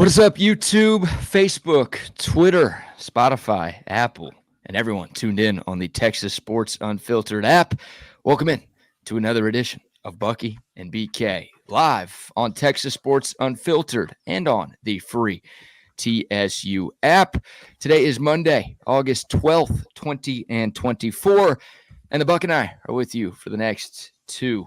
What is up, YouTube, Facebook, Twitter, Spotify, Apple, and everyone tuned in on the Texas Sports Unfiltered app? Welcome in to another edition of Bucky and BK, live on Texas Sports Unfiltered and on the free TSU app. Today is Monday, August 12th, 2024, and the Buck and I are with you for the next 2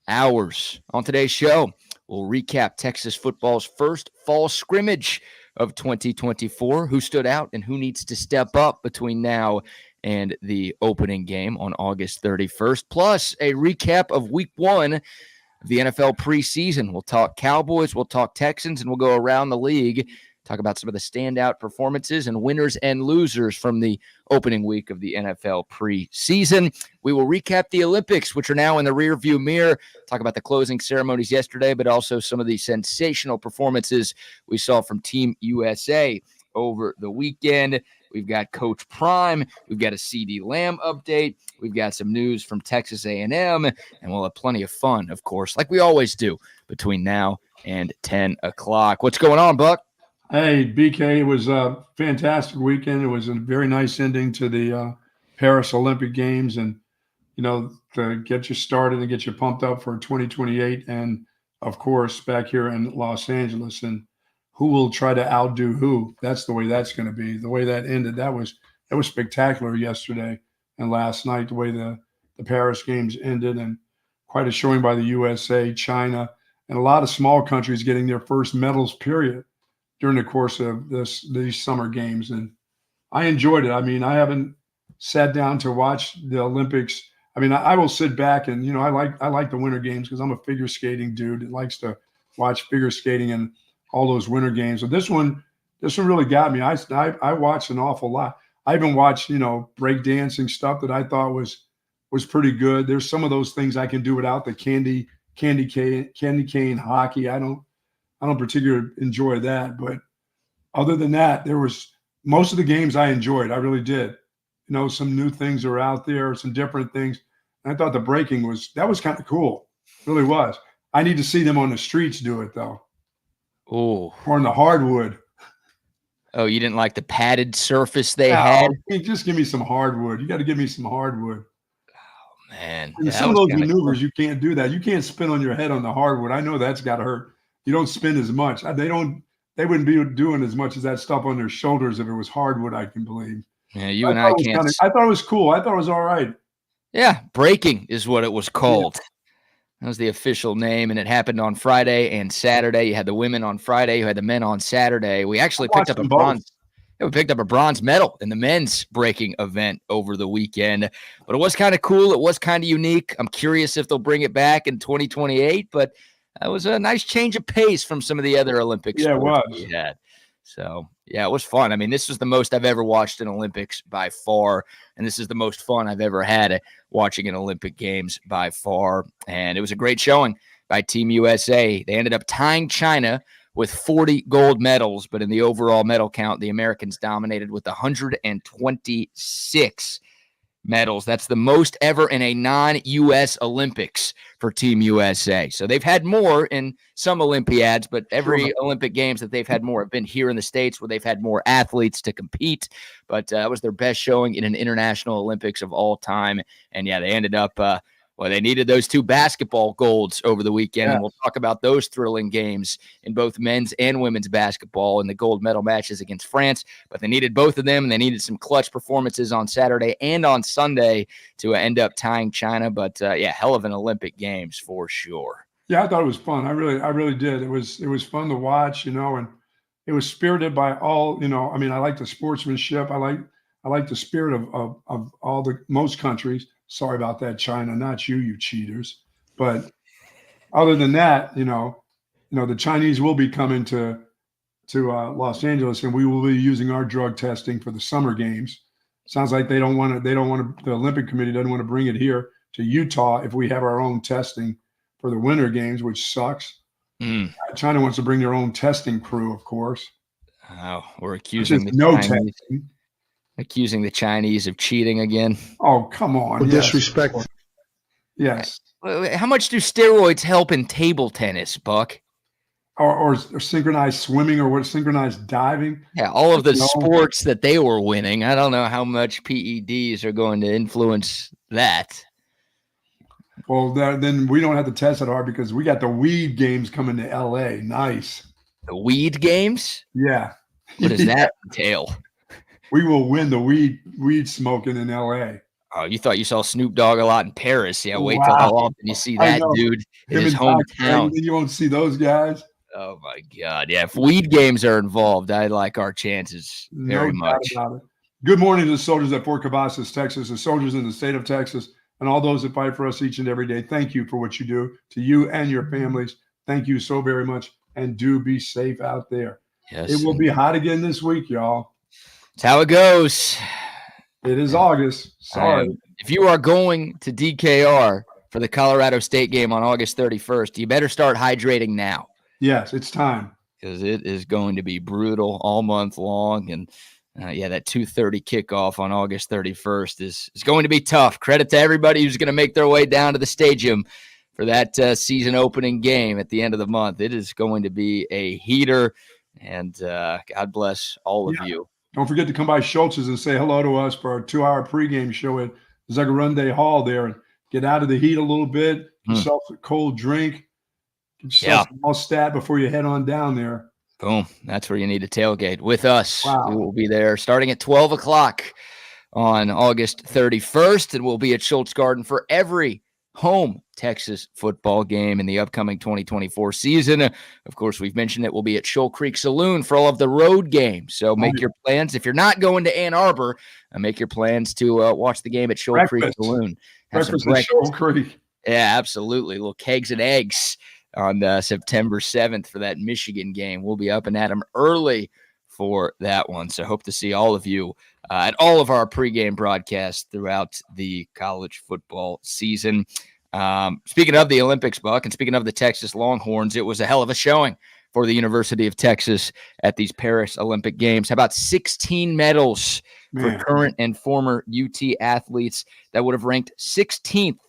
hours. On today's show, we'll recap Texas football's first fall scrimmage of 2024, who stood out and who needs to step up between now and the opening game on August 31st, plus a recap of week 1 of the NFL preseason. We'll talk Cowboys, we'll talk Texans, and we'll go around the league, talk about some of the standout performances and winners and losers from the opening week of the NFL preseason. We will recap the Olympics, which are now in the rearview mirror, talk about the closing ceremonies yesterday, but also some of the sensational performances we saw from Team USA over the weekend. We've got Coach Prime. We've got a CeeDee Lamb update. We've got some news from Texas A&M, and we'll have plenty of fun, of course, like we always do between now and 10 o'clock. What's going on, Buck? Hey, BK, it was a fantastic weekend. It was a very nice ending to the Paris Olympic Games, and, you know, to get you started and get you pumped up for 2028. And, of course, back here in Los Angeles, and who will try to outdo who? That's the way that's going to be. The way that ended, that was spectacular yesterday and last night, the way the Paris Games ended, and quite a showing by the USA, China, and a lot of small countries getting their first medals, period, during the course of these summer games. And I enjoyed it. I mean, I haven't sat down to watch the Olympics. I mean, I will sit back and, you know, I like the winter games because I'm a figure skating dude that likes to watch figure skating and all those winter games. So this one really got me. I watched an awful lot. I even watched, you know, break dancing stuff that I thought was pretty good. There's some of those things I can do without the candy cane hockey. I don't particularly enjoy that, but other than that, there was most of the games I enjoyed. I really did. You know, some new things are out there, some different things. And I thought the breaking was kind of cool. It really was. I need to see them on the streets do it though. Oh, or on the hardwood. Oh, you didn't like the padded surface they had? Just give me some hardwood. You got to give me some hardwood. Oh, man. And some of those maneuvers, you can't do that. You can't spin on your head on the hardwood. I know that's got to hurt. You don't spin as much. They wouldn't be doing as much as that stuff on their shoulders if it was hardwood, I can believe. Yeah, you and I can't. I thought it was cool. I thought it was all right. Yeah, breaking is what it was called. Yeah. That was the official name, and it happened on Friday and Saturday. You had the women on Friday, you had the men on Saturday. We actually picked up a bronze. Yeah, we picked up a bronze medal in the men's breaking event over the weekend. But it was kind of cool. It was kind of unique. I'm curious if they'll bring it back in 2028, but that was a nice change of pace from some of the other Olympics. Yeah, it was. We had. So, yeah, it was fun. I mean, this was the most I've ever watched an Olympics by far, and this is the most fun I've ever had watching an Olympic Games by far. And it was a great showing by Team USA. They ended up tying China with 40 gold medals, but in the overall medal count, the Americans dominated with 126 medals. That's the most ever in a non-U.S. Olympics for Team USA. So they've had more in some Olympiads, but every Olympic Games that they've had more have been here in the States where they've had more athletes to compete. But that was their best showing in an international Olympics of all time. And yeah, they ended up they needed those 2 basketball golds over the weekend, and we'll talk about those thrilling games in both men's and women's basketball in the gold medal matches against France. But they needed both of them, and they needed some clutch performances on Saturday and on Sunday to end up tying China. But hell of an Olympic Games for sure. Yeah, I thought it was fun. I really did. It was fun to watch, you know, and it was spirited by all, you know. I mean, I like the sportsmanship. I like the spirit of all most countries. Sorry about that, China, not you cheaters. But other than that, you know, the Chinese will be coming to Los Angeles, and we will be using our drug testing for the summer games. Sounds like they don't want to. The Olympic Committee doesn't want to bring it here to Utah if we have our own testing for the winter games, which sucks. China wants to bring their own testing crew, of course. Oh, we're accusing the Chinese. Testing. Accusing the Chinese of cheating again. Oh, come on. Well, disrespect. Yes. How much do steroids help in table tennis, Buck? or synchronized swimming or what synchronized diving. Yeah, all of the sports that they were winning. I don't know how much PEDs are going to influence that. Well, then we don't have to test it hard because we got the weed games coming to LA. Nice. The weed games? Yeah. What does that entail? We will win the weed smoking in LA. Oh, you thought you saw Snoop Dogg a lot in Paris. Yeah, wait till how often you see that dude in his hometown. You won't see those guys. Oh, my God. Yeah, if weed games are involved, I like our chances very much. About it. Good morning to the soldiers at Fort Cavazos, Texas, the soldiers in the state of Texas, and all those that fight for us each and every day. Thank you for what you do. To you and your families, thank you so very much, and do be safe out there. Yes. It will be hot again this week, y'all. It's how it goes. It is August. Sorry. If you are going to DKR for the Colorado State game on August 31st, you better start hydrating now. Yes, it's time. Because it is going to be brutal all month long. And, that 2:30 kickoff on August 31st is going to be tough. Credit to everybody who's going to make their way down to the stadium for that season opening game at the end of the month. It is going to be a heater, and God bless all of you. Don't forget to come by Schultz's and say hello to us for our 2-hour pregame show at Zagarunde Hall there and get out of the heat a little bit, get yourself a cold drink, get yourself all stat before you head on down there. Boom. That's where you need to tailgate with us. Wow. We will be there starting at 12 o'clock on August 31st, and we'll be at Schultz Garden for every home Texas football game in the upcoming 2024 season. Of course, we've mentioned it will be at Shoal Creek Saloon for all of the road games. So make your plans. If you're not going to Ann Arbor, make your plans to watch the game at Shoal Creek Saloon. Breakfast at Shoal Creek. Yeah, absolutely. Little kegs and eggs on September 7th for that Michigan game. We'll be up and at 'em early for that one. So hope to see all of you at all of our pregame broadcasts throughout the college football season. Speaking of the Olympics, Buck, and speaking of the Texas Longhorns, it was a hell of a showing for the University of Texas at these Paris Olympic Games. How about 16 medals for current and former UT athletes that would have ranked 16th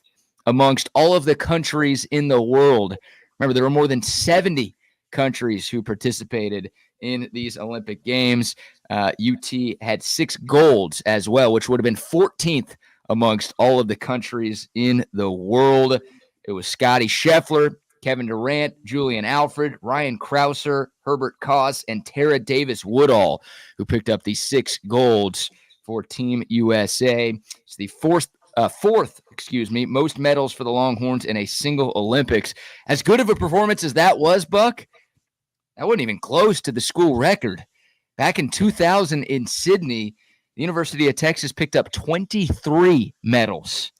amongst all of the countries in the world? Remember, there were more than 70 countries who participated in these Olympic Games. UT had 6 golds as well, which would have been 14th amongst all of the countries in the world. It was Scotty Scheffler, Kevin Durant, Julian Alfred, Ryan Krauser, Herbert Koss, and Tara Davis Woodall, who picked up the 6 golds for Team USA. It's the fourth, most medals for the Longhorns in a single Olympics. As good of a performance as that was, Buck, that wasn't even close to the school record. Back in 2000 in Sydney, the University of Texas picked up 23 medals.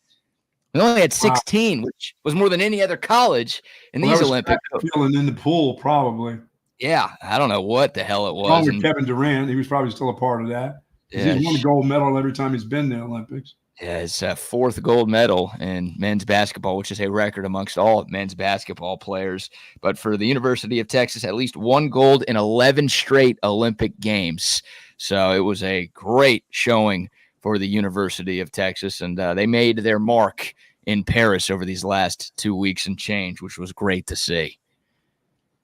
We only had 16, which was more than any other college in these Olympics. Feeling in the pool, probably. Yeah, I don't know what the hell it was. Along with Kevin Durant, he was probably still a part of that. Yeah, he's won a gold medal every time he's been in the Olympics. Yeah, his 4th gold medal in men's basketball, which is a record amongst all men's basketball players. But for the University of Texas, at least 1 gold in 11 straight Olympic games. So it was a great showing for the University of Texas, and they made their mark in Paris over these last 2 weeks and change, which was great to see.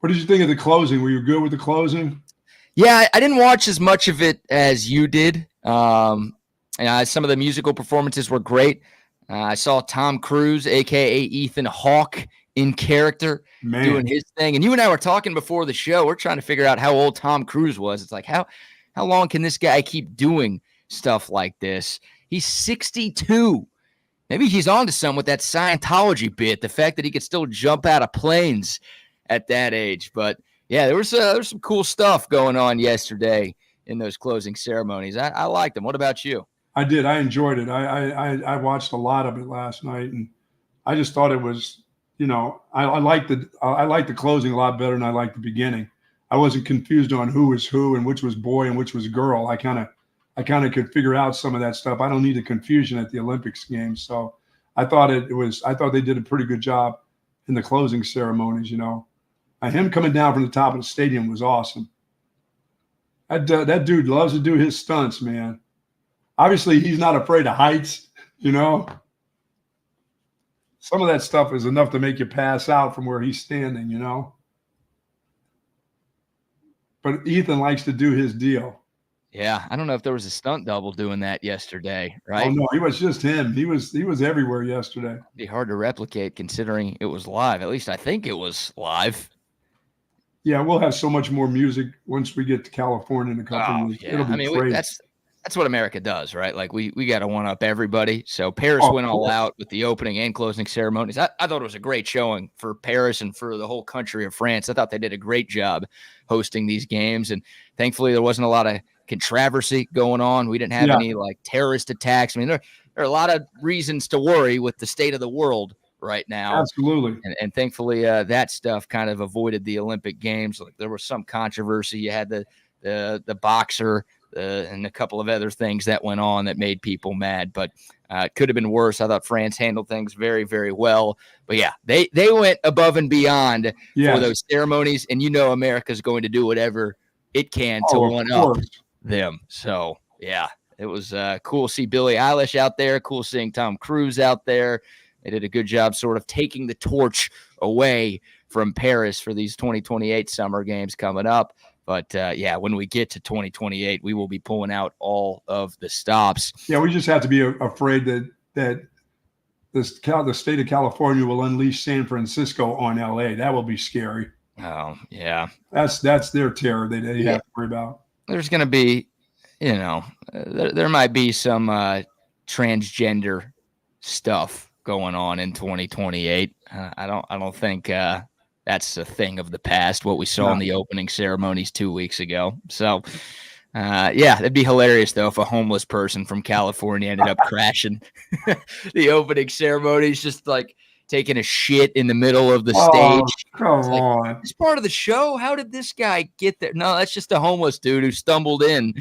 What did you think of the closing? Were you good with the closing? Yeah, I didn't watch as much of it as you did. Some of the musical performances were great. I saw Tom Cruise, a.k.a. Ethan Hawke, in character doing his thing. And you and I were talking before the show. We're trying to figure out how old Tom Cruise was. It's like, how long can this guy keep doing stuff like this? He's 62. Maybe he's on to something with that Scientology bit, the fact that he could still jump out of planes at that age. But, yeah, there was some cool stuff going on yesterday in those closing ceremonies. I liked them. What about you? I did. I enjoyed it. I watched a lot of it last night, and I just thought it was, I liked the closing a lot better than I liked the beginning. I wasn't confused on who was who and which was boy and which was girl. I kind of could figure out some of that stuff. I don't need the confusion at the Olympics games. So I thought they did a pretty good job in the closing ceremonies, And him coming down from the top of the stadium was awesome. That dude loves to do his stunts, man. Obviously, he's not afraid of heights, Some of that stuff is enough to make you pass out from where he's standing, but Ethan likes to do his deal. Yeah, I don't know if there was a stunt double doing that yesterday, Oh right? no, he was just him. He was everywhere yesterday. It'd be hard to replicate considering it was live. At least I think it was live. Yeah, we'll have so much more music once we get to California in a couple of years. Yeah. It'll be crazy. That's what America does, right? Like we got to one up everybody. So Paris went all out with the opening and closing ceremonies. I thought it was a great showing for Paris and for the whole country of France. I thought they did a great job hosting these games, and thankfully there wasn't a lot of controversy going on. We didn't have any like terrorist attacks. I mean, there are a lot of reasons to worry with the state of the world right now. Absolutely. And thankfully that stuff kind of avoided the Olympic Games. Like there was some controversy. You had the boxer and a couple of other things that went on that made people mad, but it could have been worse. I thought France handled things very, very well. But yeah, they went above and beyond for those ceremonies. And America's going to do whatever it can to one up them. So yeah, it was cool to see Billie Eilish out there. Cool seeing Tom Cruise out there. They did a good job sort of taking the torch away from Paris for these 2028 summer games coming up. But, when we get to 2028, we will be pulling out all of the stops. Yeah, we just have to be afraid that the state of California will unleash San Francisco on L.A. That will be scary. Oh, yeah. That's their terror they have to worry about. There's going to be, there might be some transgender stuff going on in 2028. I don't think that's a thing of the past, what we saw in the opening ceremonies 2 weeks ago. So, it'd be hilarious, though, if a homeless person from California ended up crashing the opening ceremonies, just like taking a shit in the middle of the stage. Come on. It's part of the show. How did this guy get there? No, that's just a homeless dude who stumbled in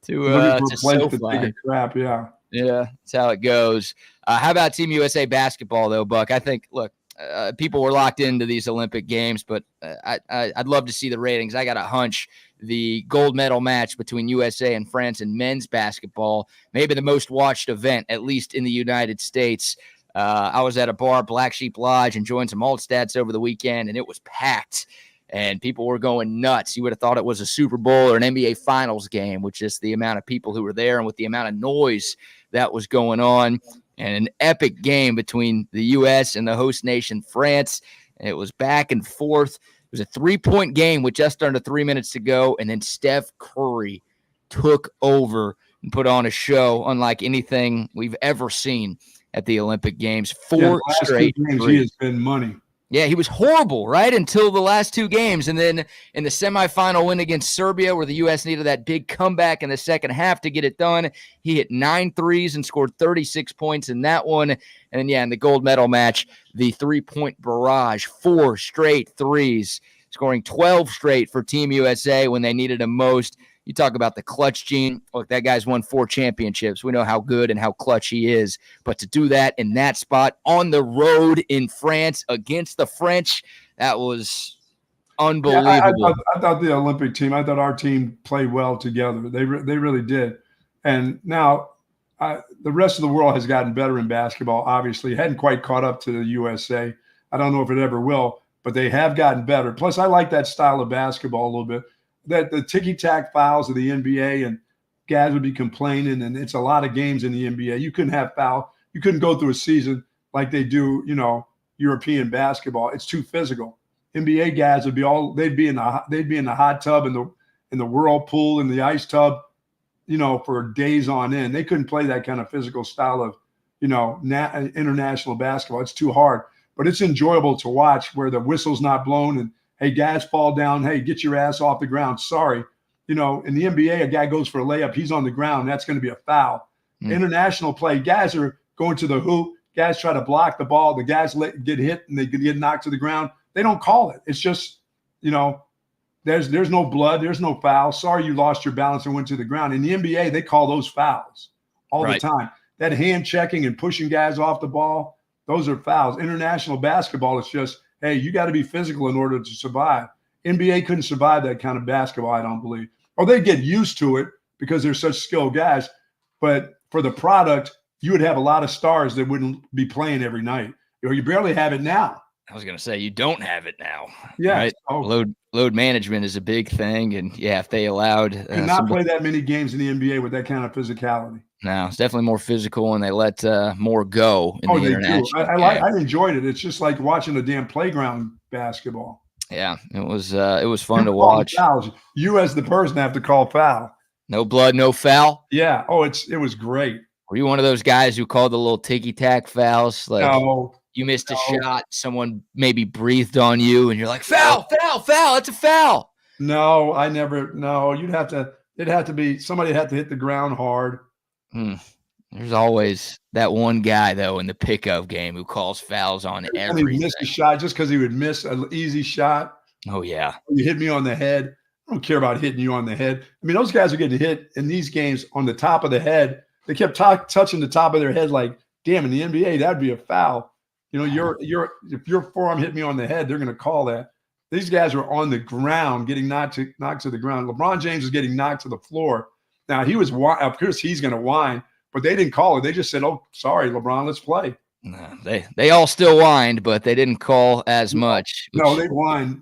to SoFi. Crap, yeah. Yeah, that's how it goes. How about Team USA basketball, though, Buck? I think, look, people were locked into these Olympic Games, but I'd love to see the ratings. I got a hunch the gold medal match between USA and France in men's basketball, maybe the most watched event, at least in the United States. I was at a bar, Black Sheep Lodge, enjoying some alt stats over the weekend, and it was packed, and people were going nuts. You would have thought it was a Super Bowl or an NBA Finals game with just the amount of people who were there and with the amount of noise that was going on. And an epic game between the U.S. and the host nation, France. And it was back and forth. It was a 3-point game with just under 3 minutes to go. And then Steph Curry took over and put on a show unlike anything we've ever seen at the Olympic Games. Four straight games, he has been money. Yeah, he was horrible, right, until the last two games. And then in the semifinal win against Serbia, where the U.S. needed that big comeback in the second half to get it done, he hit 9 threes and scored 36 points in that one. And then, in the gold medal match, the 3-point barrage, 4 straight threes, scoring 12 straight for Team USA when they needed him most. You talk about the clutch gene. Look, that guy's won 4 championships. We know how good and how clutch he is. But to do that in that spot on the road in France against the French, that was unbelievable. Yeah, I thought the Olympic team, I thought our team played well together. They really did. And now the rest of the world has gotten better in basketball, obviously. It hadn't quite caught up to the USA. I don't know if it ever will, but they have gotten better. Plus, I like that style of basketball a little bit. That the ticky-tack fouls of the NBA, and guys would be complaining, and it's a lot of games in the NBA. You couldn't have foul. You couldn't go through a season like they do, European basketball. It's too physical. NBA guys would be they'd be in the hot tub, in the whirlpool, in the ice tub, for days on end. They couldn't play that kind of physical style of, international basketball. It's too hard, but it's enjoyable to watch where the whistle's not blown and, hey, guys fall down. Hey, get your ass off the ground. Sorry. In the NBA, a guy goes for a layup. He's on the ground. That's going to be a foul. International play, guys are going to the hoop. Guys try to block the ball. The guys get hit and they get knocked to the ground. They don't call it. It's just, there's no blood. There's no foul. Sorry you lost your balance and went to the ground. In the NBA, they call those fouls all the time. That hand checking and pushing guys off the ball, those are fouls. International basketball, it's just, hey, you got to be physical in order to survive. NBA couldn't survive that kind of basketball, I don't believe. Or they'd get used to it because they're such skilled guys. But for the product, you would have a lot of stars that wouldn't be playing every night. You barely have it now. I was going to say, you don't have it now, Yeah. right? So Load management is a big thing. And yeah, if they allowed could not play that many games in the NBA with that kind of physicality. No, it's definitely more physical, and they let more go in the They international do. I enjoyed it. It's just like watching a damn playground basketball. Yeah, it was fun to watch. Fouls. You as the person have to call foul. No blood, no foul. Yeah. Oh, it was great. Were you one of those guys who called the little ticky-tack fouls? Like you missed a shot, someone maybe breathed on you, and you're like, foul, that's a foul. No, I never. No, it'd have to be somebody had to hit the ground hard. There's always that one guy, though, in the pickup game who calls fouls on everything. He missed a shot just because he would miss an easy shot. Oh, yeah. You hit me on the head. I don't care about hitting you on the head. I mean, those guys are getting hit in these games on the top of the head. They kept touching the top of their head like, damn, in the NBA, that'd be a foul. You know, if your forearm hit me on the head, they're going to call that. These guys were on the ground getting knocked to the ground. LeBron James was getting knocked to the floor. Now, of course, he's going to whine, but they didn't call it. They just said, oh, sorry, LeBron, let's play. No, they all still whined, but they didn't call as much. No, they whined,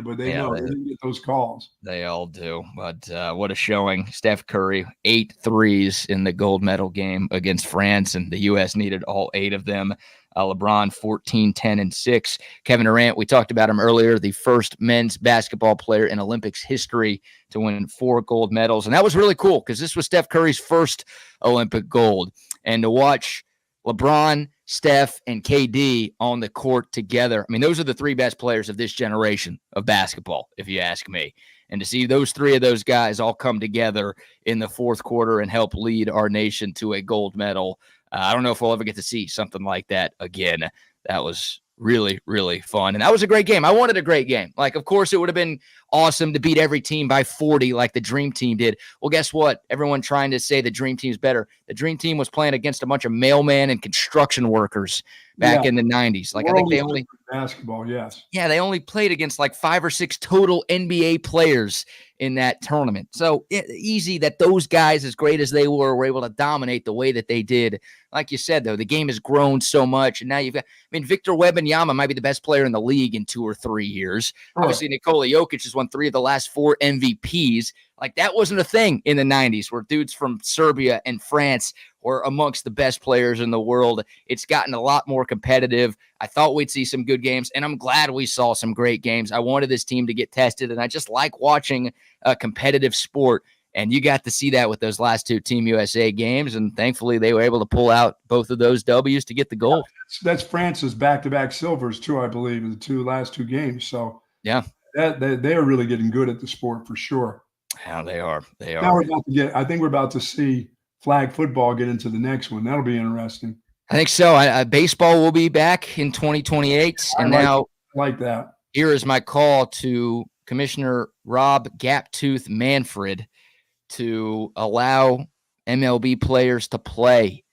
but they didn't get those calls. They all do. But what a showing. Steph Curry, 8 threes in the gold medal game against France, and the U.S. needed all 8 of them. LeBron, 14, 10, and 6. Kevin Durant, we talked about him earlier, the first men's basketball player in Olympics history to win 4 gold medals. And that was really cool because this was Steph Curry's first Olympic gold. And to watch LeBron, Steph, and KD on the court together, I mean, those are the 3 best players of this generation of basketball, if you ask me. And to see those 3 of those guys all come together in the fourth quarter and help lead our nation to a gold medal, I don't know if we'll ever get to see something like that again. That was really, really fun. And that was a great game. I wanted a great game. Like, of course, it would have been awesome to beat every team by 40 like the Dream Team did. Well, guess what? Everyone trying to say the Dream Team's better. The Dream Team was playing against a bunch of mailmen and construction workers back in the 90s. Like, I think they only basketball, yes. Yeah, they only played against like 5 or 6 total NBA players in that tournament. So easy that those guys, as great as they were able to dominate the way that they did. Like you said, though, the game has grown so much. And now you've got, Victor Wembanyama might be the best player in the league in 2 or 3 years. Right. Obviously, Nikola Jokic has won 3 of the last 4 MVPs. Like, that wasn't a thing in the 90s where dudes from Serbia and France were amongst the best players in the world. It's gotten a lot more competitive. I thought we'd see some good games, and I'm glad we saw some great games. I wanted this team to get tested, and I just like watching a competitive sport, and you got to see that with those last 2 Team USA games, and thankfully they were able to pull out both of those W's to get the gold. That's France's back-to-back silvers, too, I believe, in the last 2 games. So, yeah, they are really getting good at the sport for sure. Yeah, they are. Now I think we're about to see flag football get into the next one. That'll be interesting. I think so. Baseball will be back in 2028. And now, like that. Here is my call to Commissioner Rob Gaptooth Manfred to allow MLB players to play,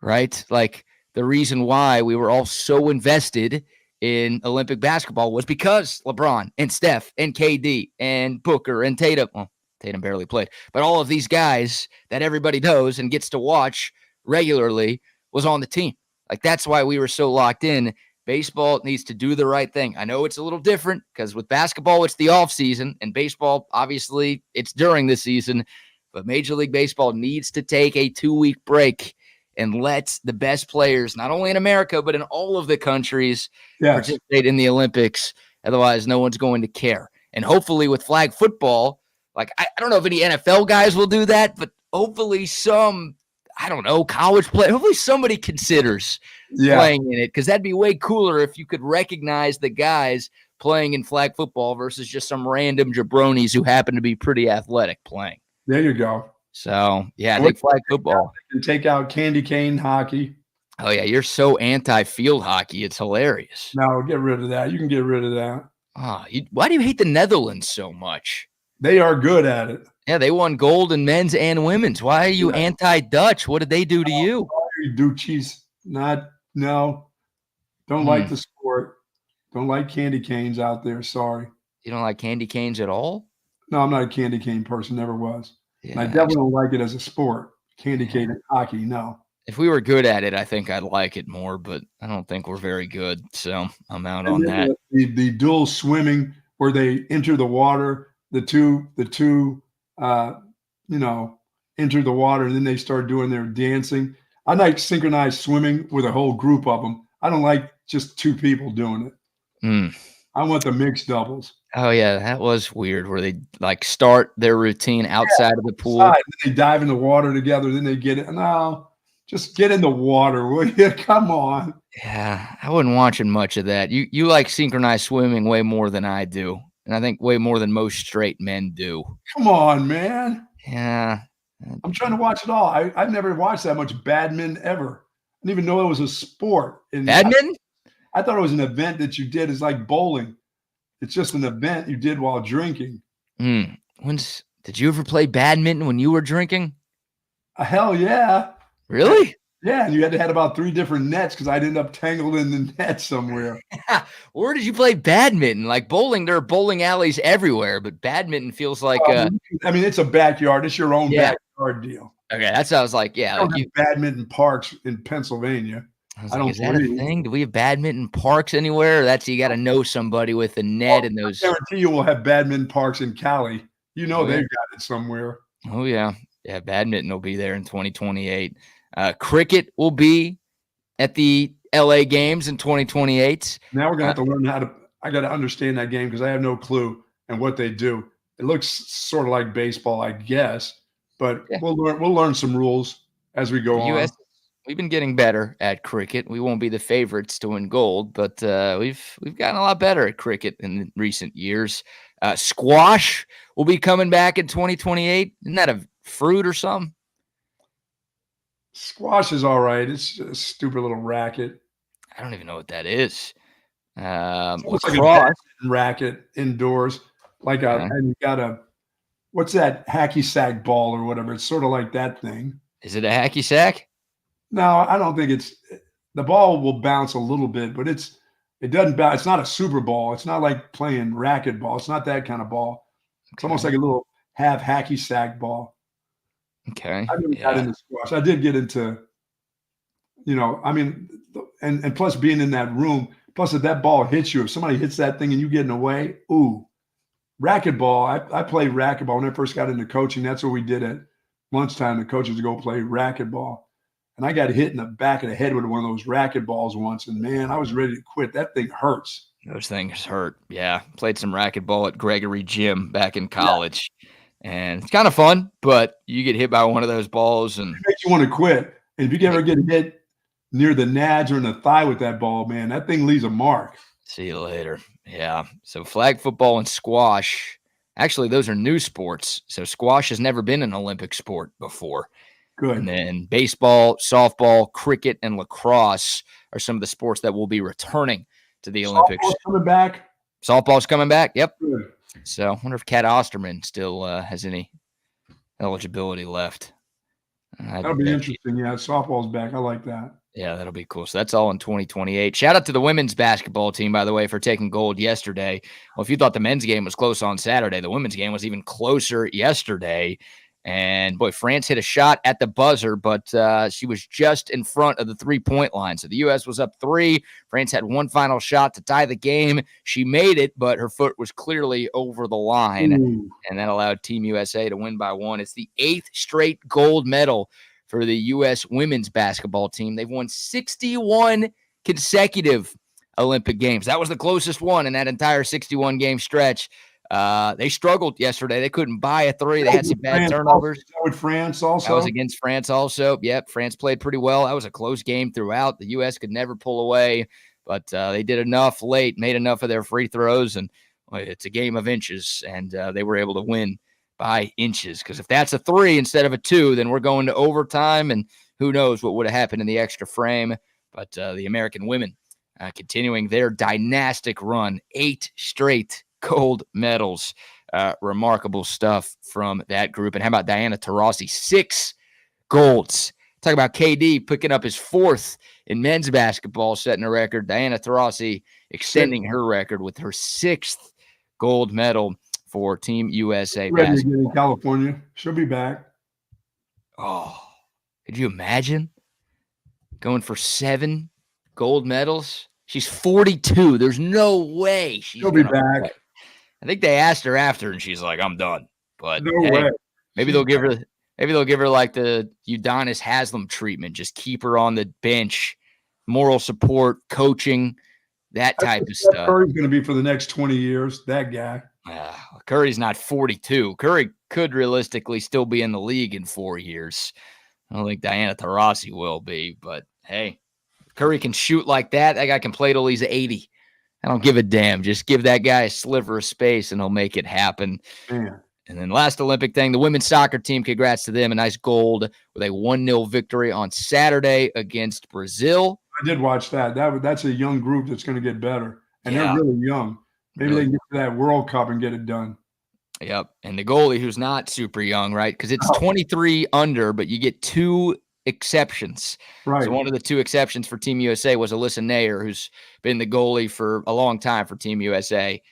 right? Like, the reason why we were all so invested in Olympic basketball was because LeBron and Steph and KD and Booker and Tatum. Well, Tatum barely played, but all of these guys that everybody knows and gets to watch regularly was on the team. Like, that's why we were so locked in. Baseball needs to do the right thing. I know it's a little different because with basketball, it's the off season, and baseball, obviously, it's during the season, but Major League Baseball needs to take a 2-week break and let the best players, not only in America, but in all of the countries, participate in the Olympics. Otherwise, no one's going to care. And hopefully with flag football, like, I don't know if any NFL guys will do that, but hopefully some, I don't know, college player, hopefully somebody considers playing in it, because that'd be way cooler if you could recognize the guys playing in flag football versus just some random jabronis who happen to be pretty athletic playing. There you go. So, yeah, I think flag football. And take out candy cane hockey. Oh, yeah, you're so anti-field hockey. It's hilarious. No, get rid of that. You can get rid of that. Why do you hate the Netherlands so much? They are good at it. Yeah, they won gold in men's and women's. Why are you anti-Dutch? What did they do to you? Dutchies. No. Don't like the sport. Don't like candy canes out there. Sorry. You don't like candy canes at all? No, I'm not a candy cane person. Never was. Yeah, and I definitely don't like it as a sport. Candy cane and hockey, no. If we were good at it, I think I'd like it more, but I don't think we're very good. So I'm out And on then that. the dual swimming where they enter the water, the two you know, enter the water and then they start doing their dancing. I like synchronized swimming with a whole group of them. I don't like just two people doing it. Mm. I want the mixed doubles. Oh yeah, that was weird. Where they like start their routine outside of the pool. Then they dive in the water together. Then they get it. No, just get in the water, will you? Come on. Yeah, I wasn't watching much of that. You like synchronized swimming way more than I do, and I think way more than most straight men do. Come on, man. Yeah, I'm trying to watch it all. I've never watched that much badminton ever. I didn't even know it was a sport. badminton. I thought it was an event that you did. It's like bowling. It's just an event you did while drinking. Did you ever play badminton when you were drinking? Hell yeah. Really? Yeah, and you had to have about 3 different nets because I'd end up tangled in the net somewhere. Where did you play badminton? Like bowling, there are bowling alleys everywhere, but badminton feels like I mean, it's a backyard. It's your own backyard deal. Okay, that's how I was like, yeah. Like badminton parks in Pennsylvania. I don't. Is that a thing? Do we have badminton parks anywhere? Or that's you got to know somebody with a net and those. I guarantee you we'll have badminton parks in Cali. You know they've got it somewhere. Oh yeah, badminton will be there in 2028. Cricket will be at the LA games in 2028. Now we're gonna have to learn how to. I got to understand that game because I have no clue and what they do. It looks sort of like baseball, I guess, but we'll learn some rules as we go on. We've been getting better at cricket. We won't be the favorites to win gold, but we've gotten a lot better at cricket in recent years. Squash will be coming back in 2028. Isn't that a fruit or something? Squash is all right. It's a stupid little racket. I don't even know what that is. It's like a racket indoors, like and you got a what's that hacky sack ball or whatever? It's sort of like that thing. Is it a hacky sack? No, I don't think it's. The ball will bounce a little bit, but it doesn't bounce. It's not a super ball. It's not like playing racquetball. It's not that kind of ball. It's almost like a little half hacky sack ball. Okay. I never got into squash. I did get into, I mean, and plus being in that room, plus if that ball hits you, if somebody hits that thing and you get in the way, ooh. Racquetball, I played racquetball when I first got into coaching. That's what we did at lunchtime. The coaches would go play racquetball. And I got hit in the back of the head with one of those racquetballs once. And, man, I was ready to quit. That thing hurts. Those things hurt. Yeah. Played some racquetball at Gregory Gym back in college. Yeah. And it's kind of fun, but you get hit by one of those balls. And it makes you want to quit. And if you ever get hit near the nads or in the thigh with that ball, man, that thing leaves a mark. See you later. Yeah. So flag football and squash. Actually, those are new sports. So squash has never been an Olympic sport before. Good. And then baseball, softball, cricket, and lacrosse are some of the sports that will be returning to the Olympics. Softball's coming back. Softball's coming back. Yep. Good. So I wonder if Kat Osterman still has any eligibility left. That'll be interesting. Yeah, softball's back. I like that. Yeah, that'll be cool. So that's all in 2028. Shout out to the women's basketball team, by the way, for taking gold yesterday. Well, if you thought the men's game was close on Saturday, the women's game was even closer yesterday. And, boy, France hit a shot at the buzzer, but she was just in front of the three-point line. So the U.S. was up 3. France had one final shot to tie the game. She made it, but her foot was clearly over the line. Ooh. And that allowed Team USA to win by 1. It's the 8th straight gold medal for the U.S. women's basketball team. They've won 61 consecutive Olympic games. That was the closest one in that entire 61-game stretch. They struggled yesterday. They couldn't buy a 3. They had some bad turnovers. Is that with France also? That was against France also. Yep, France played pretty well. That was a close game throughout. The U.S. could never pull away, but they did enough late, made enough of their free throws, and it's a game of inches, and they were able to win by inches. Because if that's a 3 instead of a 2, then we're going to overtime, and who knows what would have happened in the extra frame. But the American women continuing their dynastic run, 8 straight gold medals. Remarkable stuff from that group. And how about Diana Taurasi? 6 golds. Talk about KD picking up his 4th in men's basketball, setting a record. Diana Taurasi extending her record with her 6th gold medal for Team USA basketball. basketball. In California. She'll be back. Oh, could you imagine? going for 7 gold medals. She's 42. There's no way she's She'll be going to back. play. I think they asked her after, and she's like, "I'm done." But No hey, way. maybe they'll give her like the Udonis Haslam treatment. Just keep her on the bench, moral support, coaching, that type of stuff. Curry's going to be for the next 20 years. That guy. Curry's not 42. Curry could realistically still be in the league in 4 years. I don't think Diana Taurasi will be, but hey, Curry can shoot like that. That guy can play till he's 80. I don't give a damn. Just give that guy a sliver of space and he'll make it happen. Man. And then last Olympic thing, the women's soccer team, congrats to them. A nice gold with a 1-0 victory on Saturday against Brazil. I did watch that. That's a young group that's going to get better. And they're really young. Maybe they can get to that World Cup and get it done. Yep. And the goalie, who's not super young, right? Because it's 23 under, but you get 2 exceptions. Right. So one of the 2 exceptions for Team USA was Alyssa Nair, who's been the goalie for a long time for Team USA.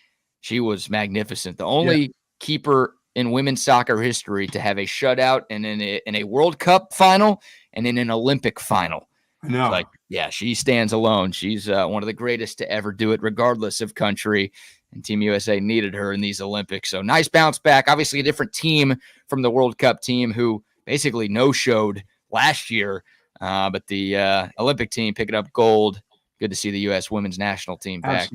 She was magnificent. The only keeper in women's soccer history to have a shutout and in a World Cup final and in an Olympic final. I know. Like, yeah, she stands alone. She's one of the greatest to ever do it, regardless of country. And Team USA needed her in these Olympics. So nice bounce back. Obviously, a different team from the World Cup team who basically no-showed last year. But the Olympic team picking up gold. Good to see the U.S. women's national team back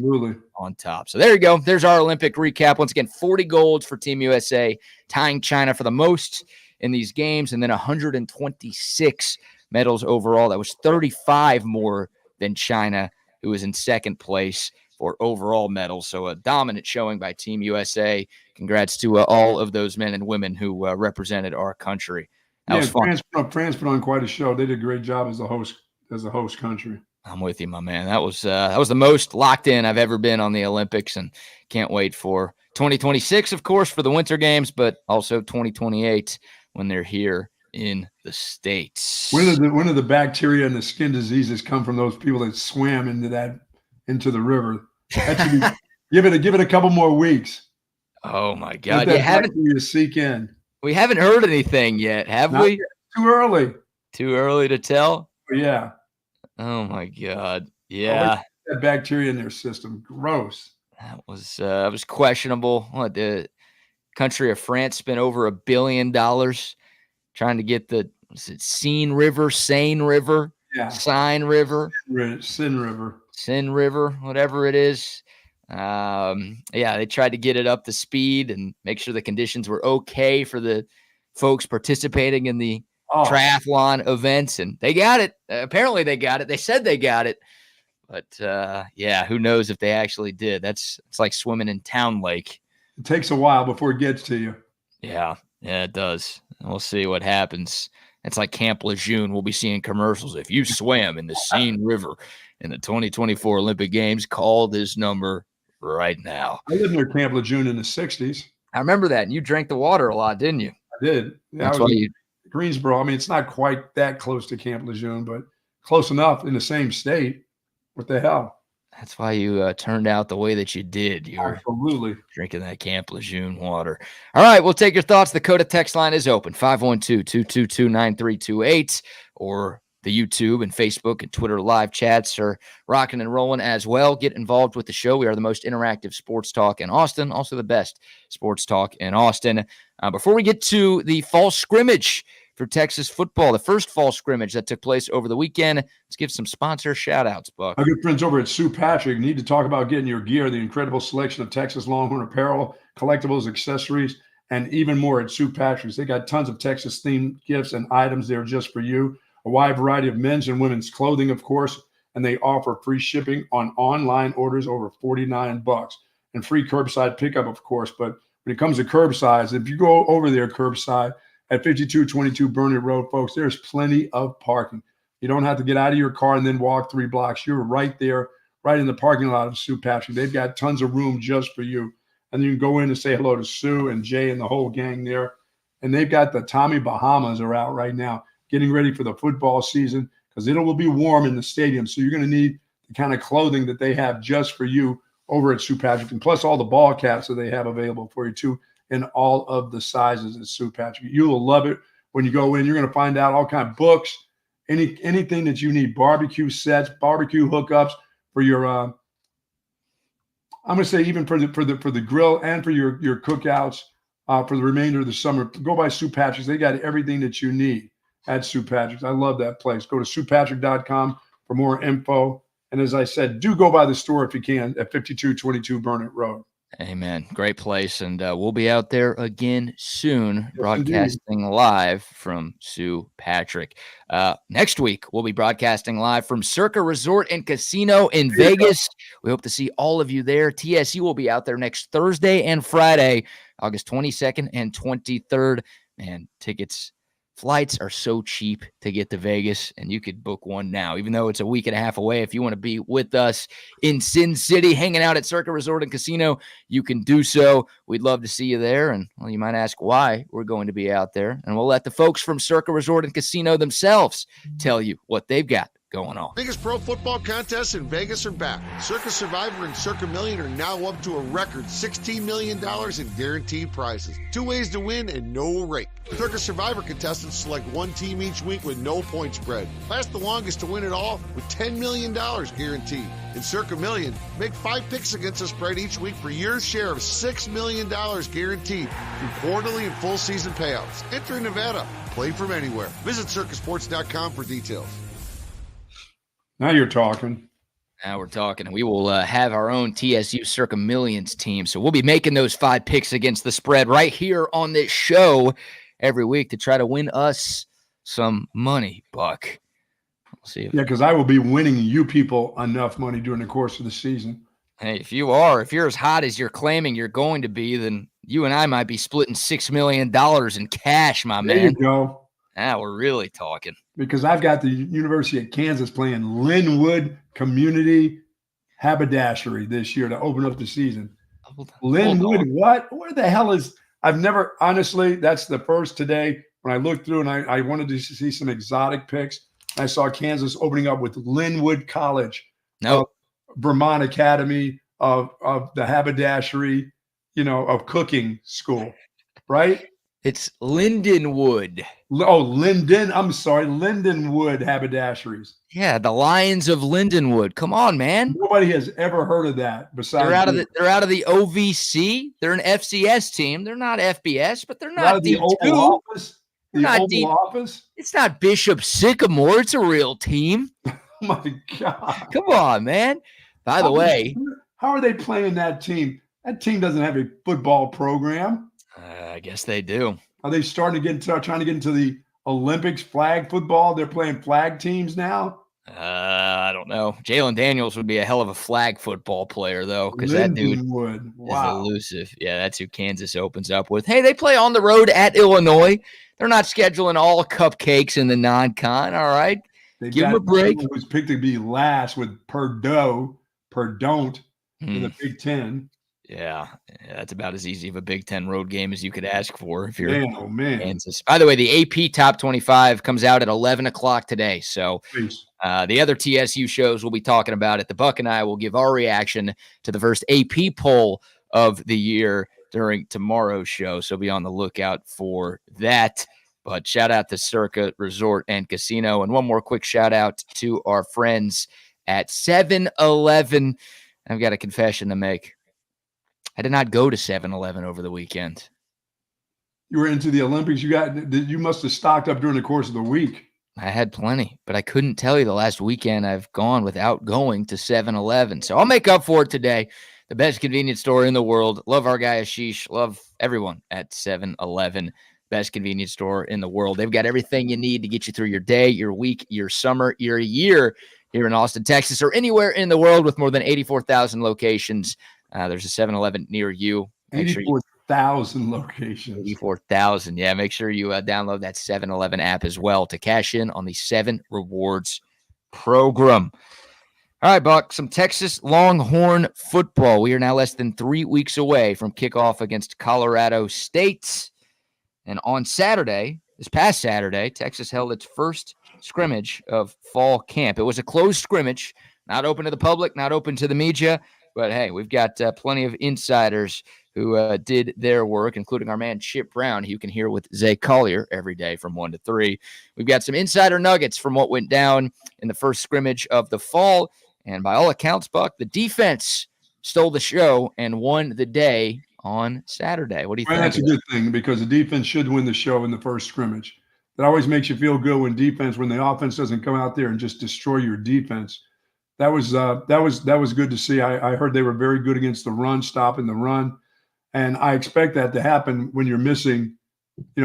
on top. So there you go. There's our Olympic recap. Once again, 40 golds for Team USA, tying China for the most in these games, and then 126 medals overall. That was 35 more than China, who was in second place for overall medals. So a dominant showing by Team USA. Congrats to all of those men and women who represented our country. That was fun. France put on quite a show. They did a great job as the host country. I'm with you, my man. That was the most locked in I've ever been on the Olympics, and can't wait for 2026, of course, for the Winter Games, but also 2028 when they're here in the States. When did the bacteria and the skin diseases come from those people that swam into the river? That should be, give it a couple more weeks. Oh my God! Let that bacteria seek in. We haven't heard anything yet, have we? Yet. Too early. Too early to tell. Yeah. Oh my God! Yeah, that bacteria in their system, gross. That was questionable. What, the country of France spent over $1 billion trying to get the Seine River, Seine River, Seine River, Sin River, whatever it is. They tried to get it up to speed and make sure the conditions were okay for the folks participating in the triathlon events, and they got it. Apparently they got it. They said they got it, but who knows if they actually did. It's like swimming in Town Lake. It takes a while before it gets to you. Yeah, it does. We'll see what happens. It's like Camp Lejeune. We'll be seeing commercials. If you swam in the Seine River in the 2024 Olympic Games, call this number right now. I lived near Camp Lejeune in the 60s. I remember that. And you drank the water a lot, didn't you? I did. That's why you Greensboro. I mean, it's not quite that close to Camp Lejeune, but close enough in the same state. What the hell? That's why you turned out the way that you did. You were absolutely drinking that Camp Lejeune water. All right, we'll take your thoughts. The Coda text line is open, 512-222-9328, or the YouTube and Facebook and Twitter live chats are rocking and rolling as well. Get involved with the show. We are the most interactive sports talk in Austin, also the best sports talk in Austin. Before we get to the fall scrimmage for Texas football, the first fall scrimmage that took place over the weekend, let's give some sponsor shout-outs, Buck. Our good friends over at Sue Patrick need to talk about getting your gear, the incredible selection of Texas Longhorn apparel, collectibles, accessories, and even more at Sue Patrick's. They got tons of Texas-themed gifts and items there just for you, a wide variety of men's and women's clothing, of course, and they offer free shipping on online orders over $49 and free curbside pickup, of course. But when it comes to curbside, if you go over there curbside at 5222 Burnett Road, folks, there's plenty of parking. You don't have to get out of your car and then walk 3 blocks. You're right there, right in the parking lot of Sue Patrick. They've got tons of room just for you. And you can go in and say hello to Sue and Jay and the whole gang there. And they've got the Tommy Bahamas are out right now, getting ready for the football season, because it will be warm in the stadium. So you're going to need the kind of clothing that they have just for you over at Sue Patrick, and plus all the ball caps that they have available for you too, in all of the sizes at Sue Patrick. You will love it when you go in. You're going to find out all kinds of books, anything that you need, barbecue sets, barbecue hookups for your I'm gonna say even for the grill and for your cookouts for the remainder of the summer. Go by Sue Patrick's. They got everything that you need at Sue Patrick's. I love that place. Go to SuePatrick.com for more info. And as I said, do go by the store if you can at 5222 Burnett Road. Amen. Great place. And we'll be out there again soon, Yes, broadcasting live from Sue Patrick. Next week, we'll be broadcasting live from Circa Resort and Casino in Vegas. We hope to see all of you there. TSU will be out there next Thursday and Friday, August 22nd and 23rd. Man, flights are so cheap to get to Vegas, and you could book one now, even though it's a week and a half away. If you want to be with us in Sin City, hanging out at Circa Resort and Casino, you can do so. We'd love to see you there. And, well, you might ask why we're going to be out there. And we'll let the folks from Circa Resort and Casino themselves tell you what they've got going on. Biggest pro football contests in Vegas are back. Circa Survivor and Circa Million are now up to a record $16 million in guaranteed prizes. 2 ways to win and no rake. Circa Survivor contestants select one team each week with no point spread. Last the longest to win it all with $10 million guaranteed. In Circa Million, make 5 picks against the spread each week for your share of $6 million guaranteed through quarterly and full season payouts. Enter in Nevada. Play from anywhere. Visit circasports.com for details. Now you're talking. Now we're talking, and we will have our own TSU Circa Millions team. So we'll be making those 5 picks against the spread right here on this show every week to try to win us some money, Buck. We'll see. Yeah, because I will be winning you people enough money during the course of the season. Hey, if you're as hot as you're claiming you're going to be, then you and I might be splitting $6 million in cash, my man. There you go. Now we're really talking. Because I've got the University of Kansas playing Linwood Community Haberdashery this year to open up the season. Linwood, what? Where the hell is – I've never – honestly, that's the first today when I looked through and I wanted to see some exotic picks. I saw Kansas opening up with Linwood College. No. Vermont Academy of the Haberdashery, of cooking school, right? It's Lindenwood. Oh, Lindenwood Haberdasheries. Yeah, the Lions of Lindenwood. Come on, man. Nobody has ever heard of that besides they're out of the OVC. They're an FCS team. They're not FBS, but they're not out of the D2. Oval Office. They're not Oval Office. It's not Bishop Sycamore. It's a real team. Oh my God. Come on, man. By the way, how are they playing that team? That team doesn't have a football program. I guess they do. Are they trying to get into the Olympics flag football? They're playing flag teams now? I don't know. Jalen Daniels would be a hell of a flag football player, though, because that dude is elusive. Yeah, that's who Kansas opens up with. Hey, they play on the road at Illinois. They're not scheduling all cupcakes in the non-con, all right? Give them a break. Was picked to be last with Perdon't in the Big Ten. Yeah, that's about as easy of a Big Ten road game as you could ask for if you're Kansas. By the way, the AP Top 25 comes out at 11 o'clock today. So the other TSU shows we'll be talking about it. The Buck and I will give our reaction to the first AP poll of the year during tomorrow's show. So be on the lookout for that. But shout out to Circa Resort and Casino. And one more quick shout out to our friends at 7-Eleven. I've got a confession to make. I did not go to 7-Eleven over the weekend. You were into the Olympics. You must have stocked up during the course of the week. I had plenty, but I couldn't tell you the last weekend I've gone without going to 7-Eleven. So I'll make up for it today. The best convenience store in the world. Love our guy Ashish. Love everyone at 7-Eleven. Best convenience store in the world. They've got everything you need to get you through your day, your week, your summer, your year here in Austin, Texas, or anywhere in the world with more than 84,000 locations. There's a 7-Eleven near you. 84,000 locations. 84,000. Yeah, make sure you download that 7-Eleven app as well to cash in on the 7 Rewards program. All right, Buck, some Texas Longhorn football. We are now less than 3 weeks away from kickoff against Colorado State. And on Saturday, this past Saturday, Texas held its first scrimmage of fall camp. It was a closed scrimmage, not open to the public, not open to the media. But, hey, we've got plenty of insiders who did their work, including our man Chip Brown, who you can hear with Zay Collier every day from 1 to 3. We've got some insider nuggets from what went down in the first scrimmage of the fall. And by all accounts, Buck, the defense stole the show and won the day on Saturday. What do you think? That's a good thing, because the defense should win the show in the first scrimmage. That always makes you feel good when the offense doesn't come out there and just destroy your defense. That was good to see. I heard they were very good against the run, stopping the run, and I expect that to happen when you're missing,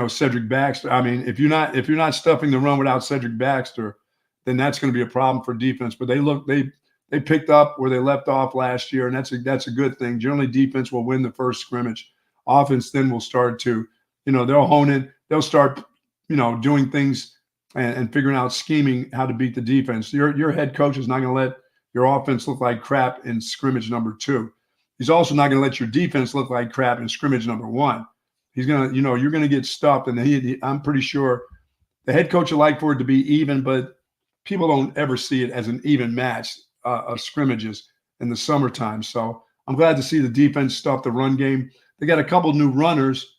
Cedric Baxter. I mean, if you're not stuffing the run without Cedric Baxter, then that's going to be a problem for defense. But they picked up where they left off last year, and that's a good thing. Generally, defense will win the first scrimmage. Offense then will start to, they'll hone in. They'll start, doing things and figuring out scheming how to beat the defense. Your head coach is not going to let your offense look like crap in scrimmage number 2. He's also not going to let your defense look like crap in scrimmage number 1. He's going to, you're going to get stuffed, and I'm pretty sure the head coach would like for it to be even, but people don't ever see it as an even match of scrimmages in the summertime. So I'm glad to see the defense stuff the run game. They got a couple new runners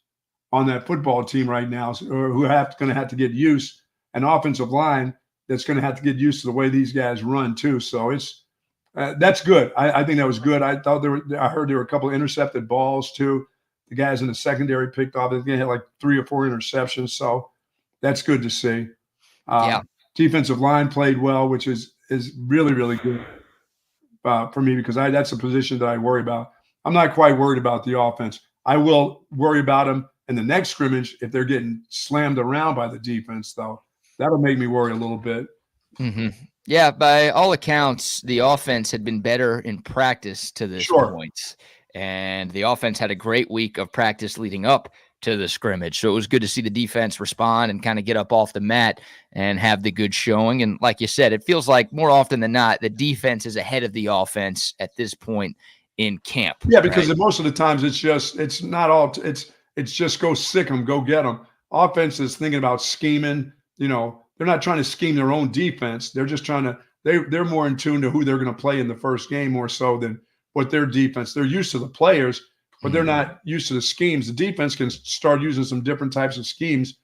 on that football team right now who are going to have to get used, an offensive line that's going to have to get used to the way these guys run too. So that's good. I think that was good. I heard there were a couple of intercepted balls too. The guys in the secondary picked off. They had like 3 or 4 interceptions. So that's good to see. Defensive line played well, which is really, really good for me, because that's a position that I worry about. I'm not quite worried about the offense. I will worry about them in the next scrimmage if they're getting slammed around by the defense, though. That'll make me worry a little bit. Mm-hmm. Yeah, by all accounts, the offense had been better in practice to this point. And the offense had a great week of practice leading up to the scrimmage. So it was good to see the defense respond and kind of get up off the mat and have the good showing. And like you said, it feels like more often than not, the defense is ahead of the offense at this point in camp. Yeah, because most of the times it's just go sick them, go get them. Offense is thinking about scheming. They're not trying to scheme their own defense. They're just trying to, they're more in tune to who they're going to play in the first game more so than what their defense. They're used to the players, but they're not used to the schemes. The defense can start using some different types of schemes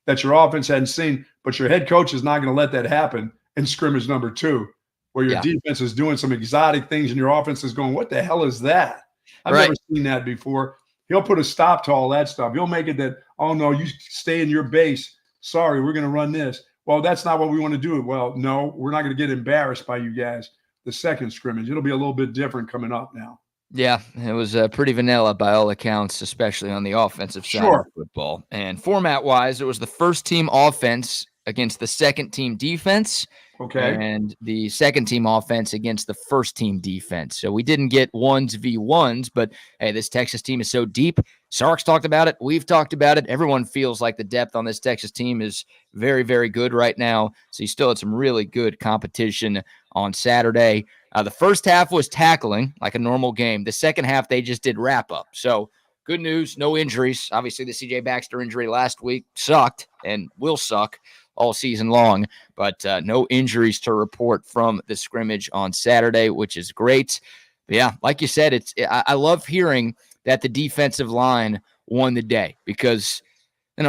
that your offense hadn't seen, but your head coach is not going to let that happen in scrimmage number 2, where your defense is doing some exotic things and your offense is going, what the hell is that? I've never seen that before. He'll put a stop to all that stuff. He'll make it that, oh, no, you stay in your base. Sorry, we're going to run this. Well, that's not what we want to do. Well, no, we're not going to get embarrassed by you guys. The second scrimmage, it'll be a little bit different coming up now. Yeah, it was pretty vanilla by all accounts, especially on the offensive side of football. And format-wise, it was the first-team offense against the second-team defense. Okay. And the second-team offense against the first-team defense. So we didn't get 1v1s, but, hey, this Texas team is so deep. Sark's talked about it. We've talked about it. Everyone feels like the depth on this Texas team is very, very good right now. So you still had some really good competition on Saturday. The first half was tackling like a normal game. The second half, they just did wrap-up. So good news, no injuries. Obviously, the C.J. Baxter injury last week sucked and will suck all season long, but no injuries to report from the scrimmage on Saturday, which is great. But yeah, like you said, I love hearing that the defensive line won the day, because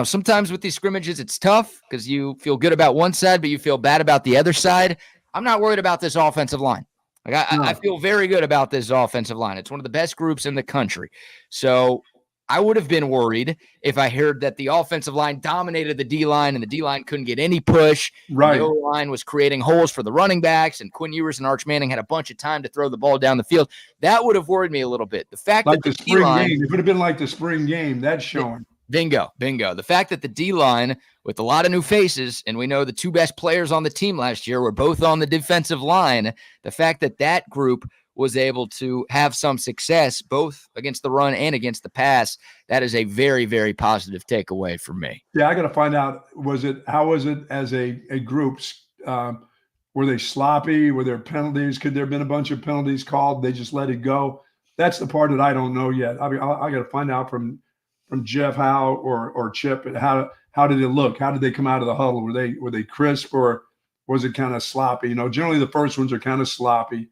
sometimes with these scrimmages it's tough because you feel good about one side, but you feel bad about the other side. I'm not worried about this offensive line. I feel very good about this offensive line. It's one of the best groups in the country. So I would have been worried if I heard that the offensive line dominated the D-line and the D-line couldn't get any push. Right. The O-line was creating holes for the running backs, and Quinn Ewers and Arch Manning had a bunch of time to throw the ball down the field. That would have worried me a little bit. The fact like that the spring game, it would have been like the spring game. That's showing. Bingo. The fact that the D-line, with a lot of new faces, and we know the 2 best players on the team last year were both on the defensive line, the fact that that group was able to have some success both against the run and against the pass, that is a very, very positive takeaway for me. Yeah, I got to find out, how was it as a group? Were they sloppy? Were there penalties? Could there have been a bunch of penalties called? They just let it go? That's the part that I don't know yet. I got to find out from Jeff Howe or Chip, how did it look? How did they come out of the huddle? Were they crisp, or was it kind of sloppy? Generally the first ones are kind of sloppy.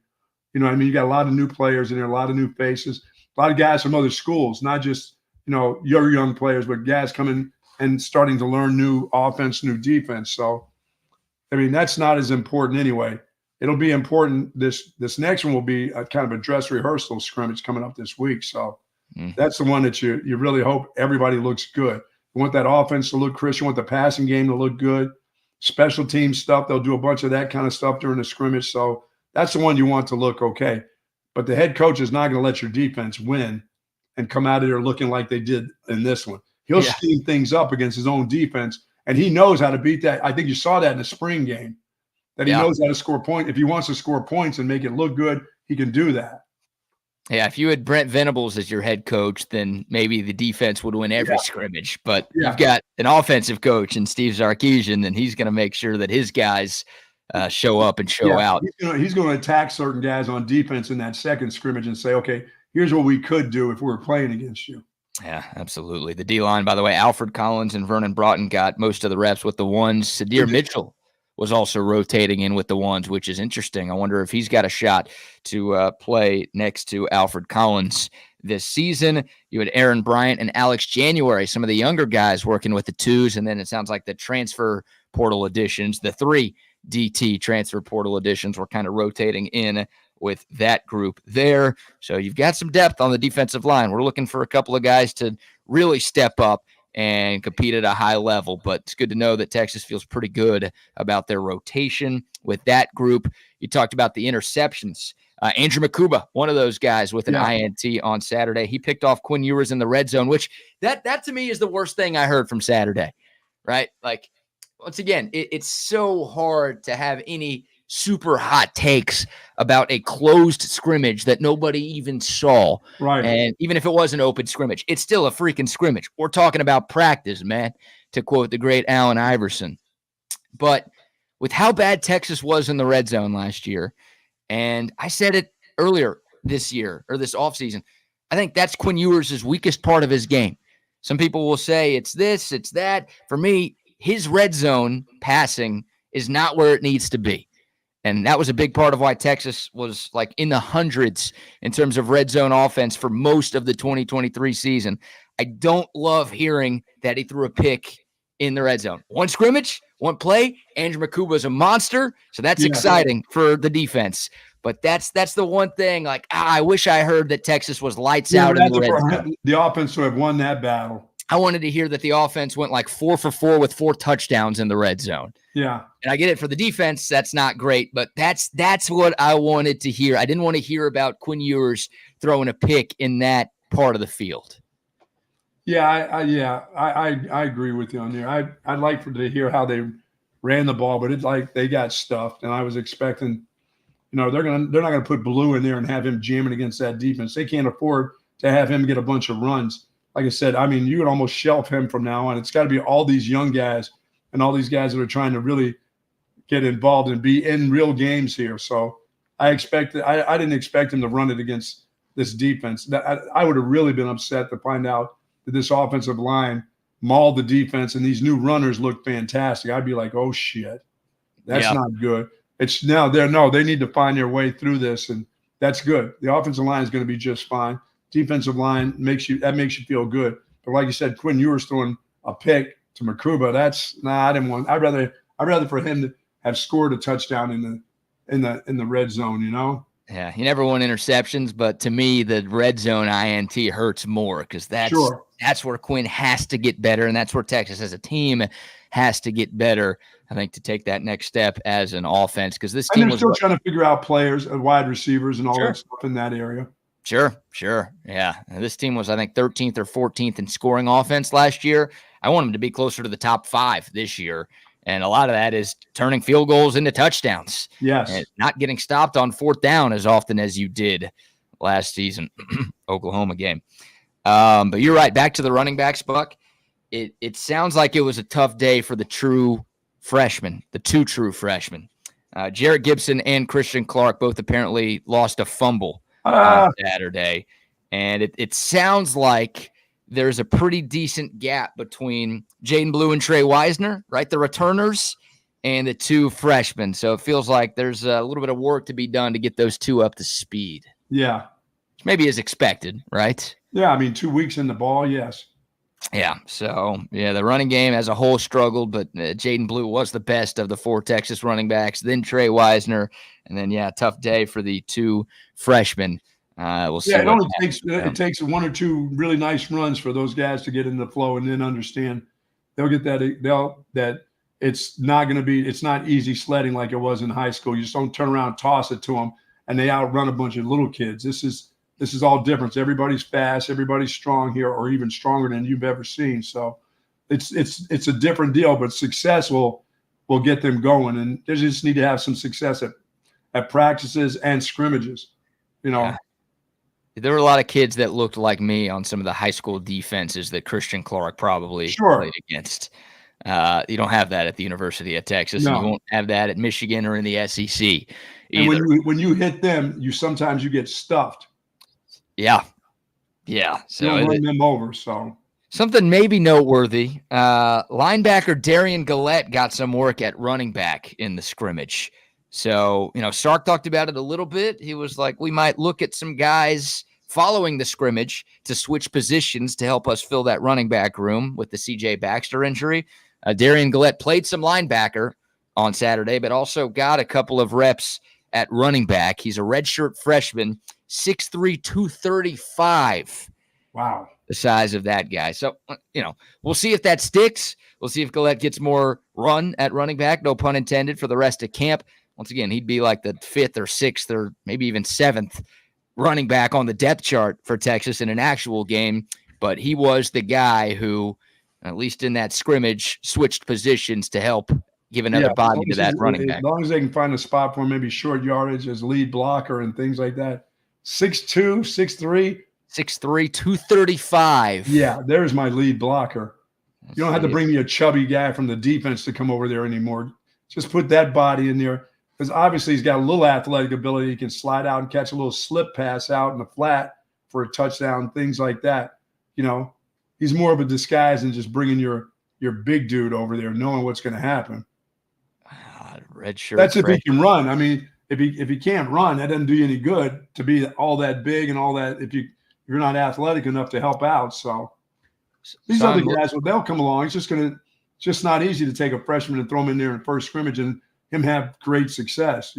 You got a lot of new players in there, a lot of new faces. a lot of guys from other schools, not just, your young players, but guys coming and starting to learn new offense, new defense. So, I mean, that's not as important anyway. It'll be important. This next one will be a kind of a dress rehearsal scrimmage coming up this week. So that's the one that you really hope everybody looks good. You want that offense to look crisp. You want the passing game to look good. Special team stuff, they'll do a bunch of that kind of stuff during the scrimmage. So that's the one you want to look okay. But the head coach is not going to let your defense win and come out of there looking like they did in this one. He'll steam things up against his own defense, and he knows how to beat that. I think you saw that in the spring game, that he knows how to score points. If he wants to score points and make it look good, he can do that. Yeah, if you had Brent Venables as your head coach, then maybe the defense would win every scrimmage. But you've got an offensive coach in Steve Sarkisian, and he's going to make sure that his guys show up and show out. He's going to attack certain guys on defense in that second scrimmage and say, okay, here's what we could do if we were playing against you. Yeah, absolutely. The D-line, by the way, Alfred Collins and Vernon Broughton got most of the reps with the ones. Sadir Mitchell was also rotating in with the ones, which is interesting. I wonder if he's got a shot to play next to Alfred Collins this season. You had Aaron Bryant and Alex January, some of the younger guys working with the twos, and then it sounds like the transfer portal additions, the 3 DT transfer portal additions were kind of rotating in with that group there. So you've got some depth on the defensive line. We're looking for a couple of guys to really step up and compete at a high level, but it's good to know that Texas feels pretty good about their rotation with that group. You talked about the interceptions. Andrew Makuba, one of those guys with an INT on Saturday. He picked off Quinn Ewers in the red zone, which that to me is the worst thing I heard from Saturday, right? Like, once again, it's so hard to have any super hot takes about a closed scrimmage that nobody even saw. Right. And even if it was an open scrimmage, it's still a freaking scrimmage. We're talking about practice, man, to quote the great Allen Iverson. But with how bad Texas was in the red zone last year, and I said it earlier this year or this offseason, I think that's Quinn Ewers' weakest part of his game. Some people will say it's this, it's that. For me, his red zone passing is not where it needs to be. And that was a big part of why Texas was like in the hundreds in terms of red zone offense for most of the 2023 season. I don't love hearing that he threw a pick in the red zone. One scrimmage, one play. Andrew Makuba is a monster, so that's exciting for the defense. But that's the one thing, like, I wish I heard that Texas was lights out in the red zone. The offense would have won that battle. I wanted to hear that the offense went like 4 for 4 with 4 touchdowns in the red zone. Yeah. And I get it for the defense. That's not great, but that's what I wanted to hear. I didn't want to hear about Quinn Ewers throwing a pick in that part of the field. Yeah, I agree with you on there. I'd like to hear how they ran the ball, but it's like they got stuffed, and I was expecting, they're not gonna put Blue in there and have him jamming against that defense. They can't afford to have him get a bunch of runs. Like I said, I mean, you would almost shelf him from now on. It's got to be all these young guys and all these guys that are trying to really get involved and be in real games here. So I didn't expect him to run it against this defense. I would have really been upset to find out that this offensive line mauled the defense and these new runners look fantastic. I'd be like, oh shit, that's not good. It's now they need to find their way through this, and that's good. The offensive line is going to be just fine. Defensive line makes you feel good. But like you said, Quinn Ewers throwing a pick to Makuba, I didn't want. I'd rather for him to have scored a touchdown in the red zone, Yeah, you never want interceptions, but to me, the red zone INT hurts more because that's where Quinn has to get better, and that's where Texas as a team has to get better, I think, to take that next step as an offense. Because this team was still trying to figure out players, wide receivers, and all that stuff in that area. Sure. Yeah. And this team was, I think, 13th or 14th in scoring offense last year. I want them to be closer to the top 5 this year. And a lot of that is turning field goals into touchdowns. Yes. And not getting stopped on 4th down as often as you did last season, Oklahoma game. But you're right. Back to the running backs, Buck. It sounds like it was a tough day for the true freshmen, the 2 true freshmen. Jarrett Gibson and Christian Clark both apparently lost a fumble on Saturday. And it sounds like there's a pretty decent gap between Jaden Blue and Trey Wisner, right? The returners and the 2 freshmen. So it feels like there's a little bit of work to be done to get those 2 up to speed. Yeah. maybe is expected, right? Yeah, I mean, 2 weeks in the ball, yes. Yeah, so, the running game as a whole struggled, but Jaden Blue was the best of the 4 Texas running backs, then Trey Wisner, and then, tough day for the 2 freshmen. We'll see. Yeah, what it takes 1 or 2 really nice runs for those guys to get in the flow and then understand they'll get that it's not easy sledding like it was in high school. You just don't turn around and toss it to them and they outrun a bunch of little kids. This is all different. Everybody's fast, everybody's strong here, or even stronger than you've ever seen. So it's a different deal, but success will get them going. And they just need to have some success at practices and scrimmages. Yeah. There were a lot of kids that looked like me on some of the high school defenses that Christian Clark probably played against. You don't have that at the University of Texas. No. And you won't have that at Michigan or in the SEC either. And when you hit them, sometimes you get stuffed. Yeah. So you don't run them over. So something maybe noteworthy. Linebacker Darian Gillette got some work at running back in the scrimmage. So, Sark talked about it a little bit. He was like, we might look at some guys following the scrimmage to switch positions to help us fill that running back room with the CJ Baxter injury. Darian Gillette played some linebacker on Saturday, but also got a couple of reps at running back. He's a redshirt freshman, 6'3", 235. Wow. The size of that guy. So, we'll see if that sticks. We'll see if Gillette gets more run at running back, no pun intended, for the rest of camp. Once again, he'd be like the 5th or 6th or maybe even 7th running back on the depth chart for Texas in an actual game. But he was the guy who, at least in that scrimmage, switched positions to help give another body to that running back. As long as they can find a spot for maybe short yardage as lead blocker and things like that. 6'2", 6'3". 6'3", 235. Yeah, there's my lead blocker. You don't have to bring me a chubby guy from the defense to come over there anymore. Just put that body in there. Because obviously he's got a little athletic ability. He can slide out and catch a little slip pass out in the flat for a touchdown, things like that. He's more of a disguise than just bringing your big dude over there, knowing what's going to happen. Red shirt. That's if he can run. I mean, if he can't run, that doesn't do you any good to be all that big and all that if you're not athletic enough to help out. So these other guys, they'll come along. It's just not easy to take a freshman and throw him in there in first scrimmage and him have great success,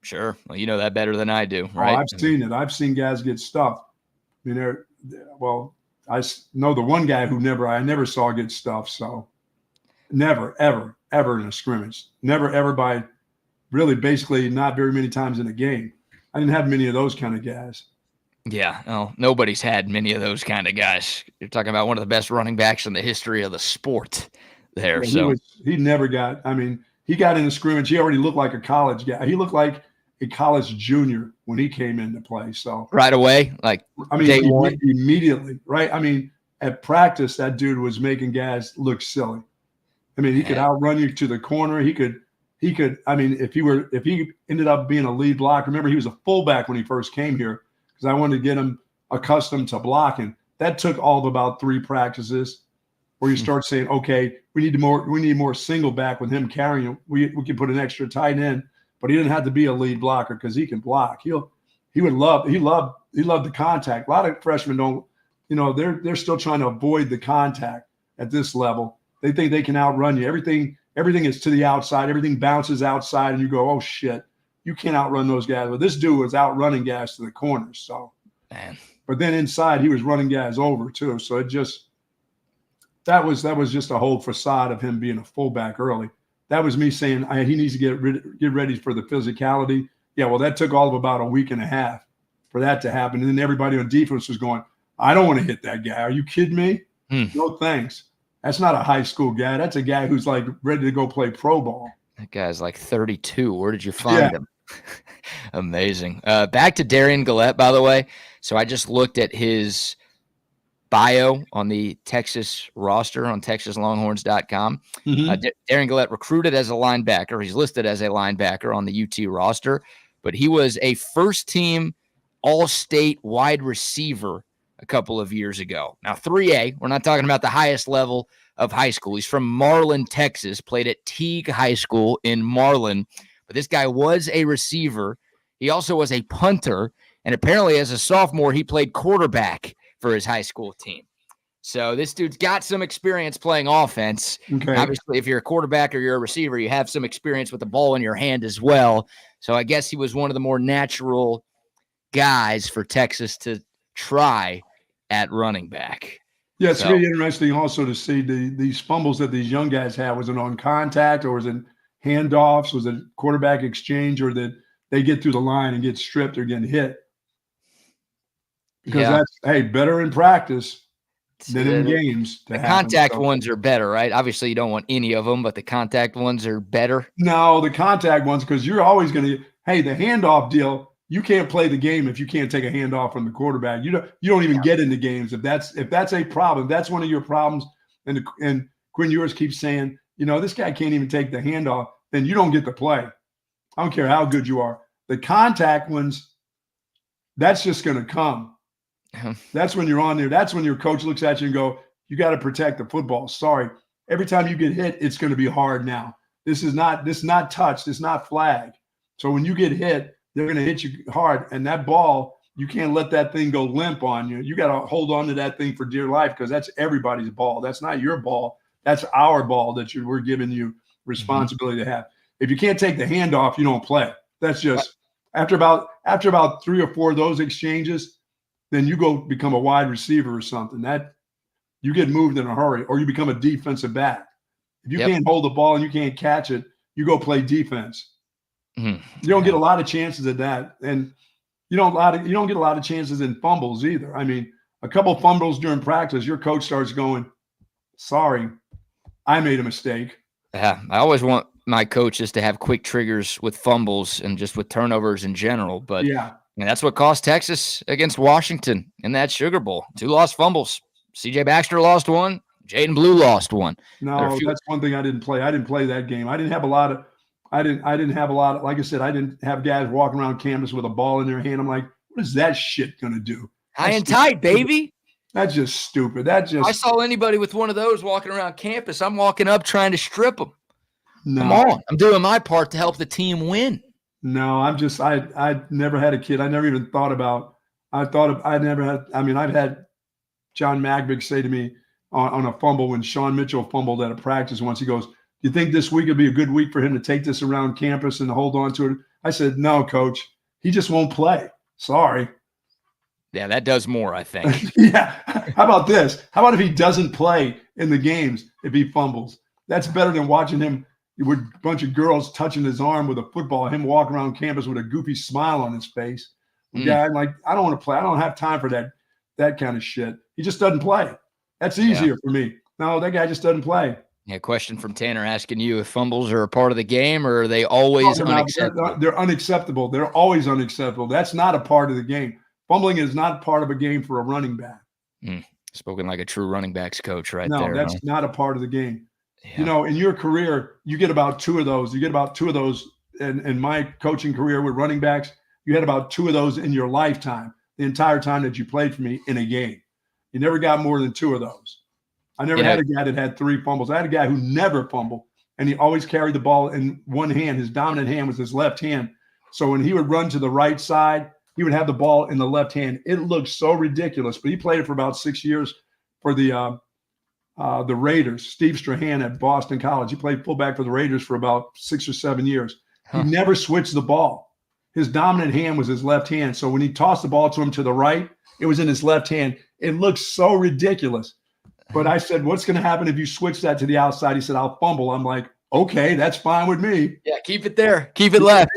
Sure. Well, you know that better than I do, right? Oh, I've seen it. I've seen guys get stuffed. I mean, I know the one guy who I never saw get stuffed. So never, ever, ever in a scrimmage. Never, ever by really basically not very many times in a game. I didn't have many of those kind of guys. Yeah. No, nobody's had many of those kind of guys. You're talking about one of the best running backs in the history of the sport there. Yeah, he never got, he got in a scrimmage. He already looked like a college guy. He looked like a college junior when he came into play. So right away, day one, immediately, right? At practice, that dude was making guys look silly. He could outrun you to the corner. He could. If he ended up being a lead blocker, remember he was a fullback when he first came here because I wanted to get him accustomed to blocking. That took all of about 3 practices. Where you start saying, okay, we need more single back with him carrying him. We can put an extra tight end, but he didn't have to be a lead blocker because he can block. He loved the contact. A lot of freshmen don't, they're still trying to avoid the contact at this level. They think they can outrun you. Everything is to the outside. Everything bounces outside, and you go, oh shit, you can't outrun those guys. But this dude was outrunning guys to the corners. So, man. But then inside he was running guys over too. So it just. That was just a whole facade of him being a fullback early. That was me saying he needs to get ready for the physicality. Yeah, well, that took all of about a week and a half for that to happen. And then everybody on defense was going, I don't want to hit that guy. Are you kidding me? No thanks. That's not a high school guy. That's a guy who's ready to go play pro ball. That guy's 32. Where did you find him? Amazing. Back to Darian Gillette, by the way. So I just looked at his bio on the Texas roster on TexasLonghorns.com. Darian Gillette recruited as a linebacker. He's listed as a linebacker on the UT roster, but he was a first-team All-State wide receiver a couple of years ago. Now, 3A, we're not talking about the highest level of high school. He's from Marlin, Texas, played at Teague High School in Marlin, but this guy was a receiver. He also was a punter, And apparently as a sophomore, he played quarterback for his high school team. So this dude's got some experience playing offense. Okay. Obviously, if you're a quarterback or you're a receiver, you have some experience with the ball in your hand as well. So I guess he was one of the more natural guys for Texas to try at running back. Yeah, it's really interesting also to see these fumbles that these young guys have. Was it on contact, or was it handoffs? Was it quarterback exchange, or that they get through the line and get stripped or get hit? Because that's better in practice than in games. The contact ones are better, right? Obviously, you don't want any of them, but the contact ones are better. No, the contact ones, because you're always going to the handoff deal. You can't play the game if you can't take a handoff from the quarterback. You don't even get into games if that's a problem. That's one of your problems. And Quinn Ewers keeps saying, this guy can't even take the handoff. Then you don't get to play. I don't care how good you are. The contact ones, that's just going to come. That's when you're on there. That's when your coach looks at you and go, you got to protect the football. Sorry. Every time you get hit, it's going to be hard now. This is not touch. This is not flag. So when you get hit, they're going to hit you hard. And that ball, you can't let that thing go limp on you. You got to hold on to that thing for dear life, because that's everybody's ball. That's not your ball. That's our ball that we're giving you responsibility to have. If you can't take the handoff, you don't play. That's just after about 3 or 4 of those exchanges, then you go become a wide receiver or something. That you get moved in a hurry, or you become a defensive back. If you can't hold the ball and you can't catch it, you go play defense. You don't get a lot of chances at that, and you don't get a lot of chances in fumbles either. I mean, a couple of fumbles during practice, your coach starts going, "Sorry, I made a mistake." Yeah, I always want my coaches to have quick triggers with fumbles and just with turnovers in general. But that's what cost Texas against Washington in that Sugar Bowl. 2 lost fumbles. C.J. Baxter lost one. Jaden Blue lost one. No, that's one thing I didn't play. I didn't play that game. I didn't have a lot of, like I said, I didn't have guys walking around campus with a ball in their hand. I'm like, what is that shit going to do? High and tight, baby. That's just stupid. I saw anybody with one of those walking around campus, I'm walking up trying to strip them. No. Come on. I'm doing my part to help the team win. No, I never had a kid. I never even thought about, I've had John Magbig say to me on a fumble when Sean Mitchell fumbled at a practice once, he goes, "Do you think this week would be a good week for him to take this around campus and hold on to it?" I said, "No, coach, he just won't play. Sorry." Yeah, that does more, I think. Yeah. How about this? How about if he doesn't play in the games if he fumbles? That's better than watching him with a bunch of girls touching his arm with a football, him walking around campus with a goofy smile on his face. Yeah, I'm like, I don't want to play. I don't have time for that kind of shit. He just doesn't play. That's easier for me. No, that guy just doesn't play. Yeah, question from Tanner asking you if fumbles are a part of the game, or are they always unacceptable? They're unacceptable. They're always unacceptable. That's not a part of the game. Fumbling is not part of a game for a running back. Spoken like a true running backs coach there. No, that's not a part of the game. Yeah. In your career, you get about 2 of those. You get about 2 of those in my coaching career with running backs. You had about 2 of those in your lifetime, the entire time that you played for me in a game. You never got more than 2 of those. I never had a guy that had 3 fumbles. I had a guy who never fumbled, and he always carried the ball in one hand. His dominant hand was his left hand. So when he would run to the right side, he would have the ball in the left hand. It looked so ridiculous, but he played it for about 6 years for the Raiders. Steve Strahan at Boston College. He played fullback for the Raiders for about 6 or 7 years. He never switched the ball. His dominant hand was his left hand. So when he tossed the ball to him to the right, it was in his left hand. It looked so ridiculous. But I said, "What's going to happen if you switch that to the outside?" He said, "I'll fumble." I'm like, "Okay, that's fine with me." Yeah, keep it there. Keep it left.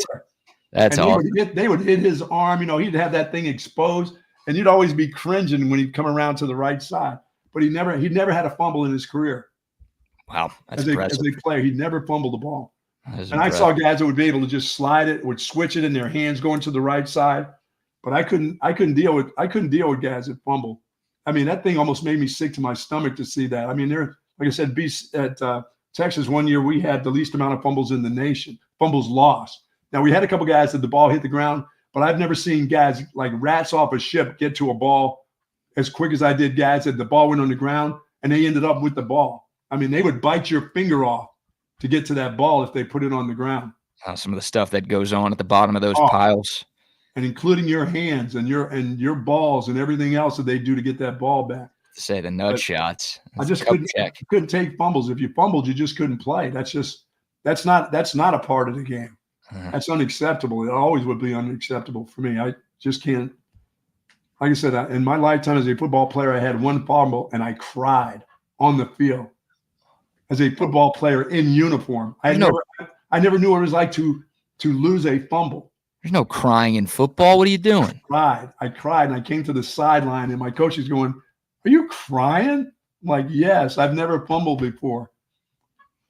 That's awesome. They would hit his arm. He'd have that thing exposed, and you'd always be cringing when he'd come around to the right side. But he never had a fumble in his career. Wow, that's impressive. As a player, he never fumbled the ball. And impressive. I saw guys that would be able to just slide it, would switch it in their hands going to the right side. But I couldn't deal with guys that fumble. I mean, that thing almost made me sick to my stomach to see that. I mean, like I said, at Texas one year, we had the least amount of fumbles in the nation, fumbles lost. Now, we had a couple guys that the ball hit the ground, but I've never seen guys like rats off a ship get to a ball as quick as I did guys that the ball went on the ground and they ended up with the ball. I mean, they would bite your finger off to get to that ball if they put it on the ground. Some of the stuff that goes on at the bottom of those piles. and including your hands and your balls and everything else that they do to get that ball back. Say the nut shots. I just couldn't take fumbles. If you fumbled, you just couldn't play. That's not a part of the game. That's unacceptable. It always would be unacceptable for me. I just can't. Like I said, in my lifetime as a football player, I had one fumble and I cried on the field as a football player in uniform. I never knew what it was like to lose a fumble. There's no crying in football. What are you doing? I cried and I came to the sideline and my coach is going, "Are you crying?" I'm like, "Yes, I've never fumbled before."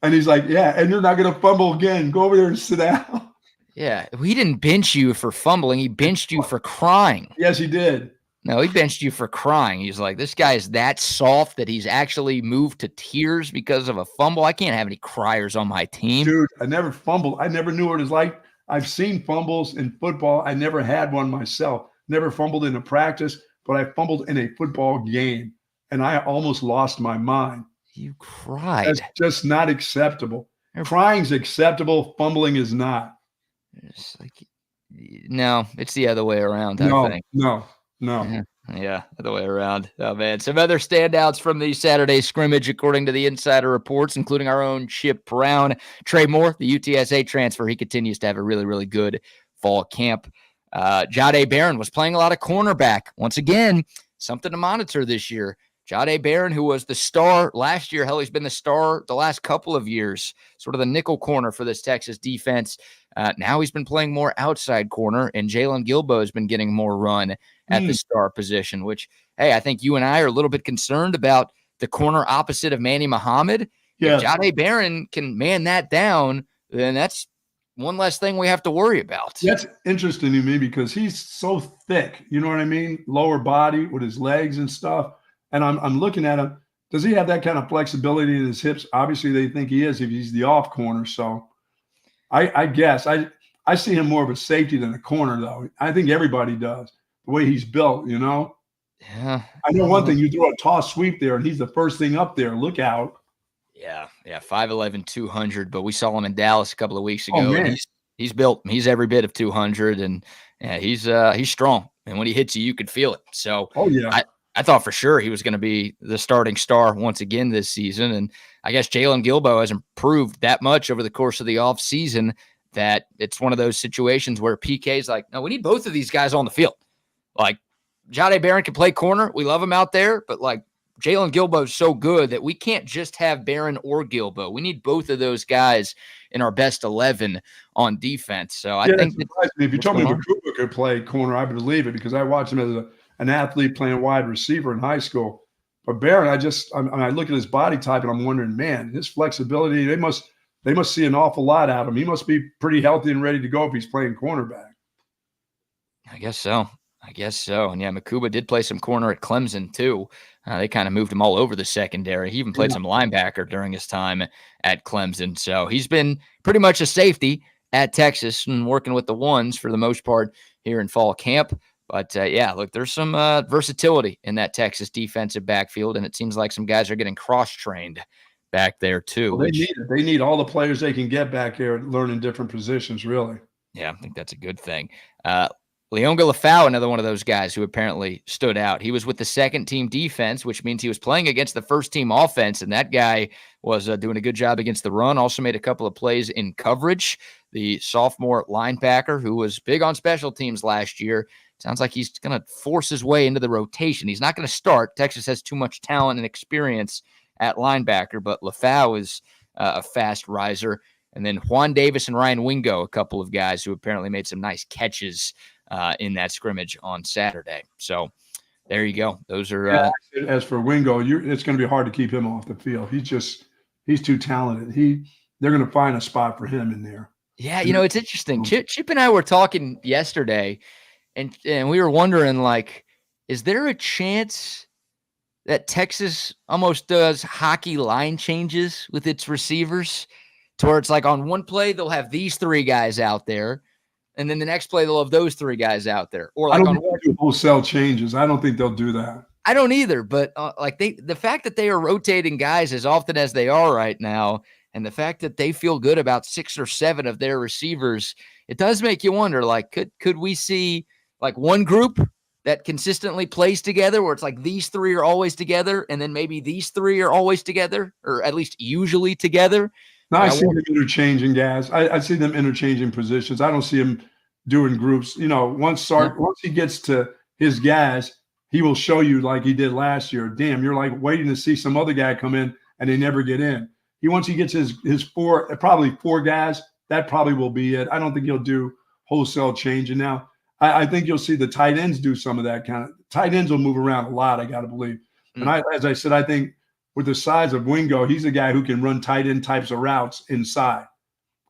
And he's like, "Yeah, and you're not going to fumble again. Go over there and sit down." Yeah, he didn't bench you for fumbling. He benched you for crying. Yes, he did. No, he benched you for crying. He's like, this guy is that soft that he's actually moved to tears because of a fumble. I can't have any criers on my team. Dude, I never fumbled. I never knew what it was like. I've seen fumbles in football. I never had one myself. Never fumbled in a practice, but I fumbled in a football game, and I almost lost my mind. You cried. That's just not acceptable. Crying's acceptable. Fumbling is not. It's like, no, it's the other way around. I think. No. Yeah, other way around. Oh, man. Some other standouts from the Saturday scrimmage, according to the insider reports, including our own Chip Brown. Trey Moore, the UTSA transfer, he continues to have a really, really good fall camp. Jahdae Barron was playing a lot of cornerback. Once again, something to monitor this year. Jahdae Barron, who was the star last year, hell, he's been the star the last couple of years, sort of the nickel corner for this Texas defense. Now he's been playing more outside corner, and Jalen Gilbo has been getting more run at the star position, which, hey, I think you and I are a little bit concerned about the corner opposite of Manny Muhammad. Yeah. If Jahdae Barron can man that down, then that's one less thing we have to worry about. That's interesting to me because he's so thick, you know what I mean? Lower body with his legs and stuff. And I'm looking at him. Does he have that kind of flexibility in his hips? Obviously, they think he is if he's the off corner. So I guess I see him more of a safety than a corner, though. I think everybody does, the way he's built, you know? Yeah. I know one thing. You throw a toss sweep there, and he's the first thing up there. Look out. Yeah, 5'11", 200, but we saw him in Dallas a couple of weeks ago. Oh, and he's built. He's every bit of 200, and yeah, he's strong. And when he hits you, you could feel it. So I thought for sure he was going to be the starting star once again this season. And I guess Jalen Gilbo has improved that much over the course of the offseason that it's one of those situations where PK's like, no, we need both of these guys on the field. Like, Jahdae Barron can play corner. We love him out there. But, like, Jalen Gilbo is so good that we can't just have Barron or Gilbo. We need both of those guys in our best 11 on defense. So I think if you told me Vancouver could play corner, I would believe it because I watched him as an athlete playing wide receiver in high school. But Barron, I look at his body type and I'm wondering, man, his flexibility, they must see an awful lot out of him. He must be pretty healthy and ready to go if he's playing cornerback. I guess so. And yeah, Makuba did play some corner at Clemson too. They kind of moved him all over the secondary. He even played some linebacker during his time at Clemson. So he's been pretty much a safety at Texas and working with the ones for the most part here in fall camp. But, yeah, look, there's some versatility in that Texas defensive backfield, and it seems like some guys are getting cross-trained back there too. Well, they need all the players they can get back there learning different positions, really. Yeah, I think that's a good thing. Leonga Lafau, another one of those guys who apparently stood out. He was with the second-team defense, which means he was playing against the first-team offense, and that guy was doing a good job against the run, also made a couple of plays in coverage. The sophomore linebacker who was big on special teams last year, sounds like he's going to force his way into the rotation. He's not going to start. Texas has too much talent and experience at linebacker, but Lafau is a fast riser. And then Juan Davis and Ryan Wingo, a couple of guys who apparently made some nice catches in that scrimmage on Saturday. So there you go. Those are as for Wingo, it's going to be hard to keep him off the field. He's too talented. They're going to find a spot for him in there. Yeah, it's interesting. Chip and I were talking yesterday, and we were wondering, like, is there a chance that Texas almost does hockey line changes with its receivers to where it's like on one play they'll have these three guys out there, and then the next play they'll have those three guys out there? Or like I don't think they'll do wholesale changes. I don't think they'll do that. I don't either, but the fact that they are rotating guys as often as they are right now, And the fact that they feel good about 6 or 7 of their receivers, it does make you wonder, like, could we see like one group that consistently plays together where it's like these 3 are always together and then maybe these 3 are always together, or at least usually together? No, I see them interchanging guys. I see them interchanging positions. I don't see him doing groups. Once he gets to his guys, he will show you like he did last year. Damn, you're like waiting to see some other guy come in and they never get in. Once he gets his probably 4 guys, that probably will be it. I don't think he'll do wholesale changing now. I think you'll see the tight ends do some of that kind of. Tight ends will move around a lot, I got to believe. And as I said, I think with the size of Wingo, he's a guy who can run tight end types of routes inside.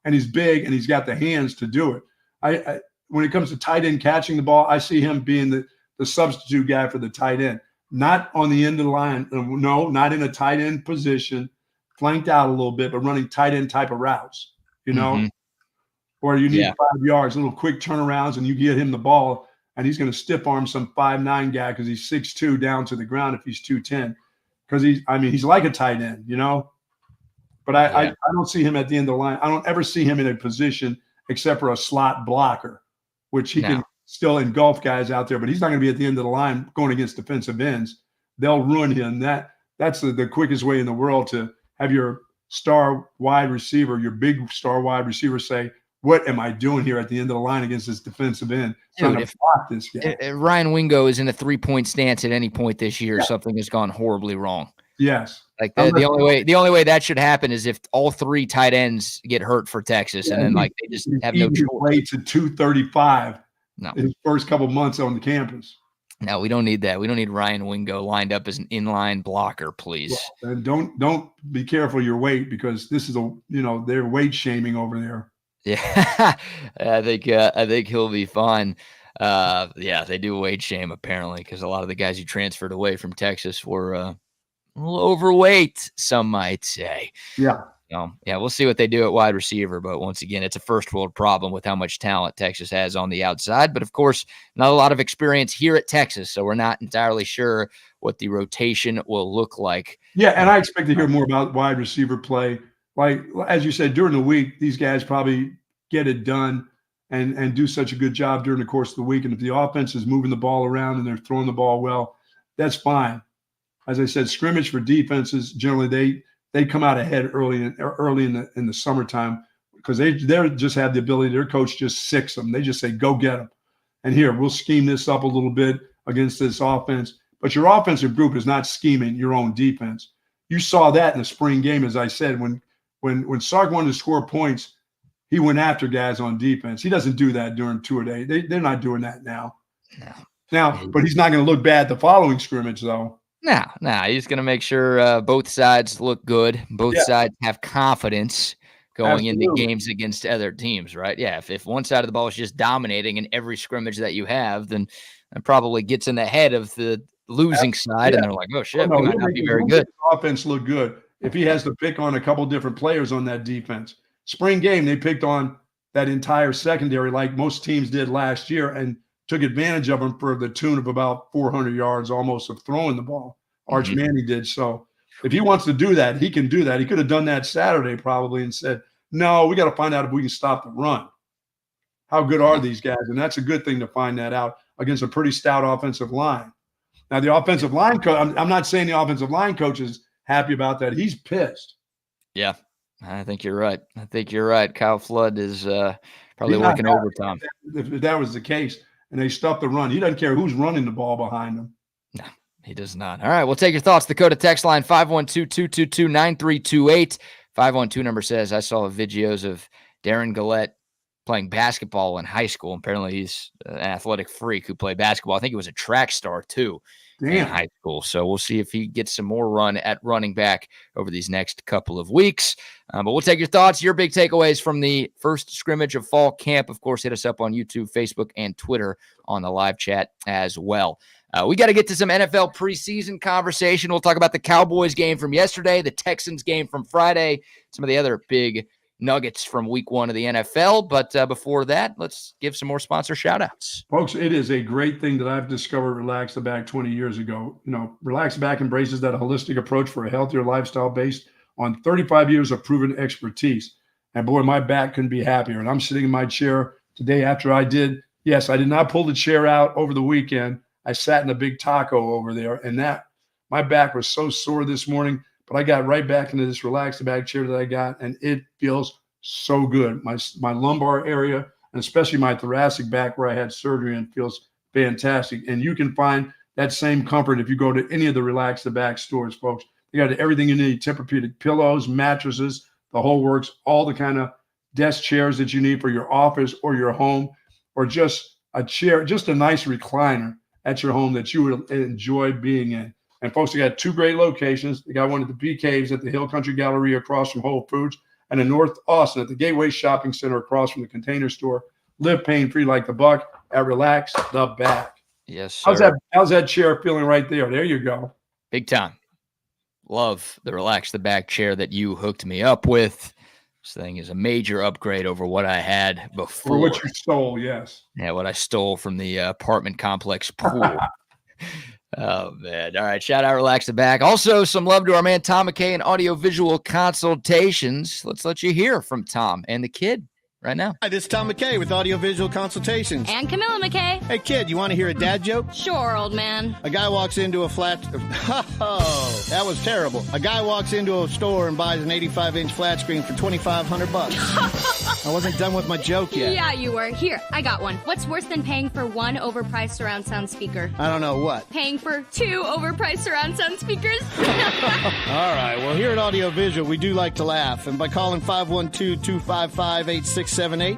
And he's big and he's got the hands to do it. When it comes to tight end catching the ball, I see him being the substitute guy for the tight end. Not on the end of the line. No, not in a tight end position, flanked out a little bit, but running tight end type of routes, Or you need 5 yards, little quick turnarounds, and you get him the ball, and he's going to stiff arm some 5'9" guy because he's 6'2" down to the ground if he's 210. Because he's like a tight end, But I don't see him at the end of the line. I don't ever see him in a position except for a slot blocker, which he can still engulf guys out there, but he's not going to be at the end of the line going against defensive ends. They'll ruin him. That's the quickest way in the world to have your star wide receiver, your big star wide receiver say, what am I doing here at the end of the line against this defensive end? Dude, if block this guy. Ryan Wingo is in a 3-point stance at any point this year, something has gone horribly wrong. Yes. Like the only way that should happen is if all 3 tight ends get hurt for Texas, and then like they just have no choice. Way to 235 in his first couple months on the campus. No, we don't need that. We don't need Ryan Wingo lined up as an inline blocker, please. Well, and don't be careful your weight, because this is they're weight shaming over there. Yeah, I think he'll be fine. They do weight shame apparently, because a lot of the guys who transferred away from Texas were a little overweight, some might say. Yeah. We'll see what they do at wide receiver. But once again, it's a first world problem with how much talent Texas has on the outside. But of course, not a lot of experience here at Texas, so we're not entirely sure what the rotation will look like. Yeah, and I expect to hear more about wide receiver play. Like, as you said, during the week, these guys probably get it done and do such a good job during the course of the week. And if the offense is moving the ball around and they're throwing the ball well, that's fine. As I said, scrimmage for defenses, generally they come out ahead early in the summertime, because they just have the ability. Their coach just sicks them. They just say, go get them. And here, we'll scheme this up a little bit against this offense. But your offensive group is not scheming your own defense. You saw that in the spring game, as I said, when Sark wanted to score points, he went after guys on defense. He doesn't do that during two-a-day. They're not doing that now. No. But he's not going to look bad the following scrimmage, though. No. He's going to make sure both sides look good. Both sides have confidence going into games against other teams, right? Yeah, if one side of the ball is just dominating in every scrimmage that you have, then it probably gets in the head of the losing side, and they're like, oh, shit, we might not be very good. Offense look good if he has to pick on a couple different players on that defense. Spring game, they picked on that entire secondary like most teams did last year and took advantage of them for the tune of about 400 yards almost of throwing the ball. Arch Manning did. So if he wants to do that, he can do that. He could have done that Saturday probably and said, no, we got to find out if we can stop the run. How good are these guys? And that's a good thing to find that out against a pretty stout offensive line. Now, the offensive line coach, I'm not saying the offensive line coach is happy about that. He's pissed. Yeah, I think you're right. Kyle Flood is probably working overtime. If that was the case and they stuff the run, he doesn't care who's running the ball behind him. No, he does not. All right, we'll take your thoughts. Dakota text line 512-222-9328. 512 number says, I saw videos of Darren Gillette playing basketball in high school. Apparently he's an athletic freak who played basketball. I think he was a track star too in high school. So we'll see if he gets some more run at running back over these next couple of weeks. But we'll take your thoughts, your big takeaways from the first scrimmage of fall camp. Of course, hit us up on YouTube, Facebook, and Twitter on the live chat as well. We got to get to some NFL preseason conversation. We'll talk about the Cowboys game from yesterday, the Texans game from Friday, some of the other big nuggets from week 1 of the NFL. But before that, let's give some more sponsor shout outs. Folks, it is a great thing that I've discovered Relax the Back 20 years ago. Relax the Back embraces that holistic approach for a healthier lifestyle based on 35 years of proven expertise. And boy, my back couldn't be happier. And I'm sitting in my chair today after I did. Yes, I did not pull the chair out over the weekend. I sat in a big taco over there, and my back was so sore this morning, but I got right back into this relaxed back chair that I got, and it feels so good. My lumbar area, and especially my thoracic back where I had surgery, and feels fantastic. And you can find that same comfort if you go to any of the Relax the Back stores, folks. They got everything you need: Tempur-Pedic pillows, mattresses, the whole works, all the kind of desk chairs that you need for your office or your home, or just a chair, just a nice recliner at your home that you would enjoy being in. And folks, they got 2 great locations. They got one at the Bee Caves at the Hill Country Galleria across from Whole Foods, and in North Austin at the Gateway Shopping Center across from the Container Store. Live pain-free like the Buck at Relax the Back. Yes, sir. How's that chair feeling right there? There you go. Big time. Love the Relax the Back chair that you hooked me up with. This thing is a major upgrade over what I had before. Or what you stole, yes. Yeah, what I stole from the apartment complex pool. Oh, man. All right, shout out Relax the Back. Also, some love to our man Tom McKay and Audiovisual Consultations. Let's let you hear from Tom and the kid right now. Hi, this is Tom McKay with Audiovisual Consultations. And Camilla McKay. Hey, kid, you want to hear a dad joke? Sure, old man. A guy walks into a flat... Oh, that was terrible. A guy walks into a store and buys an 85-inch flat screen for $2,500. I wasn't done with my joke yet. Yeah, you were. Here, I got one. What's worse than paying for one overpriced surround sound speaker? I don't know what. Paying for 2 overpriced surround sound speakers? All right, well, here at Audiovisual, we do like to laugh. And by calling 512-255-8678,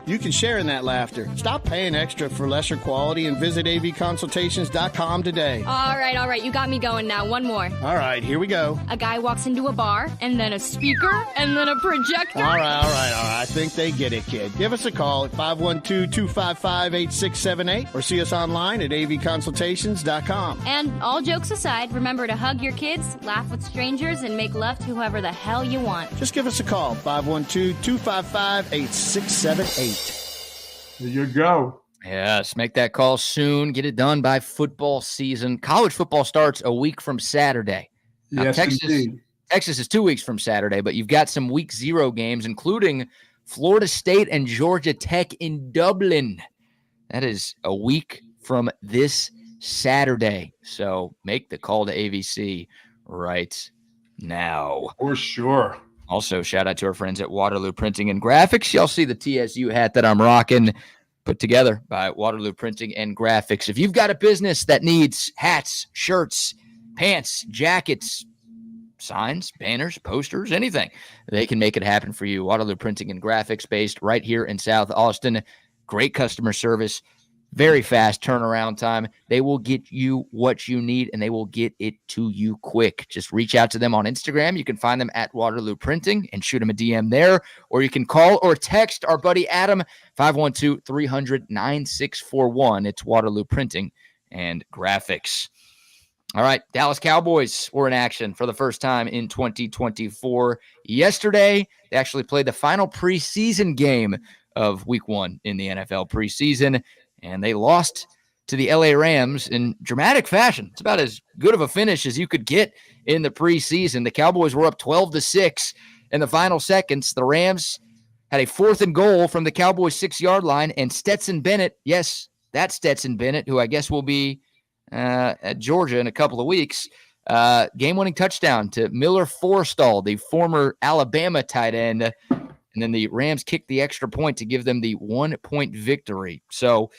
you can share in that laughter. Stop paying extra for lesser quality and visit avconsultations.com today. All right. You got me going now. One more. All right, here we go. A guy walks into a bar, and then a speaker, and then a projector. All right. I think they get it, kid. Give us a call at 512-255-8678 or see us online at avconsultations.com. And all jokes aside, remember to hug your kids, laugh with strangers, and make love to whoever the hell you want. Just give us a call, 512-255-8678. There you go. Yes, make that call soon. Get it done by football season. College football starts a week from Saturday. Now, Yes, indeed. Texas is 2 weeks from Saturday, but you've got some week 0 games, including Florida State and Georgia Tech in Dublin. That is a week from this Saturday. So make the call to AVC right now. For sure. Also, shout out to our friends at Waterloo Printing and Graphics. Y'all see the TSU hat that I'm rocking, put together by Waterloo Printing and Graphics. If you've got a business that needs hats, shirts, pants, jackets, signs, banners, posters, anything, they can make it happen for you. Waterloo Printing and Graphics, based right here in South Austin. Great customer service, very fast turnaround time. They will get you what you need, and they will get it to you quick. Just reach out to them on Instagram. You can find them at Waterloo Printing and shoot them a DM there, or you can call or text our buddy Adam, 512-300-9641. It's Waterloo Printing and Graphics. All right, Dallas Cowboys were in action for the first time in 2024. Yesterday, they actually played the final preseason game of week 1 in the NFL preseason, and they lost to the LA Rams in dramatic fashion. It's about as good of a finish as you could get in the preseason. The Cowboys were up 12-6 in the final seconds. The Rams had a 4th and goal from the Cowboys' 6-yard line, and Stetson Bennett, yes, that's Stetson Bennett, who I guess will be at Georgia in a couple of weeks, game-winning touchdown to Miller Forrestall, the former Alabama tight end, and then the Rams kicked the extra point to give them the 1-point victory. So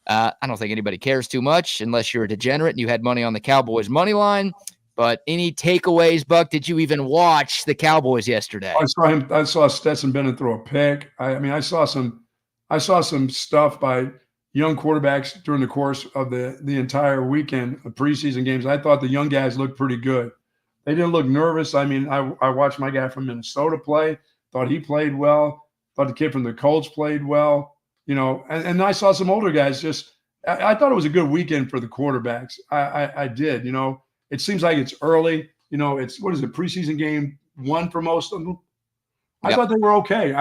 I don't think anybody cares too much unless you're a degenerate and you had money on the Cowboys money line. But any takeaways, Buck? Did you even watch the Cowboys yesterday? I saw Stetson Bennett throw a pick. I saw some stuff by young quarterbacks during the course of the entire weekend of preseason games. I thought the young guys looked pretty good. They didn't look nervous. I watched my guy from Minnesota play. Thought he played well. Thought the kid from the Colts played well. And I saw some older guys I thought it was a good weekend for the quarterbacks. I did. It seems like it's early. It's, what is it, preseason game 1 for most of them? I thought they were okay.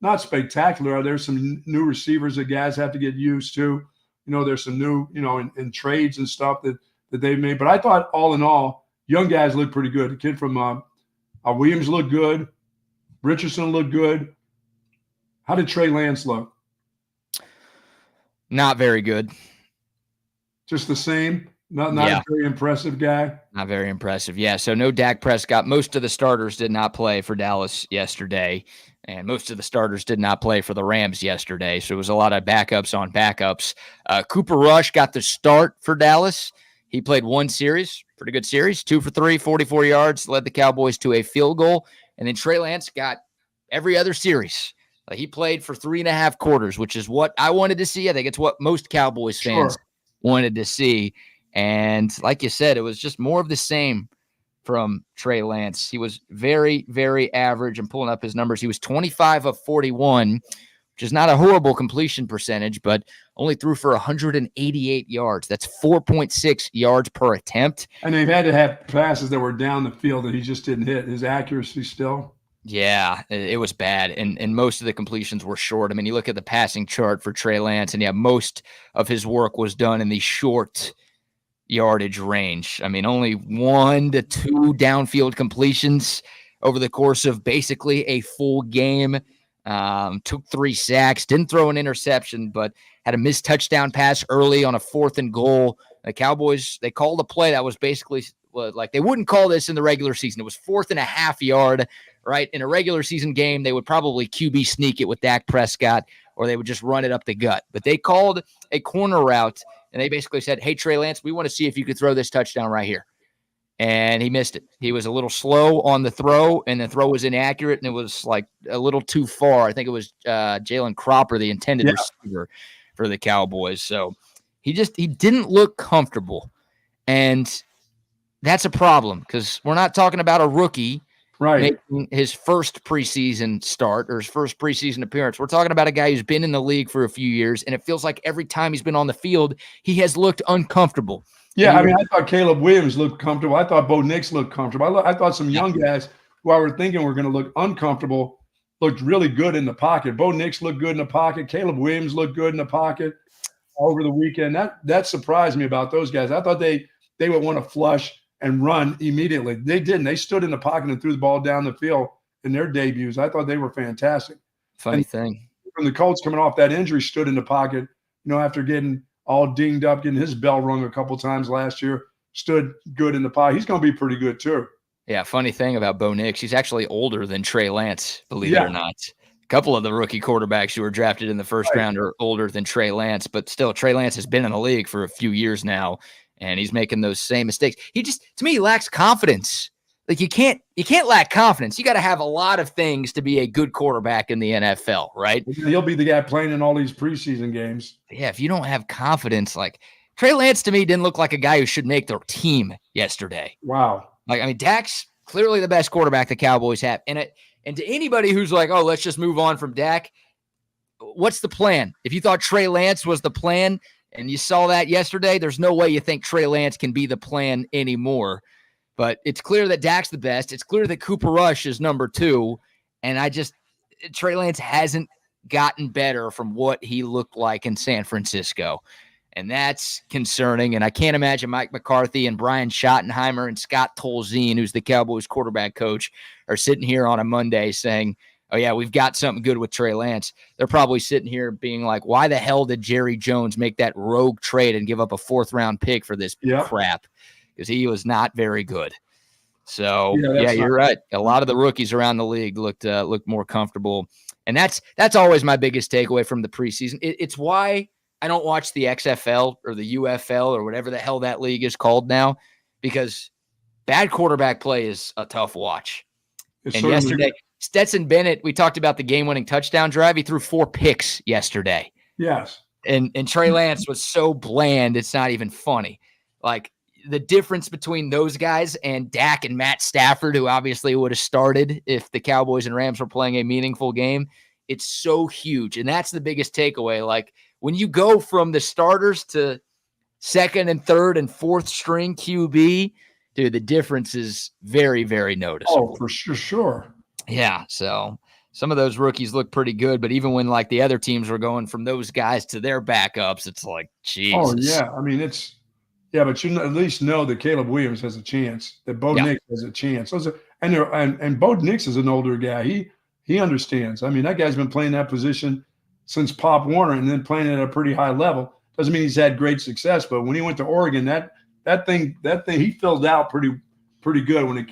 Not spectacular. There's some new receivers that guys have to get used to. There's some new, in trades and stuff that they've made. But I thought all in all, young guys look pretty good. The kid from Williams looked good. Richardson looked good. How did Trey Lance look? Not very good. Just the same? Not a very impressive guy? Not very impressive. Yeah, so no Dak Prescott. Most of the starters did not play for Dallas yesterday, and most of the starters did not play for the Rams yesterday, so it was a lot of backups on backups. Cooper Rush got the start for Dallas. He played one series, pretty good series, 2 for 3, 44 yards, led the Cowboys to a field goal, and then Trey Lance got every other series. He played for 3.5 quarters, which is what I wanted to see. I think it's what most Cowboys fans wanted to see. And like you said, it was just more of the same from Trey Lance. He was very, very average. I'm pulling up his numbers. He was 25 of 41, which is not a horrible completion percentage, but only threw for 188 yards. That's 4.6 yards per attempt. And they've had to have passes that were down the field that he just didn't hit. His accuracy still. Yeah, it was bad, and most of the completions were short. I mean, you look at the passing chart for Trey Lance, and most of his work was done in the short yardage range. I mean, only 1 to 2 downfield completions over the course of basically a full game. Took 3 sacks, didn't throw an interception, but had a missed touchdown pass early on a 4th and goal. The Cowboys, they called a play that was basically like they wouldn't call this in the regular season. It was 4.5 yard. Right? In a regular season game, they would probably QB sneak it with Dak Prescott, or they would just run it up the gut. But they called a corner route, and they basically said, hey, Trey Lance, we want to see if you could throw this touchdown right here. And he missed it. He was a little slow on the throw, and the throw was inaccurate, and it was like a little too far. I think it was Jalen Cropper, the intended receiver for the Cowboys. So he didn't look comfortable. And that's a problem because we're not talking about a rookie making his first preseason start or his first preseason appearance. We're talking about a guy who's been in the league for a few years, and it feels like every time he's been on the field, he has looked uncomfortable. Yeah, I mean, I thought Caleb Williams looked comfortable. I thought Bo Nix looked comfortable. I thought some young guys who I were thinking were going to look uncomfortable looked really good in the pocket. Bo Nix looked good in the pocket. Caleb Williams looked good in the pocket over the weekend. That surprised me about those guys. I thought they would want to flush and run immediately. They didn't. They stood in the pocket and threw the ball down the field in their debuts. I thought they were fantastic. Funny thing. From the Colts coming off that injury, stood in the pocket, after getting all dinged up, getting his bell rung a couple times last year, stood good in the pocket. He's going to be pretty good too. Yeah, funny thing about Bo Nix, he's actually older than Trey Lance, believe it or not. A couple of the rookie quarterbacks who were drafted in the first round are older than Trey Lance, but still, Trey Lance has been in the league for a few years now. And he's making those same mistakes. He just, to me, lacks confidence. Like you can't lack confidence. You got to have a lot of things to be a good quarterback in the NFL, right? He'll be the guy playing in all these preseason games. Yeah, if you don't have confidence, like Trey Lance to me didn't look like a guy who should make their team yesterday. Wow. Like, I mean, Dak's clearly the best quarterback the Cowboys have. And to anybody who's like, oh, let's just move on from Dak, what's the plan? If you thought Trey Lance was the plan, and you saw that yesterday, there's no way you think Trey Lance can be the plan anymore. But it's clear that Dak's the best. It's clear that Cooper Rush is number 2. And Trey Lance hasn't gotten better from what he looked like in San Francisco. And that's concerning. And I can't imagine Mike McCarthy and Brian Schottenheimer and Scott Tolzien, who's the Cowboys quarterback coach, are sitting here on a Monday saying, oh, yeah, we've got something good with Trey Lance. They're probably sitting here being like, why the hell did Jerry Jones make that rogue trade and give up a 4th-round pick for this crap? Because he was not very good. So, yeah, you're right. A lot of the rookies around the league looked more comfortable. And that's always my biggest takeaway from the preseason. It's why I don't watch the XFL or the UFL or whatever the hell that league is called now, because bad quarterback play is a tough watch. And yesterday – Stetson Bennett, we talked about the game-winning touchdown drive. He threw 4 picks yesterday. Yes. And Trey Lance was so bland, it's not even funny. Like, the difference between those guys and Dak and Matt Stafford, who obviously would have started if the Cowboys and Rams were playing a meaningful game, it's so huge. And that's the biggest takeaway. Like, when you go from the starters to second and third and fourth string QB, dude, the difference is very, very noticeable. Oh, for sure. Yeah, so some of those rookies look pretty good, but even when like the other teams were going from those guys to their backups, it's like, Jesus. Oh, yeah. I mean, but you at least know that Caleb Williams has a chance, that Bo Nix has a chance. And Bo Nix is an older guy. He understands. I mean, that guy's been playing that position since Pop Warner, and then playing at a pretty high level. Doesn't mean he's had great success, but when he went to Oregon, that thing he filled out pretty good.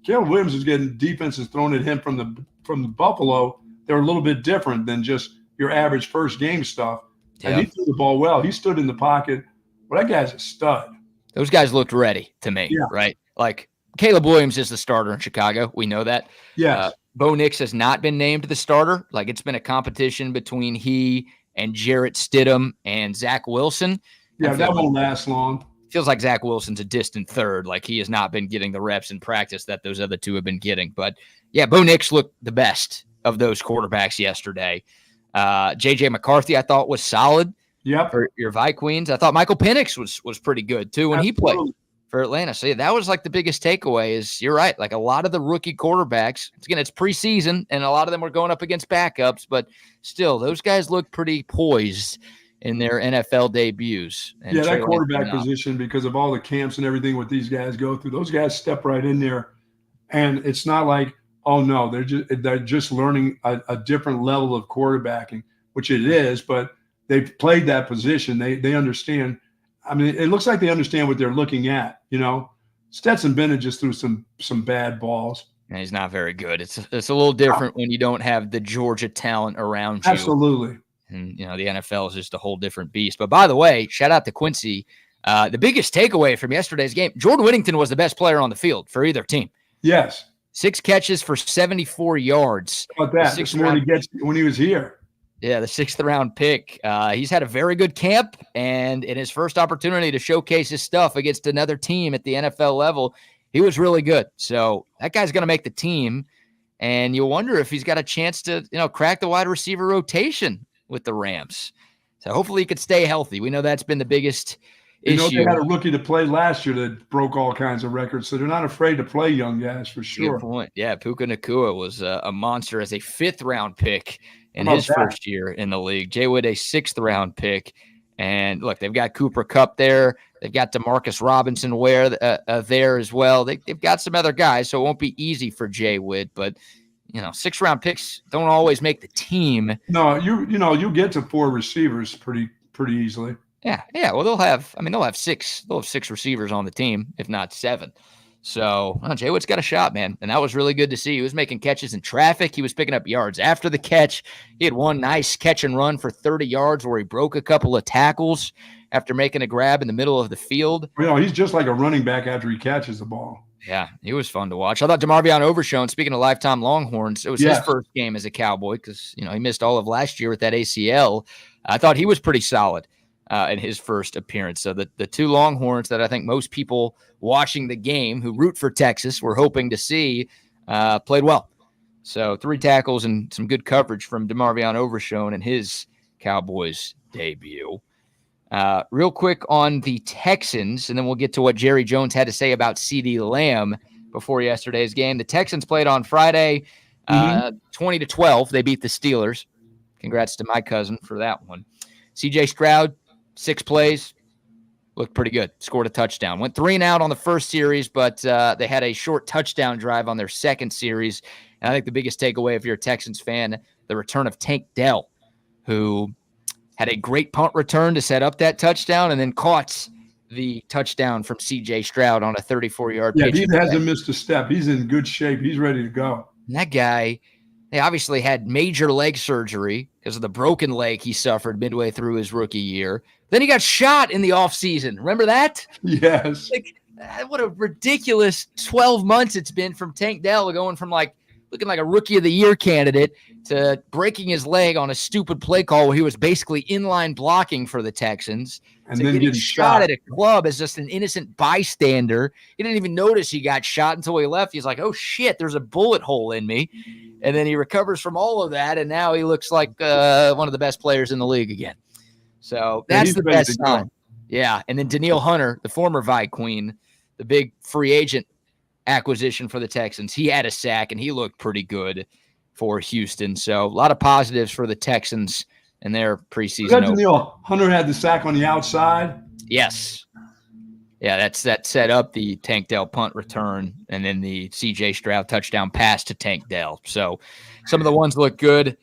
Caleb Williams was getting defenses thrown at him from the Buffalo. They're a little bit different than just your average first game stuff. Yeah. And he threw the ball well. He stood in the pocket. Well, that guy's a stud. Those guys looked ready to me, right? Like Caleb Williams is the starter in Chicago. We know that. Yes. Bo Nix has not been named the starter. Like, it's been a competition between he and Jarrett Stidham and Zach Wilson. Yeah, that won't last long. Feels like Zach Wilson's a distant third. Like, he has not been getting the reps in practice that those other two have been getting. But, yeah, Bo Nix looked the best of those quarterbacks yesterday. J.J. McCarthy, I thought, was solid. Yep. For your Vikings. I thought Michael Penix was pretty good, too, when Absolutely. He played for Atlanta. So, yeah, that was, like, the biggest takeaway is you're right. Like, a lot of the rookie quarterbacks, again, it's preseason, and a lot of them were going up against backups, but still, those guys look pretty poised in their NFL debuts. And yeah, that quarterback position, because of all the camps and everything what these guys go through, those guys step right in there, and it's not like, oh, no, they're just learning a different level of quarterbacking, which it is, but they've played that position. They understand. I mean, it looks like they understand what they're looking at, you know. Stetson Bennett just threw some bad balls. And he's not very good. It's a little different when you don't have the Georgia talent around you. Absolutely. And, you know, the NFL is just a whole different beast. But, by the way, shout out to Quincy. The biggest takeaway from yesterday's game, Jordan Whittington was the best player on the field for either team. Yes. 6 catches for 74 yards. How about that? That's more than he gets when he was here. Yeah, the 6th-round pick. He's had a very good camp, and in his first opportunity to showcase his stuff against another team at the NFL level, he was really good. So that guy's going to make the team, and you wonder if he's got a chance to, you know, crack the wide receiver rotation with the Rams. So hopefully he could stay healthy. We know that's been the biggest issue. They had a rookie to play last year that broke all kinds of records, so they're not afraid to play young guys for sure. Good point. Yeah, Puka Nacua was a monster as a 5th-round pick in his first year in the league. Jay Wood, a 6th-round pick. And, look, they've got Cooper Kupp there. They've got Demarcus Robinson there as well. They've got some other guys, so it won't be easy for Jay Wood. But, you know, 6th-round picks don't always make the team. No, you get to 4 receivers pretty easily. Yeah. Well, they'll have 6 receivers on the team, if not 7. So Jay Wood's got a shot, man. And that was really good to see. He was making catches in traffic. He was picking up yards after the catch. He had one nice catch and run for 30 yards where he broke a couple of tackles after making a grab in the middle of the field. You know, he's just like a running back after he catches the ball. Yeah, he was fun to watch. I thought DeMarvion Overshown, speaking of lifetime Longhorns, it was his first game as a Cowboy because, you know, he missed all of last year with that ACL. I thought he was pretty solid in his first appearance. So the 2 Longhorns that I think most people watching the game who root for Texas were hoping to see played well. So 3 tackles and some good coverage from DeMarvion Overshown in his Cowboys debut. Real quick on the Texans, and then we'll get to what Jerry Jones had to say about CeeDee Lamb before yesterday's game. The Texans played on Friday, 20-12. They beat the Steelers. Congrats to my cousin for that one. C.J. Stroud, 6 plays, looked pretty good. Scored a touchdown. Went 3 and out on the first series, but they had a short touchdown drive on their second series. And I think the biggest takeaway, if you're a Texans fan, the return of Tank Dell, who had a great punt return to set up that touchdown and then caught the touchdown from C.J. Stroud on a 34-yard pitch. Yeah, he hasn't missed a step. He's in good shape. He's ready to go. And that guy, they obviously had major leg surgery because of the broken leg he suffered midway through his rookie year. Then he got shot in the offseason. Remember that? Yes. Like, what a ridiculous 12 months it's been from Tank Dell going from looking like a rookie of the year candidate to breaking his leg on a stupid play call where he was basically inline blocking for the Texans. And then getting shot at a club as just an innocent bystander. He didn't even notice he got shot until he left. He's like, oh, shit, there's a bullet hole in me. And then he recovers from all of that, and now he looks like one of the best players in the league again. So that's the best sign. Yeah, and then Danielle Hunter, the former Vi Queen, the big free agent acquisition for the Texans, he had a sack, and he looked pretty good for Houston. So a lot of positives for the Texans in their preseason. Danielle Hunter had the sack on the outside. Yes. Yeah, that set up the Tank Dell punt return and then the C.J. Stroud touchdown pass to Tank Dell. So some of the ones look good.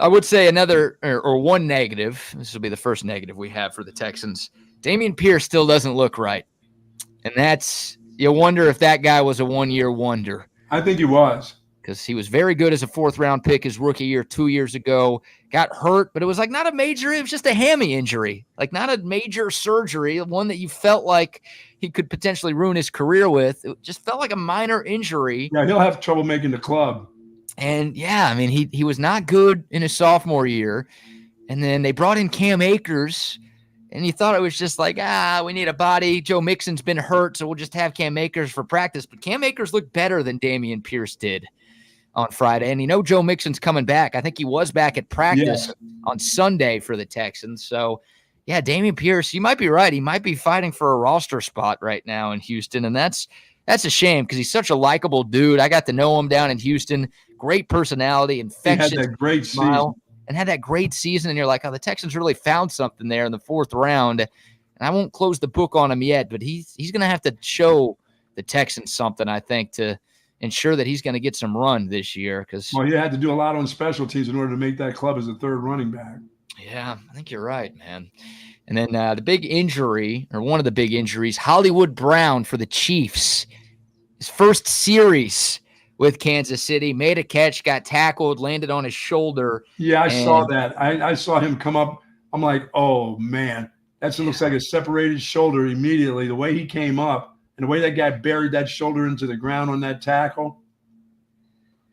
I would say another or one negative. This will be the first negative we have for the Texans. Dameon Pierce still doesn't look right. And you wonder if that guy was a one-year wonder. I think he was. Because he was very good as a fourth-round pick his rookie year 2 years ago. Got hurt, but it was like not a major – it was just a hammy injury. Like not a major surgery, one that you felt like he could potentially ruin his career with. It just felt like a minor injury. Yeah, he'll have trouble making the club. And, yeah, I mean, he was not good in his sophomore year. And then they brought in Cam Akers, and you thought it was just like, we need a body. Joe Mixon's been hurt, so we'll just have Cam Akers for practice. But Cam Akers looked better than Dameon Pierce did on Friday. And Joe Mixon's coming back. I think he was back at practice on Sunday for the Texans. So, yeah, Dameon Pierce, you might be right. He might be fighting for a roster spot right now in Houston, and that's a shame because he's such a likable dude. I got to know him down in Houston. Great personality, infectious, he had that great smile, season. and had that great season. And you're like, the Texans really found something there in the fourth round. And I won't close the book on him yet, but he's going to have to show the Texans something, I think, to ensure that he's going to get some run this year. Well, he had to do a lot on special teams in order to make that club as a third running back. Yeah, I think you're right, man. And then the big injury, or one of the big injuries, Hollywood Brown for the Chiefs. His first series with Kansas City, made a catch, got tackled, landed on his shoulder. Yeah, I saw that. I saw him come up. I'm like, oh, man. Looks like a separated shoulder immediately. The way he came up and the way that guy buried that shoulder into the ground on that tackle,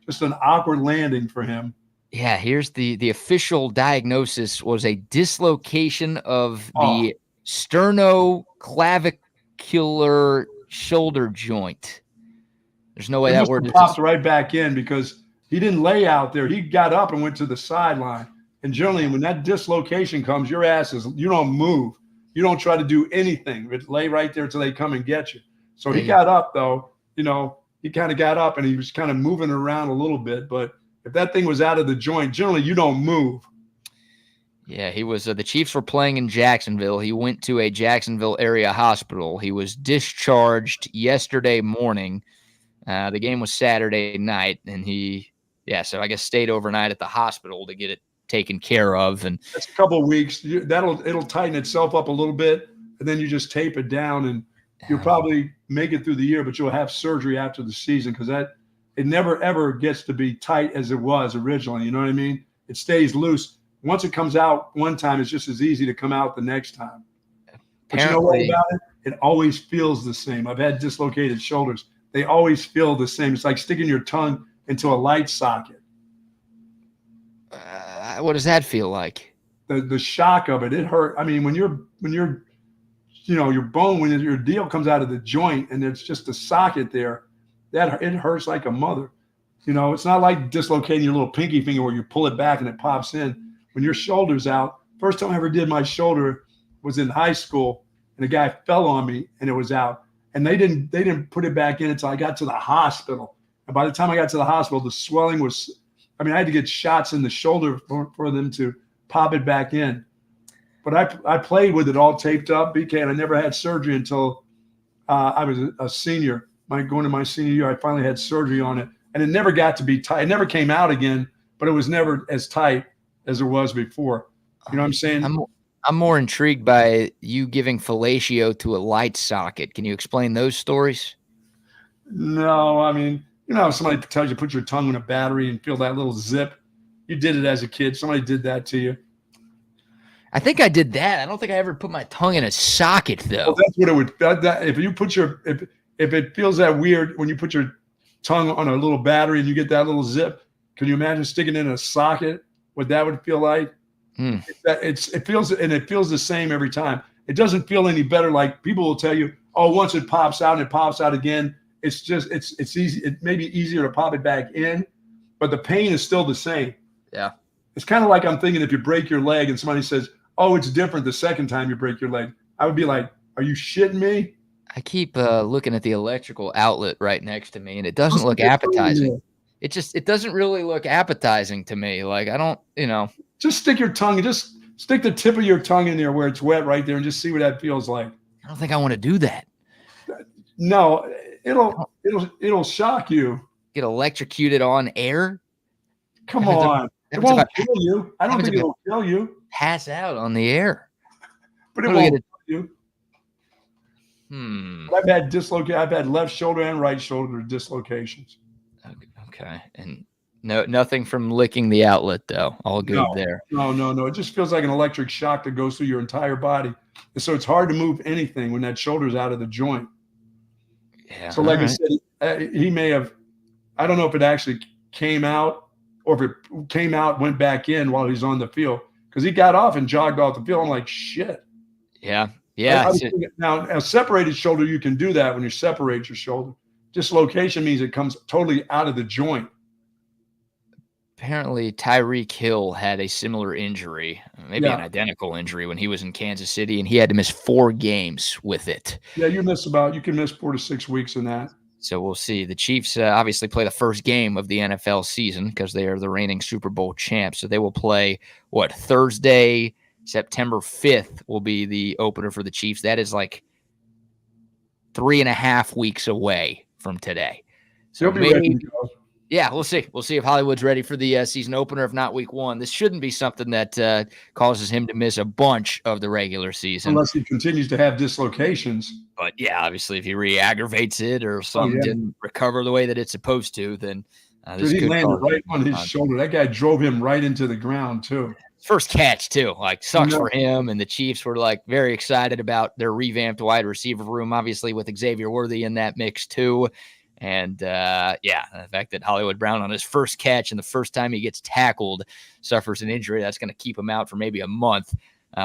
just an awkward landing for him. Yeah, here's the official diagnosis was a dislocation of the sternoclavicular shoulder joint. There's no way that word popped right back in because he didn't lay out there. He got up and went to the sideline. And generally, when that dislocation comes, you don't move. You don't try to do anything. But lay right there until they come and get you. So he got up, though. He kind of got up and he was kind of moving around a little bit. But if that thing was out of the joint, generally you don't move. Yeah, he was. The Chiefs were playing in Jacksonville. He went to a Jacksonville area hospital. He was discharged yesterday morning. The game was Saturday night, and so I guess stayed overnight at the hospital to get it taken care of. And that's a couple of weeks. It'll tighten itself up a little bit, and then you just tape it down, and you'll probably make it through the year, but you'll have surgery after the season because it never ever gets to be tight as it was originally. You know what I mean? It stays loose. Once it comes out one time, it's just as easy to come out the next time. But you know what about it? It always feels the same. I've had dislocated shoulders. They always feel the same. It's like sticking your tongue into a light socket. What does that feel like? The shock of it hurt. I mean, when your bone, when your deal comes out of the joint and there's just a socket there, it hurts like a mother. It's not like dislocating your little pinky finger where you pull it back and it pops in. When your shoulder's out, first time I ever did my shoulder was in high school, and a guy fell on me and it was out. And they didn't put it back in until I got to the hospital. And by the time I got to the hospital, the swelling was, I had to get shots in the shoulder for them to pop it back in. But I played with it all taped up, BK, and I never had surgery until I was a senior. Going to my senior year, I finally had surgery on it. And it never got to be tight. It never came out again, but it was never as tight as it was before. You know what I'm saying? I'm more intrigued by you giving fellatio to a light socket. Can you explain those stories? No, if somebody tells you to put your tongue in a battery and feel that little zip, you did it as a kid. Somebody did that to you. I think I did that. I don't think I ever put my tongue in a socket, though. Well, that's what it would. If you put if it feels that weird when you put your tongue on a little battery and you get that little zip, can you imagine sticking it in a socket? What that would feel like? It feels the same every time. It doesn't feel any better. Like people will tell you, once it pops out and it pops out again, it's easy. It may be easier to pop it back in, but the pain is still the same. Yeah. It's kind of like I'm thinking if you break your leg and somebody says, it's different the second time you break your leg. I would be like, are you shitting me? I keep looking at the electrical outlet right next to me, and it doesn't look appetizing. It doesn't really look appetizing to me. Like I don't, Just stick your tongue, just stick the tip of your tongue in there where it's wet right there and just see what that feels like. I don't think I want to do that. No, it'll shock you. Get electrocuted on air. Come on. It won't kill you. I don't think it'll kill you. Pass out on the air. But it won't kill you. I've had left shoulder and right shoulder dislocations. Okay. And nothing from licking the outlet, though. All good there. No. It just feels like an electric shock that goes through your entire body. And so it's hard to move anything when that shoulder's out of the joint. Yeah. So like I said, he may have, I don't know if it actually came out or if it came out, went back in while he's on the field, because he got off and jogged off the field. I'm like, shit. Yeah. Yeah. Now, a separated shoulder, you can do that when you separate your shoulder. Dislocation means it comes totally out of the joint. Apparently, Tyreek Hill had a similar injury, maybe an identical injury when he was in Kansas City, and he had to miss 4 games with it. Yeah, you can miss 4 to 6 weeks in that. So we'll see. The Chiefs obviously play the first game of the NFL season because they are the reigning Super Bowl champs. So they will play, Thursday, September 5th will be the opener for the Chiefs. That is like 3.5 weeks away from today. So maybe, yeah, we'll see. We'll see if Hollywood's ready for the season opener. If not, week 1. This shouldn't be something that causes him to miss a bunch of the regular season. Unless he continues to have dislocations. But, yeah, obviously, if he re-aggravates it or something didn't recover the way that it's supposed to, then this he could landed right on his shoulder. That guy drove him right into the ground, too. First catch, too. Sucks for him. And the Chiefs were, very excited about their revamped wide receiver room, obviously, with Xavier Worthy in that mix, too. And, the fact that Hollywood Brown on his first catch and the first time he gets tackled suffers an injury that's going to keep him out for maybe a month.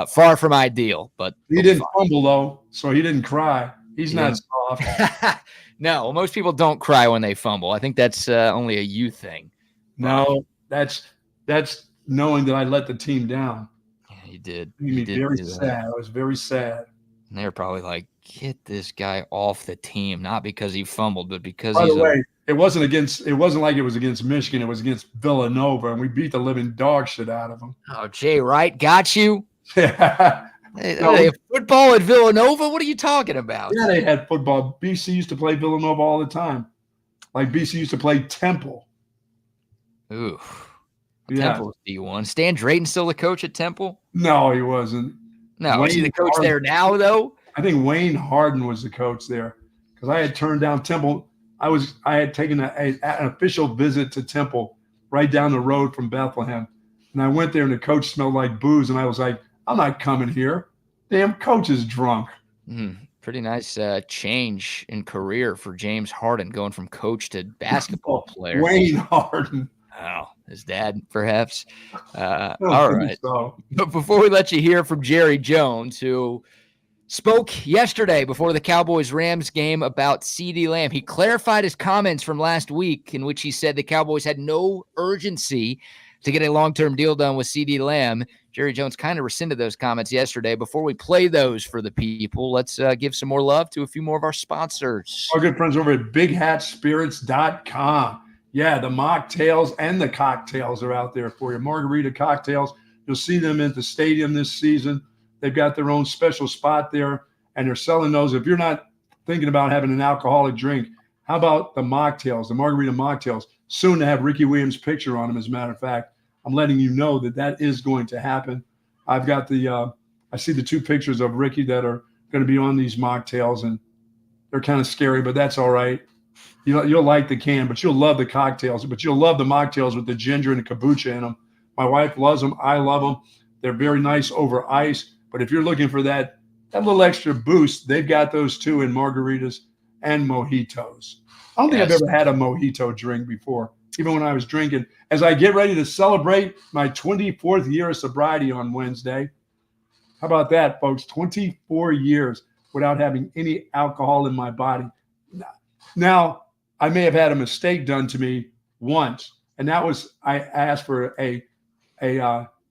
Far from ideal, but he didn't fumble, though, so he didn't cry. He's not soft. No, most people don't cry when they fumble. I think that's only a you thing. No, that's knowing that I let the team down. Yeah, you did. It made me very sad. I was very sad. And they're probably like, get this guy off the team, not because he fumbled, but because By the way, it wasn't like it was against Michigan. It was against Villanova, and we beat the living dog shit out of them. Oh, Jay Wright got you? Yeah. They have football at Villanova? What are you talking about? Yeah, they had football. BC used to play Villanova all the time. Like BC used to play Temple. Ooh. Yeah. Temple's D1. Stan Drayton still the coach at Temple? No, he wasn't. No, is he the coach there now, though? I think Wayne Harden was the coach there, because I had turned down Temple. I had taken an official visit to Temple right down the road from Bethlehem. And I went there and the coach smelled like booze. And I was like, I'm not coming here. Damn coach is drunk. Pretty nice change in career for James Harden, going from coach to basketball player. Wayne Harden. Oh, his dad, perhaps. All right. So. But before we let you hear from Jerry Jones, who spoke yesterday before the Cowboys-Rams game about CeeDee Lamb, he clarified his comments from last week in which he said the Cowboys had no urgency to get a long-term deal done with CeeDee Lamb. Jerry Jones kind of rescinded those comments yesterday. Before we play those for the people, let's give some more love to a few more of our sponsors. Our good friends over at BigHatSpirits.com. Yeah, the mocktails and the cocktails are out there for you. Margarita cocktails. You'll see them at the stadium this season. They've got their own special spot there, and they're selling those. If you're not thinking about having an alcoholic drink, how about the mocktails, the margarita mocktails? Soon to have Ricky Williams' picture on them, as a matter of fact. I'm letting you know that is going to happen. I've got I see the 2 pictures of Ricky that are going to be on these mocktails, and they're kind of scary, but that's all right. You'll like the can, but you'll love the cocktails. But you'll love the mocktails with the ginger and the kombucha in them. My wife loves them. I love them. They're very nice over ice. But if you're looking for that little extra boost, they've got those too in margaritas and mojitos. I don't think I've ever had a mojito drink before, even when I was drinking. As I get ready to celebrate my 24th year of sobriety on Wednesday. How about that, folks? 24 years without having any alcohol in my body. Now, I may have had a mistake done to me once, and that was I asked for a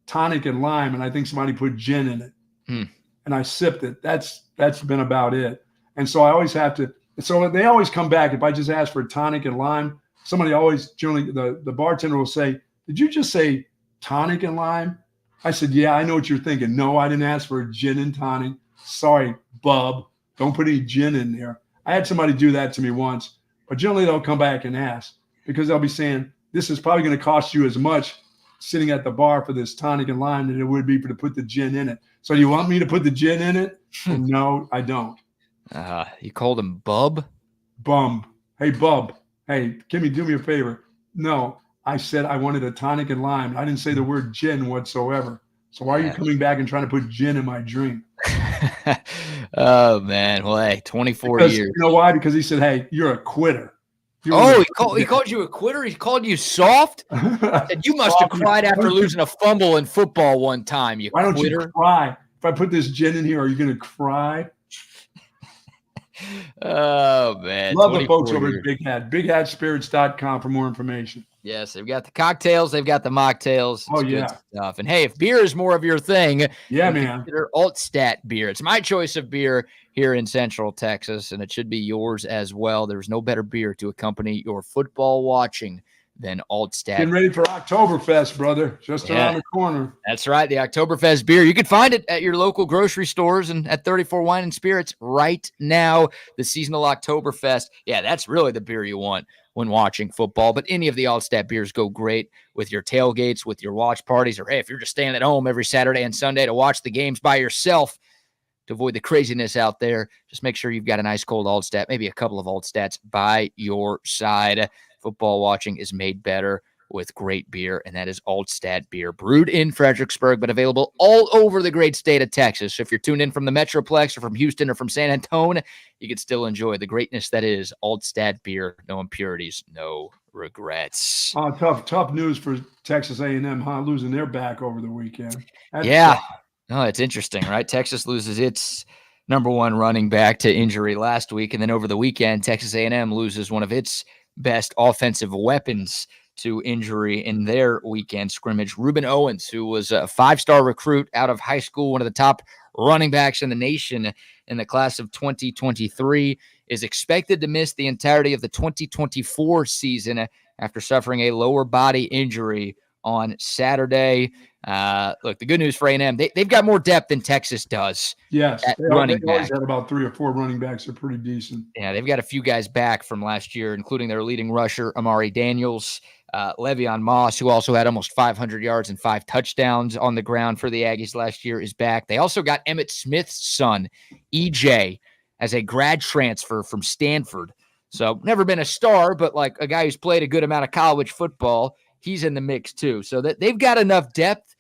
tonic and lime, and I think somebody put gin in it, and I sipped it. That's been about it. And so I always have to. So they always come back if I just ask for a tonic and lime. Somebody always generally the bartender will say, "Did you just say tonic and lime?" I said, "Yeah, I know what you're thinking. No, I didn't ask for a gin and tonic. Sorry, bub." don't put any gin in there. I had somebody do that to me once, but generally they'll come back and ask because they'll be saying, this is probably going to cost you as much sitting at the bar for this tonic and lime than it would be to put the gin in it. So you want me to put the gin in it? No, I don't. You called him Bub? Bum. Hey, Bub. Hey, Kimmy, do me a favor. No, I said I wanted a tonic and lime. I didn't say the word gin whatsoever. So why are you coming back and trying to put gin in my drink? Oh, man. Well, hey, 24 years. You know why? Because he said, hey, you're a quitter. He called you a quitter? He called you soft? Said, you must have cried after losing a fumble in football one time, you quitter. Why don't you cry? If I put this gin in here, are you going to cry? Oh, man. Love the folks over at Big Hat. BigHatSpirits.com for more information. Yes, they've got the cocktails. They've got the mocktails. Oh, yeah. Good stuff. And, hey, if beer is more of your thing, yeah, man, consider Altstat beer. It's my choice of beer here in Central Texas, and it should be yours as well. There's no better beer to accompany your football watching than Altstat. Getting ready for Oktoberfest, brother. Just around the corner. That's right, the Oktoberfest beer. You can find it at your local grocery stores and at 34 Wine and Spirits right now. The seasonal Oktoberfest. Yeah, that's really the beer you want when watching football. But any of the Altstat beers go great with your tailgates, with your watch parties, or hey, if you're just staying at home every Saturday and Sunday to watch the games by yourself to avoid the craziness out there, just make sure you've got an ice cold Altstat, maybe a couple of Altstats by your side. Football watching is made better with great beer, and that is Altstat beer, brewed in Fredericksburg, but available all over the great state of Texas. So if you're tuned in from the Metroplex or from Houston or from San Antonio, you can still enjoy the greatness that is Altstat beer. No impurities, no regrets. Tough news for Texas A&M, huh? Losing their back over the weekend. Yeah. No, it's interesting, right? Texas loses its number one running back to injury last week, and then over the weekend, Texas A&M loses one of its best offensive weapons to injury in their weekend scrimmage. Reuben Owens, who was a five-star recruit out of high school, one of the top running backs in the nation in the class of 2023, is expected to miss the entirety of the 2024 season after suffering a lower body injury on Saturday. Look, the good news for A&M, they've got more depth than Texas does. Yes, they always had about 3 or 4 running backs that are pretty decent. Yeah, they've got a few guys back from last year, including their leading rusher, Amari Daniels, Le'Veon Moss, who also had almost 500 yards and 5 touchdowns on the ground for the Aggies last year, is back. They also got Emmitt Smith's son, EJ, as a grad transfer from Stanford. So never been a star, but like a guy who's played a good amount of college football. He's in the mix too. So that they've got enough depth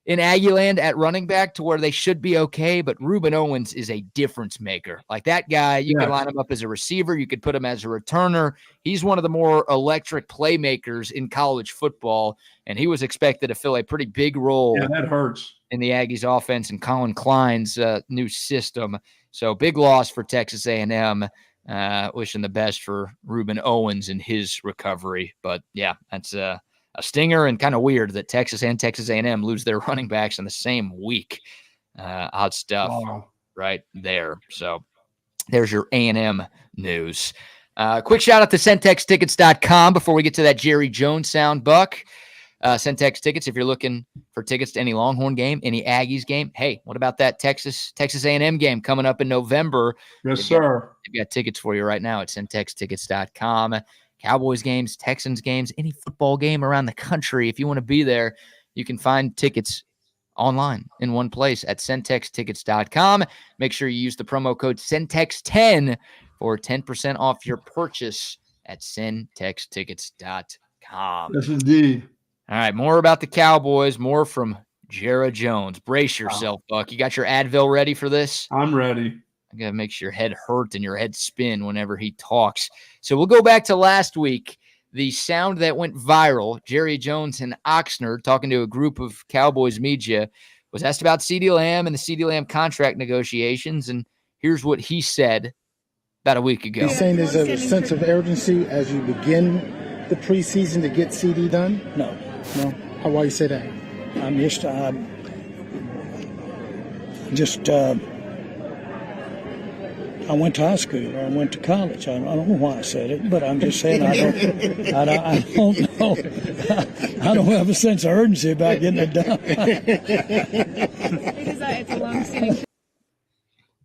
in Aggieland at running back to where they should be okay. But Reuben Owens is a difference maker. Like that guy, you could line him up as a receiver. You could put him as a returner. He's one of the more electric playmakers in college football. And he was expected to fill a pretty big role. Yeah, that hurts. In the Aggies offense and Colin Klein's new system. So big loss for Texas A&M. Wishing the best for Reuben Owens in his recovery. But yeah, that's a stinger and kind of weird that Texas and Texas A&M lose their running backs in the same week. Odd stuff right there. So there's your A&M news. Quick shout out to CentexTickets.com before we get to that Jerry Jones sound, Buck. Centex Tickets, if you're looking for tickets to any Longhorn game, any Aggies game. Hey, what about that Texas A&M game coming up in November? Yes, sir. They've got tickets for you right now at CentexTickets.com. Cowboys games, Texans games, any football game around the country. If you want to be there, you can find tickets online in one place at CentexTickets.com. Make sure you use the promo code CENTEX10 for 10% off your purchase at CentexTickets.com. Yes, indeed. All right, more about the Cowboys, more from Jerry Jones. Brace yourself, Buck. You got your Advil ready for this? I'm ready. I got to make your head hurt and your head spin whenever he talks. So we'll go back to last week. The sound that went viral, Jerry Jones and Oxnard talking to a group of Cowboys media, was asked about CeeDee Lamb and the CeeDee Lamb contract negotiations. And here's what he said about a week ago. He's saying there's a sense of urgency as you begin the preseason to get CeeDee done? No. Why you say that? I'm I went to high school or I went to college. I don't know why I said it, but I'm just saying I don't know. I don't have a sense of urgency about getting it done. Because it's a long-standing.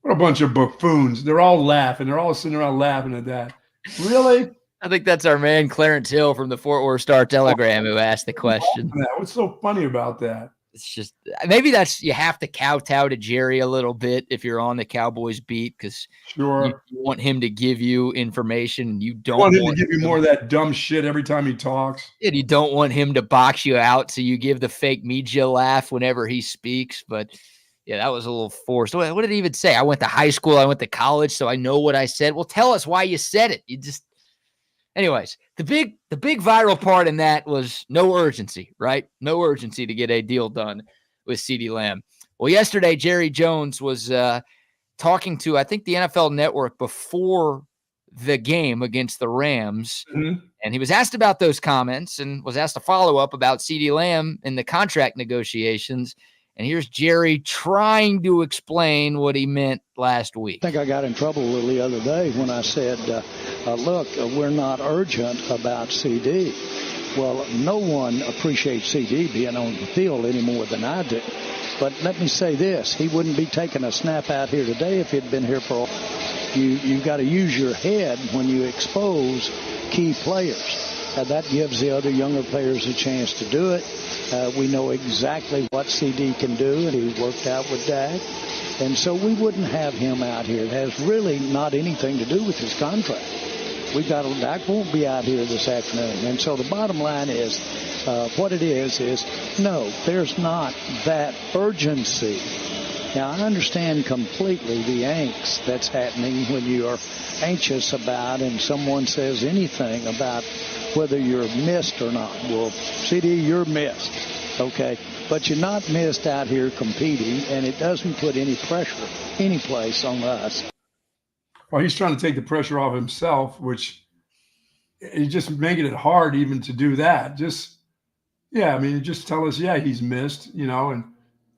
What a bunch of buffoons. They're all laughing. They're all sitting around laughing at that. Really? I think that's our man Clarence Hill from the Fort Worth Star-Telegram who asked the question. What's so funny about that? It's just maybe you have to kowtow to Jerry a little bit if you're on the Cowboys beat because you want him to give you information and you don't want him to give you more of that dumb shit every time he talks. And you don't want him to box you out, so you give the fake media laugh whenever he speaks. But yeah, that was a little forced. What did he even say? I went to high school, I went to college, so I know what I said. Well, tell us why you said it. Anyways, the big viral part in that was no urgency, right? No urgency to get a deal done with CeeDee Lamb. Well, yesterday, Jerry Jones was talking to, I think, the NFL Network before the game against the Rams, and he was asked about those comments and was asked a follow-up about CeeDee Lamb in the contract negotiations. And here's Jerry trying to explain what he meant last week. I think I got in trouble a little the other day when I said, look, we're not urgent about CD. Well, no one appreciates CD being on the field any more than I do. But let me say this. He wouldn't be taking a snap out here today if he'd been here for you've got to use your head when you expose key players. That gives the other younger players a chance to do it. We know exactly what CD can do, and he worked out with Dak. And so we wouldn't have him out here. It has really not anything to do with his contract. Dak won't be out here this afternoon. And so the bottom line is, what it is no, there's not that urgency. Now, I understand completely the angst that's happening when you are anxious about and someone says anything about whether you're missed or not. Well, CD, you're missed, okay? But you're not missed out here competing, and it doesn't put any pressure any place on us. Well, he's trying to take the pressure off himself, which he's just making it hard even to do that. Just tell us, he's missed, and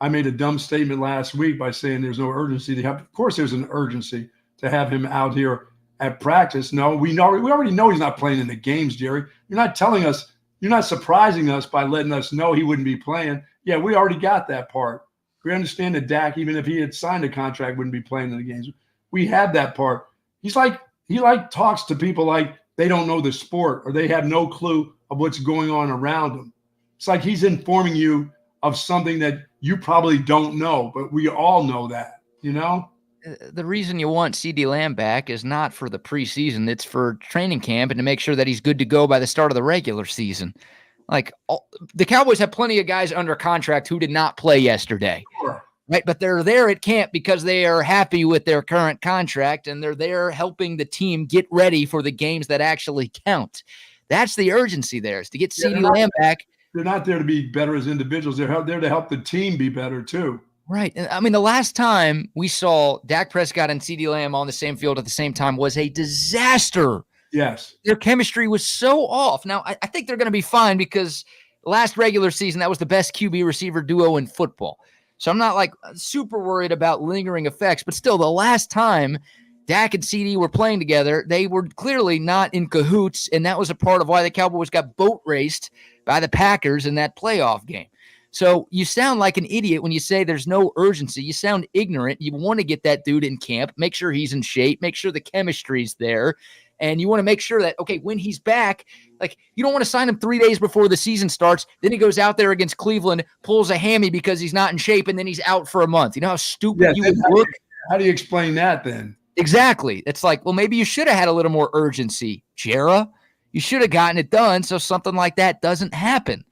I made a dumb statement last week by saying there's no urgency to have. Of course, there's an urgency to have him out here at practice. No, we already know he's not playing in the games, Jerry. You're not telling us, you're not surprising us by letting us know he wouldn't be playing. Yeah, we already got that part. We understand that Dak, even if he had signed a contract, wouldn't be playing in the games. We had that part. He talks to people like they don't know the sport or they have no clue of what's going on around them. It's like he's informing you of something that you probably don't know, but we all know that, The reason you want CeeDee Lamb back is not for the preseason. It's for training camp and to make sure that he's good to go by the start of the regular season. The Cowboys have plenty of guys under contract who did not play yesterday. Sure. Right, but they're there at camp because they are happy with their current contract, and they're there helping the team get ready for the games that actually count. That's the urgency there, is to get CeeDee Lamb back. They're not there to be better as individuals. They're there to help the team be better too. Right. I mean, the last time we saw Dak Prescott and CeeDee Lamb on the same field at the same time was a disaster. Yes. Their chemistry was so off. Now, I think they're going to be fine because last regular season, that was the best QB receiver duo in football. So I'm not super worried about lingering effects, but still the last time Dak and CD were playing together, they were clearly not in cahoots, and that was a part of why the Cowboys got boat raced by the Packers in that playoff game. So you sound like an idiot when you say there's no urgency. You sound ignorant. You want to get that dude in camp, make sure he's in shape, make sure the chemistry's there, and you want to make sure that, okay, when he's back, you don't want to sign him 3 days before the season starts. Then he goes out there against Cleveland, pulls a hammy because he's not in shape, and then he's out for a month. You know how stupid you would look? How do you explain that then? Exactly. It's well, maybe you should have had a little more urgency, Jera. You should have gotten it done so something like that doesn't happen.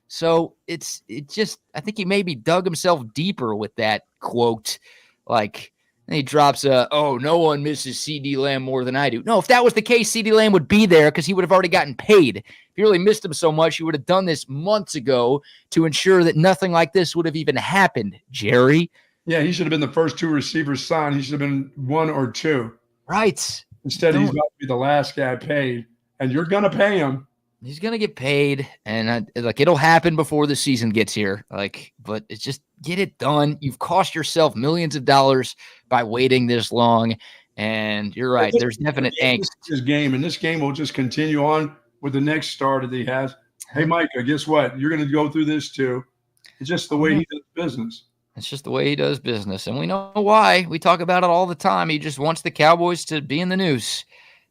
So I think he maybe dug himself deeper with that quote. And he drops no one misses CeeDee Lamb more than I do. No, if that was the case, CeeDee Lamb would be there because he would have already gotten paid. If you really missed him so much, you would have done this months ago to ensure that nothing like this would have even happened, Jerry. Yeah, he should have been the first two receivers signed. He should have been one or two. Right. Instead, he's about to be the last guy paid, and you're going to pay him. He's going to get paid, and it'll happen before the season gets here. But it's just get it done. You've cost yourself millions of dollars by waiting this long, and you're right. There's definite angst. This game, and this game will just continue on with the next start that he has. Hey, Micah, guess what? You're going to go through this too. It's just the way he does business. It's just the way he does business. And we know why. We talk about it all the time. He just wants the Cowboys to be in the news.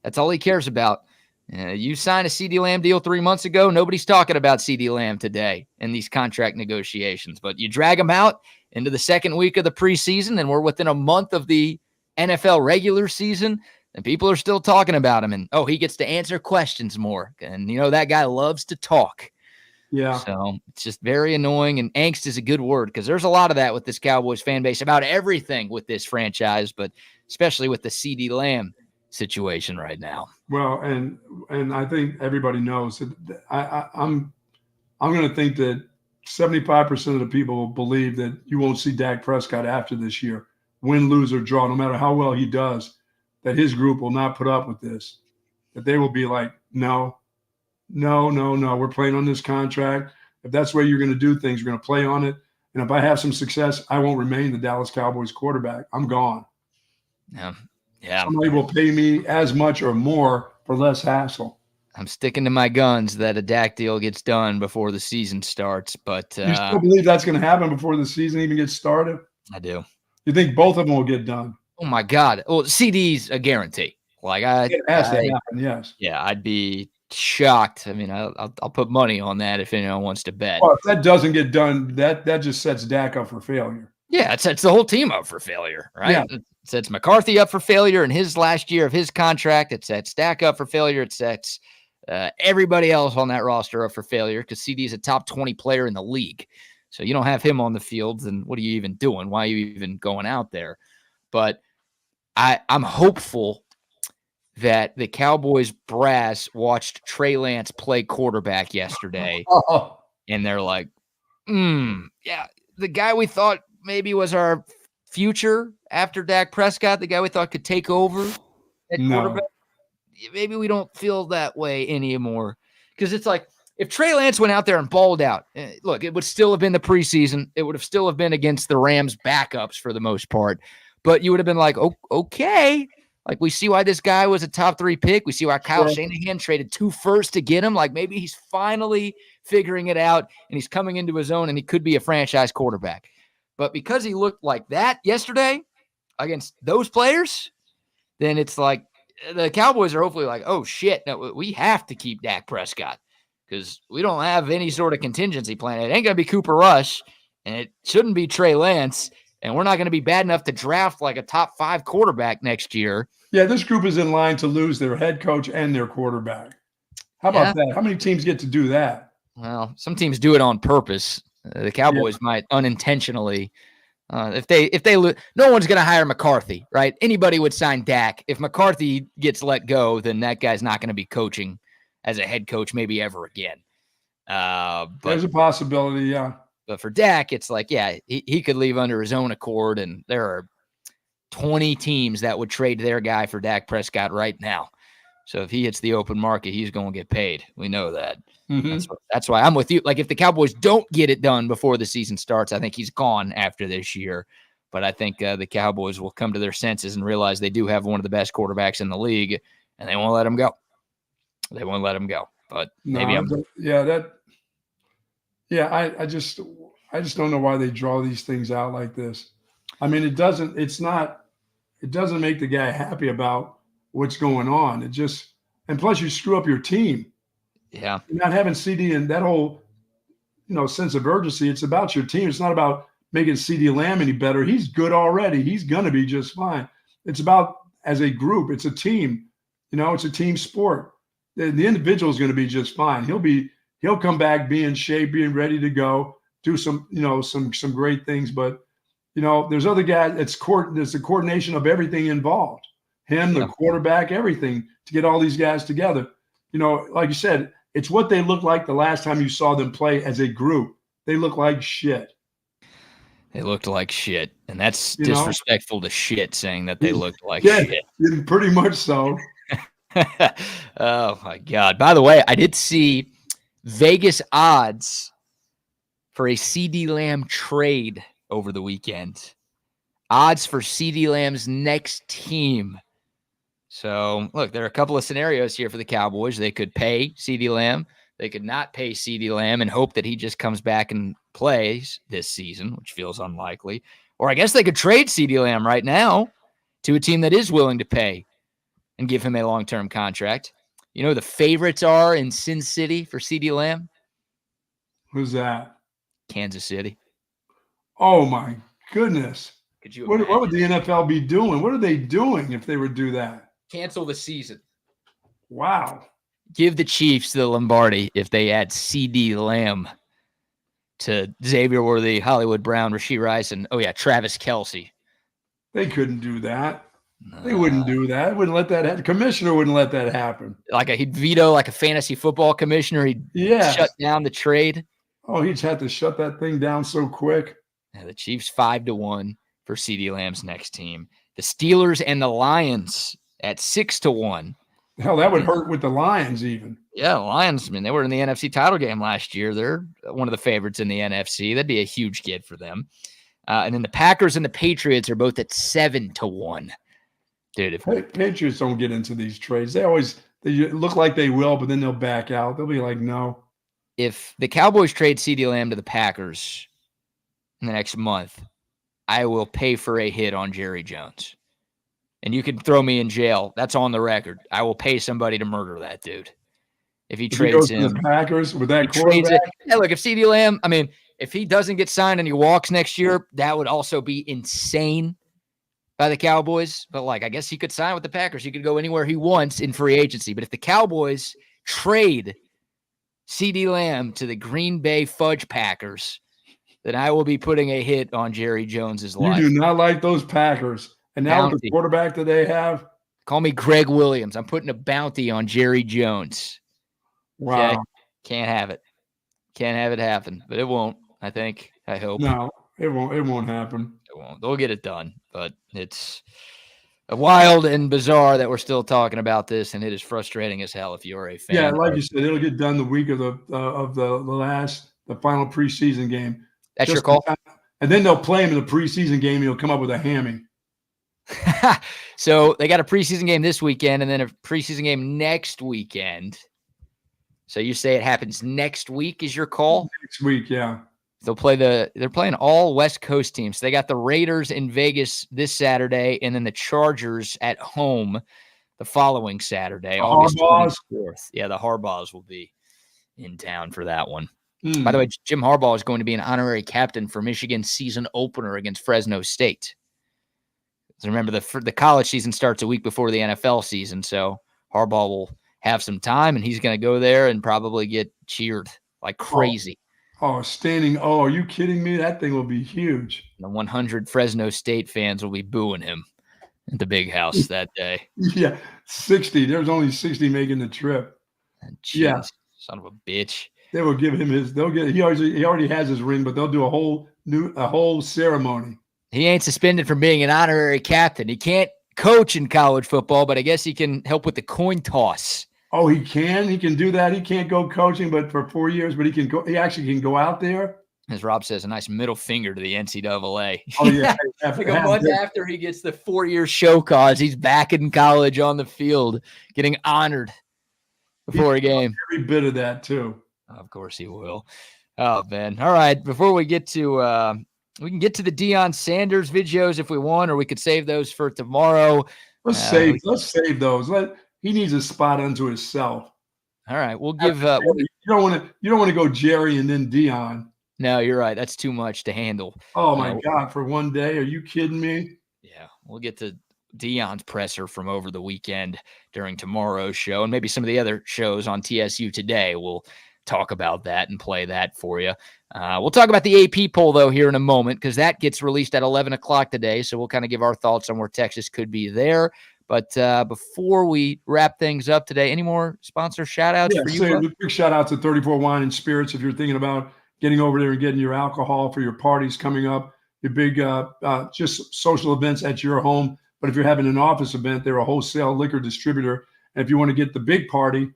That's all he cares about. You signed a CeeDee Lamb deal 3 months ago. Nobody's talking about CeeDee Lamb today in these contract negotiations. But you drag him out into the second week of the preseason, and we're within a month of the NFL regular season, and people are still talking about him. And, he gets to answer questions more. And, that guy loves to talk. Yeah. So it's just very annoying, and angst is a good word because there's a lot of that with this Cowboys fan base about everything with this franchise, but especially with the CeeDee Lamb situation right now. Well, and I think everybody knows that I'm going to think that 75% of the people will believe that you won't see Dak Prescott after this year, win, lose, or draw, no matter how well he does, that his group will not put up with this, that they will be like, no, we're playing on this contract. If that's the way you're going to do things, we're going to play on it. And if I have some success, I won't remain the Dallas Cowboys quarterback. I'm gone. Yeah. Somebody will pay me as much or more for less hassle. I'm sticking to my guns that a Dak deal gets done before the season starts. But you still believe that's going to happen before the season even gets started? I do. You think both of them will get done? Oh my God! Well, CD's a guarantee. Like it has to happen. Yes. Yeah, I'd be shocked. I mean, I'll put money on that if anyone wants to bet. Well, if that doesn't get done, that just sets Dak up for failure. Yeah, it sets the whole team up for failure, right? Yeah. It sets McCarthy up for failure in his last year of his contract. It sets Dak up for failure. It sets everybody else on that roster up for failure because CD is a top 20 player in the league. So you don't have him on the field, then what are you even doing? Why are you even going out there? But I'm hopeful that the Cowboys brass watched Trey Lance play quarterback yesterday, and they're like, yeah, the guy we thought maybe was our future after Dak Prescott, the guy we thought could take over at quarterback, maybe we don't feel that way anymore. Because it's like, if Trey Lance went out there and balled out, look, it would still have been the preseason. It would have still have been against the Rams backups for the most part. But you would have been like, okay. Like, we see why this guy was a top 3 pick. We see why Kyle Shanahan traded 2 firsts to get him. Like, maybe he's finally figuring it out, and he's coming into his own, and he could be a franchise quarterback. But because he looked like that yesterday against those players, then it's like the Cowboys are hopefully like, oh, shit, no, we have to keep Dak Prescott because we don't have any sort of contingency plan. It ain't going to be Cooper Rush, and it shouldn't be Trey Lance. And we're not going to be bad enough to draft like a top 5 quarterback next year. Yeah, this group is in line to lose their head coach and their quarterback. How about that? How many teams get to do that? Well, some teams do it on purpose. The Cowboys might unintentionally. If they lose, no one's going to hire McCarthy, right? Anybody would sign Dak. If McCarthy gets let go, then that guy's not going to be coaching as a head coach maybe ever again. But there's a possibility, yeah. But for Dak, it's like, yeah, he could leave under his own accord, and there are 20 teams that would trade their guy for Dak Prescott right now. So if he hits the open market, he's going to get paid. We know that. Mm-hmm. That's why I'm with you. Like, if the Cowboys don't get it done before the season starts, I think he's gone after this year. But I think the Cowboys will come to their senses and realize they do have one of the best quarterbacks in the league, and they won't let him go. They won't let him go. But maybe I just don't know why they draw these things out like this. I mean, it doesn't make the guy happy about what's going on. And plus you screw up your team. Yeah. You're not having CD and that whole, sense of urgency. It's about your team. It's not about making CeeDee Lamb any better. He's good already. He's going to be just fine. It's about, as a group, it's a team. It's a team sport. The individual is going to be just fine. He'll come back, be in shape, being ready to go, do some great things. But, there's other guys. There's the coordination of everything involved. Him, the quarterback, everything to get all these guys together. Like you said, it's what they looked like the last time you saw them play as a group. They look like shit. They looked like shit. And that's disrespectful to shit, saying that they looked like shit. Pretty much so. Oh, my God. By the way, I did see Vegas odds for a CeeDee Lamb trade over the weekend. Odds for CeeDee Lamb's next team. So, look, there are a couple of scenarios here for the Cowboys. They could pay CeeDee Lamb. They could not pay CeeDee Lamb and hope that he just comes back and plays this season, which feels unlikely. Or I guess they could trade CeeDee Lamb right now to a team that is willing to pay and give him a long-term contract. You know who the favorites are in Sin City for CeeDee Lamb? Who's that? Kansas City. Oh, my goodness. Could you What would the NFL be doing? What are they doing if they would do that? cancel the season? Wow. Give the Chiefs the Lombardi if they add CeeDee Lamb to Xavier Worthy, Hollywood Brown, Rashee Rice, and, Travis Kelce. They couldn't do that. They wouldn't do that. Wouldn't let that happen. Commissioner wouldn't let that happen. He'd veto like a fantasy football commissioner. He'd shut down the trade. Oh, he'd have to shut that thing down so quick. Yeah, the Chiefs 5-1 for CeeDee Lamb's next team. The Steelers and the Lions at 6-1. Hell, that would hurt with the Lions even. Yeah, Lions, they were in the NFC title game last year. They're one of the favorites in the NFC. That'd be a huge get for them. And then the Packers and the Patriots are both at 7-1. Dude, Patriots don't get into these trades. They look like they will, but then they'll back out. They'll be like, no. If the Cowboys trade CeeDee Lamb to the Packers in the next month, I will pay for a hit on Jerry Jones. And you can throw me in jail. That's on the record. I will pay somebody to murder that dude. If he trades him. The Packers with that quarterback. Yeah, look, if CeeDee Lamb, if he doesn't get signed and he walks next year, that would also be insane by the Cowboys. But I guess he could sign with the Packers. He could go anywhere he wants in free agency. But if the Cowboys trade CeeDee Lamb to the Green Bay Fudge Packers, then I will be putting a hit on Jerry Jones's life. You do not like those Packers. And now with the quarterback that they have. Call me Greg Williams. I'm putting a bounty on Jerry Jones. Wow. Okay? Can't have it. Can't have it happen. But it won't, I think. I hope. No, it won't. It won't happen. It won't. They'll get it done. But it's wild and bizarre that we're still talking about this, and it is frustrating as hell if you're a fan. Yeah, like you said, it'll get done the week of the final preseason game. That's your call? And then they'll play him in the preseason game, and he'll come up with a hammy. So they got a preseason game this weekend and then a preseason game next weekend. So you say it happens next week is your call? Next week, yeah. They're playing all West Coast teams. They got the Raiders in Vegas this Saturday and then the Chargers at home the following Saturday, August 24th. Yeah, the Harbaughs will be in town for that one. By the way, Jim Harbaugh is going to be an honorary captain for Michigan's season opener against Fresno State. So remember, the college season starts a week before the NFL season, so Harbaugh will have some time, and he's going to go there and probably get cheered like crazy. Oh, standing. Oh, are you kidding me? That thing will be huge. The 100 Fresno State fans will be booing him at the big house that day. Yeah, 60. There's only 60 making the trip. Yeah, son of a bitch. They will give him his. They'll get. He already has his ring, but they'll do a whole ceremony. He ain't suspended from being an honorary captain. He can't coach in college football, but I guess he can help with the coin toss. Oh, he can? He can do that? He can't go coaching, but for 4 years, but he can go. He actually can go out there. As Rob says, a nice middle finger to the NCAA. Oh, yeah. Like a month after he gets the 4-year show cause, he's back in college on the field, getting honored before a game. Every bit of that, too. Of course he will. Oh, man. All right. Before we get to we can get to the Deion Sanders videos if we want, or we could save those for tomorrow. Let's save those. He needs a spot unto himself. All right. We'll give you don't want to go Jerry and then Deion. No, you're right. That's too much to handle. Oh my God, for one day. Are you kidding me? Yeah. We'll get to Deion's presser from over the weekend during tomorrow's show, and maybe some of the other shows on TSU today. We'll talk about that and play that for you. We'll talk about the AP poll, though, here in a moment, because that gets released at 11 o'clock today. So we'll kind of give our thoughts on where Texas could be there. But before we wrap things up today, any more sponsor shout-outs for you? So a quick shout-out to 34 Wine and Spirits if you're thinking about getting over there and getting your alcohol for your parties coming up, your big just social events at your home. But if you're having an office event, they're a wholesale liquor distributor. And if you want to get the big party,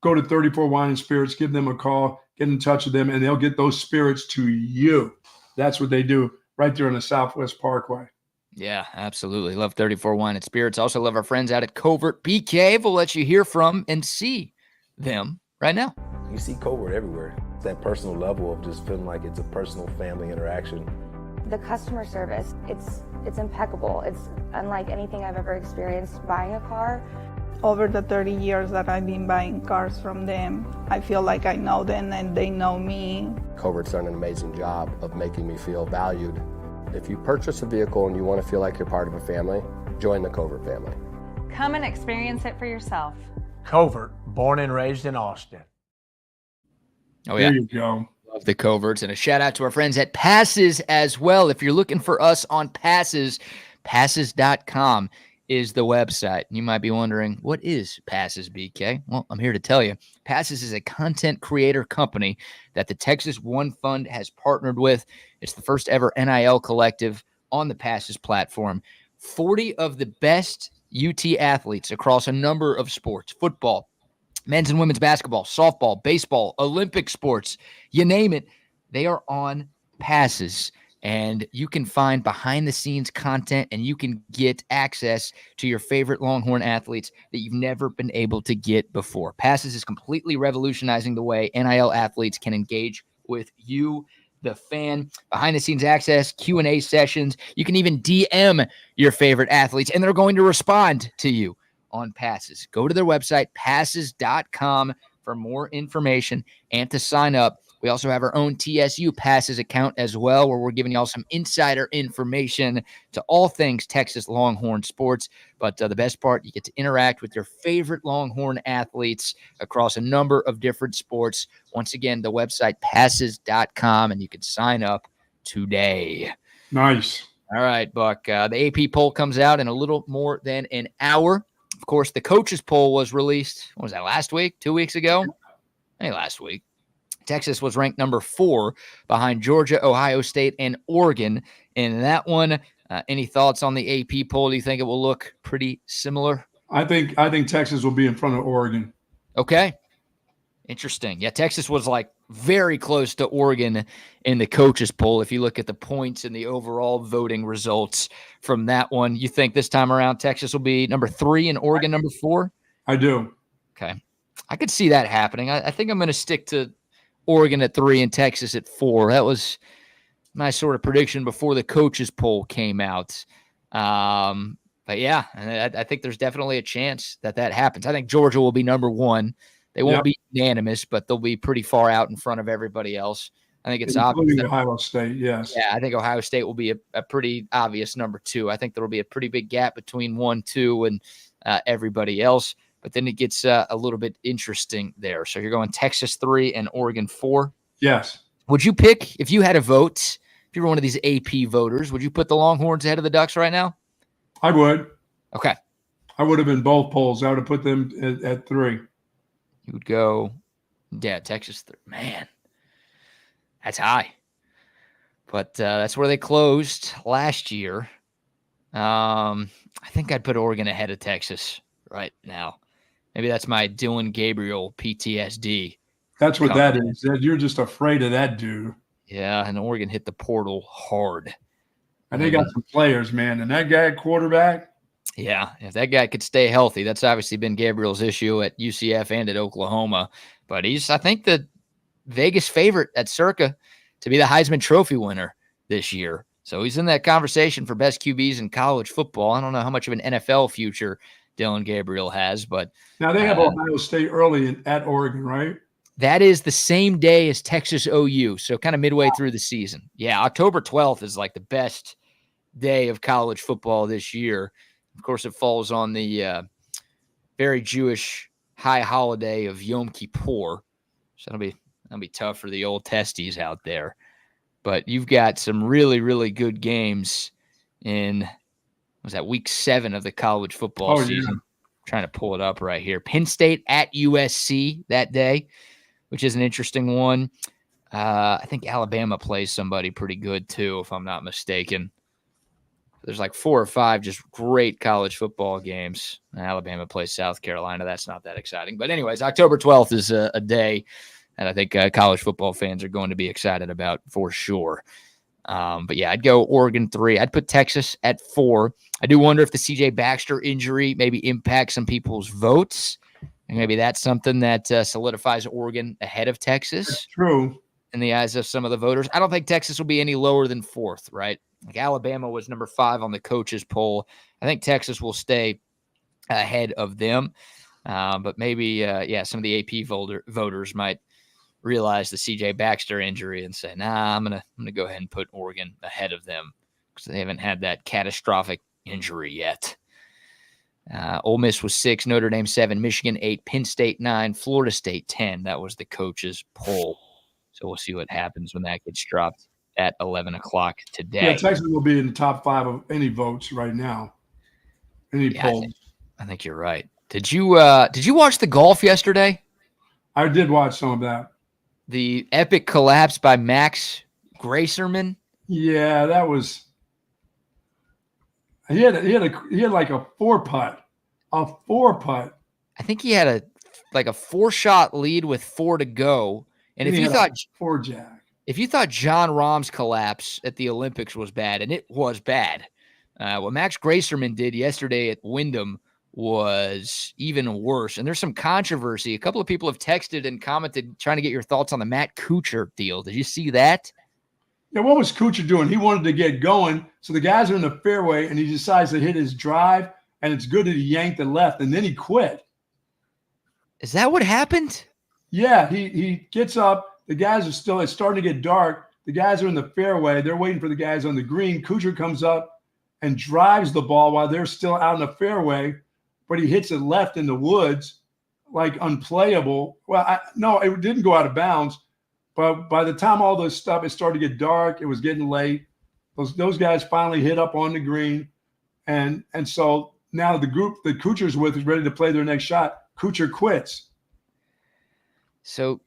go to 34 Wine and Spirits, give them a call, get in touch with them, and they'll get those spirits to you. That's what they do right there on the Southwest Parkway. Yeah, absolutely. Love 34 Wine and Spirits. Also love our friends out at Covert Bee Cave. We'll let you hear from and see them right now. You see covert everywhere. It's that personal level of just feeling like it's a personal family interaction. The customer service, it's impeccable. It's unlike anything I've ever experienced buying a car. Over the 30 years that I've been buying cars from them, I feel like I know them and they know me. Covert's done an amazing job of making me feel valued. If you purchase a vehicle and you want to feel like you're part of a family, join the Covert family. Come and experience it for yourself. Covert, born and raised in Austin. Oh, yeah. There you go. Love the Coverts. And a shout out to our friends at Passes as well. If you're looking for us on Passes, passes.com is the website. You might be wondering, what is Passes, BK? Well, I'm here to tell you. Passes is a content creator company that the Texas One Fund has partnered with. It's the first ever NIL collective on the Passes platform. 40 of the best UT athletes across a number of sports: football, men's and women's basketball, softball, baseball, Olympic sports, you name it, they are on Passes. And you can find behind-the-scenes content, and you can get access to your favorite Longhorn athletes that you've never been able to get before. Passes is completely revolutionizing the way NIL athletes can engage with you, the fan. Behind-the-scenes access, Q&A sessions. You can even DM your favorite athletes, and they're going to respond to you on Passes. Go to their website, passes.com, for more information and to sign up. We also have our own TSU Passes account as well, where we're giving y'all some insider information to all things Texas Longhorn sports. But the best part, you get to interact with your favorite Longhorn athletes across a number of different sports. Once again, the website passes.com, and you can sign up today. Nice. All right, Buck. The AP poll comes out in a little more than an hour. Of course, the coaches poll was released. What was that, last week? 2 weeks ago? Hey, last week. Texas was ranked number 4 behind Georgia, Ohio State, and Oregon. In that one, any thoughts on the AP poll? Do you think it will look pretty similar? I think Texas will be in front of Oregon. Okay. Interesting. Yeah, Texas was like very close to Oregon in the coaches poll. If you look at the points and the overall voting results from that one, you think this time around Texas will be number 3 and Oregon number 4? I do. Okay. I could see that happening. I think I'm going to stick to Oregon at 3 and Texas at 4. That was my sort of prediction before the coaches poll came out. But yeah, I think there's definitely a chance that happens. I think Georgia will be number 1. They won't be unanimous, but they'll be pretty far out in front of everybody else. I think it's obvious. Ohio State, yes. Yeah, I think Ohio State will be a pretty obvious number 2. I think there will be a pretty big gap between 1, 2, and everybody else. But then it gets a little bit interesting there. So you're going Texas 3 and Oregon 4? Yes. Would you pick, if you had a vote, if you were one of these AP voters, would you put the Longhorns ahead of the Ducks right now? I would. Okay. I would have been both polls. I would have put them at 3. You would go, yeah, Texas 3. Man, that's high. But that's where they closed last year. I think I'd put Oregon ahead of Texas right now. Maybe that's my Dylan Gabriel PTSD. That's what that is. You're just afraid of that dude. Yeah, and Oregon hit the portal hard. And they got some players, man. And that guy at quarterback. Yeah, if that guy could stay healthy, that's obviously been Gabriel's issue at UCF and at Oklahoma. But he's, I think, the Vegas favorite at Circa to be the Heisman Trophy winner this year. So he's in that conversation for best QBs in college football. I don't know how much of an NFL future Dylan Gabriel has, but now they have Ohio State early at Oregon, right? That is the same day as Texas OU, so kind of midway through the season. Yeah, October 12th is like the best day of college football this year. Of course, it falls on the very Jewish high holiday of Yom Kippur, so that'll be tough for the old testes out there. But you've got some really, really good games in week 7 of the college football season. Yeah. Trying to pull it up right here. Penn State at USC that day, which is an interesting one. I think Alabama plays somebody pretty good too, if I'm not mistaken. There's like 4 or 5 just great college football games. Alabama plays South Carolina. That's not that exciting. But anyways, October 12th is a day that I think college football fans are going to be excited about for sure. But yeah, I'd go Oregon 3. I'd put Texas at 4. I do wonder if the CJ Baxter injury maybe impacts some people's votes. And maybe that's something that solidifies Oregon ahead of Texas. That's true. In the eyes of some of the voters. I don't think Texas will be any lower than 4th, right? Like Alabama was number 5 on the coaches poll. I think Texas will stay ahead of them. But maybe, some of the AP voters might realize the C.J. Baxter injury and say, nah, I'm gonna go ahead and put Oregon ahead of them because they haven't had that catastrophic injury yet. Ole Miss was 6, Notre Dame 7, Michigan 8, Penn State 9, Florida State 10. That was the coaches poll. So we'll see what happens when that gets dropped at 11 o'clock today. Yeah, Texas will be in the top 5 of any votes right now. Any polls. I think you're right. Did you watch the golf yesterday? I did watch some of that. The epic collapse by Max Grayserman. Yeah, that was. He had like a 4-putt. A 4-putt. I think he had a 4-shot lead with 4 to go. And if you thought 4-jack, if you thought John Rahm's collapse at the Olympics was bad, and it was bad, what Max Grayserman did yesterday at Wyndham was even worse. And there's some controversy. A couple of people have texted and commented trying to get your thoughts on the Matt Kuchar deal. Did you see that? Yeah, what was Kuchar doing? He wanted to get going. So the guys are in the fairway, and he decides to hit his drive, and it's good that he yanked it left, and then he quit. Is that what happened? Yeah, he gets up. The guys are still – it's starting to get dark. The guys are in the fairway. They're waiting for the guys on the green. Kuchar comes up and drives the ball while they're still out in the fairway, but he hits it left in the woods, like unplayable. Well, no, it didn't go out of bounds. But by the time all this stuff, it started to get dark. It was getting late. Those guys finally hit up on the green. And so now the group that Kuchar's with is ready to play their next shot. Kuchar quits. So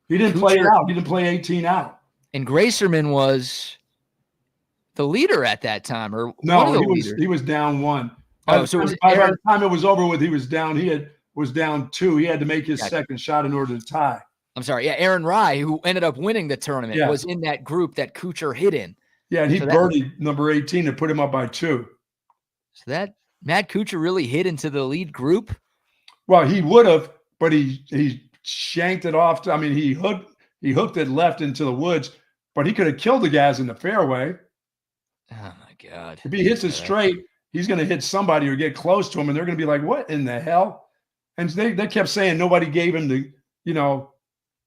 he didn't play it out. He didn't play 18 out. And Grayserman was the leader at that time, or no, he was down 1. By the time it was over with, he was down. Was down 2. He had to make his second shot in order to tie. I'm sorry. Yeah, Aaron Rye, who ended up winning the tournament, was in that group that Kuchar hit in. Yeah, and he birdied number 18 to put him up by 2. So that Matt Kuchar really hit into the lead group? Well, he would have, but he shanked it off. He hooked it left into the woods, but he could have killed the guys in the fairway. Oh, my God. If he hits it straight, he's going to hit somebody or get close to him, and they're going to be like, what in the hell? And they kept saying nobody gave him the,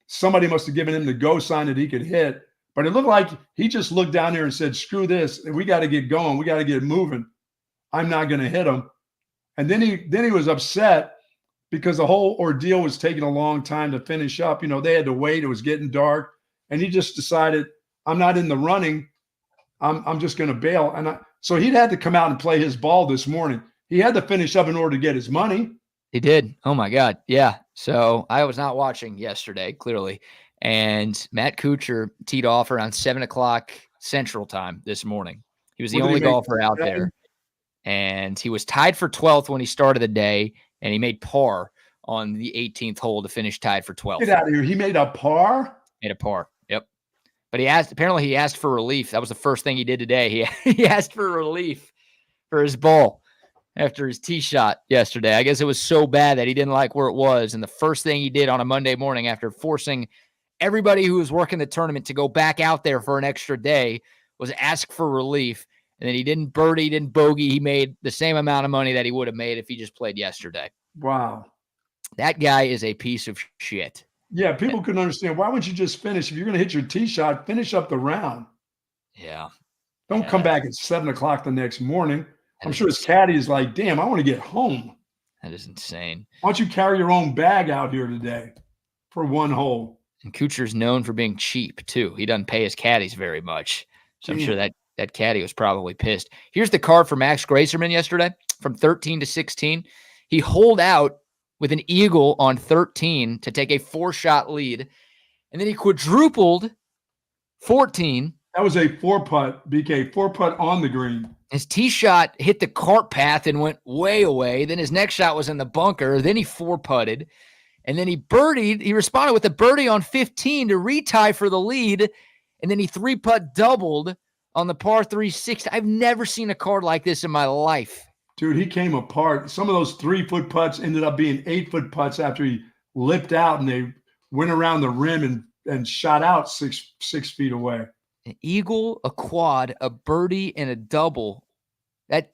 somebody must have given him the go sign that he could hit. But it looked like he just looked down there and said, screw this. We got to get going. We got to get moving. I'm not going to hit him. And then he was upset because the whole ordeal was taking a long time to finish up. They had to wait. It was getting dark. And he just decided, I'm not in the running. I'm just going to bail. And so he'd had to come out and play his ball this morning. He had to finish up in order to get his money. He did. Oh, my God. Yeah. So I was not watching yesterday, clearly. And Matt Kuchar teed off around 7 o'clock Central Time this morning. He was the only golfer out there. And he was tied for 12th when he started the day, and he made par on the 18th hole to finish tied for 12th. Get out of here. He made a par? Made a par. Yep. But he asked for relief. That was the first thing he did today. He asked for relief for his ball after his tee shot yesterday. I guess it was so bad that he didn't like where it was. And the first thing he did on a Monday morning after forcing everybody who was working the tournament to go back out there for an extra day was ask for relief. And then he didn't birdie, didn't bogey. He made the same amount of money that he would have made if he just played yesterday. Wow. That guy is a piece of shit. Yeah, people couldn't understand. Why wouldn't you just finish? If you're going to hit your tee shot, finish up the round. Yeah. Don't come back at 7 o'clock the next morning. I'm sure his caddy is like, damn, I want to get home. That is insane. Why don't you carry your own bag out here today for one hole? And Kuchar's known for being cheap, too. He doesn't pay his caddies very much. So I'm sure that caddy was probably pissed. Here's the card for Max Grayserman yesterday from 13 to 16. He holed out with an eagle on 13 to take a 4-shot lead. And then he quadrupled 14. That was a 4-putt, BK, 4-putt on the green. His tee shot hit the cart path and went way away. Then his next shot was in the bunker. Then he 4-putted. And then he birdied. He responded with a birdie on 15 to retie for the lead. And then he 3-putt doubled on the par 3 60. I've never seen a card like this in my life. Dude, he came apart. Some of those 3-foot putts ended up being 8-foot putts after he lipped out and they went around the rim and shot out 6 feet away. An eagle, a quad, a birdie, and a double. That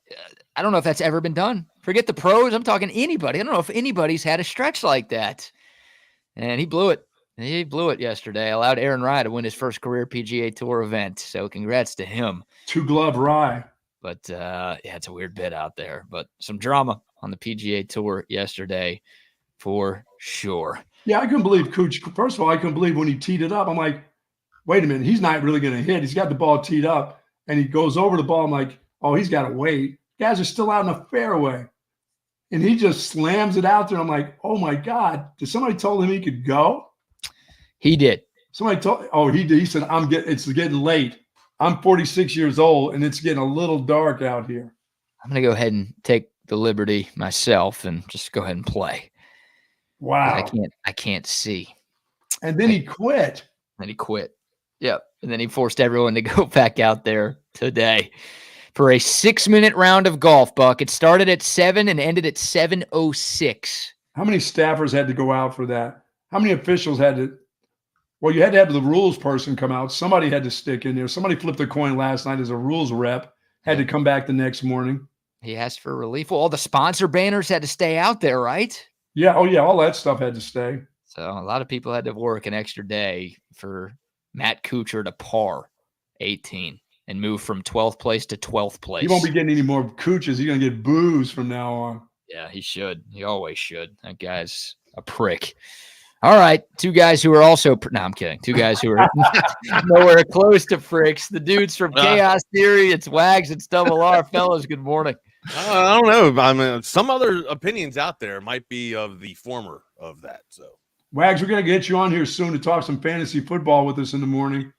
I don't know if that's ever been done. Forget the pros. I'm talking anybody. I don't know if anybody's had a stretch like that. And he blew it. He blew it yesterday. Allowed Aaron Rye to win his first career PGA Tour event. So congrats to him. 2-glove Rye. But yeah, it's a weird bit out there. But some drama on the PGA Tour yesterday for sure. Yeah, I couldn't believe Cooch. First of all, I couldn't believe when he teed it up. I'm like, wait a minute, he's not really going to hit. He's got the ball teed up, and he goes over the ball. I'm like, oh, he's got to wait. Guys are still out in the fairway. And he just slams it out there. I'm like, oh, my God. Did somebody told him he could go? He did. Somebody told – oh, he did. He said, it's getting late. I'm 46 years old, and it's getting a little dark out here. I'm going to go ahead and take the liberty myself and just go ahead and play. Wow. I can't see. And then he quit. Yep. And then he forced everyone to go back out there today for a 6-minute round of golf, Buck. It started at 7 and ended at 7:06. How many staffers had to go out for that? How many officials had to? Well, you had to have the rules person come out. Somebody had to stick in there. Somebody flipped a coin last night as a rules rep, had to come back the next morning. He asked for relief. Well, all the sponsor banners had to stay out there, right? Yeah. Oh, yeah. All that stuff had to stay. So a lot of people had to work an extra day for Matt Kuchar to par 18 and move from 12th place to 12th place. He won't be getting any more Cooches. He's going to get booze from now on. Yeah, he should. He always should. That guy's a prick. All right. 2 guys who are also – no, I'm kidding. 2 guys who are nowhere close to pricks. The dudes from Chaos Theory. It's Wags. It's Double R. Fellas, good morning. I don't know. I mean, some other opinions out there might be of the former of that. So, Wags, we're going to get you on here soon to talk some fantasy football with us in the morning.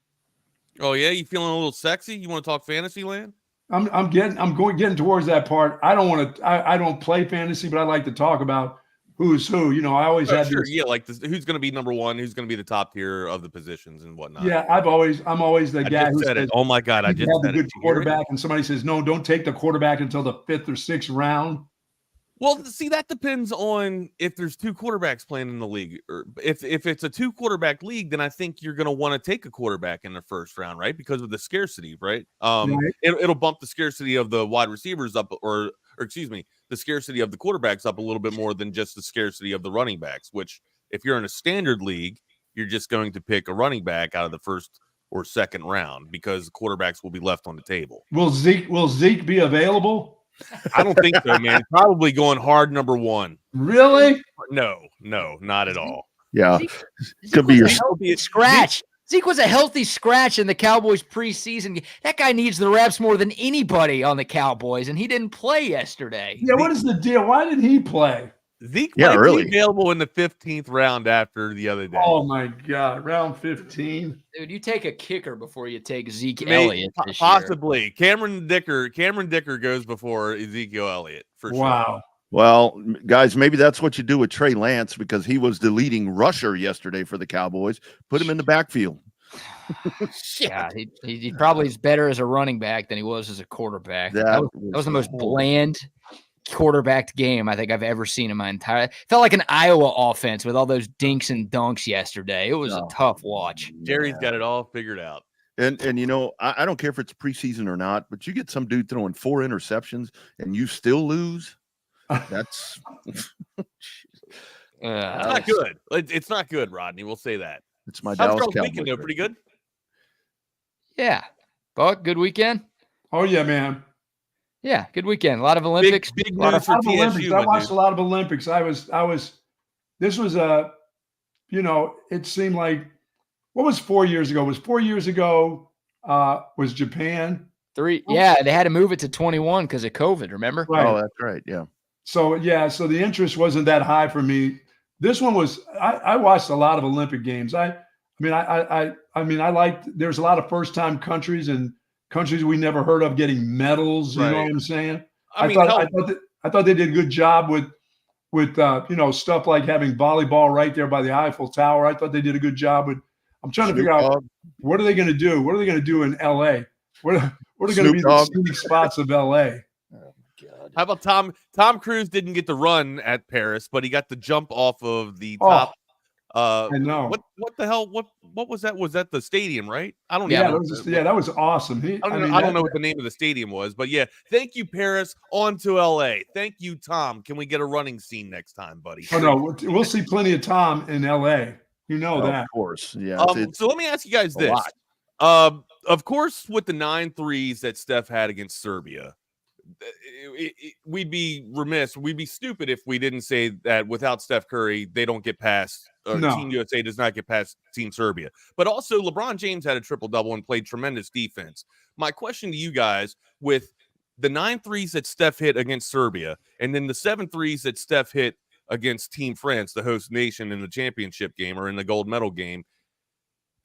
Oh yeah, you feeling a little sexy? You want to talk fantasy land? I'm getting towards that part. I don't play fantasy, but I like to talk about who's who. You know, I always had sure, this. Yeah, like this, who's going to be number one, who's going to be the top tier of the positions and whatnot. Yeah, I'm always the guy who said says, it. Oh my God, I just have said a good it. quarterback, and somebody says, no, don't take the quarterback until the 5th or 6th round. Well, see, that depends on if there's 2 quarterbacks playing in the league, or if it's a 2 quarterback league, then I think you're going to want to take a quarterback in the first round, right? Because of the scarcity, right? Right. It'll bump the scarcity of the wide receivers up, or excuse me, the scarcity of the quarterbacks up a little bit more than just the scarcity of the running backs. Which, if you're in a standard league, you're just going to pick a running back out of the first or second round because the quarterbacks will be left on the table. Will Zeke be available? I don't think so, man. Probably going hard number 1. Really? No, not at all. Yeah. Zeke could be your healthy scratch. Zeke was a healthy scratch in the Cowboys preseason. That guy needs the reps more than anybody on the Cowboys, and he didn't play yesterday. Yeah, what is the deal? Why did he play? Zeke might be available in the 15th round after the other day. Oh, my God. Round 15. Dude, you take a kicker before you take Zeke Elliott this possibly. year. Cameron Dicker goes before Ezekiel Elliott, for sure. Wow. Well, guys, maybe that's what you do with Trey Lance because he was the leading rusher yesterday for the Cowboys. Put him in the backfield. Yeah, he probably is better as a running back than he was as a quarterback. That was the most bland quarterbacked game I think I've ever seen in my entire – felt like an Iowa offense with all those dinks and dunks yesterday. It was a tough watch. Jerry's got it all figured out. And you know, I don't care if it's preseason or not, but you get some dude throwing 4 interceptions and you still lose. That's not good. It's not good, Rodney. We'll say that. It's my Dallas Cowboys weekend, though. Pretty good. Yeah. Buck, good weekend? Oh, yeah, man. Yeah, good weekend. A lot of Olympics. Big news for TSU. I watched a lot of Olympics. This was it seemed like, what was 4 years ago? Was 4 years ago, was Japan? 3. Yeah, they had to move it to 21 because of COVID, remember? Right. Oh, that's right. Yeah. So the interest wasn't that high for me. This one was, I watched a lot of Olympic games. I liked, there's a lot of first time countries and countries we never heard of getting medals. You know what I'm saying? I thought they did a good job with stuff like having volleyball right there by the Eiffel Tower. I thought they did a good job with, I'm trying to figure out what are they going to do? What are they going to do in LA? What are going to be the scenic spots of LA? Oh, God. How about Tom? Tom Cruise didn't get to run at Paris, but he got to jump off of the top. I know. What the hell? What was that? Was that the stadium, right? I don't Yeah, know. that was awesome. I don't know what the name of the stadium was, but yeah. Thank you, Paris. On to LA. Thank you, Tom. Can we get a running scene next time, buddy? Oh no, we'll see plenty of Tom in LA. You know that. Of course. Yeah. So let me ask you guys this. Of course, with the 9 threes that Steph had against Serbia, we'd be remiss, we'd be stupid if we didn't say that without Steph Curry, they don't get past, Team USA does not get past Team Serbia. But also, LeBron James had a triple-double and played tremendous defense. My question to you guys, with the 9 threes that Steph hit against Serbia, and then the 7 threes that Steph hit against Team France, the host nation, in the championship game or in the gold medal game,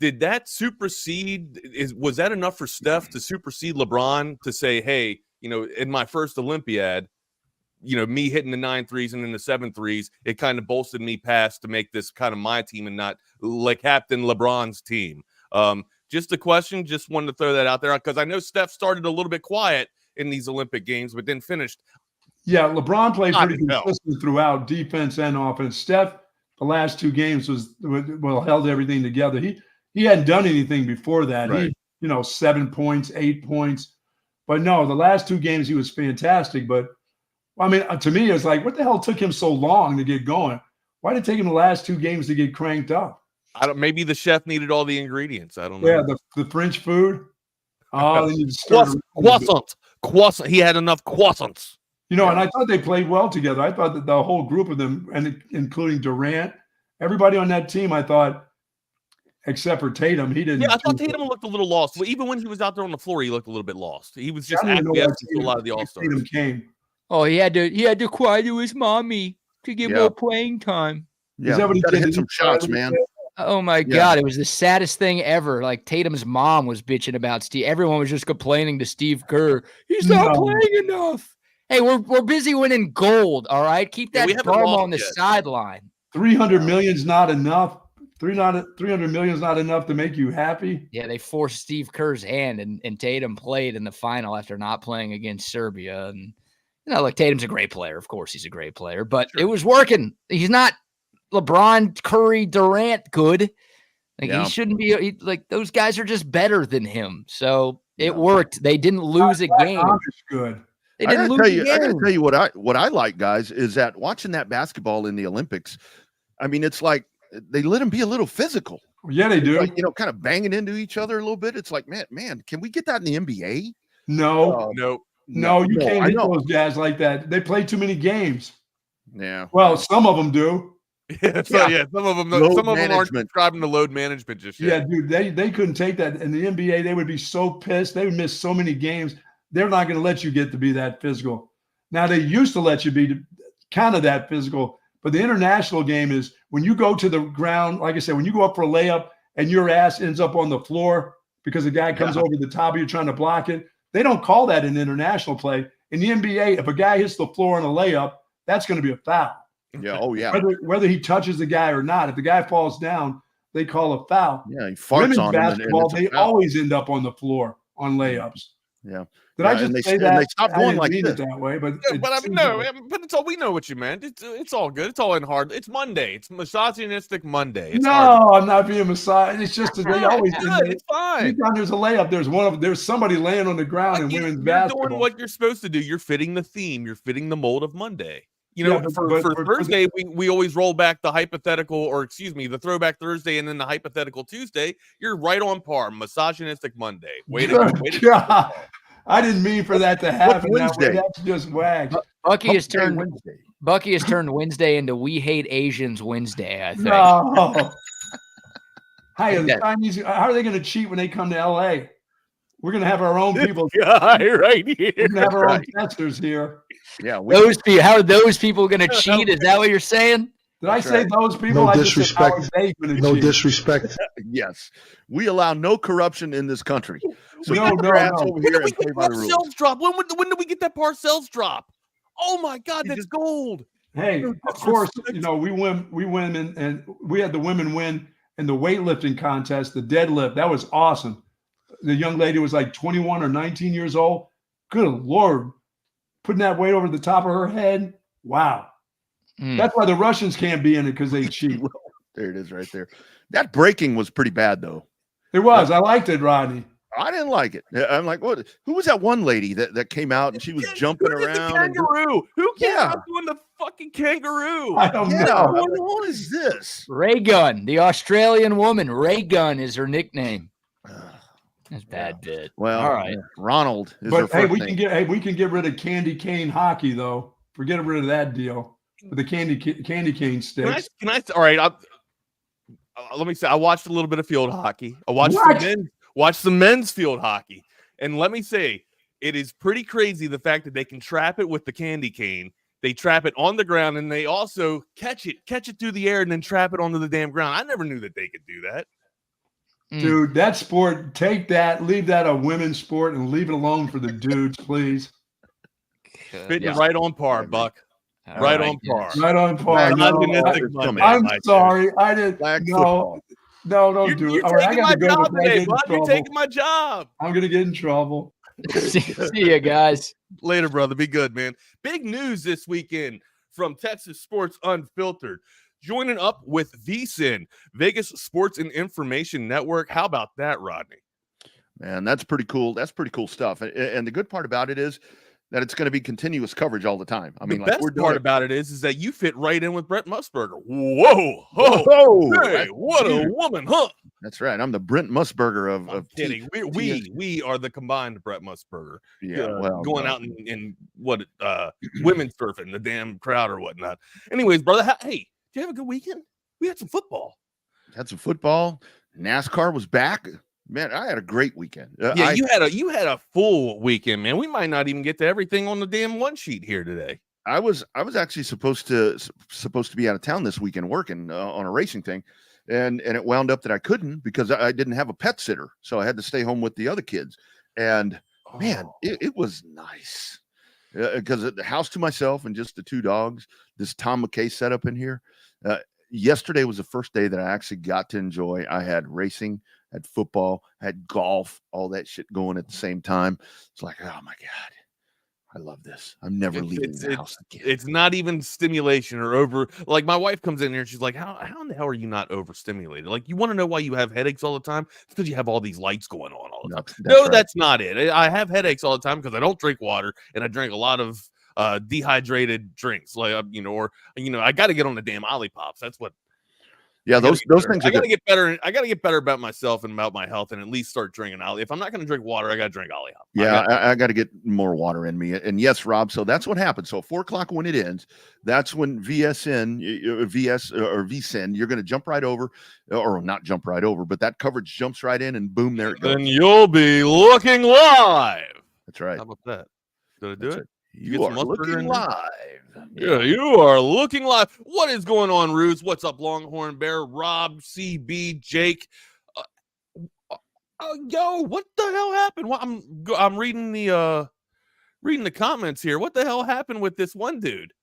did that supersede? Was that enough for Steph to supersede LeBron to say, hey, in my first Olympiad, me hitting the 9 threes and then the 7 threes, it kind of bolstered me past to make this kind of my team and not like Captain LeBron's team. Just a question, just wanted to throw that out there because I know Steph started a little bit quiet in these Olympic games, but then finished. Yeah, LeBron played pretty consistent throughout, defense and offense. Steph, the last 2 games held everything together. He hadn't done anything before that. Right. 7 points, 8 points. But no, the last 2 games he was fantastic. But I mean, to me, it was like, what the hell took him so long to get going? Why did it take him the last 2 games to get cranked up? Maybe the chef needed all the ingredients. I don't know. Yeah, the French food. Oh, then you croissant. He had enough croissants. And I thought they played well together. I thought that the whole group of them, and including Durant, everybody on that team, I thought, except for Tatum, he didn't. Yeah, I thought Tatum looked a little lost. Even when he was out there on the floor, he looked a little bit lost. He was just acquiescing to a lot of the All-Stars. Tatum came. Oh, he had to cry to his mommy to get more playing time. Yeah, is that what he did? Hit some shots, man. Oh my God, it was the saddest thing ever. Like Tatum's mom was bitching about Steve. Everyone was just complaining to Steve Kerr. He's not playing enough. Hey, we're busy winning gold. All right, keep that bum on the sideline. $300 million's not enough. $300 million's not enough to make you happy. Yeah, they forced Steve Kerr's hand, and Tatum played in the final after not playing against Serbia. And look, Tatum's a great player. Of course, he's a great player, but it was working. He's not LeBron, Curry, Durant good. He shouldn't be. Those guys are just better than him. So it worked. They didn't lose a game. Good. I gotta tell you what I like, guys, is that watching that basketball in the Olympics. I mean, it's like they let them be a little physical. Yeah, they do. Like, kind of banging into each other a little bit. It's like, man, can we get that in the NBA? No, you can't hit those guys like that. They play too many games. Yeah. Well, some of them do. Some of them aren't describing the load management just yet. Yeah, dude, they couldn't take that. In the NBA, they would be so pissed. They would miss so many games. They're not going to let you get to be that physical. Now, they used to let you be kind of that physical, but the international game is when you go to the ground, like I said, when you go up for a layup and your ass ends up on the floor because the guy comes over the top of you trying to block it, they don't call that an international play. In the NBA, if a guy hits the floor on a layup, that's going to be a foul. Yeah. Oh, yeah. Whether he touches the guy or not, if the guy falls down, they call a foul. Yeah, he farts Women's on basketball, him. they always end up on the floor on layups. Yeah. Did I just say that? And they stopped going like it this. that way, but it's all, we know what you meant. It's all good. It's all in hard. It's Monday. It's misogynistic Monday. It's I'm not being misogynist. It's just that they always. It's fine. Anytime there's a layup, there's somebody laying on the ground in women's basketball. You're doing what you're supposed to do. You're fitting the theme. You're fitting the mold of Monday. For Thursday, we always roll back the the throwback Thursday and then the hypothetical Tuesday. You're right on par. Misogynistic Monday. Way to go. I didn't mean for that to happen. That way. That's just wags. Bucky has turned Wednesday into We Hate Asians Wednesday, I think. No. Hey, the Chinese, how are they going to cheat when they come to LA? We're going to have our own people. Guy right here. We're going to have our own testers here. Yeah. How are those people going to cheat? Is that what you're saying? Did I say those people? No disrespect. No disrespect. Yes. We allow no corruption in this country. So no. When did we get Parcells drop? When did we get that Parcells drop? Oh my God, that's gold. Hey, of course, we win, and we had the women win in the weightlifting contest, the deadlift. That was awesome. The young lady was like 21 or 19 years old. Good Lord. putting that weight over the top of her head. Wow. That's why the Russians can't be in it, because they cheat. There it is right there. That breaking was pretty bad, though. It was. I liked it, Rodney. I didn't like it. I'm like, what? Who was that one lady that came out and she was jumping around? The kangaroo. Who came out doing the fucking kangaroo? I don't know. What is this? Ray Gun, the Australian woman. Ray Gun is her nickname. That's bad bit. Well, all right. Ronald is But her we name. we can get rid of candy cane hockey, though. Forget rid of that deal with the candy cane sticks. Can I? All right. Let me say, I watched a little bit of field hockey. I watched some men's field hockey, and let me say, it is pretty crazy the fact that they can trap it with the candy cane. They trap it on the ground, and they also catch it through the air, and then trap it onto the damn ground. I never knew that they could do that. Dude, that sport, take that, leave that a women's sport, and leave it alone for the dudes, please. Fitting right on par, Buck. Right on par. Right on par. I'm sorry. I didn't. No, don't do it. You're taking my job today, Buck. You're taking my job. I'm going to get in trouble. See you guys. Later, brother. Be good, man. Big news this weekend from Texas Sports Unfiltered. Joining up with VSIN, Vegas Sports and Information Network. How about that, Rodney? Man, that's pretty cool. That's pretty cool stuff. And the good part about it is that it's going to be continuous coverage all the time. I mean, the best part about it is that you fit right in with Brent Musburger. Whoa, hey, what a woman, huh? That's right. I'm the Brent Musburger of. I'm kidding. We are the combined Brent Musburger. Yeah, going out and women's surfing, the damn crowd or whatnot. Anyways, brother, hey, did you have a good weekend? We had some football. NASCAR was back. Man, I had a great weekend. You had a full weekend, man. We might not even get to everything on the damn one sheet here today. I was actually supposed to be out of town this weekend working on a racing thing, and it wound up that I couldn't because I didn't have a pet sitter, so I had to stay home with the other kids. And man, it was nice because the house to myself and just the two dogs. This Tom McKay setup in here. Yesterday was the first day that I actually got to enjoy. I had racing, had football, had golf, all that shit going at the same time. It's like, oh my God, I love this. I'm never leaving the house again. It's not even stimulation or over. Like my wife comes in here and she's like, how in the hell are you not overstimulated? Like, you want to know why you have headaches all the time? It's because you have all these lights going on all the time. That's not it. I have headaches all the time because I don't drink water and I drink a lot of dehydrated drinks, like I got to get on the damn Ollipops. That's what. Yeah, those things. I got to get better. I got to get better about myself and about my health, and at least start drinking Ollie. If I'm not going to drink water, I got to drink Ollie. Yeah, I got to get more water in me. And yes, Rob. So that's what happens. So 4:00 when it ends, that's when VSIN, you're going to jump right over, or not jump right over, but that coverage jumps right in, and boom, there it goes. Then you'll be looking live. That's right. How about that? Did I do it? You are looking live. Yeah, you are looking live. What is going on, Ruse? What's up, Longhorn Bear, Rob, CB, Jake? Yo, what the hell happened? Well, I'm reading the comments here. What the hell happened with this one dude?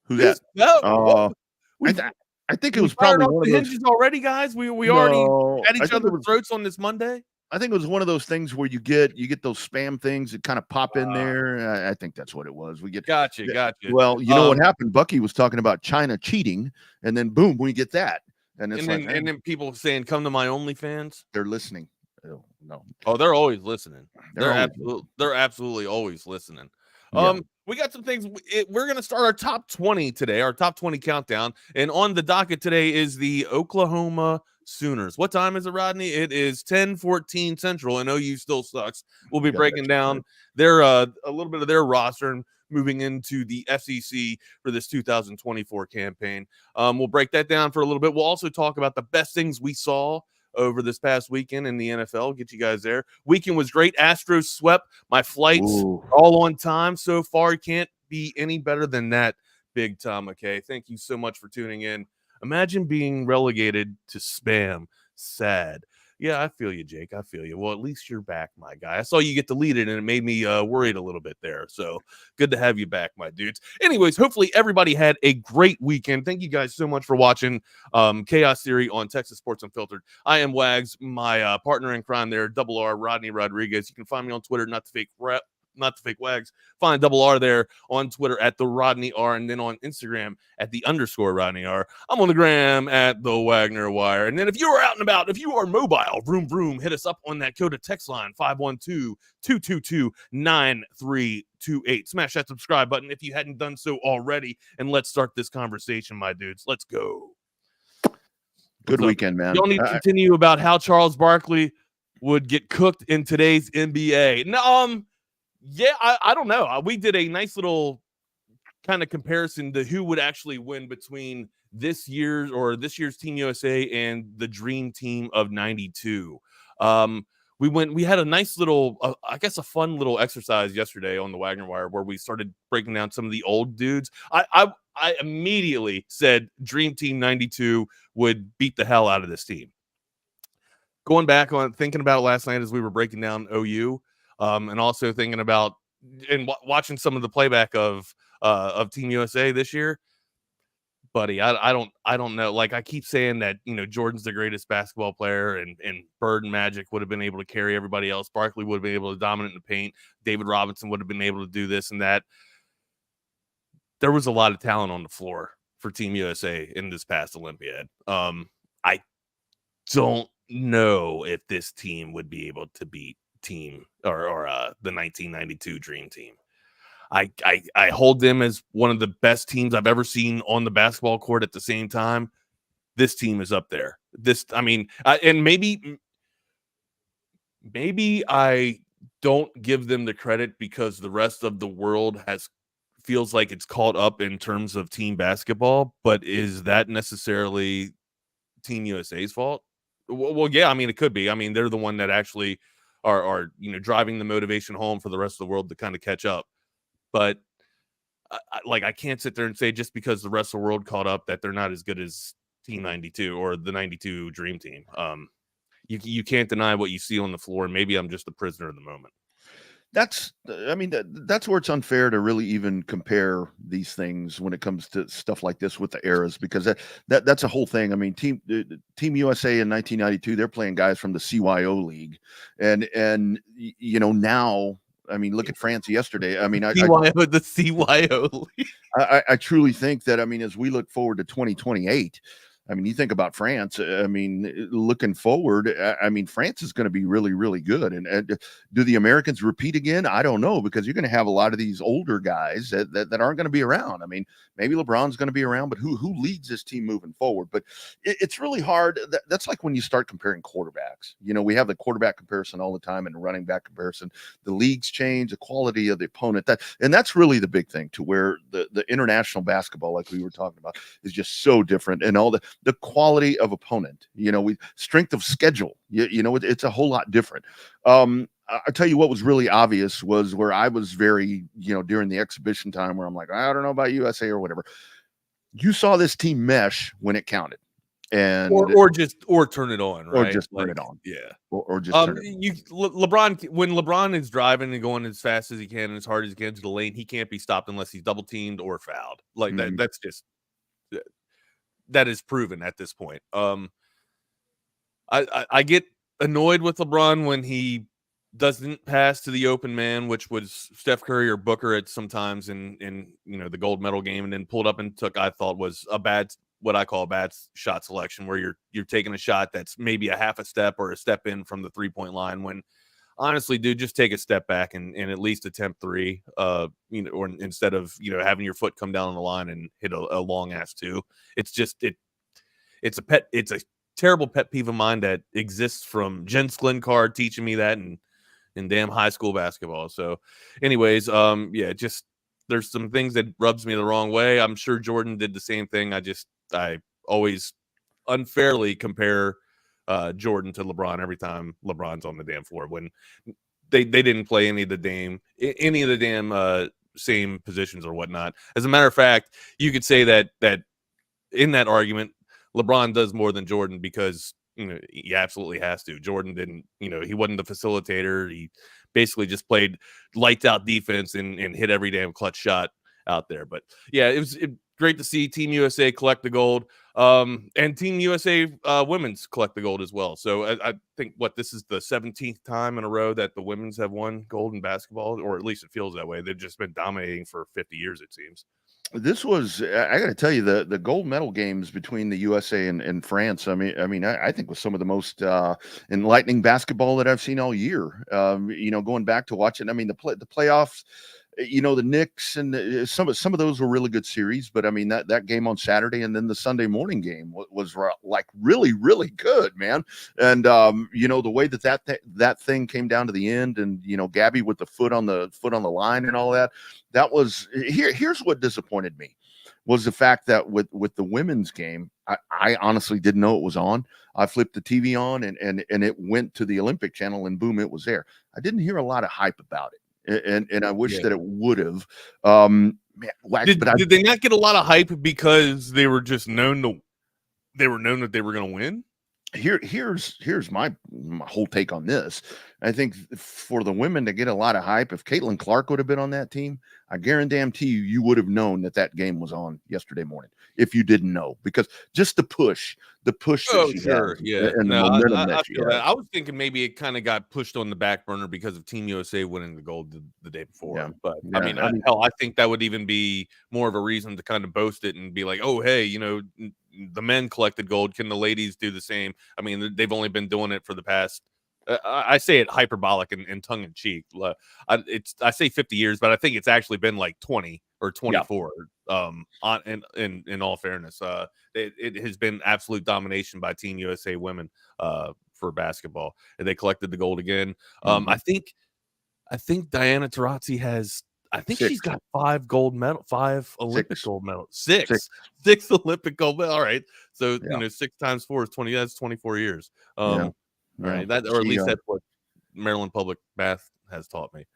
Who's that? I think it was probably one of the those hinges already, guys. We already had each other's throats on this Monday. I think it was one of those things where you get those spam things that kind of pop in there. I think that's what it was. Gotcha. Well, you know what happened? Bucky was talking about China cheating, and then boom, we get that, and then people saying, "Come to my OnlyFans." They're listening. Oh, no. Oh, they're always listening. They're absolutely always listening. We got some things. We're going to start our top 20 today, our top 20 countdown. And on the docket today is the Oklahoma Sooners. What time is it, Rodney? It is 10:14 Central, and OU still sucks. We'll be breaking down their a little bit of their roster and moving into the SEC for this 2024 campaign. We'll break that down for a little bit. We'll also talk about the best things we saw over this past weekend in the NFL. Get you guys there. Weekend was great. Astros swept. My flights all on time so far. Can't be any better than that, Big Tom. Okay, thank you so much for tuning in. Imagine being relegated to spam. Sad. Yeah, I feel you, Jake. I feel you. Well, at least you're back, my guy. I saw you get deleted, and it made me worried a little bit there. So good to have you back, my dudes. Anyways, hopefully everybody had a great weekend. Thank you guys so much for watching Chaos Theory on Texas Sports Unfiltered. I am Wags, my partner in crime there, Double R, Rodney Rodriguez. You can find me on Twitter, Not the Fake Rep. not the fake wags. Find double R there on Twitter at the Rodney R, and then on Instagram at the _ Rodney R. I'm on the gram at the Wagner Wire. And then if you are out and about, if you are mobile, vroom, vroom, hit us up on that Coda text line, 512-222-9328. Smash that subscribe button if you hadn't done so already. And let's start this conversation, my dudes. Let's go. Good weekend, man. Y'all need to continue about how Charles Barkley would get cooked in today's NBA. No, yeah, I don't know. We did a nice little kind of comparison to who would actually win between this year's Team USA and the Dream Team of '92. We had a nice little, I guess, a fun little exercise yesterday on the Wagner Wire where we started breaking down some of the old dudes. I immediately said Dream Team '92 would beat the hell out of this team. Going back on thinking about it last night as we were breaking down OU, and also thinking about and watching some of the playback of Team USA this year, buddy, I don't know. Like, I keep saying that, Jordan's the greatest basketball player, and Bird and Magic would have been able to carry everybody else. Barkley would have been able to dominate in the paint. David Robinson would have been able to do this and that. There was a lot of talent on the floor for Team USA in this past Olympiad. I don't know if this team would be able to beat the 1992 Dream Team. I hold them as one of the best teams I've ever seen on the basketball court. At the same time, this team is up there. And maybe I don't give them the credit because the rest of the world feels like it's caught up in terms of team basketball, but is that necessarily Team USA's fault? Well, yeah, it could be. They're the one that actually are driving the motivation home for the rest of the world to kind of catch up. But I can't sit there and say just because the rest of the world caught up that they're not as good as Team 92 or the 92 Dream Team. You can't deny what you see on the floor, and maybe I'm just a prisoner of the moment. That's where it's unfair to really even compare these things when it comes to stuff like this with the eras, because that's a whole thing. Team USA in 1992, they're playing guys from the CYO league, and now, look at France yesterday. The CYO league. I truly think that, as we look forward to 2028, you think about France. Looking forward, France is going to be really, really good. And do the Americans repeat again? I don't know, because you're going to have a lot of these older guys that aren't going to be around. Maybe LeBron's going to be around, but who leads this team moving forward? But it's really hard. That's like when you start comparing quarterbacks. We have the quarterback comparison all the time and the running back comparison. The leagues change, the quality of the opponent. That's really the big thing, to where the international basketball, like we were talking about, is just so different, and all the quality of opponent, strength of schedule, it's a whole lot different. I'll tell you what was really obvious was where I was very, during the exhibition time, where I'm like, I don't know about USA or whatever. You saw this team mesh when it counted, and or turn it on, right? Or just turn it on, yeah. Or just turn it on. LeBron, when LeBron is driving and going as fast as he can and as hard as he can to the lane, he can't be stopped unless he's double teamed or fouled. That's just. That is proven at this point. I get annoyed with LeBron when he doesn't pass to the open man, which was Steph Curry or Booker at sometimes in the gold medal game, and then pulled up and took, I thought, was what I call a bad shot selection, where you're taking a shot that's maybe a half a step or a step in from the 3-point line, when honestly, dude, just take a step back and at least attempt three, or instead of, having your foot come down on the line and hit a long ass two. It's just, it's a terrible pet peeve of mine that exists from Jen Sklinkard teaching me that in damn high school basketball. So anyways, just, there's some things that rubs me the wrong way. I'm sure Jordan did the same thing. I always unfairly compare Jordan to LeBron every time LeBron's on the damn floor, when they didn't play any of the damn same positions or whatnot. As a matter of fact, you could say that in that argument, LeBron does more than Jordan, because he absolutely has to. Jordan didn't, he wasn't the facilitator. He basically just played lights out defense and hit every damn clutch shot out there. But yeah, it was great to see Team USA collect the gold. And Team USA women's collect the gold as well. So I think this is the 17th time in a row that the women's have won gold in basketball, or at least it feels that way. They've just been dominating for 50 years, it seems. This was, I got to tell you, the gold medal games between the USA and France. I think was some of the most enlightening basketball that I've seen all year. Going back to watching, the playoffs. The Knicks and some of those were really good series, but that game on Saturday and then the Sunday morning game was like really, really good, man. And the way that thing came down to the end, and Gabby with the foot on the line and all that was here's what disappointed me was the fact that with the women's game, I honestly didn't know it was on. I flipped the TV on and it went to the Olympic channel and boom, it was there. I didn't hear a lot of hype about it. And I wish that it would have. Did they not get a lot of hype because they were just known that they were going to win? Here's my whole take on this. I think for the women to get a lot of hype, if Caitlin Clark would have been on that team, I guarantee you would have known that game was on yesterday morning if you didn't know, because just the push that she sure, had, yeah. and the No, momentum I that she feel had. that. I was thinking maybe it kind of got pushed on the back burner because of Team USA winning the gold the day before. Yeah. But Yeah, I think that would even be more of a reason to kind of boast it and be like, oh, hey, the men collected gold. Can the ladies do the same? They've only been doing it for the past. I say it hyperbolic and tongue in cheek. I say 50 years, but I think it's actually been like 20 or 24. In all fairness, it has been absolute domination by Team USA women for basketball, and they collected the gold again. I think Diana Taurasi has. I think she's got 5 Olympic gold medals. Six Olympic gold medals. All right, so 6 times 4 is 20. That's 24 years. Right, that, or at least that's what Maryland Public Math has taught me.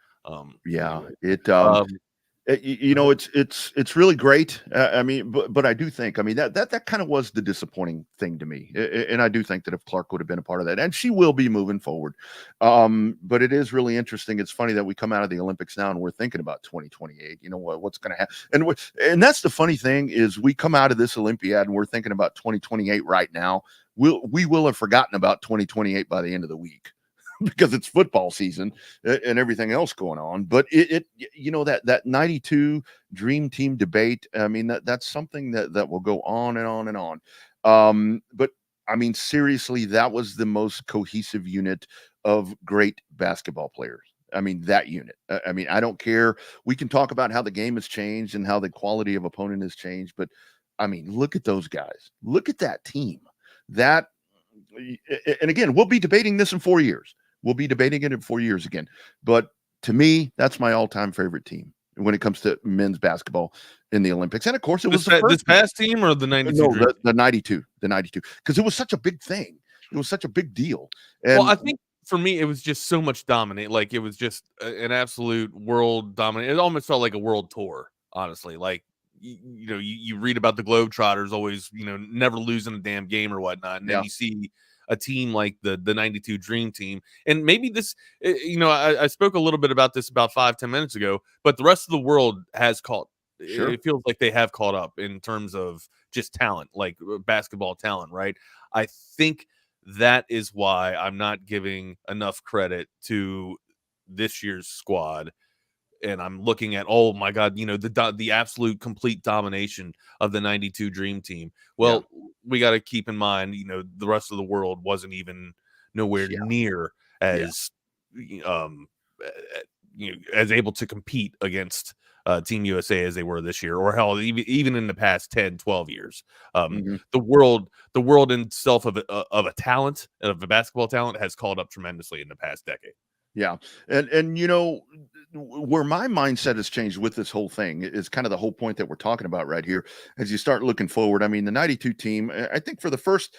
It's really great. But I do think, that kind of was the disappointing thing to me. And I do think that if Clark would have been a part of that, and she will be moving forward. But it is really interesting. It's funny that we come out of the Olympics now and we're thinking about 2028. What's going to happen. And that's the funny thing is we come out of this Olympiad and we're thinking about 2028 right now. We will have forgotten about 2028 by the end of the week. Because it's football season and everything else going on. But that 92 dream team debate, that's something that will go on and on and on. But seriously, that was the most cohesive unit of great basketball players. That unit. I don't care. We can talk about how the game has changed and how the quality of opponent has changed, but look at those guys. Look at that team. And again, we'll be debating this in 4 years. We'll be debating it in 4 years again. But to me, that's my all-time favorite team when it comes to men's basketball in the Olympics. And of course, it was this past team or the 92? No, the 92, because it was such a big thing. It was such a big deal. And I think for me, it was just so much dominate. Like it was just an absolute world dominate. It almost felt like a world tour, honestly. Like you read about the Globetrotters always, never losing a damn game or whatnot, and then you see a team like the 92 Dream Team. And maybe this, I spoke a little bit about this about 5-10 minutes ago, but the rest of the world has caught. Sure. It feels like they have caught up in terms of just talent, like basketball talent, right? I think that is why I'm not giving enough credit to this year's squad. And I'm looking at, oh my God, the absolute complete domination of the 92 Dream Team. Well, we got to keep in mind, the rest of the world wasn't even nowhere near as, as able to compete against Team USA as they were this year, or hell, even in the past 10, 12 years. The world in itself of a talent, of a basketball talent, has caught up tremendously in the past decade. Yeah. And where my mindset has changed with this whole thing is kind of the whole point that we're talking about right here. As you start looking forward, the 92 team, I think for the first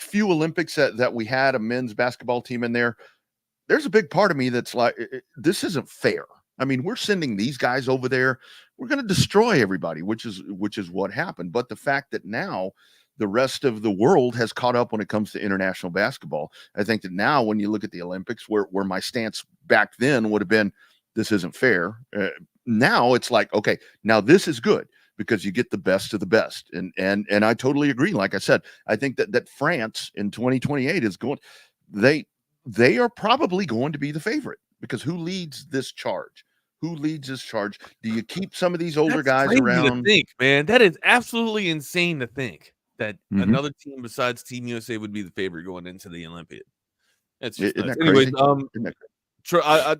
few Olympics that we had a men's basketball team in there, there's a big part of me that's like, this isn't fair. We're sending these guys over there. We're going to destroy everybody, which is what happened. But the fact that now the rest of the world has caught up when it comes to international basketball. I think that now when you look at the Olympics, where my stance back then would have been, this isn't fair. Now it's like, okay, now this is good, because you get the best of the best. And I totally agree. Like I said, I think that France in 2028 is going, they are probably going to be the favorite, because who leads this charge? Who leads this charge? Do you keep some of these older guys crazy around? To think, man, that is absolutely insane to think that another team besides Team USA would be the favorite going into the Olympiad. That's just Isn't that anyways. crazy? I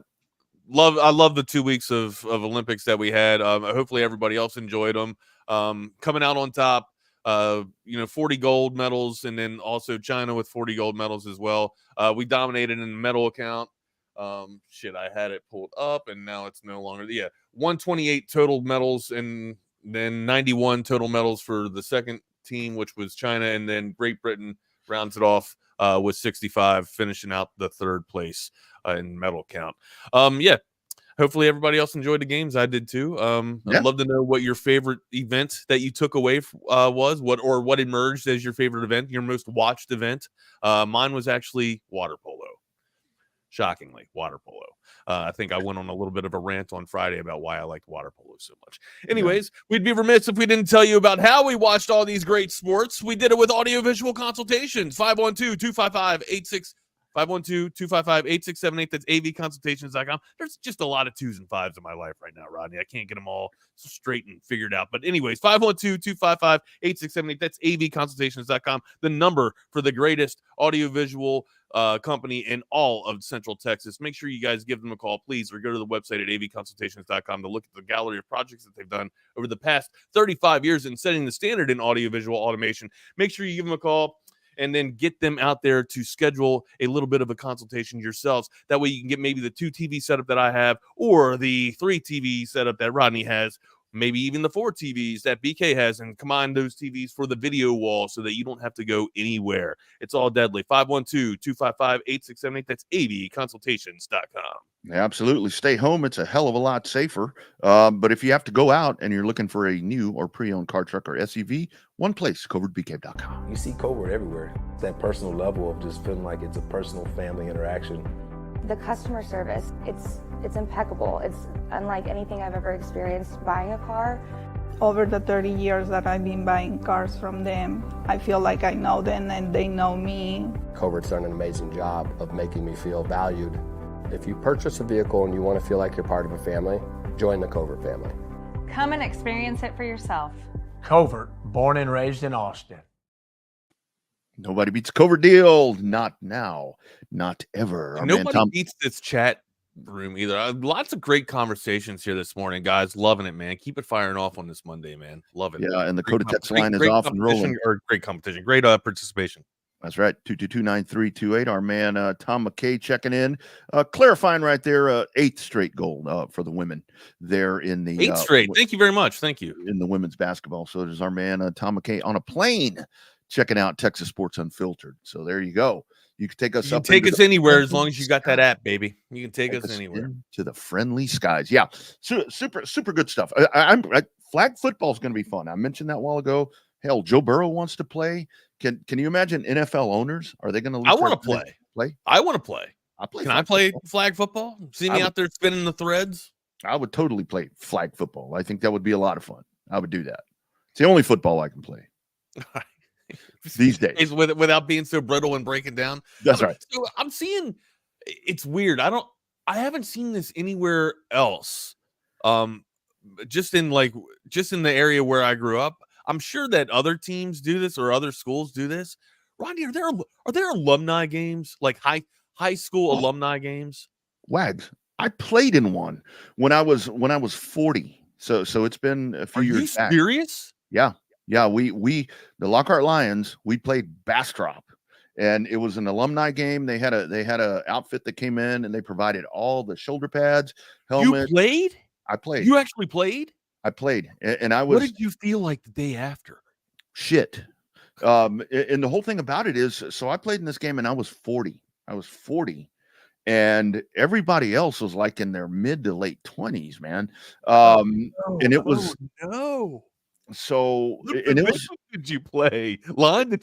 love the 2 weeks of Olympics that we had. Hopefully everybody else enjoyed them. Coming out on top, 40 gold medals, and then also China with 40 gold medals as well. We dominated in the medal account. I had it pulled up and now it's no longer. 128 total medals, and then 91 total medals for the second team, which was China, and then Great Britain rounds it off with 65, finishing out the third place in medal count. Hopefully everybody else enjoyed the games. I did too. I'd love to know what your favorite event that you took away was, what emerged as your favorite event, your most watched event. Mine was actually water polo. Shockingly, water polo. I think I went on a little bit of a rant on Friday about why I liked water polo so much. Anyways, we'd be remiss if we didn't tell you about how we watched all these great sports. We did it with audiovisual consultations. 512-255-86 512-255-8678. That's avconsultations.com. There's just a lot of 2s and 5s in my life right now, Rodney. I can't get them all straight and figured out. But anyways, 512-255-8678. That's avconsultations.com. The number for the greatest audiovisual company in all of Central Texas. Make sure you guys give them a call, please, or go to the website at avconsultations.com to look at the gallery of projects that they've done over the past 35 years in setting the standard in audiovisual automation. Make sure you give them a call and then get them out there to schedule a little bit of a consultation yourselves. That way you can get maybe the 2 TV setup that I have, or the 3 TV setup that Rodney has, maybe even the 4 TVs that BK has, and combine those TVs for the video wall so that you don't have to go anywhere. It's all deadly. 512-255-8678. That's avconsultations.com. Absolutely. Stay home. It's a hell of a lot safer. But if you have to go out and you're looking for a new or pre-owned car, truck, or SUV, one place, covertbk.com. You see Covert everywhere. That personal level of just feeling like it's a personal family interaction. The customer service, it's impeccable. It's unlike anything I've ever experienced buying a car. Over the 30 years that I've been buying cars from them, I feel like I know them and they know me. Covert's done an amazing job of making me feel valued. If you purchase a vehicle and you want to feel like you're part of a family, join the Covert family. Come and experience it for yourself. Covert, born and raised in Austin. Nobody beats Covert deal. Not now. Not ever. Nobody beats this chat room either. Lots of great conversations here this morning, guys. Loving it, man. Keep it firing off on this Monday, man. Love it. Yeah, and the Coda text line is off and rolling. Great competition. Great participation. That's right. 222-9328. Our man Tom McKay checking in, clarifying right there. 8th straight gold for the women there in the 8th straight. Thank you very much. Thank you. In the women's basketball. So there's our man Tom McKay on a plane checking out Texas Sports Unfiltered. So there you go. You can take us anywhere as long as you got that app, baby. You can take us anywhere to the friendly skies. Yeah, super good stuff. Flag football is going to be fun. I mentioned that a while ago. Hell, Joe Burrow wants to play. Can you imagine NFL owners? Are they going to? I want to play. I want to play. Can I play flag football? See me out there spinning the threads? I would totally play flag football. I think that would be a lot of fun. I would do that. It's the only football I can play these days, without being so brittle and breaking down. That's right. So I'm seeing. It's weird. I haven't seen this anywhere else. Just in the area where I grew up. I'm sure that other teams do this or other schools do this. Rodney, are there alumni games, like high school alumni games? Wags, I played in one when I was 40. So it's been a few years back. Are you serious? Yeah. We the Lockhart Lions, we played Bastrop, and it was an alumni game. They had a outfit that came in and they provided all the shoulder pads, helmet. You played? I played. You actually played? I played, and I was. What did you feel like the day after? Shit. And the whole thing about it is, so I played in this game and I was 40. And everybody else was like in their mid to late 20s, man. And it was So, What and it was position did you play? Line?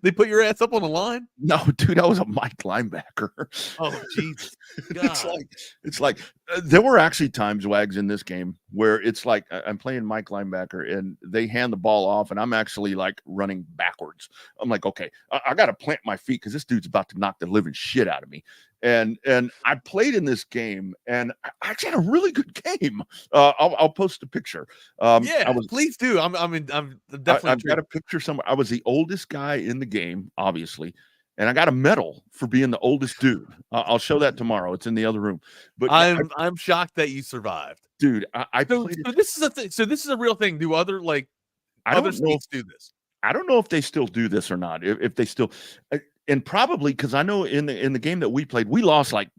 They put your ass up on the line? no, dude, I was a Mike linebacker. Oh, Jesus. It's like there were actually times, Wags, in this game where it's like I'm playing Mike linebacker and they hand the ball off and I'm actually like running backwards. I'm like, okay, I got to plant my feet because this dude's about to knock the living shit out of me. And I played in this game and I actually had a really good game. I'll post a picture. Please do. I'm definitely. I've got a picture somewhere. I was the oldest guy in the game, obviously. And I got a medal for being the oldest dude. I'll show that tomorrow. It's in the other room. But I'm shocked that you survived, dude. So this is a thing. So this is a real thing. Do other other states do this? I don't know if they still do this or not. If they still, and probably because I know in the game that we played, we lost like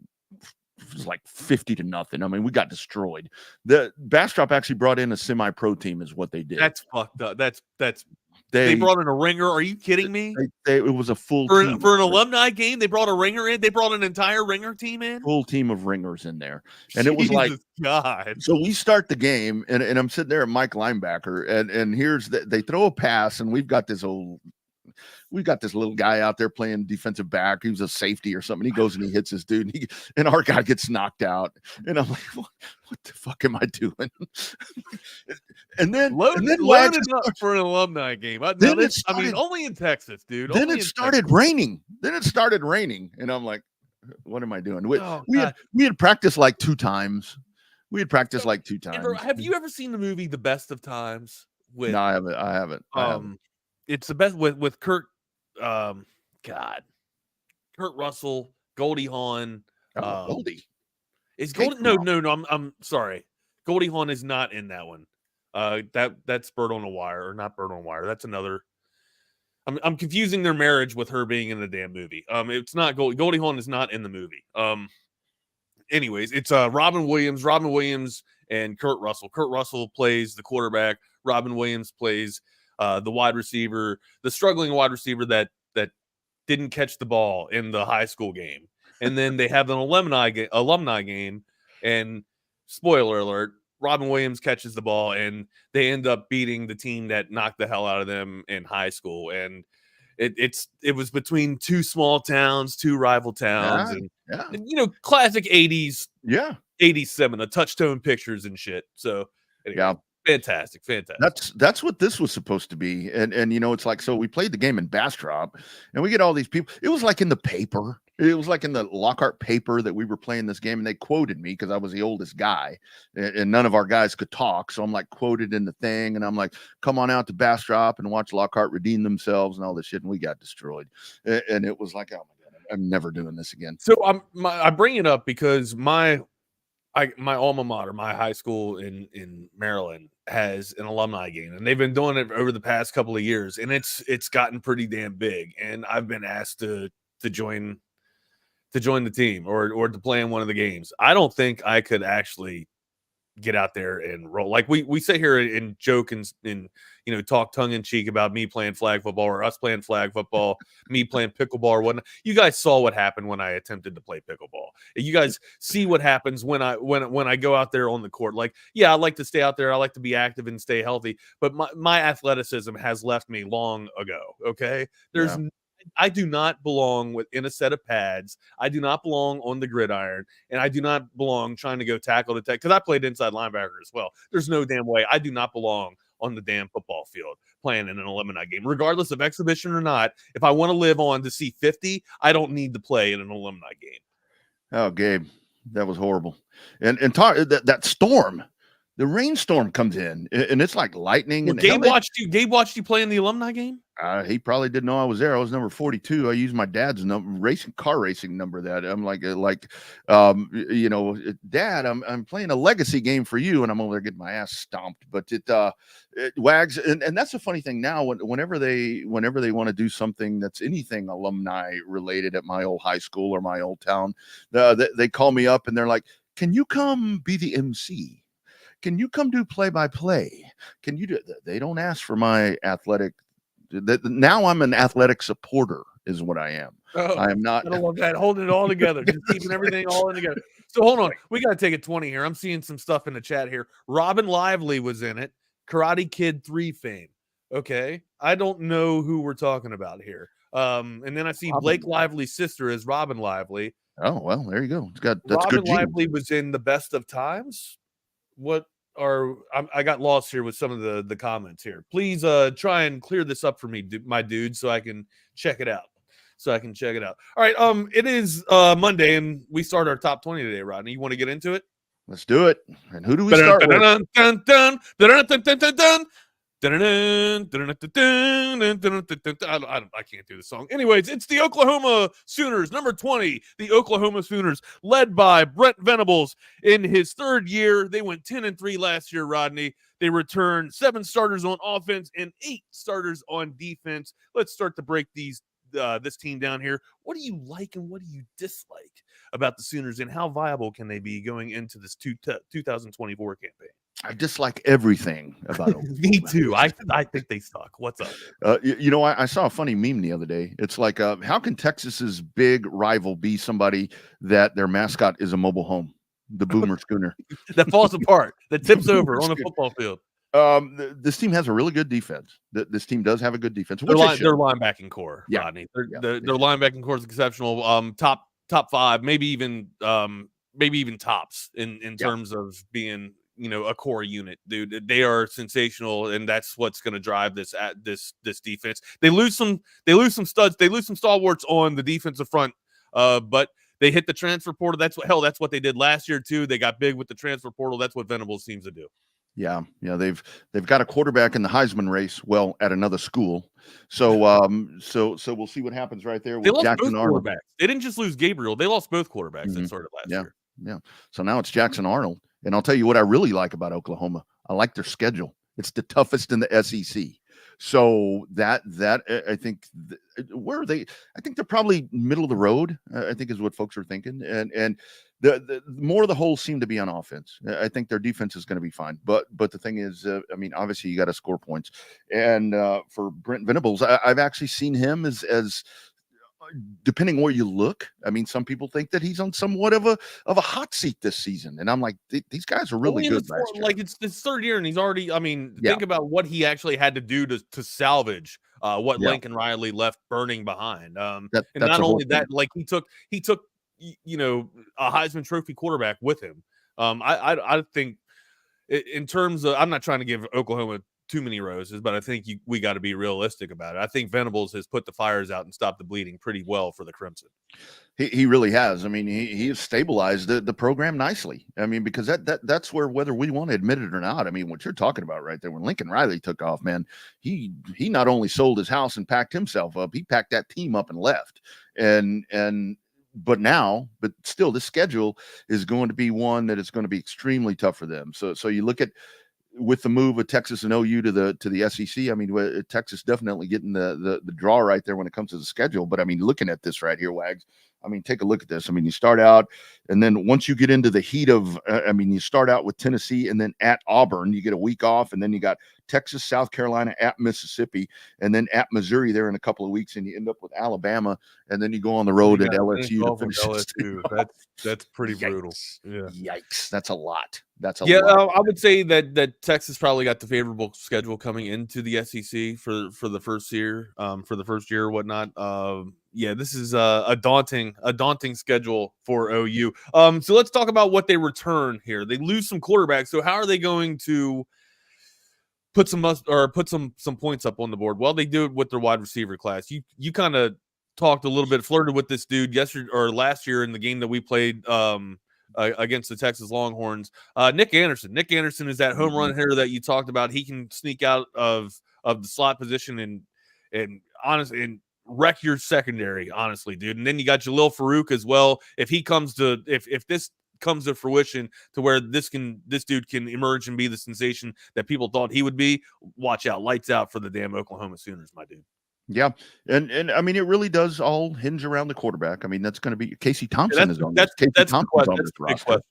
50-0. I mean, we got destroyed. The Bastrop actually brought in a semi-pro team, is what they did. That's fucked up. They brought in a ringer. Are you kidding me? It was a full team. For an alumni game, they brought a ringer in. They brought an entire ringer team in. Full team of ringers in there. And it was like, God. So we start the game, and I'm sitting there at Mike linebacker, and here's they throw a pass, and we've got this little guy out there playing defensive back. He was a safety or something. He goes and he hits this dude, and our guy gets knocked out. And I'm like, what the fuck am I doing? and then loaded up for an alumni game. Only in Texas, dude. Then it started raining. And I'm like, what am I doing? We had practiced like 2 times. Have you ever seen the movie The Best of Times? No, I haven't. It's the best with Kurt. Kurt Russell, Goldie Hawn. Goldie. Is Goldie? No. I'm sorry. Goldie Hawn is not in that one. That's Bird on a Wire, or not Bird on a Wire. That's another. I'm confusing their marriage with her being in the damn movie. It's not Goldie Hawn is not in the movie. Anyways, it's Robin Williams and Kurt Russell. Kurt Russell plays the quarterback. Robin Williams plays the wide receiver, the struggling wide receiver that didn't catch the ball in the high school game. And then they have an alumni game, and spoiler alert, Robin Williams catches the ball, and they end up beating the team that knocked the hell out of them in high school. And it was between 2 small towns, 2 rival towns, and classic 80s, 80s touch-tone pictures and shit. So anyway, fantastic. That's what this was supposed to be. And it's like, so we played the game in Bastrop, and we get all these people. It was like in the paper. It was like in the Lockhart paper that we were playing this game, and they quoted me because I was the oldest guy, and none of our guys could talk. So I'm like quoted in the thing, and I'm like, come on out to Bastrop and watch Lockhart redeem themselves and all this shit. And we got destroyed. And it was like, oh my God, I'm never doing this again. So I bring it up because my alma mater, my high school in Maryland, has an alumni game, and they've been doing it over the past couple of years, and it's gotten pretty damn big. And I've been asked to join the team or to play in one of the games. I don't think I could actually get out there and roll. Like we sit here and joke and talk tongue in cheek about me playing flag football or us playing flag football, me playing pickleball or whatnot. You guys saw what happened when I attempted to play pickleball. You guys see what happens when I go out there on the court. Like, yeah, I like to stay out there. I like to be active and stay healthy, but my athleticism has left me long ago. Okay. I do not belong in a set of pads. I do not belong on the gridiron, and I do not belong trying to go tackle to tackle, because I played inside linebacker as well. There's no damn way. I do not belong on the damn football field playing in an alumni game, regardless of exhibition or not. If I want to live on to see 50, I don't need to play in an alumni game. Oh, Gabe, that was horrible. And that storm. The rainstorm comes in, and it's like lightning. Well, Gabe watched you play in the alumni game. He probably didn't know I was there. I was number 42. I used my dad's car racing number. That I'm Dad, I'm playing a legacy game for you, and I'm over there getting my ass stomped. But it wags, and that's the funny thing now. Whenever they want to do something that's anything alumni related at my old high school or my old town, they call me up and they're like, "Can you come be the MC? Can you come do play-by-play? Can you do?" They don't ask for my athletic. Now I'm an athletic supporter, is what I am. Oh, I am not. I don't love that. Holding it all together, just keeping everything all in together. So hold on, we got to take it 20 here. I'm seeing some stuff in the chat here. Robin Lively was in it. Karate Kid 3 fame. Okay. I don't know who we're talking about here. And then I see Robin. Blake Lively's sister is Robin Lively. Oh, well, there you go. That's Robin good genes. Lively was in The Best of Times. I got lost here with some of the comments here. Please try and clear this up for me, my dude, so I can check it out. All right. It is Monday, and we start our top 20 today, Rodney. You want to get into it? Let's do it. And who do we start with? I can't do the song. Anyways, it's the Oklahoma Sooners, number 20. The Oklahoma Sooners, led by Brent Venables in his third year. They went 10-3 last year, Rodney. They returned 7 starters on offense and 8 starters on defense. Let's start to break this team down here. What do you like and what do you dislike about the Sooners, and how viable can they be going into this 2024 campaign? I dislike everything about Oklahoma. Me too. I think they suck. What's up? I saw a funny meme the other day. It's like, how can Texas's big rival be somebody that their mascot is a mobile home, the Boomer Schooner, that falls apart, that tips over on the football field? This team has a really good defense. This team does have a good defense. Their linebacking core, Rodney. Their linebacking core is exceptional. Top 5, maybe even tops in terms of being a core unit, dude. They are sensational, and that's what's going to drive this defense. They lose some studs, they lose some stalwarts on the defensive front, but they hit the transfer portal. That's what they did last year too. They got big with the transfer portal. That's what Venables seems to do. Yeah, they've got a quarterback in the Heisman race. Well, at another school, so we'll see what happens right there. They lost Jackson both Arnold. Quarterbacks. They didn't just lose Gabriel; they lost both quarterbacks that started last year. Yeah. So now it's Jackson Arnold, and I'll tell you what I really like about Oklahoma. I like their schedule. It's the toughest in the SEC. So that I think where are they? I think they're probably middle of the road. I think is what folks are thinking, and the more of the holes seem to be on offense. I think their defense is going to be fine, but the thing is, obviously you got to score points, and for Brent Venables, I've actually seen him as depending where you look. Some people think that he's on somewhat of a hot seat this season, and I'm like, these guys are really good. Like it's his third year, and he's already. Think about what he actually had to do to salvage what Lincoln Riley left burning behind. And not only that, like he took a Heisman Trophy quarterback with him. I think in terms of, I'm not trying to give Oklahoma too many roses, but I think we got to be realistic about it. I think Venables has put the fires out and stopped the bleeding pretty well for the Crimson. He really has. He has stabilized the program nicely. Because that's where, whether we want to admit it or not, what you're talking about right there, when Lincoln Riley took off, man, he not only sold his house and packed himself up, he packed that team up and left. But still, the schedule is going to be one that is going to be extremely tough for them. So you look at, with the move of Texas and OU to the SEC, Texas definitely getting the draw right there when it comes to the schedule. But looking at this right here, Wags, take a look at this. You start out, and then once you get into the heat of, you start out with Tennessee, and then at Auburn, you get a week off, and then you got Texas, South Carolina, at Mississippi, and then at Missouri there in a couple of weeks, and you end up with Alabama, and then you go on the road at LSU to finish LSU. That's pretty brutal. Yeah. Yikes. That's a lot. I would say that Texas probably got the favorable schedule coming into the SEC for the first year, or whatnot. This is a daunting schedule for OU. So let's talk about what they return here. They lose some quarterbacks. So how are they going to put some points up on the board? Well, they do it with their wide receiver class. You kind of talked a little bit, flirted with this dude yesterday or last year in the game that we played against the Texas Longhorns. Nick Anderson is that home run hitter that you talked about. He can sneak out of the slot position and honestly and wreck your secondary, honestly, dude. And then you got Jalil Farouk as well. If this comes to fruition to where this dude can emerge and be the sensation that people thought he would be, watch out. Lights out for the damn Oklahoma Sooners, my dude. Yeah, and it really does all hinge around the quarterback. That's going to be Casey Thompson is on this. Casey Thompson's on this roster.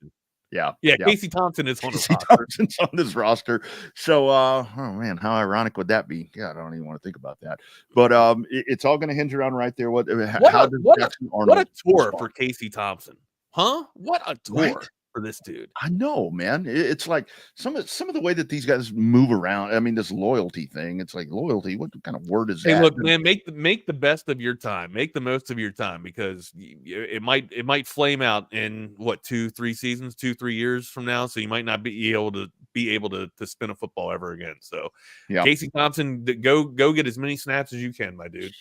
Yeah. Casey Thompson is on Casey Thompson's on this roster. So, oh man, how ironic would that be? God, I don't even want to think about that. But it's all going to hinge around right there. What a tour for Casey Thompson, huh? What a tour! Right? for this dude. I know, man. It's like some of the way that these guys move around. I mean, this loyalty thing. It's like loyalty. What kind of word is Hey, that? look, man, make the best of your time. Make the most of your time, because it might flame out in what 2-3 seasons, 2-3 years from now. So you might not be able to spin a football ever again. So, yeah. Casey Thompson, go get as many snaps as you can, my dude.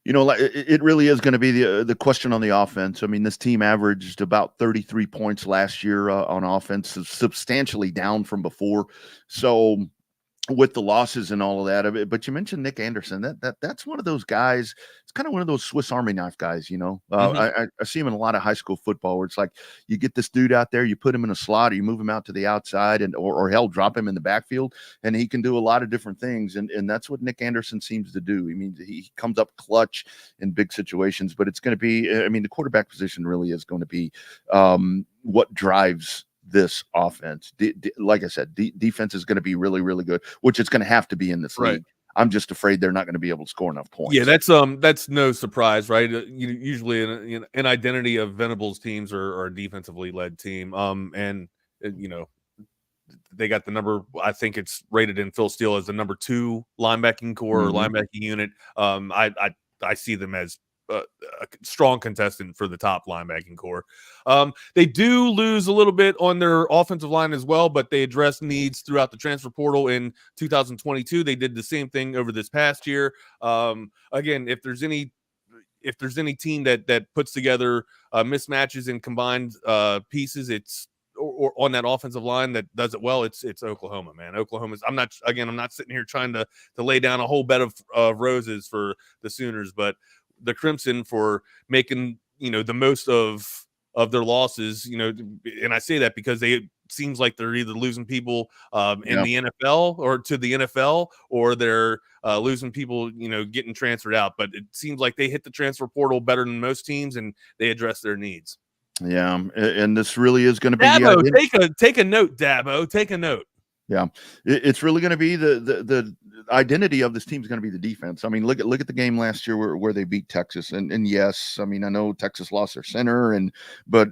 Like it really is going to be the question on the offense. I mean, this team averaged about 33 points last year on offense, substantially down from before. So with the losses and all of that, but you mentioned Nick Anderson. That's one of those guys. It's kind of one of those Swiss Army knife guys. I see him in a lot of high school football where it's like you get this dude out there, you put him in a slot, or you move him out to the outside, or hell, drop him in the backfield, and he can do a lot of different things. And that's what Nick Anderson seems to do. I mean, he comes up clutch in big situations. But it's going to be, I mean, the quarterback position really is going to be what drives this offense. Like I said, defense is going to be really, really good, which it's going to have to be in this league. I'm just afraid they're not going to be able to score enough points. Yeah, that's no surprise, right? Usually an identity of Venables teams are a defensively led team. And they got the number, I think it's rated in Phil Steele as the number 2 linebacking core or linebacking unit. I see them as a strong contestant for the top linebacking core. They do lose a little bit on their offensive line as well, but they address needs throughout the transfer portal in 2022. They did the same thing over this past year. Again, if there's any team that puts together mismatches and combined pieces, it's or on that offensive line that does it well, it's Oklahoma, man. Oklahoma's. I'm not sitting here trying to lay down a whole bed of roses for the Sooners, but the Crimson for making the most of their losses, and I say that because it seems like they're either losing people in the NFL or to the NFL, or they're losing people getting transferred out. But it seems like they hit the transfer portal better than most teams, and they address their needs. Yeah, and this really is going to be Dabo. Take a note, Dabo. Take a note. Yeah, it's really going to be the identity of this team is going to be the defense. I mean, look at the game last year where they beat Texas, and yes, I mean, I know Texas lost their center, but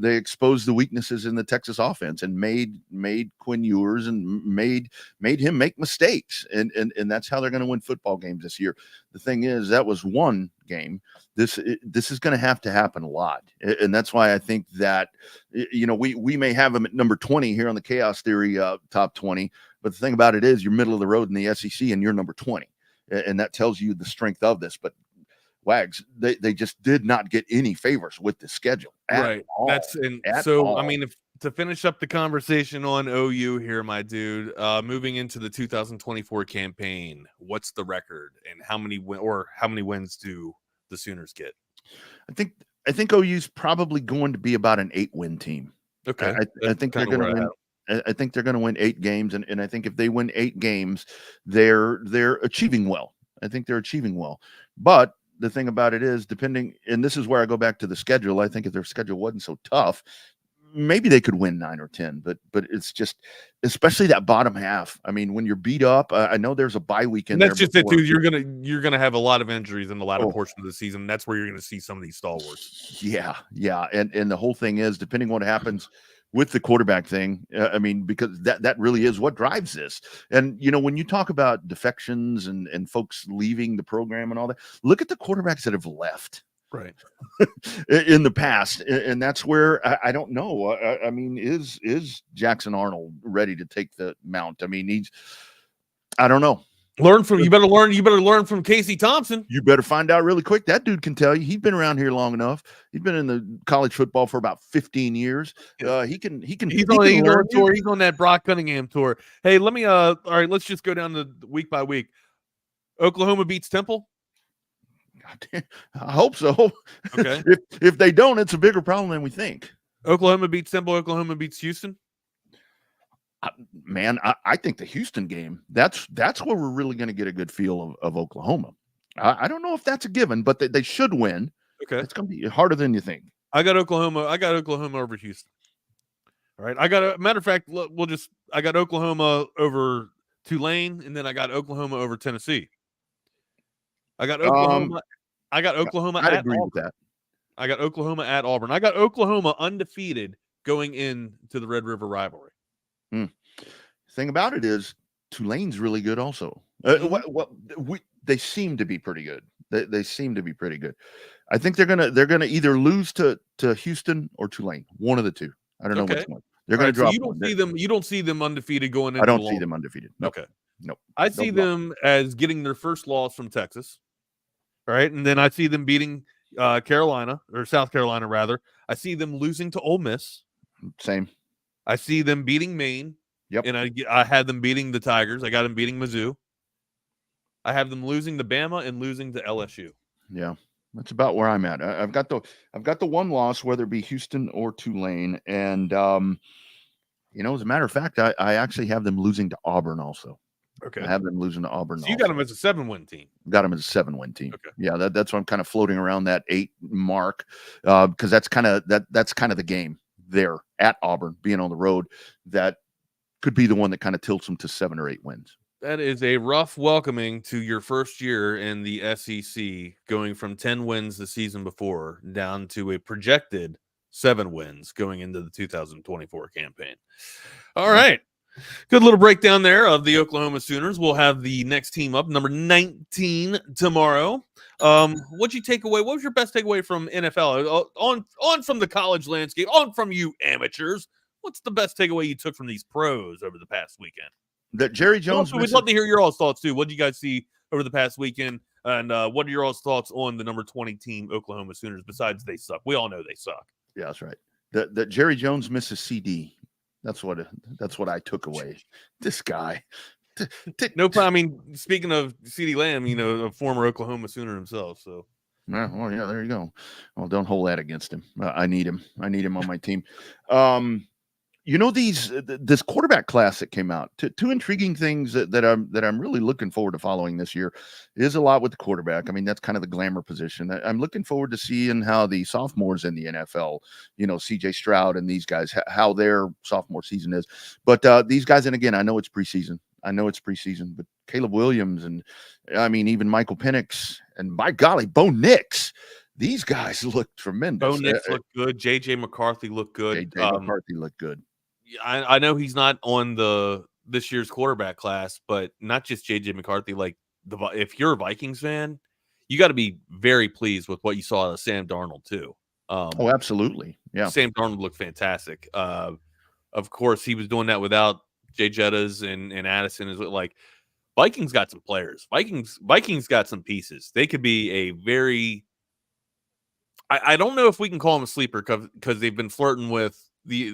they exposed the weaknesses in the Texas offense and made Quinn Ewers and made him make mistakes, and that's how they're going to win football games this year. The thing is, that was one game. This is going to have to happen a lot, and that's why I think that we may have them at number 20 here on the Chaos Theory top 20, but the thing about it is you're middle of the road in the SEC and you're number 20, and that tells you the strength of this. But Wags, they just did not get any favors with the schedule at all. I mean, to finish up the conversation on OU here, my dude, moving into the 2024 campaign, what's the record and how many wins do the Sooners get? I think OU's probably going to be about an 8-win team. Okay. I think they're going to win. I think they're going to win 8 games, and I think if they win 8 games, they're achieving well. I think they're achieving well. But the thing about it is, and this is where I go back to the schedule. I think if their schedule wasn't so tough, maybe they could win 9 or 10, but it's just, especially that bottom half. I mean, when you're beat up, I know there's a bye weekend. That's just it, dude. You're gonna have a lot of injuries in the latter portion of the season. That's where you're gonna see some of these stalwarts. Yeah, and the whole thing is, depending on what happens with the quarterback thing, I mean, because that really is what drives this. And when you talk about defections and folks leaving the program and all that, look at the quarterbacks that have left. Right. In the past, and that's where I don't know. I mean, is Jackson Arnold ready to take the mount? I mean, I don't know. You better learn from Casey Thompson. You better find out really quick. That dude can tell you. He's been around here long enough. He's been in the college football for about 15 years. He's on tour. He's on that Brock Cunningham tour. Hey, all right, let's just go down to week by week. Oklahoma beats Temple. I hope so. Okay. If they don't, it's a bigger problem than we think. Oklahoma beats Temple. Oklahoma beats Houston. Man, I think the Houston game, that's where we're really going to get a good feel of Oklahoma. I don't know if that's a given, but they should win. Okay. It's going to be harder than you think. I got Oklahoma over Houston. All right. Matter of fact, I got Oklahoma over Tulane, and then I got Oklahoma over Tennessee. I got Oklahoma. I got Oklahoma. I agree with that. I got Oklahoma at Auburn. I got Oklahoma undefeated going into the Red River rivalry. Thing about it is Tulane's really good also. They seem to be pretty good. They seem to be pretty good. I think they're gonna either lose to Houston or Tulane. One of the two. I don't know which one. They're going to drop. So you don't see them undefeated going into. I don't see them undefeated. Nope. Okay. Nope. I see them as getting their first loss from Texas. Right, and then I see them beating Carolina or South Carolina rather. I see them losing to Ole Miss. Same. I see them beating Maine. Yep. And I had them beating the Tigers. I got them beating Mizzou. I have them losing to Bama and losing to LSU. Yeah, that's about where I'm at. I've got the one loss, whether it be Houston or Tulane, and as a matter of fact, I actually have them losing to Auburn also. Okay, I have them losing to Auburn. So you got them as a 7-win team. Got them as a 7-win team. Okay, yeah, that's why I'm kind of floating around that 8 mark because that's kind of the game there at Auburn, being on the road. That could be the one that kind of tilts them to 7 or 8 wins. That is a rough welcoming to your first year in the SEC, going from 10 wins the season before down to a projected 7 wins going into the 2024 campaign. All right. Good little breakdown there of the Oklahoma Sooners. We'll have the next team up, number 19 tomorrow. What'd you take away? What was your best takeaway from NFL? On from the college landscape, on from you amateurs. What's the best takeaway you took from these pros over the past weekend? That Jerry Jones. We'd love to hear your all's thoughts too. What did you guys see over the past weekend? And what are your all's thoughts on the number 20 team, Oklahoma Sooners, besides they suck? We all know they suck. Yeah, that's right. That Jerry Jones misses CD. That's what I took away. This guy. No problem. I mean, speaking of CeeDee Lamb, a former Oklahoma Sooner himself. So. Well, yeah, there you go. Well, don't hold that against him. I need him. I need him on my team. This quarterback class that came out, two intriguing things that I'm really looking forward to following this year is a lot with the quarterback. I mean, that's kind of the glamour position. I'm looking forward to seeing how the sophomores in the NFL, CJ Stroud and these guys, how their sophomore season is. But these guys, and again, I know it's preseason, but Caleb Williams and even Michael Penix and by golly, Bo Nix. These guys look tremendous. Bo Nix looked good. J.J. McCarthy looked good. J.J. McCarthy looked good. I know he's not on this year's quarterback class, but not just J.J. McCarthy. Like if you're a Vikings fan, you got to be very pleased with what you saw out of Sam Darnold too. Oh, absolutely. Yeah, Sam Darnold looked fantastic. Of course, he was doing that without Jay Jettas and Addison. Is like Vikings got some players. Vikings got some pieces. They could be a very. I don't know if we can call them a sleeper because they've been flirting with the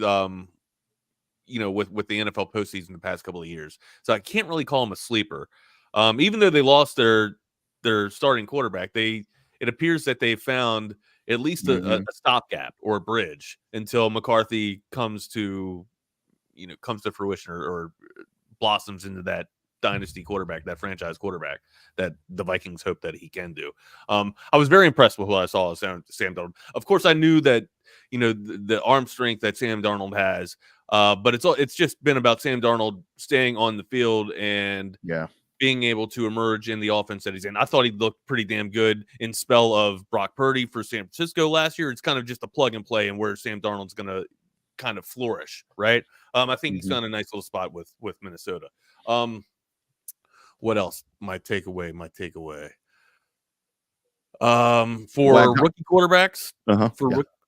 with the NFL postseason the past couple of years. So I can't really call them a sleeper. Even though they lost their starting quarterback, it appears that they found at least a stopgap or a bridge until McCarthy comes to fruition or blossoms into that dynasty quarterback, that franchise quarterback that the Vikings hope that he can do. I was very impressed with what I saw of Sam Darnold. Of course, I knew that the arm strength that Sam Darnold has, but it's just been about Sam Darnold staying on the field and being able to emerge in the offense that he's in. I thought he looked pretty damn good in spell of Brock Purdy for San Francisco last year. It's kind of just a plug and play and where Sam Darnold's going to kind of flourish, right? I think he's found a nice little spot with Minnesota. What else? My takeaway. For rookie quarterbacks,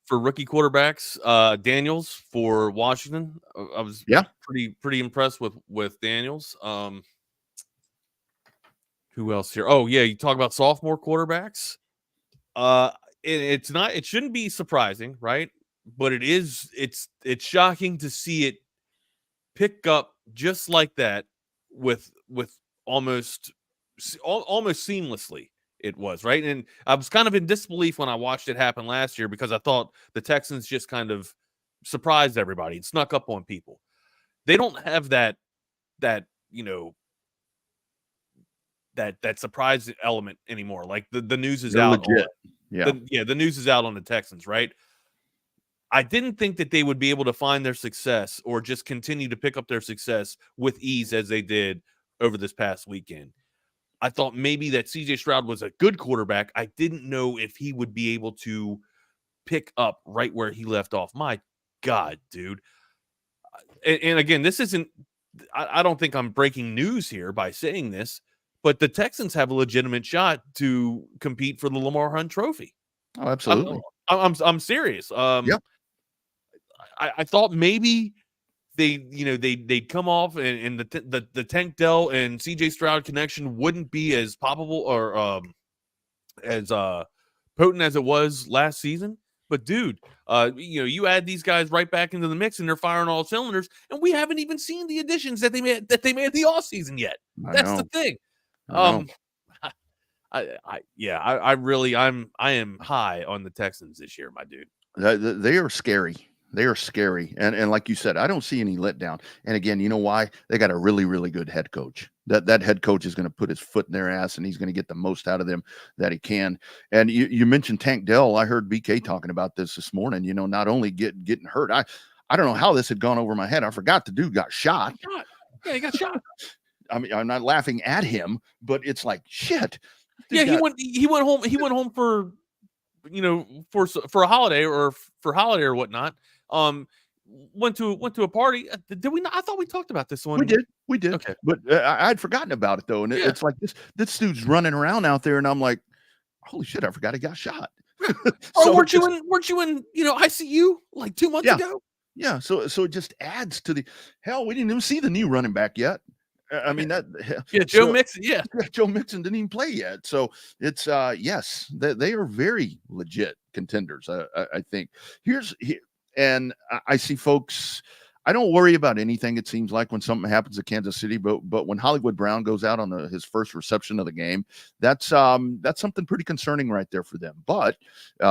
for rookie quarterbacks, Daniels for Washington. I was pretty impressed with Daniels. Who else here? Oh yeah, you talk about sophomore quarterbacks. It shouldn't be surprising, right? But it is. It's shocking to see it pick up just like that with almost seamlessly. It was, right? And I was kind of in disbelief when I watched it happen last year because I thought the Texans just kind of surprised everybody and snuck up on people. They don't have that surprise element anymore. Like the news is out. The news is out on the Texans, right? I didn't think that they would be able to find their success or just continue to pick up their success with ease as they did over this past weekend. I thought maybe that CJ Stroud was a good quarterback. I didn't know if he would be able to pick up right where he left off. My God, dude. And again, this isn't, I don't think I'm breaking news here by saying this, but the Texans have a legitimate shot to compete for the Lamar Hunt Trophy. Oh, absolutely. I'm serious. Yep. I thought maybe they'd come off and the Tank Dell and CJ Stroud connection wouldn't be as palpable or as potent as it was last season. But dude, you add these guys right back into the mix and they're firing all cylinders, and we haven't even seen the additions that they made the offseason yet. That's the thing. I am high on the Texans this year, my dude. They are scary. They are scary. And like you said, I don't see any letdown. And again, you know why? They got a really, really good head coach. That head coach is going to put his foot in their ass, and he's going to get the most out of them that he can. And you mentioned Tank Dell. I heard BK talking about this morning, not only getting hurt. I don't know how this had gone over my head. I forgot the dude got shot. Yeah, he got shot. I mean, I'm not laughing at him, but it's like, shit. Yeah, he went home. He went home for a holiday or whatnot. Went to a party. Did we not? I thought we talked about this one. We did. Okay, but I'd forgotten about it though, and it's like this dude's running around out there, and I'm like, holy shit, I forgot he got shot. So weren't you in ICU like 2 months ago? Yeah. So it just adds to the hell. We didn't even see the new running back yet. I mean Joe Mixon. Yeah, Joe Mixon didn't even play yet. So it's yes, they are very legit contenders. I think and I see folks. I don't worry about anything. It seems like when something happens at Kansas City, but when Hollywood Brown goes out on his first reception of the game, that's something pretty concerning right there for them. But you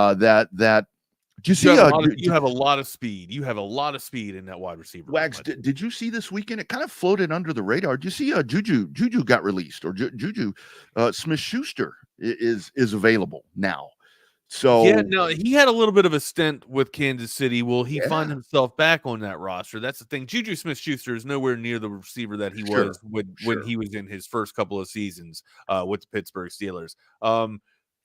have a lot of speed. You have a lot of speed in that wide receiver. Wags, did you see this weekend? It kind of floated under the radar. Did you see Juju got released, or Juju Smith-Schuster is available now? So yeah, no, he had a little bit of a stint with Kansas City. Will he find himself back on that roster? That's the thing. Juju Smith-Schuster is nowhere near the receiver that he was when he was in his first couple of seasons with the Pittsburgh Steelers.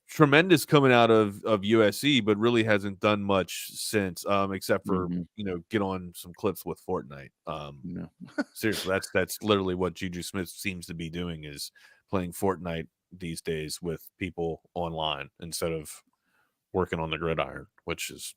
Tremendous coming out of USC, but really hasn't done much since, except for get on some clips with Fortnite. Seriously, that's literally what Juju Smith seems to be doing, is playing Fortnite these days with people online instead of working on the gridiron, which is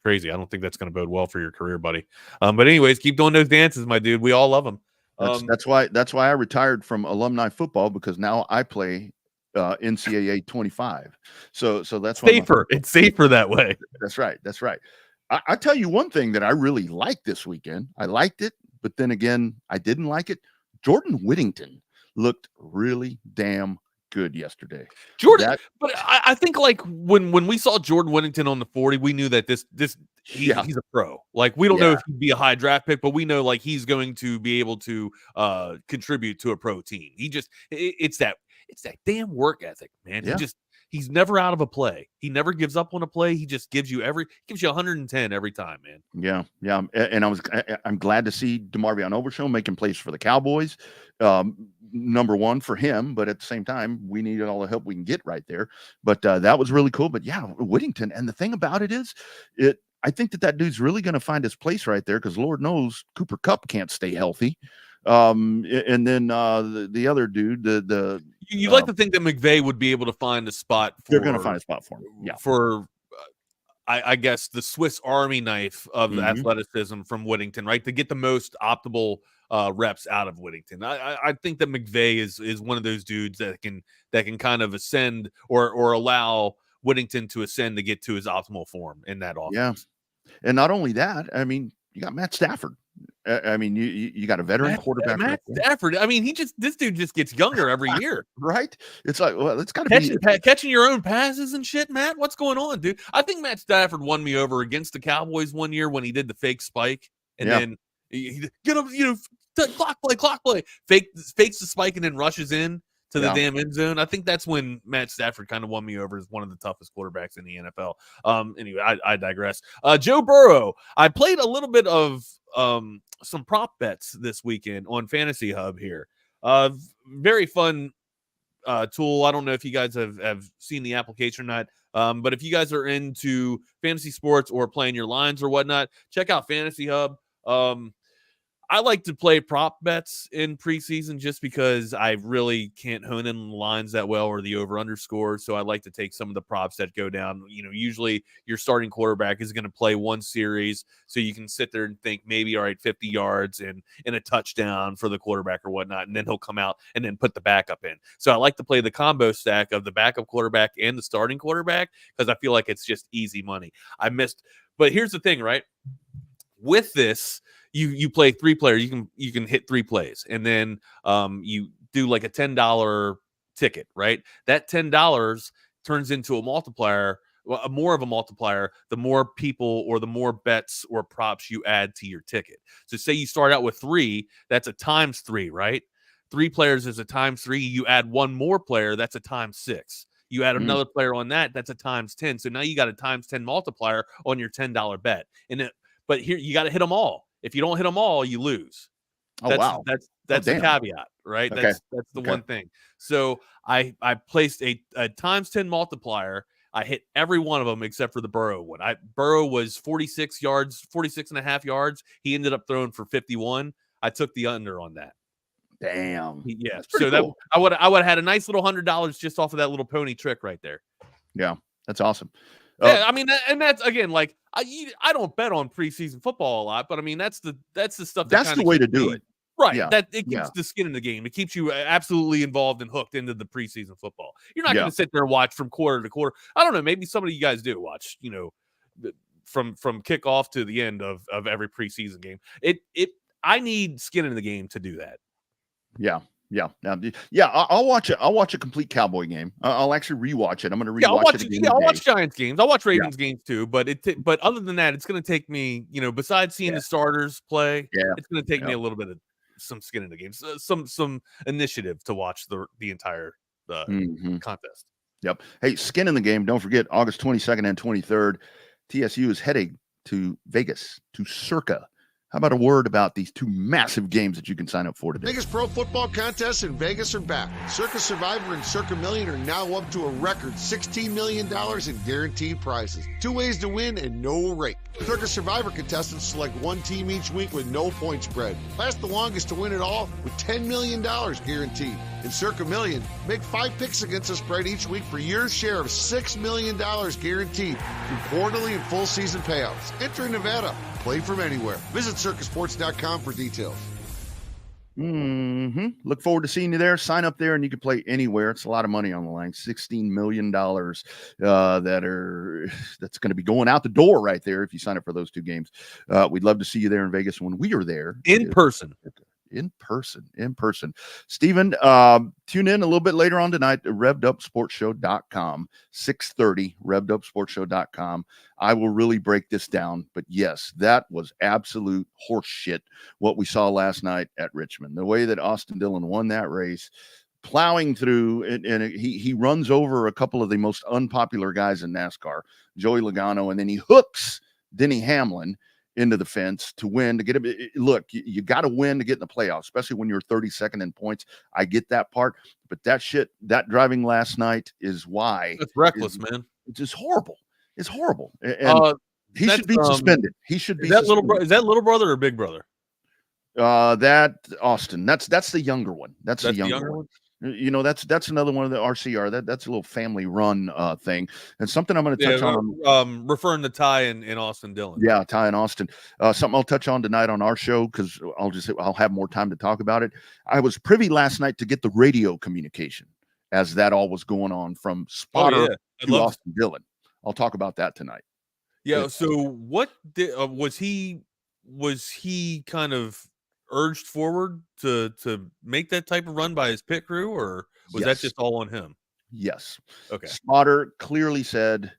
crazy. I don't think that's going to bode well for your career, buddy. But anyways, keep doing those dances, my dude. We all love them. That's why I retired from alumni football, because now I play NCAA 25. So that's safer. It's safer that way. That's right. I tell you one thing that I really liked this weekend. I liked it, but then again, I didn't like it. Jordan Whittington looked really damn good yesterday. But I think like when we saw Jordan Whittington on the 40, we knew that he's a pro. Like, we don't know if he'd be a high draft pick, but we know like he's going to be able to contribute to a pro team. It's that damn work ethic, man. He's never out of a play. He never gives up on a play. He just gives you 110 every time, man. Yeah. And I'm glad to see DeMarvion Overshown making plays for the Cowboys. Number one for him, but at the same time, we needed all the help we can get right there. But that was really cool. But yeah, Whittington. And the thing about it is, I think that dude's really going to find his place right there, because Lord knows Cooper Kupp can't stay healthy. And then the other dude, you'd like to think that McVay would be able to find a spot for. They're going to find a spot for him. Yeah. For I guess the Swiss Army knife of athleticism from Whittington, right? To get the most optimal reps out of Whittington. I think that McVay is one of those dudes that can kind of ascend or allow Whittington to ascend to get to his optimal form in that offense. Yeah. And not only that, I mean, you got Matt Stafford. I mean, you got a veteran quarterback. Matt Stafford. I mean, this dude just gets younger every year, right? It's like, well, it's got to be catching your own passes and shit, Matt. What's going on, dude? I think Matt Stafford won me over against the Cowboys one year when he did the fake spike, and then he get up, clock play, fakes the spike and then rushes in to the damn end zone. I think that's when Matt Stafford kind of won me over as one of the toughest quarterbacks in the NFL. Anyway, I digress. Joe Burrow. I played a little bit of some prop bets this weekend on Fantasy Hub here. Very fun tool. I don't know if you guys have seen the application or not. But if you guys are into fantasy sports or playing your lines or whatnot, check out Fantasy Hub. I like to play prop bets in preseason just because I really can't hone in the lines that well or the over-under score. So I like to take some of the props that go down. Usually your starting quarterback is going to play one series, so you can sit there and think maybe, all right, 50 yards and a touchdown for the quarterback or whatnot, and then he'll come out and then put the backup in. So I like to play the combo stack of the backup quarterback and the starting quarterback because I feel like it's just easy money. But here's the thing, right? With this, you play 3 players, you can hit 3 plays, and then you do like a $10 ticket, right? That $10 turns into a multiplier, more of a multiplier, the more people or the more bets or props you add to your ticket. So say you start out with 3, that's a times 3, right? 3 players is a times 3. You add 1 more player, that's a times 6. You add another player on that's a times 10. So now you got a times 10 multiplier on your $10 bet. But here you got to hit them all. If you don't hit them all, you lose. Wow. That's the caveat, right? Okay. That's the one thing. So I placed a times 10 multiplier. I hit every one of them except for the Burrow one. Burrow was 46 and a half yards. He ended up throwing for 51. I took the under on that. Damn. Yeah. So cool. I would have had a nice little $100 just off of that little pony trick right there. Yeah, that's awesome. Yeah, I mean, and that's again, like I don't bet on preseason football a lot, but I mean that's the stuff. That's the way to do it, right? Yeah. That it keeps the skin in the game. It keeps you absolutely involved and hooked into the preseason football. You're not going to sit there and watch from quarter to quarter. I don't know. Maybe some of you guys do watch. From kickoff to the end of every preseason game. I need skin in the game to do that. Yeah. I'll watch it. I'll watch a complete Cowboy game. I'll actually rewatch it. I'm going to rewatch it again. I'll watch Giants games. I'll watch Ravens games too. But but other than that, it's going to take me, besides seeing the starters play, it's going to take me a little bit of some skin in the game, some initiative to watch the entire contest. Yep. Hey, skin in the game. Don't forget August 22nd and 23rd. TSU is heading to Vegas to Circa. How about a word about these 2 massive games that you can sign up for today? Biggest pro football contests in Vegas are back. Circa Survivor and Circa Million are now up to a record $16 million in guaranteed prizes. 2 ways to win and no rake. Circa Survivor contestants select 1 team each week with no point spread. Last the longest to win it all with $10 million guaranteed. In Circa Million, make 5 picks against the spread each week for your share of $6 million guaranteed through quarterly and full season payouts. Enter in Nevada. Play from anywhere. Visit circusports.com for details. Look forward to seeing you there. Sign up there and you can play anywhere. It's a lot of money on the line. $16 million that's going to be going out the door right there if you sign up for those 2 games. We'd love to see you there in Vegas when we are there. In person. Steven, tune in a little bit later on tonight at revvedupsportshow.com, 6:30, revvedupsportshow.com. I will really break this down, but yes, that was absolute horse shit what we saw last night at Richmond. The way that Austin Dillon won that race, plowing through, and he runs over a couple of the most unpopular guys in NASCAR, Joey Logano, and then he hooks Denny Hamlin into the fence to win, to get him. Look, you got to win to get in the playoffs, especially when you're 32nd in points. I get that part, but that driving last night is why it's reckless, man. It's just horrible. It's horrible. And he should be suspended. He should be. Is that little brother or big brother? That Austin. That's the younger one. That's the younger one. That's another one of the RCR. That's a little family run thing, and something I'm going to touch on. Referring to Ty and Austin Dillon. Yeah, Ty and Austin. Something I'll touch on tonight on our show because I'll have more time to talk about it. I was privy last night to get the radio communication as that all was going on from Spotter to Austin Dillon. I'll talk about that tonight. Yeah. So what was he kind of urged forward to make that type of run by his pit crew, or was that just all on him? Yes. Okay. Spotter clearly said,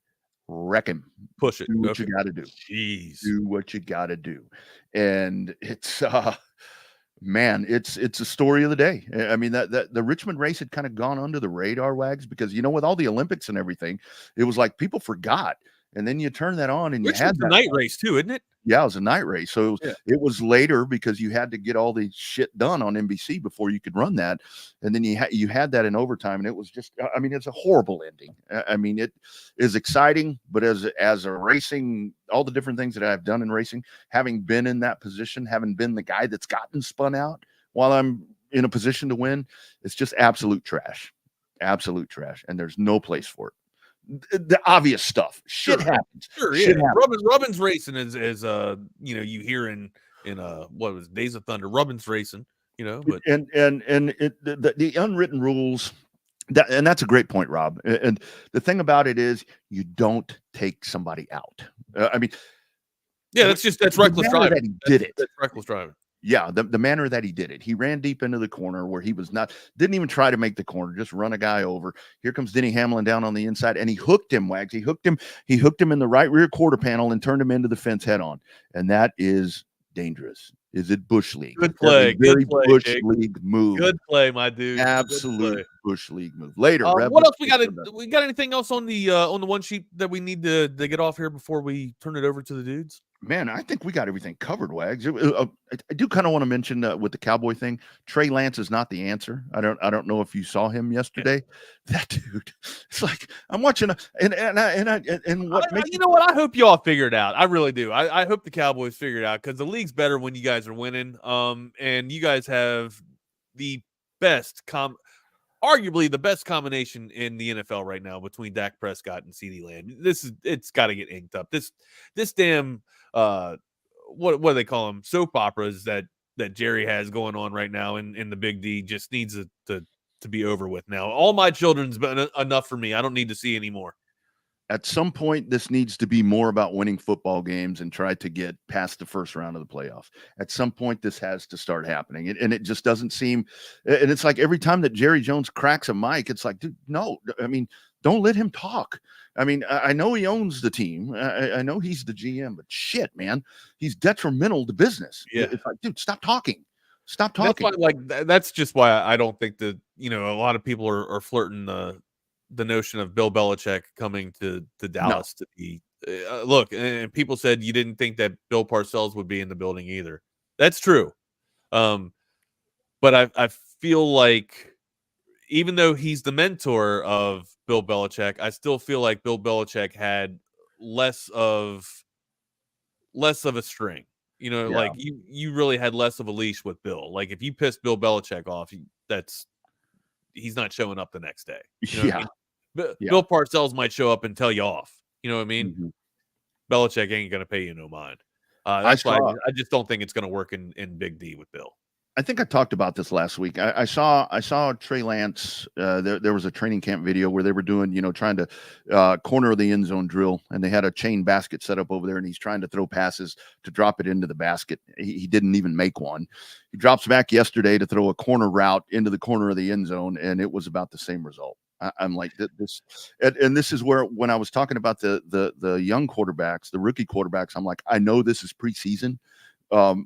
wreck him. Push it. Do what you got to do. Jeez. Do what you got to do. And it's man, it's a story of the day. I mean, that the Richmond race had kind of gone under the radar, Wags, because with all the Olympics and everything, it was like people forgot. And then you turn that on and Which you had was the night race too, isn't it? Yeah, it was a night race. So it was later because you had to get all the shit done on NBC before you could run that. And then you had that in overtime, and it was just, I mean, it's a horrible ending. I mean, it is exciting, but as a racing, all the different things that I've done in racing, having been in that position, having been the guy that's gotten spun out while I'm in a position to win, it's just absolute trash. Absolute trash. And there's no place for it. The obvious stuff. Shit happens. Sure, Shit yeah. happens. Rubbin's racing is you hear in what was Days of Thunder, Rubbin's racing, but the unwritten rules, that's a great point, Rob. And the thing about it is you don't take somebody out. I mean, yeah, that's reckless driving. That's reckless driving. Yeah, the manner that he did it. He ran deep into the corner where he didn't even try to make the corner, just run a guy over. Here comes Denny Hamlin down on the inside, and he hooked him, Wags. He hooked him in the right rear quarter panel and turned him into the fence head on. And that is dangerous. Is it Bush League? Good play. Very Good play, Bush Jake. League move. Good play, my dude. Absolute Bush League move. Later. What else we got? We got anything else on the one sheet that we need to get off here before we turn it over to the dudes? Man, I think we got everything covered, Wags. I do kind of want to mention with the Cowboy thing, Trey Lance is not the answer. I don't know if you saw him yesterday. That dude, it's like I'm watching, what you know what? I hope you all figure it out. I really do. I hope the Cowboys figure it out because the league's better when you guys are winning. And you guys have the best arguably the best combination in the NFL right now between Dak Prescott and CeeDee Lamb. It's got to get inked up. This damn what do they call them? Soap operas that Jerry has going on right now in the Big D just needs to be over with now. All my children's been enough for me. I don't need to see anymore. At some point, this needs to be more about winning football games and try to get past the first round of the playoffs. At some point, this has to start happening. And it just doesn't seem – and it's like every time that Jerry Jones cracks a mic, it's like, dude, no. I mean, don't let him talk. I mean, I know he owns the team. I know he's the GM, but shit, man, he's detrimental to business. Yeah. It's like, dude, stop talking. Stop talking. That's just why I don't think that, a lot of people are flirting the notion of Bill Belichick coming to Dallas to be look, and people said you didn't think that Bill Parcells would be in the building either. That's true. But I feel like even though he's the mentor of Bill Belichick, I still feel like Bill Belichick had less of a string. Like you really had less of a leash with Bill. Like if you pissed Bill Belichick off, he's not showing up the next day. Bill Parcells might show up and tell you off. You know what I mean? Mm-hmm. Belichick ain't going to pay you no mind. That's why I just don't think it's going to work in Big D with Bill. I think I talked about this last week. I saw Trey Lance. There was a training camp video where they were doing, trying to corner of the end zone drill, and they had a chain basket set up over there, and he's trying to throw passes to drop it into the basket. He didn't even make one. He drops back yesterday to throw a corner route into the corner of the end zone, and it was about the same result. I'm like this, and this is where when I was talking about the young quarterbacks, the rookie quarterbacks, I'm like, I know this is preseason.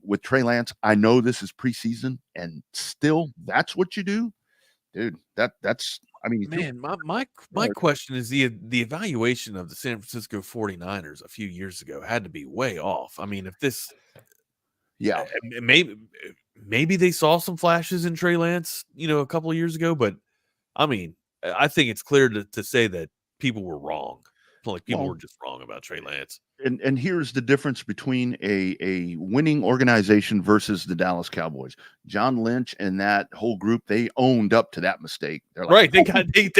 With Trey Lance, I know this is preseason, and still that's what you do, dude. That's I mean, man, my question is the evaluation of the San Francisco 49ers a few years ago had to be way off. I mean, if this, maybe they saw some flashes in Trey Lance, a couple of years ago, but I mean, I think it's clear to say that people were wrong. Like people were just wrong about Trey Lance. And here's the difference between a winning organization versus the Dallas Cowboys. John Lynch and that whole group, they owned up to that mistake. They're like, right. They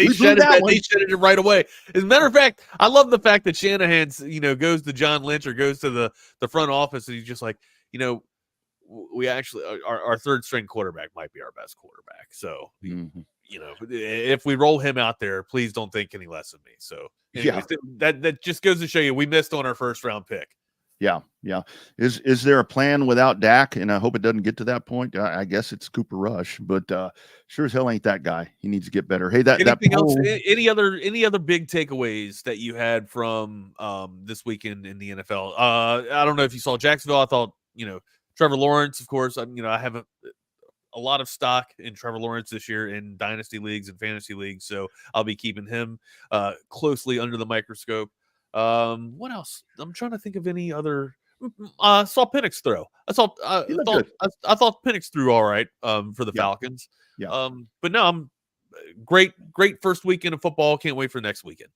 shedded it right away. As a matter of fact, I love the fact that Shanahan's, goes to John Lynch or goes to the front office and he's just like, we actually our third string quarterback might be our best quarterback. So if we roll him out there, please don't think any less of me. So anyways, that just goes to show you we missed on our first round pick. Yeah. Is there a plan without Dak? And I hope it doesn't get to that point. I guess it's Cooper Rush, but sure as hell ain't that guy. He needs to get better. Hey, anything else? Any other big takeaways that you had from this weekend in the NFL? I don't know if you saw Jacksonville. I thought Trevor Lawrence, of course. I have a lot of stock in Trevor Lawrence this year in dynasty leagues and fantasy leagues, so I'll be keeping him closely under the microscope. What else? I'm trying to think of any other. Saw Penix throw. I thought Penix threw all right for the Falcons. Yeah. But no, I'm great first weekend of football. Can't wait for next weekend.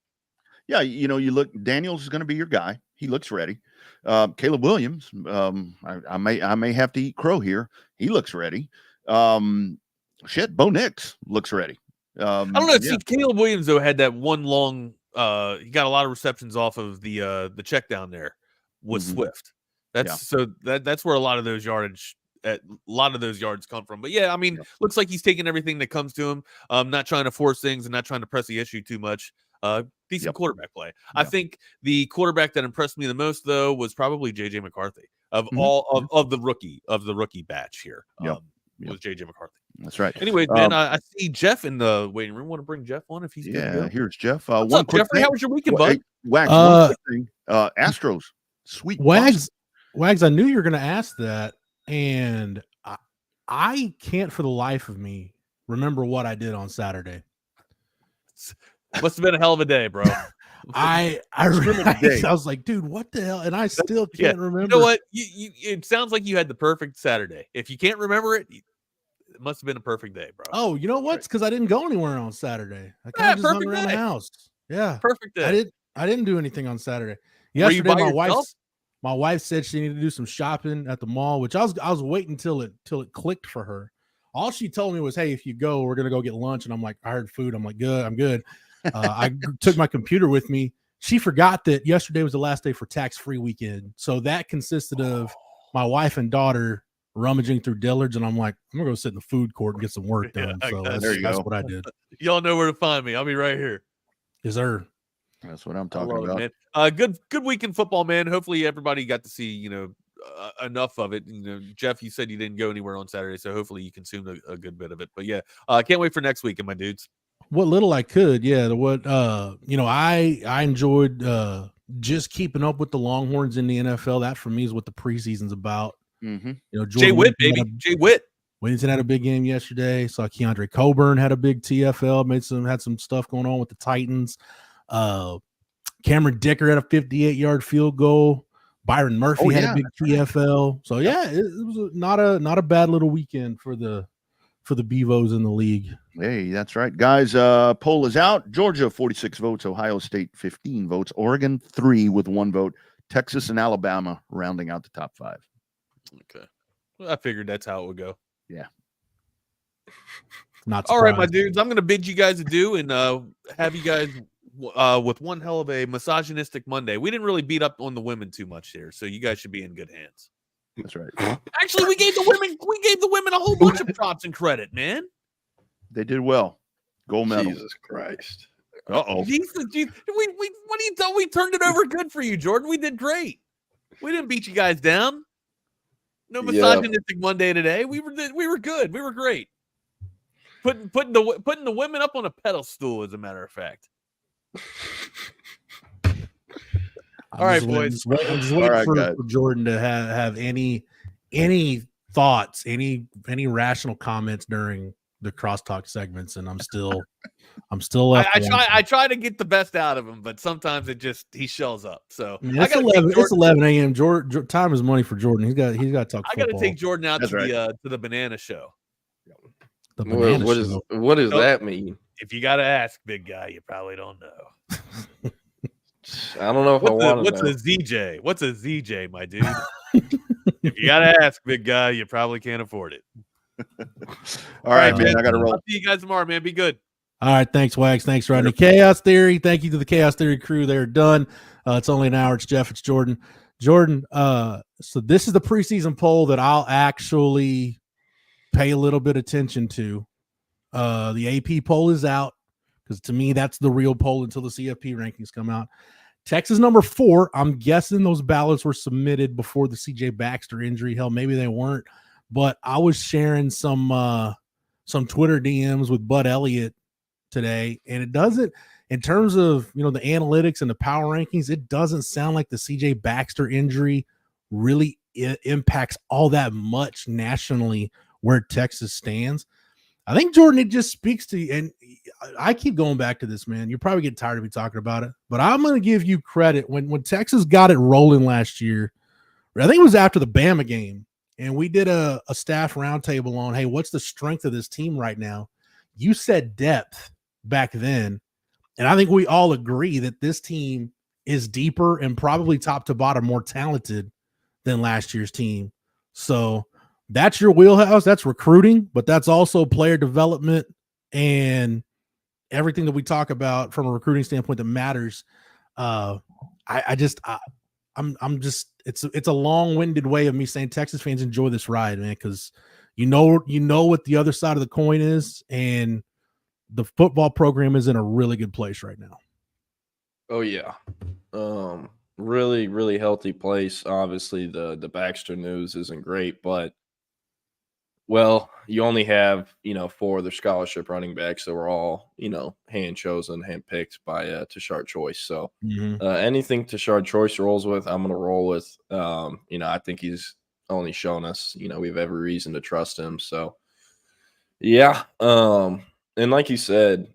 Yeah, you look. Daniels is going to be your guy. He looks ready. Caleb Williams. I may have to eat crow here. He looks ready. Bo Nix looks ready. I don't know. See, Caleb Williams though had that one long. He got a lot of receptions off of the check down there with Swift. That's where a lot of those yards come from. But yeah, I mean, looks like he's taking everything that comes to him. Not trying to force things and not trying to press the issue too much. Decent quarterback play. I think the quarterback that impressed me the most though was probably JJ McCarthy of all of the rookie batch here. Was JJ McCarthy. That's right. Anyways, man, I see Jeff in the waiting room. Want to bring Jeff on if he's good to go? Here's Jeff. What's up, Jeffrey? How was your weekend, bud? Wags, one quick thing. Astros, sweet Wags. I knew you were going to ask that, and I can't for the life of me remember what I did on Saturday. Must have been a hell of a day, bro. I was like, dude, what the hell? And I still can't remember. You know what? It sounds like you had the perfect Saturday. If you can't remember it, it must have been a perfect day, bro. Oh, you know what? It's because I didn't go anywhere on Saturday. I kind of just hung around the house. Yeah, perfect day. I didn't do anything on Saturday. Yesterday, my wife said she needed to do some shopping at the mall, which I was waiting till it clicked for her. All she told me was, "Hey, if you go, we're gonna go get lunch." And I'm like, "I heard food." I'm like, "Good, I'm good." I took my computer with me. She forgot that yesterday was the last day for tax-free weekend, so that consisted of my wife and daughter rummaging through Dillard's, and I'm like, I'm gonna go sit in the food court and get some work done. So that's what I did. Y'all know where to find me. I'll be right here. Yes, sir. That's what I'm talking about. Man. Good weekend football, man. Hopefully everybody got to see, enough of it. Jeff, you said you didn't go anywhere on Saturday, so hopefully you consumed a good bit of it. But yeah, I can't wait for next weekend, my dudes. What little I could, I enjoyed just keeping up with the Longhorns in the NFL. That for me is what the preseason's about. Mm-hmm. Jay Witt, baby. Jay Witt. Whittington had a big game yesterday. Saw Keandre Coburn had a big TFL. Had some stuff going on with the Titans. Cameron Dicker had a 58-yard field goal. Byron Murphy had a big TFL. So yeah, it was not a bad little weekend for the Beavos in the league. Hey, that's right, guys. Poll is out. Georgia 46 votes, Ohio State 15 votes, Oregon 3 with 1 vote, Texas and Alabama rounding out the top 5. Okay, well, I figured that's how it would go. Yeah. Not all right, my dudes. I'm going to bid you guys adieu and have you guys with one hell of a misogynistic Monday. We didn't really beat up on the women too much here, so you guys should be in good hands. That's right. Actually, we gave the women a whole bunch of props and credit, man. They did well. Gold medal. Jesus Christ. Uh-oh. Jesus, what do you tell? We turned it over good for you, Jordan. We did great. We didn't beat you guys down. No misogynistic Monday today. We were good. We were great. Putting the women up on a pedestal, as a matter of fact. All right, boys. I'm just waiting for Jordan to have any thoughts, any rational comments during the crosstalk segments, and I'm still left. I try to get the best out of him, but sometimes he shells up. So it's 11 a.m. Jordan, time is money for Jordan. He's got to talk football. I got to take Jordan out to the banana show. The banana show. What does that mean? If you got to ask, big guy, you probably don't know. I don't know if I want to. What's a ZJ? What's a ZJ, my dude? If you got to ask, big guy, you probably can't afford it. All right, man. I got to roll. I'll see you guys tomorrow, man. Be good. All right. Thanks, Wags. Thanks, Rodney. Chaos Theory. Thank you to the Chaos Theory crew. They're done. It's only an hour. It's Jeff. It's Jordan. Jordan, so this is the preseason poll that I'll actually pay a little bit of attention to. The AP poll is out because to me, that's the real poll until the CFP rankings come out. Texas number 4. I'm guessing those ballots were submitted before the CJ Baxter injury. Hell, maybe they weren't. But I was sharing some Twitter DMs with Bud Elliott today, and it doesn't, in terms of the analytics and the power rankings, it doesn't sound like the CJ Baxter injury really impacts all that much nationally where Texas stands. I think, Jordan, it just speaks to you. And I keep going back to this, man. You're probably getting tired of me talking about it, but I'm going to give you credit. When Texas got it rolling last year, I think it was after the Bama game, and we did a staff roundtable on, hey, what's the strength of this team right now? You said depth back then, and I think we all agree that this team is deeper and probably top to bottom more talented than last year's team. So that's your wheelhouse. That's recruiting, but that's also player development and everything that we talk about from a recruiting standpoint that matters. It's a long-winded way of me saying Texas fans enjoy this ride, man, because you know what the other side of the coin is, and the football program is in a really good place right now. Oh yeah. Really, really healthy place. Obviously the Baxter news isn't great, but well, you only have, 4 of their scholarship running backs that were all, hand chosen, hand picked by Tashard Choice. So anything Tashard Choice rolls with, I'm gonna roll with. I think he's only shown us, we have every reason to trust him. So yeah. And like you said,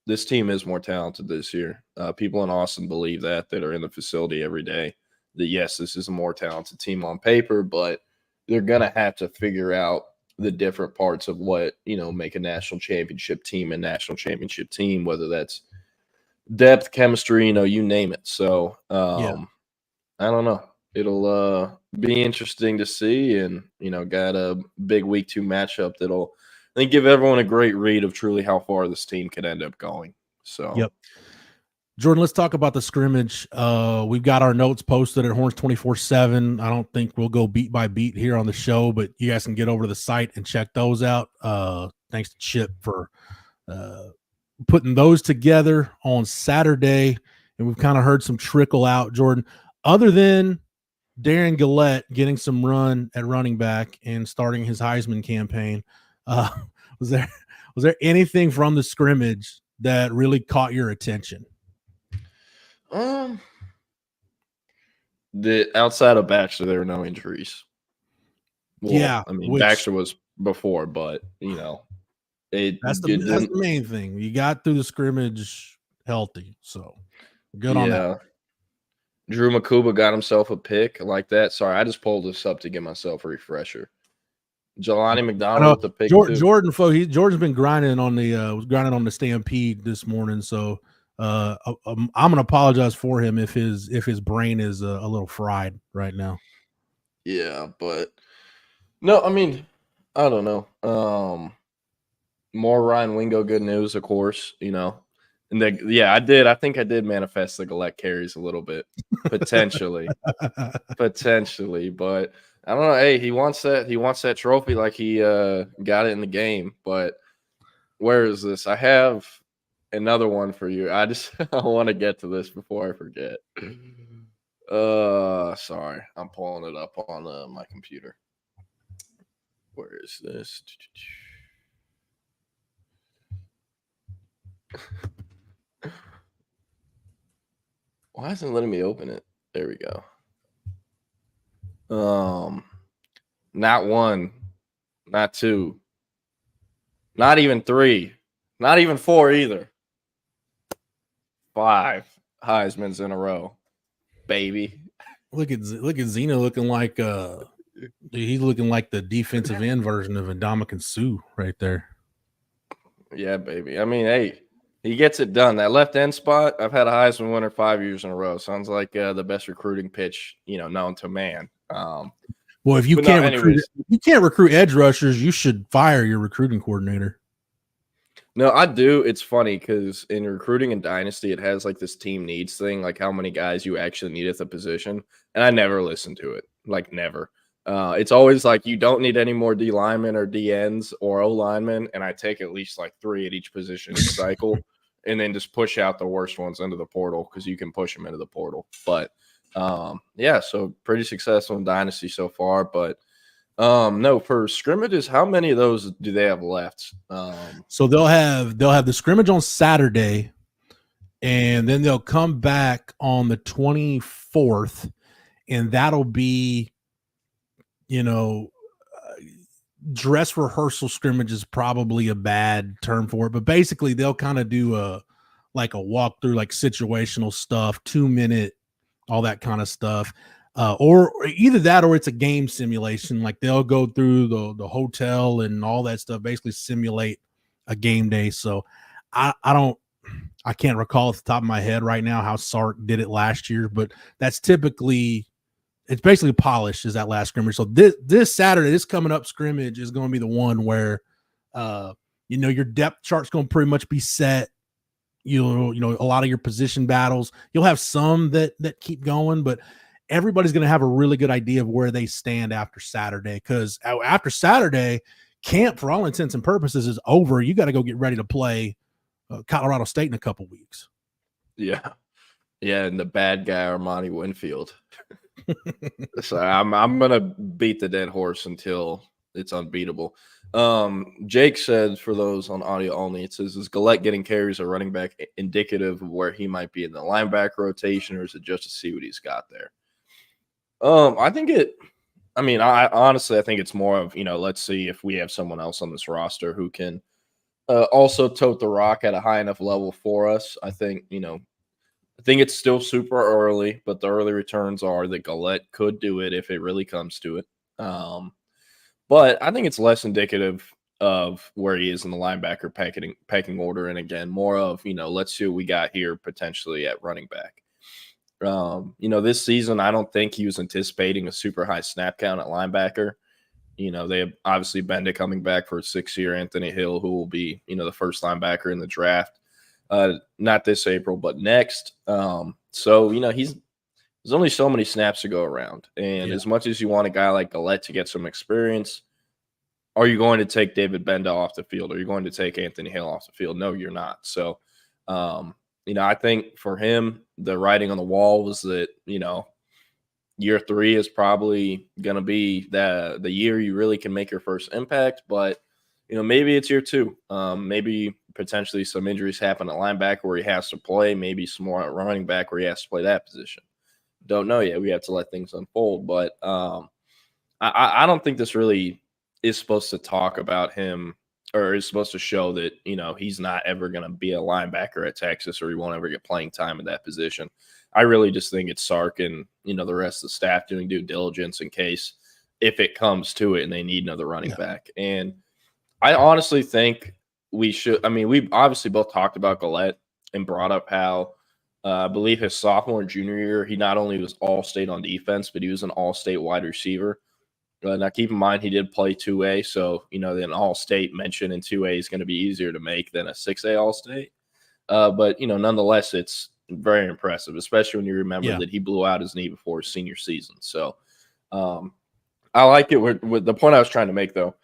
this team is more talented this year. People in Austin believe that are in the facility every day. That yes, this is a more talented team on paper, but they're gonna have to figure out the different parts of what make a national championship team, whether that's depth, chemistry, you name it. So I don't know. It'll be interesting to see, and got a big week 2 matchup that'll I think give everyone a great read of truly how far this team could end up going. So yep. Jordan, let's talk about the scrimmage. We've got our notes posted at Horns 24/7. I don't think we'll go beat by beat here on the show, but you guys can get over to the site and check those out. Thanks to Chip for putting those together on Saturday. And we've kind of heard some trickle out, Jordan. Other than Darren Gillette getting some run at running back and starting his Heisman campaign, was there anything from the scrimmage that really caught your attention? The outside of Baxter, there were no injuries. Well, yeah, I mean Baxter was before, but that's the main thing. You got through the scrimmage healthy, so good on that. Drew Makuba got himself a pick like that. Sorry, I just pulled this up to give myself a refresher. Jelani McDonald with the pick. Jordan's been grinding on the Stampede this morning, so I'm gonna apologize for him if his brain is a little fried right now. Yeah, but no, I mean, I don't know. More Ryan Wingo good news, of course, and I think I did manifest the Gillette carries a little bit, potentially, but I don't know. Hey, he wants that trophy like he got it in the game, but where is this? I have another one for you. I want to get to this before I forget. Sorry. I'm pulling it up on my computer. Where is this? Why isn't it letting me open it? There we go. Not 1, not 2, not even 3, not even 4 either. 5 Heismans in a row, baby. Look at Zena looking like he's looking like the defensive end version of Ndamukong Suh right there. Yeah, baby. I mean, hey, he gets it done. That left end spot, I've had a Heisman winner 5 years in a row. Sounds like the best recruiting pitch, known to man. Well, if you can't recruit edge rushers, you should fire your recruiting coordinator. No, I do. It's funny because in recruiting and Dynasty, it has like this team needs thing, like how many guys you actually need at the position. And I never listen to it, like never. It's always like you don't need any more D linemen or D ends or O linemen, and I take at least like 3 at each position in the cycle, and then just push out the worst ones into the portal because you can push them into the portal. But so pretty successful in Dynasty so far. But no, for scrimmages, how many of those do they have left? So they'll have the scrimmage on Saturday, and then they'll come back on the 24th, and that'll be dress rehearsal scrimmage is probably a bad term for it, but basically they'll kind of do a walkthrough, like situational stuff, 2-minute, all that kind of stuff. Or either that or it's a game simulation. Like they'll go through the hotel and all that stuff, basically simulate a game day. So I can't recall at the top of my head right now how Sark did it last year, but that's typically, it's basically polished is that last scrimmage. So this Saturday, this coming up scrimmage is going to be the one where, your depth chart's going to pretty much be set. A lot of your position battles, you'll have some that keep going, but everybody's going to have a really good idea of where they stand after Saturday. Because after Saturday, camp, for all intents and purposes, is over. You got to go get ready to play Colorado State in a couple weeks. Yeah, and the bad guy Armani Winfield. So I'm gonna beat the dead horse until it's unbeatable. Jake said, for those on audio only, it says, is Gillette getting carries a running back indicative of where he might be in the linebacker rotation, or is it just to see what he's got there? I honestly think it's more of, let's see if we have someone else on this roster who can also tote the rock at a high enough level for us. I think it's still super early, but the early returns are that Gillette could do it if it really comes to it. But I think it's less indicative of where he is in the linebacker pecking order. And again, more of, let's see what we got here potentially at running back. This season, I don't think he was anticipating a super high snap count at linebacker. They have obviously Benda coming back for a 6-year, Anthony Hill, who will be, the first linebacker in the draft. Not this April, but next. There's only so many snaps to go around. And as much as you want a guy like Gillette to get some experience, are you going to take David Benda off the field? Are you going to take Anthony Hill off the field? No, you're not. So, I think for him, the writing on the wall was that, year 3 is probably going to be the year you really can make your first impact. But, maybe it's year 2. Maybe potentially some injuries happen at linebacker where he has to play. Maybe some more at running back where he has to play that position. Don't know yet. We have to let things unfold. But I don't think this really is supposed to talk about him, or is supposed to show that, he's not ever going to be a linebacker at Texas, or he won't ever get playing time in that position. I really just think it's Sark and, the rest of the staff doing due diligence in case if it comes to it and they need another running back. And I honestly think we should. We obviously both talked about Gillette and brought up how I believe his sophomore and junior year, he not only was all-state on defense, but he was an all-state wide receiver. Now, keep in mind, he did play 2A, so, an all-state mention in 2A is going to be easier to make than a 6A all-state. But, nonetheless, it's very impressive, especially when you remember that he blew out his knee before his senior season. So I like it. With the point I was trying to make, though,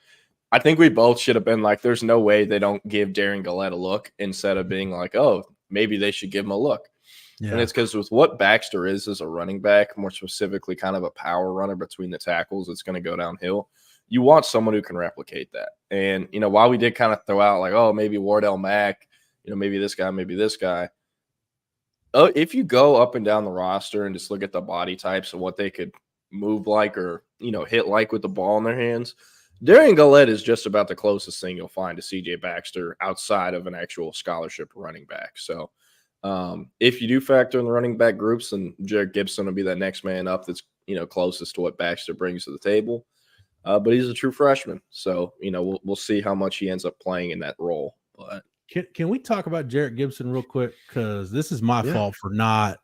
I think we both should have been like, there's no way they don't give Darren Gillette a look, instead of being like, oh, maybe they should give him a look. Yeah. And it's because with what Baxter is as a running back, more specifically kind of a power runner between the tackles, it's going to go downhill. You want someone who can replicate that. And, while we did kind of throw out like, oh, maybe Wardell Mack, maybe this guy. If you go up and down the roster and just look at the body types and what they could move like or, hit like with the ball in their hands, Darren Gillette is just about the closest thing you'll find to CJ Baxter outside of an actual scholarship running back. So, if you do factor in the running back groups, then Jared Gibson will be that next man up that's, closest to what Baxter brings to the table. But he's a true freshman. So, we'll see how much he ends up playing in that role. But can we talk about Jared Gibson real quick? Because this is my fault for not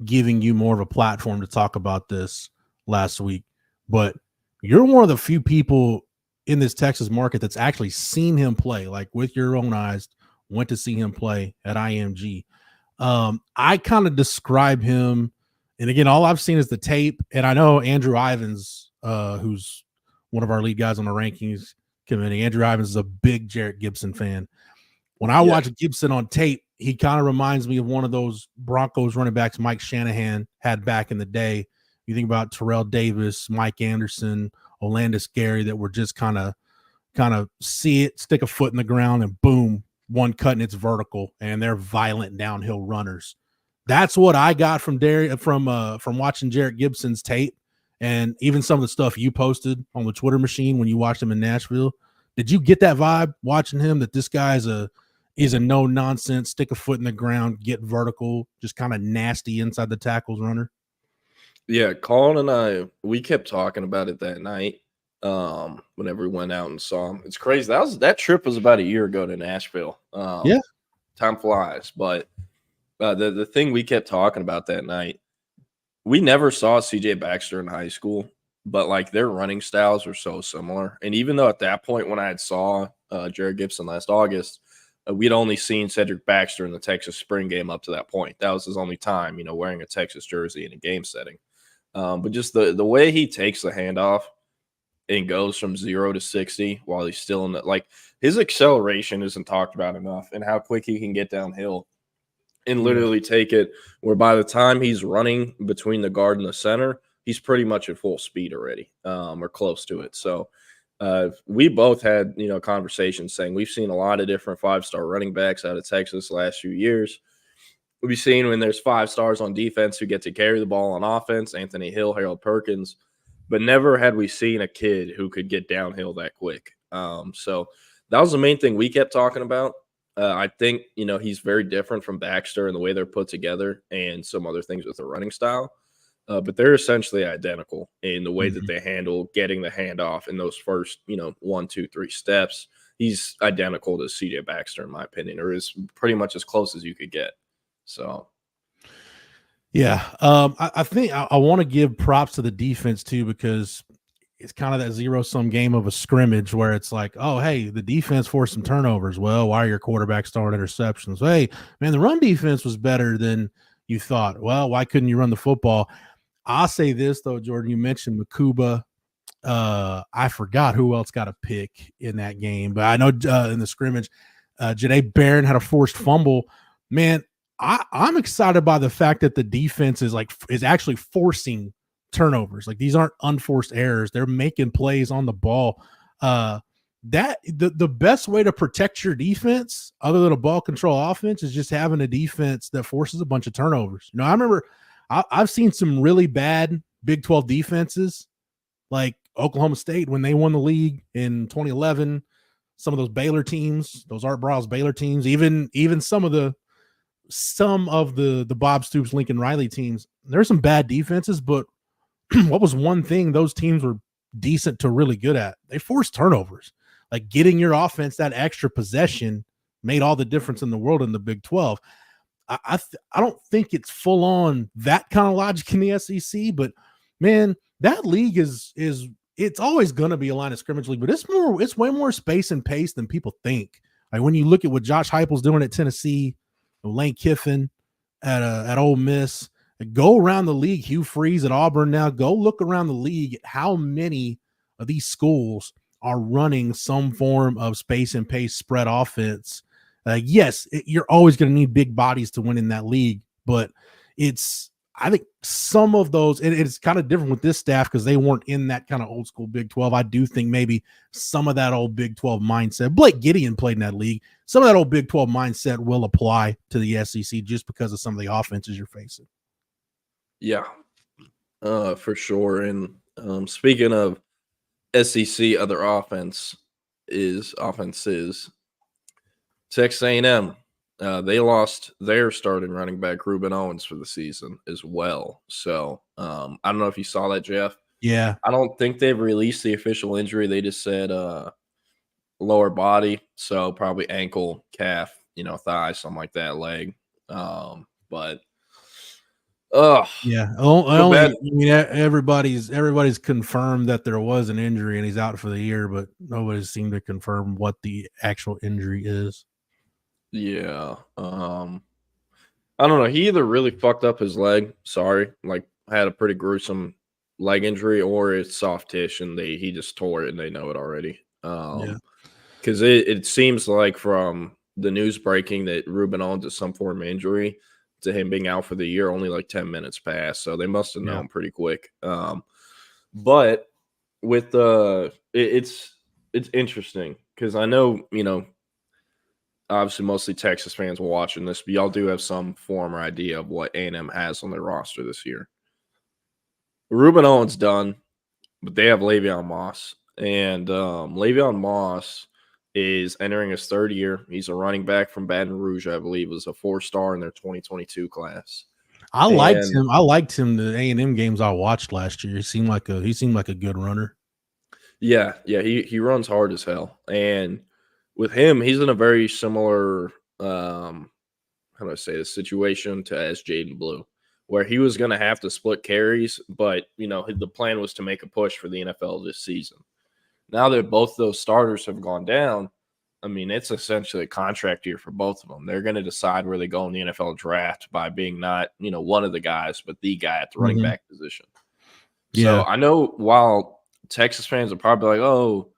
giving you more of a platform to talk about this last week. But you're one of the few people in this Texas market that's actually seen him play, like with your own eyes. Went to see him play at IMG. I kind of describe him, and again, all I've seen is the tape. And I know Andrew Ivins, who's one of our lead guys on the rankings committee. Andrew Ivins is a big Jarrett Gibson fan. When I watch Gibson on tape, he kind of reminds me of one of those Broncos running backs Mike Shanahan had back in the day. You think about Terrell Davis, Mike Anderson, Olandis Gary, that were just kind of see it, stick a foot in the ground, and boom, one cut and it's vertical, and they're violent downhill runners. That's what I got from watching Jarrett Gibson's tape. and even some of the stuff you posted on the Twitter machine when you watched him in Nashville. Did you get that vibe watching him that this guy is a no nonsense, stick a foot in the ground, get vertical, just kind of nasty inside the tackles runner? Yeah, Colin and we kept talking about it that night. Whenever we went out and saw him, it's crazy. That trip was about a year ago to Nashville. Yeah, time flies. But the thing we kept talking about that night, we never saw CJ Baxter in high school, but like their running styles were so similar. And even though at that point when I had saw Jared Gibson last August, we'd only seen Cedric Baxter in the Texas spring game up to that point. That was his only time, wearing a Texas jersey in a game setting. But just the way he takes the handoff and goes from 0 to 60 while he's still in the, his acceleration isn't talked about enough, and how quick he can get downhill and literally take it where by the time he's running between the guard and the center, he's pretty much at full speed already, or close to it. So we both had, conversations saying we've seen a lot of different 5-star running backs out of Texas the last few years. We've seen when there's 5 stars on defense who get to carry the ball on offense, Anthony Hill, Harold Perkins, but never had we seen a kid who could get downhill that quick. So that was the main thing we kept talking about. I think, he's very different from Baxter in the way they're put together and some other things with the running style. But they're essentially identical in the way that they handle getting the handoff in those first, 1, 2, 3 steps. He's identical to CJ Baxter, in my opinion, or is pretty much as close as you could get. So, yeah, I think I want to give props to the defense too, because it's kind of that zero-sum game of a scrimmage where it's like, oh, hey, the defense forced some turnovers. Well, why are your quarterbacks throwing interceptions? Hey, man, the run defense was better than you thought. Well, why couldn't you run the football? I'll say this, though, Jordan. You mentioned Makuba. I forgot who else got a pick in that game, but I know in the scrimmage, Janae Barron had a forced fumble. Man, I'm excited by the fact that the defense is actually forcing turnovers. Like, these aren't unforced errors. They're making plays on the ball. That the best way to protect your defense, other than a ball control offense, is just having a defense that forces a bunch of turnovers. I remember I've seen some really bad Big 12 defenses, like Oklahoma State when they won the league in 2011. Some of those Baylor teams, those Art Briles Baylor teams, even some of the Bob Stoops, Lincoln Riley teams. There's some bad defenses, but what was one thing those teams were decent to really good at? They forced turnovers. Like, getting your offense that extra possession made all the difference in the world in the Big 12. I don't think it's full on that kind of logic in the SEC, but man, that league is it's always going to be a line of scrimmage league, but it's way more space and pace than people think. Like, when you look at what Josh Heupel's doing at Tennessee, Lane Kiffin at Ole Miss, go around the league, Hugh Freeze at Auburn now, go look around the league at how many of these schools are running some form of space and pace spread offense. Yes, you're always going to need big bodies to win in that league, but I think some of those, and it's kind of different with this staff because they weren't in that kind of old school Big 12. I do think maybe some of that old Big 12 mindset, Blake Gideon played in that league, some of that old Big 12 mindset will apply to the SEC just because of some of the offenses you're facing. Yeah, for sure. And speaking of SEC, other offenses, Texas A&M, they lost their starting running back Ruben Owens for the season as well. So I don't know if you saw that, Jeff. Yeah, I don't think they've released the official injury. They just said lower body, so probably ankle, calf, thigh, something like that, leg. But yeah, everybody's confirmed that there was an injury and he's out for the year, but nobody's seemed to confirm what the actual injury is. Yeah. I don't know. He either really fucked up his leg, had a pretty gruesome leg injury, or it's soft tissue and he just tore it and they know it already. Because it seems like from the news breaking that Ruben Owens has some form of injury to him being out for the year, only like 10 minutes passed. So they must have known pretty quick. But with it's interesting because I know, obviously mostly Texas fans watching this, but y'all do have some form or idea of what A&M has on their roster this year. Reuben Owens done, but they have Le'Veon Moss. And Le'Veon Moss is entering his third year. He's a running back from Baton Rouge, I believe, was a 4-star in their 2022 class. I liked him. I liked him the A&M games I watched last year. He seemed like a good runner. Yeah, he runs hard as hell. And with him, he's in a very similar how do I say this situation to as Jaden Blue, where he was going to have to split carries, but the plan was to make a push for the NFL this season. Now that both those starters have gone down, I mean, it's essentially a contract year for both of them. They're going to decide where they go in the NFL draft by being not, one of the guys, but the guy at the running back position. Yeah. So I know while Texas fans are probably like, oh,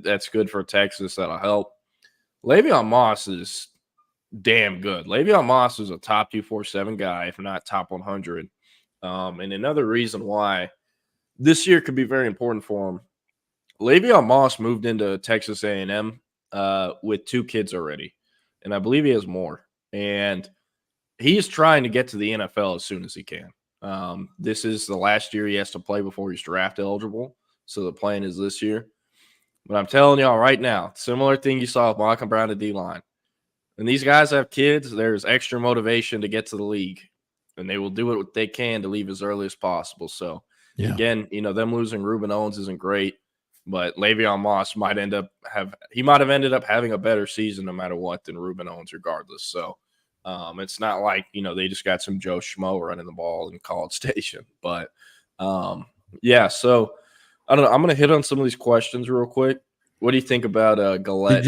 that's good for Texas. That'll help. Le'Veon Moss is damn good. Le'Veon Moss is a top 247 guy, if not top 100. And another reason why this year could be very important for him, Le'Veon Moss moved into Texas A&M with 2 kids already, and I believe he has more. And he's trying to get to the NFL as soon as he can. This is the last year he has to play before he's draft eligible, so the plan is this year. But I'm telling y'all right now, similar thing you saw with Malcolm Brown at D-line. When these guys have kids, there's extra motivation to get to the league, and they will do what they can to leave as early as possible. So, again, them losing Reuben Owens isn't great. But Le'Veon Moss might have ended up having a better season no matter what than Reuben Owens regardless. So it's not like, they just got some Joe Schmo running the ball in College Station. But, so I don't know. I'm going to hit on some of these questions real quick. What do you think about Gillette?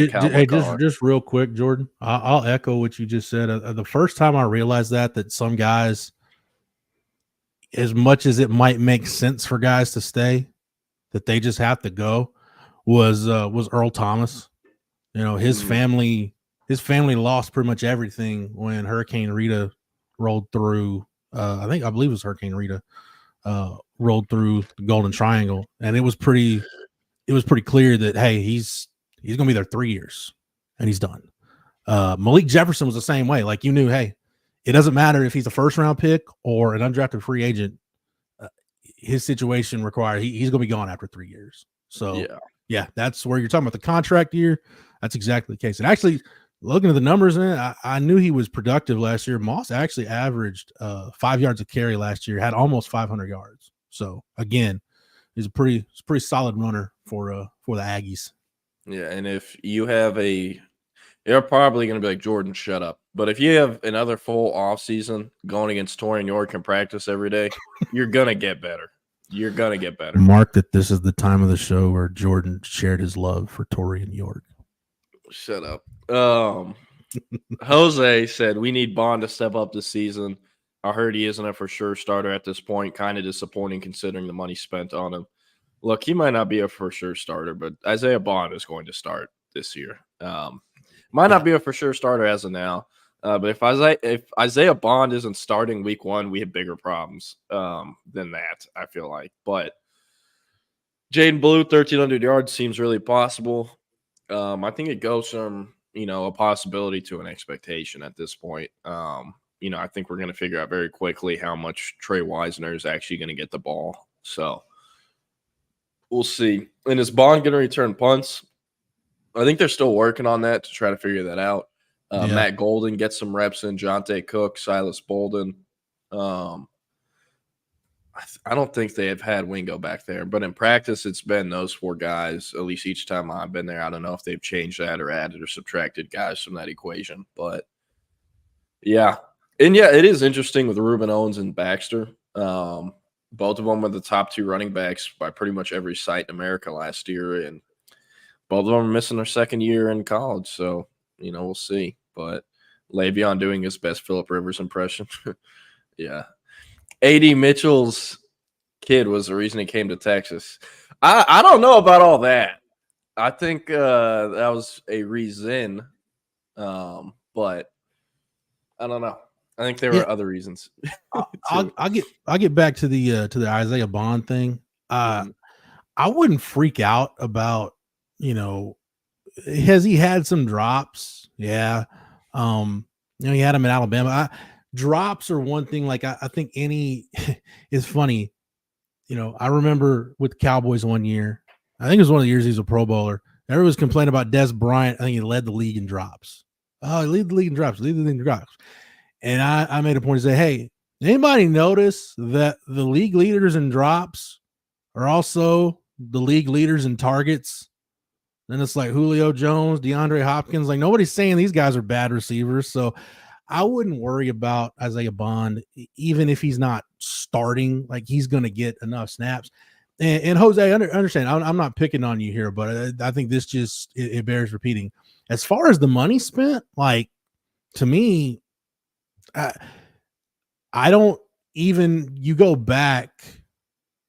Just real quick, Jordan, I'll echo what you just said. The first time I realized that some guys, as much as it might make sense for guys to stay, that they just have to go was Earl Thomas. His family lost pretty much everything when Hurricane Rita rolled through. I believe it was Hurricane Rita rolled through the Golden Triangle, and it was pretty clear that, hey, he's going to be there 3 years and he's done. Malik Jefferson was the same way. Like, hey, it doesn't matter if he's a first round pick or an undrafted free agent. His situation required he's going to be gone after 3 years. So yeah, that's where you're talking about the contract year. That's exactly the case. And actually, looking at the numbers, I knew he was productive last year. Moss actually averaged 5 yards a carry last year, had almost 500 yards. So again, he's a pretty solid runner for the Aggies. Yeah, and if you have you're probably going to be like, Jordan, shut up. But if you have another full offseason going against Torian York in practice every day, you're going to get better. You're going to get better. Mark that this is the time of the show where Jordan shared his love for Torian York. Shut up. Jose said, we need Bond to step up this season. I heard he isn't a for sure starter at this point. Kind of disappointing considering the money spent on him. Look, he might not be a for sure starter, but Isaiah Bond is going to start this year. Might not be a for sure starter as of now. But if Isaiah Bond isn't starting week 1, we have bigger problems than that, I feel like. But Jaden Blue, 1,300 yards seems really possible. I think it goes from, a possibility to an expectation at this point. I think we're going to figure out very quickly how much Trey Wisner is actually going to get the ball. So we'll see. And is Bond going to return punts? I think they're still working on that to try to figure that out. Matt Golden gets some reps in, Jonte Cook, Silas Bolden. I don't think they have had Wingo back there, but in practice, it's been those 4 guys, at least each time I've been there. I don't know if they've changed that or added or subtracted guys from that equation, but yeah. And yeah, it is interesting with Reuben Owens and Baxter. Both of them were the top 2 running backs by pretty much every site in America last year, and both of them are missing their second year in college, so we'll see. But Le'Veon doing his best Phillip Rivers impression. Yeah. A.D. Mitchell's kid was the reason he came to Texas. I don't know about all that. I think that was a reason, but I don't know. I think there were other reasons. I'll get back to the Isaiah Bond thing. I wouldn't freak out about, has he had some drops? Yeah. He had him in Alabama. Drops are one thing. Like I think it's funny. I remember with the Cowboys one year, I think it was one of the years he was a Pro Bowler. Everyone was complaining about Des Bryant. I think he led the league in drops. Oh, he led the league in drops, And I made a point to say, hey, anybody notice that the league leaders in drops are also the league leaders in targets? Then it's like Julio Jones, DeAndre Hopkins. Like, nobody's saying these guys are bad receivers. So I wouldn't worry about Isaiah Bond, even if he's not starting. Like, he's going to get enough snaps. And Jose, understand, I'm not picking on you here, but I think this just it bears repeating. As far as the money spent, like, to me, I don't even, you go back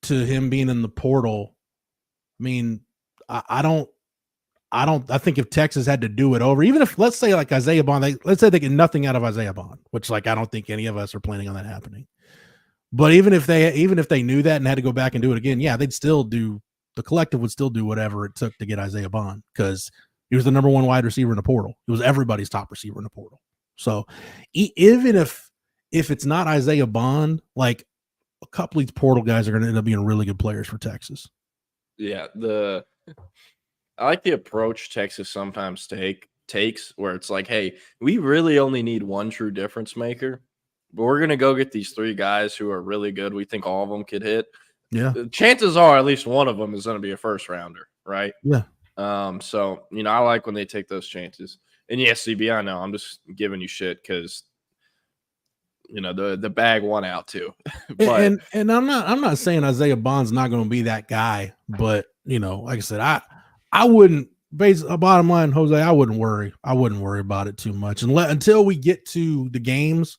to him being in the portal. I mean, I think if Texas had to do it over, even if, let's say, like Isaiah Bond, let's say they get nothing out of Isaiah Bond, which, like, I don't think any of us are planning on that happening. But even if they knew that and had to go back and do it again, yeah, the collective would still do whatever it took to get Isaiah Bond, because he was the number one wide receiver in the portal. He was everybody's top receiver in the portal. So even if it's not Isaiah Bond, like, a couple of these portal guys are going to end up being really good players for Texas. Yeah, I like the approach Texas sometimes takes where it's like, hey, we really only need one true difference maker, but we're going to go get these three guys who are really good. We think all of them could hit. Yeah. The chances are at least one of them is going to be a first rounder, right? Yeah. So, I like when they take those chances. And yes, CB, I know I'm just giving you shit because, the bag won out too. But, and I'm not saying Isaiah Bond's not going to be that guy, but, like I said, I wouldn't, bottom line, Jose, I wouldn't worry about it too much until we get to the games.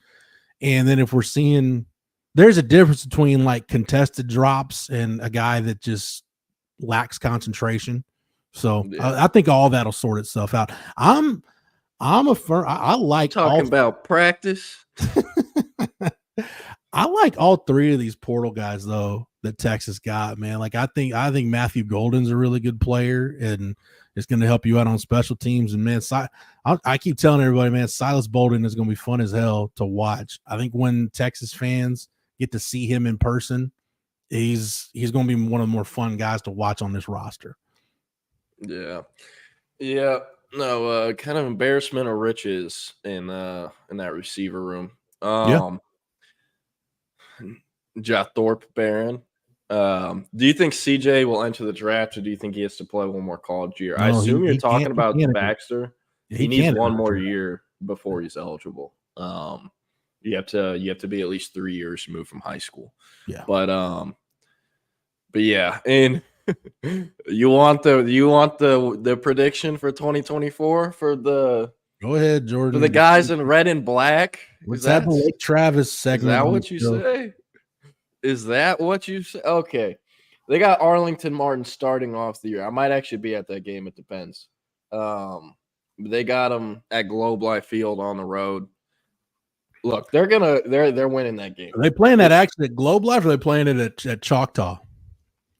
And then if we're seeing, there's a difference between, like, contested drops and a guy that just lacks concentration. So yeah. I think all that'll sort itself out. I like talking about practice. I like all three of these portal guys though that Texas got, man. Like, I think Matthew Golden's a really good player and it's going to help you out on special teams. And man, I keep telling everybody, man, Silas Bolden is going to be fun as hell to watch. I think when Texas fans get to see him in person, he's going to be one of the more fun guys to watch on this roster. Yeah. No, kind of embarrassment of riches in that receiver room. Thorpe Barron. Do you think CJ will enter the draft, or do you think he has to play one more college year? I assume you're talking about Baxter. He needs one more year before he's eligible. You have to be at least 3 years removed from high school. Yeah. But yeah, and you want the prediction for 2024 for the go ahead, Jordan, for the guys in red and black? What's that the Lake Travis segment? Is that what you say? Is that what you say? Okay. They got Arlington Martin starting off the year. I might actually be at that game. It depends. They got them at Globe Life Field on the road. Look, they're winning that game. Are they playing that actually at Globe Life, or are they playing it at Choctaw?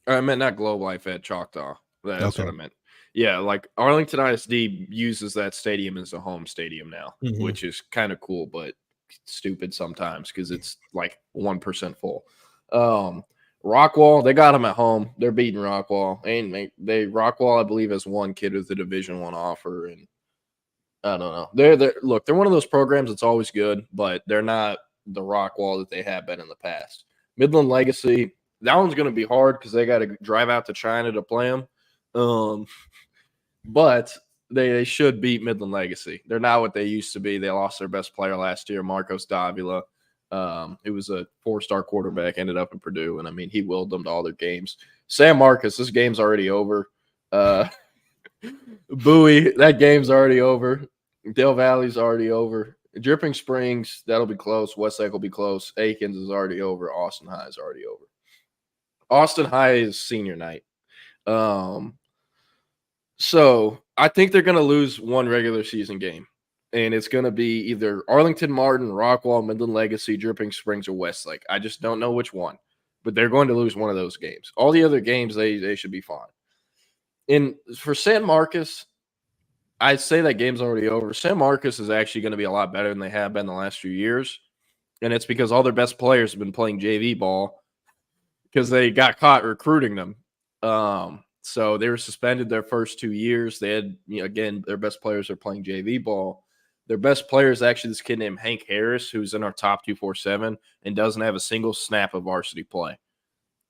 I meant not Globe Life, at Choctaw. That's what I meant. Yeah, like Arlington ISD uses that stadium as a home stadium now, which is kind of cool, but stupid sometimes because it's like 1% full. Rockwall, they got them at home. They're beating Rockwall. And Rockwall, I believe, has one kid with a Division I offer, and I don't know. They're one of those programs that's always good, but they're not the Rockwall that they have been in the past. Midland Legacy, that one's going to be hard because they got to drive out to China to play them. But they should beat Midland Legacy. They're not what they used to be. They lost their best player last year, Marcos Davila. It was a 4-star quarterback, ended up in Purdue, and I mean, he willed them to all their games. San Marcos, this game's already over. Bowie, that game's already over. Dale Valley's already over. Dripping Springs, that'll be close. Westlake will be close. Aikens is already over. Austin High is already over. Austin High is senior night. So I think they're going to lose one regular season game. And it's going to be either Arlington Martin, Rockwall, Midland Legacy, Dripping Springs, or Westlake. I just don't know which one. But they're going to lose one of those games. All the other games, they should be fine. And for San Marcos, I'd say that game's already over. San Marcos is actually going to be a lot better than they have been the last few years. And it's because all their best players have been playing JV ball because they got caught recruiting them. So they were suspended their first 2 years. They had, again, their best players are playing JV ball. Their best player is actually this kid named Hank Harris, who's in our top 247 and doesn't have a single snap of varsity play.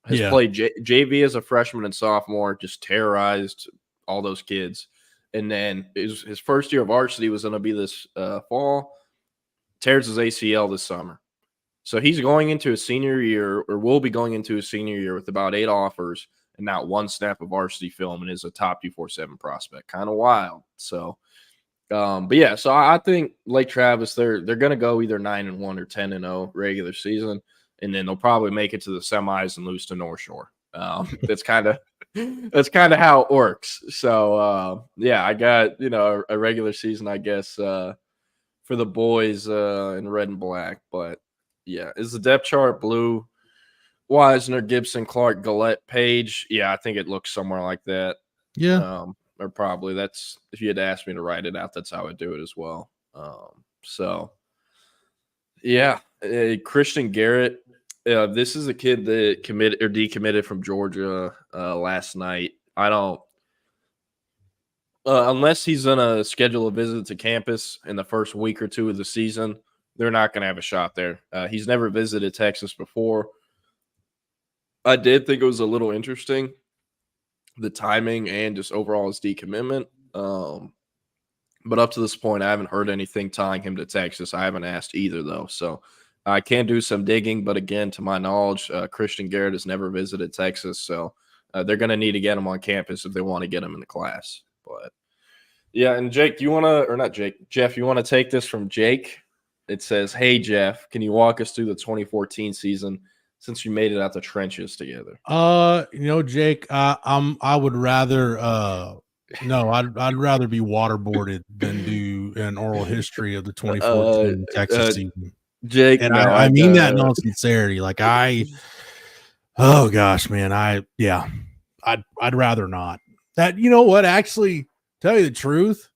Has played JV as a freshman and sophomore, just terrorized all those kids. And then his first year of varsity was going to be this fall. Tears his ACL this summer. So he's going into his senior year, or will be going into his senior year, with about 8 offers and not one snap of varsity film, and is a top 247 prospect. Kind of wild. So, but yeah, so I think Lake Travis, they're going to go either 9-1 or 10-0 regular season, and then they'll probably make it to the semis and lose to North Shore. That's kind of how it works. So yeah, I got a regular season, I guess, for the boys in red and black. But yeah, is the depth chart blue? Wisner, Gibson, Clark, Gillette, Page. Yeah, I think it looks somewhere like that. Yeah. Or probably that's, if you had asked me to write it out, that's how I do it as well. So yeah, Christian Garrett. This is a kid that committed or decommitted from Georgia last night. I don't, unless he's going to schedule a visit to campus in the first week or two of the season, they're not going to have a shot there. He's never visited Texas before. I did think it was a little interesting, the timing and just overall his decommitment. But up to this point, I haven't heard anything tying him to Texas. I haven't asked either, though. So I can do some digging. But again, to my knowledge, Christian Garrett has never visited Texas. So they're going to need to get him on campus if they want to get him in the class. But yeah, and Jake, do you want to, or not Jake, Jeff, you want to take this from Jake? It says, "Hey, Jeff, can you walk us through the 2014 season since you made it out the trenches together?" Jake, I would rather I'd rather be waterboarded than do an oral history of the 2014 Texas season. Jake, and I mean that in all sincerity. Like oh gosh, man, I'd rather not. That, you know what? Actually, tell you the truth,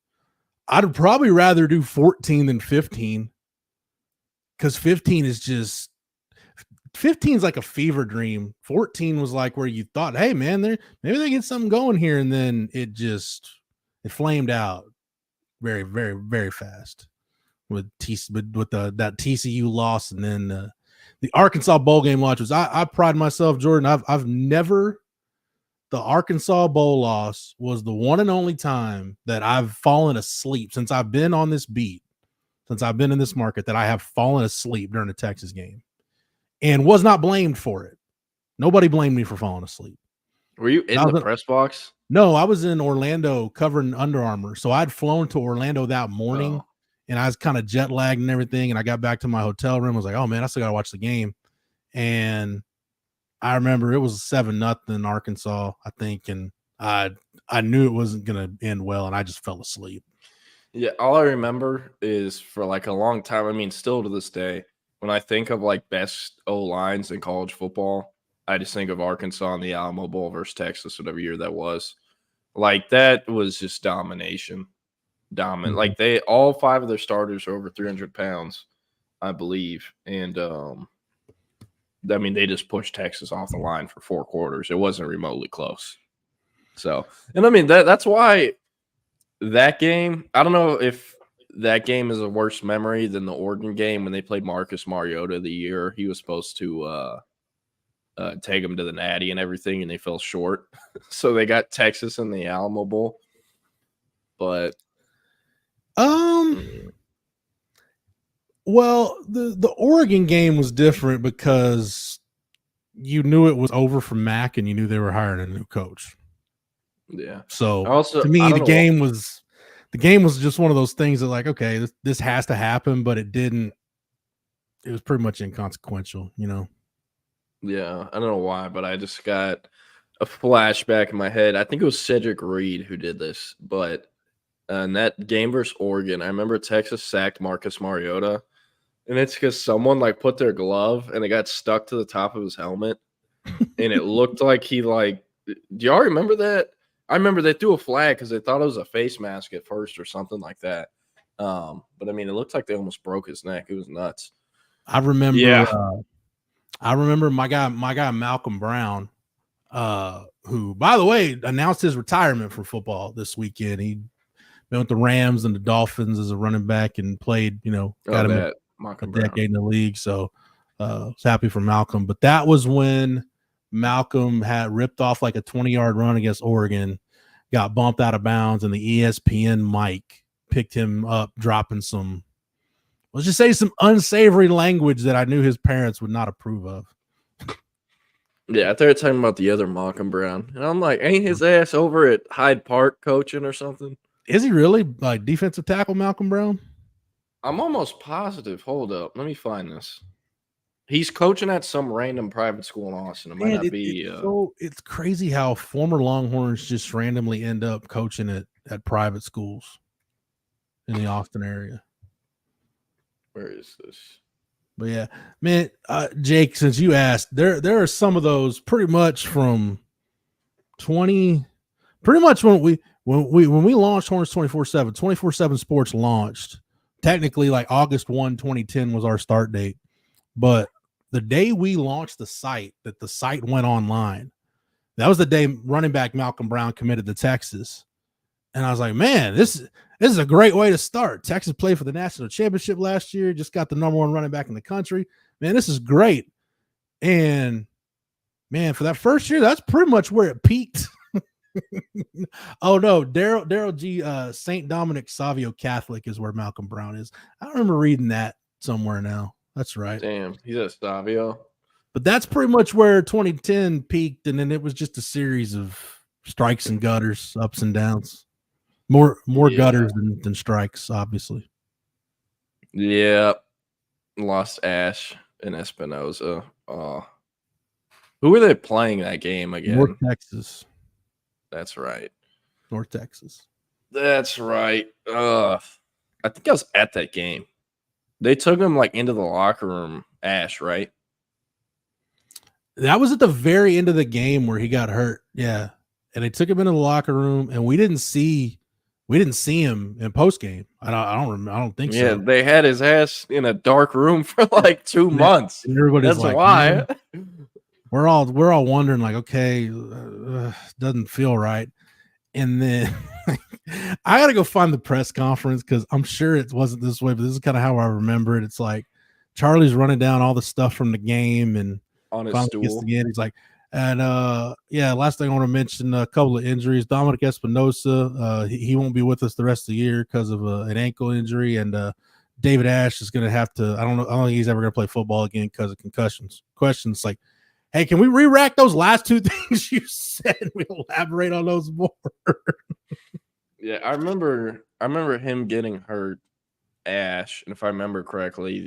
I'd probably rather do 14 than 15, because 15 is just 15 is like a fever dream. 14 was like where you thought, hey man, maybe they get something going here, and then it flamed out very, very, very fast with that TCU loss, and then the Arkansas bowl game watch was. I pride myself, Jordan. I've never. The Arkansas bowl loss was the one and only time that I've fallen asleep since I've been on this beat, since I've been in this market, that I have fallen asleep during a Texas game. And was not blamed for it. Nobody blamed me for falling asleep. Were you in the press box? No, I was in Orlando covering Under Armour. So I'd flown to Orlando that morning, and I was kind of jet lagged and everything. And I got back to my hotel room. I was like, oh man, I still got to watch the game. And I remember it was 7-0 Arkansas, I think. And I knew it wasn't going to end well, and I just fell asleep. Yeah. All I remember is, for like a long time, I mean, still to this day, when I think of like best O-lines in college football, I just think of Arkansas in the Alamo Bowl versus Texas, whatever year that was. Like, that was just domination. Dominant. Like, all 5 of their starters are over 300 pounds, I believe. And, I mean, they just pushed Texas off the line for 4 quarters. It wasn't remotely close. So, and I mean, that's why that game, I don't know if that game is a worse memory than the Oregon game when they played Marcus Mariota the year he was supposed to take them to the Natty and everything, and they fell short. So they got Texas in the Alamo Bowl. But well, the Oregon game was different because you knew it was over for Mac, and you knew they were hiring a new coach. Yeah. So to me, the game was just one of those things that, like, okay, this has to happen, but it didn't. It was pretty much inconsequential, you know? Yeah, I don't know why, but I just got a flashback in my head. I think it was Cedric Reed who did this, but in that game versus Oregon, I remember Texas sacked Marcus Mariota, and it's because someone like put their glove and it got stuck to the top of his helmet, and it looked like he like. Do y'all remember that? I remember they threw a flag because they thought it was a face mask at first or something like that. But I mean, it looked like they almost broke his neck. It was nuts. I remember. I remember my guy Malcolm Brown, who, by the way, announced his retirement from football this weekend. He been with the Rams and the Dolphins as a running back and played, got him a decade in the league. So I was happy for Malcolm. But that was when Malcolm had ripped off like a 20-yard run against Oregon, got bumped out of bounds, and the ESPN mic picked him up, dropping some, let's just say, some unsavory language that I knew his parents would not approve of. Yeah, they're talking about the other Malcolm Brown. And I'm like, ain't his ass over at Hyde Park coaching or something? Is he really, like, defensive tackle Malcolm Brown? I'm almost positive. Hold up. Let me find this. He's coaching at some random private school in Austin. It might not be. It's crazy how former Longhorns just randomly end up coaching at private schools in the Austin area. Where is this? But yeah, man, Jake, since you asked, there are some of those pretty much from when we launched Horns 24/7 Sports launched. Technically, like August 1, 2010 was our start date. But the day we launched the site went online, that was the day running back Malcolm Brown committed to Texas. And I was like, man, this is a great way to start. Texas played for the national championship last year, just got the number 1 running back in the country. Man, this is great. And man, for that first year, that's pretty much where it peaked. Oh no, Daryl G. St. Dominic Savio Catholic is where Malcolm Brown is. I remember reading that somewhere now. That's right. Damn, he's at Savio. But that's pretty much where 2010 peaked, and then it was just a series of strikes and gutters, ups and downs. More gutters than strikes, obviously. Yeah. Lost Ash and Espinoza. Who were they playing that game again? North Texas. That's right. North Texas. That's right. I think I was at that game. They took him like into the locker room, Ash, right? That was at the very end of the game where he got hurt. Yeah. And they took him into the locker room, and we didn't see him in post game. I don't think so. Yeah, they had his ass in a dark room for like 2 months. Everybody's That's like, why. We're all wondering, like, okay, doesn't feel right. And then I got to go find the press conference because I'm sure it wasn't this way, but this is kind of how I remember it. It's like Charlie's running down all the stuff from the game and on his finally gets stool. to the end. He's like, and last thing I want to mention, a couple of injuries. Dominic Espinosa, he won't be with us the rest of the year because of an ankle injury, and David Ash is going to have to. I don't think he's ever going to play football again because of concussions. Questions like, hey, can we re-rack those last 2 things you said? We elaborate on those more. Yeah, I remember him getting hurt, Ash, and if I remember correctly,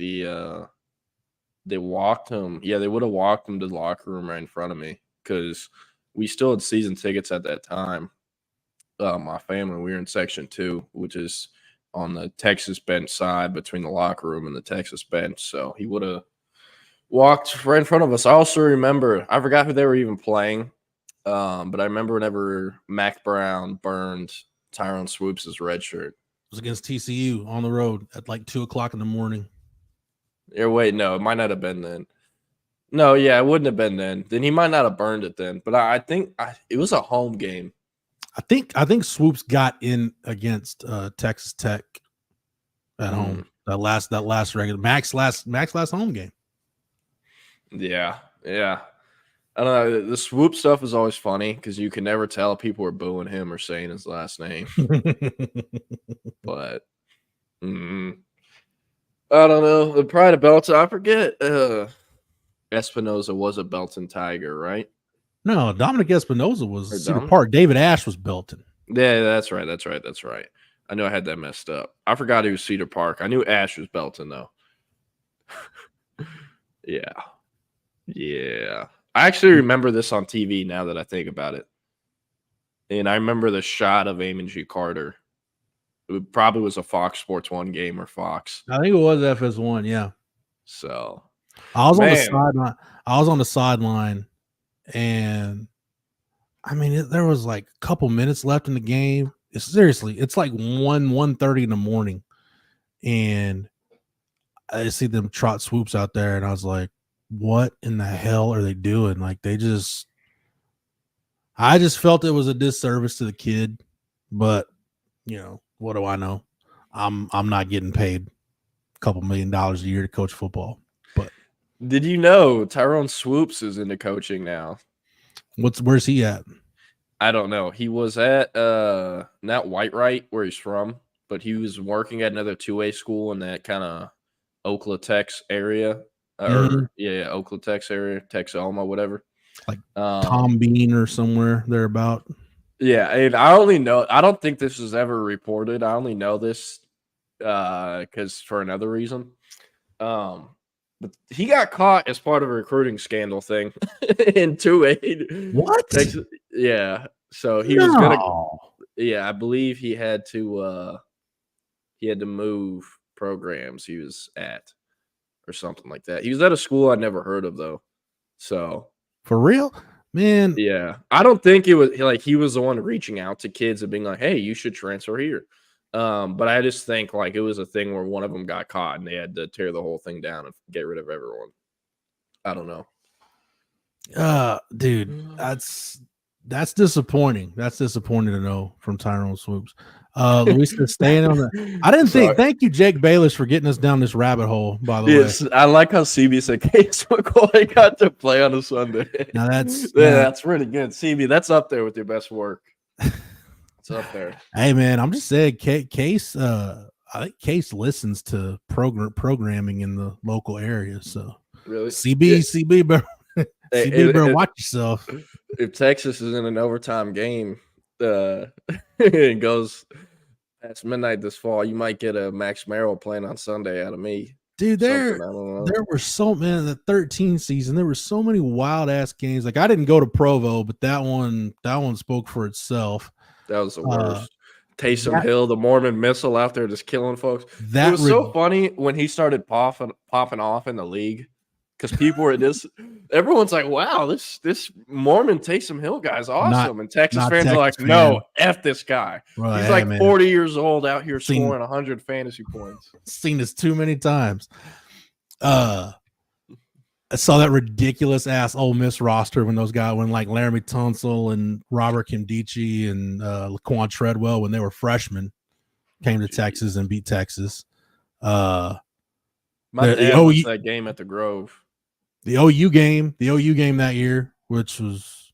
they walked him. Yeah, they would have walked him to the locker room right in front of me because we still had season tickets at that time. My family, we were in section 2, which is on the Texas bench side between the locker room and the Texas bench. So he would have walked right in front of us. I also remember, I forgot who they were even playing, but I remember whenever Mac Brown burned Tyrone Swoops' red shirt. It was against TCU on the road at like 2:00 in the morning. Yeah, wait, no, it might not have been then. No, yeah, it wouldn't have been then. Then he might not have burned it then. But I think it was a home game. I think Swoops got in against Texas Tech at home. That last regular Mac's last home game. Yeah. I don't know. The Swoop stuff is always funny because you can never tell if people are booing him or saying his last name. But I don't know. The pride of Belton, I forget. Espinoza was a Belton Tiger, right? No, Dominic Espinoza was Cedar Park. David Ash was Belton. Yeah, that's right. I knew I had that messed up. I forgot he was Cedar Park. I knew Ash was Belton, though. Yeah. I actually remember this on TV now that I think about it. And I remember the shot of Eamon G. Carter. It probably was a Fox Sports 1 game or Fox. I think it was FS1, yeah. So I was on the sideline. I was on the sideline, and I mean, there was like a couple minutes left in the game. It's like 1:30 in the morning, and I see them trot Swoops out there, and I was like, what in the hell are they doing? Like I just felt it was a disservice to the kid, but what do I know? I'm not getting paid a couple $1 million a year to coach football. But did you know Tyrone Swoops is into coaching now? Where's he at? I don't know. He was at not Whitewright, where he's from, but he was working at another 2A school in that kind of Oklatex area. Oklatex area, Texoma, whatever. Like Tom Bean or somewhere thereabout. Yeah, and I don't think this was ever reported. I only know this because for another reason. But he got caught as part of a recruiting scandal thing in 2A. What? Texas, yeah. So he was gonna. Yeah, I believe he had to move programs he was at or something like that. He was at a school I'd never heard of though. So for real, man. Yeah, I don't think it was like he was the one reaching out to kids and being like, "Hey, you should transfer here." But I just think like it was a thing where one of them got caught and they had to tear the whole thing down and get rid of everyone. I don't know. Dude, that's disappointing. That's disappointing to know from Tyrone Swoops. Luis is staying on the. I didn't think. Thank you, Jake Bayless, for getting us down this rabbit hole. By the way, I like how CB said Case McCoy got to play on a Sunday. Now that's that's really good. CB, that's up there with your best work. It's up there. Hey man, I'm just saying, Case. I think Case listens to programming in the local area. So really, CB, bro. CB, bro, watch yourself. If Texas is in an overtime game, it goes past midnight this fall, you might get a Max Merrill playing on Sunday out of me. Dude, there were so many in the 13 season. There were so many wild ass games. Like I didn't go to Provo, but that one spoke for itself. That was the worst. Taysom Hill, the Mormon missile out there just killing folks. It was so funny when he started popping off in the league. Because people were everyone's like, wow, this Mormon Taysom Hill guy's awesome. And Texas fans are like, no, F this guy. Right, he's like 40 years old out here scoring 100 fantasy points. Seen this too many times. I saw that ridiculous ass Ole Miss roster when like Laramie Tunsil and Robert Kimdichie and Laquan Treadwell, when they were freshmen, came to Texas and beat Texas. My dad was that game at the Grove. The OU game that year, which was,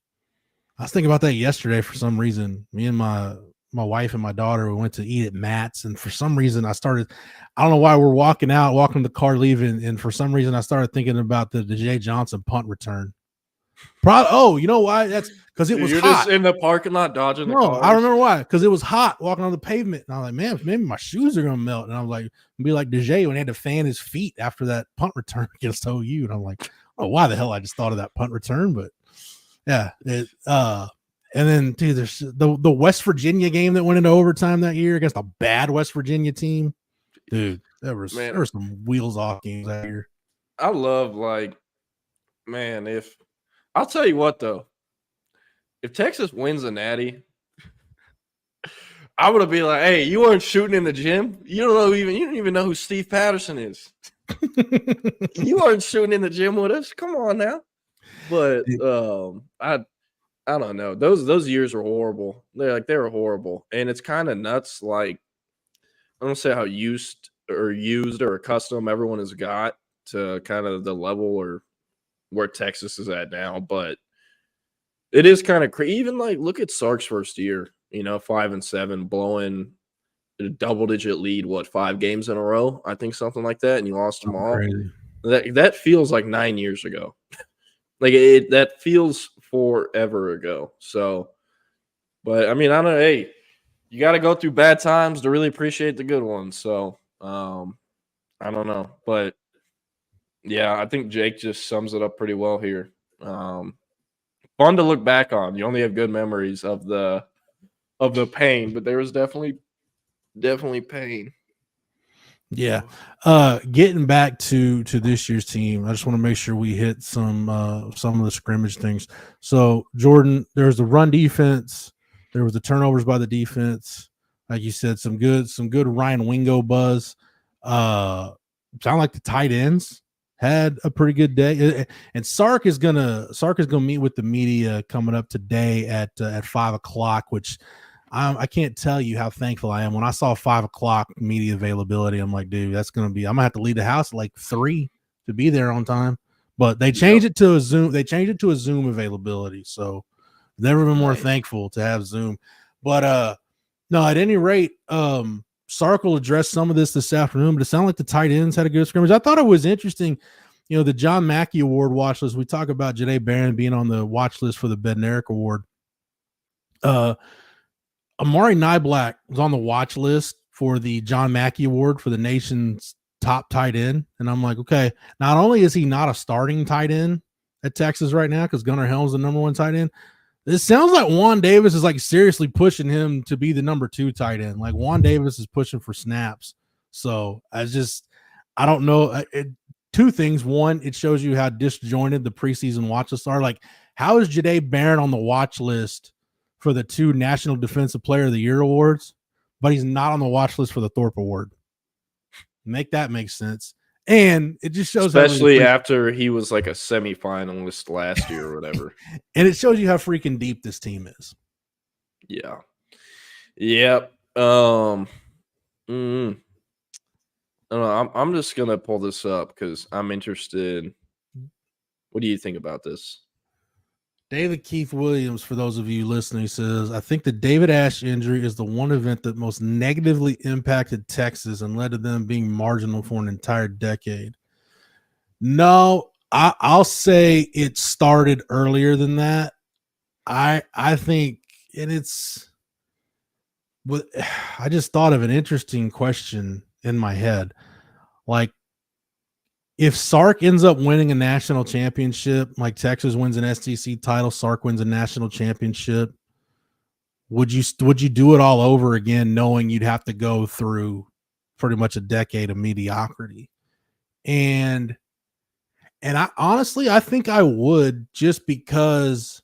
I was thinking about that yesterday for some reason. Me and my wife and my daughter, we went to eat at Matt's, and for some reason I don't know why we're walking the car leaving, and for some reason I started thinking about the Jay Johnson punt return. You know why? That's because it was hot. Just in the parking lot dodging the cars. I remember why. Because it was hot walking on the pavement. And I was like, man, maybe my shoes are gonna melt. And I was like, be like DJ when he had to fan his feet after that punt return against OU. And I'm like, oh, why the hell I just thought of that punt return? But yeah, and then dude, there's the West Virginia game that went into overtime that year against a bad West Virginia team. Dude, there were some wheels off games that year. I love I'll tell you what though, if Texas wins a natty, I would be like, hey, you weren't shooting in the gym. You don't even know who Steve Patterson is. You weren't shooting in the gym with us. Come on now. But I don't know. Those years were horrible. They were horrible. And it's kind of nuts. Like, I don't say how used or accustomed everyone has got to kind of the level or where Texas is at now, but it is kind of crazy. Even like look at Sark's first year, 5-7, blowing a double-digit lead. 5 games in a row? I think something like that, and you lost them all. Crazy. That feels like 9 years ago. That feels forever ago. So, but I mean, I don't know. Hey, you got to go through bad times to really appreciate the good ones. So, I don't know, but. Yeah, I think Jake just sums it up pretty well here. Fun to look back on. You only have good memories of the pain, but there was definitely pain. Yeah. Getting back to this year's team, I just want to make sure we hit some of the scrimmage things. So Jordan, there was the run defense, there was the turnovers by the defense. Like you said, some good Ryan Wingo buzz. Sound like the tight ends had a pretty good day. And Sark is gonna meet with the media coming up today at 5:00, which I can't tell you how thankful I am. When I saw 5:00 media availability, I'm like, dude, I'm gonna have to leave the house at like 3 to be there on time. But they changed it to a Zoom. They changed it to a Zoom availability. So never been more thankful to have Zoom. But no, at any rate, Sark will address some of this afternoon, but it sounded like the tight ends had a good scrimmage. I thought it was interesting, the John Mackey Award watch list. We talk about Janae Barron being on the watch list for the Bednarik Award. Amari Nyblack was on the watch list for the John Mackey Award for the nation's top tight end. And I'm like, okay, not only is he not a starting tight end at Texas right now because Gunnar Helm's the number 1 tight end, it sounds like Juan Davis is like seriously pushing him to be the number 2 tight end. Like Juan Davis is pushing for snaps. So I don't know. 2 things. One, it shows you how disjointed the preseason watch lists are. Like, how is Janae Barron on the watch list for the 2 National Defensive Player of the Year awards, but he's not on the watch list for the Thorpe Award? Make that make sense. And it just shows, especially after he was like a semifinalist last year or whatever. And it shows you how freaking deep this team is. Yeah. Yep. I don't know. I'm just gonna pull this up because I'm interested. What do you think about this? David Keith Williams, for those of you listening, says, I think the David Ash injury is the one event that most negatively impacted Texas and led to them being marginal for an entire decade. No, I'll say it started earlier than that. I think, and I just thought of an interesting question in my head. Like, if Sark ends up winning a national championship, like Texas wins an SEC title, Sark wins a national championship, would you do it all over again, knowing you'd have to go through pretty much a decade of mediocrity? And I honestly, I think I would, just because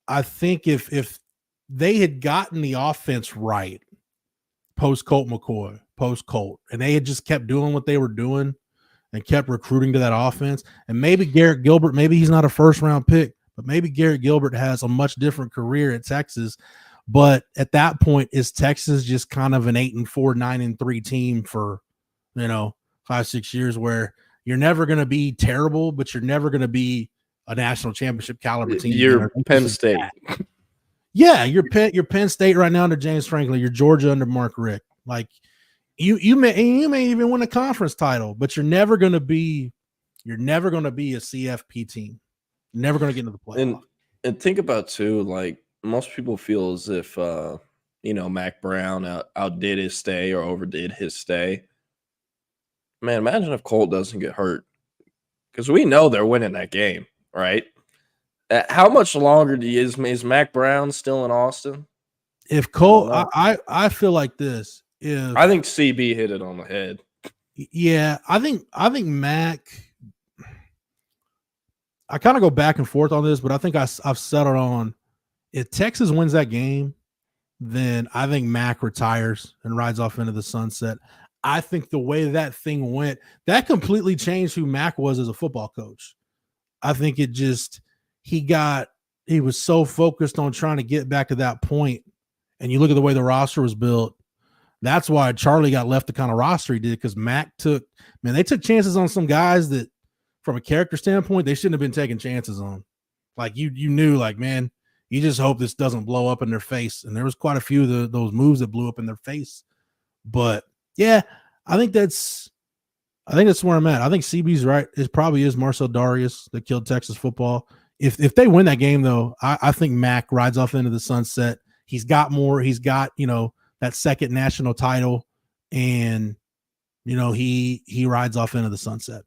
I think if they had gotten the offense right post Colt McCoy, post Colt, and they had just kept doing what they were doing and kept recruiting to that offense, and maybe Garrett Gilbert, maybe he's not a first-round pick, but maybe Garrett Gilbert has a much different career at Texas. But at that point, is Texas just kind of an 8-4, 9-3 team for, 5-6 years, where you're never going to be terrible, but you're never going to be a national championship caliber team? You're Penn State. Yeah, you're Penn State right now under James Franklin. You're Georgia under Mark Richt. Like, you may even win a conference title, but you're never going to be a CFP team. You're never going to get into the playoff. And think about too, like, most people feel as if Mac Brown outdid his stay or overdid his stay. Man, imagine if Colt doesn't get hurt, because we know they're winning that game, right? How much longer is Mac Brown still in Austin? If Colt, I feel like this. I think CB hit it on the head. Yeah, I think Mac. I kind of go back and forth on this, but I think I've settled on, if Texas wins that game, then I think Mac retires and rides off into the sunset. I think the way that thing went, that completely changed who Mac was as a football coach. I think he was so focused on trying to get back to that point. And you look at the way the roster was built. That's why Charlie got left the kind of roster he did, because Mac they took chances on some guys that, from a character standpoint, they shouldn't have been taking chances on. Like, you knew, like, man, you just hope this doesn't blow up in their face. And there was quite a few of those moves that blew up in their face. But yeah, I think that's where I'm at. I think CB's right. It probably is Marcel Darius that killed Texas football. If they win that game, though, I think Mac rides off into the sunset. He's got more. He's got, that second national title, and, he rides off into the sunset.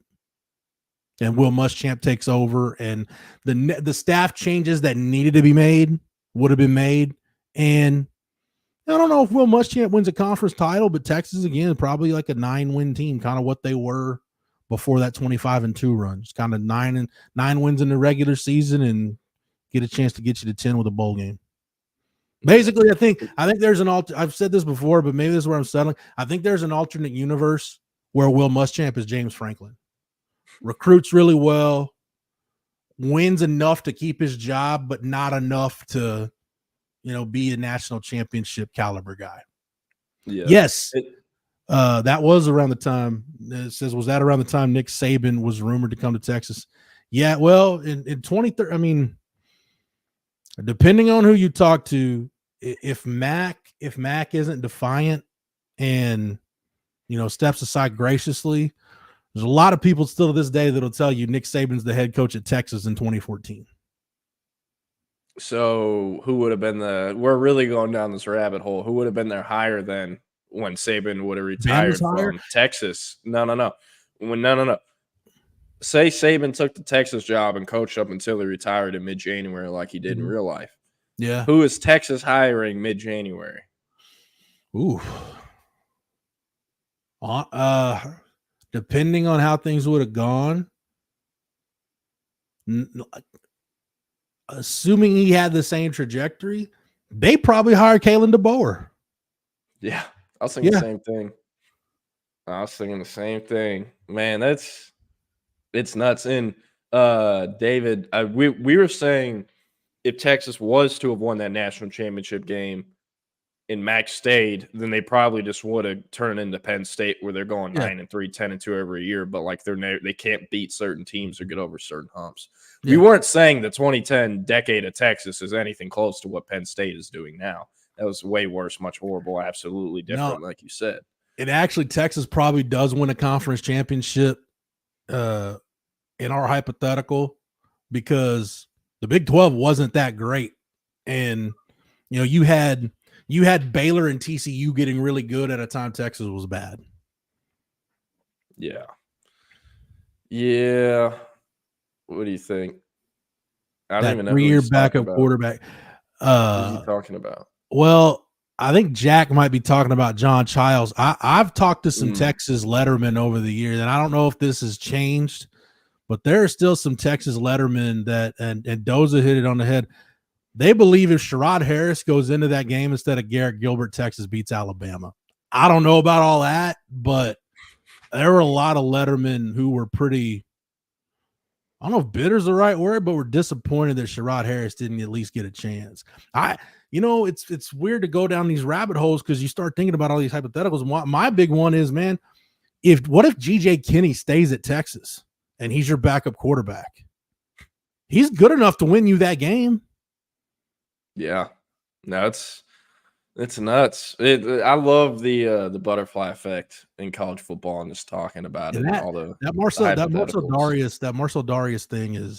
And Will Muschamp takes over, and the staff changes that needed to be made would have been made. And I don't know if Will Muschamp wins a conference title, but Texas, again, probably like a 9-win team, kind of what they were before that 25-2 run. Just kind of 9 wins in the regular season and get a chance to get you to 10 with a bowl game. Basically, I think there's I've said this before, but maybe this is where I'm settling. I think there's an alternate universe where Will Muschamp is James Franklin. recruits really well, wins enough to keep his job, but not enough to, be a national championship caliber guy. Yeah. Yes. That was around the time. It says, was that around the time Nick Saban was rumored to come to Texas? Yeah, well, in 2013, I mean, depending on who you talk to, if Mac isn't defiant and steps aside graciously, there's a lot of people still to this day that'll tell you Nick Saban's the head coach at Texas in 2014. So who would have been we're really going down this rabbit hole. Who would have been there higher than when Saban would have retired from Texas? No. Say Saban took the Texas job and coached up until he retired in mid-January like he did in real life. Yeah. Who is Texas hiring mid-January? Ooh. Depending on how things would have gone, assuming he had the same trajectory, they probably hired Kalen DeBoer. Yeah, I was thinking the same thing. Man, it's nuts. And David, we were saying if Texas was to have won that national championship game and Mac stayed, then they probably just would have turned into Penn State where they're going 9-3, 10-2 every year, but like they can't beat certain teams or get over certain humps. Yeah. We weren't saying the 2010 decade of Texas is anything close to what Penn State is doing now. That was way worse, much horrible, absolutely different, like you said. And actually, Texas probably does win a conference championship in our hypothetical because the Big 12 wasn't that great. And, you had Baylor and TCU getting really good at a time Texas was bad. Yeah. Yeah. What do you think? I don't even know. 3-year backup quarterback. Who's he talking about? Well, I think Jack might be talking about John Childs. I've talked to some Texas lettermen over the years, and I don't know if this has changed, but there are still some Texas lettermen that, and Doza hit it on the head. They believe if Sherrod Harris goes into that game instead of Garrett Gilbert, Texas beats Alabama. I don't know about all that, but there were a lot of lettermen who were pretty, I don't know if bitter is the right word, but were disappointed that Sherrod Harris didn't at least get a chance. It's weird to go down these rabbit holes because you start thinking about all these hypotheticals. My big one is, man, what if GJ Kinney stays at Texas and he's your backup quarterback? He's good enough to win you that game. Yeah, no, it's nuts. I love the butterfly effect in college football and just talking about and it. That Marcel Darius thing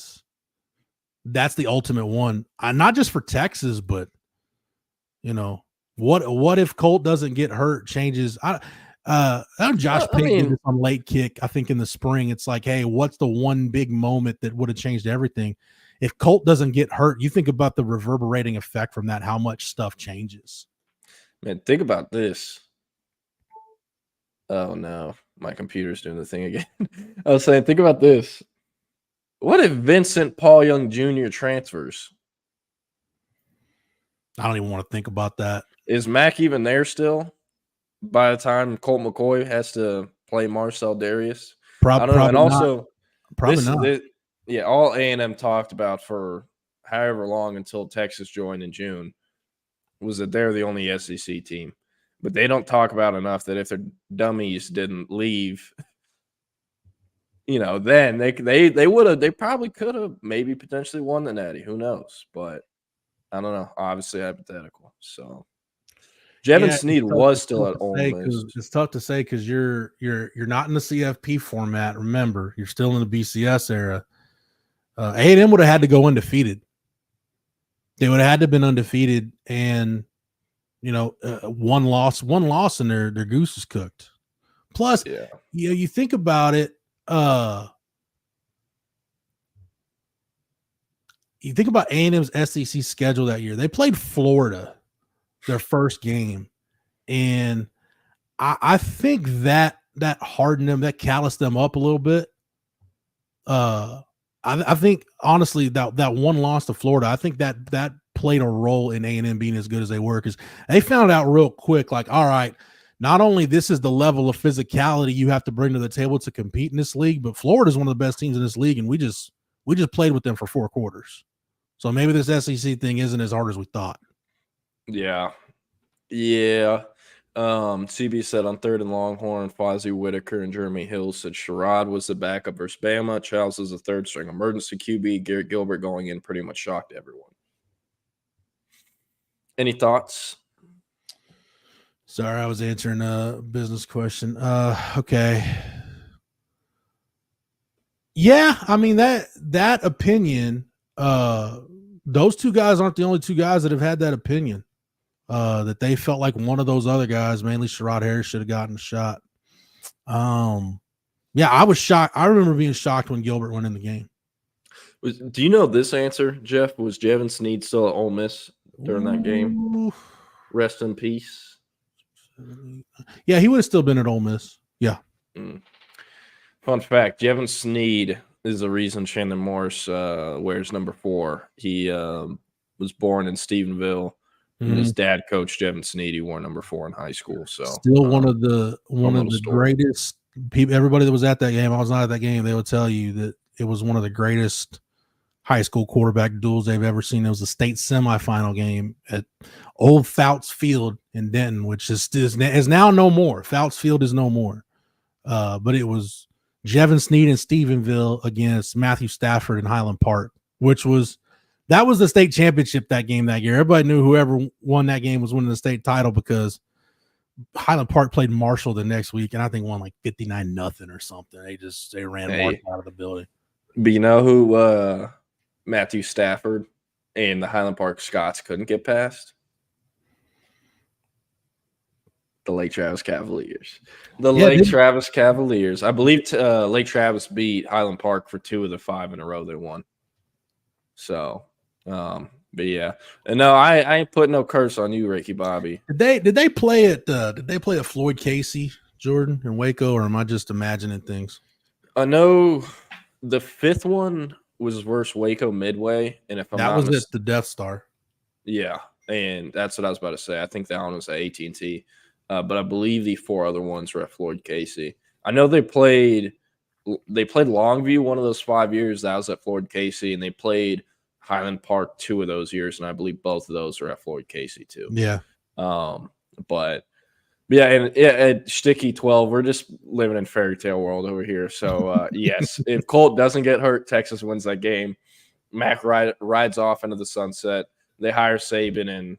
that's the ultimate one. Not just for Texas, but what if Colt doesn't get hurt? Changes. Josh Payton did this on Late Kick. I think in the spring, it's like, hey, what's the one big moment that would have changed everything? If Colt doesn't get hurt, you think about the reverberating effect from that, how much stuff changes. Man, think about this. Oh, no. My computer's doing the thing again. I was saying, think about this. What if Vincent Paul Young Jr. transfers? I don't even want to think about that. Is Mac even there still by the time Colt McCoy has to play Marcel Darius? I don't know. And also, probably not. All A&M talked about for however long until Texas joined in June was that they're the only SEC team. But they don't talk about enough that if their dummies didn't leave, then they probably could have maybe potentially won the Natty. Who knows? But I don't know. Obviously hypothetical. So Jevin Sneed was still at Ole Miss. It's tough to say because you're not in the CFP format. Remember, you're still in the BCS era. A&M would have had to go undefeated. They would have had to have been undefeated, and one loss, and their goose is cooked. Plus, you think about it. You think about A&M's SEC schedule that year. They played Florida their first game, and I think that hardened them, that calloused them up a little bit. I think honestly that one loss to Florida, I think that played a role in A&M being as good as they were because they found out real quick, like, all right, not only this is the level of physicality you have to bring to the table to compete in this league, but Florida is one of the best teams in this league, and we just played with them for 4 quarters. So maybe this SEC thing isn't as hard as we thought. Yeah. CB said on 3rd and Longhorn, Fozzie Whitaker and Jeremy Hill said Sherrod was the backup versus Bama. Charles is the 3rd-string emergency QB. Garrett Gilbert going in pretty much shocked everyone. Any thoughts? Sorry, I was answering a business question. Okay. Yeah, I mean that opinion, those 2 guys aren't the only 2 guys that have had that opinion. That they felt like one of those other guys, mainly Sherrod Harris, should have gotten a shot. Yeah, I was shocked. I remember being shocked when Gilbert went in the game. Do you know this answer, Jeff? Was Jevin Sneed still at Ole Miss during that game? Rest in peace. Yeah, he would have still been at Ole Miss. Yeah. Fun fact, Jevin Sneed is the reason Chandler Morris wears number 4. He was born in Stephenville. And his dad coached Jevin Sneed. He wore number 4 in high school. So still one of the greatest people. Everybody that was at that game, I was not at that game, they would tell you that it was one of the greatest high school quarterback duels they've ever seen. It was a state semifinal game at Old Fouts Field in Denton, which is now no more. Fouts Field is no more. But it was Jevin Sneed in Stephenville against Matthew Stafford in Highland Park, that was the state championship that game that year. Everybody knew whoever won that game was winning the state title because Highland Park played Marshall the next week and I think won like 59-0 or something. They ran Marshall out of the building. But you know who Matthew Stafford and the Highland Park Scots couldn't get past? The Lake Travis Cavaliers. Travis Cavaliers. I believe Lake Travis beat Highland Park for 2 of the 5 in a row they won. So, but yeah, and no, I ain't putting no curse on you, Ricky Bobby. Did they play at Floyd Casey, Jordan, in Waco, or am I just imagining things? I know the 5th one was versus Waco Midway, and if I'm that was at the Death Star. Yeah, and that's what I was about to say. I think that one was at AT&T, but I believe the 4 other ones were at Floyd Casey. I know they played Longview one of those 5 years. That was at Floyd Casey, and they played Highland Park 2 of those years, and I believe both of those are at Floyd Casey too. Yeah. But yeah, and at Sticky 12, we're just living in fairy tale world over here. So yes, if Colt doesn't get hurt, Texas wins that game. Mac rides off into the sunset. They hire Saban, and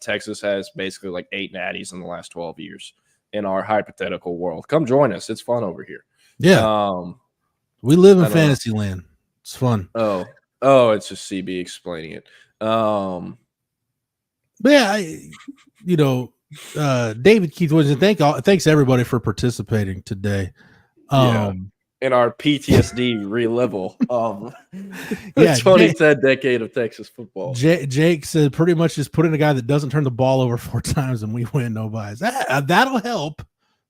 Texas has basically like 8 natties in the last 12 years in our hypothetical world. Come join us. It's fun over here. Yeah. We live in fantasy land. It's fun. Oh, it's just CB explaining it. But yeah, David Keith Williams, thanks everybody for participating today. In our PTSD re-level of the 2010 decade of Texas football. Jake said pretty much just put in a guy that doesn't turn the ball over 4 times and we win, no buys. That'll help.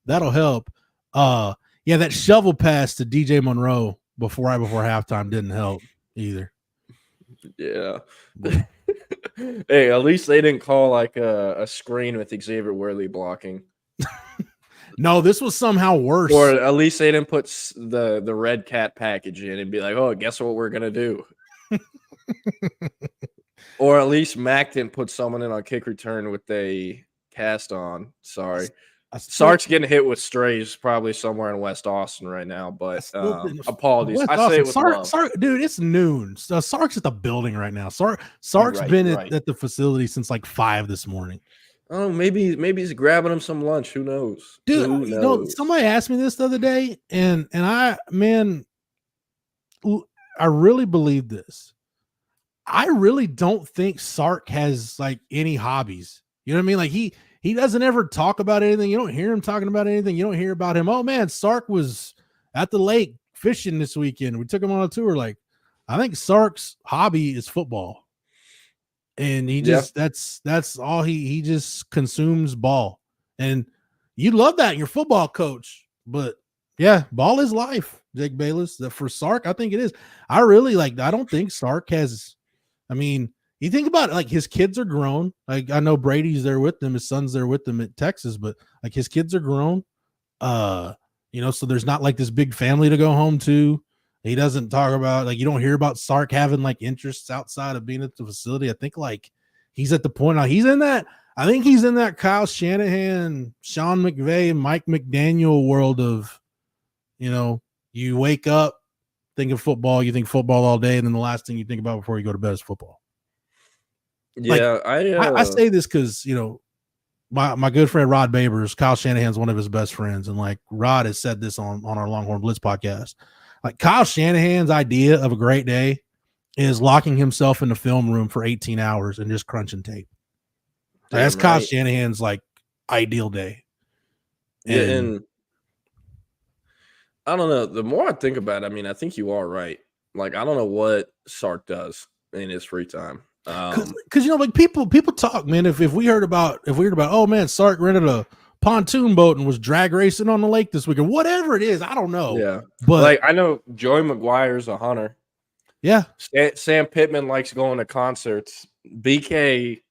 Yeah, that shovel pass to DJ Monroe right before halftime didn't help either. Yeah. Hey, at least they didn't call like a screen with Xavier Worley blocking. No, this was somehow worse. Or at least they didn't put the red cat package in and be like, oh, guess what we're going to do? Or at least Mac didn't put someone in on kick return with a cast on. Sorry. Sark's getting hit with strays probably somewhere in West Austin right now, but apologies. I say it with love. Sark, dude, it's noon. Sark's at the building right now. Sark's been at the facility since like 5 this morning. Oh, maybe he's grabbing him some lunch. Who knows? Dude, you know, somebody asked me this the other day, and I really believe this. I really don't think Sark has like any hobbies. You know what I mean? Like he doesn't ever talk about anything. You don't hear him talking about anything. You don't hear about him. Oh man, Sark was at the lake fishing this weekend. We took him on a tour. Like, I think Sark's hobby is football. And he just that's all he just consumes ball. And you love that in your football coach. But yeah, ball is life, Jake Bayless. For Sark, I think it is. I don't think Sark has, I mean, you think about it, like his kids are grown. Like I know Brady's there with them, his son's there with them at Texas, but like his kids are grown. So there's not like this big family to go home to. He doesn't talk about, like, you don't hear about Sark having like interests outside of being at the facility. I think like he's at the point now he's in that. I think he's in that Kyle Shanahan, Sean McVay, Mike McDaniel world of, you wake up, think of football, you think football all day, and then the last thing you think about before you go to bed is football. Yeah, like, I say this because my good friend Rod Babers, Kyle Shanahan's one of his best friends, and like Rod has said this on our Longhorn Blitz podcast. Like Kyle Shanahan's idea of a great day is locking himself in the film room for 18 hours and just crunching tape. That's right. Kyle Shanahan's like ideal day. And I don't know. The more I think about it, I mean, I think you are right. Like, I don't know what Sark does in his free time. Because like people talk, man. If we heard about, oh man, Sark rented a pontoon boat and was drag racing on the lake this weekend, whatever it is, I don't know. Yeah, but like I know Joey McGuire's a hunter. Yeah, Sam Pittman likes going to concerts. BK,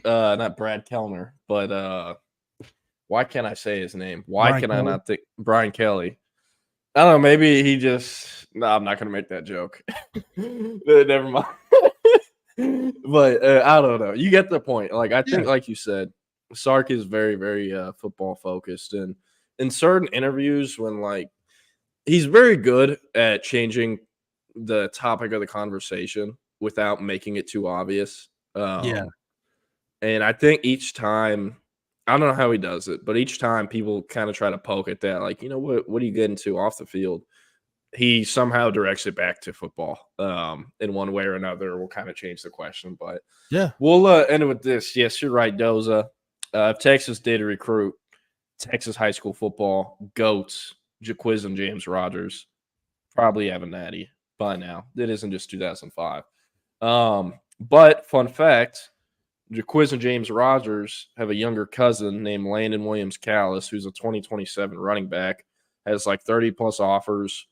not Brad Kellner, but why can't I say his name? Why Brian can Kelly? I not think Brian Kelly? I don't know. Maybe he just. No, I'm not gonna make that joke. Never mind. But I don't know. You get the point. Like I think, like you said, Sark is very, very football focused, and in certain interviews, when like he's very good at changing the topic of the conversation without making it too obvious. And I think each time, I don't know how he does it, but each time people kind of try to poke at that, like, what are you getting to off the field? He somehow directs it back to football in one way or another. We'll kind of change the question, but yeah, we'll end it with this. Yes, you're right, Doza. If Texas did recruit Texas high school football GOATs, Jaquiz and James Rogers, probably have a natty by now. It isn't just 2005. But fun fact, Jaquiz and James Rogers have a younger cousin named Landon Williams Callis, who's a 2027 running back, has like 30 plus offers.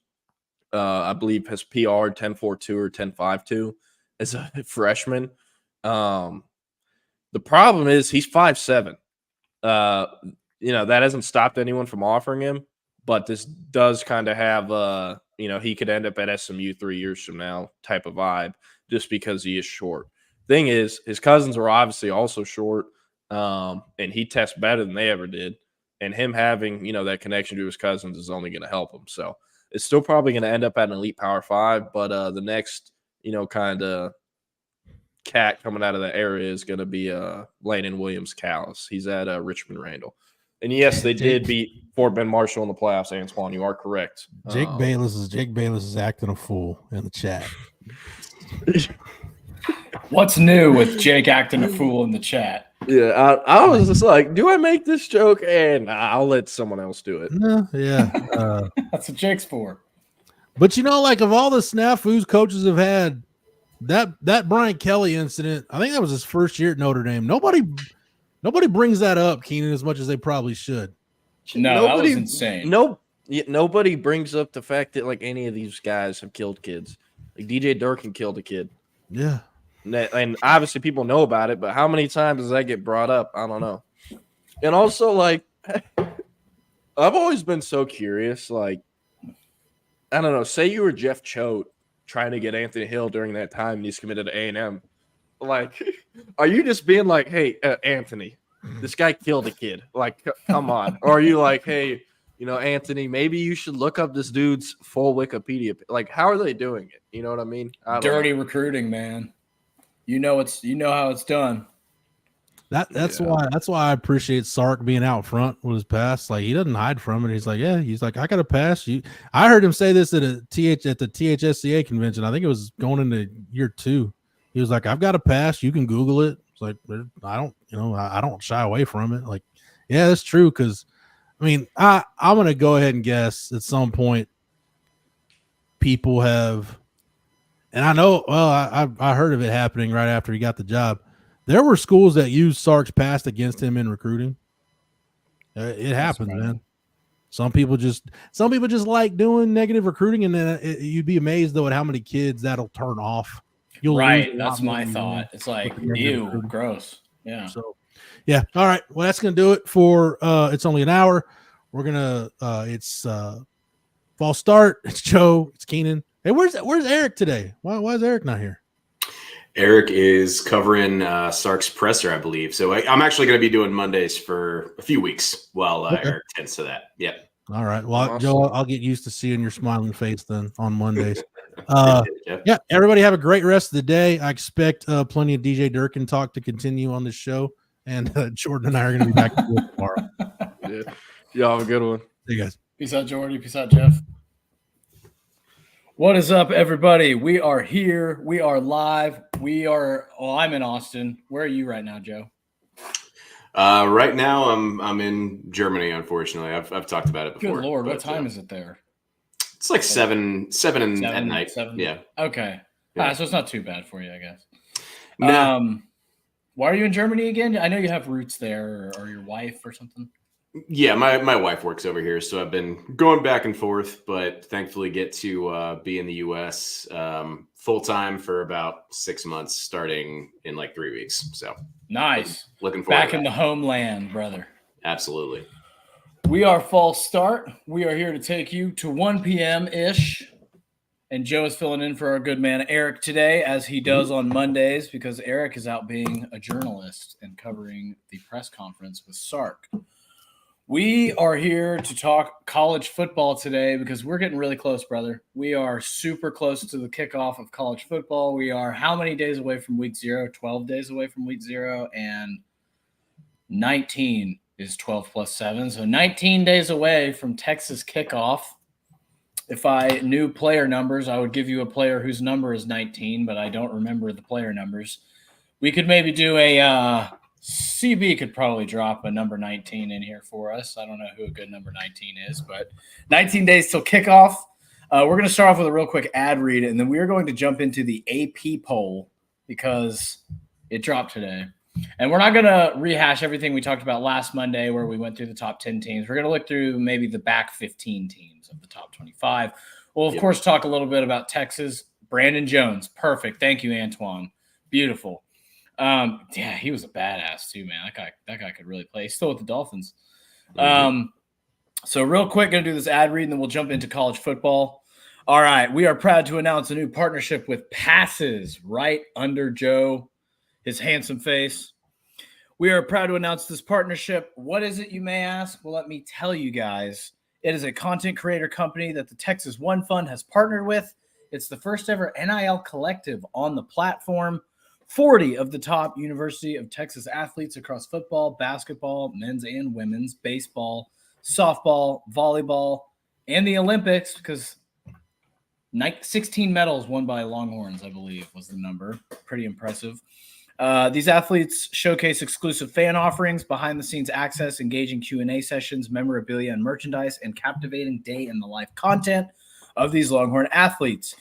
I believe has PR'd 10.42 or 10.52 as a freshman. The problem is he's 5'7". That hasn't stopped anyone from offering him, but this does kind of have he could end up at SMU 3 years from now type of vibe just because he is short. Thing is, his cousins are obviously also short, and he tests better than they ever did. And him having, that connection to his cousins is only going to help him. So it's still probably going to end up at an elite Power 5, but the next, kind of cat coming out of that area is going to be Landon Williams Callis. He's at Richmond Randall. And yes, they did beat Fort Bend Marshall in the playoffs, Antoine. You are correct. Jake Bayless is acting a fool in the chat. What's new with Jake acting a fool in the chat? Yeah, I was just like, do I make this joke? And I'll let someone else do it. Yeah. That's what Jake's for. But like of all the snafus coaches have had, that Brian Kelly incident, I think that was his first year at Notre Dame. Nobody brings that up, Keenan, as much as they probably should. No, that was insane. Nobody brings up the fact that like any of these guys have killed kids. Like DJ Durkin killed a kid. Yeah. And obviously people know about it, but how many times does that get brought up? I don't know. And also, like, I've always been so curious. Like, I don't know. Say you were Jeff Choate trying to get Anthony Hill during that time and he's committed to A&M. Like, are you just being like, hey, Anthony, this guy killed a kid. Like, come on. Or are you like, hey, Anthony, maybe you should look up this dude's full Wikipedia. Like, how are they doing it? You know what I mean? Dirty recruiting, man. You know how it's done. That's why I appreciate Sark being out front with his pass. Like he doesn't hide from it. He's like, I got a pass. I heard him say this at the THSCA convention. I think it was going into year 2. He was like, I've got a pass. You can Google it. It's like, I don't shy away from it. Like, yeah, that's true. Cause I mean, I'm going to go ahead and guess at some point people have, and I know, I heard of it happening right after he got the job. There were schools that used Sark's past against him in recruiting. It happens, man. Some people just like doing negative recruiting, and then you'd be amazed though at how many kids that'll turn off. You'll right. lose a lot That's more my than you thought. will It's like, with the ew, recruiting. gross. Yeah. So, yeah. All right. Well, that's going to do it for It's Only an Hour. We're going to, it's false start. It's Joe. It's Keenan. Hey, where's Eric today? Why is Eric not here? Eric is covering Sark's presser, I believe. So I'm actually going to be doing Mondays for a few weeks while Eric tends to that. Yep. All right. Well, Awesome. Joe, I'll get used to seeing your smiling face then on Mondays. Yeah, everybody have a great rest of the day. I expect plenty of DJ Durkin talk to continue on this show, and Jordan and I are going to be back tomorrow. Yeah. Y'all have a good one. See you guys. Peace out, Jordy. Peace out, Jeff. What is up, everybody? We are here. We are live. I'm in Austin. Where are you right now, Joe? Right now, I'm in Germany. Unfortunately, I've talked about it before. Good Lord, what time is it there? It's like seven at night. 7? Yeah. Okay. Yeah. So it's not too bad for you, I guess. No. Why are you in Germany again? I know you have roots there, or your wife or something. Yeah, my wife works over here, so I've been going back and forth, but thankfully get to be in the U.S. Full time for about 6 months, starting in like 3 weeks. So nice. Looking forward back to in the homeland, brother. Absolutely. We are false start. We are here to take you to 1 p.m. ish. And Joe is filling in for our good man Eric today, as he does on Mondays, because Eric is out being a journalist and covering the press conference with Sark. We are here to talk college football today because we're getting really close, brother. We are super close to the kickoff of college football. We are how many days away from week 0? 12 days away from week 0, and 19 is 12 plus 7. So 19 days away from Texas kickoff. If I knew player numbers, I would give you a player whose number is 19, but I don't remember the player numbers. We could maybe do a CB could probably drop a number 19 in here for us. I don't know who a good number 19 is, but 19 days till kickoff. We're going to start off with a real quick ad read, and then we are going to jump into the AP poll because it dropped today. And we're not going to rehash everything we talked about last Monday where we went through the top 10 teams. We're going to look through maybe the back 15 teams of the top 25. We'll, of course, talk a little bit about Texas. Brandon Jones. Perfect. Thank you, Antoine. Beautiful. Yeah, he was a badass too, man. That guy could really play. He's still with the Dolphins. So real quick, going to do this ad read, and then we'll jump into college football. All right, we are proud to announce a new partnership with Passes right under Joe, his handsome face. We are proud to announce this partnership. What is it, you may ask? Well, let me tell you guys. It is a content creator company that the Texas One Fund has partnered with. It's the first ever NIL collective on the platform. 40 of the top University of Texas athletes across football, basketball, men's and women's, baseball, softball, volleyball, and the Olympics, because 16 medals won by Longhorns, I believe, was the number. Pretty impressive. These athletes showcase exclusive fan offerings, behind-the-scenes access, engaging Q&A sessions, memorabilia and merchandise, and captivating day-in-the-life content of these Longhorn athletes.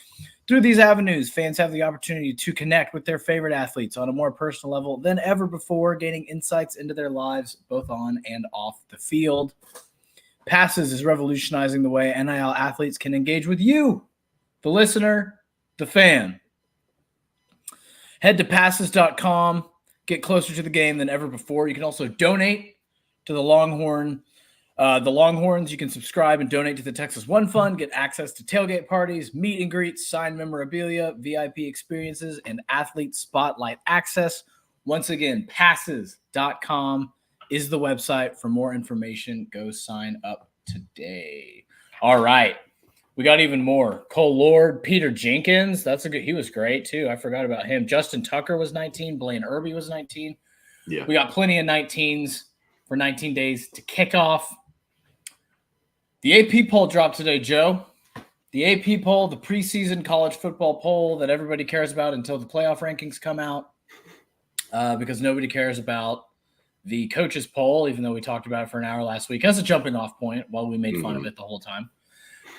Through these avenues, fans have the opportunity to connect with their favorite athletes on a more personal level than ever before, gaining insights into their lives both on and off the field. Passes is revolutionizing the way NIL athletes can engage with you, the listener, the fan. Head to passes.com, get closer to the game than ever before. You can also donate to the Longhorns. You can subscribe and donate to the Texas One Fund, get access to tailgate parties, meet and greets, signed memorabilia, VIP experiences, and athlete spotlight access. Once again, passes.com is the website. For more information, go sign up today. All right. We got even more. Cole Lord, Peter Jenkins. He was great too. I forgot about him. Justin Tucker was 19. Blaine Irby was 19. Yeah. We got plenty of 19s for 19 days to kick off. The AP poll dropped today, Joe. The AP poll, the preseason college football poll that everybody cares about until the playoff rankings come out, because nobody cares about the coaches poll, even though we talked about it for an hour last week as a jumping off point while we made fun of it the whole time.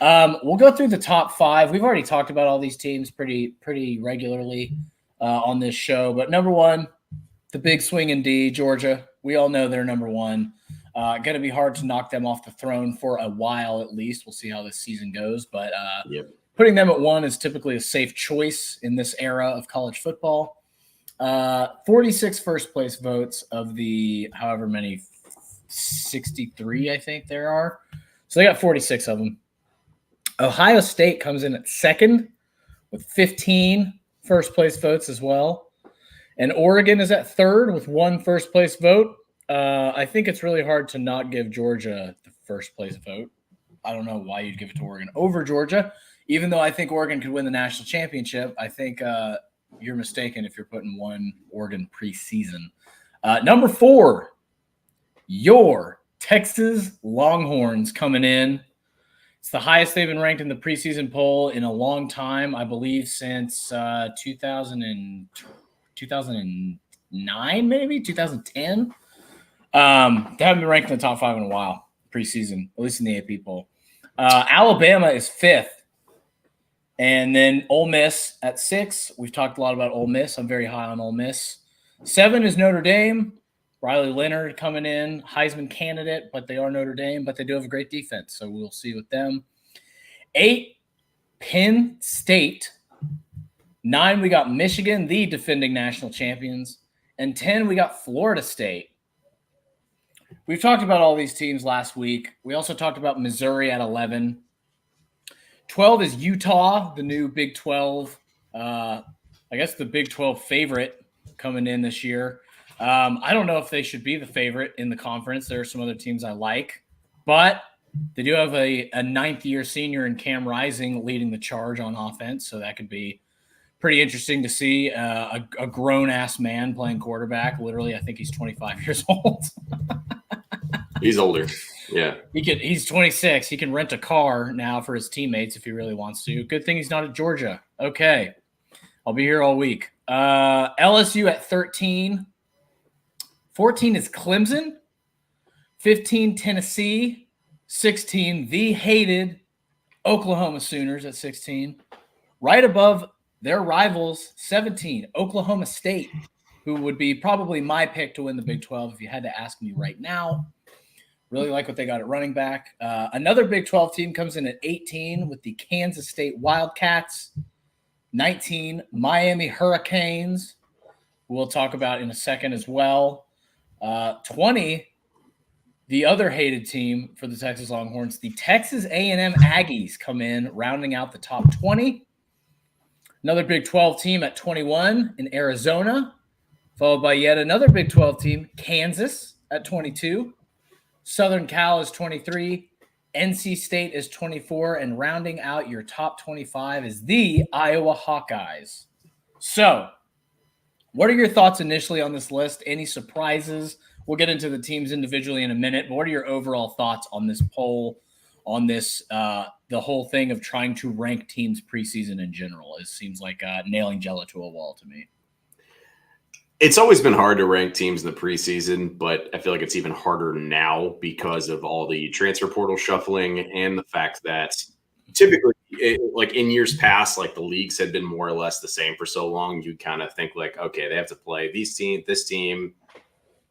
We'll go through the top 5. We've already talked about all these teams pretty regularly on this show. But number 1, the big swing in D, Georgia. We all know they're number 1. Going to be hard to knock them off the throne for a while at least. We'll see how this season goes. But putting them at 1 is typically a safe choice in this era of college football. 46 first place votes of the however many 63 I think there are. So they got 46 of them. Ohio State comes in at 2nd with 15 first place votes as well. And Oregon is at 3rd with 1 first place vote. I think it's really hard to not give Georgia the first place vote. I don't know why you'd give it to Oregon over Georgia, even though I think Oregon could win the national championship. I think you're mistaken if you're putting 1 Oregon preseason. Number 4, your Texas Longhorns coming in. It's the highest they've been ranked in the preseason poll in a long time, I believe since 2009, maybe 2010. They haven't been ranked in the top 5 in a while preseason, at least in the AP poll. Alabama is 5th. And then Ole Miss at 6. We've talked a lot about Ole Miss. I'm very high on Ole Miss. 7 is Notre Dame. Riley Leonard coming in, Heisman candidate, but they are Notre Dame, but they do have a great defense, so we'll see with them. 8, Penn State. 9, we got Michigan, the defending national champions. And 10, we got Florida State. We've talked about all these teams last week. We also talked about Missouri at 11. 12 is Utah, the new Big 12. I guess the Big 12 favorite coming in this year. I don't know if they should be the favorite in the conference. There are some other teams I like, but they do have a 9th-year senior in Cam Rising leading the charge on offense, so that could be pretty interesting to see a grown-ass man playing quarterback. Literally, I think he's 25 years old. He's older. Yeah. He's 26. He can rent a car now for his teammates if he really wants to. Good thing he's not at Georgia. Okay. I'll be here all week. LSU at 13. 14 is Clemson. 15, Tennessee. 16, the hated Oklahoma Sooners at 16. Right above their rivals, 17, Oklahoma State, who would be probably my pick to win the Big 12 if you had to ask me right now. Really like what they got at running back. Another Big 12 team comes in at 18 with the Kansas State Wildcats. 19, Miami Hurricanes, who we'll talk about in a second as well. 20, the other hated team for the Texas Longhorns, the Texas A&M Aggies come in, rounding out the top 20. Another Big 12 team at 21 in Arizona, followed by yet another Big 12 team, Kansas, at 22. Southern Cal is 23. NC State is 24. And rounding out your top 25 is the Iowa Hawkeyes. So, what are your thoughts initially on this list? Any surprises? We'll get into the teams individually in a minute, but what are your overall thoughts on this poll, on this, the whole thing of trying to rank teams preseason in general? It seems like nailing Jello to a wall to me. It's always been hard to rank teams in the preseason, but I feel like it's even harder now because of all the transfer portal shuffling and the fact that typically, like in years past, like the leagues had been more or less the same for so long. You kind of think like, okay, they have to play this team.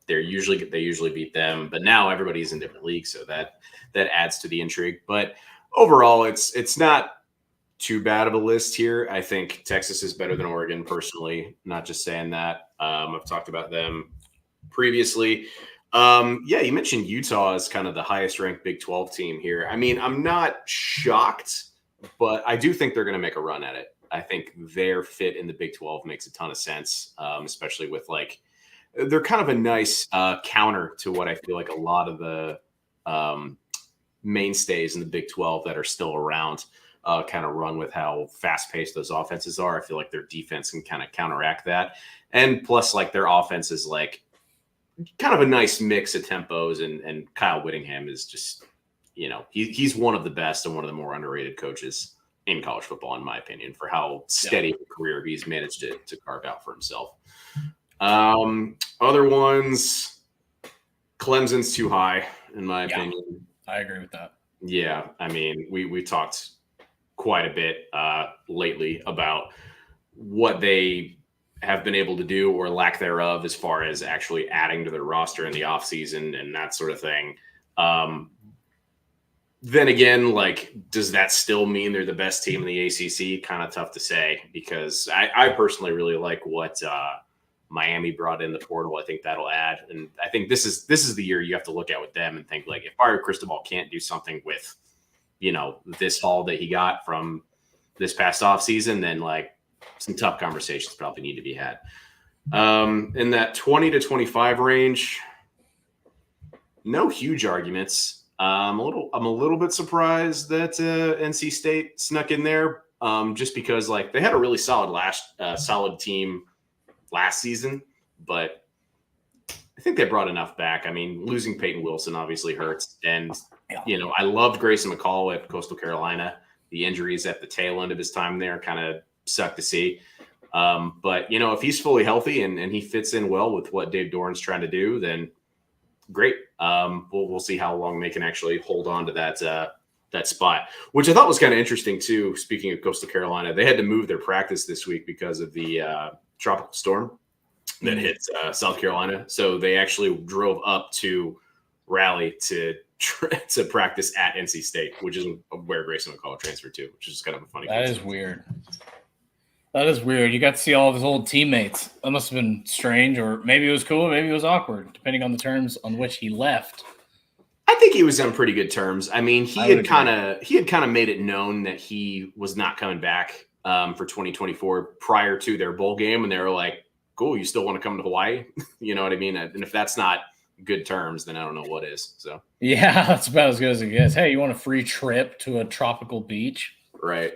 They usually beat them, but now everybody's in different leagues, so that adds to the intrigue. But overall, it's not too bad of a list here. I think Texas is better than Oregon personally. Not just saying that. I've talked about them previously. Yeah, you mentioned Utah as kind of the highest ranked Big 12 team here. I mean, I'm not shocked, but I do think they're going to make a run at it. I think their fit in the Big 12 makes a ton of sense, especially with like, they're kind of a nice counter to what I feel like a lot of the mainstays in the Big 12 that are still around kind of run with how fast-paced those offenses are. I feel like their defense can kind of counteract that. And plus, like, their offense is like kind of a nice mix of tempos, and Kyle Whittingham is just, you know, he's one of the best and one of the more underrated coaches in college football, in my opinion, for how steady a career he's managed to carve out for himself. Other ones, Clemson's too high, in my opinion. I agree with that. Yeah, I mean, we talked quite a bit lately about what they have been able to do or lack thereof as far as actually adding to their roster in the offseason and that sort of thing. then again, like, does that still mean they're the best team in the ACC? Kind of tough to say, because I personally really like what Miami brought in the portal. I think that'll add, and I think this is the year you have to look at with them and think, like, if Mario Cristobal can't do something with, this haul that he got from this past offseason, then like some tough conversations probably need to be had. In that 20 to 25 range, no huge arguments. I'm a little bit surprised that NC State snuck in there, just because like they had a really solid team last season, but I think they brought enough back. I mean, losing Peyton Wilson obviously hurts, and I loved Grayson McCall at Coastal Carolina. The injuries at the tail end of his time there kind of suck to see. But if he's fully healthy and he fits in well with what Dave Doran's trying to do, then great. We'll see how long they can actually hold on to that spot, which I thought was kind of interesting too. Speaking of Coastal Carolina, they had to move their practice this week because of the tropical storm that hit South Carolina. So they actually drove up to Raleigh to practice at NC State, which is where Grayson McCall transferred to, which is kind of a funny. That is weird. That is weird. You got to see all of his old teammates. That must have been strange, or maybe it was cool, maybe it was awkward, depending on the terms on which he left. I think he was on pretty good terms. I mean, he had kind of made it known that he was not coming back for 2024 prior to their bowl game, and they were like, "Cool, you still want to come to Hawaii?" You know what I mean? And if that's not good terms, then I don't know what is. So yeah, that's about as good as it gets. Hey, you want a free trip to a tropical beach? Right.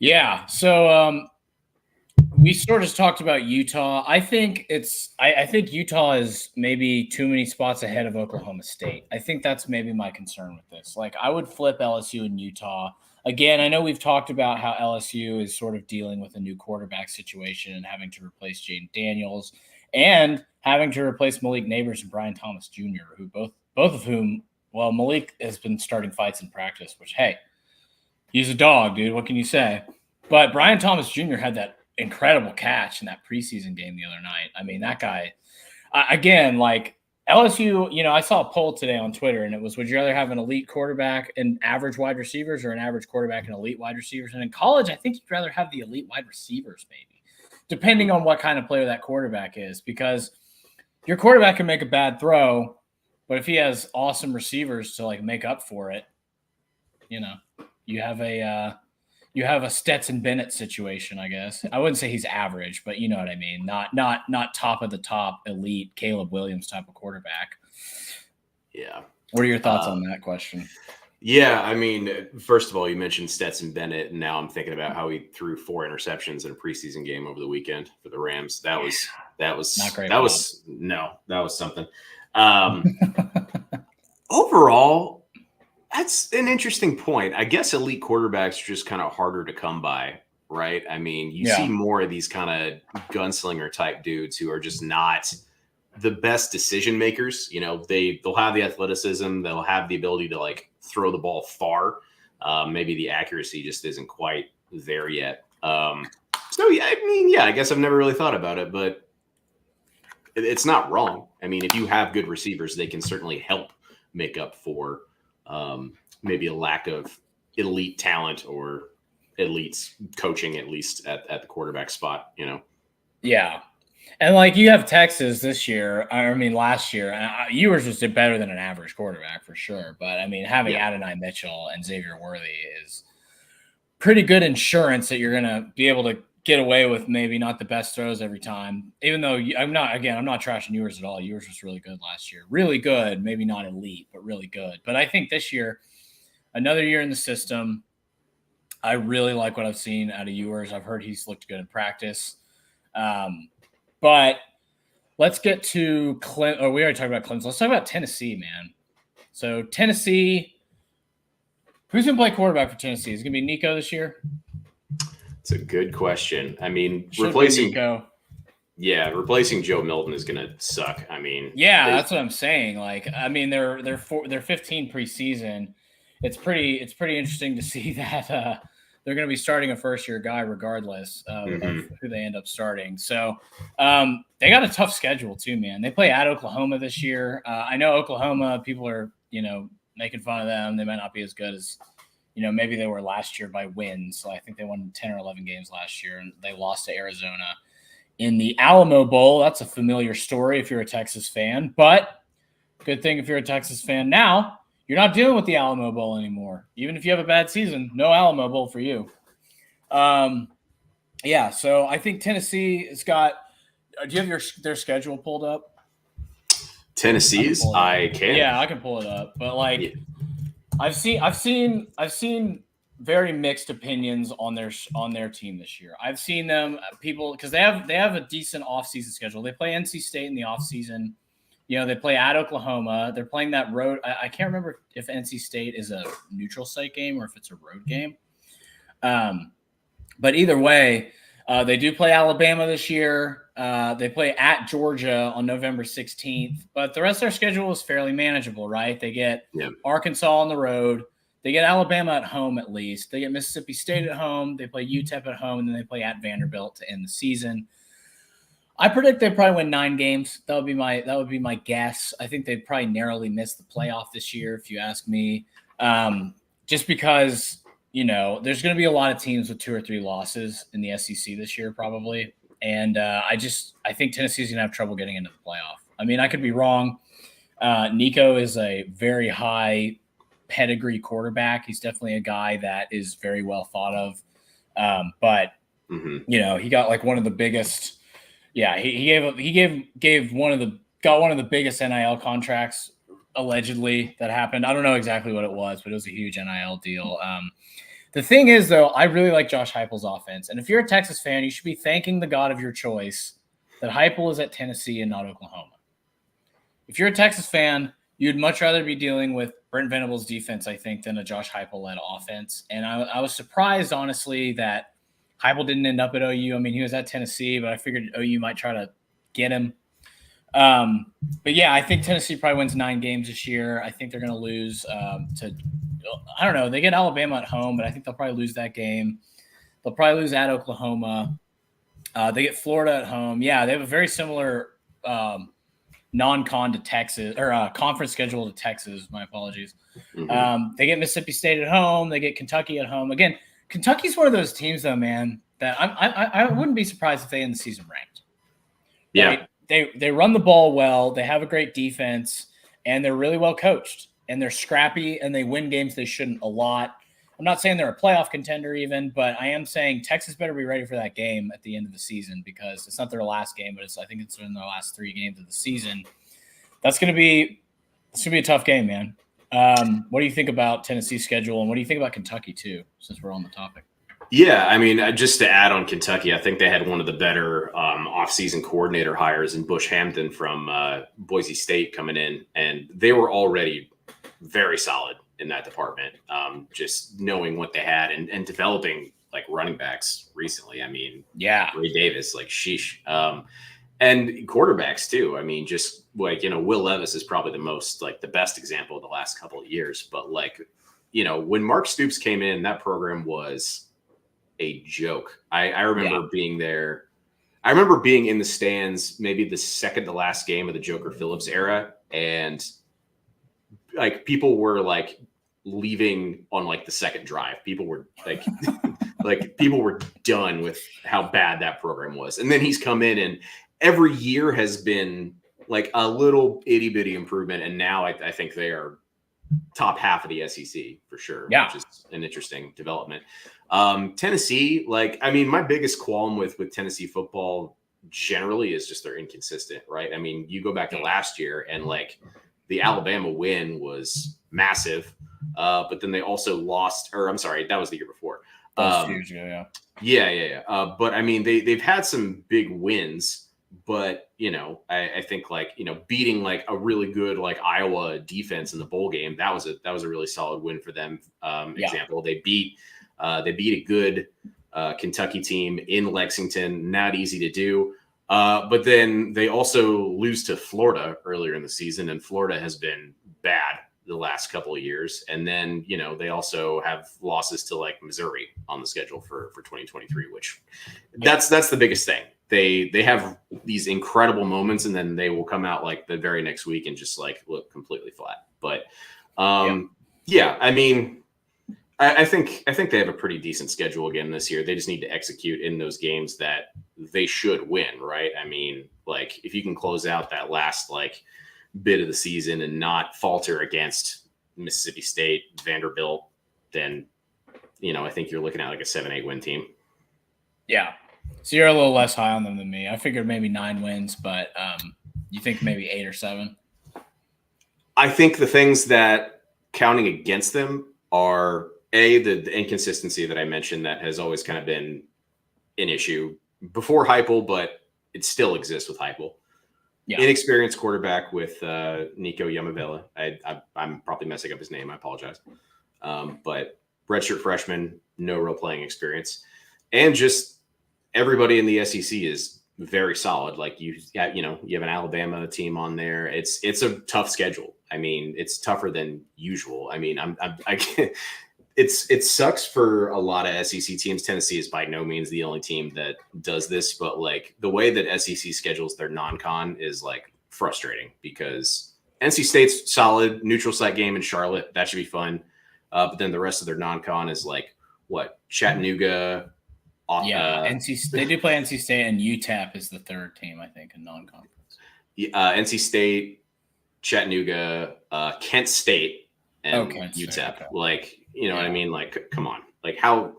Yeah. So we sort of talked about Utah. I think I think Utah is maybe too many spots ahead of Oklahoma State. I think that's maybe my concern with this. Like, I would flip LSU and Utah. Again, I know we've talked about how LSU is sort of dealing with a new quarterback situation and having to replace Jaden Daniels and having to replace Malik Neighbors and Brian Thomas Jr., who both of whom, well, Malik has been starting fights in practice, which, hey, he's a dog, dude. What can you say? But Brian Thomas Jr. had that incredible catch in that preseason game the other night. I mean, that guy, again, like LSU, I saw a poll today on Twitter, and it was, would you rather have an elite quarterback and average wide receivers or an average quarterback and elite wide receivers? And in college, I think you'd rather have the elite wide receivers, maybe, depending on what kind of player that quarterback is, because your quarterback can make a bad throw, but if he has awesome receivers to like make up for it, you have a Stetson Bennett situation, I guess. I wouldn't say he's average, but you know what I mean. Not top of the top elite Caleb Williams type of quarterback. Yeah. What are your thoughts on that question? Yeah, I mean, first of all, you mentioned Stetson Bennett, and now I'm thinking about how he threw 4 interceptions in a preseason game over the weekend for the Rams. That was not great. That was something. Overall, that's an interesting point. I guess elite quarterbacks are just kind of harder to come by, right? I mean, you see more of these kind of gunslinger type dudes who are just not the best decision makers. They'll have the athleticism, they'll have the ability to like throw the ball far. Maybe the accuracy just isn't quite there yet. So yeah, I guess I've never really thought about it, but it's not wrong. I mean, if you have good receivers, they can certainly help make up for maybe a lack of elite talent or elite coaching, at least at the quarterback spot, Yeah. And like you have Texas this year, last year, Ewers just did better than an average quarterback for sure. But I mean, having Adonai Mitchell and Xavier Worthy is pretty good insurance that you're going to be able to get away with maybe not the best throws every time. Even though I'm not trashing Ewers at all. Ewers was really good last year. Really good. Maybe not elite, but really good. But I think this year, another year in the system, I really like what I've seen out of Ewers. I've heard he's looked good in practice. But let's get to Clemson. Oh, we already talked about Clemson. Let's talk about Tennessee, man. So Tennessee, who's going to play quarterback for Tennessee? Is it going to be Nico this year? It's a good question. I mean, replacing Joe Milton is going to suck. I mean, that's what I'm saying. Like, I mean, they're 15 preseason. It's pretty interesting to see that they're going to be starting a first-year guy regardless of who they end up starting. So they got a tough schedule too, man. They play at Oklahoma this year. I know Oklahoma people are, making fun of them. They might not be as good as, maybe they were last year by wins. So I think they won 10 or 11 games last year, and they lost to Arizona in the Alamo Bowl. That's a familiar story if you're a Texas fan, but good thing if you're a Texas fan now, you're not dealing with the Alamo Bowl anymore. Even if you have a bad season, no Alamo Bowl for you. So I think Tennessee has got – do you have their schedule pulled up? Tennessee's? I can. Yeah, I can pull it up. But, I've seen very mixed opinions on their team this year. I've seen them – people – because they have a decent offseason schedule. They play NC State in the offseason. They play at Oklahoma. They're playing that road. I can't remember if NC State is a neutral site game or if it's a road game. But either way, they do play Alabama this year. They play at Georgia on November 16th. But the rest of their schedule is fairly manageable, right? They get Arkansas on the road. They get Alabama at home at least. They get Mississippi State at home. They play UTEP at home, and then they play at Vanderbilt to end the season. I predict they probably win 9 games. That would be my guess. I think they probably narrowly miss the playoff this year, if you ask me. Just because, there's going to be a lot of teams with 2 or 3 losses in the SEC this year, probably. And I think Tennessee's going to have trouble getting into the playoff. I mean, I could be wrong. Nico is a very high pedigree quarterback. He's definitely a guy that is very well thought of. But he got like one of the biggest. Yeah, he gave one of the biggest NIL contracts allegedly that happened. I don't know exactly what it was, but it was a huge NIL deal. The thing is, though, I really like Josh Heupel's offense, and if you're a Texas fan, you should be thanking the God of your choice that Heupel is at Tennessee and not Oklahoma. If you're a Texas fan, you'd much rather be dealing with Brent Venables' defense, I think, than a Josh Heupel-led offense. And I was surprised, honestly, that Heupel didn't end up at OU. I mean, he was at Tennessee, but I figured OU might try to get him. But yeah, I think Tennessee probably wins 9 games this year. I think they're going to lose I don't know. They get Alabama at home, but I think they'll probably lose that game. They'll probably lose at Oklahoma. They get Florida at home. Yeah, they have a very similar non-con to Texas or conference schedule to Texas. My apologies. They get Mississippi State at home. They get Kentucky at home. Again, Kentucky's one of those teams, though, man, that I wouldn't be surprised if they end the season ranked. Yeah. They run the ball well. They have a great defense, and they're really well coached. And they're scrappy, and they win games they shouldn't a lot. I'm not saying they're a playoff contender even, but I am saying Texas better be ready for that game at the end of the season because it's not their last game, but I think it's in their last 3 games of the season. It's going to be a tough game, man. What do you think about Tennessee's schedule, and what do you think about Kentucky too, since we're on the topic? Yeah, I mean, just to add on Kentucky, I think they had one of the better offseason coordinator hires in Bush Hampton from Boise State coming in, and they were already very solid in that department. Just knowing what they had and developing like running backs recently. I mean, yeah, Ray Davis, like sheesh. And quarterbacks too. I mean, just like, Will Levis is probably the best example of the last couple of years. But when Mark Stoops came in, that program was a joke. I remember being there. I remember being in the stands, maybe the second to last game of the Joker Phillips era. And people were leaving on the second drive. People were people were done with how bad that program was. And then he's come in, and every year has been a little itty bitty improvement. And now I think they are top half of the SEC for sure. Yeah. Which is an interesting development. Tennessee, my biggest qualm with Tennessee football generally is just they're inconsistent, right? I mean, you go back to last year and the Alabama win was massive, but then they also lost, or I'm sorry, that was the year before. That was 2 years ago, yeah. Yeah. But I mean, they've had some big wins, but I think beating a really good Iowa defense in the bowl game, that was a really solid win for them. Example, they beat a good Kentucky team in Lexington, not easy to do. But then they also lose to Florida earlier in the season, and Florida has been bad the last couple of years. And then, they also have losses to Missouri on the schedule for 2023, which that's the biggest thing. They have these incredible moments, and then they will come out the very next week and just look completely flat. But Yeah, I mean, I think they have a pretty decent schedule again this year. They just need to execute in those games that they should win, right? I mean, like if you can close out that last like bit of the season and not falter against Mississippi State, Vanderbilt, then I think you're looking at like a 7-8 win team. Yeah. So you're a little less high on them than me. I figured maybe 9 wins, but you think maybe 8 or 7? I think the things that counting against them are the inconsistency that I mentioned that has always kind of been an issue before Heupel, but it still exists with Heupel. Yeah. Inexperienced quarterback with Nico Yamavela. I'm probably messing up his name. I apologize. But redshirt freshman, no real playing experience. And just everybody in the SEC is very solid. Like you have an Alabama team on there. It's a tough schedule. I mean, it's tougher than usual. I mean, I can't. It sucks for a lot of SEC teams. Tennessee is by no means the only team that does this, but like the way that SEC schedules their non-con is like frustrating because NC State's solid, neutral site game in Charlotte. That should be fun. But then the rest of their non-con is like what? Chattanooga. They do play NC State, and UTEP is the third team, I think, in non-conference. NC State, Chattanooga, Kent State, and UTEP. Okay. Like, you know what I mean? Like, come on. Like, how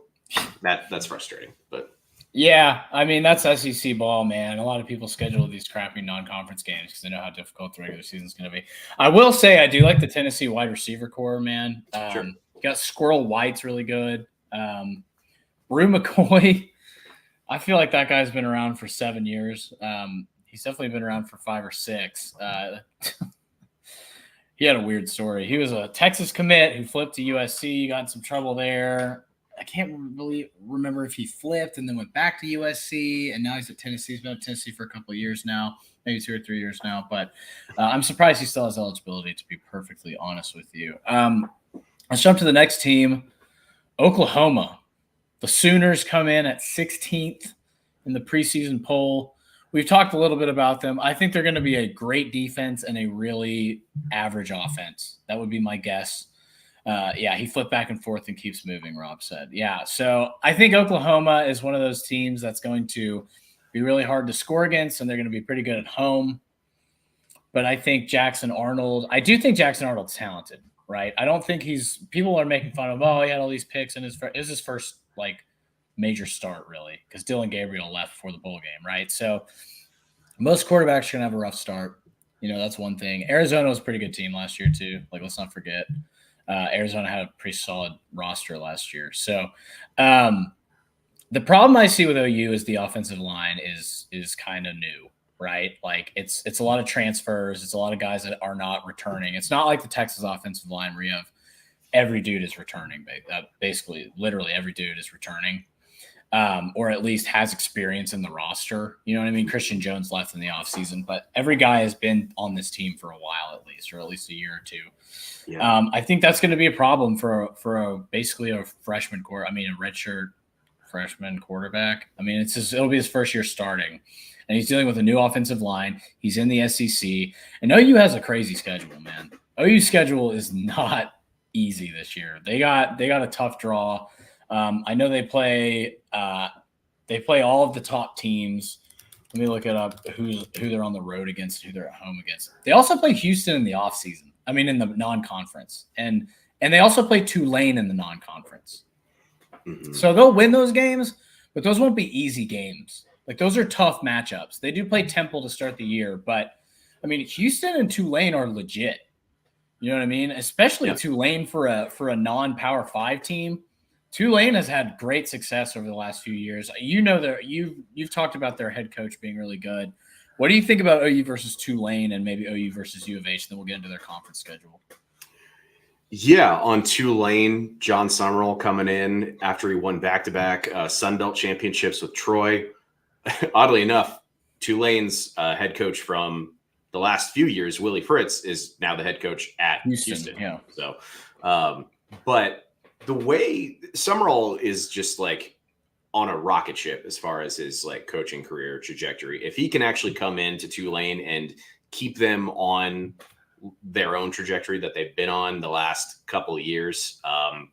that's frustrating. But yeah, I mean, that's SEC ball, man. A lot of people schedule these crappy non-conference games because they know how difficult the regular season is going to be. I will say I do like the Tennessee wide receiver core, man. Sure. You got Squirrel White's really good. Rue McCoy, I feel like that guy's been around for 7 years. He's definitely been around for 5 or 6. He had a weird story. He was a Texas commit who flipped to USC, got in some trouble there. I can't really remember if he flipped and then went back to USC, and now he's at Tennessee. He's been at Tennessee for a couple of years now, maybe 2 or 3 years now. But I'm surprised he still has eligibility, to be perfectly honest with you. Let's jump to the next team, Oklahoma. The Sooners come in at 16th in the preseason poll. We've talked a little bit about them. I think they're going to be a great defense and a really average offense. That would be my guess. He flipped back and forth and keeps moving, Rob said. Yeah, so I think Oklahoma is one of those teams that's going to be really hard to score against, and they're going to be pretty good at home. But I think Jackson Arnold – I do think Jackson Arnold's talented, right? I don't think people are making fun of, he had all these picks, and it was his first, major start, really, because Dylan Gabriel left before the bowl game, right? So most quarterbacks are going to have a rough start. That's one thing. Arizona was a pretty good team last year, too. Let's not forget. Arizona had a pretty solid roster last year. So the problem I see with OU is the offensive line is kind of new, right? It's a lot of transfers. It's a lot of guys that are not returning. It's not like the Texas offensive line where you have every dude is returning. Basically, literally every dude is returning. Or at least has experience in the roster. You know what I mean? Christian Jones left in the offseason, but every guy has been on this team for a while at least, or at least a year or two. Yeah. I think that's going to be a problem for basically a freshman a redshirt freshman quarterback. I mean, it'll be his first year starting, and he's dealing with a new offensive line. He's in the SEC, and OU has a crazy schedule, man. OU's schedule is not easy this year. They got a tough draw. I know they play all of the top teams. Let me look it up, who they're on the road against, who they're at home against. They also play Houston in the offseason. I mean, in the non-conference. And they also play Tulane in the non-conference. Mm-hmm. So they'll win those games, but those won't be easy games. Those are tough matchups. They do play Temple to start the year, but, I mean, Houston and Tulane are legit. You know what I mean? Especially Tulane for a non-Power 5 team. Tulane has had great success over the last few years. You've talked about their head coach being really good. What do you think about OU versus Tulane and maybe OU versus U of H? Then we'll get into their conference schedule. Yeah, on Tulane, John Summerall coming in after he won back-to-back Sun Belt championships with Troy. Oddly enough, Tulane's head coach from the last few years, Willie Fritz, is now the head coach at Houston. Yeah. So, but the way Summerall is just on a rocket ship as far as his coaching career trajectory. If he can actually come into Tulane and keep them on their own trajectory that they've been on the last couple of years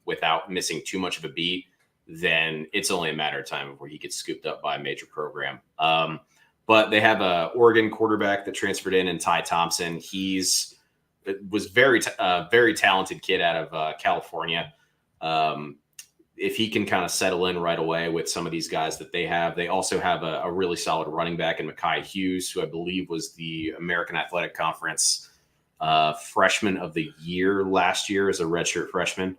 without missing too much of a beat, then it's only a matter of time before he gets scooped up by a major program. But they have a Oregon quarterback that transferred in, and Ty Thompson. Was very talented kid out of California. If he can kind of settle in right away with some of these guys that they also have a really solid running back in Mekhi Hughes, who I believe was the American Athletic Conference freshman of the year last year as a redshirt freshman.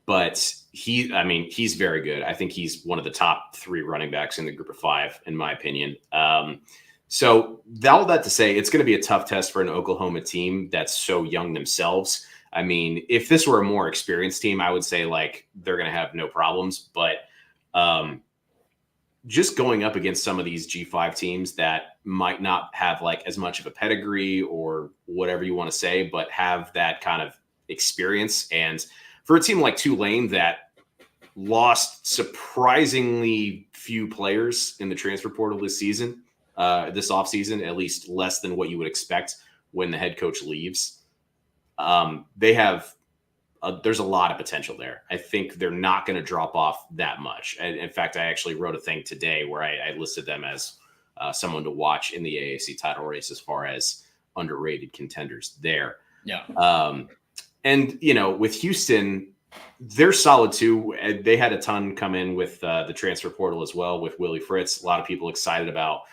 But he's very good. I think he's one of the top 3 running backs in the group of 5, in my opinion. So all that to say, it's going to be a tough test for an Oklahoma team that's so young themselves. I mean, if this were a more experienced team, I would say like they're going to have no problems. But just going up against some of these G5 teams that might not have like as much of a pedigree or whatever you want to say, but have that kind of experience. And for a team like Tulane that lost surprisingly few players in the transfer portal this season, this offseason, at least less than what you would expect when the head coach leaves. There's a lot of potential there. I think they're not going to drop off that much. In fact, I actually wrote a thing today where I listed them as someone to watch in the AAC title race as far as underrated contenders there. Yeah. And, with Houston, they're solid too. They had a ton come in with the transfer portal as well with Willie Fritz. A lot of people excited about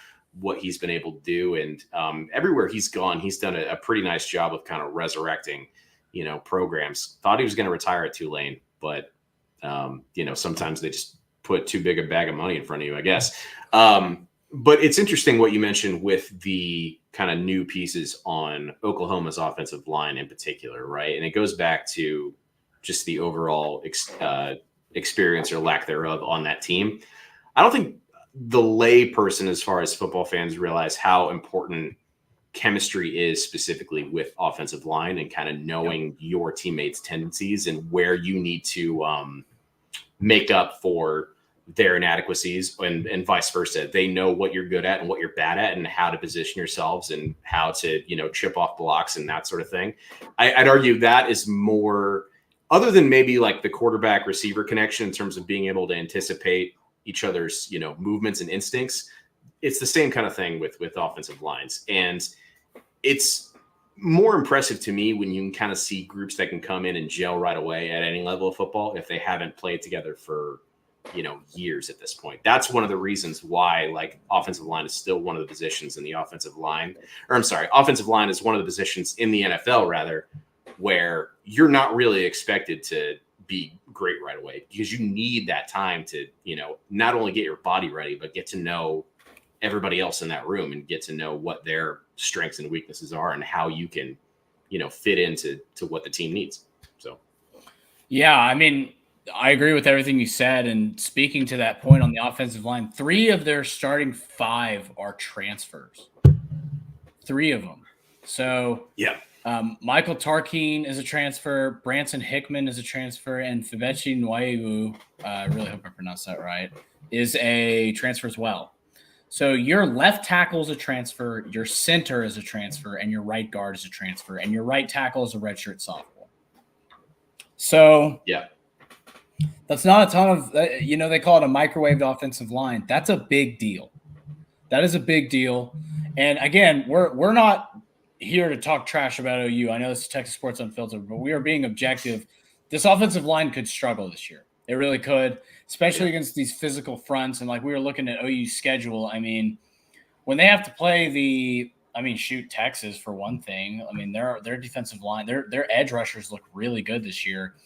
what he's been able to do. And everywhere he's gone, he's done a pretty nice job of kind of resurrecting, programs. Thought he was going to retire at Tulane, but, sometimes they just put too big a bag of money in front of you, I guess. But it's interesting what you mentioned with the kind of new pieces on Oklahoma's offensive line in particular, right? And it goes back to just the overall experience or lack thereof on that team. I don't think the lay person, as far as football fans, realize how important chemistry is specifically with offensive line and kind of knowing your teammates' tendencies and where you need to make up for their inadequacies and vice versa. They know what you're good at and what you're bad at and how to position yourselves and how to, chip off blocks and that sort of thing. I'd argue that is more, other than maybe like the quarterback receiver connection in terms of being able to anticipate each other's, movements and instincts. It's the same kind of thing with offensive lines. And it's more impressive to me when you can kind of see groups that can come in and gel right away at any level of football if they haven't played together for, years at this point. That's one of the reasons why like offensive line is still one of the positions in the offensive line, offensive line is one of the positions in the NFL rather, where you're not really expected to be great right away because you need that time to, not only get your body ready, but get to know everybody else in that room and get to know what their strengths and weaknesses are and how you can, fit into what the team needs. So, yeah, I mean, I agree with everything you said. And speaking to that point on the offensive line, 3 of their starting 5 are transfers. 3 of them. So, yeah. Michael Tarkeen is a transfer, Branson Hickman is a transfer, and Febechi Nwaiwu, I really hope I pronounced that right, is a transfer as well. So your left tackle is a transfer, your center is a transfer, and your right guard is a transfer, and your right tackle is a redshirt sophomore. So yeah, that's not a ton of, they call it a microwaved offensive line. That's a big deal. That is a big deal. And again, we're not here to talk trash about OU. I know this is Texas Sports Unfiltered, but we are being objective. This offensive line could struggle this year. It really could, especially against these physical fronts. And like we were looking at OU's schedule. I mean, when they have to play Texas for one thing. I mean, their defensive line, their edge rushers look really good this year.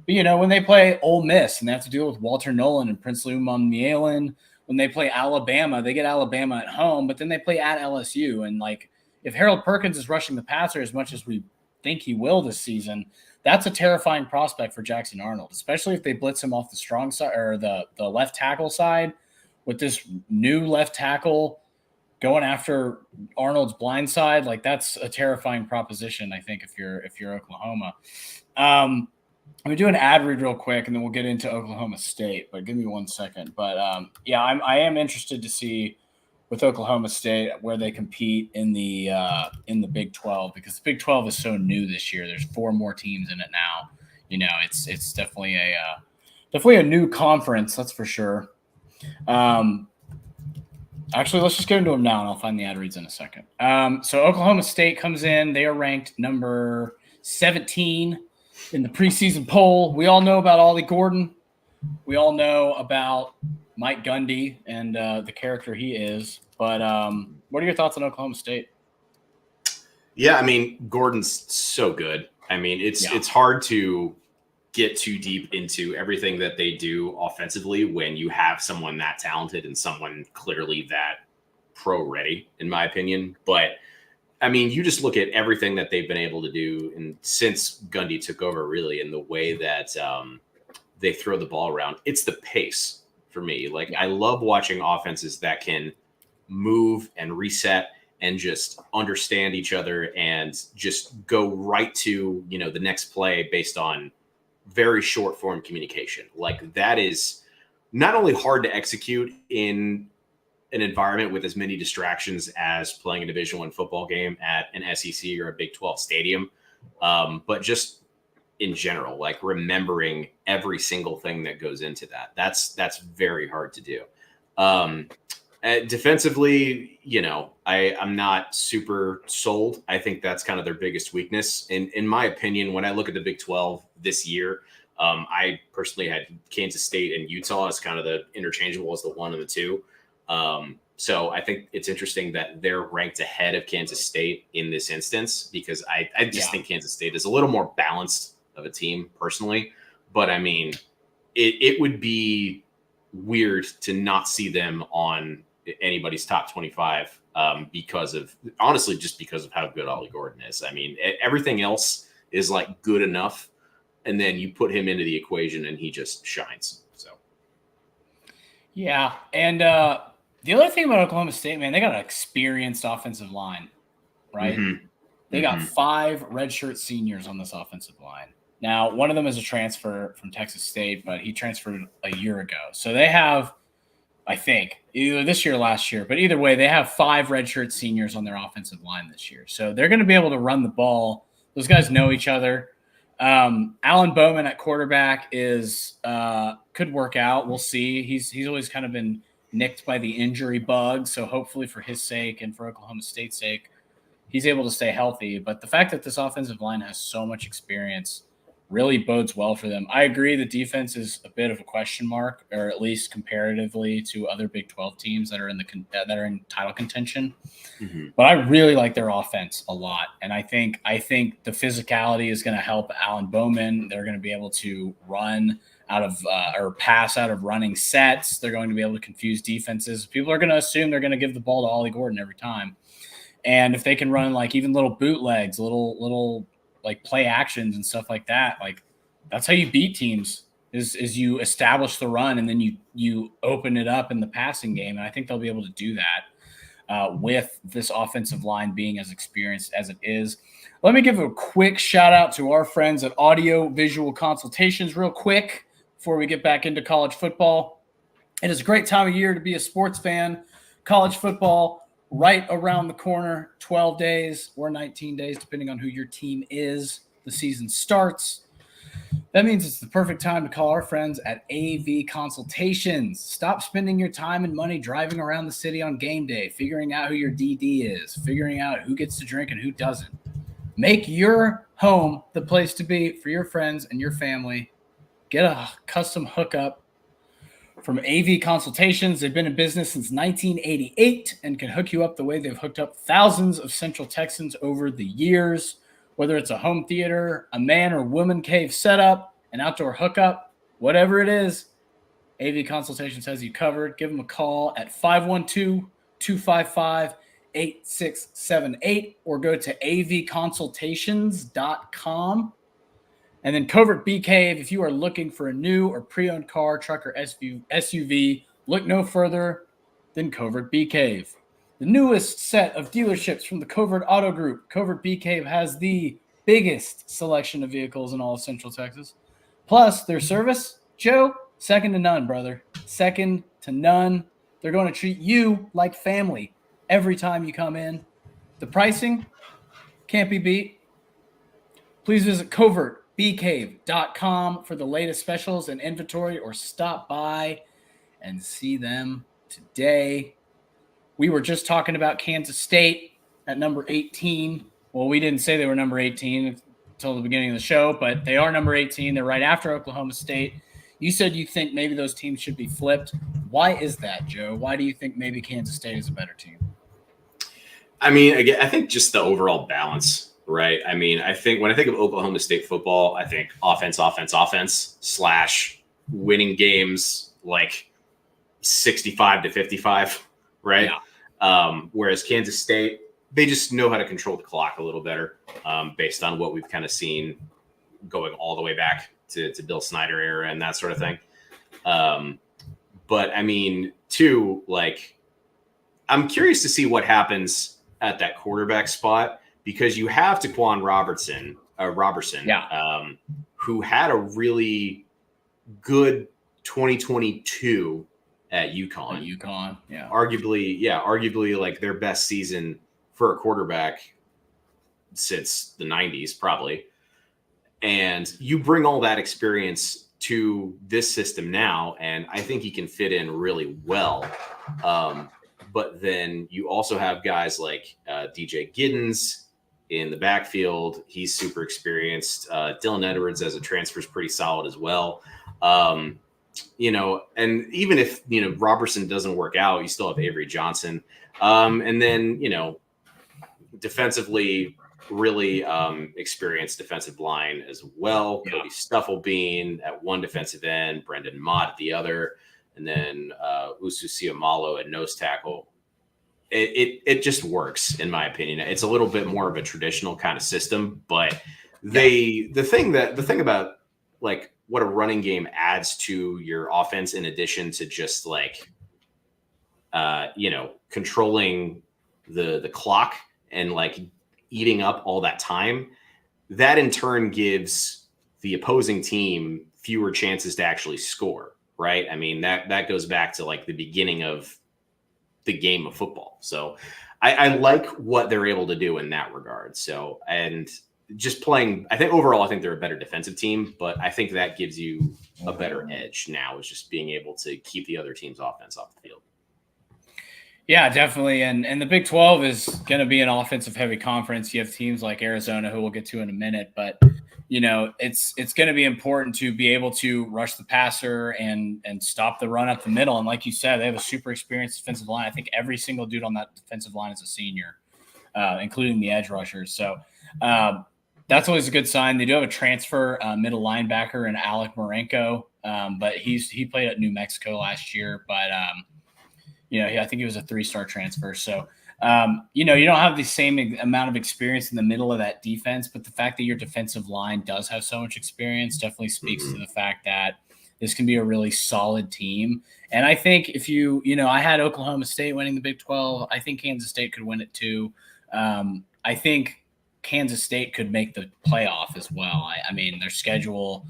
But when they play Ole Miss and they have to deal with Walter Nolan and Prince Lumummialen, when they play Alabama, they get Alabama at home, but then they play at LSU. And like, if Harold Perkins is rushing the passer as much as we think he will this season, that's a terrifying prospect for Jackson Arnold, especially if they blitz him off the strong side or the left tackle side with this new left tackle going after Arnold's blind side. Like that's a terrifying proposition, I think, if you're Oklahoma. I'm going to do an ad read real quick and then we'll get into Oklahoma State, but give me 1 second. But I am interested to see with Oklahoma State where they compete in the Big 12, because the Big 12 is so new this year. There's 4 more teams in it now. You know, it's definitely a new conference, that's for sure. Actually, let's just get into them now, and I'll find the ad reads in a second. So Oklahoma State comes in. They are ranked number 17 in the preseason poll. We all know about Ollie Gordon. We all know about Mike Gundy and the character he is. But what are your thoughts on Oklahoma State? Yeah, I mean, Gordon's so good. I mean, it's hard to get too deep into everything that they do offensively when you have someone that talented and someone clearly that pro ready, in my opinion. But I mean, you just look at everything that they've been able to do and since Gundy took over, really, in the way that they throw the ball around. It's the pace for me. Like, I love watching offenses that can move and reset and just understand each other and just go right to, you know, the next play based on very short form communication. Like, that is not only hard to execute in an environment with as many distractions as playing a Division I football game at an SEC or a Big 12 stadium, but just in general, like remembering every single thing that goes into that. That's very hard to do. Defensively, you know, I'm not super sold. I think that's kind of their biggest weakness. In my opinion, when I look at the Big 12 this year, I personally had Kansas State and Utah as kind of the interchangeable as the 1 and the 2. So I think it's interesting that they're ranked ahead of Kansas State in this instance, because I just think Kansas State is a little more balanced of a team personally. But I mean, it would be weird to not see them on anybody's top 25 because of how good Ollie Gordon is. I mean, everything else is like good enough, and then you put him into the equation and he just shines. So yeah. And the other thing about Oklahoma State, man, they got an experienced offensive line, right? Mm-hmm. They got 5 redshirt seniors on this offensive line. Now, one of them is a transfer from Texas State, but he transferred a year ago. So they have, I think, either this year or last year, but either way, they have 5 redshirt seniors on their offensive line this year. So they're going to be able to run the ball. Those guys know each other. Alan Bowman at quarterback could work out. We'll see. He's always kind of been nicked by the injury bug. So hopefully for his sake and for Oklahoma State's sake, he's able to stay healthy. But the fact that this offensive line has so much experience really bodes well for them. I agree the defense is a bit of a question mark, or at least comparatively to other Big 12 teams that are in title contention. Mm-hmm. But I really like their offense a lot, and I think the physicality is going to help Alan Bowman. They're going to be able to run out of or pass out of running sets. They're going to be able to confuse defenses. People are going to assume they're going to give the ball to Ollie Gordon every time, and if they can run like even little bootlegs, little like play actions and stuff like that, like that's how you beat teams is you establish the run and then you open it up in the passing game. And I think they'll be able to do that with this offensive line being as experienced as it is. Let me give a quick shout out to our friends at Audio Visual Consultations real quick before we get back into college football. It is a great time of year to be a sports fan. College football right around the corner, 12 days or 19 days, depending on who your team is. The season starts. That means it's the perfect time to call our friends at AV Consultations. Stop spending your time and money driving around the city on game day, figuring out who your DD is, figuring out who gets to drink and who doesn't. Make your home the place to be for your friends and your family. Get a custom hookup from AV Consultations. They've been in business since 1988 and can hook you up the way they've hooked up thousands of Central Texans over the years. Whether it's a home theater, a man or woman cave setup, an outdoor hookup, whatever it is, AV Consultations has you covered. Give them a call at 512-255-8678 or go to avconsultations.com. And then Covert Bee Cave, if you are looking for a new or pre-owned car, truck, or SUV, look no further than Covert Bee Cave. The newest set of dealerships from the Covert Auto Group. Covert Bee Cave has the biggest selection of vehicles in all of Central Texas. Plus, their service, Joe, second to none, brother. Second to none. They're going to treat you like family every time you come in. The pricing can't be beat. Please visit covertbeecave.com for the latest specials and inventory, or stop by and see them today. We were just talking about Kansas State at number 18. Well, we didn't say they were number 18 until the beginning of the show, but they are number 18. They're right after Oklahoma State. You said you think maybe those teams should be flipped. Why is that, Joe? Why do you think maybe Kansas State is a better team? I mean, again, I think just the overall balance, right? I mean, I think when I think of Oklahoma State football, I think offense / winning games like 65-55, right? Yeah. Whereas Kansas State, they just know how to control the clock a little better, based on what we've kind of seen going all the way back to Bill Snyder era and that sort of thing. But I mean, too, like, I'm curious to see what happens at that quarterback spot, because you have Taquan Robertson, who had a really good 2022 at UConn. Yeah. Arguably like their best season for a quarterback since the 90s, probably. And you bring all that experience to this system now, and I think he can fit in really well. But then you also have guys like DJ Giddens in the backfield. He's super experienced. Dylan Edwards as a transfer is pretty solid as well. And even if, Robertson doesn't work out, you still have Avery Johnson. And then, defensively, really experienced defensive line as well. Yeah. Cody Stufflebean at one defensive end, Brendan Mott at the other, and then Usu Siamalo at nose tackle. It just works, in my opinion. It's a little bit more of a traditional kind of system, but the thing about like what a running game adds to your offense, in addition to just like controlling the clock and like eating up all that time, that in turn gives the opposing team fewer chances to actually score, right? I mean, that goes back to like the beginning of the game of football. So I like what they're able to do in that regard. So, and just playing, I think they're a better defensive team, but I think that gives you a better edge now, is just being able to keep the other team's offense off the field. Yeah, definitely. And the Big 12 is going to be an offensive heavy conference. You have teams like Arizona, who we'll get to in a minute, but it's going to be important to be able to rush the passer and stop the run up the middle. And like you said, they have a super experienced defensive line. I think every single dude on that defensive line is a senior, including the edge rushers. So that's always a good sign. They do have a transfer middle linebacker in Alec Marenko, but he played at New Mexico last year, but I think he was a 3-star transfer. So, you don't have the same amount of experience in the middle of that defense, but the fact that your defensive line does have so much experience definitely speaks to the fact that this can be a really solid team. And I think if I had Oklahoma State winning the Big 12. I think Kansas State could win it too. I think Kansas State could make the playoff as well. I mean, their schedule,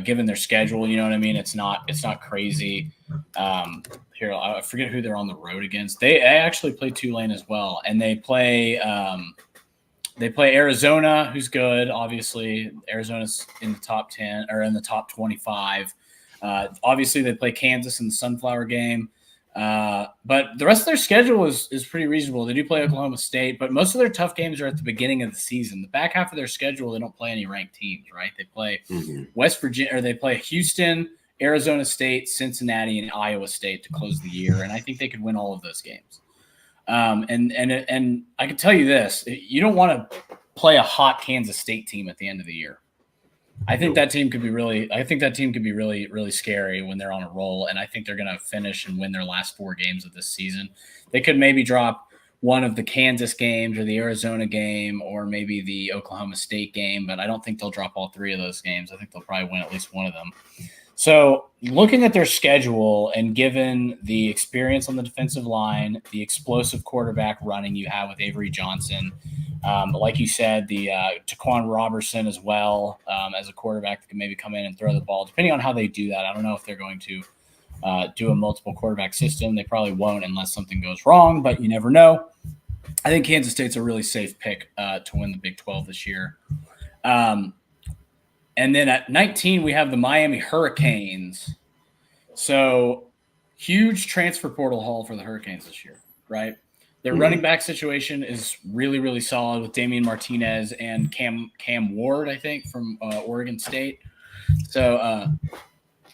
given their schedule, you know what I mean? It's not crazy. Here, I forget who they're on the road against. They actually play Tulane as well, and they play Arizona, who's good. Obviously, Arizona's in the top 10 or in the top 25. Obviously, they play Kansas in the Sunflower game, but the rest of their schedule is pretty reasonable. They do play Oklahoma State, but most of their tough games are at the beginning of the season. The back half of their schedule, they don't play any ranked teams, right? They play West Virginia, or they play Houston, Arizona State, Cincinnati, and Iowa State to close the year, and I think they could win all of those games. And I can tell you this: you don't want to play a hot Kansas State team at the end of the year. I think that team could be really scary when they're on a roll, and I think they're going to finish and win their last 4 games of this season. They could maybe drop one of the Kansas games or the Arizona game or maybe the Oklahoma State game, but I don't think they'll drop all 3 of those games. I think they'll probably win at least one of them. So looking at their schedule and given the experience on the defensive line, the explosive quarterback running you have with Avery Johnson, like you said, the Taquan Robertson as well, as a quarterback that can maybe come in and throw the ball, depending on how they do that. I don't know if they're going to do a multiple quarterback system. They probably won't unless something goes wrong, but you never know. I think Kansas State's a really safe pick to win the Big 12 this year. And then at 19, we have the Miami Hurricanes. So huge transfer portal haul for the Hurricanes this year, right? Their running back situation is really, really solid with Damian Martinez and Cam Ward, I think, from Oregon State. So,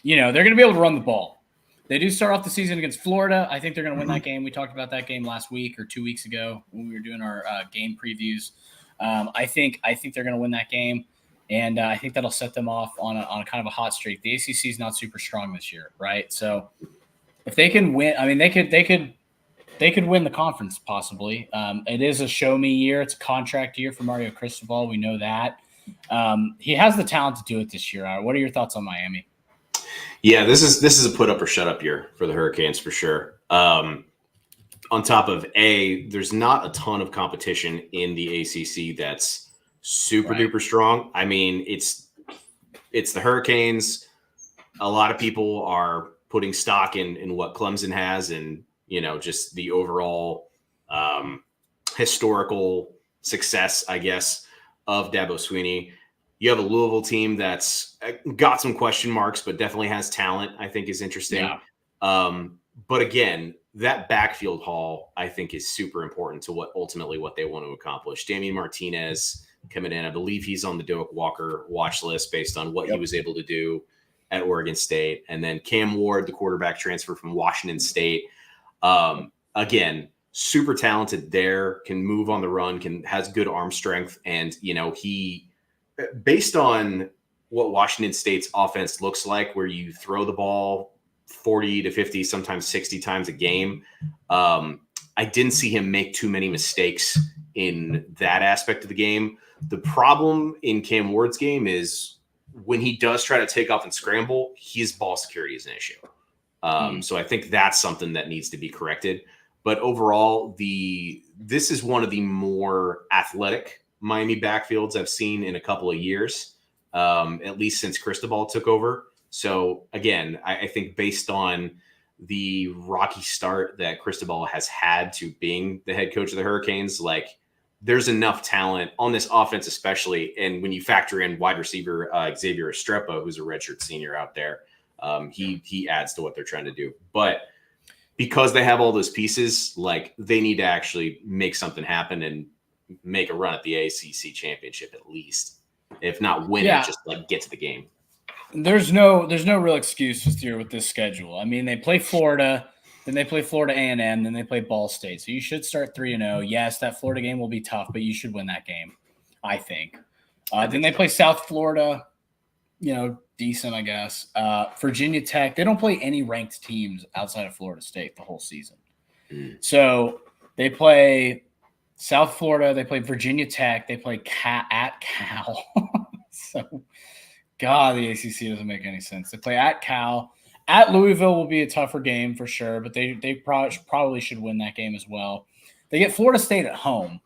they're going to be able to run the ball. They do start off the season against Florida. I think they're going to win that game. We talked about that game last week or 2 weeks ago when we were doing our game previews. I think they're going to win that game, and I think that'll set them off on a kind of a hot streak. The ACC is not super strong this year, right? So if they can win, I mean, they could win the conference possibly. It is a show me year. It's a contract year for Mario Cristobal. We know that. He has the talent to do it this year. What are your thoughts on Miami? Yeah, this is a put up or shut up year for the Hurricanes for sure. On top of there's not a ton of competition in the ACC that's super duper strong. I mean, it's the Hurricanes. A lot of people are putting stock in what Clemson has and, just the overall historical success, I guess, of Dabo Swinney. You have a Louisville team that's got some question marks, but definitely has talent, I think is interesting. Yeah. But again, that backfield haul, I think, is super important to what they want to accomplish. Damian Martinez coming in, I believe he's on the Doak Walker watch list based on what he was able to do at Oregon State. And then Cam Ward, the quarterback transfer from Washington State. Again, super talented there, can move on the run, has good arm strength. And, he – based on what Washington State's offense looks like, where you throw the ball 40 to 50, sometimes 60 times a game, I didn't see him make too many mistakes in that aspect of the game. The problem in Cam Ward's game is when he does try to take off and scramble, his ball security is an issue. So I think that's something that needs to be corrected. But overall, this is one of the more athletic Miami backfields I've seen in a couple of years, at least since Cristobal took over. So again, I think based on the rocky start that Cristobal has had to being the head coach of the Hurricanes, there's enough talent on this offense, especially. And when you factor in wide receiver Xavier Estrepo, who's a redshirt senior out there, he adds to what they're trying to do. But because they have all those pieces, they need to actually make something happen and make a run at the ACC championship at least. If not win it, just get to the game. There's no real excuse this year with this schedule. I mean, they play Florida, then they play Florida A&M, then they play Ball State. So you should start 3-0. Yes, that Florida game will be tough, but you should win that game, I think. Then they play South Florida, decent, I guess. Virginia Tech, they don't play any ranked teams outside of Florida State the whole season. So they play South Florida, they play Virginia Tech, they play at Cal. So, God, the ACC doesn't make any sense. They play at Cal. At Louisville will be a tougher game for sure, but they probably should win that game as well. They get Florida State at home,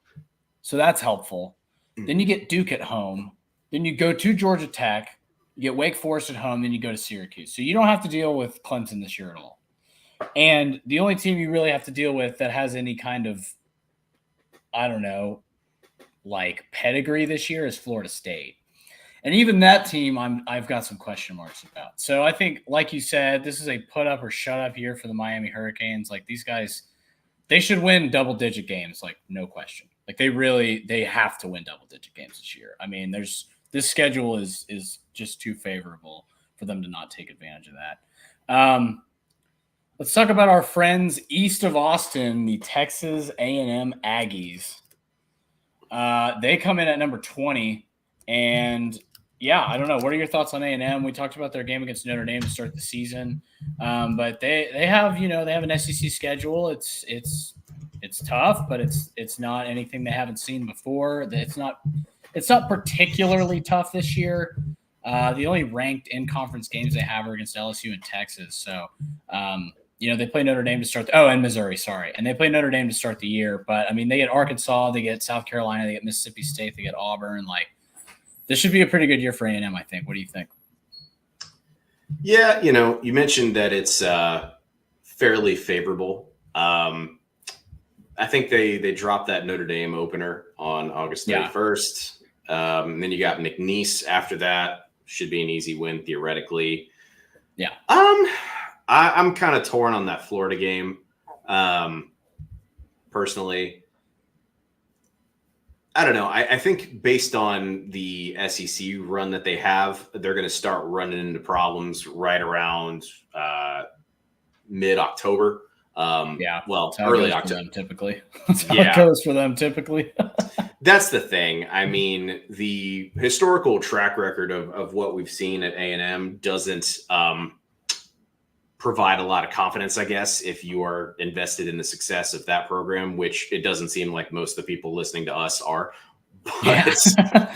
so that's helpful. Then you get Duke at home. Then you go to Georgia Tech. You get Wake Forest at home. Then you go to Syracuse. So you don't have to deal with Clemson this year at all. And the only team you really have to deal with that has any kind of, I don't know, pedigree this year is Florida State. And even that team, I've got some question marks about. So I think, like you said, this is a put up or shut up year for the Miami Hurricanes. These guys, they should win double-digit games, no question. They have to win double-digit games this year. I mean, this schedule is just too favorable for them to not take advantage of that. Let's talk about our friends east of Austin, the Texas A&M Aggies. They come in at number 20, and I don't know. What are your thoughts on A&M? We talked about their game against Notre Dame to start the season, but they have an SEC schedule. It's tough, but it's not anything they haven't seen before. It's not particularly tough this year. The only ranked in-conference games they have are against LSU and Texas. So, they play Notre Dame to start and Missouri, sorry. And they play Notre Dame to start the year. But, I mean, they get Arkansas, they get South Carolina, they get Mississippi State, they get Auburn. This should be a pretty good year for A&M, I think. What do you think? Yeah, you mentioned that it's fairly favorable. I think they dropped that Notre Dame opener on August 31st. Then you got McNeese after that. Should be an easy win theoretically. Yeah. I'm kind of torn on that Florida game. Personally, I don't know. I think based on the SEC run that they have, they're going to start running into problems right around mid-October. Well, early October typically. That's how it goes for them typically. That's the thing. I mean, the historical track record of what we've seen at A&M doesn't provide a lot of confidence, I guess, if you are invested in the success of that program, which it doesn't seem like most of the people listening to us are. But,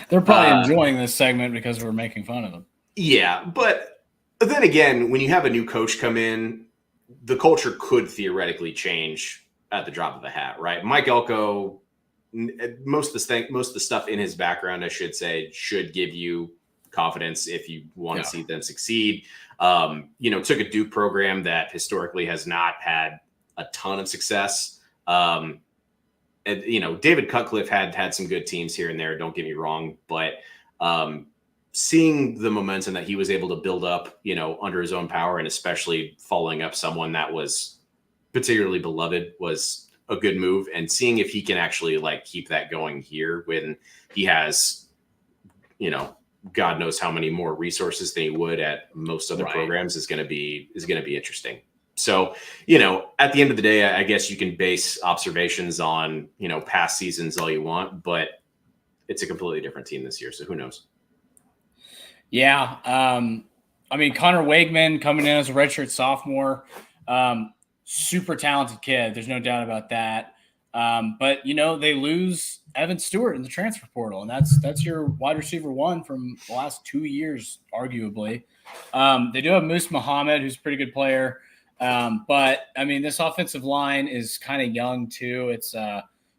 they're probably enjoying this segment because we're making fun of them. Yeah, but then again, when you have a new coach come in, the culture could theoretically change at the drop of a hat, right? Mike Elko, most of the stuff in his background, I should say, should give you confidence if you want to see them succeed. Took a Duke program that historically has not had a ton of success. And, David Cutcliffe had some good teams here and there, don't get me wrong, but seeing the momentum that he was able to build up, under his own power, and especially following up someone that was particularly beloved was a good move, and seeing if he can actually keep that going here when he has, God knows how many more resources than he would at most other programs is going to be interesting. So, at the end of the day, I guess you can base observations on, past seasons all you want, but it's a completely different team this year. So who knows? Yeah. Connor Wakeman coming in as a redshirt sophomore, super talented kid. There's no doubt about that. But they lose Evan Stewart in the transfer portal, and that's your wide receiver one from the last 2 years, arguably. They do have Moose Muhammad, who's a pretty good player. But this offensive line is kind of young too. It's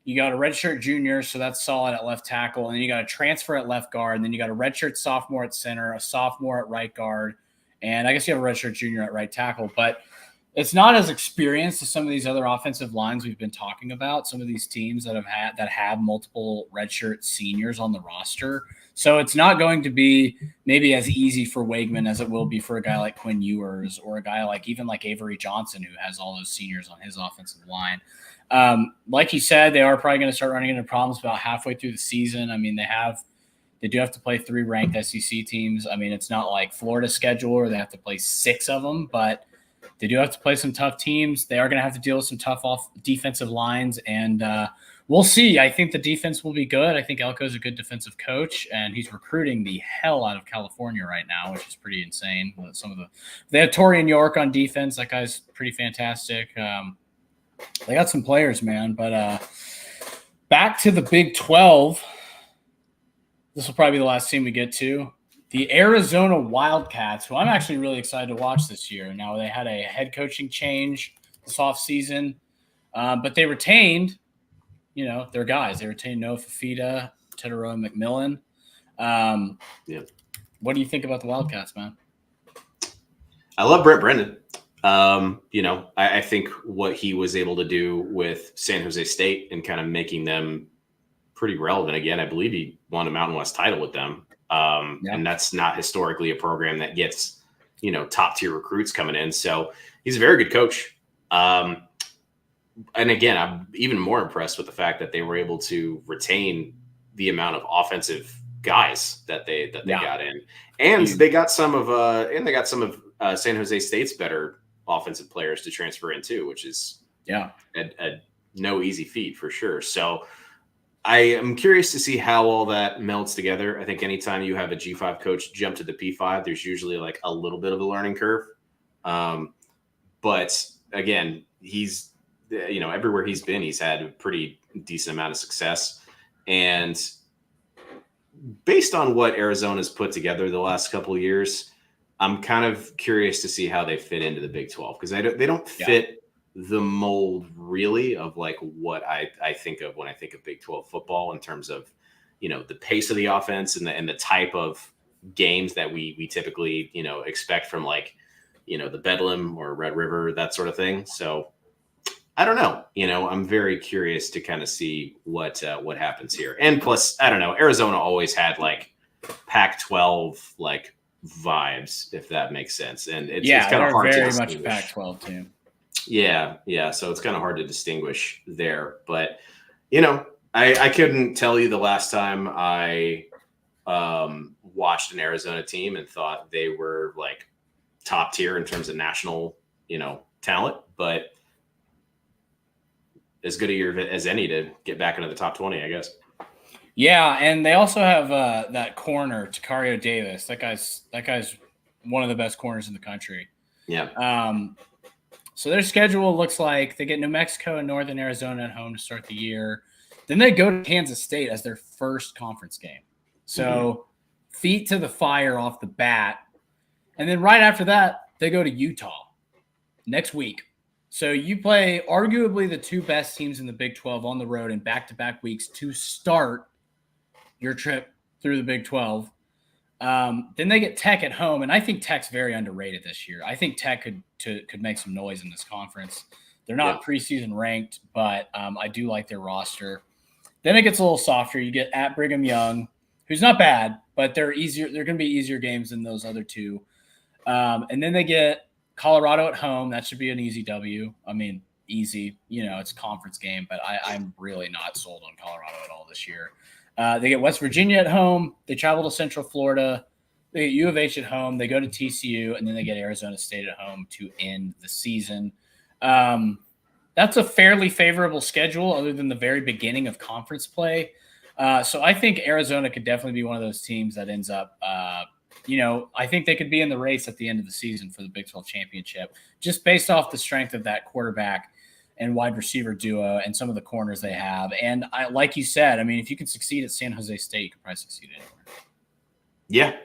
you got a redshirt junior, so that's solid at left tackle, and then you got a transfer at left guard, and then you got a redshirt sophomore at center, a sophomore at right guard, and I guess you have a redshirt junior at right tackle. But it's not as experienced as some of these other offensive lines we've been talking about. Some of these teams that have multiple redshirt seniors on the roster. So it's not going to be maybe as easy for Wakeman as it will be for a guy like Quinn Ewers or a guy like Avery Johnson, who has all those seniors on his offensive line. Like you said, they are probably going to start running into problems about halfway through the season. They do have to play 3 ranked SEC teams. It's not like Florida's schedule where they have to play 6 of them, but they do have to play some tough teams. They are going to have to deal with some tough defensive lines, and we'll see. I think the defense will be good. I think Elko's a good defensive coach, and he's recruiting the hell out of California right now, which is pretty insane. They have Torian York on defense. That guy's pretty fantastic. They got some players, man. But back to the Big 12. This will probably be the last team we get to. The Arizona Wildcats, who I'm actually really excited to watch this year. Now, they had a head coaching change this offseason, but they retained, their guys. They retained Noah Fafita, Tedero McMillan. What do you think about the Wildcats, man? I love Brent Brennan. I think what he was able to do with San Jose State and kind of making them pretty relevant again. I believe he won a Mountain West title with them. And that's not historically a program that gets, top tier recruits coming in. So he's a very good coach. And again, I'm even more impressed with the fact that they were able to retain the amount of offensive guys that they got in, and they got some of San Jose State's better offensive players to transfer in too, which is a no easy feat for sure. So I am curious to see how all that melds together. I think anytime you have a G5 coach jump to the P5, there's usually a little bit of a learning curve. But again, he's, everywhere he's been, he's had a pretty decent amount of success. And based on what Arizona's put together the last couple of years, I'm kind of curious to see how they fit into the Big 12, because they don't fit the mold really of what I think of when I think of Big 12 football in terms of, the pace of the offense and the type of games that we typically, expect from like, the Bedlam or Red River, that sort of thing. So I don't know. I'm very curious to kind of see what happens here. And plus, I don't know, Arizona always had like Pac-12 like vibes, if that makes sense. And it's kind of hard to distinguish. Very much a Pac-12 team. Yeah. So it's kind of hard to distinguish there. But, I couldn't tell you the last time I watched an Arizona team and thought they were like top tier in terms of national, talent, but as good a year as any to get back into the top 20, I guess. Yeah, and they also have that corner, Tacario Davis. That guy's one of the best corners in the country. Yeah. So their schedule looks like they get New Mexico and Northern Arizona at home to start the year. Then they go to Kansas State as their first conference game. So feet to the fire off the bat. And then right after that, they go to Utah next week. So you play arguably the two best teams in the Big 12 on the road in back-to-back weeks to start your trip through the Big 12. Then they get Tech at home, and I think Tech's very underrated this year. I think Tech could make some noise in this conference. They're not preseason ranked, but I do like their roster. Then it gets a little softer. You get at Brigham Young, who's not bad, but they're easier. They're going to be easier games than those other two. And then they get Colorado at home. That should be an easy W. I mean, easy. It's a conference game, but I'm really not sold on Colorado at all this year. They get West Virginia at home. They travel to Central Florida. They get U of H at home. They go to TCU, and then they get Arizona State at home to end the season. That's a fairly favorable schedule other than the very beginning of conference play. So I think Arizona could definitely be one of those teams that ends up I think they could be in the race at the end of the season for the Big 12 championship, just based off the strength of that quarterback and wide receiver duo and some of the corners they have. And like you said, I mean, if you can succeed at San Jose State, you could probably succeed anywhere. Yeah.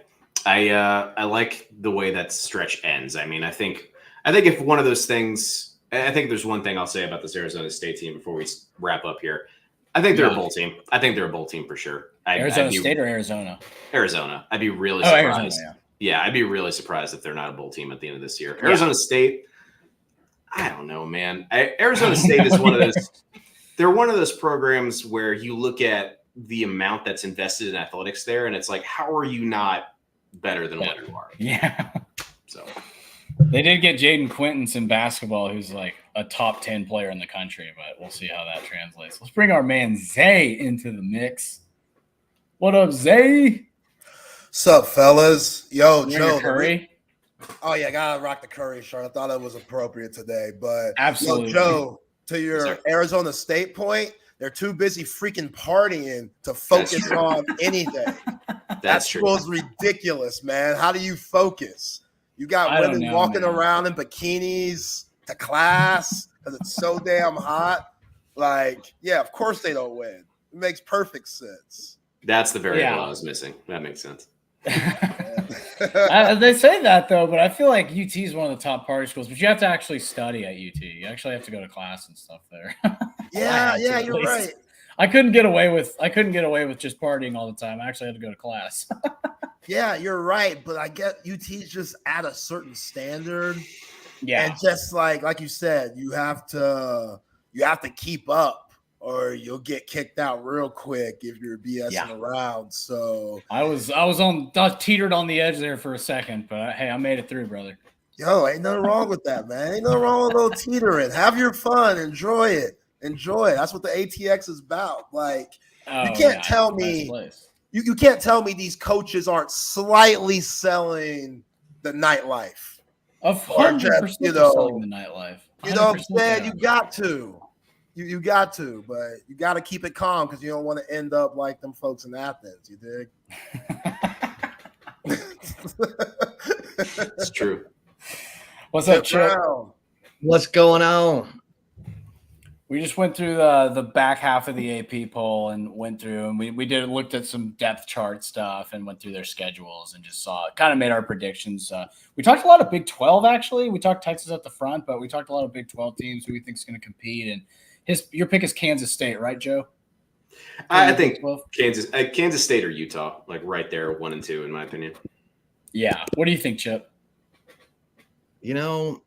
I like the way that stretch ends. I mean, I think if one of those things, I think there's one thing I'll say about this Arizona State team before we wrap up here. I think they're a bowl team. I think they're a bowl team for sure. Arizona State or Arizona? Arizona. I'd be really surprised. Arizona, yeah, I'd be really surprised if they're not a bowl team at the end of this year. Arizona State, I don't know, man. Arizona State is one of those. They're one of those programs where you look at the amount that's invested in athletics there, and it's like, how are you not better than what you are? Yeah. So they did get Jaden Quintance in basketball, who's like a top 10 player in the country, but we'll see how that translates. Let's bring our man Zay into the mix. What up, Zay? What's up, fellas? Yo, Joe. Curry? Oh, yeah, gotta rock the Curry shirt. I thought it was appropriate today, but absolutely. Yo, Joe, to your Arizona State point, they're too busy freaking partying to focus on anything. That school's ridiculous, man. How do you focus? You got women walking around in bikinis to class because it's so damn hot. Like, yeah, of course they don't win. It makes perfect sense. That's the variable I was missing. That makes sense. They say that, though, but I feel like UT is one of the top party schools, but you have to actually study at UT. You actually have to go to class and stuff there. Yeah, you're right. I couldn't get away with just partying all the time. I actually had to go to class. Yeah, you're right, but I get UT's just at a certain standard. Yeah. And just like you said, you have to keep up or you'll get kicked out real quick if you're BSing around. So I was teetered on the edge there for a second, but hey, I made it through, brother. Yo, ain't nothing wrong with that, man. Ain't nothing wrong with a little teetering. Have your fun. Enjoy it. That's what the ATX is about. Like, you can't tell me you can't tell me these coaches aren't slightly selling the nightlife. 100% selling the nightlife. You know what I'm saying? You got to. You got to, but you got to keep it calm because you don't want to end up like them folks in Athens. You dig? It's true. What's up, Chip? What's going on? We just went through the back half of the AP poll and went through and we looked at some depth chart stuff and went through their schedules and just kind of made our predictions. We talked a lot of Big 12, actually. We talked Texas at the front, but we talked a lot of Big 12 teams who we think is going to compete. And your pick is Kansas State, right, Joe? I think Kansas State or Utah, like right there, 1 and 2, in my opinion. Yeah. What do you think, Chip? You know,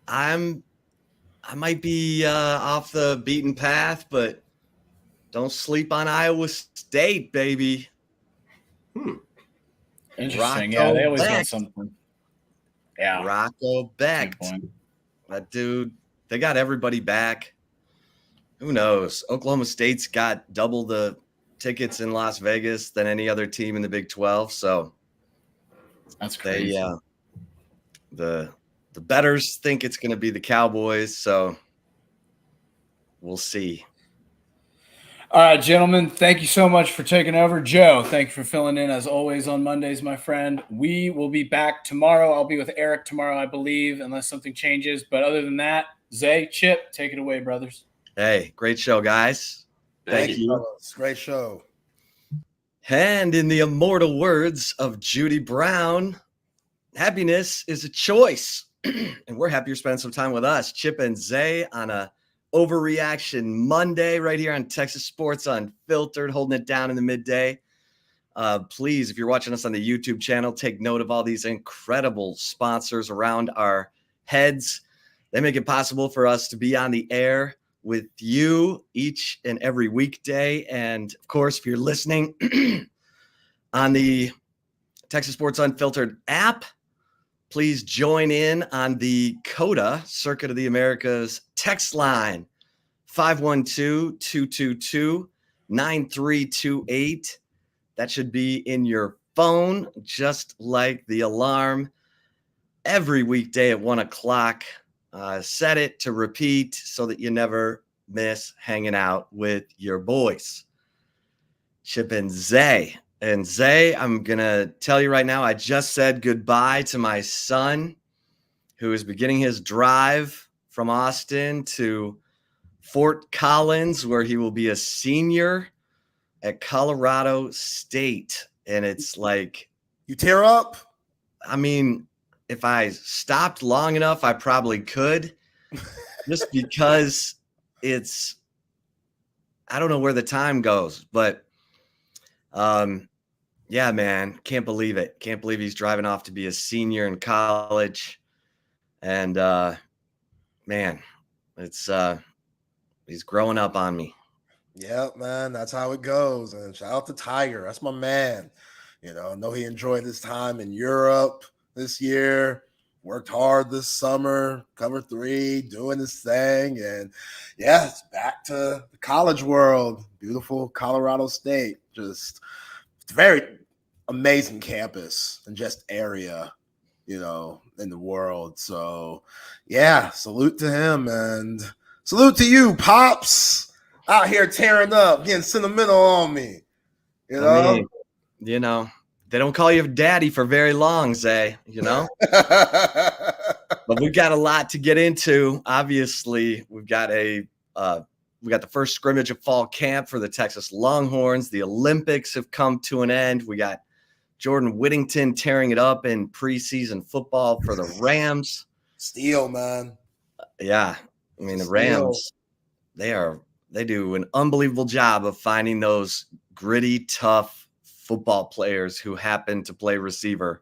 I might be off the beaten path, but don't sleep on Iowa State, baby. Interesting. Rocco They always got Becht. something. Yeah. Rocco Becht. That dude, they got everybody back. Who knows? Oklahoma State's got double the tickets in Las Vegas than any other team in the Big 12. So that's crazy. The bettors think it's going to be the Cowboys. So we'll see. All right, gentlemen, thank you so much for taking over. Joe, thank you for filling in as always on Mondays, my friend. We will be back tomorrow. I'll be with Eric tomorrow, I believe, unless something changes. But other than that, Zay, Chip, take it away, brothers. Hey, great show, guys. Thank you. Great show. And in the immortal words of Judy Brown, happiness is a choice. And we're happy you're spending some time with us, Chip and Zay, on a Overreaction Monday right here on Texas Sports Unfiltered, holding it down in the midday. Please, if you're watching us on the YouTube channel, take note of all these incredible sponsors around our heads. They make it possible for us to be on the air with you each and every weekday. And of course, if you're listening on the Texas Sports Unfiltered app, please join in on the CODA, Circuit of the Americas text line, 512-222-9328. That should be in your phone, just like the alarm. Every weekday at 1 o'clock, set it to repeat so that you never miss hanging out with your boys, Chip and Zay. And Zay, I'm going to tell you right now, I just said goodbye to my son, who is beginning his drive from Austin to Fort Collins, where he will be a senior at Colorado State. And it's like, you tear up? I mean, if I stopped long enough, I probably could, just because I don't know where the time goes, but yeah, man, can't believe it. Can't believe he's driving off to be a senior in college. And man, it's he's growing up on me. Yeah, man, that's how it goes. And shout out to Tiger. That's my man. You know, I know he enjoyed his time in Europe this year, worked hard this summer, cover 3, doing his thing. And yeah, it's back to the college world. Beautiful Colorado State. Just very amazing campus and just area, you know, in the world. So yeah, salute to him and salute to you, Pops, out here tearing up, getting sentimental on me. You know, I mean, you know, they don't call you daddy for very long, Zay, you know. But we've got a lot to get into. Obviously, we've got the first scrimmage of fall camp for the Texas Longhorns. The Olympics have come to an end. We got Jordan Whittington tearing it up in preseason football for the Rams. Steel, man. Yeah. I mean, the Rams, they do an unbelievable job of finding those gritty, tough football players who happen to play receiver.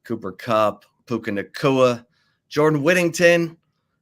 Cooper Kupp, Puka Nacua, Jordan Whittington.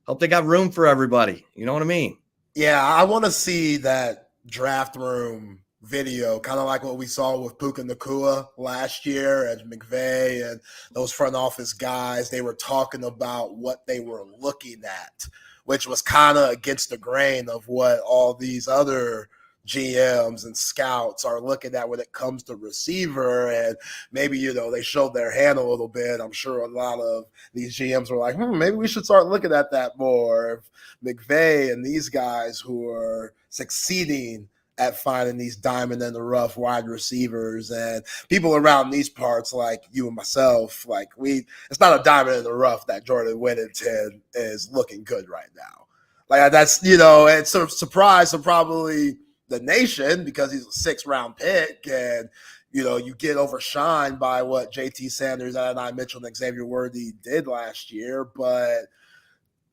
Hope they got room for everybody. You know what I mean? Yeah, I want to see that draft room video, kind of like what we saw with Puka Nacua last year at McVay and those front office guys. They were talking about what they were looking at, which was kind of against the grain of what all these other GMs and scouts are looking at when it comes to receiver. And maybe, you know, they showed their hand a little bit. I'm sure a lot of these GMs were like, maybe we should start looking at that more. If McVay and these guys who are succeeding at finding these diamond in the rough wide receivers and people around these parts like you and myself, like it's not a diamond in the rough that Jordan Whittington is looking good right now. Like that's, you know, it's a surprise to probably the nation because he's a 6th-round pick, and you know you get overshined by what JT Sanders and I Mitchell and Xavier Worthy did last year. But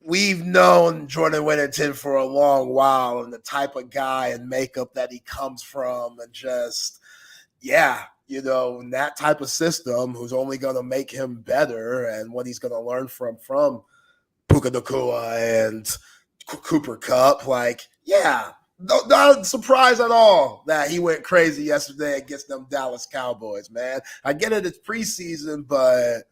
we've known Jordan Whittington for a long while and the type of guy and makeup that he comes from, and just, in that type of system, who's only going to make him better, and what he's going to learn from Puka Nacua and Cooper Kupp. Not surprised at all that he went crazy yesterday against them Dallas Cowboys, man. I get it, it's preseason, but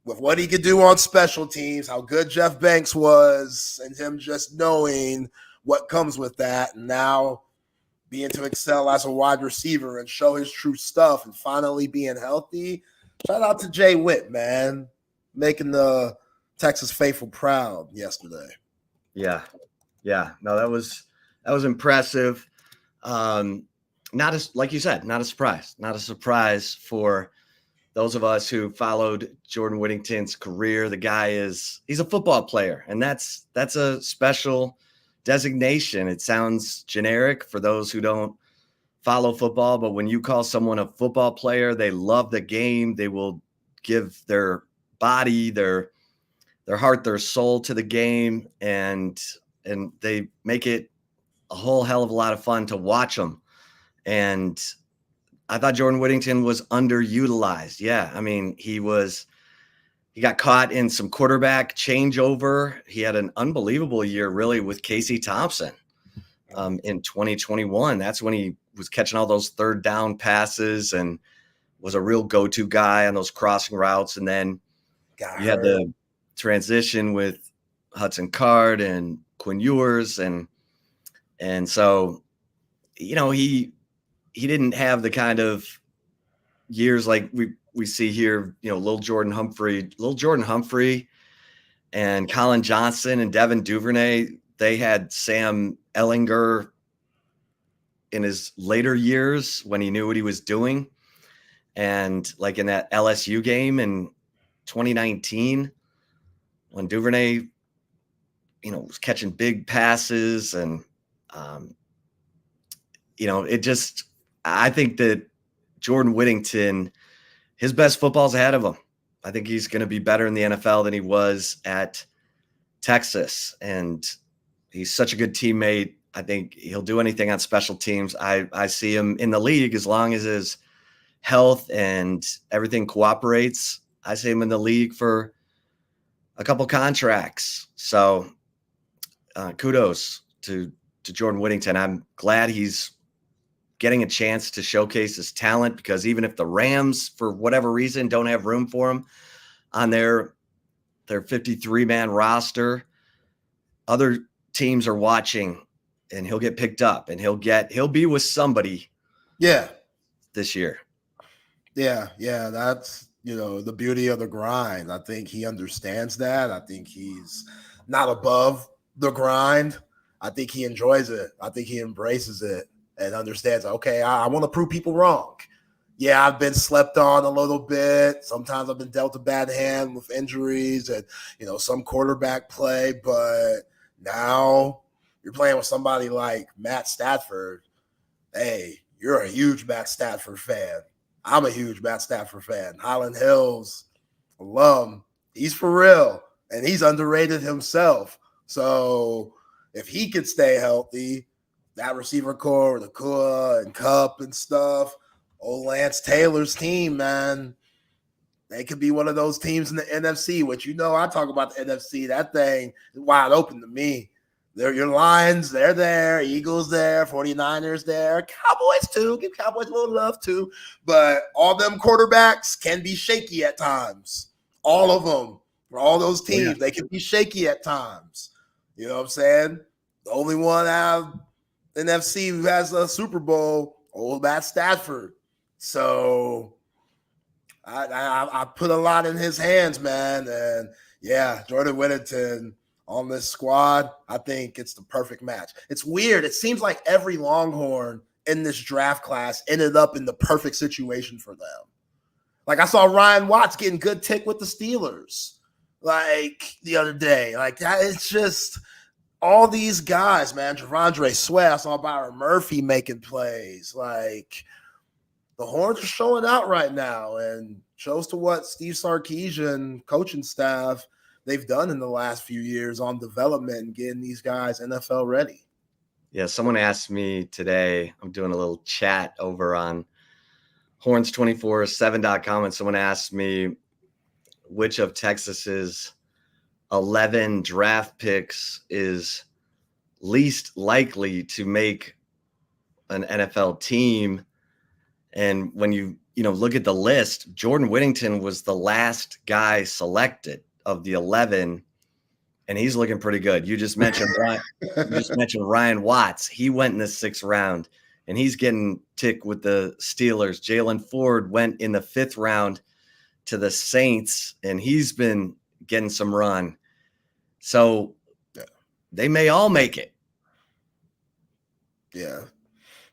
with what he could do on special teams, how good Jeff Banks was, and him just knowing what comes with that, and now being to excel as a wide receiver and show his true stuff and finally being healthy. Shout out to Jay Witt, man, making the Texas faithful proud yesterday. Yeah. No, that was impressive. Like you said, not a surprise. Not a surprise for those of us who followed Jordan Whittington's career. The guy he's a football player, and that's a special designation. It sounds generic for those who don't follow football, but when you call someone a football player, they love the game. They will give their body, their heart, their soul to the game, and they make it a whole hell of a lot of fun to watch them. And I thought Jordan Whittington was underutilized. Yeah, I mean, he got caught in some quarterback changeover. He had an unbelievable year, really, with Casey Thompson in 2021. That's when he was catching all those third down passes and was a real go-to guy on those crossing routes. And then you had the transition with Hudson Card and Quinn Ewers. And so, he didn't have the kind of years like we see here, little Jordan Humphrey and Colin Johnson and Devin Duvernay. They had Sam Ehlinger in his later years when he knew what he was doing. And like in that LSU game in 2019, when Duvernay, was catching big passes and, I think that Jordan Whittington, his best football's ahead of him. I think he's going to be better in the NFL than he was at Texas. And he's such a good teammate. I think he'll do anything on special teams. I see him in the league as long as his health and everything cooperates. I see him in the league for a couple contracts. So kudos to Jordan Whittington. I'm glad he's getting a chance to showcase his talent, because even if the Rams, for whatever reason, don't have room for him on their 53-man roster, other teams are watching, and he'll get picked up, and he'll be with somebody. Yeah. This year. Yeah. That's, the beauty of the grind. I think he understands that. I think he's not above the grind. I think he enjoys it. I think he embraces it and understands, okay, I want to prove people wrong. Yeah, I've been slept on a little bit. Sometimes I've been dealt a bad hand with injuries and, some quarterback play. But now you're playing with somebody like Matt Stafford. Hey, you're a huge Matt Stafford fan. I'm a huge Matt Stafford fan. Highland Hills alum. He's for real, and he's underrated himself. So if he could stay healthy, that receiver core, Nacua and Kupp and stuff, old Lance Taylor's team, man, they could be one of those teams in the NFC, which, I talk about the NFC. That thing is wide open to me. They're your Lions, they're there. Eagles there. 49ers there. Cowboys too. Give Cowboys a little love too. But all them quarterbacks can be shaky at times. All of them. For all those teams, they can be shaky at times. You know what I'm saying? The only one out of NFC who has a Super Bowl, old Matt Stafford. So I put a lot in his hands, man. And yeah, Jordan Whittington on this squad, I think it's the perfect match. It's weird. It seems like every Longhorn in this draft class ended up in the perfect situation for them. Like I saw Ryan Watts getting good tick with the Steelers the other day. It's just all these guys, man. Javondre Sweat, I saw Byron Murphy making plays. The Horns are showing out right now, and shows to what Steve Sarkisian coaching staff, they've done in the last few years on development and getting these guys NFL ready. Yeah, someone asked me today, I'm doing a little chat over on horns247.com, and someone asked me which of Texas's 11 draft picks is least likely to make an NFL team. And when you look at the list, Jordan Whittington was the last guy selected of the 11, and he's looking pretty good. You just mentioned Ryan Watts. He went in the 6th round, and he's getting tick with the Steelers. Jalen Ford went in the 5th round to the Saints, and he's been getting some run. So they may all make it. Yeah.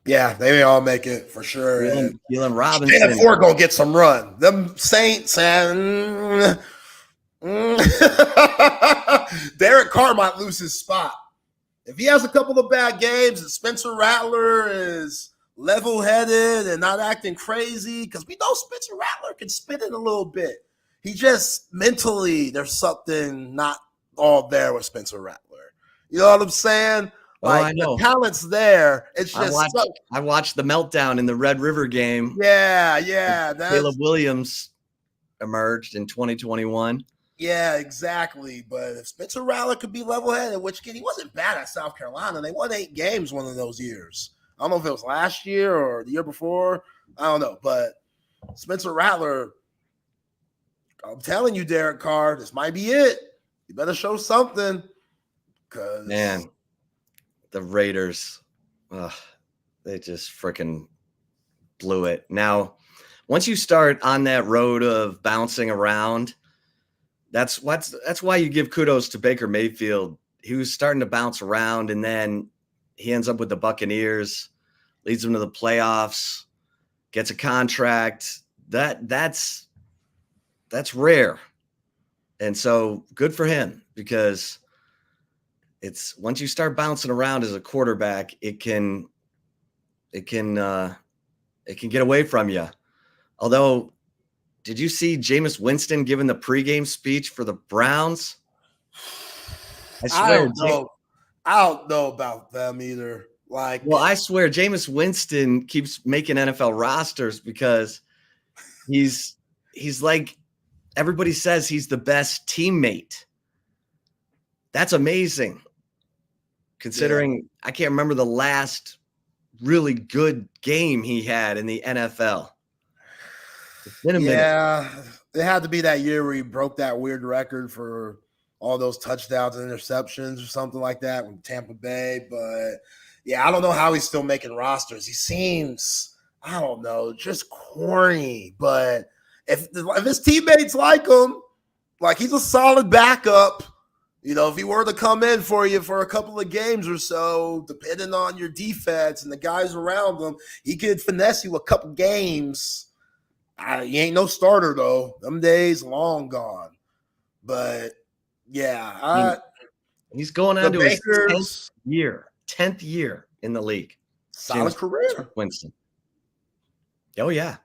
Yeah, they may all make it for sure. Keelan Robinson. Jalen Ford gonna get some run. Them Saints and Derek Carr might lose his spot. If he has a couple of bad games and Spencer Rattler is level-headed and not acting crazy, because we know Spencer Rattler can spin it a little bit. He just mentally, there's something not all there with Spencer Rattler. You know what I'm saying? I know. The talent's there. It's just I watched the meltdown in the Red River game. Yeah. Caleb Williams emerged in 2021. Yeah, exactly. But if Spencer Rattler could be level-headed, which he wasn't bad at South Carolina. They won 8 games one of those years. I don't know if it was last year or the year before. I don't know. But Spencer Rattler, I'm telling you, Derek Carr, this might be it. You better show something. Man, the Raiders, they just freaking blew it. Now, once you start on that road of bouncing around, that's why you give kudos to Baker Mayfield. He was starting to bounce around, and then he ends up with the Buccaneers, leads them to the playoffs, gets a contract. That's rare. And so good for him, because it's once you start bouncing around as a quarterback, it can get away from you. Although, did you see Jameis Winston giving the pregame speech for the Browns? I swear, I don't know about them either. I swear Jameis Winston keeps making NFL rosters because he's like, everybody says he's the best teammate. That's amazing. Considering I can't remember the last really good game he had in the NFL. It's been a minute. Yeah, it had to be that year where he broke that weird record for all those touchdowns and interceptions or something like that with Tampa Bay. But yeah, I don't know how he's still making rosters. He seems, I don't know, just corny. But if his teammates like him, like he's a solid backup. You know, if he were to come in for you for a couple of games or so, depending on your defense and the guys around him, he could finesse you a couple games. He ain't no starter, though. Them days long gone. But, yeah. He's going on to his 10th year in the league. Solid career. Winston. Oh, yeah.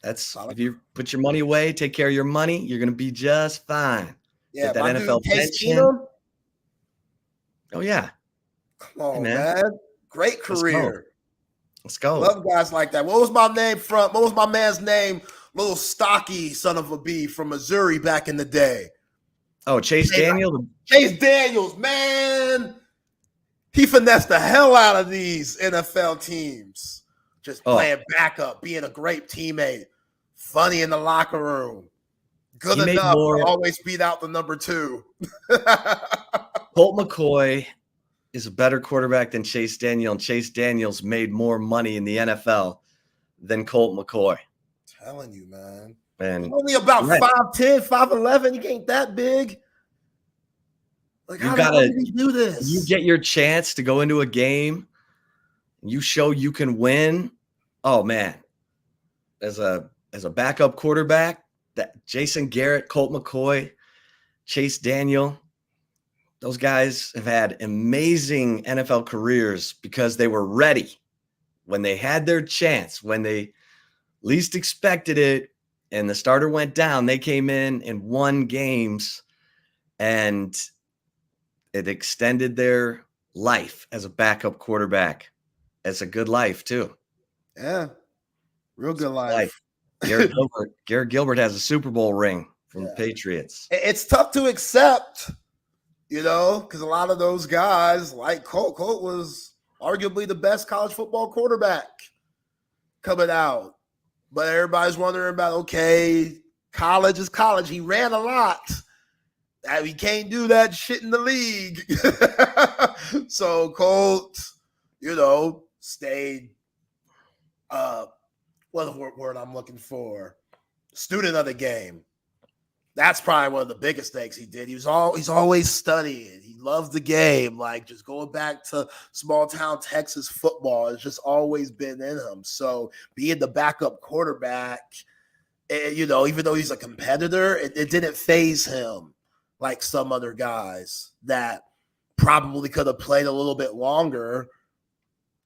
That's solid. If you put your money away, take care of your money, you're going to be just fine. Yeah, that NFL pension. Oh, yeah. Come on, man. Great career. Let's go. Love guys like that. What was my man's name? Little stocky son of a bee from Missouri back in the day. Oh, Chase Daniels? Chase Daniels, man. He finessed the hell out of these NFL teams. Just playing backup, being a great teammate, funny in the locker room. Good enough to always beat out the number 2. Colt McCoy is a better quarterback than Chase Daniel, and Chase Daniels made more money in the NFL than Colt McCoy. I'm telling you, man. And he's only about 5'10", 5'11". He ain't that big. Like, how did he do this? You get your chance to go into a game, and you show you can win. Oh, man. As a backup quarterback, that Jason Garrett, Colt McCoy, Chase Daniel, those guys have had amazing NFL careers because they were ready when they had their chance, when they least expected it, and the starter went down, they came in and won games, and it extended their life as a backup quarterback. It's a good life too. Yeah, real good life. Garrett Gilbert has a Super Bowl ring from the Patriots. It's tough to accept, because a lot of those guys, like Colt was arguably the best college football quarterback coming out. But everybody's wondering about, okay, college is college. He ran a lot. He can't do that shit in the league. So Colt, stayed, what the word I'm looking for? Student of the game. That's probably one of the biggest things he did. He's always studying. He loved the game. Like, just going back to small town Texas football, it's just always been in him. So being the backup quarterback, even though he's a competitor, it didn't faze him like some other guys that probably could have played a little bit longer,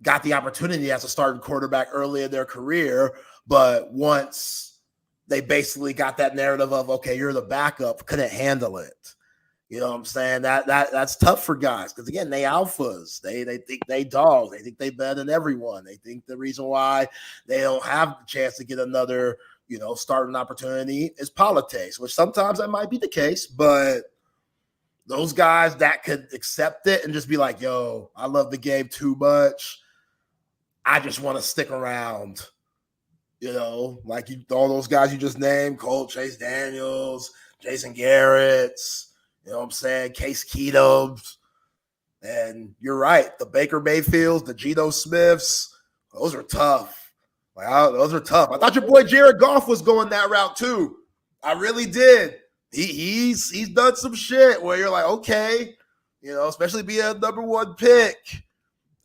got the opportunity as a starting quarterback early in their career, but once they basically got that narrative of, okay, you're the backup, couldn't handle it. You know what I'm saying? That's tough for guys because, again, they alphas. They think they dogs. They think they better than everyone. They think the reason why they don't have the chance to get another, starting opportunity is politics, which sometimes that might be the case, but those guys that could accept it and just be like, yo, I love the game too much. I just want to stick around. Like all those guys you just named, Colt, Chase Daniels, Jason Garrett's, what I'm saying, Case Keenum's. And you're right, the Baker Mayfields, the Geno Smiths, those are tough. Those are tough. I thought your boy Jared Goff was going that route too. I really did. He's done some shit where you're like, okay, especially being a number one pick.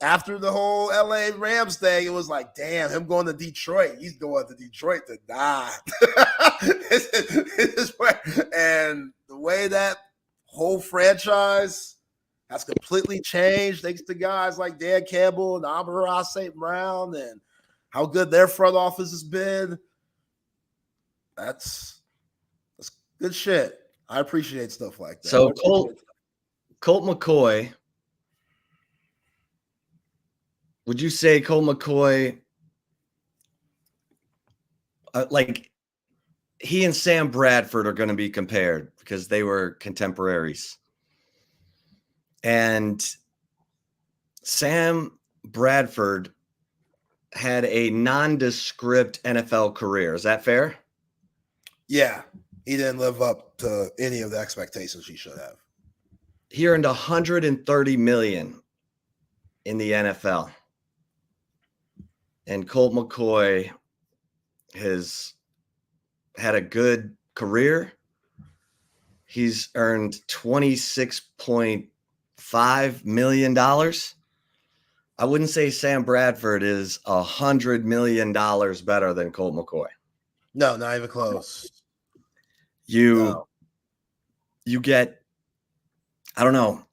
After the whole LA Rams thing, it was like, damn, him going to Detroit. He's going to Detroit to die. And the way that whole franchise has completely changed, thanks to guys like Dan Campbell and Amon-Ra St. Brown, and how good their front office has been. That's good shit. I appreciate stuff like that. So Colt McCoy. Would you say Colt McCoy, he and Sam Bradford are going to be compared because they were contemporaries? And Sam Bradford had a nondescript NFL career. Is that fair? Yeah. He didn't live up to any of the expectations he should have. He earned $130 million in the NFL. And Colt McCoy has had a good career. He's earned $26.5 million. I wouldn't say Sam Bradford is $100 million better than Colt McCoy. No, not even close. You get, I don't know,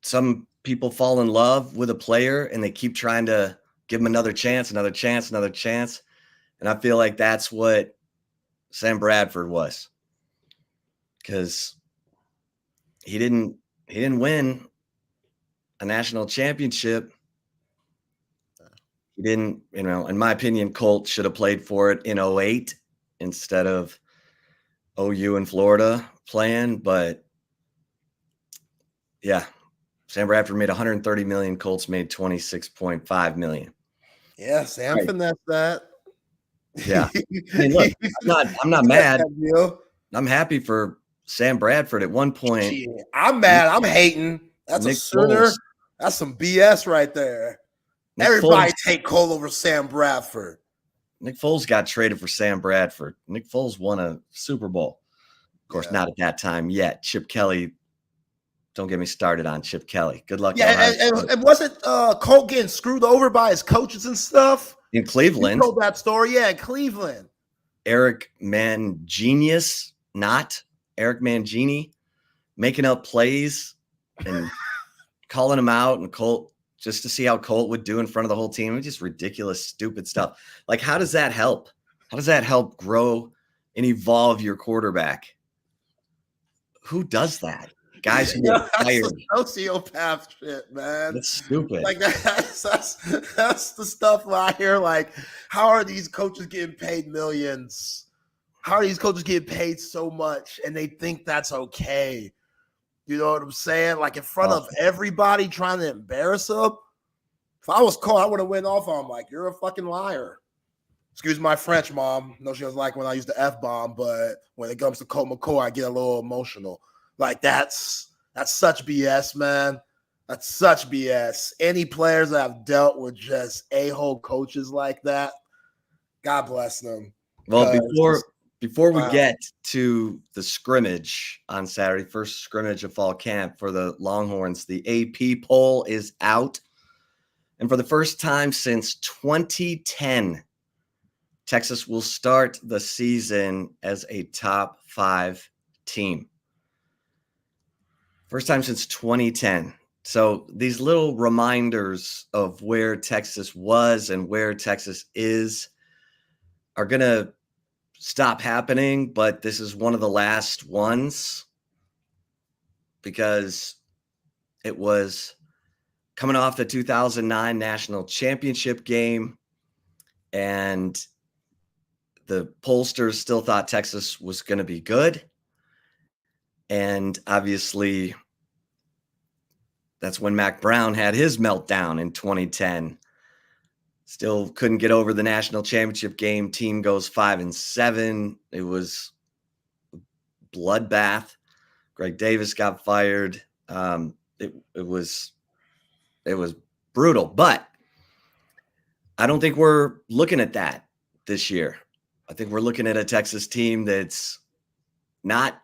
some people fall in love with a player and they keep trying to give him another chance. And I feel like that's what Sam Bradford was, because he didn't win a national championship. He didn't, in my opinion, Colt should have played for it in 2008 instead of OU in Florida playing. But yeah, Sam Bradford made $130 million. Colts made $26.5 million. Yeah, Sam finessed that. Yeah. I mean, look, I'm not mad. I'm happy for Sam Bradford at one point. Gee, I'm mad. I'm hating. That's Nick a Sooner. Foles. That's some BS right there. Everybody take Cole over Sam Bradford. Nick Foles got traded for Sam Bradford. Nick Foles won a Super Bowl. Of course, not at that time yet. Chip Kelly. Don't get me started on Chip Kelly. Good luck. Yeah, and wasn't Colt getting screwed over by his coaches and stuff? In Cleveland. You told that story. Yeah, in Cleveland. Eric Mangini, making up plays and calling him out, and Colt, just to see how Colt would do in front of the whole team. It was just ridiculous, stupid stuff. Like, how does that help? How does that help grow and evolve your quarterback? Who does that? Guys who get fired. That's sociopath shit, man. That's stupid. Like that's the stuff where I hear, like, how are these coaches getting paid millions? How are these coaches getting paid so much and they think that's okay? You know what I'm saying? Like, in front of everybody trying to embarrass them. If I was caught, I would have went off on him like, you're a fucking liar. Excuse my French, Mom. I know she doesn't like when I use the F-bomb, but when it comes to Colt McCoy, I get a little emotional. Like, that's such BS, man. That's such BS. Any players that have dealt with just a-hole coaches like that, God bless them. Well, before we get to the scrimmage on Saturday, first scrimmage of fall camp for the Longhorns, the AP poll is out. And for the first time since 2010, Texas will start the season as a top 5 team. First time since 2010. So these little reminders of where Texas was and where Texas is are going to stop happening, but this is one of the last ones because it was coming off the 2009 national championship game, and the pollsters still thought Texas was going to be good. And obviously, that's when Mac Brown had his meltdown in 2010. Still couldn't get over the national championship game. Team goes 5-7. It was a bloodbath. Greg Davis got fired. It was brutal. But I don't think we're looking at that this year. I think we're looking at a Texas team that's not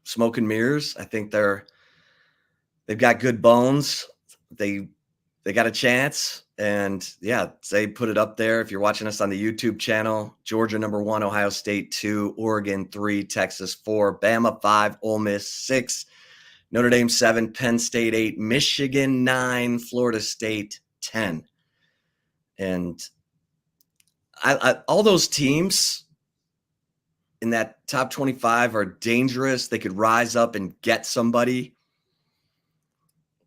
smoke and mirrors. I think they've got good bones. They got a chance, and yeah, they put it up there. If you're watching us on the YouTube channel, Georgia #1, Ohio State 2, Oregon 3, Texas 4, Bama 5, Ole Miss 6, Notre Dame 7, Penn State 8, Michigan 9, Florida State 10. And all those teams in that top 25 are dangerous. They could rise up and get somebody,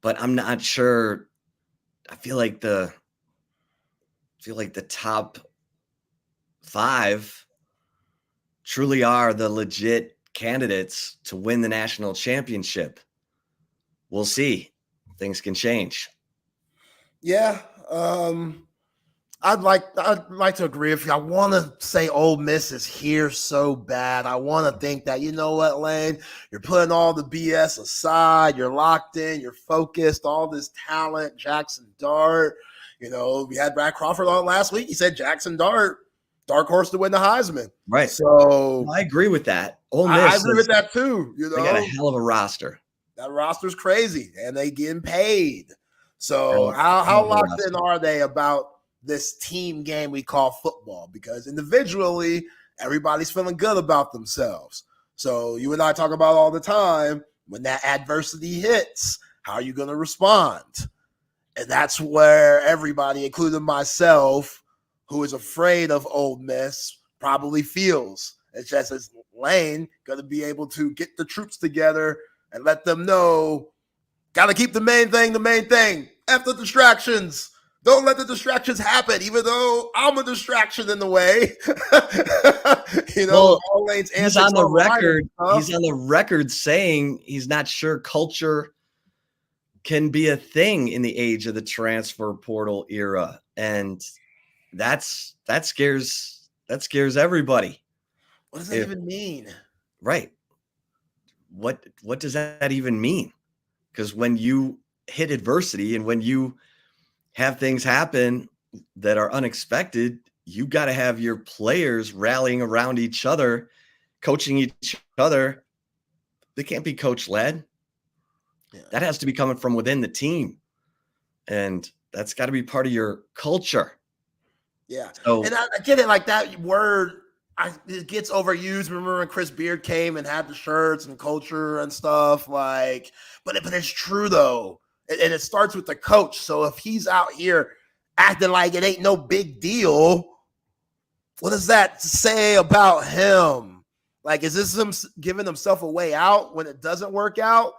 but I'm not sure. I feel like the top 5 truly are the legit candidates to win the national championship. We'll see. Things can change. Yeah. I'd like to agree with you. I want to say Ole Miss is here so bad. I want to think that, you know what, Lane, you're putting all the BS aside. You're locked in. You're focused. All this talent, Jackson Dart. You know, we had Brad Crawford on last week. He said Jackson Dart, dark horse to win the Heisman. Right. So I agree with that. Ole Miss, I agree with that too. You know, they got a hell of a roster. That roster's crazy, and they getting paid. So how locked in are they about this team game we call football? Because individually, everybody's feeling good about themselves. So you and I talk about all the time, when that adversity hits, how are you going to respond? And that's where everybody, including myself, who is afraid of Ole Miss, probably feels. It's just as Lane going to be able to get the troops together and let them know, got to keep the main thing. F the distractions. Don't let the distractions happen, even though I'm a distraction in the way. You know, well, he's on the record. He's on the record saying he's not sure culture can be a thing in the age of the transfer portal era, and that scares everybody. What does that even mean? Right. What does that even mean? Because when you hit adversity and when you have things happen that are unexpected, you got to have your players rallying around each other, coaching each other. They can't be coach led. Yeah. That has to be coming from within the team. And that's got to be part of your culture. Yeah. And I get it, like that word, it gets overused. Remember when Chris Beard came and had the shirts and culture and stuff, like, but it's true though. And it starts with the coach. So if he's out here acting like it ain't no big deal, what does that say about him? Like, is this him giving himself a way out when it doesn't work out?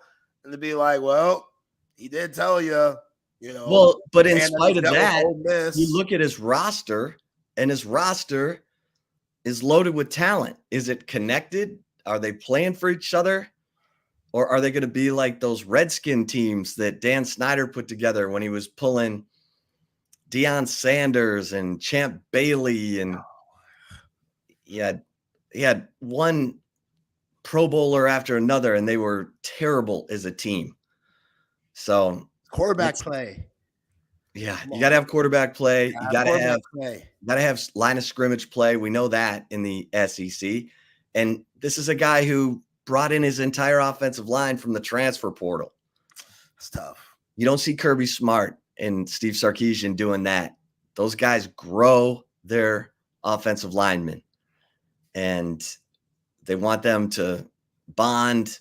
And to be like, well, he did tell you, Well, but in man, spite of dealt with that, Ole Miss. you look at his roster, and his roster is loaded with talent. Is it connected? Are they playing for each other? Or are they going to be like those Redskin teams that Dan Snyder put together when he was pulling Deion Sanders and Champ Bailey? And he had one Pro Bowler after another, and they were terrible as a team. So quarterback play. Yeah, you got to have quarterback play. You got to have line of scrimmage play. We know that in the SEC. And this is a guy who brought in his entire offensive line from the transfer portal. It's tough. You don't see Kirby Smart and Steve Sarkisian doing that. Those guys grow their offensive linemen, and they want them to bond,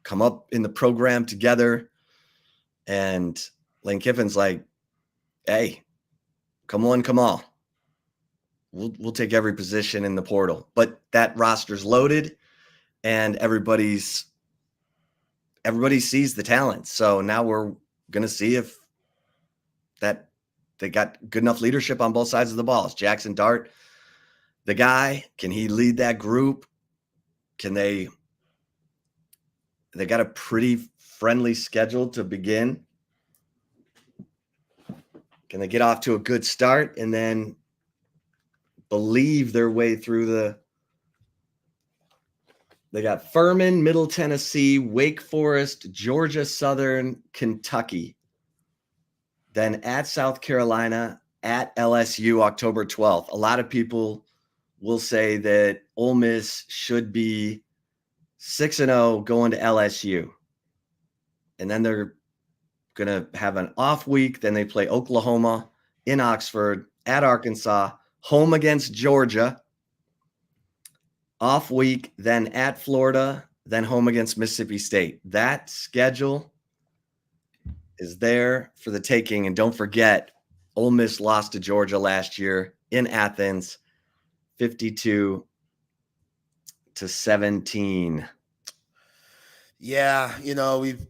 come up in the program together. And Lane Kiffin's like, hey, come on. We'll take every position in the portal. But that roster's loaded, and everybody sees the talent. So now we're going to see if that they got good enough leadership on both sides of the ball. Is Jackson Dart the guy? Can he lead that group? Can they got a pretty friendly schedule to begin. Can they get off to a good start and then believe their way through they got Furman, Middle Tennessee, Wake Forest, Georgia Southern, Kentucky. Then at South Carolina, at LSU, October 12th. A lot of people will say that Ole Miss should be 6-0 going to LSU. And then they're going to have an off week. Then they play Oklahoma in Oxford, at Arkansas, home against Georgia. Off week, then at Florida, then home against Mississippi State. That schedule is there for the taking. And don't forget, Ole Miss lost to Georgia last year in Athens, 52-17. Yeah, we've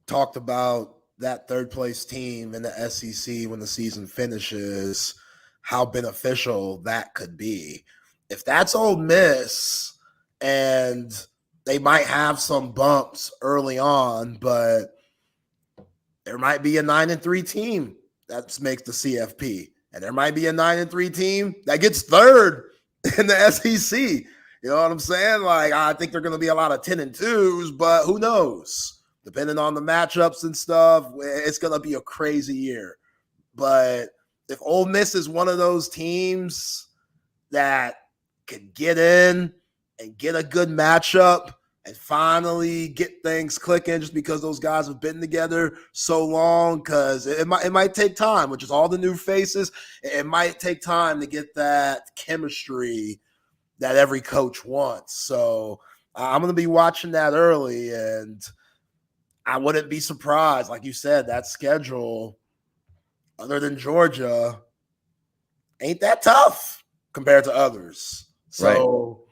talked about that third place team in the SEC when the season finishes, how beneficial that could be. If that's Ole Miss, and they might have some bumps early on, but there might be a 9-3 team that makes the CFP, and there might be a 9-3 team that gets third in the SEC. You know what I'm saying? Like, I think they're going to be a lot of 10-2s, but who knows? Depending on the matchups and stuff, it's going to be a crazy year. But if Ole Miss is one of those teams that could get in and get a good matchup and finally get things clicking, just because those guys have been together so long, because it might take time, which is all the new faces. It might take time to get that chemistry that every coach wants. So I'm going to be watching that early, and I wouldn't be surprised. Like you said, that schedule, other than Georgia, ain't that tough compared to others. So,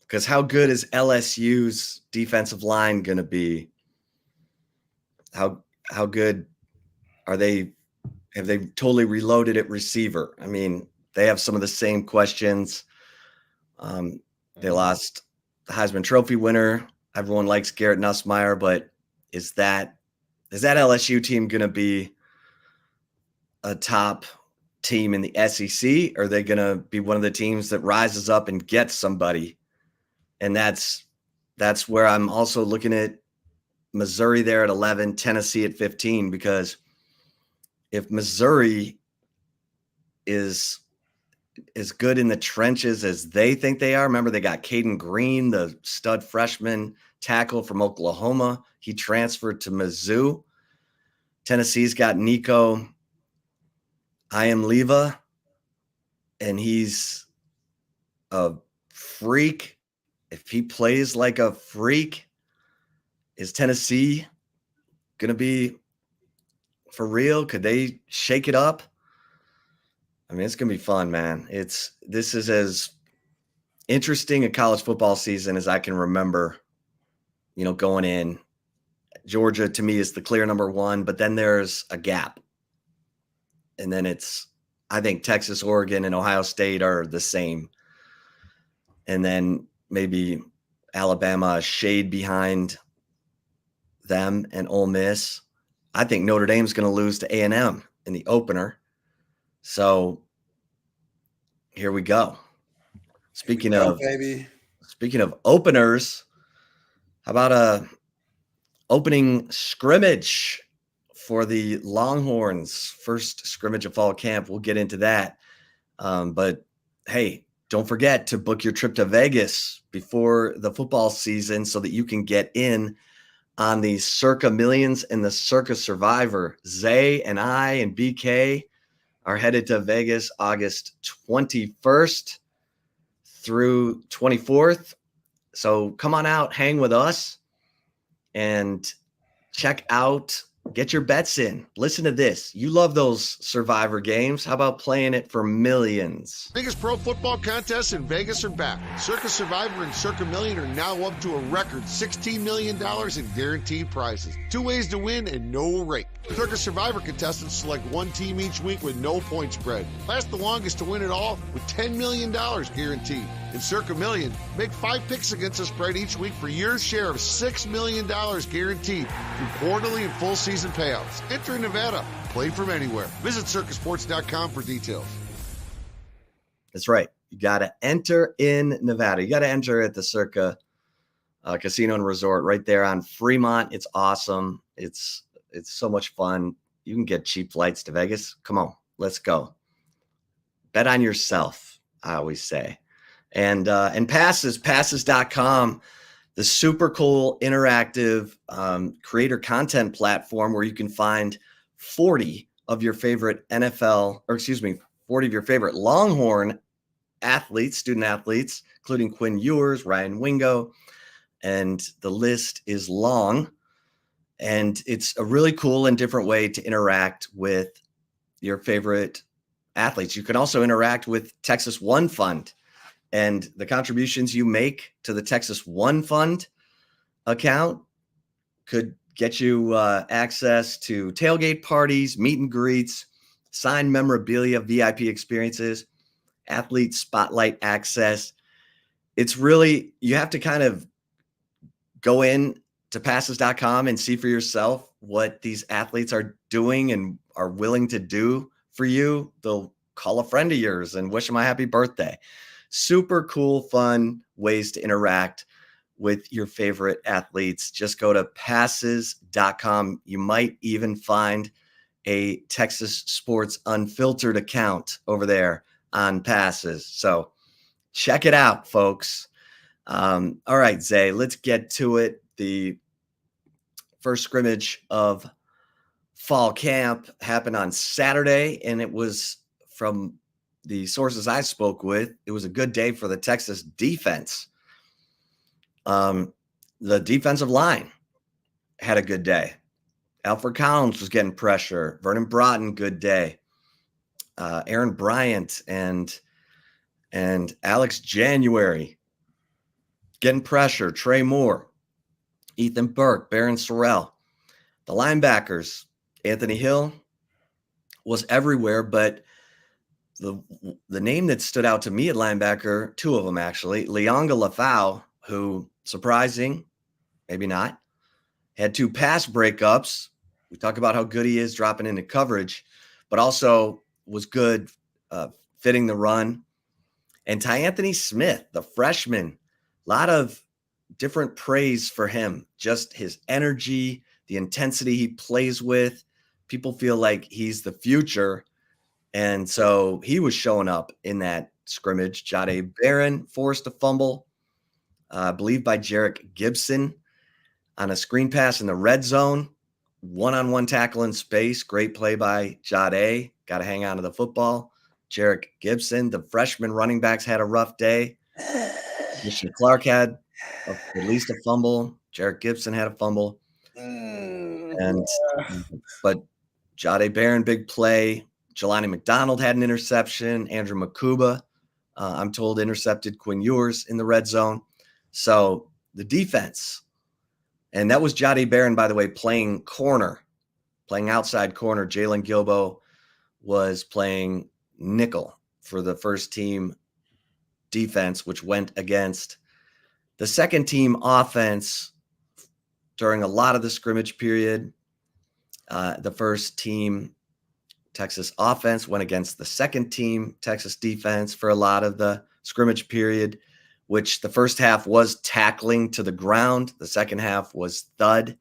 because how good is LSU's defensive line going to be? How good are they? Have they totally reloaded at receiver? I mean, they have some of the same questions. They lost the Heisman Trophy winner. Everyone likes Garrett Nussmeier, but is that LSU team going to be a top team in the SEC? Or are they going to be one of the teams that rises up and gets somebody? And that's where I'm also looking at Missouri there at 11, Tennessee at 15, because if Missouri is as good in the trenches as they think they are, remember they got Caden Green, the stud freshman tackle from Oklahoma. He transferred to Mizzou. Tennessee's got Nico Iamleva, and he's a freak. If he plays like a freak, is Tennessee going to be for real? Could they shake it up? I mean, it's going to be fun, man. This is as interesting a college football season as I can remember, going in. Georgia to me is the clear number one, but then there's a gap. And then I think Texas, Oregon, and Ohio State are the same. And then maybe Alabama, a shade behind them, and Ole Miss. I think Notre Dame's going to lose to A&M in the opener. So here we go. Speaking of openers, how about a opening scrimmage for the Longhorns? First scrimmage of fall camp. We'll get into that. But hey, don't forget to book your trip to Vegas before the football season so that you can get in on the Circa Millions and the Circa Survivor. Zay and I and BK are headed to Vegas August 21st through 24th. So come on out, hang with us, and get your bets in. Listen to this. You love those Survivor games. How about playing it for millions? Biggest pro football contests in Vegas are back. Circa Survivor and Circa Million are now up to a record $16 million in guaranteed prizes. 2 ways to win and no rake. Circa Survivor contestants select one team each week with no point spread. Last the longest to win it all with $10 million guaranteed. In Circa Million, make 5 picks against the spread each week for your share of $6 million guaranteed through quarterly and full season payouts. Enter in Nevada. Play from anywhere. Visit circasports.com for details. That's right. You got to enter in Nevada. You got to enter at the Circa Casino and Resort right there on Fremont. It's awesome. It's so much fun. You can get cheap flights to Vegas. Come on, let's go. Bet on yourself, I always say. And passes.com, the super cool interactive creator content platform where you can find 40 of your favorite 40 of your favorite Longhorn athletes, student athletes, including Quinn Ewers, Ryan Wingo, and the list is long. And it's a really cool and different way to interact with your favorite athletes. You can also interact with Texas One Fund, and the contributions you make to the Texas One Fund account could get you access to tailgate parties, meet and greets, signed memorabilia, VIP experiences, athlete spotlight access. It's really, you have to kind of go in to passes.com and see for yourself what these athletes are doing and are willing to do for you. They'll call a friend of yours and wish them a happy birthday. Super cool, fun ways to interact with your favorite athletes. Just go to passes.com. You might even find a Texas Sports Unfiltered account over there on Passes. So check it out, folks. All right, Zay, let's get to it. The first scrimmage of fall camp happened on Saturday, and it was, from the sources I spoke with, it was a good day for the Texas defense. The defensive line had a good day. Alfred Collins was getting pressure. Vernon Broughton, good day. Aaron Bryant and Alex January getting pressure. Trey Moore, Ethan Burke, Barron Sorrell. The linebackers, Anthony Hill was everywhere, but the name that stood out to me at linebacker, 2 of them actually, Leonga Lafau, who, surprising, maybe not, had 2 pass breakups. We talk about how good he is dropping into coverage, but also was good fitting the run. And Ty Anthony Smith, the freshman, a lot of different praise for him. Just his energy, the intensity he plays with. People feel like he's the future. And so he was showing up in that scrimmage. Jahdae Barron forced a fumble, I believe by Jarek Gibson, on a screen pass in the red zone. One-on-one tackle in space. Great play by Jahdae. Got to hang on to the football. Jarek Gibson, the freshman running backs, had a rough day. Christian Clark had at least a fumble. Jarek Gibson had a fumble. But Jahdae Barron, big play. Jelani McDonald had an interception. Andrew Makuba, I'm told, intercepted Quinn Ewers in the red zone. So the defense, and that was Jahdae Barron, by the way, playing outside corner. Jalen Gilbo was playing nickel for the first team defense, which went against the second team offense during a lot of the scrimmage period. The first team Texas offense went against the second team Texas defense for a lot of the scrimmage period, which the first half was tackling to the ground. The second half was thud,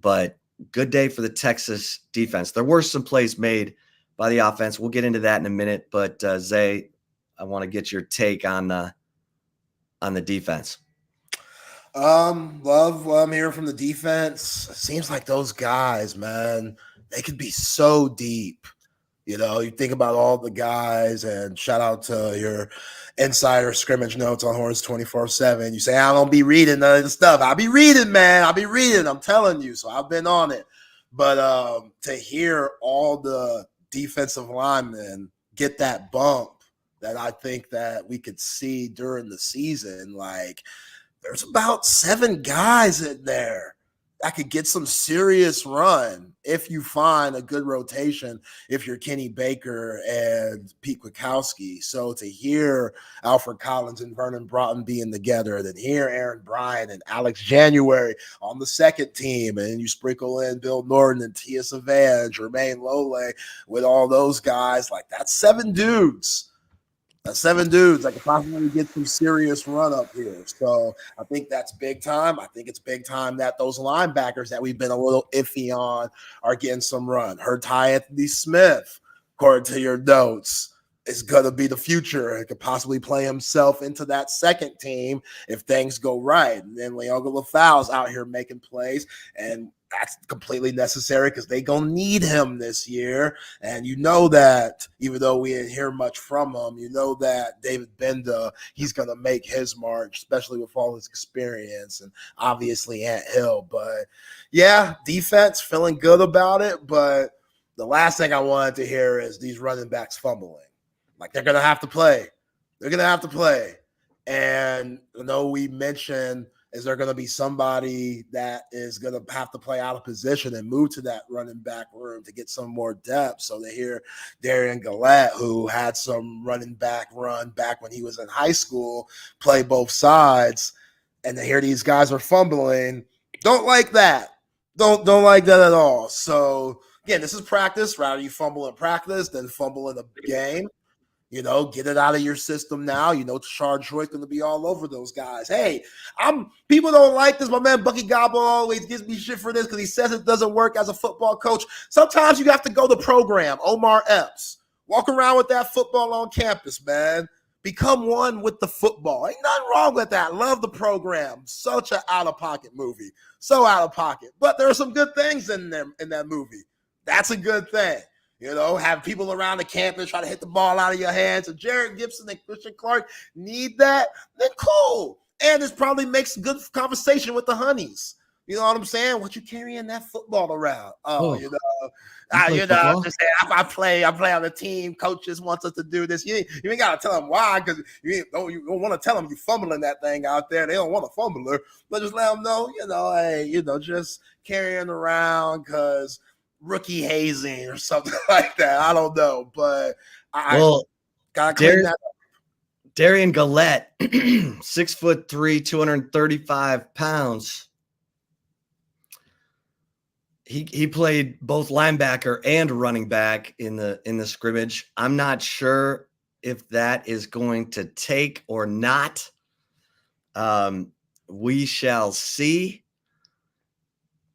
but good day for the Texas defense. There were some plays made by the offense. We'll get into that in a minute, but Zay, I want to get your take on the defense. Love what I'm hearing from the defense. Seems like those guys, man, they could be so deep. You know, you think about all the guys, and shout out to your insider scrimmage notes on Horns 24/7. You say, I don't be reading none of the stuff. I'll be reading, man. I'll be reading. I'm telling you. So I've been on it. But to hear all the defensive linemen get that bump that I think that we could see during the season, like there's about 7 guys in there that could get some serious run if you find a good rotation, if you're Kenny Baker and Pete Kwiatkowski. So to hear Alfred Collins and Vernon Broughton being together, then hear Aaron Bryan and Alex January on the second team, and you sprinkle in Bill Norton and Tia Savan, Jermaine Lole, with all those guys, like that's 7 dudes. That's 7 dudes that could possibly get some serious run up here. So I think that's big time. I think it's big time that those linebackers that we've been a little iffy on are getting some run. Heard Ty Anthony Smith, according to your notes, is going to be the future. It could possibly play himself into that second team if things go right. And then Leoga LaFau's out here making plays, and that's completely necessary because they going to need him this year. And you know that even though we didn't hear much from him, you know that David Benda, he's going to make his mark, especially with all his experience and obviously Ant Hill. But, yeah, defense, feeling good about it. But the last thing I wanted to hear is these running backs fumbling. Like, they're going to have to play. They're going to have to play. And I know we mentioned, is there going to be somebody that is going to have to play out of position and move to that running back room to get some more depth? So they hear Darian Gillette, who had some running back run back when he was in high school, play both sides, and they hear these guys are fumbling. Don't like that. Don't like that at all. So, again, this is practice. Rather you fumble in practice than fumble in a game. You know, get it out of your system now. You know, Tashard Troy's going to be all over those guys. Hey, people don't like this. My man Bucky Godbolt always gives me shit for this because he says it doesn't work as a football coach. Sometimes you have to go the program. Omar Epps. Walk around with that football on campus, man. Become one with the football. Ain't nothing wrong with that. Love the program. Such an out-of-pocket movie. So out of pocket. But there are some good things in that movie. That's a good thing. You know, have people around the campus try to hit the ball out of your hands. If Jared Gibson and Christian Clark need that, then cool. And it probably makes good conversation with the honeys. You know what I'm saying? What you carrying that football around? You know, I'm just saying, I play on the team. Coaches wants us to do this. You ain't got to tell them why, because you don't want to tell them you fumbling that thing out there. They don't want a fumbler, but just let them know, hey, just carrying around because rookie hazing or something like that. I don't know, but I gotta clean that up. Darian Gillette, 6'3", 235 pounds. He played both linebacker and running back in the scrimmage. I'm not sure if that is going to take or not. We shall see.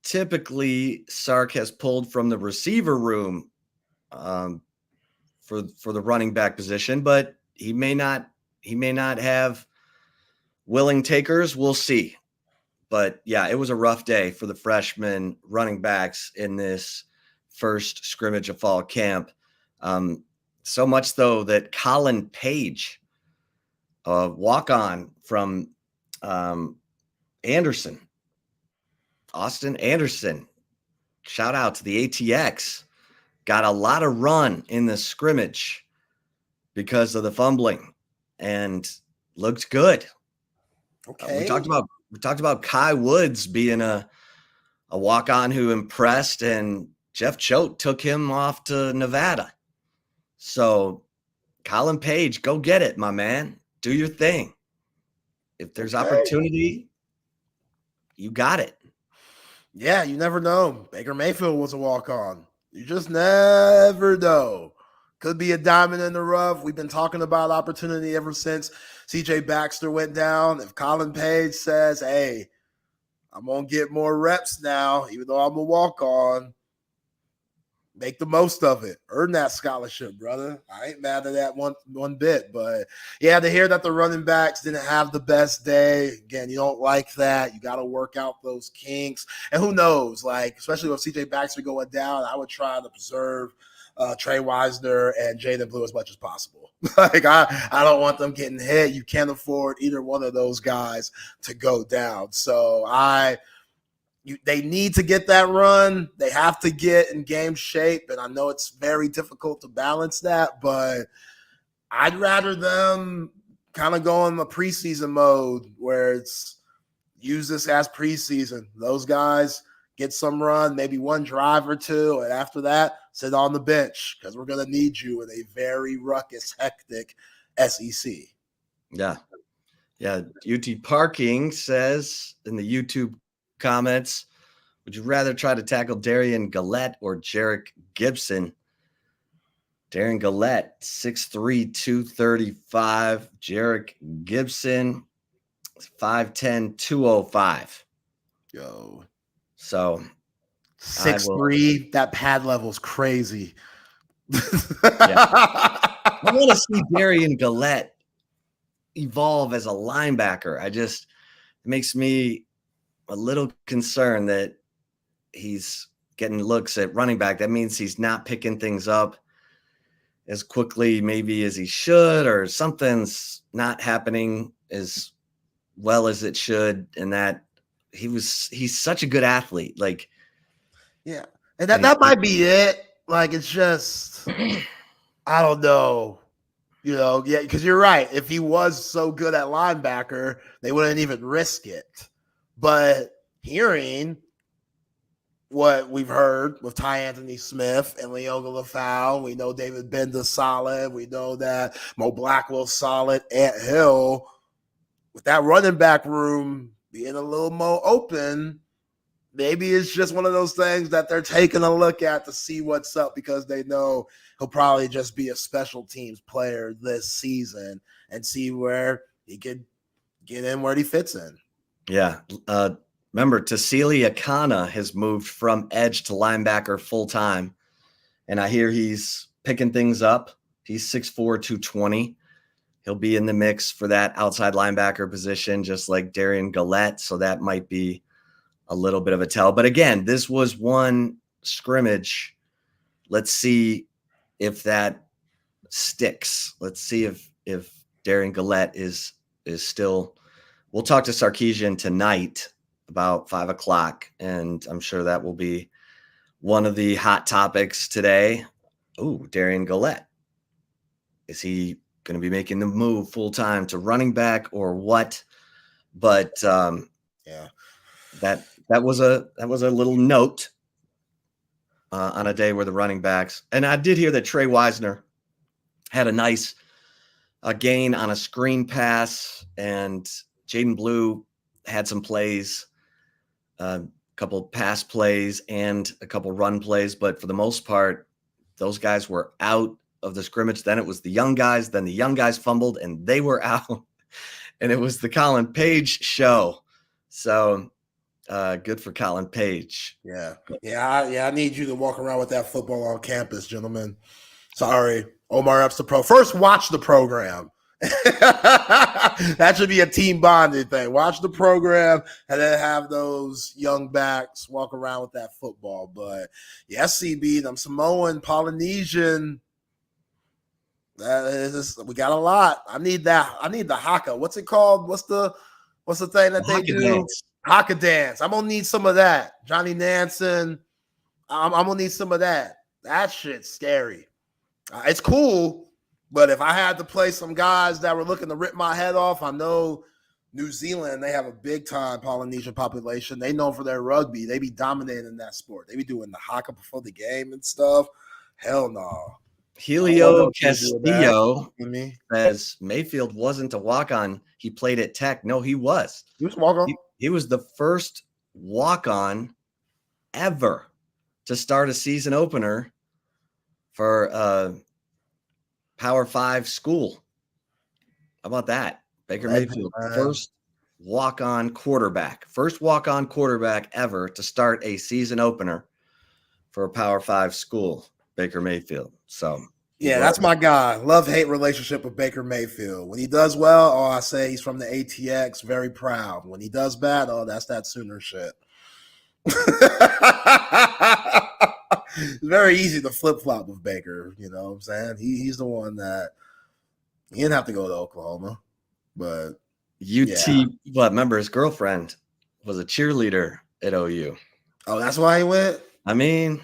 Typically, Sark has pulled from the receiver room for the running back position, but he may not have willing takers. We'll see. But yeah, it was a rough day for the freshman running backs in this first scrimmage of fall camp. So much though that Colin Page, a walk-on from Anderson, Austin Anderson, shout out to the ATX, got a lot of run in the scrimmage because of the fumbling and looked good. Okay. We talked about Kai Woods being a walk-on who impressed, and Jeff Choate took him off to Nevada. So Colin Page, go get it, my man. Do your thing. If there's opportunity, you got it. Yeah, you never know. Baker Mayfield was a walk-on. You just never know. Could be a diamond in the rough. We've been talking about opportunity ever since CJ Baxter went down. If Colin Page says, hey, I'm going to get more reps now, even though I'm a walk-on, make the most of it. Earn that scholarship, brother. I ain't mad at that one bit. But, yeah, to hear that the running backs didn't have the best day, again, you don't like that. You got to work out those kinks. And who knows, like, especially with CJ Baxter going down, I would try to preserve Trey Wisner and Jaden Blue as much as possible. Like, I don't want them getting hit. You can't afford either one of those guys to go down. So they need to get that run. They have to get in game shape, and I know it's very difficult to balance that, but I'd rather them kind of go in the preseason mode where it's use this as preseason. Those guys get some run, maybe one drive or two, and after that, sit on the bench because we're going to need you in a very ruckus, hectic SEC. Yeah. Yeah. UT Parking says in the YouTube comments, would you rather try to tackle Darian Gillette or Jarek Gibson? Darian Gillette, 6'3", 235. Jarek Gibson, 5'10", 205. Yo. So 6'3", that pad level's crazy. I want to see Darian Gillette evolve as a linebacker. It makes me a little concerned that he's getting looks at running back. That means he's not picking things up as quickly maybe as he should, or something's not happening as well as it should. And that he's such a good athlete. Like, yeah. And that might be it. Like, it's just, I don't know. You know, yeah, because you're right. If he was so good at linebacker, they wouldn't even risk it. But hearing what we've heard with Ty Anthony Smith and Leoga Lafau, we know David Benda's solid. We know that Mo Blackwell's solid. Ant Hill, with that running back room being a little more open, maybe it's just one of those things that they're taking a look at to see what's up because they know he'll probably just be a special teams player this season and see where he could get in where he fits in. Yeah. Remember, Tassili Akana has moved from edge to linebacker full-time, and I hear he's picking things up. He's 6'4", 220. He'll be in the mix for that outside linebacker position, just like Darian Gillette, so that might be a little bit of a tell. But again, this was one scrimmage. Let's see if that sticks. Let's see if Darian Gillette is still – we'll talk to Sarkisian tonight about 5 o'clock, and I'm sure that will be one of the hot topics today. Oh, Darian Gillette. Is he going to be making the move full-time to running back or what? But yeah, that was a little note on a day where the running backs, and I did hear that Trey Wisner had a nice gain on a screen pass, and Jaden Blue had some plays, a couple pass plays and a couple run plays, but for the most part, those guys were out of the scrimmage. Then it was the young guys, then the young guys fumbled and they were out, and it was the Colin Page show. So good for Colin Page. Yeah. I need you to walk around with that football on campus, gentlemen. Sorry. Omar Epps the Pro. First, watch the program. That should be a team bonding thing. Watch the program and then have those young backs walk around with that football. But yes, CB, them Samoan, Polynesian, we got a lot. I need that. I need the haka. What's it called? What's the thing that they do? Dance. Haka dance. I'm gonna need some of that. Johnny Nansen. I'm gonna need some of that. That shit's scary. It's cool, but if I had to play some guys that were looking to rip my head off, I know New Zealand, they have a big-time Polynesian population. They known for their rugby. They be dominating that sport. They be doing the haka before the game and stuff. Hell no. Helio Castillo says Mayfield wasn't a walk-on. He played at Tech. No, he was. He was walk-on. He was the first walk-on ever to start a season opener for a Power 5 school. How about that? Baker Mayfield, first walk-on quarterback ever to start a season opener for a Power 5 school, Baker Mayfield. So yeah, that's my guy. Love-hate relationship with Baker Mayfield. When he does well, I say he's from the ATX, very proud. When he does bad, that's that Sooner shit. It's very easy to flip-flop with Baker, you know what I'm saying? He's the one that he didn't have to go to Oklahoma, but but remember his girlfriend was a cheerleader at OU. Oh, that's why he went? I mean,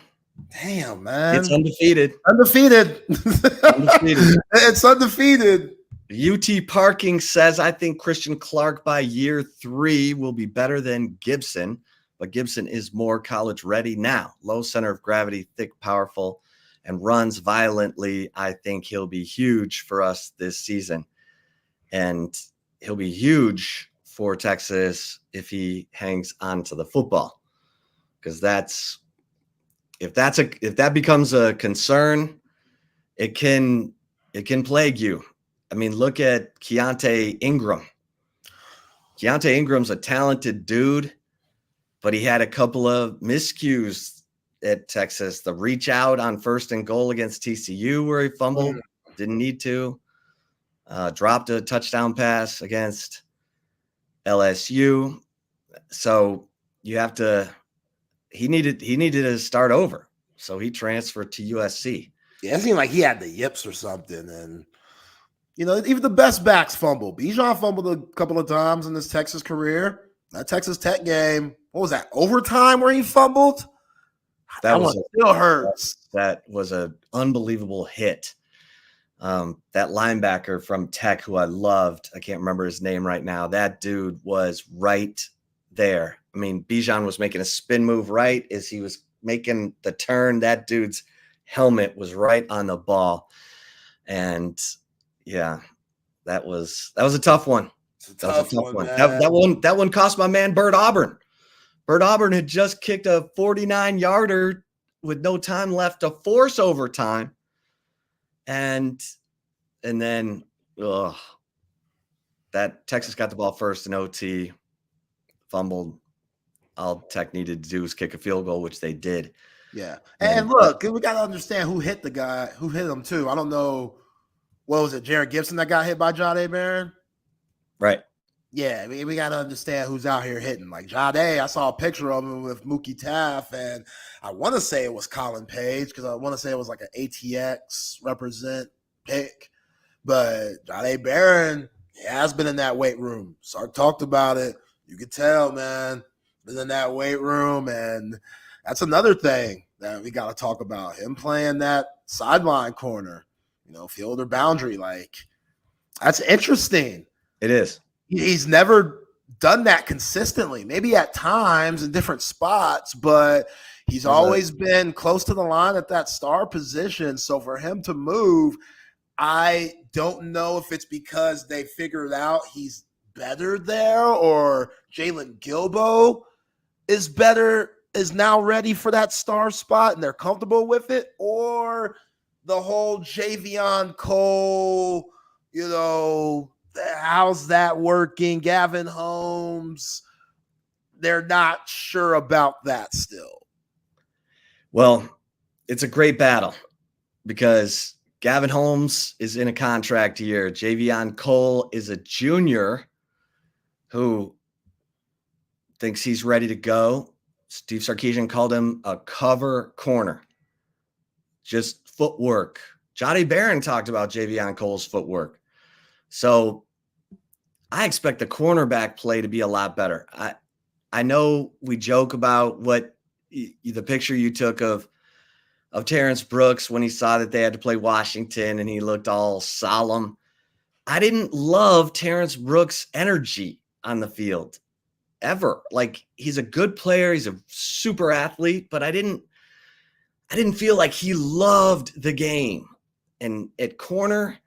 damn, man. It's undefeated. It's undefeated. UT Parking says, I think Christian Clark by year 3 will be better than Gibson, but Gibson is more college ready now. Low center of gravity, thick, powerful, and runs violently. I think he'll be huge for us this season. And he'll be huge for Texas if he hangs on to the football. Because if that becomes a concern, it can plague you. I mean, look at Keontae Ingram. Keontae Ingram's a talented dude, but he had a couple of miscues at Texas. The reach out on 1st and goal against TCU where he fumbled, didn't need to. Dropped a touchdown pass against LSU. So you have to he needed to start over. So he transferred to USC. Yeah, it seemed like he had the yips or something. And, you know, even the best backs fumble. Bijan fumbled a couple of times in his Texas career. That Texas Tech game, what was that, overtime where he fumbled? That still hurts. That was an unbelievable hit. That linebacker from Tech who I loved, I can't remember his name right now. That dude was right there. I mean, Bijan was making a spin move right as he was making the turn. That dude's helmet was right on the ball. And yeah, that was a tough one. That one cost my man Bert Auburn. Bert Auburn had just kicked a 49-yarder with no time left to force overtime. And then that Texas got the ball first in OT, fumbled. All Tech needed to do was kick a field goal, which they did. Yeah. And look, we got to understand who hit the guy, who hit him too. I don't know. What was it, Jared Gibson that got hit by Jahdae Barron? Right. Yeah, I mean, we got to understand who's out here hitting. Like Jahdae, I saw a picture of him with Mookie Taft, and I want to say it was Colin Page because I want to say it was like an ATX represent pick. But Jahdae Barron has been in that weight room. Sark talked about it. You could tell, man, been in that weight room, and that's another thing that we got to talk about. Him playing that sideline corner, you know, fielder boundary. Like, that's interesting. It is. He's never done that consistently, maybe at times in different spots, but he's always been close to the line at that star position. So for him to move, I don't know if it's because they figured out he's better there or Jalen Gilbo is now ready for that star spot and they're comfortable with it, or the whole Javion Cole, you know, how's that working? Gavin Holmes, they're not sure about that still. Well, it's a great battle because Gavin Holmes is in a contract year. Javion Cole is a junior who thinks he's ready to go. Steve Sarkisian called him a cover corner. Just footwork. Jahdae Barron talked about Javion Cole's footwork. So I expect the cornerback play to be a lot better. I know we joke about what the picture you took of of Terrence Brooks when he saw that they had to play Washington and he looked all solemn. I didn't love Terrence Brooks' energy on the field ever. Like, he's a good player. He's a super athlete, but I didn't feel like he loved the game. And at corner,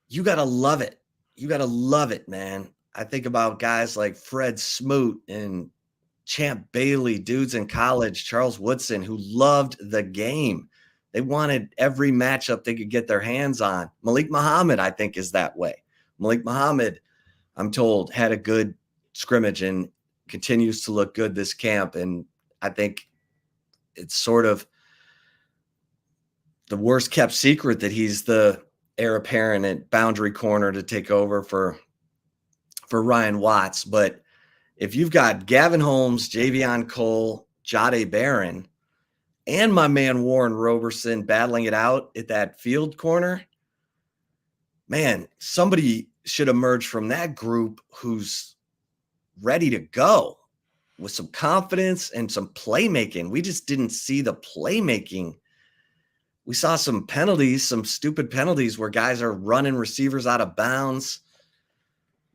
you got to love it. You got to love it, man. I think about guys like Fred Smoot and Champ Bailey, dudes in college, Charles Woodson, who loved the game. They wanted every matchup they could get their hands on. Malik Muhammad, I think, is that way. Malik Muhammad, I'm told, had a good scrimmage and continues to look good this camp. And I think it's sort of the worst kept secret that he's the heir apparent at boundary corner to take over for Ryan Watts. But if you've got Gavin Holmes, Javion Cole, Jahdae Barron, and my man Warren Roberson battling it out at that field corner, man, somebody should emerge from that group who's ready to go with some confidence and some playmaking. We just didn't see the playmaking. We saw some penalties, some stupid penalties where guys are running receivers out of bounds.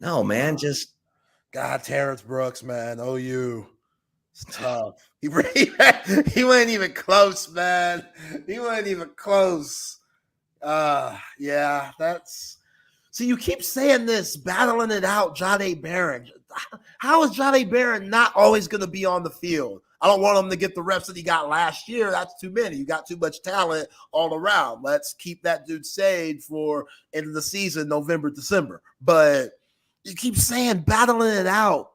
No, man, just God, Terrence Brooks, man. OU. It's tough. He wasn't even close, man. He wasn't even close. Yeah, that's. See, you keep saying this, battling it out, Jahdae Barron. How is Jahdae Barron not always going to be on the field? I don't want him to get the reps that he got last year. That's too many. You got too much talent all around. Let's keep that dude saved for end of the season, November, December. But you keep saying battling it out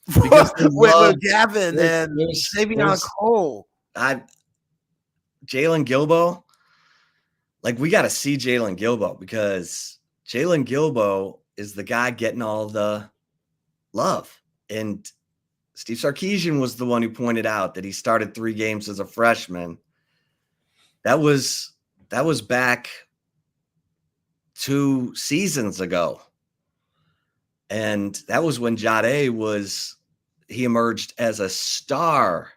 with Gavin and Javion Cole. Jalen Gilbo, like, we got to see Jalen Gilbo because Jalen Gilbo is the guy getting all the love. And Steve Sarkisian was the one who pointed out that he started 3 games as a freshman. That was back 2 seasons ago. And that was when Jahdae he emerged as a star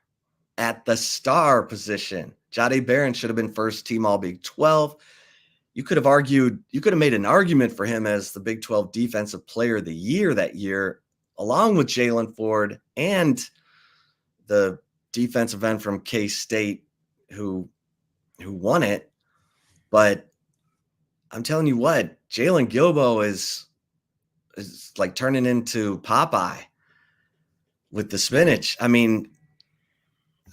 at the star position. Jahdae Barron should have been first team all Big 12. You could have made an argument for him as the Big 12 Defensive Player of the Year that year, along with Jalen Ford and the defensive end from K-State who won it. But I'm telling you what, Jalen Gilbo is like turning into Popeye with the spinach. I mean,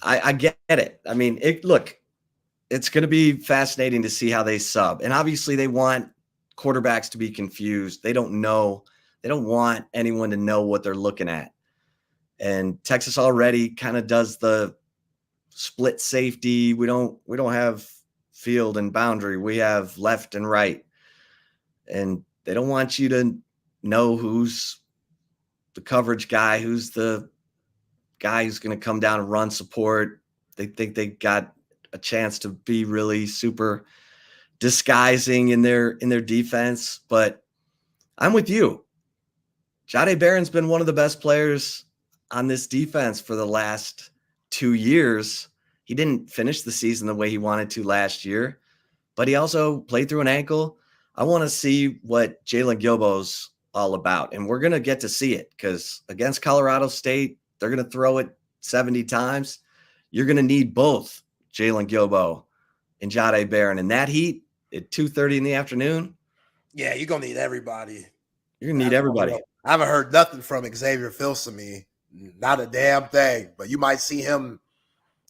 I get it. I mean, it's going to be fascinating to see how they sub. And obviously they want quarterbacks to be confused. They don't know. They don't want anyone to know what they're looking at. And Texas already kind of does the split safety. We don't have field and boundary. We have left and right. And they don't want you to know who's the coverage guy, who's the guy who's going to come down and run support. They think they got a chance to be really super disguising in their defense. But I'm with you. Jahdae Barron's been one of the best players on this defense for the last 2 years. He didn't finish the season the way he wanted to last year, but he also played through an ankle. I want to see what Jalen Gilbo's all about, and we're going to get to see it because against Colorado State, they're going to throw it 70 times. You're going to need both Jalen Gilbo and Jahdae Barron in that heat at 2:30 in the afternoon. Yeah, you're going to need everybody. You're going to need everybody. I haven't heard nothing from Xavier Filsaime. Not a damn thing. But you might see him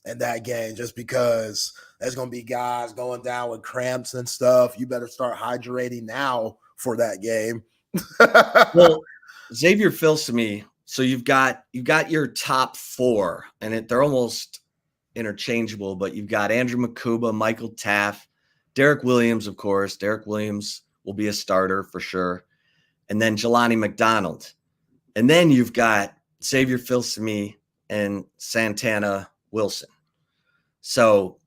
in that game just because there's going to be guys going down with cramps and stuff. You better start hydrating now for that game. Well, Xavier Filsaime, so you've got your top 4, and they're almost interchangeable, but you've got Andrew Makuba, Michael Taff, Derek Williams, of course. Derek Williams will be a starter for sure. And then Jelani McDonald. And then you've got Xavier Filsaime and Santana Wilson. So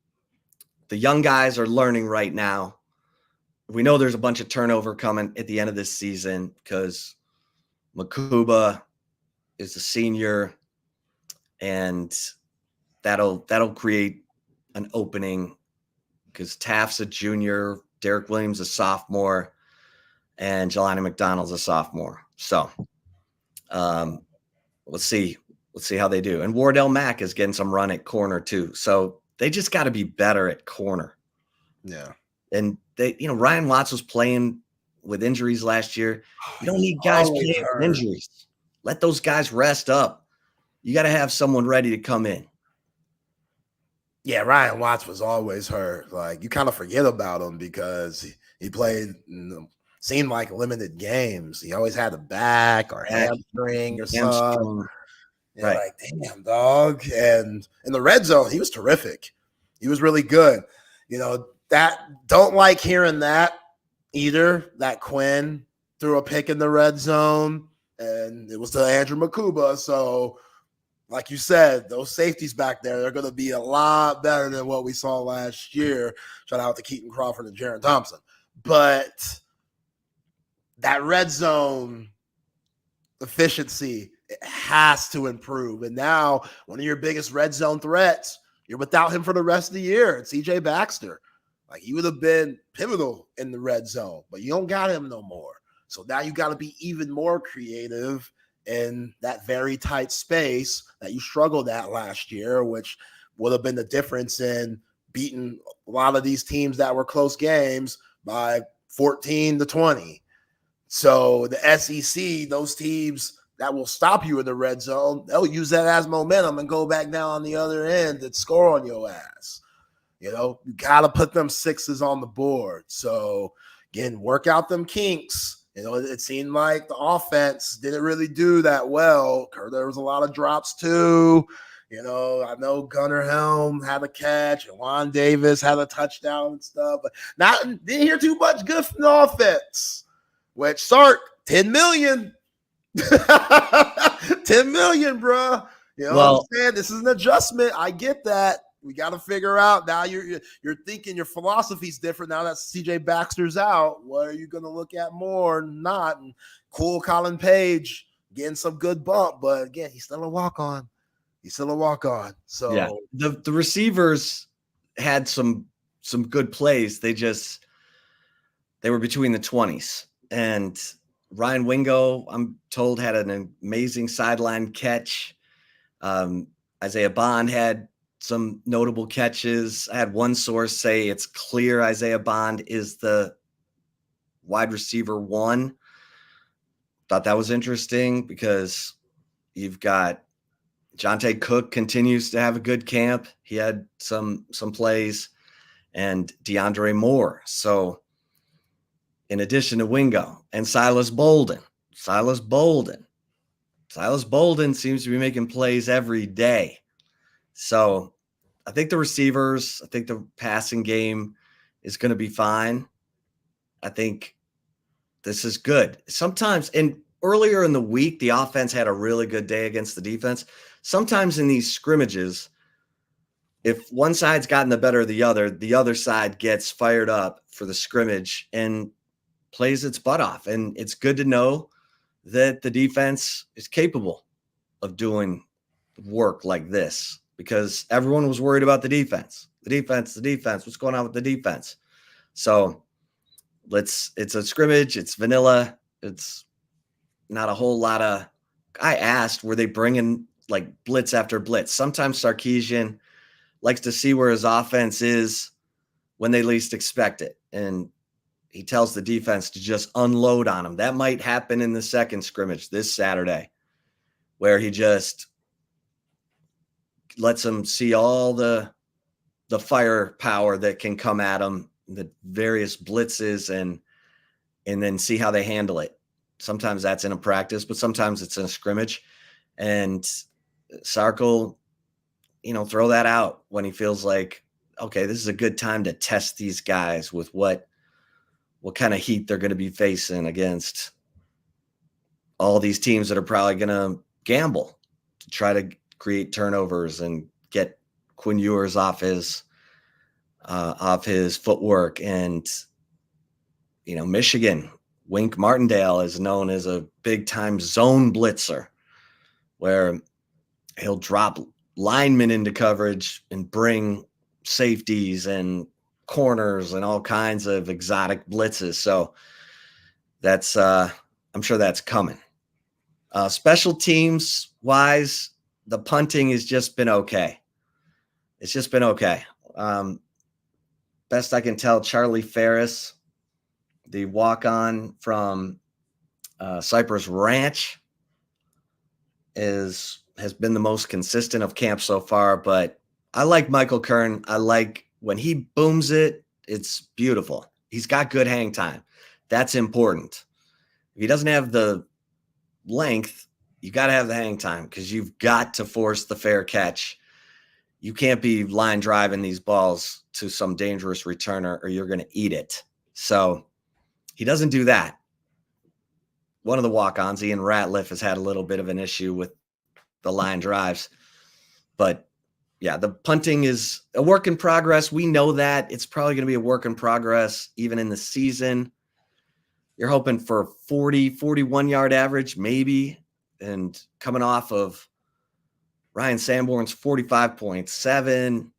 the young guys are learning right now. We know there's a bunch of turnover coming at the end of this season because Makuba is a senior, and that'll create an opening because Taft's a junior, Derek Williams a sophomore, and Jelani McDonald's a sophomore. So let's see how they do. And Wardell Mack is getting some run at corner too. So they just got to be better at corner. Yeah. And they, Ryan Watts was playing with injuries last year. You don't need guys playing with injuries. Let those guys rest up. You got to have someone ready to come in. Yeah, Ryan Watts was always hurt. Like, you kind of forget about him because he played, seemed like limited games. He always had a back or hamstring or something. Right. Like, damn, dog. And in the red zone, he was terrific. He was really good. That don't like hearing that either, that Quinn threw a pick in the red zone, and it was to Andrew Makuba. So, like you said, those safeties back there, they're going to be a lot better than what we saw last year. Shout out to Keaton Crawford and Jaron Thompson. But that red zone efficiency, it has to improve. And now one of your biggest red zone threats, you're without him for the rest of the year. It's CJ Baxter. Like, he would have been pivotal in the red zone, but you don't got him no more. So now you got to be even more creative in that very tight space that you struggled at last year, which would have been the difference in beating a lot of these teams that were close games by 14-20. So the SEC, those teams that will stop you in the red zone, they'll use that as momentum and go back down on the other end and score on your ass. You got to put them sixes on the board. So, again, work out them kinks. It seemed like the offense didn't really do that well. There was a lot of drops too. I know Gunnar Helm had a catch, and Juan Davis had a touchdown and stuff, but didn't hear too much good from the offense. Which, Sark, $10 million. $10 million, bro. What I'm saying? This is an adjustment. I get that. We got to figure out now. You're thinking your philosophy's different now that CJ Baxter's out. What are you going to look at more? Not and cool. Colin Page getting some good bump, but again, he's still a walk on. So yeah, the receivers had some good plays. They were between the 20s, and Ryan Wingo, I'm told, had an amazing sideline catch. Isaiah Bond had some notable catches. I had one source say it's clear Isaiah Bond is the wide receiver one. Thought that was interesting because you've got Jonte Cook continues to have a good camp. He had some plays, and DeAndre Moore. So in addition to Wingo and Silas Bolden seems to be making plays every day. So I think the receivers, I think the passing game is going to be fine. I think this is good. Sometimes, and earlier in the week, the offense had a really good day against the defense. Sometimes in these scrimmages, if one side's gotten the better of the other side gets fired up for the scrimmage and plays its butt off. And it's good to know that the defense is capable of doing work like this, because everyone was worried about the defense. What's going on with the defense? So it's a scrimmage. It's vanilla. It's not a whole lot of, I asked, were they bringing like blitz after blitz? Sometimes Sarkisian likes to see where his offense is when they least expect it. And he tells the defense to just unload on them. That might happen in the second scrimmage this Saturday, where he just lets them see all the firepower that can come at them, the various blitzes, and then see how they handle it. Sometimes that's in a practice, but sometimes it's in a scrimmage. And Sark will, throw that out when he feels like, okay, this is a good time to test these guys with what kind of heat they're going to be facing against all these teams that are probably going to gamble to try to create turnovers and get Quinn Ewers off his footwork. And, Michigan, Wink Martindale is known as a big time zone blitzer, where he'll drop linemen into coverage and bring safeties and corners and all kinds of exotic blitzes. So that's I'm sure that's coming. Special teams wise, the punting has just been okay. It's just been okay. Best I can tell, Charlie Ferris, the walk-on from Cypress Ranch, has been the most consistent of camp so far. But I like Michael Kern. I like when he booms it, it's beautiful. He's got good hang time. That's important. If he doesn't have the length, you got to have the hang time because you've got to force the fair catch. You can't be line driving these balls to some dangerous returner or you're going to eat it. So he doesn't do that. One of the walk-ons, Ian Ratliff, has had a little bit of an issue with the line drives. But, yeah, the punting is a work in progress. We know that. It's probably going to be a work in progress even in the season. You're hoping for 40, 41-yard average, maybe, and coming off of Ryan Sanborn's 45.7.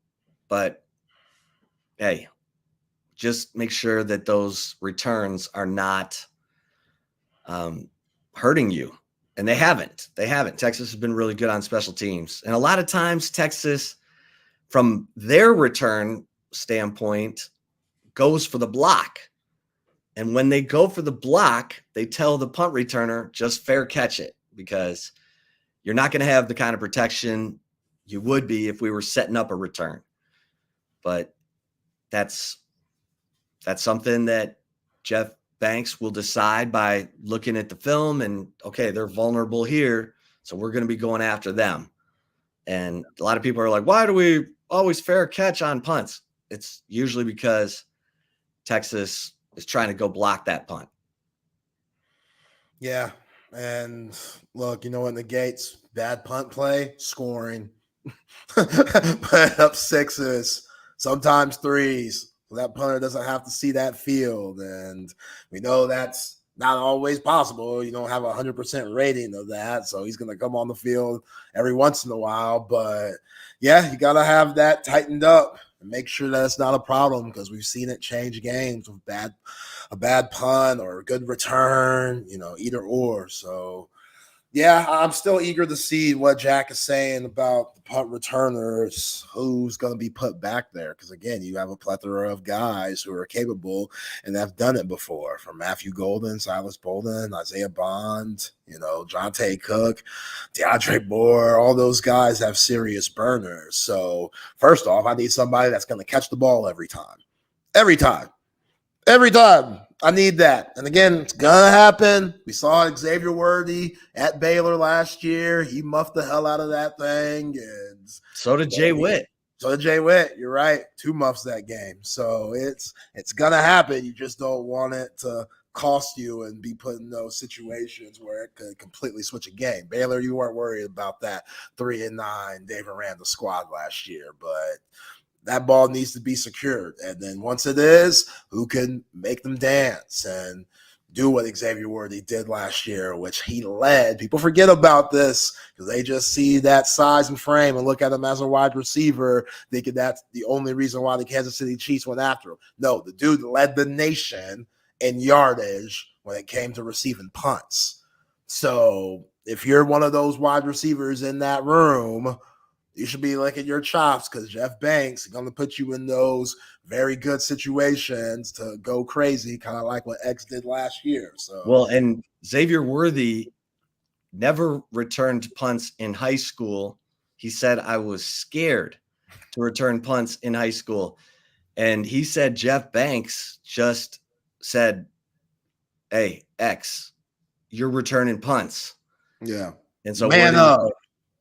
But, hey, just make sure that those returns are not hurting you. And they haven't. Texas has been really good on special teams. And a lot of times Texas, from their return standpoint, goes for the block. And when they go for the block, they tell the punt returner, just fair catch it, because you're not going to have the kind of protection you would be if we were setting up a return. But that's something that Jeff Banks will decide by looking at the film and, okay, they're vulnerable here, so we're going to be going after them. And a lot of people are like, why do we always fair catch on punts? It's usually because Texas is trying to go block that punt. Yeah. And look, what negates bad punt play? Scoring. Put up sixes, sometimes threes. So that punter doesn't have to see that field. And we know that's not always possible. You don't have a 100% rating of that. So he's going to come on the field every once in a while. But, yeah, you got to have that tightened up and make sure that it's not a problem, because we've seen it change games with a bad punt or a good return, either or. So, yeah, I'm still eager to see what Jack is saying about the punt returners, who's going to be put back there. Because, again, you have a plethora of guys who are capable and have done it before, from Matthew Golden, Silas Bolden, Isaiah Bond, Jonte Cook, DeAndre Moore. All those guys have serious burners. So, first off, I need somebody that's going to catch the ball every time. Every time. I need that. And again, it's going to happen. We saw Xavier Worthy at Baylor last year. He muffed the hell out of that thing. And so did Jay Witt. You're right. 2 muffs that game. So it's going to happen. You just don't want it to cost you and be put in those situations where it could completely switch a game. Baylor, you weren't worried about that 3-9 David Randall squad last year, but that ball needs to be secured. And then once it is, who can make them dance and do what Xavier Worthy did last year, which he led. People forget about this because they just see that size and frame and look at him as a wide receiver, thinking that's the only reason why the Kansas City Chiefs went after him. No, the dude led the nation in yardage when it came to receiving punts. So if you're one of those wide receivers in that room, you should be licking your chops, because Jeff Banks is going to put you in those very good situations to go crazy, kind of like what X did last year. So, well, and Xavier Worthy never returned punts in high school. He said, I was scared to return punts in high school. And he said Jeff Banks just said, hey, X, you're returning punts. Yeah. And so man up. Like,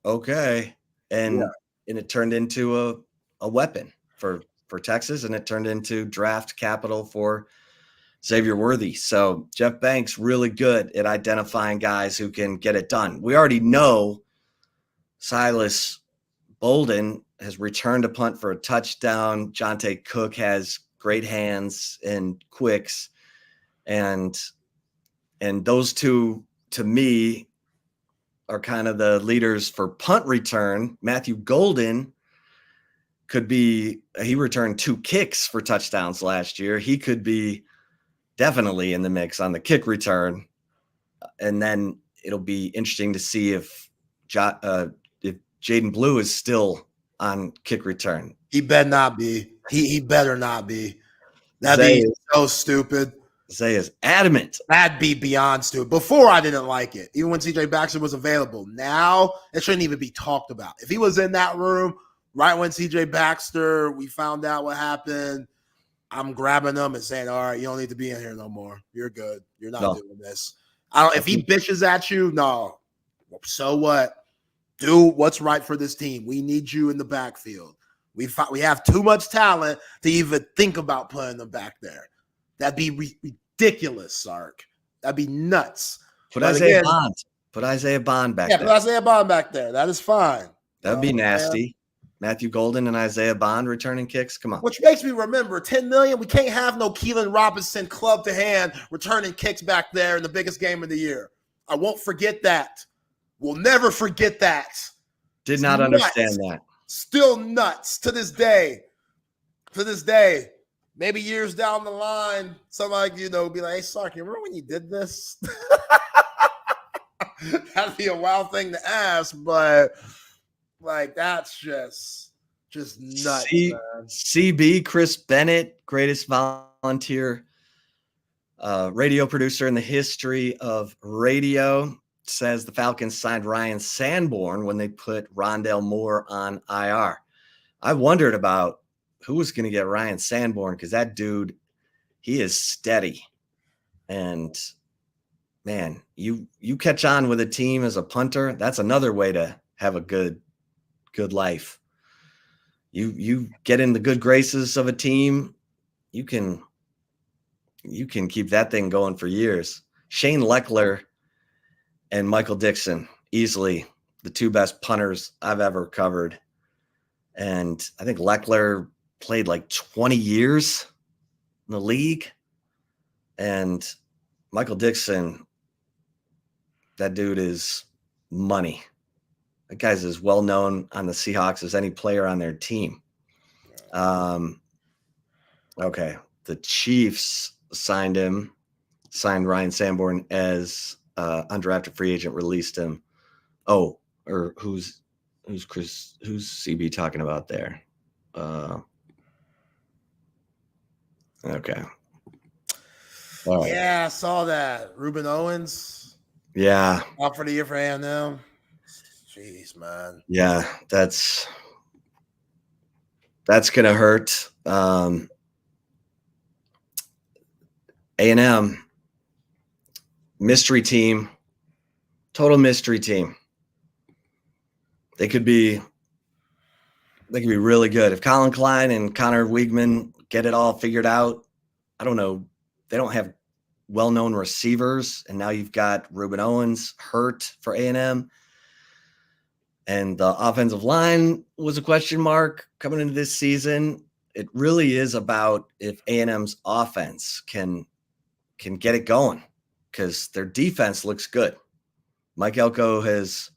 okay. And it turned into a weapon for Texas, and it turned into draft capital for Xavier Worthy. So Jeff Banks really good at identifying guys who can get it done. We already know Silas Bolden has returned a punt for a touchdown. Jonte Cook has great hands and quicks. And those two, to me, are kind of the leaders for punt return. Matthew Golden he returned 2 kicks for touchdowns last year. He could be definitely in the mix on the kick return. And then it'll be interesting to see if Jaden Blue is still on kick return. He better not be. He better not be. That'd be so stupid. Zay is adamant. That'd be beyond stupid. Before, I didn't like it, even when CJ Baxter was available. Now, it shouldn't even be talked about. If he was in that room right when CJ Baxter, we found out what happened, I'm grabbing him and saying, all right, you don't need to be in here no more. You're good. You're not doing this. If he bitches at you, no. So what? Do what's right for this team. We need you in the backfield. We have too much talent to even think about putting them back there. That'd be ridiculous, Sark. That'd be nuts. Put Isaiah Bond. Put Isaiah Bond back there. Yeah, put Isaiah Bond back there. That is fine. That'd be nasty. Matthew Golden and Isaiah Bond returning kicks. Come on. Which makes me remember $10 million. We can't have no Keelan Robinson club to hand returning kicks back there in the biggest game of the year. I won't forget that. We'll never forget that. Did not understand that. Still nuts to this day. To this day. Maybe years down the line, somebody, be like, hey, Sark, you remember when you did this? That'd be a wild thing to ask, but that's just nuts, man. CB, Chris Bennett, greatest volunteer radio producer in the history of radio, says the Falcons signed Ryan Sanborn when they put Rondale Moore on IR. I wondered about who was going to get Ryan Sanborn, because that dude, he is steady. And, man, you catch on with a team as a punter, that's another way to have a good life. You get in the good graces of a team, you can keep that thing going for years. Shane Leckler and Michael Dixon, easily the 2 best punters I've ever covered. And I think Leckler played like 20 years in the league. And Michael Dixon, that dude is money. That guy's as well known on the Seahawks as any player on their team. Okay. The Chiefs signed Ryan Sanborn as undrafted free agent, released him. Oh, or who's CB talking about there? Okay. All right. Yeah, I saw that. Ruben Owens. Yeah. Out for the year for A&M. Jeez, man. Yeah, that's going to hurt. A&M, mystery team, total mystery team. They could be really good. If Colin Klein and Connor Weigman get it all figured out, I don't know. They don't have well-known receivers, and now you've got Ruben Owens hurt for A&M. And the offensive line was a question mark coming into this season. It really is about if A&M's offense can get it going, because their defense looks good. Mike Elko has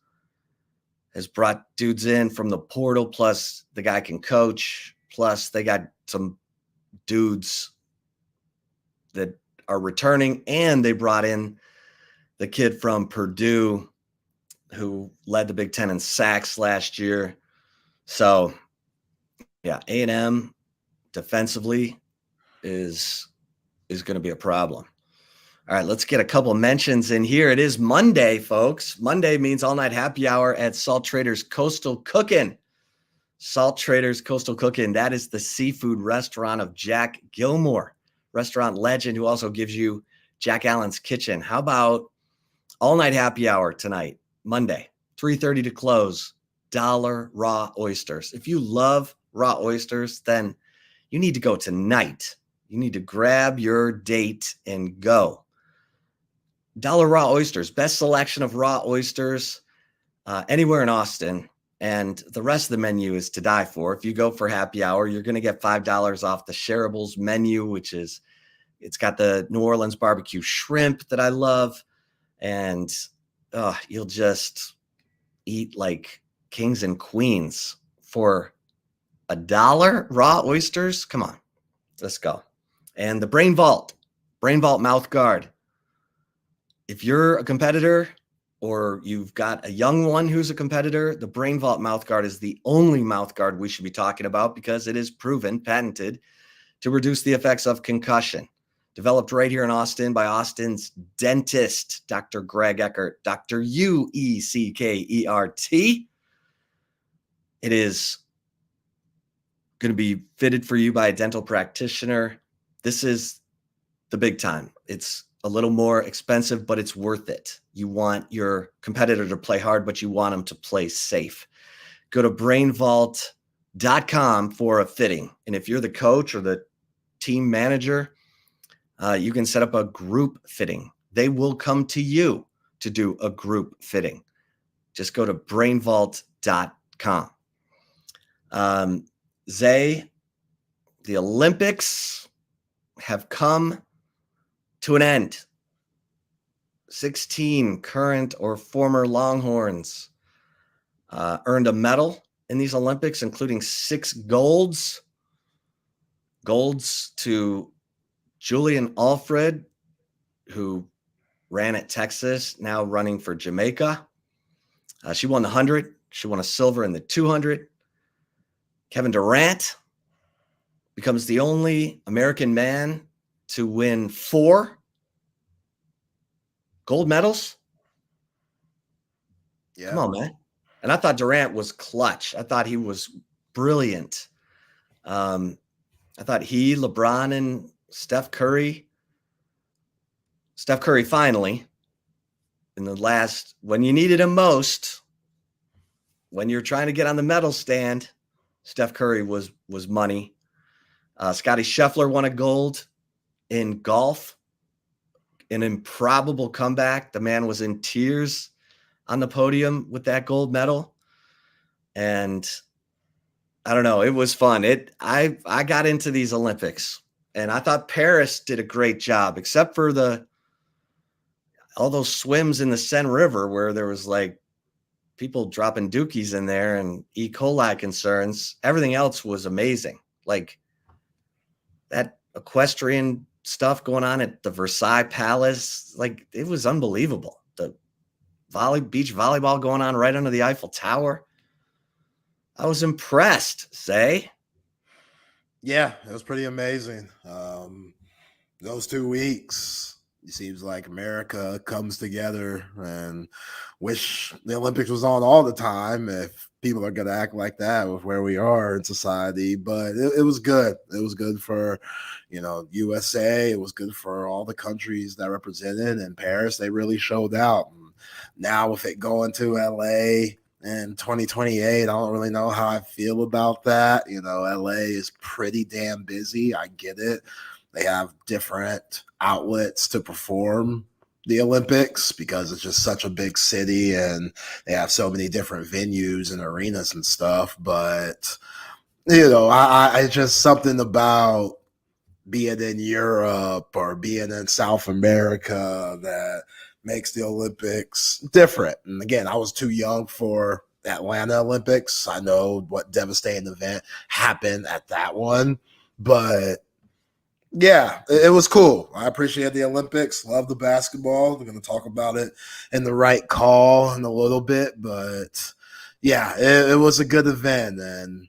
brought dudes in from the portal, plus the guy can coach, plus they got some dudes that are returning, and they brought in the kid from Purdue who led the Big Ten in sacks last year. So, yeah, A&M defensively is going to be a problem. All right, let's get a couple mentions in here. It is Monday, folks. Monday means all-night happy hour at Salt Traders Coastal Cookin'. Salt Traders Coastal Cookin', that is the seafood restaurant of Jack Gilmore, restaurant legend who also gives you Jack Allen's Kitchen. How about all-night happy hour tonight, Monday, 3:30 to close, $1 raw oysters. If you love raw oysters, then you need to go tonight. You need to grab your date and go. $1 raw oysters, best selection of raw oysters anywhere in Austin. And the rest of the menu is to die for. If you go for happy hour, you're going to get $5 off the shareables menu, which is, it's got the New Orleans barbecue shrimp that I love. And you'll just eat like kings and queens for $1 raw oysters. Come on, let's go. And the Brain Vault mouth guard. If you're a competitor or you've got a young one who's a competitor, the Brain Vault mouth guard is the only mouth guard we should be talking about because it is proven, patented, to reduce the effects of concussion. Developed right here in Austin by Austin's dentist, Dr. Greg Eckert, Dr. Ueckert. It is going to be fitted for you by a dental practitioner. This is the big time. It's a little more expensive, but it's worth it. You want your competitor to play hard, but you want them to play safe. Go to brainvault.com for a fitting. And if you're the coach or the team manager, you can set up a group fitting. They will come to you to do a group fitting. Just go to brainvault.com. Zay, the Olympics have come to an end. 16 current or former Longhorns earned a medal in these Olympics, including 6 golds. Golds to Julian Alfred, who ran at Texas, now running for Jamaica. She won the 100. She won a silver in the 200. Kevin Durant becomes the only American man to win 4 gold medals. Yeah. Come on, man. And I thought Durant was clutch. I thought he was brilliant. I thought he, LeBron, and Steph Curry finally, in the last, when you needed him most, when you're trying to get on the medal stand, Steph Curry was money. Scotty Scheffler won a gold in golf, an improbable comeback. The man was in tears on the podium with that gold medal. And I don't know, it was fun. I got into these Olympics, and I thought Paris did a great job, except for all those swims in the Seine River where there was like people dropping dookies in there and E. coli concerns. Everything else was amazing. Like that equestrian stuff going on at the Versailles Palace, like it was unbelievable. The beach volleyball going on right under the Eiffel Tower. I was impressed, Zay. Yeah, it was pretty amazing. Those 2 weeks, it seems like America comes together, and wish the Olympics was on all the time if people are going to act like that with where we are in society. But it was good. It was good for, USA. It was good for all the countries that represented. And Paris, they really showed out. And now with it going to LA in 2028, I don't really know how I feel about that. LA is pretty damn busy. I get it. They have different outlets to perform the Olympics because it's just such a big city and they have so many different venues and arenas and stuff. But, I just something about being in Europe or being in South America that makes the Olympics different. And again, I was too young for Atlanta Olympics. I know what devastating event happened at that one, but yeah, it was cool. I appreciate the Olympics. Love the basketball. We're going to talk about it in the right call in a little bit, but yeah, it was a good event, and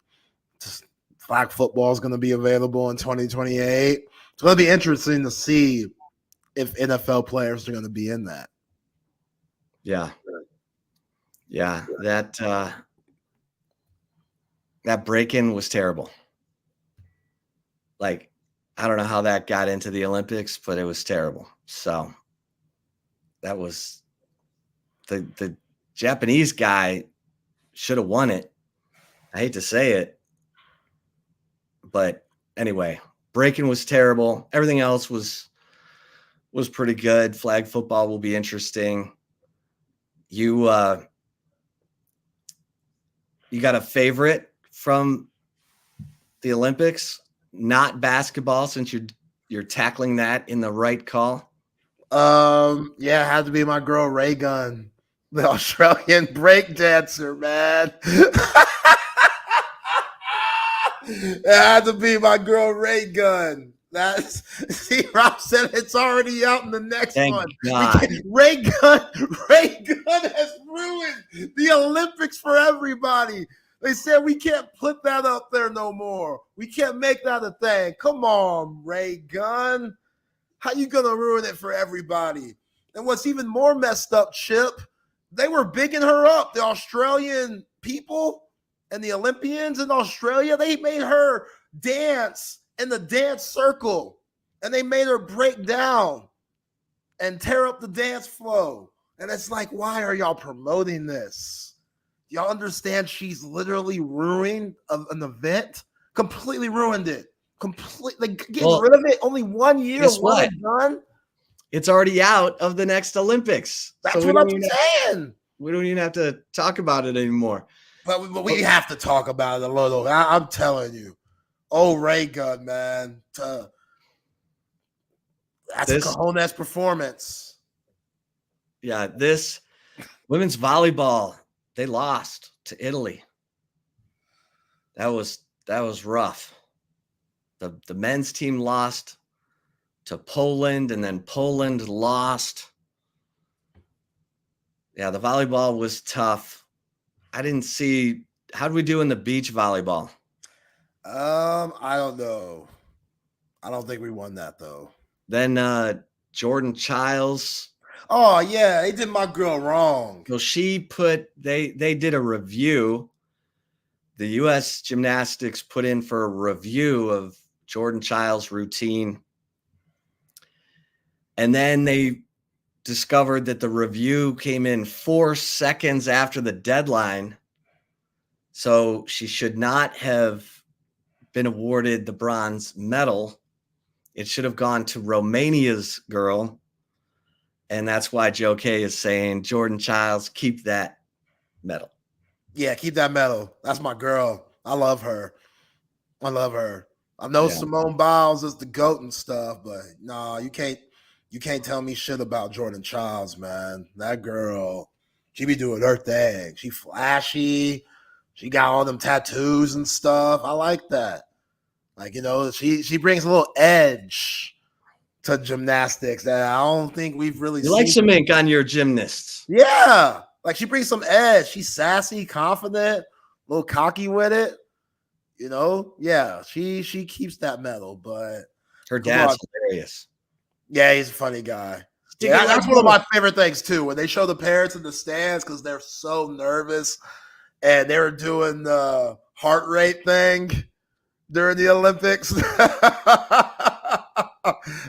flag football is going to be available in 2028. It's going to be interesting to see if NFL players are going to be in that. Yeah. That break-in was terrible. Like, I don't know how that got into the Olympics, but it was terrible. So that was the Japanese guy should have won it. I hate to say it, but anyway, break-in was terrible. Everything else was pretty good. Flag football will be interesting. You got a favorite from the Olympics? Not basketball, since you're tackling that in the right call. Yeah, it had to be my girl Ray Gun, the Australian break dancer, man. It had to be my girl Ray Gun. See, Rob said it's already out in the next one. God. Ray Gun has ruined the Olympics for everybody. They said we can't put that up there no more. We can't make that a thing. Come on, Ray Gun. How you gonna ruin it for everybody? And what's even more messed up, Chip, they were bigging her up. The Australian people and the Olympians in Australia, they made her dance in the dance circle, and they made her break down and tear up the dance flow. And it's like, why are y'all promoting this? Y'all understand she's literally ruined an event? Completely ruined it. Completely getting rid of it. Only 1 year. Guess what? Done. It's already out of the next Olympics. That's what I'm saying. We don't even have to talk about it anymore. But we have to talk about it a little. I'm telling you. Oh, Ray Gun, man. That's a cojones performance. Yeah, this women's volleyball, they lost to Italy. That was rough. The men's team lost to Poland, and then Poland lost. Yeah, the volleyball was tough. I didn't see. How did we do in the beach volleyball? I don't know. I don't think we won that though. Then Jordan Childs. Oh yeah, they did my girl wrong. So they did a review. The U.S. Gymnastics put in for a review of Jordan Childs' routine. And then they discovered that the review came in 4 seconds after the deadline. So she should not have been awarded the bronze medal. It should have gone to Romania's girl. And that's why Joe K is saying, Jordan Childs, keep that medal. Yeah, keep that medal. That's my girl. I love her. I know Simone Biles is the GOAT and stuff, but no, you can't tell me shit about Jordan Childs, man. That girl, she be doing her thing. She flashy. She got all them tattoos and stuff. I like that. Like, she brings a little edge to gymnastics that I don't think we've really seen. You like some ink on your gymnasts. Yeah. Like, she brings some edge. She's sassy, confident, a little cocky with it. Yeah, she keeps that medal, but her dad's hilarious. Yeah, he's a funny guy. Yeah, that's one of my favorite things too, when they show the parents in the stands because they're so nervous and they were doing the heart rate thing during the Olympics. That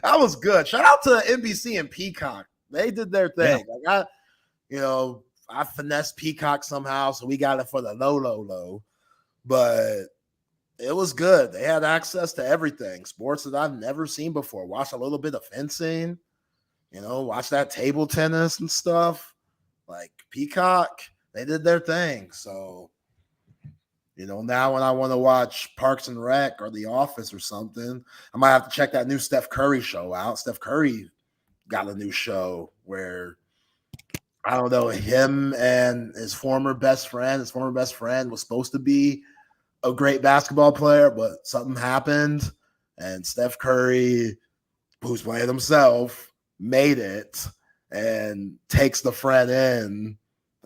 was good. Shout out to NBC and Peacock. They did their thing. Yeah. Like I finessed Peacock somehow, so we got it for the low. But it was good. They had access to everything. Sports that I've never seen before. Watched a little bit of fencing, watch that table tennis and stuff. Like Peacock, they did their thing. So, now when I want to watch Parks and Rec or The Office or something, I might have to check that new Steph Curry show out. Steph Curry got a new show where, I don't know, him and his former best friend was supposed to be a great basketball player, but something happened, and Steph Curry, who's playing himself, made it and takes the friend in,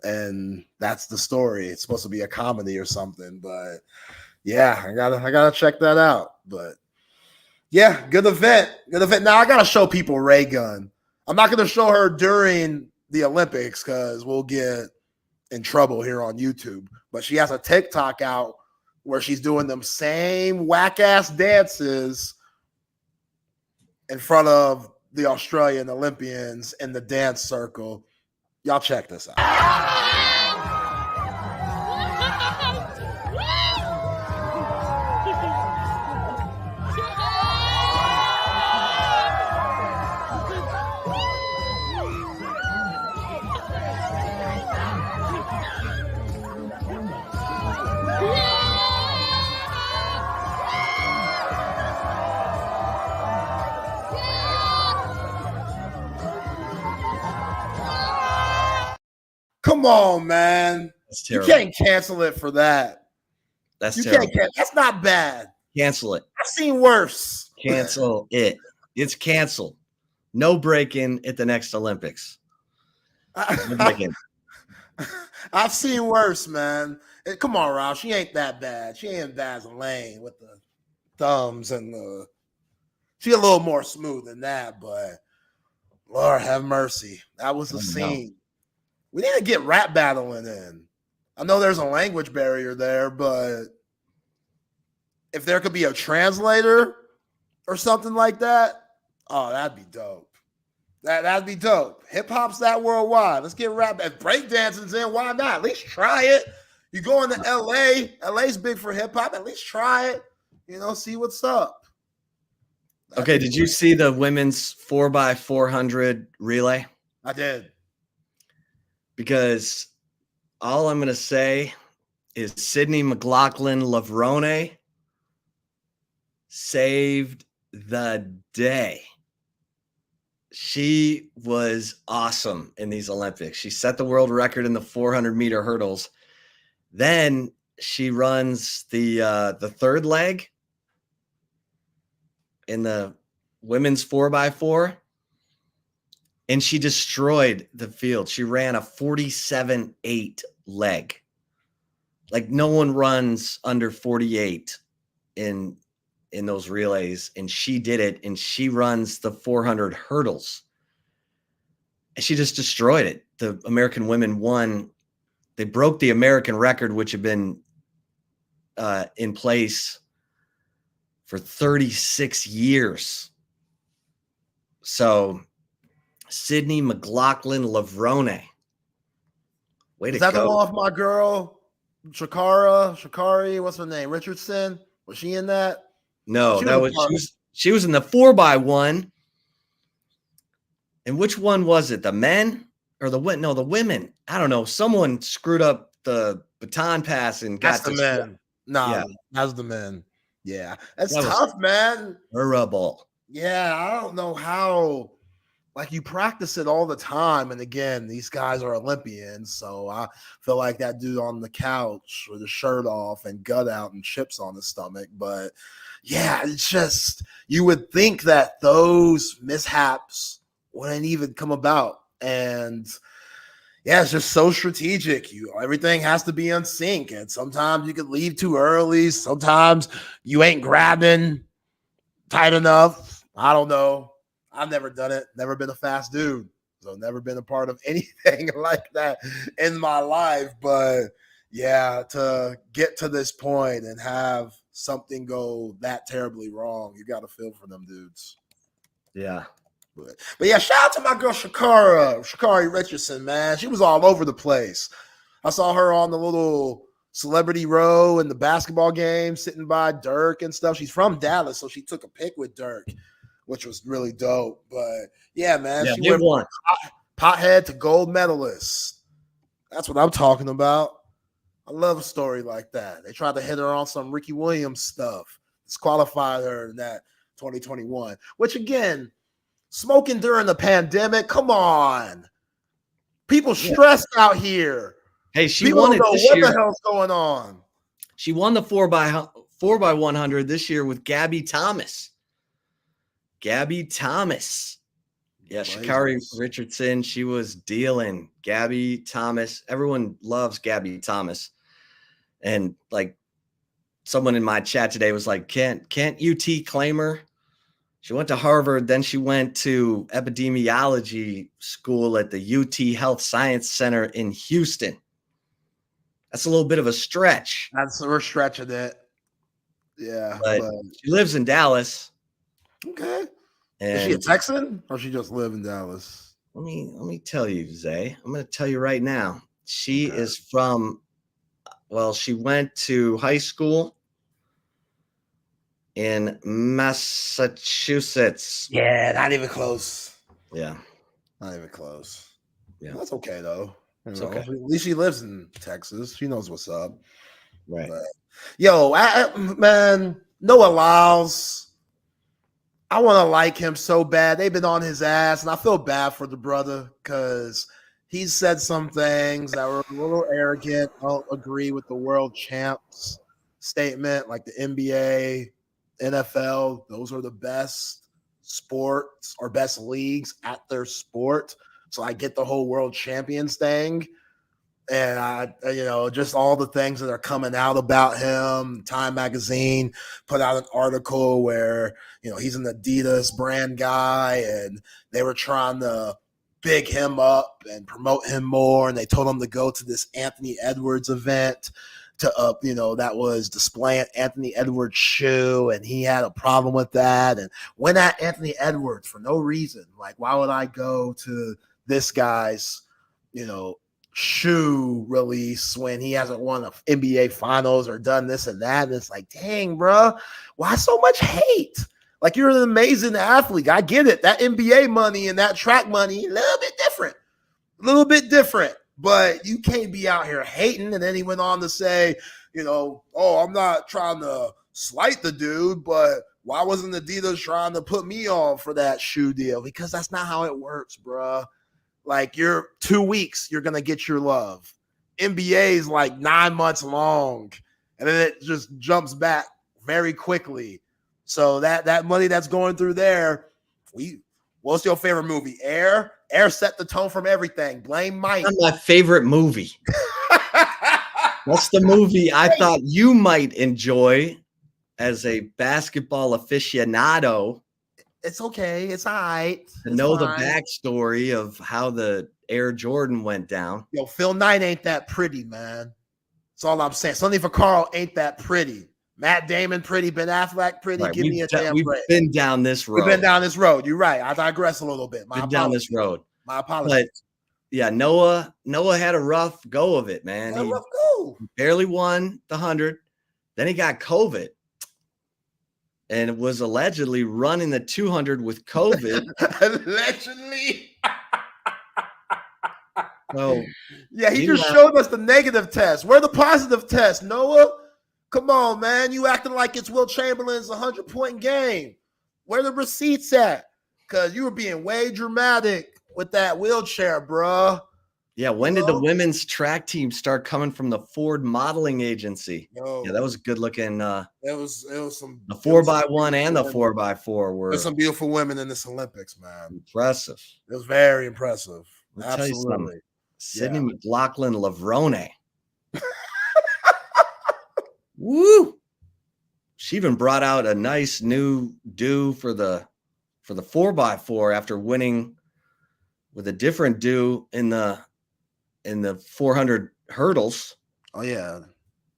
and that's the story. It's supposed to be a comedy or something, but yeah, I gotta check that out. But yeah, good event. Now I gotta show people Ray Gun. I'm not gonna show her during the Olympics because we'll get in trouble here on YouTube. But she has a TikTok out where she's doing them same whack-ass dances in front of the Australian Olympians in the dance circle. Y'all check this out. Come on, man. That's terrible. You can't cancel it for that. That's You terrible. can't. That's not bad. Cancel it. I've seen worse. Cancel it. It's canceled. No break-in at the next Olympics. No break-in. I've seen worse, man. Come on, Rob. She ain't that bad. She ain't bad as Lane with the thumbs and the. She a little more smooth than that, but Lord have mercy. That was the scene. We need to get rap battling in. I know there's a language barrier there, but if there could be a translator or something like that, oh, that'd be dope. That'd be dope. Hip hop's that worldwide. Let's get rap. If breakdancing's in, why not? At least try it. You go into LA. LA's big for hip hop. At least try it. See what's up. Okay, did you see the women's 4x400 relay? I did. Because all I'm going to say is Sydney McLaughlin-Lavrone saved the day. She was awesome in these Olympics. She set the world record in the 400-meter hurdles. Then she runs the third leg in the women's 4x4, and she destroyed the field. She ran a 47.8 leg. Like no one runs under 48 in those relays, and she did it, and she runs the 400 hurdles. And she just destroyed it. The American women won. They broke the American record, which had been in place for 36 years. So Sydney McLaughlin-Lavrone. Way to Is that go. the one off my girl, Shakari, what's her name? Richardson? Was she in that? No, she was in the 4x1. And which one was it? The men or the women? No, the women. I don't know. Someone screwed up the baton pass and got That's the men. No, that's the men. Yeah, that's tough, man. Terrible. Yeah, I don't know how. Like you practice it all the time, and again, these guys are Olympians, so I feel like that dude on the couch with his shirt off and gut out and chips on his stomach. But yeah, it's just you would think that those mishaps wouldn't even come about, and yeah, it's just so strategic. Everything has to be in sync, and sometimes you could leave too early. Sometimes you ain't grabbing tight enough. I don't know. I've never done it. Never been a fast dude, so never been a part of anything like that in my life. But yeah, to get to this point and have something go that terribly wrong, you got to feel for them dudes. Yeah. But yeah, shout out to my girl Shakari Richardson, man. She was all over the place. I saw her on the little celebrity row in the basketball game, sitting by Dirk and stuff. She's from Dallas, so she took a pic with Dirk, which was really dope. But yeah, man, Yeah, she went won. from pothead to gold medalist. That's what I'm talking about. I love a story like that. They tried to hit her on some Ricky Williams stuff, disqualified her in that 2021, which again, smoking during the pandemic. Come on. People stressed out here. Hey, she People won it don't know this what year. the hell's going on. She won the 4x100 this year with Gabby Thomas. Gabby Thomas. Yeah, Shakari Richardson. She was dealing. Gabby Thomas. Everyone loves Gabby Thomas. And like someone in my chat today was like, can't UT claim her? She went to Harvard, then she went to epidemiology school at the UT Health Science Center in Houston. That's a little bit of a stretch. We're stretching it. Yeah. But she lives in Dallas. Okay. And is she a Texan or she just live in Dallas? Let me tell you, Zay. I'm going to tell you right now. She is from, she went to high school in Massachusetts. Yeah, not even close. Yeah. Not even close. Yeah. That's okay, though. It's You know, okay. At least she lives in Texas. She knows what's up. Right. But, yo, man, Noah Lyles. I want to like him so bad. They've been on his ass, and I feel bad for the brother because he's said some things that were a little arrogant. I don't agree with the world champs statement, like the NBA, NFL, those are the best sports or best leagues at their sport. So I get the whole world champions thing. And just all the things that are coming out about him. Time magazine put out an article where, he's an Adidas brand guy and they were trying to big him up and promote him more. And they told him to go to this Anthony Edwards event that was displaying Anthony Edwards' shoe. And he had a problem with that and went at Anthony Edwards for no reason. Like, why would I go to this guy's, shoe release when he hasn't won an NBA finals or done this and that? And it's like, dang, bro, why so much hate? Like, you're an amazing athlete. I get it. That NBA money and that track money, a little bit different, but you can't be out here hating. And then he went on to say, I'm not trying to slight the dude, but why wasn't Adidas trying to put me on for that shoe deal? Because that's not how it works, bro. Like, you're 2 weeks, you're going to get your love. NBA is like 9 months long, and then it just jumps back very quickly. So that money that's going through there, what's your favorite movie? Air? Air set the tone from everything. Blame Mike. That's my favorite movie. That's the movie I thought you might enjoy as a basketball aficionado. It's okay. It's all right. To know the backstory of how the Air Jordan went down. Yo, Phil Knight ain't that pretty, man. That's all I'm saying. Sonny Vaccaro ain't that pretty. Matt Damon pretty. Ben Affleck pretty. Right. Give me a damn break. We've been down this road. We've been down this road. You're right. I digress a little bit. Down this road. My apologies. But yeah, Noah had a rough go of it, man. He barely won the 100. Then he got COVID. And was allegedly running the 200 with COVID. Allegedly. So, yeah, he just showed us the negative test. Where the positive test, Noah? Come on, man. You acting like it's Will Chamberlain's 100-point game. Where the receipts at? Because you were being way dramatic with that wheelchair, bruh. Yeah, when did the women's track team start coming from the Ford modeling agency? Yeah, that was good looking. It was some the 4x1 and the 4x4 were. There's some beautiful women in this Olympics, man. Impressive. It was very impressive. I'll Absolutely. Sydney McLaughlin Lavrone. Woo! She even brought out a nice new do for the 4x4 after winning with a different do in the 400 hurdles. Oh, yeah.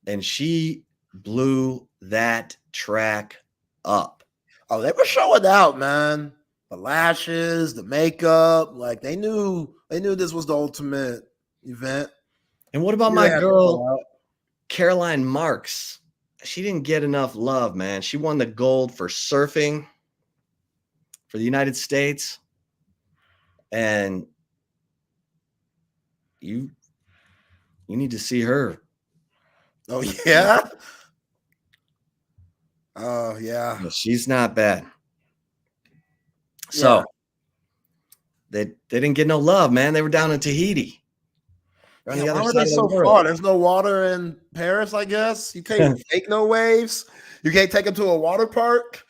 And she blew that track up. Oh, they were showing out, man. The lashes, the makeup, like they knew this was the ultimate event. And what about my girl, Caroline Marks? She didn't get enough love, man. She won the gold for surfing for the United States. And you need to see her. Oh, yeah? Oh, yeah. She's not bad. So they didn't get no love, man. They were down in Tahiti. Why were they so far? There's no water in Paris, I guess. You can't take no waves. You can't take them to a water park.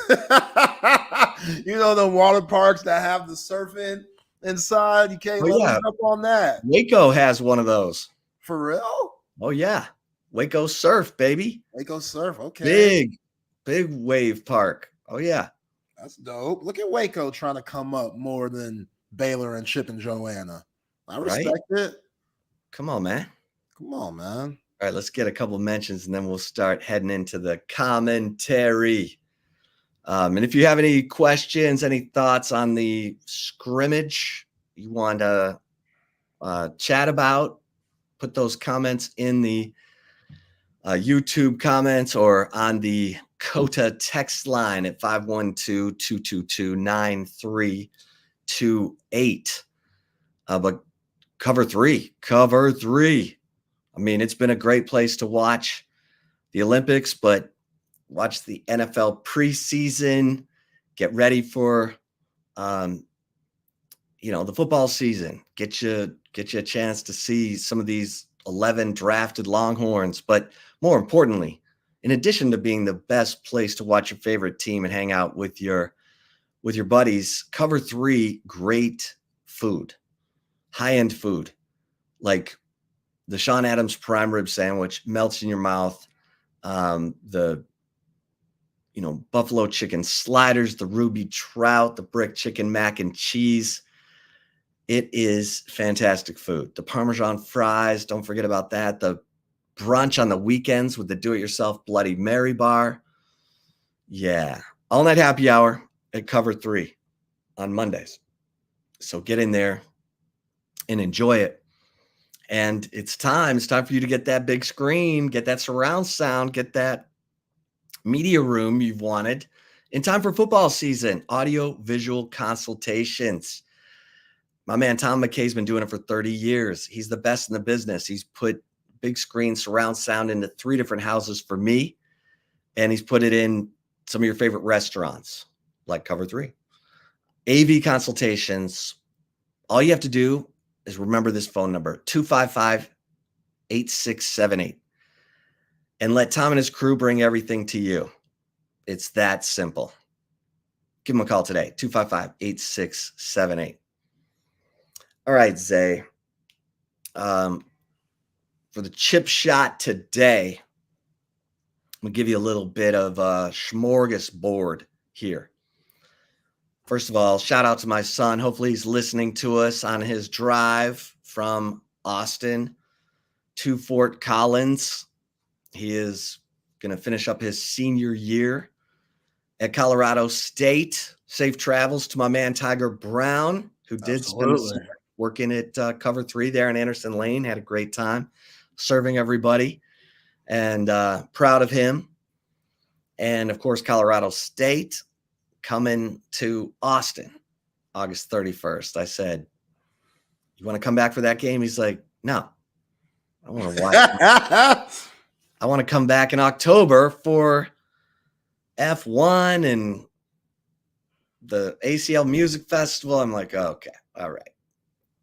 The water parks that have the surfing inside. You can't let them jump on that. Waco has one of those. For real? Oh, yeah. Waco Surf, baby. Waco Surf, okay. Big wave park. Oh, yeah. That's dope. Look at Waco trying to come up more than Baylor and Chip and Joanna. I respect it. Come on, man. All right, let's get a couple mentions and then we'll start heading into the commentary. And if you have any questions, any thoughts on the scrimmage you want to chat about, put those comments in the YouTube comments or on the COTA text line at 512-222-9328. But cover three. I mean, it's been a great place to watch the Olympics, but watch the NFL preseason, get ready for, the football season, get you a chance to see some of these 11 drafted Longhorns, but more importantly, in addition to being the best place to watch your favorite team and hang out with your buddies, Cover 3, great food, high-end food, like the Sean Adams prime rib sandwich melts in your mouth. The buffalo chicken sliders, the ruby trout, the brick chicken mac and cheese. It is fantastic food. The Parmesan fries, don't forget about that. The brunch on the weekends with the do-it-yourself Bloody Mary bar. Yeah. All night happy hour at Cover 3 on Mondays. So get in there and enjoy it. And it's time for you to get that big screen, get that surround sound, get that media room you've wanted in time for football season. Audio visual consultations. My man Tom McKay's been doing it for 30 years. He's the best in the business. He's put big screen surround sound into 3 different houses for me, and he's put it in some of your favorite restaurants like Cover 3. AV consultations. All you have to do is remember this phone number, 255-8678, and let Tom and his crew bring everything to you. It's that simple. Give him a call today, 255-8678. All right, Zay. For the chip shot today, I'm going to give you a little bit of a smorgasbord here. First of all, shout out to my son. Hopefully he's listening to us on his drive from Austin to Fort Collins. He is going to finish up his senior year at Colorado State. Safe travels to my man Tiger Brown, who did spend the summer working at Cover 3 there in Anderson Lane. Had a great time serving everybody, and proud of him. And, of course, Colorado State coming to Austin August 31st. I said, you want to come back for that game? He's like, no. I want to watch. I want to come back in October for F1 and the ACL Music Festival. I'm like, oh, okay, all right.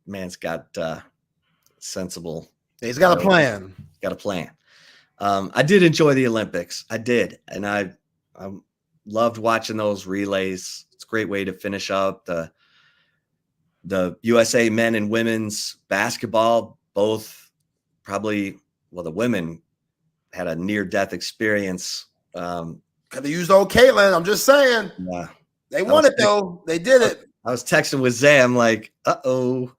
Man's got sensible. He's got a plan. Got a plan. I did enjoy the Olympics. I did, and I loved watching those relays. It's a great way to finish up the USA men and women's basketball. Both probably, well, the women had a near-death experience. Could have used old Caitlin. I'm just saying. Yeah, they won it though. They did it. I was texting with Zay. I'm like, uh-oh.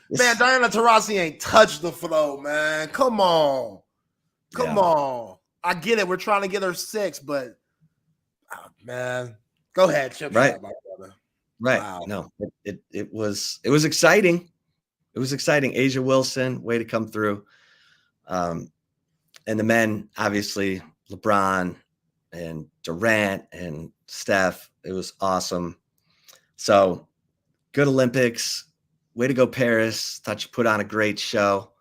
Man, Diana Taurasi ain't touched the flow, man. Come on. Come on. I get it. We're trying to get her 6, but man. Go ahead, Chip. Right. My brother. Right. Wow. No, it was exciting. It was exciting. Asia Wilson, way to come through. And the men, obviously, LeBron and Durant and Steph. It was awesome. So good Olympics. Way to go, Paris. Thought you put on a great show.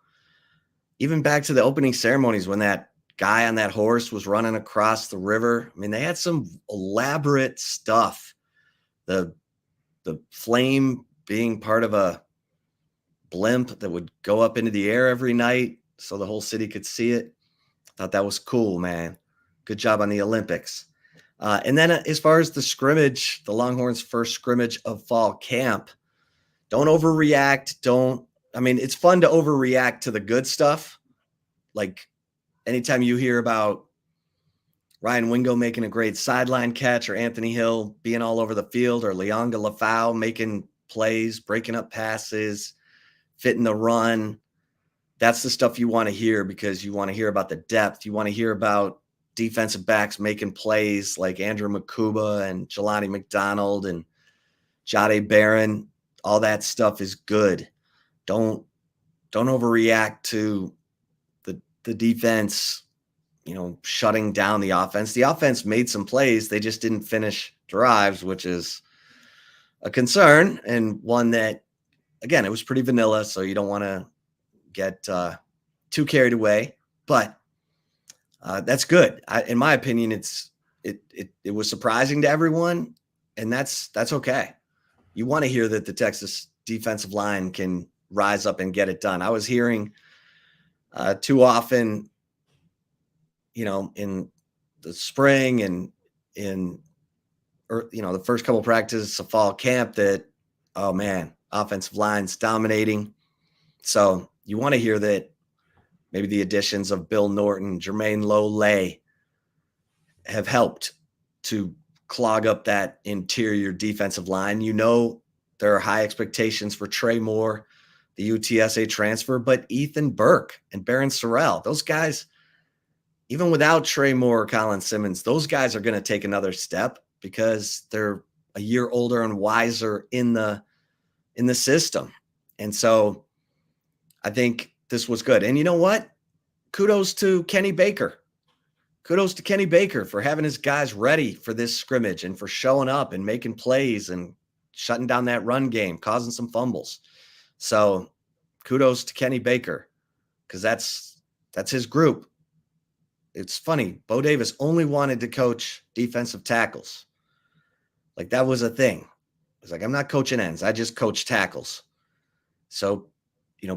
Even back to the opening ceremonies when that guy on that horse was running across the river. I mean, they had some elaborate stuff. The flame being part of a blimp that would go up into the air every night so the whole city could see it. Thought that was cool, man. Good job on the Olympics. And then as far as the scrimmage, the Longhorns' first scrimmage of fall camp, don't overreact. It's fun to overreact to the good stuff. Like anytime you hear about Ryan Wingo making a great sideline catch or Anthony Hill being all over the field or Leonga Lafau making plays, breaking up passes, fitting the run, that's the stuff you want to hear because you want to hear about the depth. You want to hear about defensive backs making plays like Andrew Makuba and Jelani McDonald and Jade Barron. All that stuff is good. Don't overreact to the defense, shutting down the offense. The offense made some plays. They just didn't finish drives, which is a concern and one that, again, it was pretty vanilla. So you don't want to get too carried away, but that's good. In my opinion, it was surprising to everyone, and that's okay. You want to hear that the Texas defensive line can rise up and get it done. I was hearing too often, in the spring and the first couple of practices of fall camp that, oh man, offensive line's dominating. So you want to hear that maybe the additions of Bill Norton, Jermaine Lolay have helped to clog up that interior defensive line. There are high expectations for Trey Moore, the UTSA transfer, but Ethan Burke and Barron Sorrell, those guys, even without Trey Moore or Colin Simmons, those guys are going to take another step because they're a year older and wiser in the system. And so I think this was good. And you know what? Kudos to Kenny Baker. Kudos to Kenny Baker for having his guys ready for this scrimmage and for showing up and making plays and shutting down that run game, causing some fumbles. So kudos to Kenny Baker because that's his group. It's funny. Bo Davis only wanted to coach defensive tackles. Like that was a thing. It's like, I'm not coaching ends. I just coach tackles. So,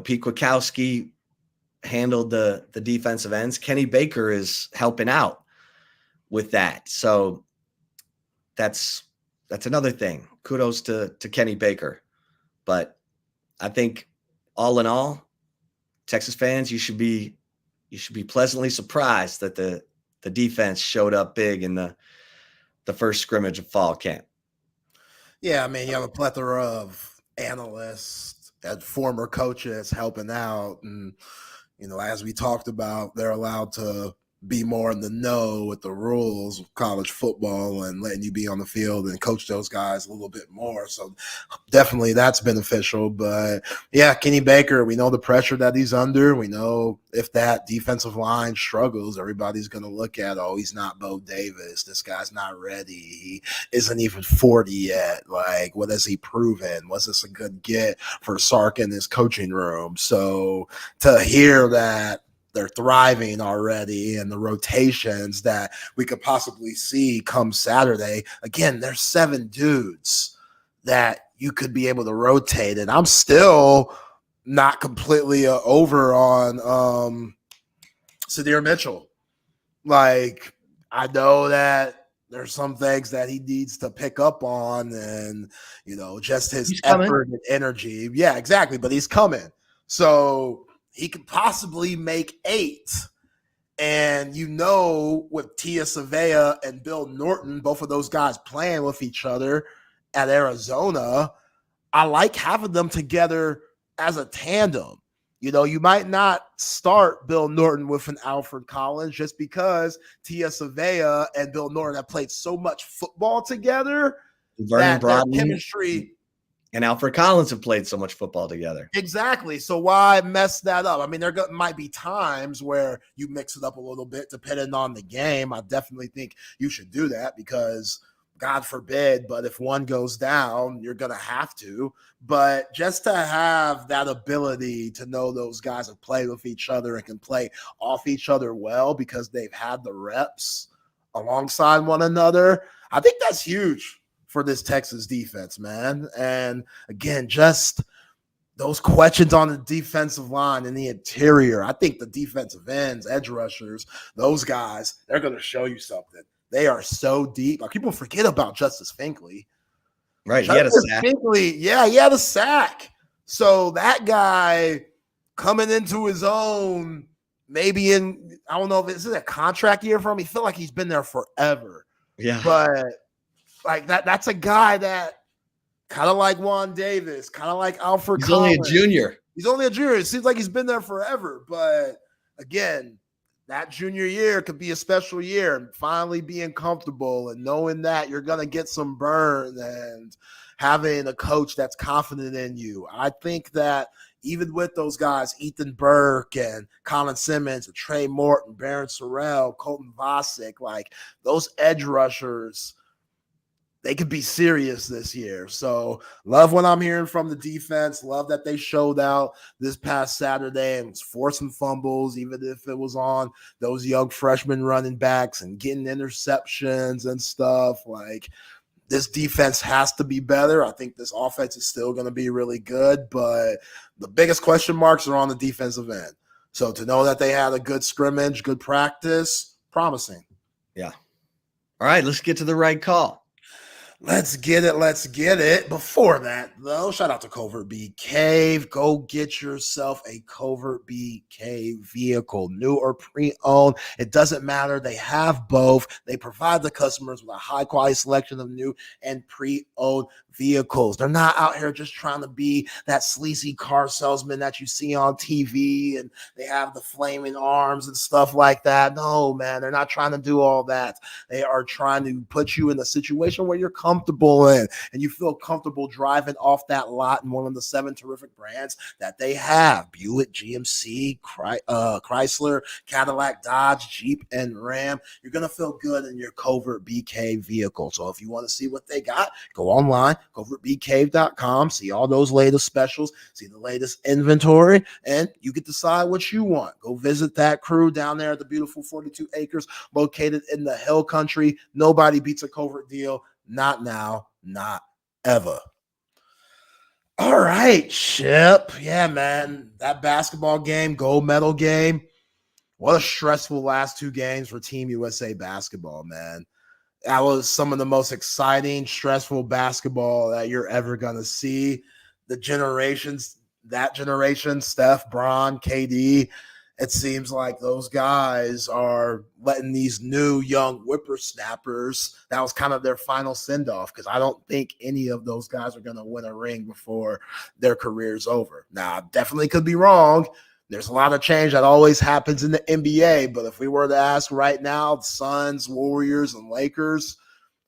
Pete Kwiatkowski handled the defensive ends. Kenny Baker is helping out with that. So that's another thing. Kudos to Kenny Baker. But I think all in all, Texas fans, you should be pleasantly surprised that the defense showed up big in the first scrimmage of fall camp. Yeah, I mean, you have a plethora of analysts and former coaches helping out. And, as we talked about, they're allowed to be more in the know with the rules of college football and letting you be on the field and coach those guys a little bit more. So definitely that's beneficial. But yeah, Kenny Baker, we know the pressure that he's under. We know if that defensive line struggles, everybody's going to look at, oh, he's not Bo Davis. This guy's not ready. He isn't even 40 yet. Like, what has he proven? Was this a good get for Sark in his coaching room? So to hear that they're thriving already and the rotations that we could possibly see come Saturday. Again, there's 7 dudes that you could be able to rotate. And I'm still not completely over on Sadir Mitchell. Like, I know that there's some things that he needs to pick up on and, just his effort and energy. Yeah, exactly. But he's coming. So he could possibly make 8. And with Tia Savea and Bill Norton, both of those guys playing with each other at Arizona, I like having them together as a tandem. You might not start Bill Norton with an Alfred Collins just because Tia Savea and Bill Norton have played so much football together that their chemistry and Alfred Collins have played so much football together. Exactly. So why mess that up? I mean, there might be times where you mix it up a little bit depending on the game. I definitely think you should do that because God forbid, but if one goes down, you're going to have to. But just to have that ability to know those guys have played with each other and can play off each other well because they've had the reps alongside one another, I think that's huge for this Texas defense, man. And again, just those questions on the defensive line and the interior. I think the defensive ends, edge rushers, those guys, they're going to show you something. They are so deep. Like, people forget about Justice Finkley. Right. He had a sack. Finkley, yeah, he had a sack. So that guy coming into his own, maybe I don't know if it's a contract year for him. He feel like he's been there forever. Yeah. But like that's a guy that kind of like Juan Davis, kind of like Alfred Collins. Only a junior. He's only a junior. It seems like he's been there forever. But again, that junior year could be a special year, and finally being comfortable and knowing that you're going to get some burn and having a coach that's confident in you. I think that even with those guys, Ethan Burke and Colin Simmons and Trey Morton, Barron Sorrell, Colton Vasek, like those edge rushers, they could be serious this year. So love what I'm hearing from the defense. Love that they showed out this past Saturday and was forcing fumbles, even if it was on those young freshman running backs and getting interceptions and stuff. Like, this defense has to be better. I think this offense is still going to be really good, but the biggest question marks are on the defensive end. So to know that they had a good scrimmage, good practice, promising. Yeah. All right, let's get to the right call. Let's get it. Let's get it. Before that, though, shout out to Covert Bee Cave. Go get yourself a Covert Bee Cave vehicle, new or pre-owned. It doesn't matter. They have both. They provide the customers with a high-quality selection of new and pre-owned vehicles. They're not out here just trying to be that sleazy car salesman that you see on TV and they have the flaming arms and stuff like that. No, man, they're not trying to do all that. They are trying to put you in a situation where you're comfortable in and you feel comfortable driving off that lot in one of the 7 terrific brands that they have: Buick, GMC, Chrysler, Cadillac, Dodge, Jeep, and Ram. You're going to feel good in your Covert BK vehicle. So if you want to see what they got, go online, covertbcave.com, see all those latest specials, see the latest inventory, and you can decide what you want. Go visit that crew down there at the beautiful 42 acres located in the Hill Country. Nobody beats a Covert deal. Not now, not ever. All right, Chip. Yeah, man. That basketball game, gold medal game. What a stressful last 2 games for Team USA basketball, man. That was some of the most exciting, stressful basketball that you're ever going to see. That generation, Steph, Bron, KD, it seems like those guys are letting these new young whippersnappers, that was kind of their final send-off, because I don't think any of those guys are going to win a ring before their career's over. Now, I definitely could be wrong. There's a lot of change that always happens in the NBA, but if we were to ask right now, the Suns, Warriors, and Lakers,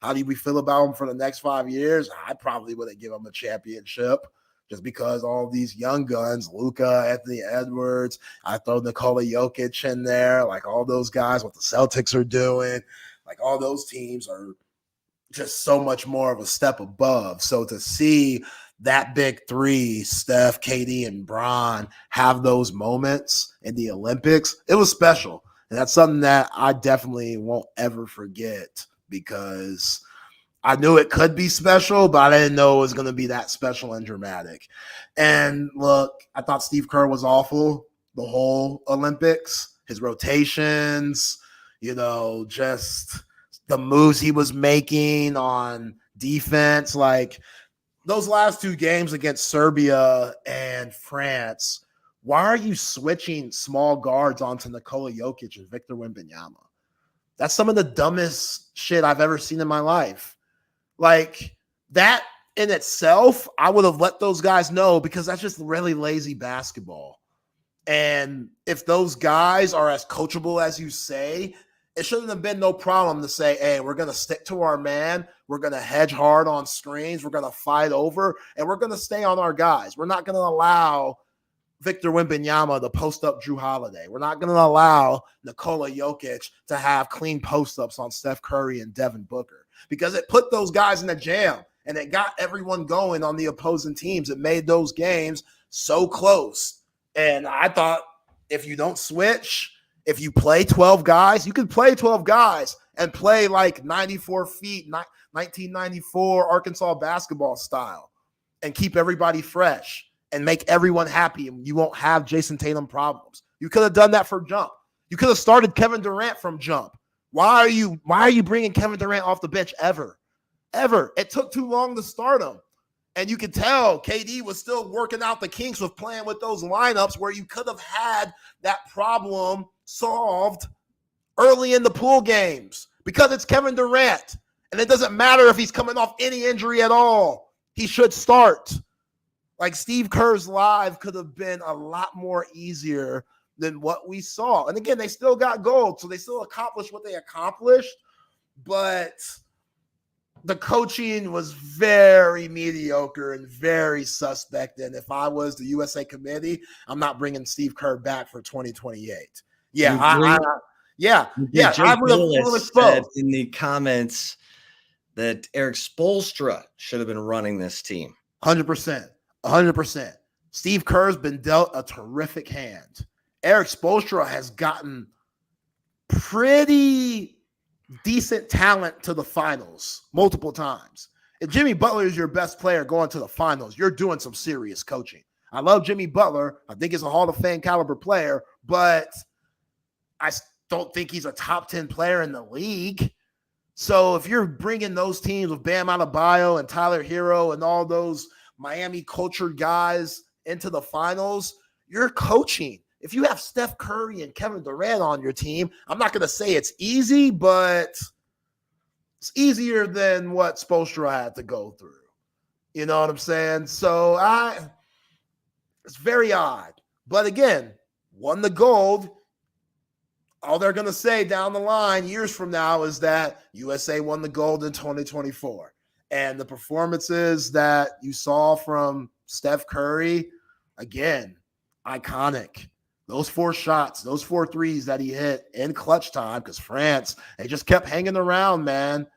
how do we feel about them for the next 5 years? I probably wouldn't give them a championship just because all these young guns, Luka, Anthony Edwards, I throw Nikola Jokic in there, like all those guys, what the Celtics are doing, like all those teams are just so much more of a step above. So to see that big 3, Steph, KD, and Bron, have those moments in the Olympics, it was special. And that's something that I definitely won't ever forget, because I knew it could be special, but I didn't know it was going to be that special and dramatic. And look, I thought Steve Kerr was awful the whole Olympics. His rotations, just the moves he was making on defense, like those last 2 games against Serbia and France, why are you switching small guards onto Nikola Jokic and Victor Wembanyama? That's some of the dumbest shit I've ever seen in my life. Like, that in itself, I would have let those guys know, because that's just really lazy basketball. And if those guys are as coachable as you say, it shouldn't have been no problem to say, hey, we're going to stick to our man. We're going to hedge hard on screens. We're going to fight over, and we're going to stay on our guys. We're not going to allow Victor Wembanyama to post up Drew Holiday. We're not going to allow Nikola Jokic to have clean post-ups on Steph Curry and Devin Booker, because it put those guys in a jam, and it got everyone going on the opposing teams. It made those games so close. And I thought, if you don't switch, if you play 12 guys, you can play 12 guys and play like 94 feet, 1994 Arkansas basketball style, and keep everybody fresh and make everyone happy, and you won't have Jason Tatum problems. You could have done that for jump. You could have started Kevin Durant from jump. Why are you bringing Kevin Durant off the bench ever? It took too long to start him. And you could tell KD was still working out the kinks with playing with those lineups, where you could have had that problem solved early in the pool games, because it's Kevin Durant. And it doesn't matter if he's coming off any injury at all. He should start. Like, Steve Kerr's live could have been a lot more easier than what we saw. And again, they still got gold, so they still accomplished what they accomplished. But the coaching was very mediocre and very suspect. And if I was the USA committee, I'm not bringing Steve Kerr back for 2028. Yeah, I would have said in the comments that Eric Spoelstra should have been running this team. 100%. Steve Kerr's been dealt a terrific hand. Eric Spoelstra has gotten pretty decent talent to the finals multiple times. If Jimmy Butler is your best player going to the finals, you're doing some serious coaching. I love Jimmy Butler. I think he's a Hall of Fame caliber player, but I don't think he's a top 10 player in the league. So if you're bringing those teams with Bam Adebayo and Tyler Hero and all those Miami cultured guys into the finals, you're coaching. If you have Steph Curry and Kevin Durant on your team, I'm not going to say it's easy, but it's easier than what Spoelstra had to go through. You know what I'm saying? So it's very odd. But again, won the gold. All they're going to say down the line years from now is that USA won the gold in 2024. And the performances that you saw from Steph Curry, again, iconic. Those 4 shots, those 4 threes that he hit in clutch time, because France, they just kept hanging around, man.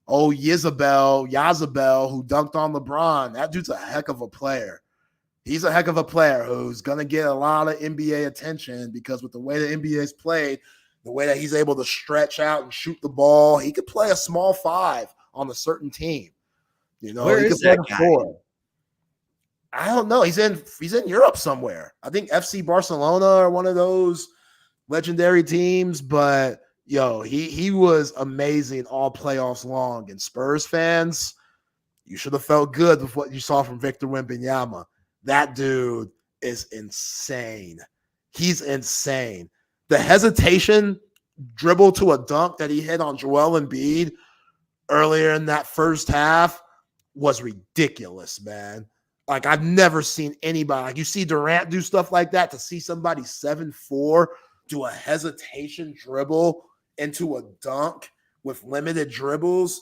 Oh, Yazabel, who dunked on LeBron. That dude's a heck of a player. He's a heck of a player who's going to get a lot of NBA attention because with the way the NBA's played, the way that he's able to stretch out and shoot the ball, he could play a small 5 on a certain team. You know, where he is could play that guy? 4. I don't know. He's in Europe somewhere. I think FC Barcelona or one of those legendary teams. But he was amazing all playoffs long. And Spurs fans, you should have felt good with what you saw from Victor Wembanyama. That dude is insane. He's insane. The hesitation dribble to a dunk that he hit on Joel Embiid earlier in that first half was ridiculous, man. Like, I've never seen anybody. Like, you see Durant do stuff like that. To see somebody 7'4" do a hesitation dribble into a dunk with limited dribbles,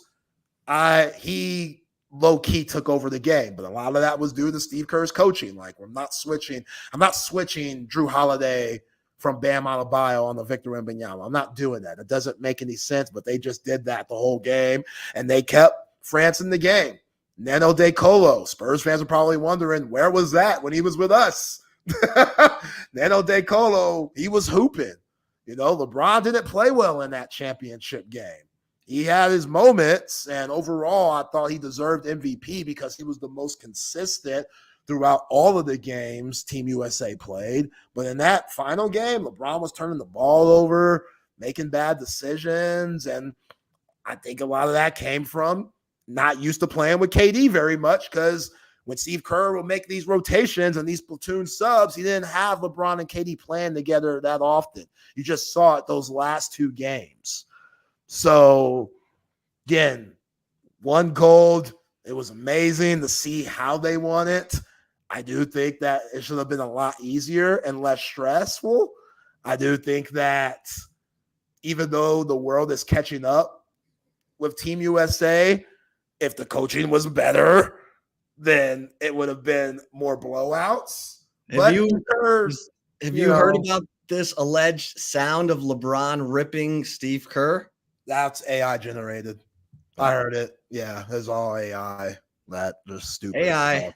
he low-key took over the game. But a lot of that was due to Steve Kerr's coaching. Like, I'm not switching Drew Holiday from Bam Adebayo on the Victor Wembanyama. I'm not doing that. It doesn't make any sense, but they just did that the whole game, and they kept France in the game. Nano De Colo. Spurs fans are probably wondering, where was that when he was with us? Nano De Colo, he was hooping. You know, LeBron didn't play well in that championship game. He had his moments, and overall, I thought he deserved MVP because he was the most consistent throughout all of the games Team USA played. But in that final game, LeBron was turning the ball over, making bad decisions, and I think a lot of that came from not used to playing with KD very much, because when Steve Kerr would make these rotations and these platoon subs, he didn't have LeBron and KD playing together that often. You just saw it those last 2 games. So, again, 1 gold. It was amazing to see how they won it. I do think that it should have been a lot easier and less stressful. I do think that even though the world is catching up with Team USA, if the coaching was better, then it would have been more blowouts. Have you heard about this alleged sound of LeBron ripping Steve Kerr? That's AI generated. I heard it. Yeah, it's all AI. That just stupid AI. stuff.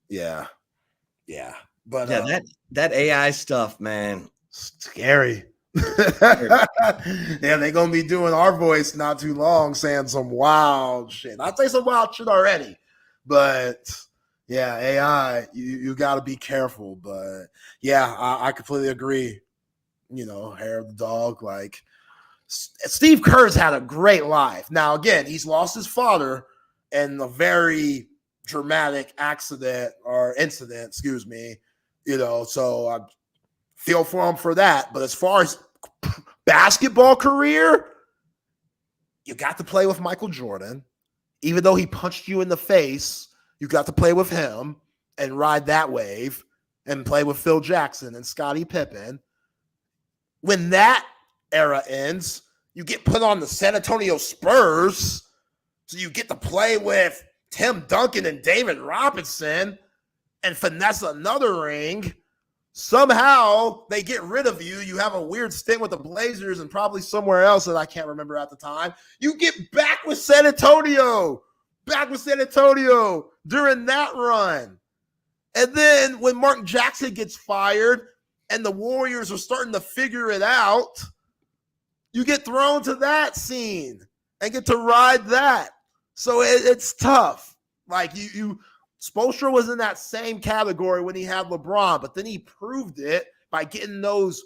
Yeah. But that AI stuff, man, scary. Yeah, they're gonna be doing our voice not too long, saying some wild shit. I'll say some wild shit already, but yeah, AI, you got to be careful. But yeah, I completely agree. You know, hair of the dog. Like, Steve Kerr's had a great life. Now, again, he's lost his father in a very dramatic incident, excuse me. You know, so I feel for him for that. But as far as basketball career, you got to play with Michael Jordan. Even though he punched you in the face, you got to play with him and ride that wave and play with Phil Jackson and Scottie Pippen. When that era ends, you get put on the San Antonio Spurs, so you get to play with Tim Duncan and David Robinson and finesse another ring. Somehow they get rid of you. You have a weird stint with the Blazers and probably somewhere else that I can't remember at the time. You get back with San Antonio during that run. And then when Mark Jackson gets fired and the Warriors are starting to figure it out, you get thrown to that scene and get to ride that. So it's tough. Like Spoelstra was in that same category when he had LeBron, but then he proved it by getting those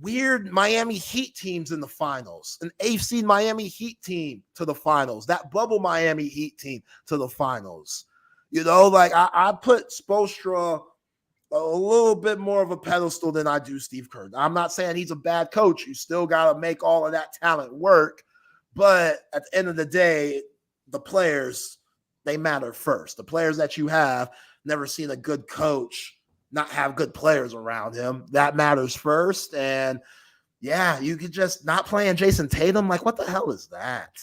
weird Miami Heat teams in the finals, an 8th seed Miami Heat team to the finals, that bubble Miami Heat team to the finals. You know, like I put Spoelstra a little bit more of a pedestal than I do Steve Kerr. I'm not saying he's a bad coach. You still got to make all of that talent work. But at the end of the day, the players, they matter first. The players that you have, never seen a good coach not have good players around him. That matters first. And yeah, you could just not playing Jason Tatum. Like, what the hell is that?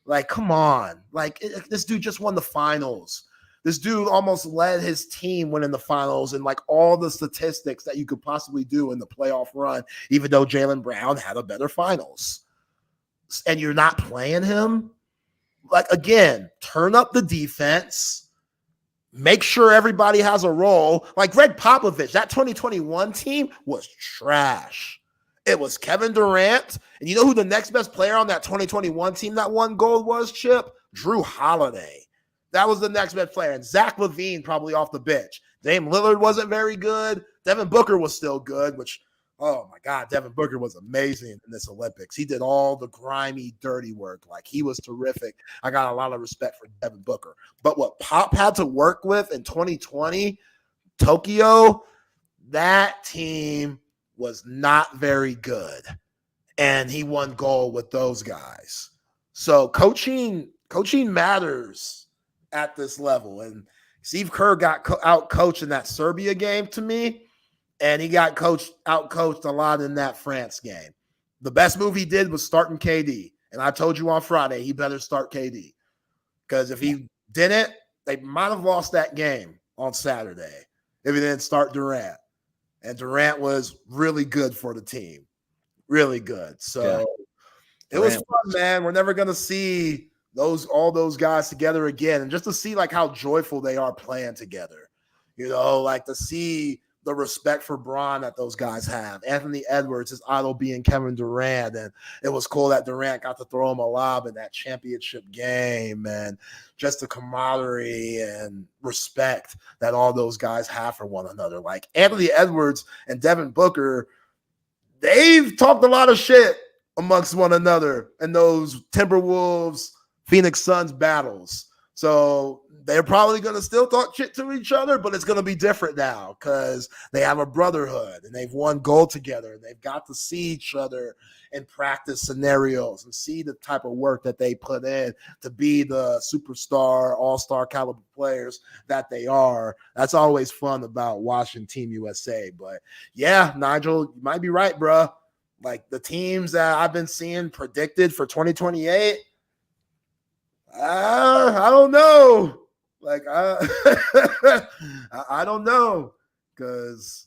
Like, come on. Like, this dude just won the finals. This dude almost led his team winning the finals and like all the statistics that you could possibly do in the playoff run, even though Jaylen Brown had a better finals. And you're not playing him? Like, again, turn up the defense. Make sure everybody has a role. Like Greg Popovich, that 2021 team was trash. It was Kevin Durant. And you know who the next best player on that 2021 team that won gold was, Chip? Drew Holiday. That was the next best player. And Zach LaVine probably off the bench. Dame Lillard wasn't very good. Devin Booker was still good, which, oh my God, Devin Booker was amazing in this Olympics. He did all the grimy, dirty work. Like, he was terrific. I got a lot of respect for Devin Booker. But what Pop had to work with in 2020, Tokyo, that team was not very good. And he won gold with those guys. So coaching matters at this level. And Steve Kerr got out-coached in that Serbia game to me, and he got out-coached a lot in that France game. The best move he did was starting KD. And I told you on Friday, he better start KD. Because if he didn't, they might have lost that game on Saturday if he didn't start Durant. And Durant was really good for the team. Really good. So it was fun, man. We're never going to see all those guys together again. And just to see like how joyful they are playing together, you know, like to see the respect for Bron that those guys have. Anthony Edwards, his idol being Kevin Durant. And it was cool that Durant got to throw him a lob in that championship game, and just the camaraderie and respect that all those guys have for one another. Like Anthony Edwards and Devin Booker, they've talked a lot of shit amongst one another in those Timberwolves Phoenix Suns battles. So they're probably going to still talk shit to each other, but it's going to be different now because they have a brotherhood and they've won gold together. They've got to see each other in practice scenarios and see the type of work that they put in to be the superstar, all-star caliber players that they are. That's always fun about watching Team USA. But yeah, Nigel, you might be right, bro. Like the teams that I've been seeing predicted for 2028, I don't know. Like, I don't know, because,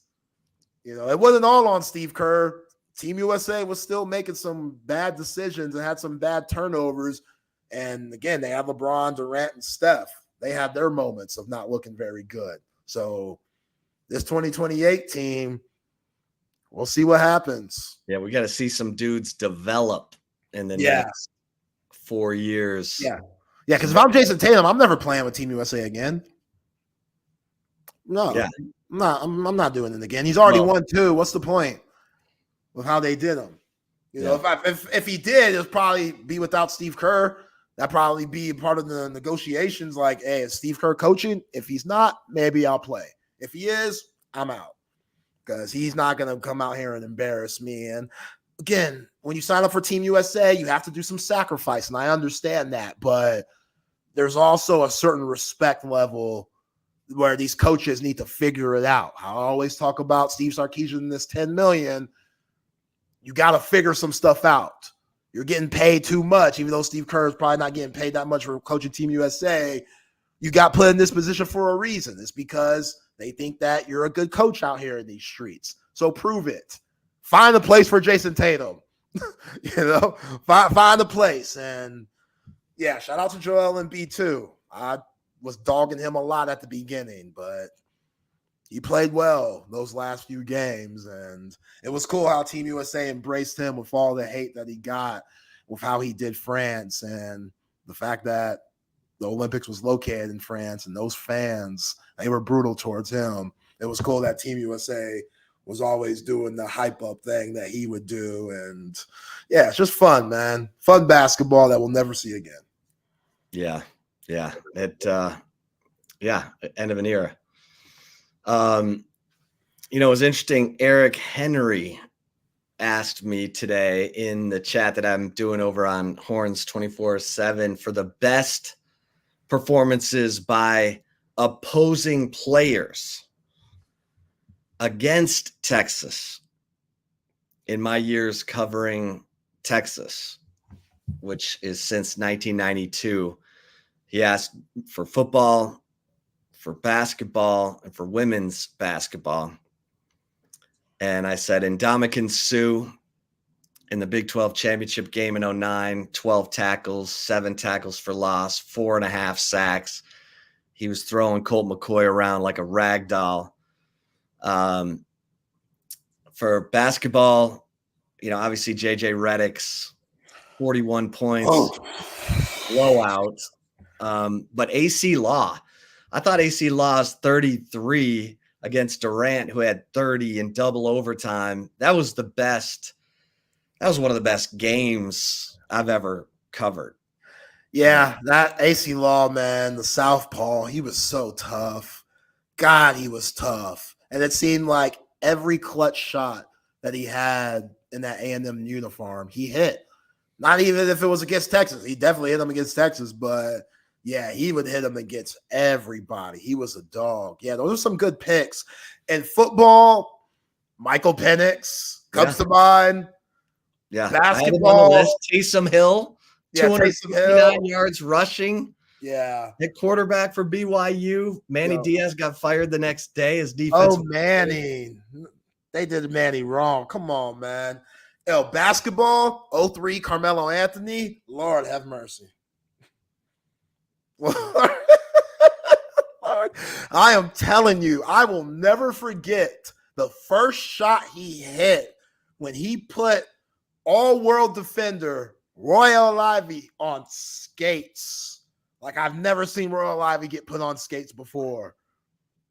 you know, it wasn't all on Steve Kerr. Team USA was still making some bad decisions and had some bad turnovers. And again, they have LeBron, Durant, and Steph. They have their moments of not looking very good. So this 2028 team, we'll see what happens. Yeah, we got to see some dudes develop in the next 4 years. Yeah. Yeah, because if I'm Jason Tatum, I'm never playing with Team USA again. No, I'm not doing it again. He's already won 2. What's the point with how they did him? You know, if he did, it'll probably be without Steve Kerr. That'd probably be part of the negotiations. Like, hey, is Steve Kerr coaching? If he's not, maybe I'll play. If he is, I'm out, because he's not going to come out here and embarrass me. And again, when you sign up for Team USA, you have to do some sacrifice, and I understand that. But there's also a certain respect level where these coaches need to figure it out. I always talk about Steve Sarkisian and this $10 million. You got to figure some stuff out. You're getting paid too much, even though Steve Kerr is probably not getting paid that much for coaching Team USA. You got put in this position for a reason. It's because they think that you're a good coach out here in these streets. So prove it. Find a place for Jason Tatum. You know, find a place. And yeah, shout out to Joel Embiid too. I was dogging him a lot at the beginning, but he played well those last few games. And it was cool how Team USA embraced him with all the hate that he got with how he did France, and the fact that the Olympics was located in France and those fans, they were brutal towards him. It was cool that Team USA was always doing the hype up thing that he would do. And yeah, it's just fun, man. Fun basketball that we'll never see again. Yeah. Yeah. End of an era. It was interesting. Eric Henry asked me today in the chat that I'm doing over on Horns 24/7 for the best performances by opposing players against Texas in my years covering Texas, which is since 1992. He asked for football, for basketball, and for women's basketball. And I said, Ndamukong Suh in the Big 12 championship game in 2009, 12 tackles, 7 tackles for loss, 4.5 sacks. He was throwing Colt McCoy around like a rag doll. For basketball, obviously JJ Redick's 41 points, blowout. But AC Law, I thought AC Law's 33 against Durant, who had 30 in double overtime. That was the best. That was one of the best games I've ever covered. Yeah, that AC Law, man, the southpaw, he was so tough. God, he was tough. And it seemed like every clutch shot that he had in that A&M uniform, he hit. Not even if it was against Texas. He definitely hit them against Texas, but yeah, he would hit them against everybody. He was a dog. Yeah, those are some good picks. In football, Michael Penix comes to mind. Yeah. Basketball. Taysom Hill, 259 yards rushing. Yeah. At quarterback for BYU. Manny Diaz got fired the next day as defensive. Oh, Manny. They did Manny wrong. Come on, man. Basketball, 03, Carmelo Anthony. Lord have mercy. Lord, I am telling you, I will never forget the first shot he hit when he put all-world defender Royal Ivy on skates. Like, I've never seen Royal Ivy get put on skates before.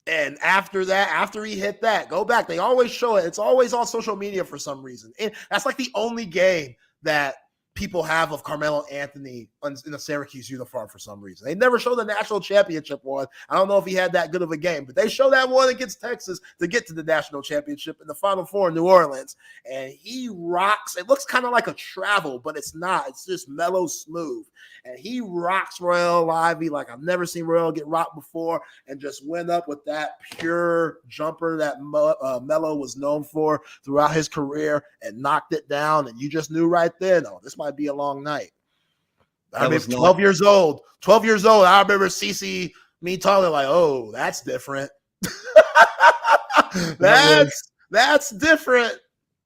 And after that, after he hit that, go back. They always show it. It's always on social media for some reason. And that's like the only game that people have of Carmelo Anthony in a Syracuse uniform for some reason. They never show the national championship one. I don't know if he had that good of a game, but they show that one against Texas to get to the national championship in the Final Four in New Orleans. And he rocks. It looks kind of like a travel, but it's not. It's just mellow smooth. And he rocks Royal Ivy like I've never seen Royal get rocked before, and just went up with that pure jumper that Melo was known for throughout his career and knocked it down. And you just knew right then, oh, this might be a long night. I remember 12 years old. 12 years old. I remember me talking like, oh, that's different. That's different.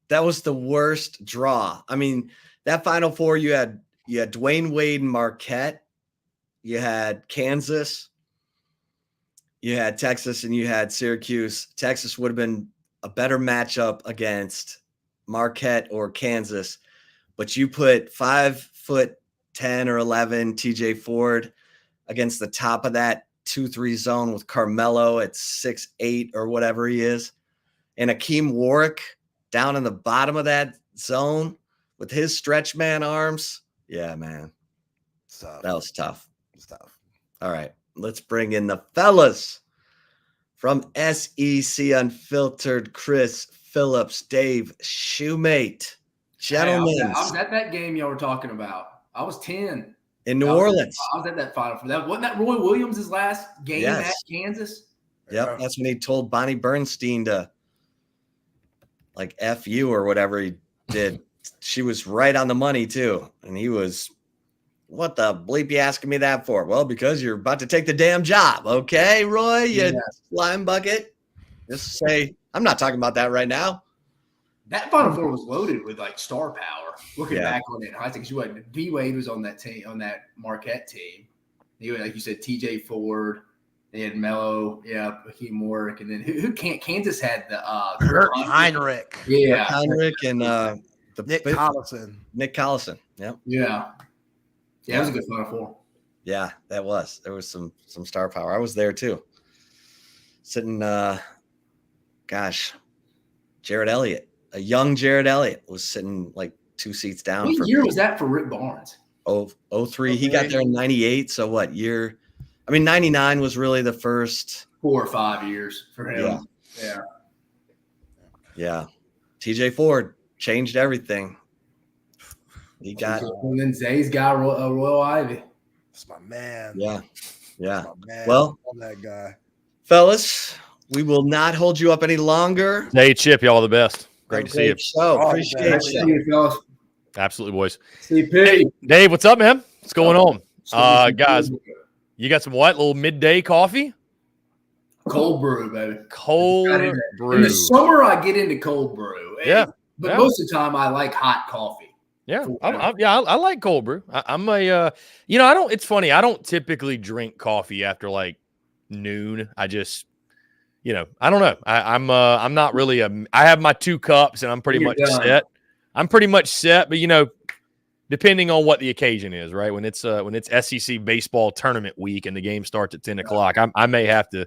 That was the worst draw. I mean, that Final Four, you had Dwayne Wade and Marquette. You had Kansas. You had Texas, and you had Syracuse. Texas would have been a better matchup against Marquette or Kansas. But you put 5'10" or 11 TJ Ford against the top of that 2-3 zone with Carmelo at 6'8" or whatever he is, and Akeem Warwick down in the bottom of that zone with his stretch man arms. Yeah, man. That was tough. It's tough. All right. Let's bring in the fellas from SEC Unfiltered. Chris Phillips, Dave Shoemate. Gentlemen. Hey, I was at that game y'all were talking about. I was 10. In New Orleans. I was at that Final Four. Wasn't that Roy Williams' last game at Kansas? Yep. That's when he told Bonnie Bernstein to like F you or whatever he did. She was right on the money too. And he was, what the bleep you asking me that for? Well, because you're about to take the damn job. Okay, Roy, you slime bucket. Just say, I'm not talking about that right now. That Final Four was loaded with like star power. Looking back on it, I think B Wade was on that team, on that Marquette team. He had, like you said, TJ Ford. They had Melo, Hakeem Warwick, and then who can't? Kansas had the Kurt Heinrich, Heinrich, and Nick Collison. Nick Collison, yeah. It was a good Final Four. Yeah, that was. There was some star power. I was there too. Sitting, Jared Elliott, a young Jared Elliott, was sitting like 2 seats down. What year was that for Rick Barnes? 03. He got there in 98. So what year? I mean, 99 was really the first 4 or 5 years for him. Yeah. TJ Ford changed everything. He got, and then Zay's got Royal Ivy. That's my man. Yeah. My man. Well, I love that guy. Fellas, we will not hold you up any longer. Hey, Chip, y'all the best. Great to see you. Show. Appreciate you. Absolutely, boys. CP. Hey, Dave, what's up, man? What's going on? Guys, you got some what? Little midday coffee? Cold brew, baby. Cold brew. In the summer, I get into cold brew. But most of the time, I like hot coffee. Yeah, I like cold brew. I'm a, it's funny. I don't typically drink coffee after like noon. I just, I don't know. I'm not really I have my 2 cups and I'm pretty much set. But depending on what the occasion is, right? When it's SEC baseball tournament week and the game starts at 10 o'clock, I may have to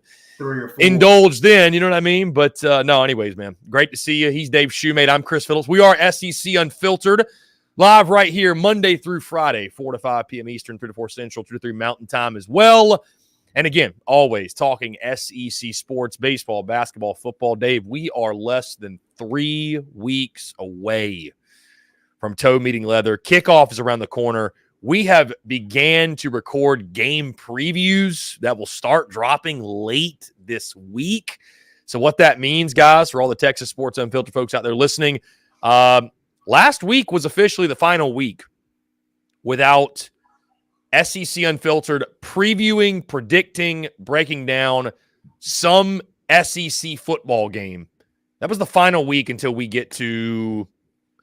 indulge then. You know what I mean? But no, anyways, man, great to see you. He's Dave Shoemate. I'm Chris Fiddles. We are SEC Unfiltered. Live right here, Monday through Friday, 4 to 5 p.m. Eastern, 3 to 4 Central, 2 to 3 Mountain Time as well. And again, always talking SEC sports, baseball, basketball, football. Dave, we are less than 3 weeks away from toe meeting leather. Kickoff is around the corner. We have began to record game previews that will start dropping late this week. So what that means, guys, for all the Texas Sports Unfiltered folks out there listening, last week was officially the final week without SEC Unfiltered previewing, predicting, breaking down some SEC football game. That was the final week until we get to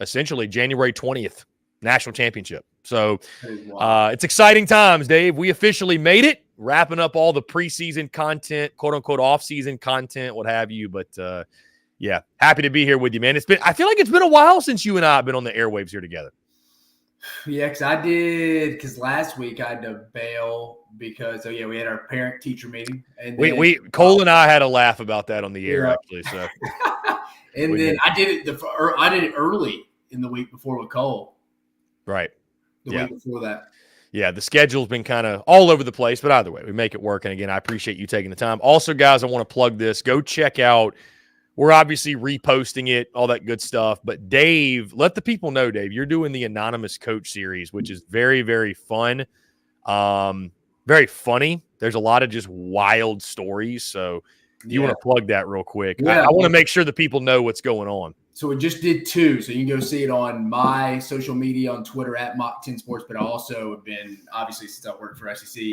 essentially January 20th, national championship. So it's exciting times, Dave. We officially made it, wrapping up all the preseason content, quote unquote, off-season content, what have you. But yeah, happy to be here with you, man. I feel like it's been a while since you and I have been on the airwaves here together. Yeah, because last week I had to bail because we had our parent-teacher meeting. And then, Cole and I had a laugh about that on the air, actually. So, and then I did it early in the week before with Cole. Right. The week before that. Yeah, the schedule's been kind of all over the place, but either way, we make it work. And again, I appreciate you taking the time. Also, guys, I want to plug this. Go check out. We're obviously reposting it, all that good stuff. But Dave, let the people know, Dave, you're doing the Anonymous Coach series, which is very, very fun, very funny. There's a lot of just wild stories. So if you want to plug that real quick, I want to make sure the people know what's going on. So we just did 2. So you can go see it on my social media on Twitter at Mock10Sports. But I also have been, obviously, since I work for SEC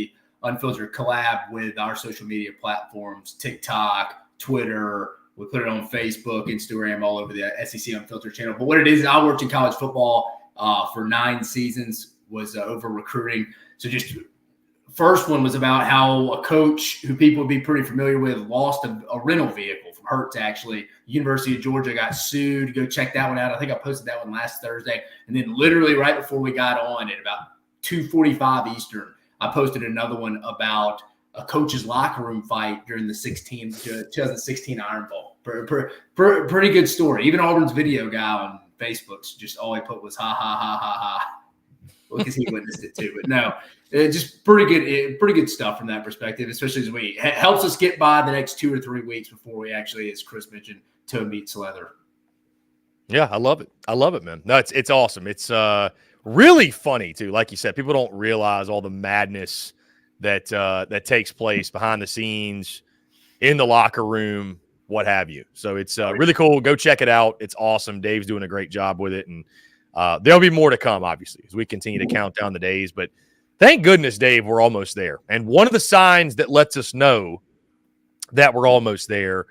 Unfiltered, collab with our social media platforms, TikTok, Twitter. We put it on Facebook, Instagram, all over the SEC Unfiltered channel. But what it is, I worked in college football for 9 seasons, was over recruiting. So just first one was about how a coach who people would be pretty familiar with lost a rental vehicle from Hertz, actually. University of Georgia got sued. Go check that one out. I think I posted that one last Thursday. And then literally right before we got on at about 2:45 Eastern, I posted another one about a coach's locker room fight during the 2016 Iron Bowl. Pretty good story. Even Auburn's video guy on Facebook's just all he put was ha ha ha ha ha, because he witnessed it too. But no, just pretty good stuff from that perspective, especially as it helps us get by the next 2 or 3 weeks before we actually, as Chris mentioned, toe meets leather. Yeah, I love it, man. No, it's awesome. It's really funny too. Like you said, people don't realize all the madness that takes place behind the scenes, in the locker room, what have you. So it's really cool. Go check it out. It's awesome. Dave's doing a great job with it. And there'll be more to come, obviously, as we continue to count down the days. But thank goodness, Dave, we're almost there. And one of the signs that lets us know that we're almost there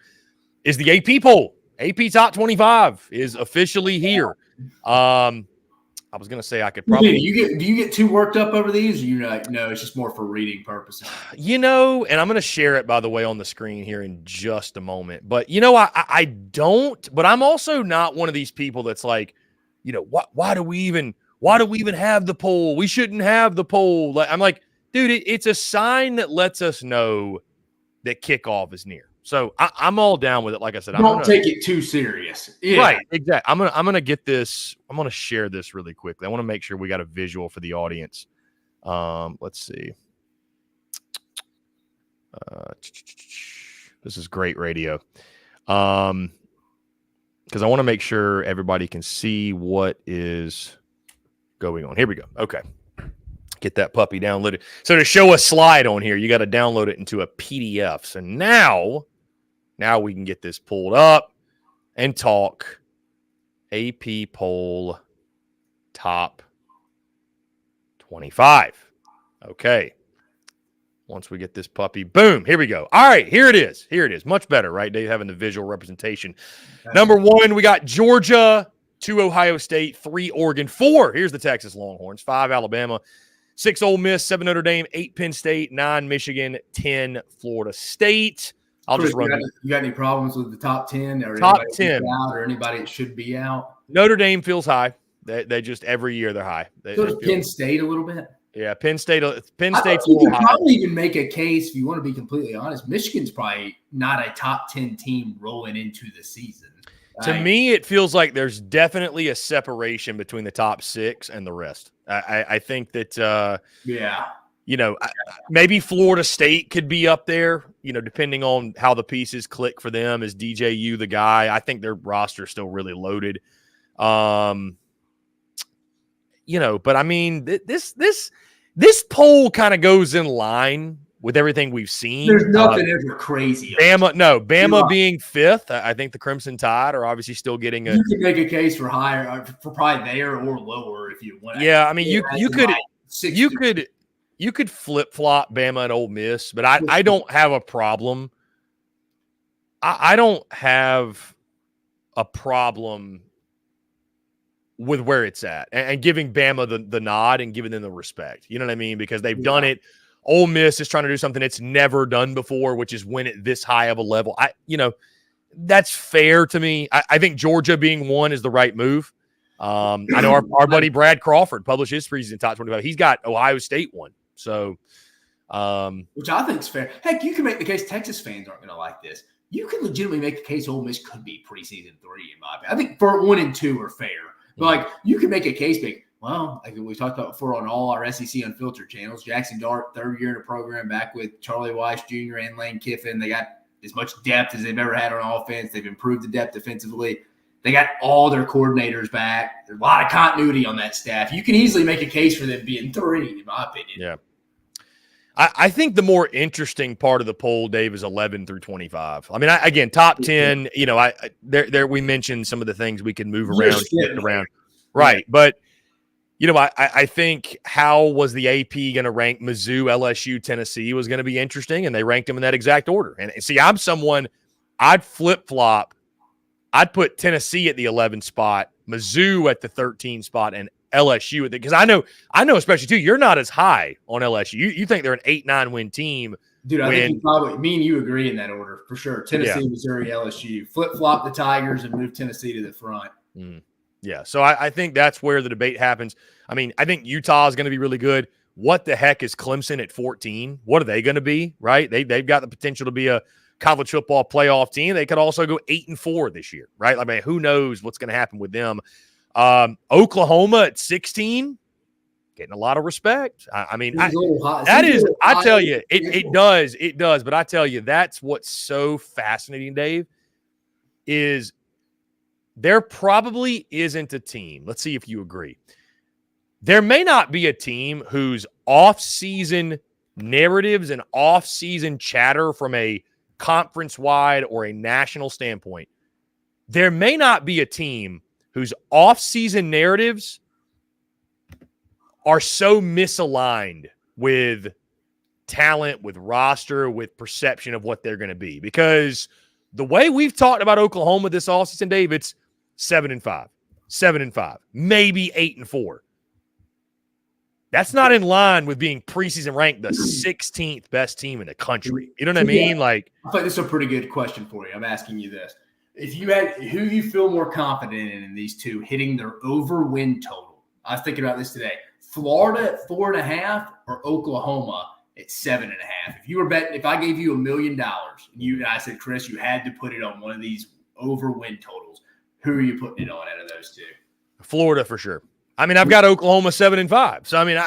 is the AP poll. AP Top 25 is officially here. I was going to say I could probably. Do you get too worked up over these? Or you're like, no, it's just more for reading purposes. And I'm going to share it, by the way, on the screen here in just a moment. But, I don't. But I'm also not one of these people that's like, why do we even have the poll? We shouldn't have the poll. I'm like, dude, it's a sign that lets us know that kickoff is near. So I'm all down with it. Like I said, don't take it too serious. Yeah. Right, exactly. I'm gonna get this. I'm gonna share this really quickly. I want to make sure we got a visual for the audience. Let's see. This is great radio. Because I want to make sure everybody can see what is going on. Here we go. Okay. Get that puppy downloaded. So to show a slide on here, you got to download it into a PDF. So now we can get this pulled up and talk AP poll top 25. Okay. Once we get this puppy, boom, here we go. All right, here it is. Here it is. Much better, right, Dave, having the visual representation. Number 1, we got Georgia, 2 Ohio State, 3 Oregon, 4. Here's the Texas Longhorns, 5 Alabama, 6 Ole Miss, 7 Notre Dame, 8 Penn State, 9 Michigan, 10 Florida State. I'll Chris, just run. You got any problems with the top 10 or top anybody 10 out or anybody that should be out? Notre Dame feels high. They just every year they're high. So does Penn State a little bit? Yeah, Penn State's a You little could high. probably even make a case, if you want to be completely honest, Michigan's probably not a top 10 team rolling into the season. To me, it feels like there's definitely a separation between the top 6 and the rest. I think that, maybe Florida State could be up there, depending on how the pieces click for them. Is DJU the guy? I think their roster is still really loaded. But I mean, this poll kind of goes in line with everything we've seen. There's nothing ever crazy. Bama being 5th. I think the Crimson Tide are obviously still getting a. You could make a case for higher, for probably there or lower if you want. Yeah, I mean, you could flip flop Bama and Ole Miss, but I don't have a problem. I don't have a problem with where it's at and giving Bama the nod and giving them the respect. You know what I mean? Because they've done it. Ole Miss is trying to do something it's never done before, which is win at this high of a level. That's fair to me. I think Georgia being 1 is the right move. I know our buddy Brad Crawford published his preseason top 25. He's got Ohio State 1. So, which I think is fair. Heck, you can make the case Texas fans aren't going to like this. You can legitimately make the case Ole Miss could be preseason 3 in my opinion. I think for 1 and 2 are fair. But like you can make a case like we talked about before on all our SEC Unfiltered channels, Jackson Dart, 3rd year in the program, back with Charlie Weiss Jr. and Lane Kiffin. They got as much depth as they've ever had on offense. They've improved the depth defensively. They got all their coordinators back. There's a lot of continuity on that staff. You can easily make a case for them being 3, in my opinion. Yeah. I think the more interesting part of the poll, Dave, is 11 through 25. I mean, again, top 10, there we mentioned some of the things we can move around, shift around. Right. But, I think how was the AP going to rank Mizzou, LSU, Tennessee was going to be interesting, and they ranked them in that exact order. And see, I'm someone, I'd flip-flop. I'd put Tennessee at the 11 spot, Mizzou at the 13 spot, and LSU with it, because I know especially too, you're not as high on LSU. You think they're an 8-9 win team. Dude, I think me and you agree in that order for sure. Tennessee, Missouri, LSU. Flip-flop the Tigers and move Tennessee to the front. Yeah, so I think that's where the debate happens. I mean, I think Utah is going to be really good. What the heck is Clemson at 14? What are they going to be, right? They've got the potential to be a college football playoff team. They could also go 8-4 this year, right? I mean, who knows what's going to happen with them. Oklahoma at 16, getting a lot of respect. I mean, it does. But I tell you, that's what's so fascinating, Dave, is there probably isn't a team. Let's see if you agree. There may not be a team whose off-season narratives and off-season chatter from a conference-wide or a national standpoint, there may not be a team whose off-season narratives are so misaligned with talent, with roster, with perception of what they're going to be. Because the way we've talked about Oklahoma this offseason, Dave, it's 7-5, 7-5, maybe 8-4. That's not in line with being preseason ranked the 16th best team in the country. You know what I mean? Like, I think this is a pretty good question for you. I'm asking you this. If you had who you feel more confident in these two hitting their over win total. I was thinking about this today. Florida at 4.5 or Oklahoma at 7.5. If you were betting, if I gave you $1 million and I said, Chris, you had to put it on one of these over win totals, who are you putting it on out of those two? Florida for sure. I mean, I've got Oklahoma 7-5, so I mean,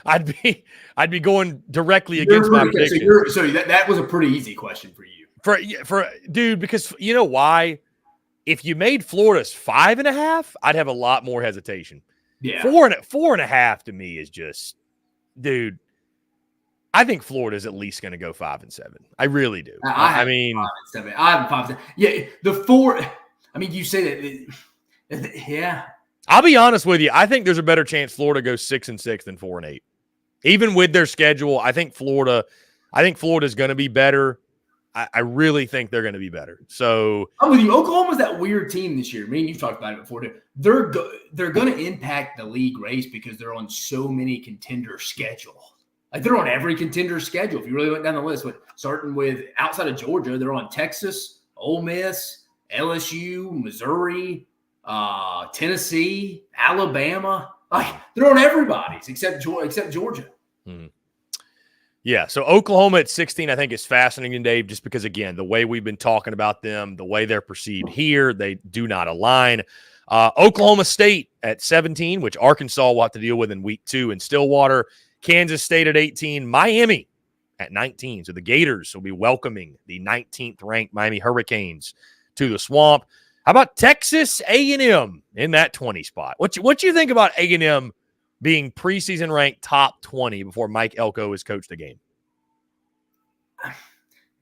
I'd be going directly against my prediction. So that was a pretty easy question for you, for dude, because you know why? If you made Florida's 5.5, I'd have a lot more hesitation. Yeah, 4.5 to me is just, dude. I think Florida's at least going to go 5-7. I really do. I mean, 5-7. I have 5-7. Yeah, the 4. I mean, you say that. Yeah. I'll be honest with you. I think there's a better chance Florida goes 6-6 than 4-8. Even with their schedule, I think Florida's going to be better. I really think they're going to be better. So I'm with you. Oklahoma's that weird team this year. I mean, you've talked about it before. They're going to impact the league race because they're on so many contender schedule. Like they're on every contender schedule. If you really went down the list, but starting with outside of Georgia, they're on Texas, Ole Miss, LSU, Missouri, Tennessee, Alabama. Like they're on everybody's except Georgia. Hmm. Yeah, so Oklahoma at 16, I think is fascinating, Dave, just because, again, the way we've been talking about them, the way they're perceived here, they do not align. Oklahoma State at 17, which Arkansas will have to deal with in week 2 in Stillwater. Kansas State at 18. Miami at 19. So the Gators will be welcoming the 19th-ranked Miami Hurricanes to the Swamp. How about Texas A&M in that 20 spot? What do you think about A&M being preseason ranked top 20 before Mike Elko has coached the game? I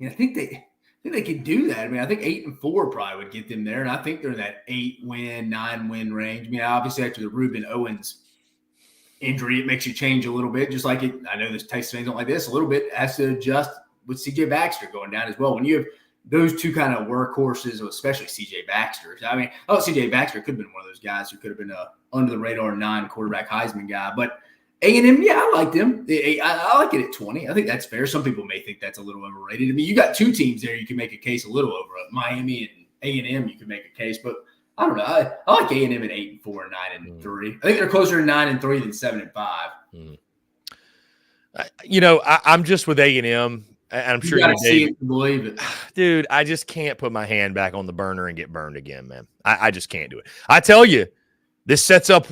think they could do that. I mean, I think 8-4 probably would get them there, and I think they're in that 8-win, 9-win range. I mean, obviously after the Reuben Owens injury, it makes you change a little bit. Just like it, I know the Texas fans don't like this a little bit. Has to adjust with C.J. Baxter going down as well. When you have those two kind of workhorses, especially C.J. Baxter. I mean, C.J. Baxter could have been one of those guys who could have been a under the radar 9 quarterback Heisman guy. But A&M, yeah, I like them. I like it at 20. I think that's fair. Some people may think that's a little overrated. I mean, you got 2 teams there. You can make a case a little over it. Miami and A&M, you can make a case. But I don't know. I like A&M at 8-4 and 9-3. I think they're closer to 9-3 than 7-5. I'm just with A&M. And I'm sure you see it to believe it. Dude, I just can't put my hand back on the burner and get burned again, man. I just can't do it. I tell you, this sets up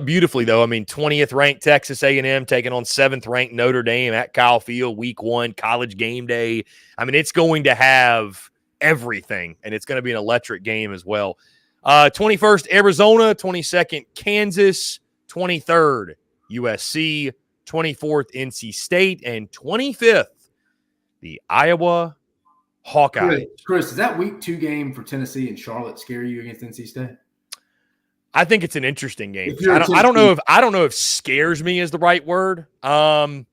beautifully, though. I mean, 20th ranked Texas A&M taking on 7th ranked Notre Dame at Kyle Field, week 1, college game day. I mean, it's going to have everything, and it's going to be an electric game as well. 21st, Arizona. 22nd, Kansas. 23rd, USC. 24th, NC State. And 25th, the Iowa Hawkeyes. Chris, does that week 2 game for Tennessee and Charlotte scare you against NC State? I think it's an interesting game. I don't know if scares me is the right word. Maybe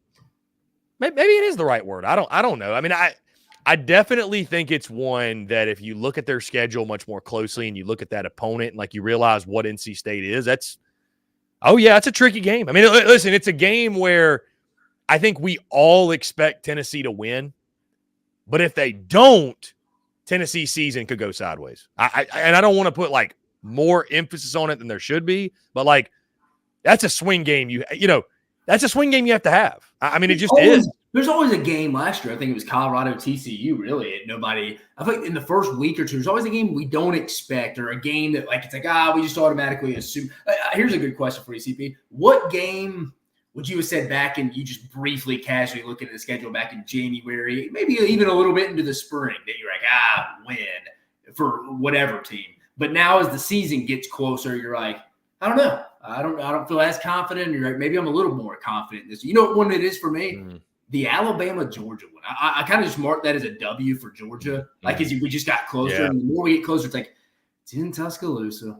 it is the right word. I don't know. I mean, I definitely think it's one that if you look at their schedule much more closely and you look at that opponent and like you realize what NC State is, it's a tricky game. I mean, listen, it's a game where I think we all expect Tennessee to win, but if they don't, Tennessee's season could go sideways. And I don't want to put like more emphasis on it than there should be, but like that's a swing game. That's a swing game you have to have. I mean, it just is. There's always a game last year. I think it was Colorado TCU. Really, I think in the first week or two, there's always a game we don't expect or a game that like it's like we just automatically assume. Here's a good question for you, CP. What game would you have said back in, you just briefly, casually looking at the schedule back in January, maybe even a little bit into the spring, that you're like, win for whatever team. But now as the season gets closer, you're like, I don't know. I don't feel as confident. You're like, maybe I'm a little more confident in this. You know what one it is for me? Mm-hmm. The Alabama-Georgia one. I kind of just marked that as a W for Georgia. Like, as we just got closer. Yeah. And the more we get closer, it's like, it's in Tuscaloosa.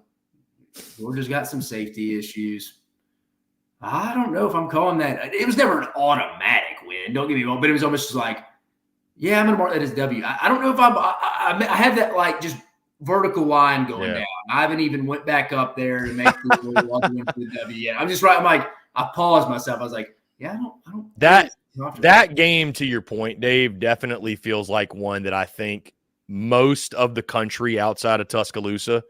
Georgia's got some safety issues. I don't know if I'm calling that. It was never an automatic win. Don't get me wrong. But it was almost just like, yeah, I'm going to mark that as W. I don't know if I have that, like, just vertical line going down. I haven't even went back up there to make the W yet. I'm just right. I'm like, I paused myself. I was like, yeah, I don't. That game, to your point, Dave, definitely feels like one that I think most of the country outside of Tuscaloosa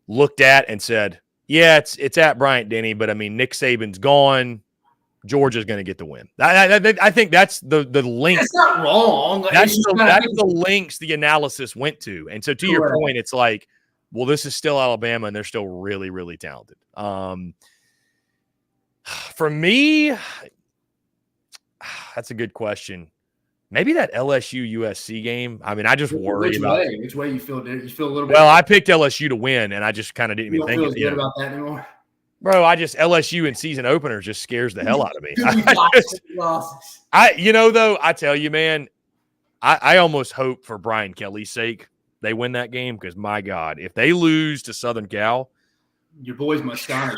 looked at and said, yeah, it's at Bryant-Denny, but I mean, Nick Saban's gone. Georgia's going to get the win. I think that's the link. That's not wrong. That's the links the analysis went to. And so to your point, it's like, well, this is still Alabama, and they're still really, really talented. For me, that's a good question. Maybe that LSU USC game. I mean, I just worry about it. Which way you feel? You feel a little bit. Well, I picked LSU to win, and I just kind of didn't even think good about that anymore. Bro, LSU in season openers just scares the hell out of me. I tell you, man, I almost hope for Brian Kelly's sake they win that game because, my God, if they lose to Southern Cal. Your boys Moscano.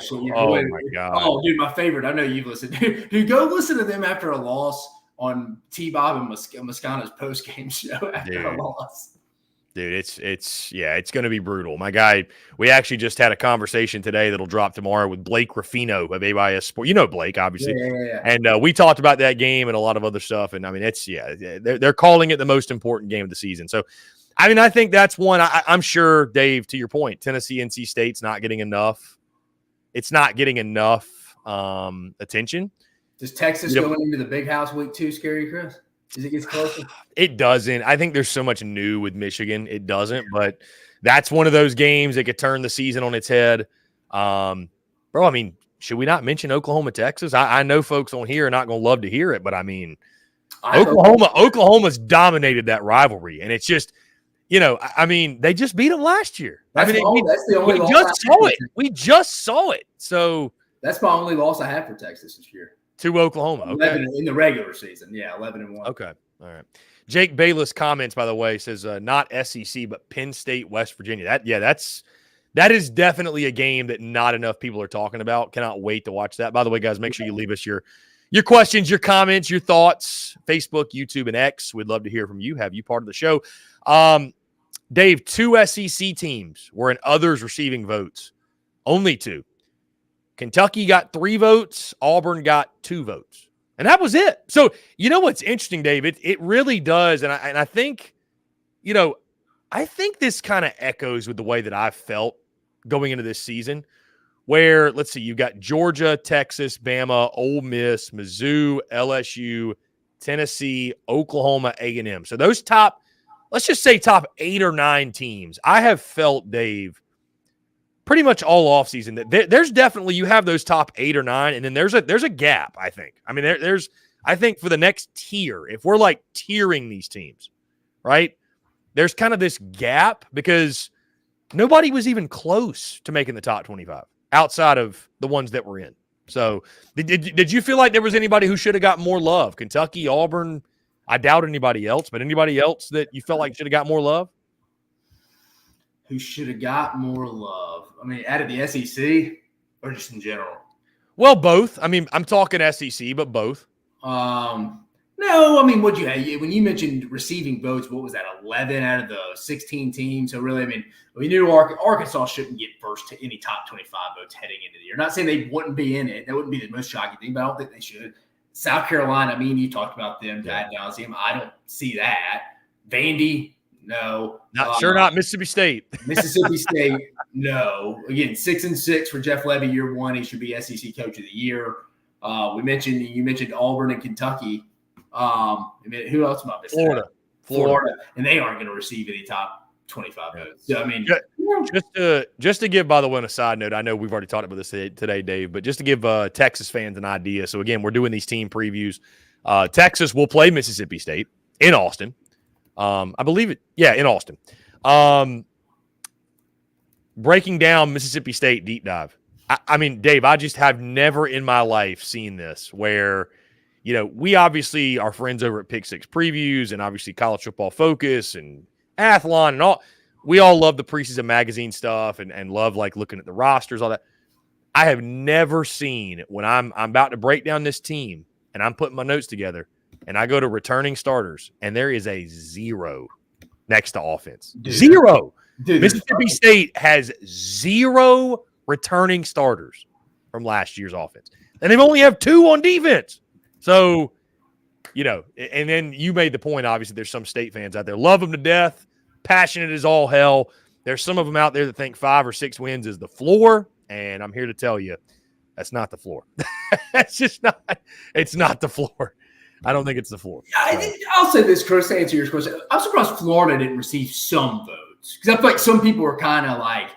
My God. Oh, dude, my favorite. I know you've listened. Dude, go listen to them after a loss on T-Bob and Moscano's post-game show after a loss. Dude, it's going to be brutal. My guy, we actually just had a conversation today that'll drop tomorrow with Blake Ruffino of AYS Sport. You know Blake, obviously. Yeah. And we talked about that game and a lot of other stuff. And, I mean, they're calling it the most important game of the season. So, I mean, I think that's one. I'm sure, Dave, to your point, Tennessee, NC State's not getting enough. It's not getting enough attention. Does Texas going into the big house week 2 scare you, Chris? As it gets closer? It doesn't. I think there's so much new with Michigan. It doesn't, but that's one of those games that could turn the season on its head. Bro, I mean, should we not mention Oklahoma, Texas? I know folks on here are not going to love to hear it, but I mean, Oklahoma's dominated that rivalry, and it's just, I mean, they just beat them last year. That's the only loss. We just saw it. We just saw it. So that's my only loss I have for Texas this year. To Oklahoma. Okay. 11 in the regular season. Yeah, 11-1. Okay. All right. Jake Bayless comments, by the way, says not SEC, but Penn State, West Virginia. That is definitely a game that not enough people are talking about. Cannot wait to watch that. By the way, guys, make sure you leave us your questions, your comments, your thoughts, Facebook, YouTube, and X. We'd love to hear from you. Have you part of the show. Dave, 2 SEC teams were in others receiving votes. Only 2. Kentucky got 3 votes. Auburn got 2 votes. And that was it. So, you know what's interesting, Dave? It really does. And I think, I think this kind of echoes with the way that I've felt going into this season where, let's see, you've got Georgia, Texas, Bama, Ole Miss, Mizzou, LSU, Tennessee, Oklahoma, A&M. So those let's just say top 8 or 9 teams. I have felt, Dave, pretty much all offseason that there's definitely, you have those top 8 or 9, and then there's a gap, I think. I mean, I think for the next tier, if we're like tiering these teams, right, there's kind of this gap because nobody was even close to making the top 25 outside of the ones that were in. So did you feel like there was anybody who should have got more love? Kentucky, Auburn, I doubt anybody else, but anybody else that you felt like should have got more love? Who should have got more love? I mean, out of the SEC or just in general? Well, both. I mean, I'm talking SEC, but both. No, I mean, what'd you have? When you mentioned receiving votes, what was that, 11 out of the 16 teams? So really, I mean, we knew Arkansas shouldn't get first to any top 25 votes heading into the year. Not saying they wouldn't be in it. That wouldn't be the most shocking thing, but I don't think they should. South Carolina, I mean, you talked about them, ad nauseum. I don't see that. Vandy, no. Not Mississippi State. Mississippi State, no. Again, 6-6 for Jeff Levy year 1. He should be SEC Coach of the Year. You mentioned Auburn and Kentucky. Who else am I missing? Florida, and they aren't going to receive any top 25 votes. So I mean, just to give, by the way, on a side note, I know we've already talked about this today, Dave, but just to give Texas fans an idea. So again, we're doing these team previews. Texas will play Mississippi State in Austin. I believe it. Yeah, in Austin. Breaking down Mississippi State deep dive. I mean, Dave, I just have never in my life seen this where, we obviously are friends over at Pick Six Previews and obviously College Football Focus and Athlon and all. We all love the preseason magazine stuff and love like looking at the rosters, all that. I have never seen when I'm about to break down this team and I'm putting my notes together and I go to returning starters and there is a 0 next to offense. Dude. 0. Dude, Mississippi State has 0 returning starters from last year's offense. And they only have 2 on defense. So, and then you made the point, obviously, there's some State fans out there, love them to death, passionate as all hell. There's some of them out there that think 5 or 6 wins is the floor. And I'm here to tell you, That's not the floor. It's just not. It's not the floor. I don't think it's the floor. I'll say this, Chris, to answer your question. I'm surprised Florida didn't receive some votes because I feel like some people are kind of like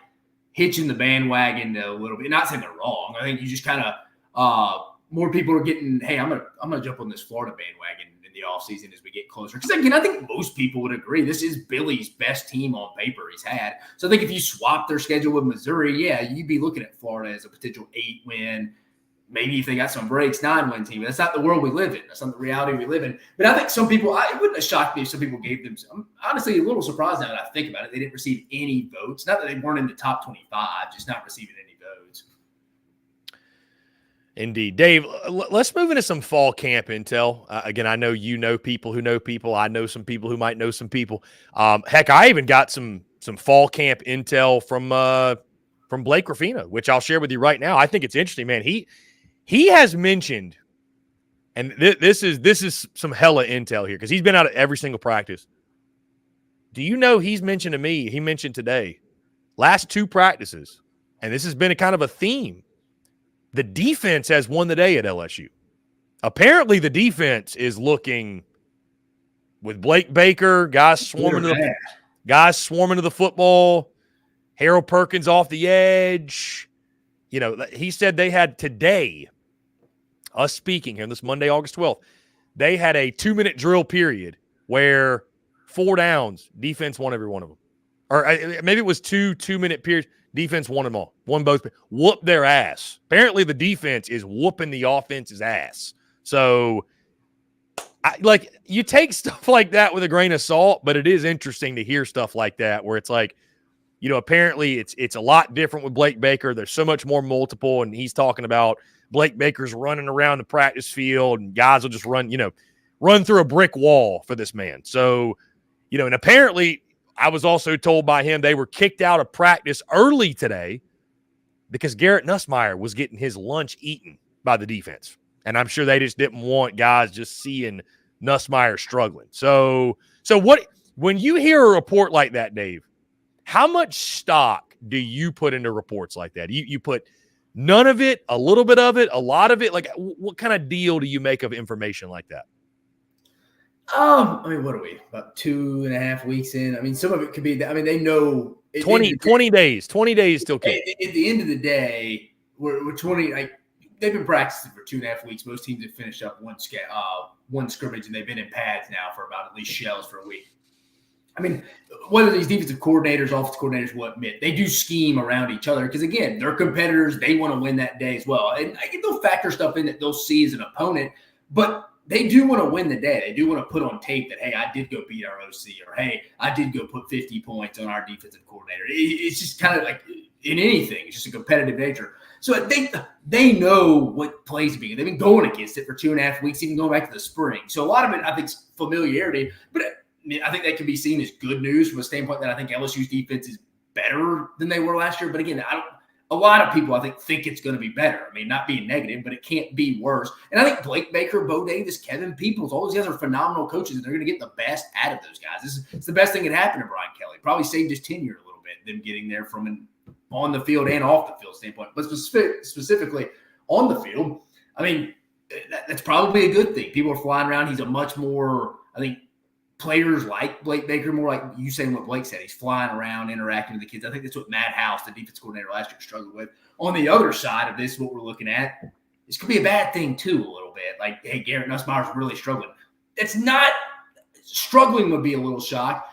hitching the bandwagon a little bit. Not saying they're wrong. I think you just kind of more people are getting, hey, I'm gonna jump on this Florida bandwagon in the offseason as we get closer. Because again, I think most people would agree this is Billy's best team on paper he's had. So I think if you swap their schedule with Missouri, yeah, you'd be looking at Florida as a potential 8-win. Maybe if they got some breaks, 9-win team. That's not the world we live in. That's not the reality we live in. But I think some people, it wouldn't have shocked me if some people gave them. I'm honestly a little surprised now that I think about it. They didn't receive any votes. Not that they weren't in the top 25, just not receiving any votes. Indeed. Dave, let's move into some fall camp intel. Again, I know you know people who know people. I know some people who might know some people. Heck, I even got some fall camp intel from Blake Ruffino, which I'll share with you right now. I think it's interesting, man. He has mentioned, and this is some hella intel here because he's been out at every single practice. Do you know he mentioned today, last 2 practices, and this has been a kind of a theme. The defense has won the day at LSU. Apparently the defense is looking with Blake Baker, guys swarming to the football, Harold Perkins off the edge. You know, he said they had today, us speaking here, this Monday, August 12th, they had a 2-minute drill period where 4 downs, defense won every one of them. Or maybe it was 2-minute periods, defense won them all. Won both. Whooped their ass. Apparently the defense is whooping the offense's ass. So, you take stuff like that with a grain of salt, but it is interesting to hear stuff like that where it's like, you know, apparently it's a lot different with Blake Baker. There's so much more multiple, and he's talking about Blake Baker's running around the practice field, and guys will just run through a brick wall for this man. So, you know, and apparently I was also told by him they were kicked out of practice early today because Garrett Nussmeier was getting his lunch eaten by the defense. And I'm sure they just didn't want guys just seeing Nussmeier struggling. So what when you hear a report like that, Dave, how much stock do you put into reports like that? You put none of it, a little bit of it, a lot of it? Like, what kind of deal do you make of information like that? I mean, what are we, about 2.5 weeks in? I mean, some of it could be that. I mean, they know 20 days still count. At the end of the day, we're 20. Like, they've been practicing for 2.5 weeks. Most teams have finished up one scrimmage, and they've been in pads now for about at least shells for a week. I mean, whether these defensive coordinators, offensive coordinators will admit, they do scheme around each other because, again, they're competitors. They want to win that day as well. And I get they'll factor stuff in that they'll see as an opponent, but they do want to win the day. They do want to put on tape that, hey, I did go beat our OC, or, hey, I did go put 50 points on our defensive coordinator. It's just kind of like in anything. It's just a competitive nature. So they know what plays to be. They've been going against it for 2.5 weeks, even going back to the spring. So a lot of it, I think, is familiarity. But I think that can be seen as good news from a standpoint that I think LSU's defense is better than they were last year. But again, a lot of people, I think it's going to be better. I mean, not being negative, but it can't be worse. And I think Blake Baker, Bo Davis, Kevin Peoples, all those guys are phenomenal coaches, and they're going to get the best out of those guys. It's the best thing that happened to Brian Kelly. Probably saved his tenure a little bit, them getting there from an on the field and off the field standpoint. But specifically on the field, I mean, that's probably a good thing. People are flying around. He's a much more, I think, players like Blake Baker, more like you saying what Blake said. He's flying around, interacting with the kids. I think that's what Matt House, the defense coordinator last year, struggled with. On the other side of this, what we're looking at, this could be a bad thing too a little bit. Like, hey, Garrett Nussmeier's really struggling. It's not – struggling would be a little shock.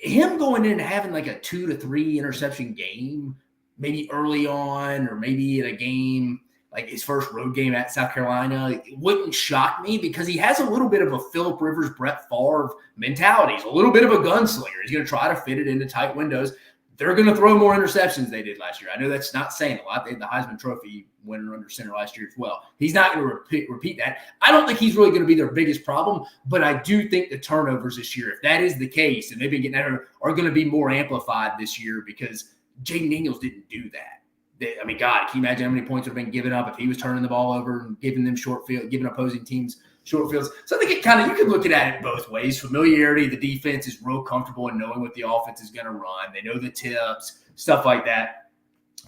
Him going in and having like a 2 to 3 interception game, maybe early on or maybe in a game – like his first road game at South Carolina, it wouldn't shock me because he has a little bit of a Phillip Rivers, Brett Favre mentality. He's a little bit of a gunslinger. He's going to try to fit it into tight windows. They're going to throw more interceptions than they did last year. I know that's not saying a lot. They had the Heisman Trophy winner under center last year as well. He's not going to repeat that. I don't think he's really going to be their biggest problem, but I do think the turnovers this year, if that is the case, and they've been getting at her, are going to be more amplified this year because Jaden Daniels didn't do that. I mean, God, can you imagine how many points would have been given up if he was turning the ball over and giving them short field, giving opposing teams short fields? So I think it kind of, you can look at it both ways. Familiarity, the defense is real comfortable in knowing what the offense is going to run. They know the tips, stuff like that.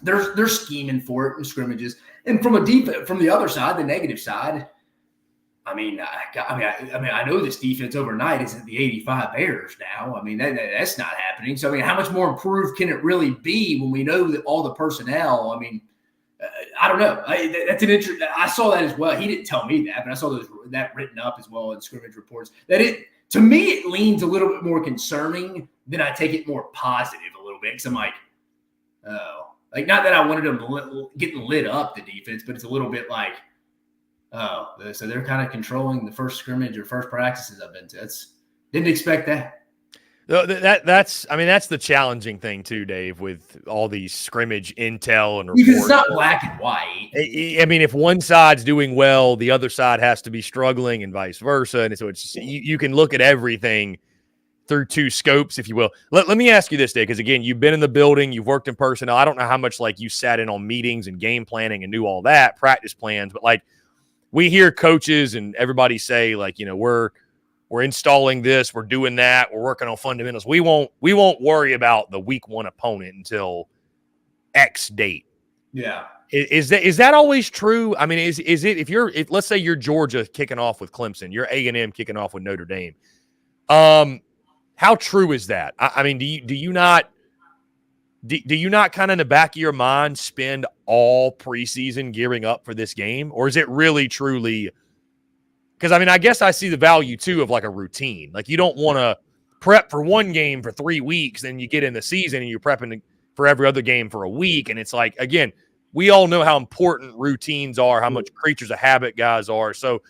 they're scheming for it in scrimmages. And from the other side, the negative side, I know this defense overnight isn't the 85 Bears now. I mean, that's not happening. So, I mean, how much more improved can it really be when we know that all the personnel? I mean, I don't know. That's an interesting. I saw that as well. He didn't tell me that, but I saw that written up as well in scrimmage reports. To me, it leans a little bit more concerning than I take it more positive a little bit. Because I'm like, oh, like not that I wanted them getting lit up the defense, but it's a little bit like, oh, so they're kind of controlling the first scrimmage or first practices I've been to. Didn't expect that. That's the challenging thing too, Dave, with all these scrimmage intel and reports. Because it's not black and white. I mean, if one side's doing well, the other side has to be struggling, and vice versa. And so it's you can look at everything through two scopes, if you will. Let me ask you this, Dave, because again, you've been in the building, you've worked in personnel. I don't know how much like you sat in on meetings and game planning and knew all that, practice plans, but like we hear coaches and everybody say like, you know, we're installing this, we're doing that, we're working on fundamentals. We won't worry about the week one opponent until X date. Yeah. Is that always true? I mean, is it if let's say you're Georgia kicking off with Clemson, you're A&M kicking off with Notre Dame. How true is that? I mean, do you not kind of in the back of your mind spend all preseason gearing up for this game, or is it really truly? Because, I mean, I guess I see the value, too, of like a routine. Like, you don't want to prep for one game for 3 weeks, then you get in the season and you're prepping for every other game for a week. And it's like, again, we all know how important routines are, how much creatures of habit guys are. So,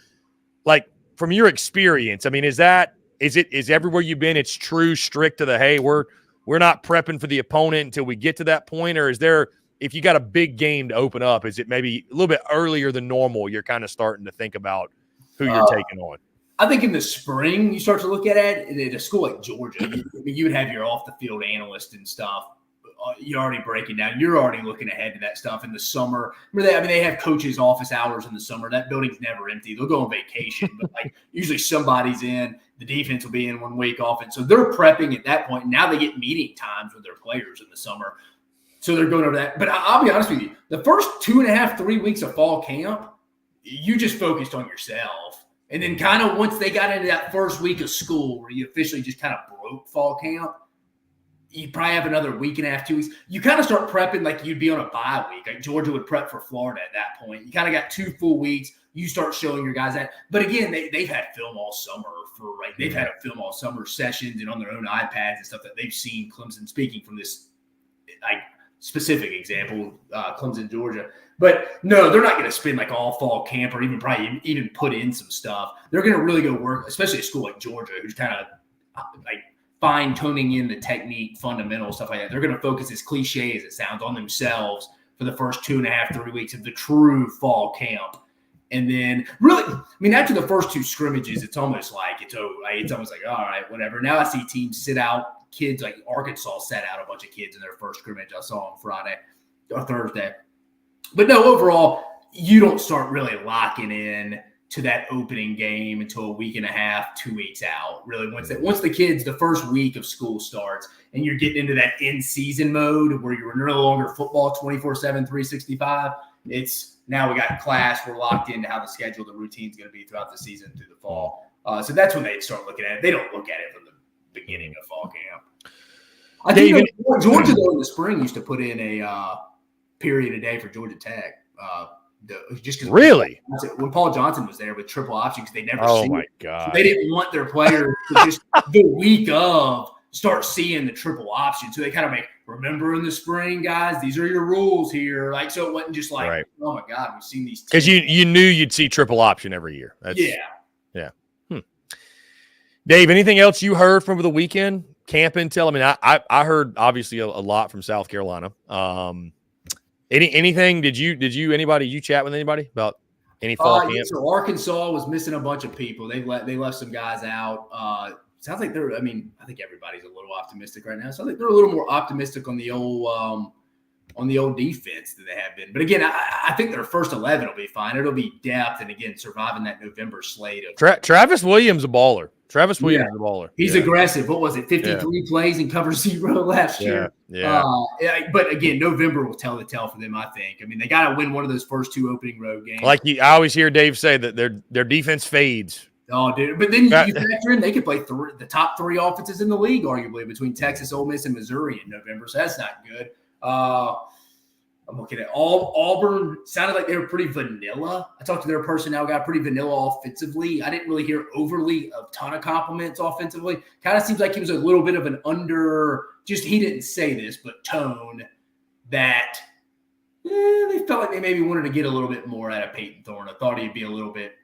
like, from your experience, I mean, is everywhere you've been, it's true, strict to the, hey, we're not prepping for the opponent until we get to that point? Or is there, if you got a big game to open up, is it maybe a little bit earlier than normal you're kind of starting to think about who you're taking on? I think in the spring, you start to look at it at a school like Georgia. You would have your off-the-field analyst and stuff. You're already breaking down. You're already looking ahead to that stuff in the summer. They have coaches' office hours in the summer. That building's never empty. They'll go on vacation, but like usually somebody's in. The defense will be in 1 week off, and so they're prepping at that point. Now they get meeting times with their players in the summer, so they're going over that. But I'll be honest with you, the first 2.5, 3 weeks of fall camp, you just focused on yourself. And then kind of once they got into that first week of school where you officially just kind of broke fall camp, you probably have another week and a half, 2 weeks. You kind of start prepping like you'd be on a bye week. Like Georgia would prep for Florida at that point. You kind of got 2 full weeks. You start showing your guys that. But again, they've had film all summer they've had a film all summer sessions and on their own iPads and stuff that they've seen Clemson, speaking from this like specific example, Clemson, Georgia. But no, they're not going to spend like all fall camp or even put in some stuff. They're going to really go work, especially a school like Georgia, who's kind of like fine tuning in the technique, fundamentals, stuff like that. They're going to focus, as cliche as it sounds, on themselves for the first 2.5, 3 weeks of the true fall camp. And then really, I mean, after the first 2 scrimmages, it's almost like it's over. It's almost like, all right, whatever. Now I see teams sit out kids, like Arkansas set out a bunch of kids in their first scrimmage I saw on Friday or Thursday. But no, overall, you don't start really locking in to that opening game until a week and a half, 2 weeks out. Really, once the kids, the first week of school starts and you're getting into that in-season mode where you're no longer football 24/7, 365, it's now we got class, we're locked into how the schedule, the routine's going to be throughout the season through the fall. So that's when they start looking at it. They don't look at it from the beginning of fall camp. I think Georgia, though, in the spring used to put in a period a day for Georgia Tech. Just because really, when Paul Johnson was there with triple options, they never. Oh my God! So they didn't want their players to just the week of start seeing the triple option. So they kind of remember in the spring, guys, these are your rules here. Like, so it wasn't just like, right. Oh my God, we've seen these. Because you knew you'd see triple option every year. Yeah. Dave, anything else you heard from the weekend? Camp intel. I mean, I heard obviously a lot from South Carolina. Anything? Did you chat with anybody about any fall camp? Yeah, so Arkansas was missing a bunch of people. They left some guys out. Sounds like I think everybody's a little optimistic right now. So I think they're a little more optimistic on the old on the old defense that they have been. But again, I think their first 11 will be fine. It'll be depth and, again, surviving that November slate. Of Travis Williams, a baller. Travis Williams is a baller. He's aggressive. What was it, 53 plays and cover 0 last year? Yeah. But, again, November will tell the tale for them, I think. I mean, they got to win one of those first 2 opening road games. Like I always hear Dave say that their defense fades. Oh, dude. But then you factor in they could play the top 3 offenses in the league, arguably, between Texas, Ole Miss, and Missouri in November. So that's not good. I'm looking at Auburn. Sounded like they were pretty vanilla. I talked to their personnel guy, pretty vanilla offensively. I didn't really hear overly a ton of compliments offensively. Kind of seems like he was a little bit of an he didn't say this, but tone that they felt like they maybe wanted to get a little bit more out of Peyton Thorne. I thought he'd be a little bit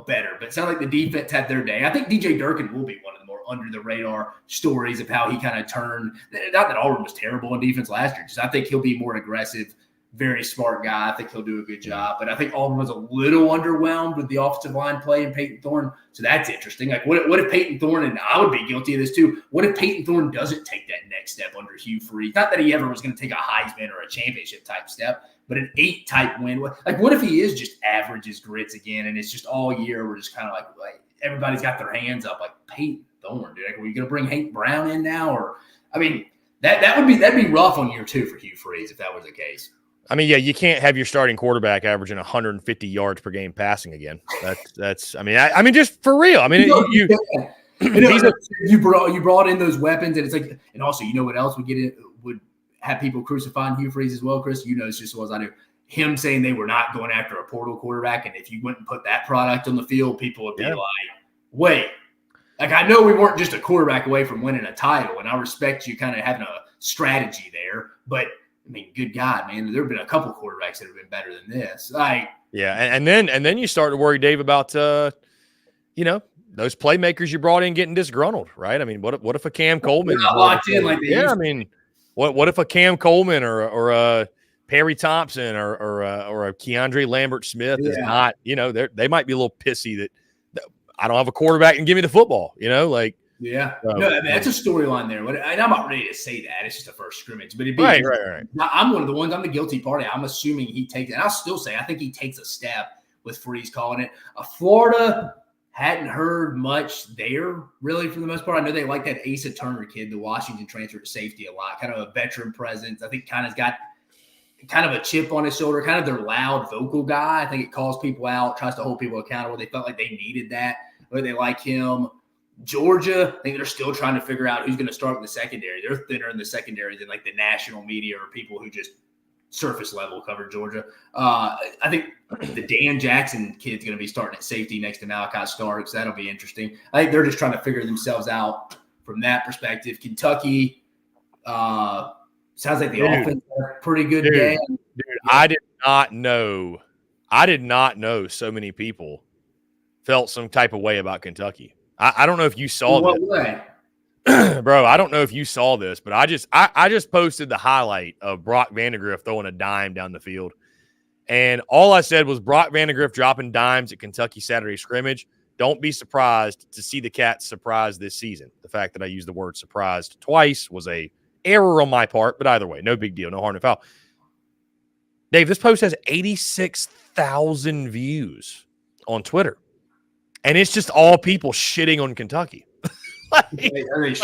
better, but it sounded like the defense had their day. I think DJ Durkin will be one of the more under the radar stories of how he kind of turned. Not that Auburn was terrible on defense last year, just I think he'll be more aggressive, very smart guy. I think he'll do a good job, but I think Auburn was a little underwhelmed with the offensive line play and Peyton Thorne. So that's interesting. Like, what if Peyton Thorne, and I would be guilty of this too, what if Peyton Thorne doesn't take that next step under Hugh Freeze? Not that he ever was going to take a Heisman or a championship type step, but an 8 type win. Like, what if he is just averages grits again, and it's just all year we're just kind of like everybody's got their hands up, like Peyton Thorne, dude. Like, are you going to bring Hank Brown in now? Or, I mean, that'd be rough on year 2 for Hugh Freeze if that was the case. I mean, yeah, you can't have your starting quarterback averaging 150 yards per game passing again. That's. I mean, just for real. I mean, you brought in those weapons, and it's like, and also, you know what else would have people crucifying Hugh Freeze as well, Chris? You know this just as well as I do. Him saying they were not going after a portal quarterback, and if you went and put that product on the field, people would be like, wait. Like, I know we weren't just a quarterback away from winning a title, and I respect you kind of having a strategy there, but I mean, good God, man, there have been a couple quarterbacks that have been better than this. And then you start to worry, Dave, about those playmakers you brought in getting disgruntled, right? I mean, what if a Cam Coleman locked in like they used to? I mean, what if a Cam Coleman or a Perry Thompson or a Keandre Lambert Smith is not, they might be a little pissy that I don't have a quarterback and give me the football, like. Yeah. No, I mean, that's a storyline there. And I'm not ready to say that. It's just a first scrimmage. But it'd be right. I'm one of the ones, I'm the guilty party. I'm assuming he takes it. And I'll still say I think he takes a step with Freeze calling it. Florida hadn't heard much there, really, for the most part. I know they like that Asa Turner kid, the Washington transfer at safety, a lot. Kind of a veteran presence. I think kind of got kind of a chip on his shoulder, kind of their loud vocal guy. I think it calls people out, tries to hold people accountable. They felt like they needed that. But they like him. Georgia, I think they're still trying to figure out who's going to start in the secondary. They're thinner in the secondary than like the national media or people who just surface level cover Georgia. I think the Dan Jackson kid's going to be starting at safety next to Malachi Starks. That'll be interesting. I think they're just trying to figure themselves out from that perspective. Kentucky sounds like the offense had a pretty good game. Dude, I did not know so many people felt some type of way about Kentucky. I don't know if you saw this. Bro, I don't know if you saw this, but I just posted the highlight of Brock Vandagriff throwing a dime down the field. And all I said was Brock Vandagriff dropping dimes at Kentucky Saturday scrimmage. Don't be surprised to see the Cats surprised this season. The fact that I used the word surprised twice was a error on my part, but either way, no big deal, no harm, no foul. Dave, this post has 86,000 views on Twitter. And it's just all people shitting on Kentucky. fans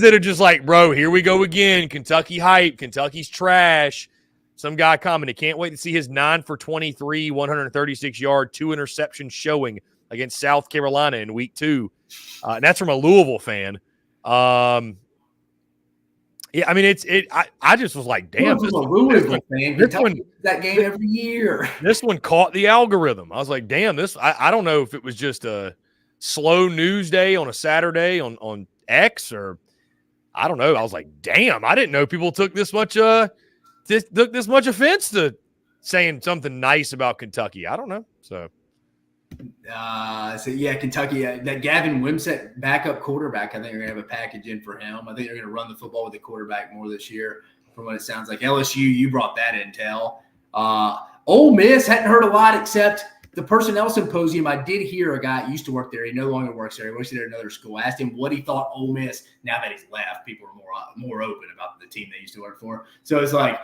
that are just like, bro, here we go again. Kentucky hype. Kentucky's trash. Some guy commented, can't wait to see his 9 for 23, 136-yard, 2 interception showing against South Carolina in week 2. And that's from a Louisville fan. Yeah, I mean, I just was like, damn. This one, that game every year. This one caught the algorithm. I was like, damn, I don't know if it was just a slow news day on a Saturday on X or I don't know. I was like, damn, I didn't know people took this much offense to saying something nice about Kentucky. I don't know. So Kentucky, that Gavin Wimsatt backup quarterback, I think they're going to have a package in for him. I think they're going to run the football with the quarterback more this year from what it sounds like. LSU, you brought that intel. Ole Miss, hadn't heard a lot except the personnel symposium, I did hear a guy used to work there. He no longer works there. He works at another school. I asked him what he thought Ole Miss, now that he's left, people are more open about the team they used to work for. So it's like,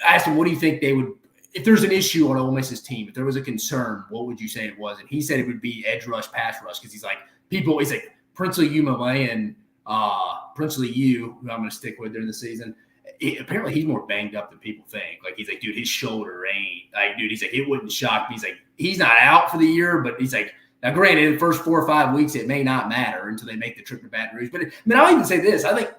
I asked him, what do you think they would, if there's an issue on Ole Miss's team, if there was a concern, what would you say it was? And he said it would be edge rush, pass rush, because he's like, he's like, Princely U, Princely U, who I'm going to stick with during the season, apparently he's more banged up than people think. Like, he's like, dude, his shoulder ain't, like, dude, he's like, it wouldn't shock me. He's like, he's not out for the year, but he's like, now granted, in the first 4 or 5 weeks, it may not matter until they make the trip to Baton Rouge. But I mean, I'll even say this. I think,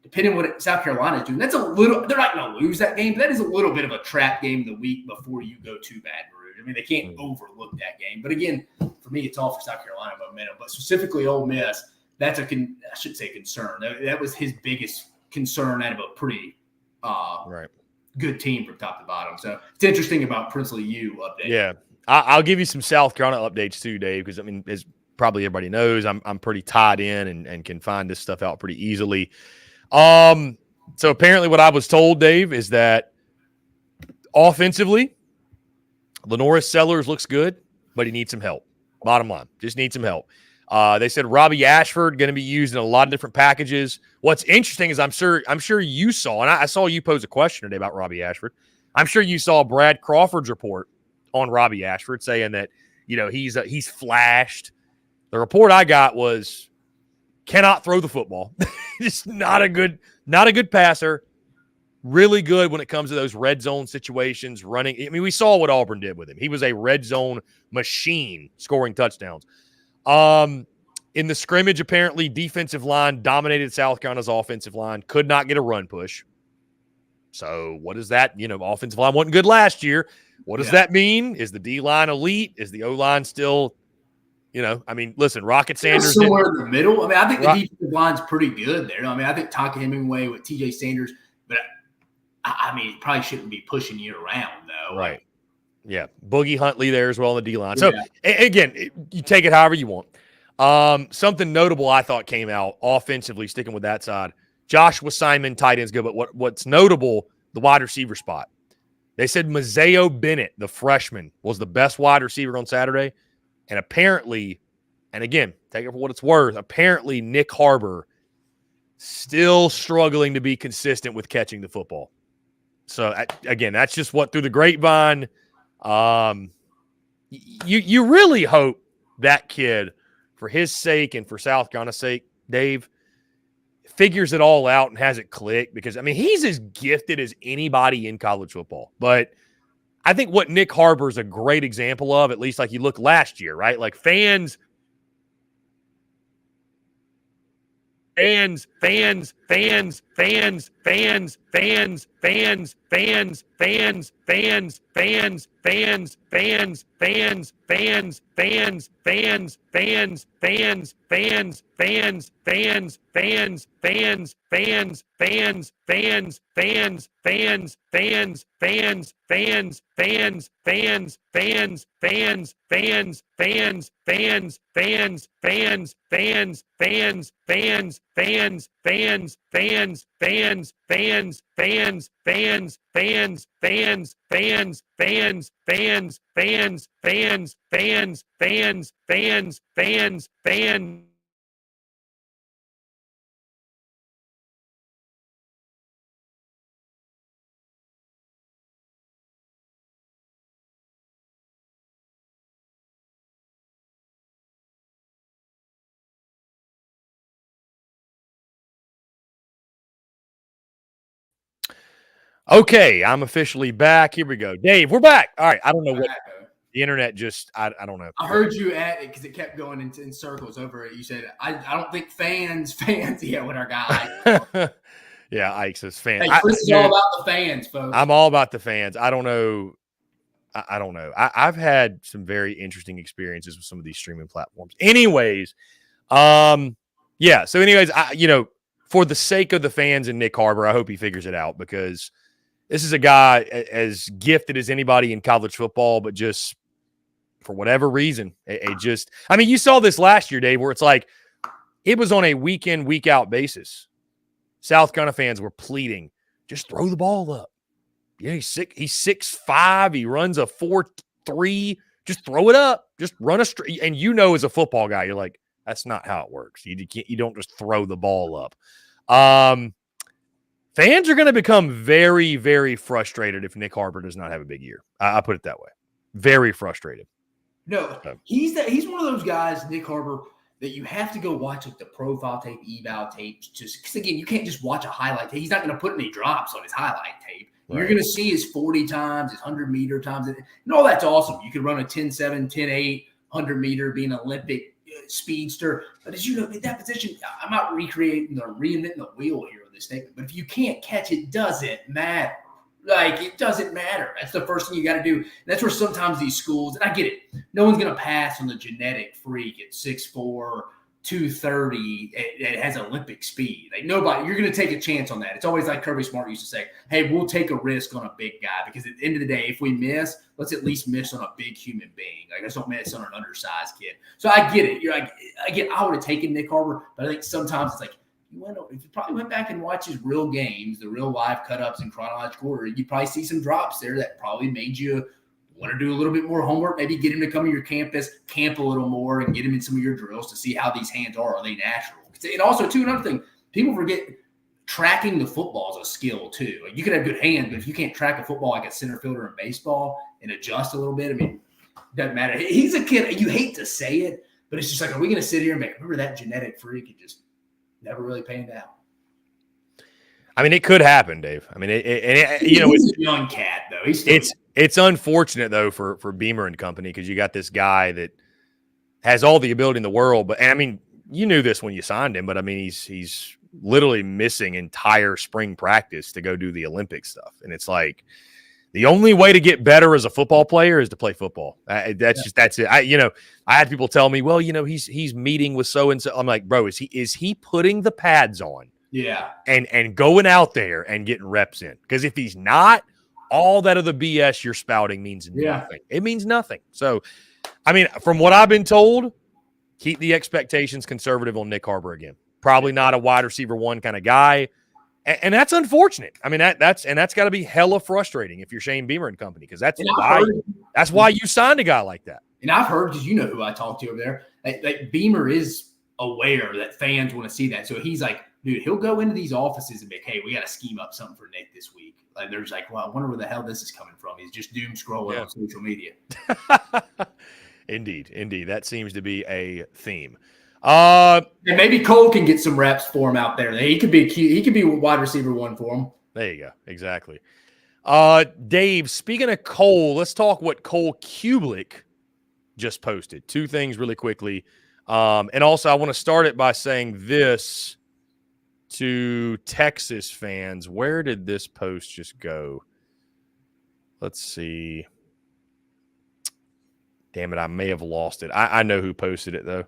depending on what South Carolina is doing, that's a little, they're not going to lose that game, but that is a little bit of a trap game the week before you go to Baton Rouge. I mean, they can't overlook that game. But again, for me, it's all for South Carolina momentum. But specifically Ole Miss, that's I shouldn't say concern. That was his biggest concern out of a pretty good team from top to bottom. So it's interesting about Princely U update. Yeah. I'll give you some South Carolina updates too, Dave, because I mean, as probably everybody knows, I'm pretty tied in and can find this stuff out pretty easily. So apparently what I was told, Dave, is that offensively, Lenoris Sellers looks good, but he needs some help. Bottom line, just needs some help. They said Robbie Ashford going to be used in a lot of different packages. What's interesting is I'm sure you saw, and I saw you pose a question today about Robbie Ashford. I'm sure you saw Brad Crawford's report on Robbie Ashford saying that, you know, he's flashed. The report I got was cannot throw the football. Just not a good passer. Really good when it comes to those red zone situations, running. I mean, we saw what Auburn did with him. He was a red zone machine scoring touchdowns. In the scrimmage, apparently defensive line dominated South Carolina's offensive line, could not get a run push. So what is that? You know, offensive line wasn't good last year. What does that mean? Is the D-line elite? Is the O-line still, you know, I mean, listen, Rocket Sanders. Somewhere in the middle. I mean, I think the defensive line's pretty good there. I mean, I think Tonka Hemingway with TJ Sanders, but I mean, it probably shouldn't be pushing you around, though. Right. Yeah. Boogie Huntley there as well on the D-line. So, again, you take it however you want. Something notable I thought came out offensively, sticking with that side. Joshua Simon, tight end's good, but what's notable, the wide receiver spot. They said Mazeo Bennett, the freshman, was the best wide receiver on Saturday. And apparently, and again, take it for what it's worth, apparently Nick Harbor still struggling to be consistent with catching the football. So, again, that's just what through the grapevine. You really hope that kid, for his sake and for South Carolina's sake, Dave, figures it all out and has it click, because, I mean, he's as gifted as anybody in college football. But I think what Nick Harbor is a great example of, at least like you look last year, right? Like fans Okay, I'm officially back. Here we go. Dave, we're back. All right. I don't know what the internet just, I don't know. I heard you at it because it kept going in circles over it. You said, I don't think fans, yeah, with our guy. Yeah, Ike says fans. Hey, Chris is all about the fans, folks. I'm all about the fans. I don't know. I don't know. I've had some very interesting experiences with some of these streaming platforms. Anyways, yeah. So anyways, for the sake of the fans and Nick Harbor, I hope he figures it out, because this is a guy as gifted as anybody in college football, but just for whatever reason, I mean, you saw this last year, Dave, where it's like it was on a week in, week out basis. South Carolina fans were pleading, just throw the ball up. Yeah, he's 6'5". He runs a 4.3, Just throw it up. Just run a straight. And as a football guy, you're like, that's not how it works. You don't just throw the ball up. Fans are going to become very, very frustrated if Nick Harbor does not have a big year. I put it that way. Very frustrated. No, he's one of those guys, Nick Harbor, that you have to go watch the profile tape, eval tapes. Because again, you can't just watch a highlight tape. He's not going to put any drops on his highlight tape. Right. You're going to see his 40 times, his 100-meter times, and all that's awesome. You could run a 10-7, 10-8, 100-meter, be an Olympic speedster. But as you know, in that position, I'm not recreating or reinventing the wheel here in this statement. But if you can't catch it, doesn't matter. Like, it doesn't matter. That's the first thing you got to do. And that's where sometimes these schools, and I get it, no one's going to pass on the genetic freak at 6'4", 230, it has Olympic speed. Like, nobody, you're going to take a chance on that. It's always like Kirby Smart used to say, hey, we'll take a risk on a big guy because at the end of the day, if we miss, let's at least miss on a big human being. Like, let's don't miss on an undersized kid. So I get it. You're like, again, I would have taken Nick Harbor, but I think sometimes it's like, if you probably went back and watched his real games, the real live cut-ups in chronological order, you probably see some drops there that probably made you want to do a little bit more homework, maybe get him to come to your campus, camp a little more, and get him in some of your drills to see how these hands are. Are they natural? And also, too, another thing, people forget tracking the football is a skill, too. Like, you can have good hands, but if you can't track a football like a center fielder in baseball and adjust a little bit, I mean, it doesn't matter. He's a kid. You hate to say it, but it's just like, are we going to sit here and make, remember that genetic freak and just never really panned out? I mean, it could happen, Dave. I mean, he's a young cat, though. It's unfortunate, though, for Beamer and company, because you got this guy that has all the ability in the world. But, and I mean, you knew this when you signed him, but I mean, he's literally missing entire spring practice to go do the Olympic stuff. And it's like, the only way to get better as a football player is to play football. That's it. I had people tell me, well, he's meeting with so-and-so. I'm like, bro, is he putting the pads on? Yeah. And going out there and getting reps in. Because if he's not, all that other BS you're spouting means nothing. It means nothing. So, I mean, from what I've been told, keep the expectations conservative on Nick Harbor again. Probably not a wide receiver one kind of guy. And that's unfortunate. I mean, that's got to be hella frustrating if you're Shane Beamer and company, because that's why you signed a guy like that. And I've heard, because you know who I talked to over there, like Beamer is aware that fans want to see that. So he's like, dude, he'll go into these offices and be like, hey, we got to scheme up something for Nick this week. Like, there's like, well, I wonder where the hell this is coming from. He's just doom scrolling on social media. Indeed. That seems to be a theme. And maybe Cole can get some reps for him out there. He could be wide receiver one for him. There you go. Exactly. Dave, speaking of Cole, let's talk what Cole Kublik just posted. Two things really quickly. And also, I want to start it by saying this to Texas fans. Where did this post just go? Let's see. Damn it, I may have lost it. I know who posted it, though.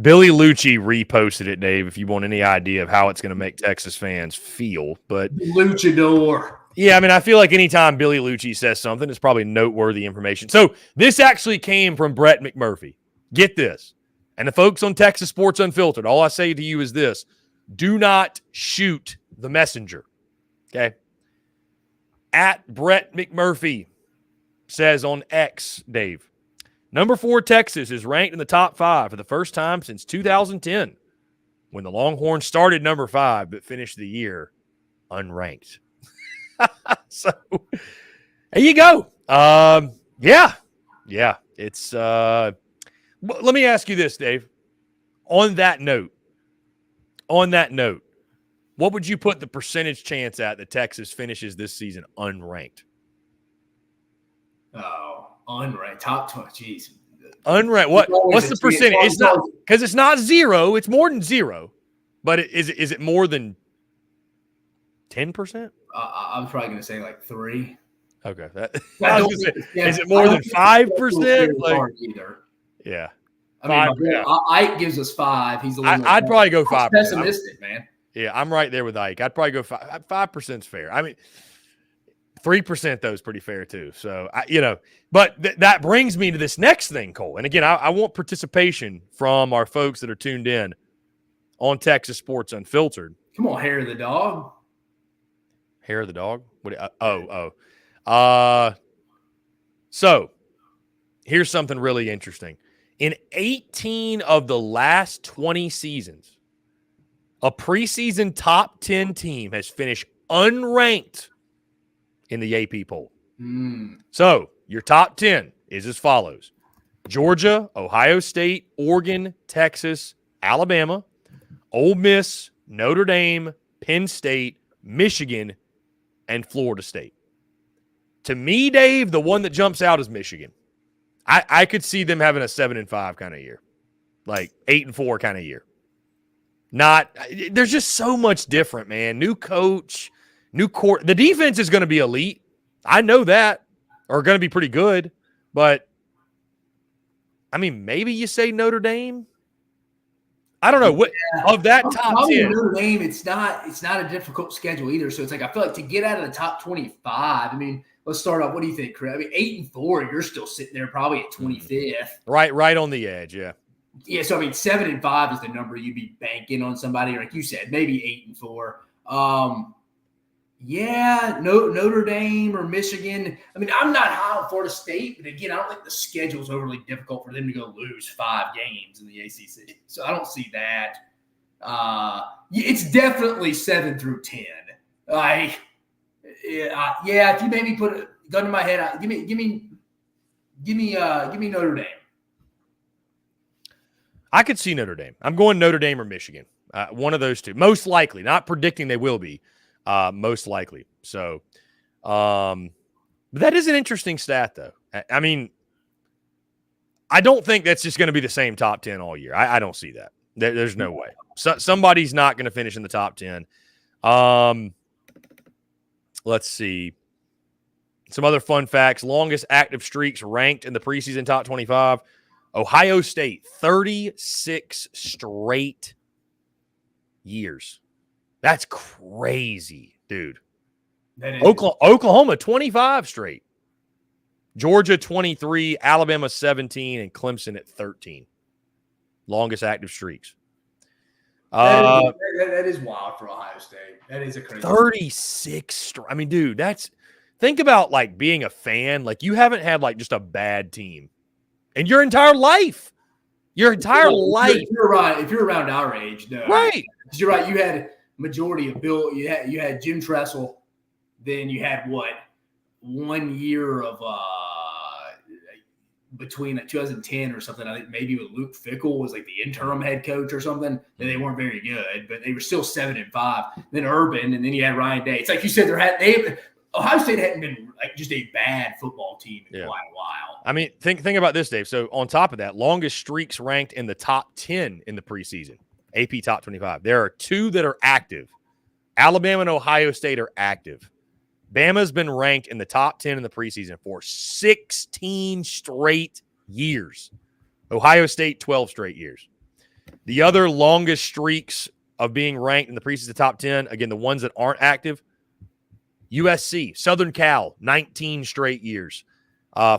Billy Lucci reposted it, Dave, if you want any idea of how it's going to make Texas fans feel. But Luchador. Yeah, I mean, I feel like anytime Billy Lucci says something, it's probably noteworthy information. So this actually came from Brett McMurphy. Get this. And the folks on Texas Sports Unfiltered, all I say to you is this: do not shoot the messenger. Okay? At Brett McMurphy says on X, Dave, number 4 Texas is ranked in the top 5 for the first time since 2010, when the Longhorns started number 5 but finished the year unranked. So there you go. Yeah. It's let me ask you this, Dave. On that note, what would you put the percentage chance at that Texas finishes this season unranked? Oh, unranked, top 20. Jeez. Unranked. What's the percentage? It's not, because it's not 0. It's more than 0. But is it more than 10%? I'm probably going to say like 3. Okay. Is it more than 5%? Like, yeah. I mean, Ike gives us 5. He's a little. I'd probably go 5%. Pessimistic, man. Yeah, I'm right there with Ike. I'd probably go 5. 5%'s fair. I mean, 3% though is pretty fair too. So but that brings me to this next thing, Cole. And again, I want participation from our folks that are tuned in on Texas Sports Unfiltered. Come on, hair of the dog. Hair of the dog? What? So here's something really interesting. In 18 of the last 20 seasons, a preseason top 10 team has finished unranked in the AP poll. So your top 10 is as follows: Georgia, Ohio State, Oregon, Texas, Alabama, Ole Miss, Notre Dame, Penn State, Michigan, and Florida State. To me, Dave, the one that jumps out is Michigan. I could see them having a 7-5 kind of year, like 8-4 kind of year. There's just so much different, man. New coach, new court. The defense is going to be elite. I know that, or going to be pretty good. But I mean, maybe you say Notre Dame. I don't know what of that top 10. Notre Dame, it's not a difficult schedule either. So it's like I feel like to get out of the top 25. I mean, let's start off. What do you think, Chris? I mean, 8-4, you're still sitting there probably at 25th. Right on the edge, yeah. Yeah, so I mean, 7-5 is the number you'd be banking on somebody, like you said, maybe 8-4. Notre Dame or Michigan. I mean, I'm not high on Florida State, but again, I don't think the schedule's overly difficult for them to go lose 5 games in the ACC. So I don't see that. It's definitely 7 through 10. Like, if you maybe put a gun to my head, give me Notre Dame. I could see Notre Dame. I'm going Notre Dame or Michigan. One of those two. Most likely. Not predicting they will be. Most likely. So, but that is an interesting stat, though. I mean, I don't think that's just going to be the same top 10 all year. I don't see that. There's no way. Somebody's not going to finish in the top 10. Let's see. Some other fun facts. Longest active streaks ranked in the preseason top 25. Ohio State, 36 straight years. That's crazy, dude. Oklahoma, 25 straight. Georgia, 23. Alabama, 17. And Clemson at 13. Longest active streaks. That is wild for Ohio State. That is a crazy 36. I mean, dude, think about like being a fan. Like you haven't had like just a bad team in your entire life. If you're right. If you're around our age, no. Right. You're right. You had majority of Bill. You had Jim Tressel. Then you had 1 year of between 2010 or something. I think maybe with Luke Fickell was like the interim head coach or something. And they weren't very good, but they were still 7-5. Then Urban, and then you had Ryan Day. It's like you said, Ohio State hadn't been like just a bad football team in quite a while. I mean, think about this, Dave. So on top of that, longest streaks ranked in the top 10 in the preseason, AP top 25. There are 2 that are active. Alabama and Ohio State are active. Bama's been ranked in the top 10 in the preseason for 16 straight years. Ohio State, 12 straight years. The other longest streaks of being ranked in the preseason top 10, again, the ones that aren't active, USC, Southern Cal, 19 straight years.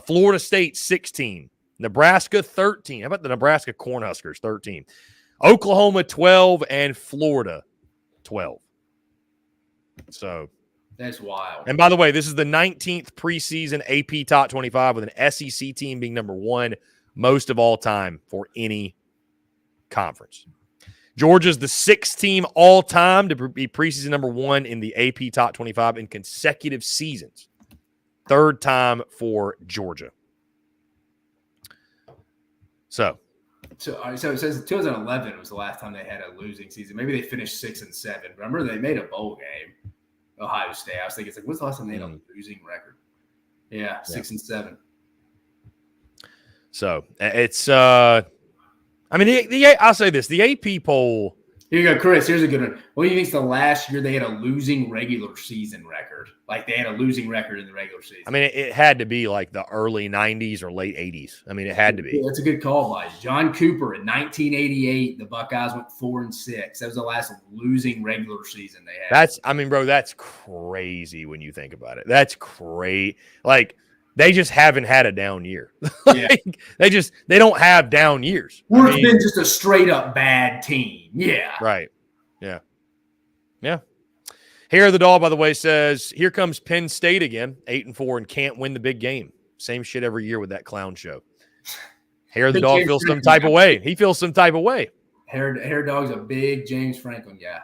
Florida State, 16. Nebraska, 13. How about the Nebraska Cornhuskers, 13. Oklahoma, 12. And Florida, 12. So that's wild. And by the way, this is the 19th preseason AP top 25 with an SEC team being number 1 most of all time for any conference. Georgia's the 6th team all time to be preseason number 1 in the AP top 25 in consecutive seasons. 3rd time for Georgia. So it says 2011 was the last time they had a losing season. Maybe they finished 6-7, but I remember they made a bowl game. Ohio State. I was thinking, it's like, when's the last time they had a losing record? Yeah, 6-7. So it's I mean, I'll say this: the AP poll. Here you go, Chris. Here's a good one. What do you think is the last year they had a losing regular season record? Like they had a losing record in the regular season. I mean, it had to be like the early 90s or late 80s. I mean, it had to be. Yeah, that's a good call by John Cooper in 1988. The Buckeyes went 4-6. That was the last losing regular season they had. That's crazy when you think about it. That's great. Like they just haven't had a down year. Like, they don't have down years. It's been just a straight up bad team. Yeah. Right. Yeah. Yeah. Hair of the Doll, by the way, says, here comes Penn State again, 8-4 and can't win the big game. Same shit every year with that clown show. Hair of the dog feels some type of way. He feels some type of way. Hair Dog's a big James Franklin guy.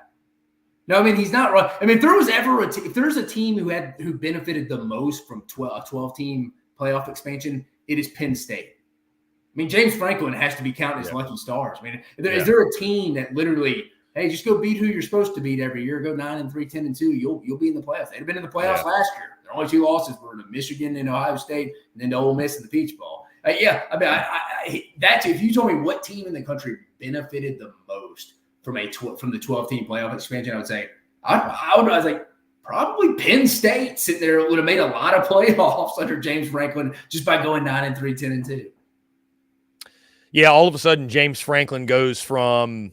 No, I mean he's not wrong. I mean, if there was ever if there's a team who benefited the most from a 12-team playoff expansion, it is Penn State. I mean, James Franklin has to be counted as lucky stars. I mean, is there a team that literally, hey, just go beat who you're supposed to beat every year, go 9-3, 10-2, you'll be in the playoffs. They'd have been in the playoffs last year. Their only 2 losses were to Michigan and Ohio State, and then to Ole Miss in the Peach Bowl. That's if you told me what team in the country benefited the most from the 12-team playoff expansion, I would say I was like probably Penn State sitting there would have made a lot of playoffs under James Franklin just by going 9-3, 10-2. Yeah, all of a sudden James Franklin goes from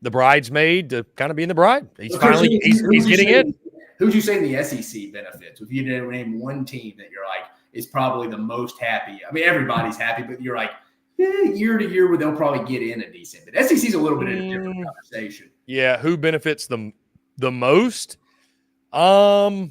the bridesmaid to kind of being the bride. He's finally he's getting in. Who would you say in the SEC benefits? If you did name one team that you're like is probably the most happy. I mean, everybody's happy, but you're like year to year where they'll probably get in a decent. But SEC's a little bit of a different conversation. Yeah, who benefits the most? That's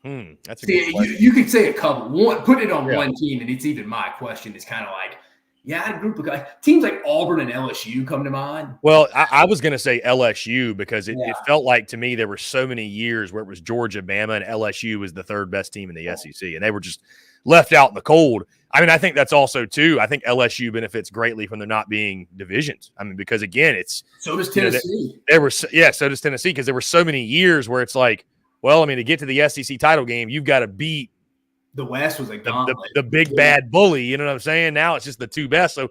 a good question. You could say a couple. Put it on one team, and it's even my question. It's kind of like, a group of guys. Teams like Auburn and LSU come to mind. Well, I was going to say LSU because it felt like to me there were so many years where it was Georgia, Bama, and LSU was the third best team in the SEC, and they were just left out in the cold. I mean, I think that's also too. I think LSU benefits greatly from there not being divisions. I mean, because again, so does Tennessee. So does Tennessee because there were so many years where it's like, well, I mean, to get to the SEC title game, you've got to beat the West was like the big bad bully. You know what I'm saying? Now it's just the 2 best. So,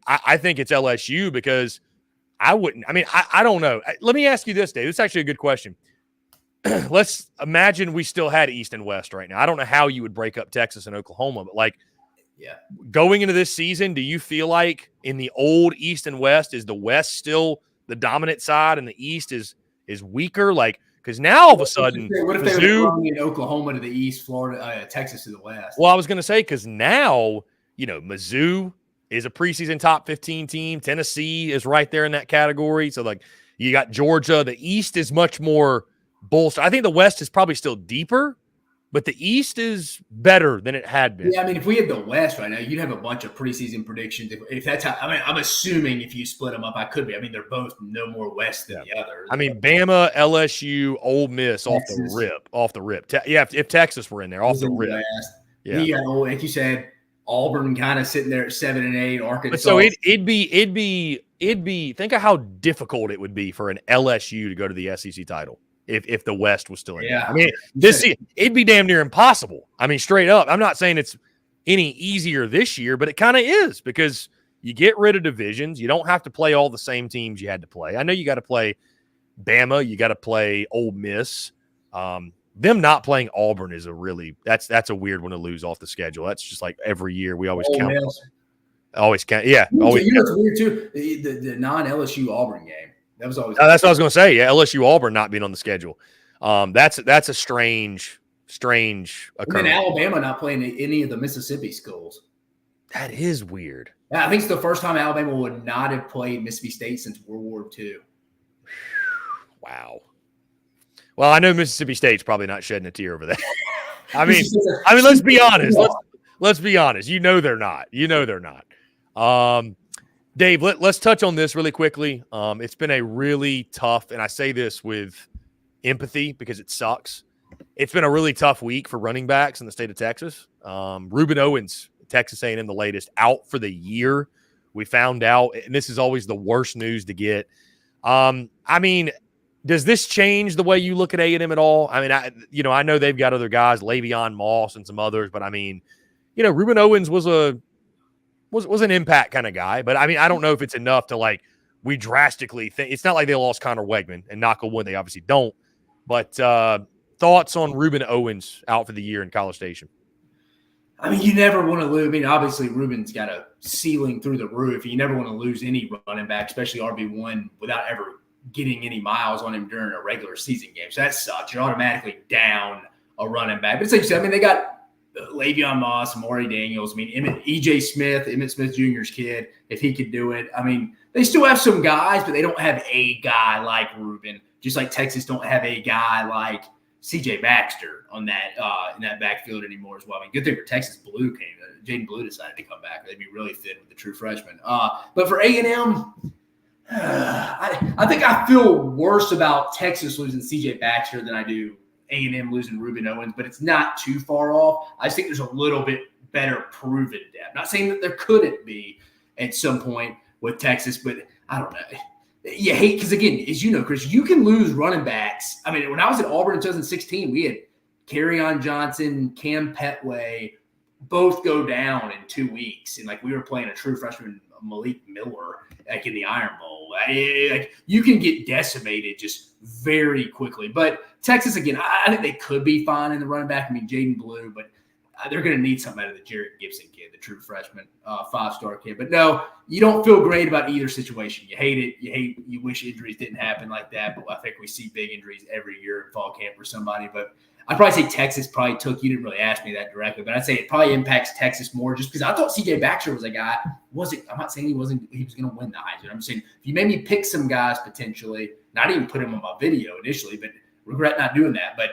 I think it's LSU because I wouldn't. I mean, I don't know. Let me ask you this, Dave. It's actually a good question. Let's imagine we still had East and West right now. I don't know how you would break up Texas and Oklahoma, but going into this season, do you feel like in the old East and West, is the West still the dominant side and the East is weaker? Because now all of a sudden, what if they were throwing in Oklahoma to the east, Florida, Texas to the west? Well, I was going to say because now Mizzou is a preseason top 15 team. Tennessee is right there in that category. So you got Georgia. The East is much more bolstered. I think the West is probably still deeper, but the East is better than it had been. Yeah, I mean, if we had the West right now, you'd have a bunch of preseason predictions. If that's how, I mean, I'm assuming if you split them up, I could be. I mean, they're both no more West than the other. I mean, Bama, LSU, Ole Miss off the rip. If Texas were in there, off the rip. West. Yeah, you got, like you said, Auburn kind of sitting there at 7-8. Arkansas. But so it'd be. Think of how difficult it would be for an LSU to go to the SEC title. If the West was still in there. I mean, it'd be damn near impossible. I mean, straight up. I'm not saying it's any easier this year, but it kind of is because you get rid of divisions. You don't have to play all the same teams you had to play. I know you got to play Bama. You got to play Ole Miss. Them not playing Auburn is that's a weird one to lose off the schedule. That's just like every year we always count. Always count. Yeah. Always. It's weird too. The non-LSU Auburn game. That was always. That's what I was going to say. Yeah, LSU Auburn not being on the schedule. That's a strange occurrence. And then Alabama not playing any of the Mississippi schools. That is weird. Yeah, I think it's the first time Alabama would not have played Mississippi State since World War II. Wow. Well, I know Mississippi State's probably not shedding a tear over that. I mean, let's be honest. Let's be honest. They're not. Dave, let's touch on this really quickly. It's been a really tough, and I say this with empathy because it sucks. It's been a really tough week for running backs in the state of Texas. Reuben Owens, Texas A&M, the latest, out for the year. We found out, and this is always the worst news to get. I mean, does this change the way you look at A&M at all? I mean, I know they've got other guys, Le'Veon Moss and some others, but I mean, Reuben Owens was an impact kind of guy, but I mean, I don't know if it's enough to we drastically think. It's not like they lost Connor Wegman, and knock on wood, they obviously don't. But thoughts on Reuben Owens out for the year in College Station? I mean, you never want to lose. I mean, obviously Reuben's got a ceiling through the roof. You never want to lose any running back, especially RB1, without ever getting any miles on him during a regular season game. So that sucks. You're automatically down a running back. But it's like you said, I mean, they got Le'Veon Moss, Maury Daniels. I mean, Emmitt Smith Jr.'s kid, if he could do it. I mean, they still have some guys, but they don't have a guy like Reuben. Just like Texas don't have a guy like C.J. Baxter on that in that backfield anymore as well. I mean, good thing for Texas, Blue came. Jaden Blue decided to come back. They'd be really thin with the true freshman. But for A&M, I think I feel worse about Texas losing C.J. Baxter than I do A&M losing Ruben Owens, but it's not too far off. I just think there's a little bit better proven depth. Not saying that there couldn't be at some point with Texas, but I don't know. You hate, because again, as you know, Chris, you can lose running backs. I mean, when I was at Auburn in 2016, we had Kerryon Johnson, Cam Petway, both go down in 2 weeks. And like we were playing a true freshman, Malik Miller, like in the Iron Bowl. Like you can get decimated just very quickly. But Texas, again, I think they could be fine in the running back. I mean, Jaden Blue, but they're going to need something out of the Jarrett Gibson kid, the true freshman, 5-star kid. But no, you don't feel great about either situation. You hate it. You wish injuries didn't happen like that. But I think we see big injuries every year in fall camp for somebody. But I'd probably say Texas probably took – you didn't really ask me that directly, but I'd say it probably impacts Texas more just because I thought C.J. Baxter was a guy. I'm not saying he was going to win the Heisman. I'm saying if you made me pick some guys potentially, not even put him on my video initially, but regret not doing that. But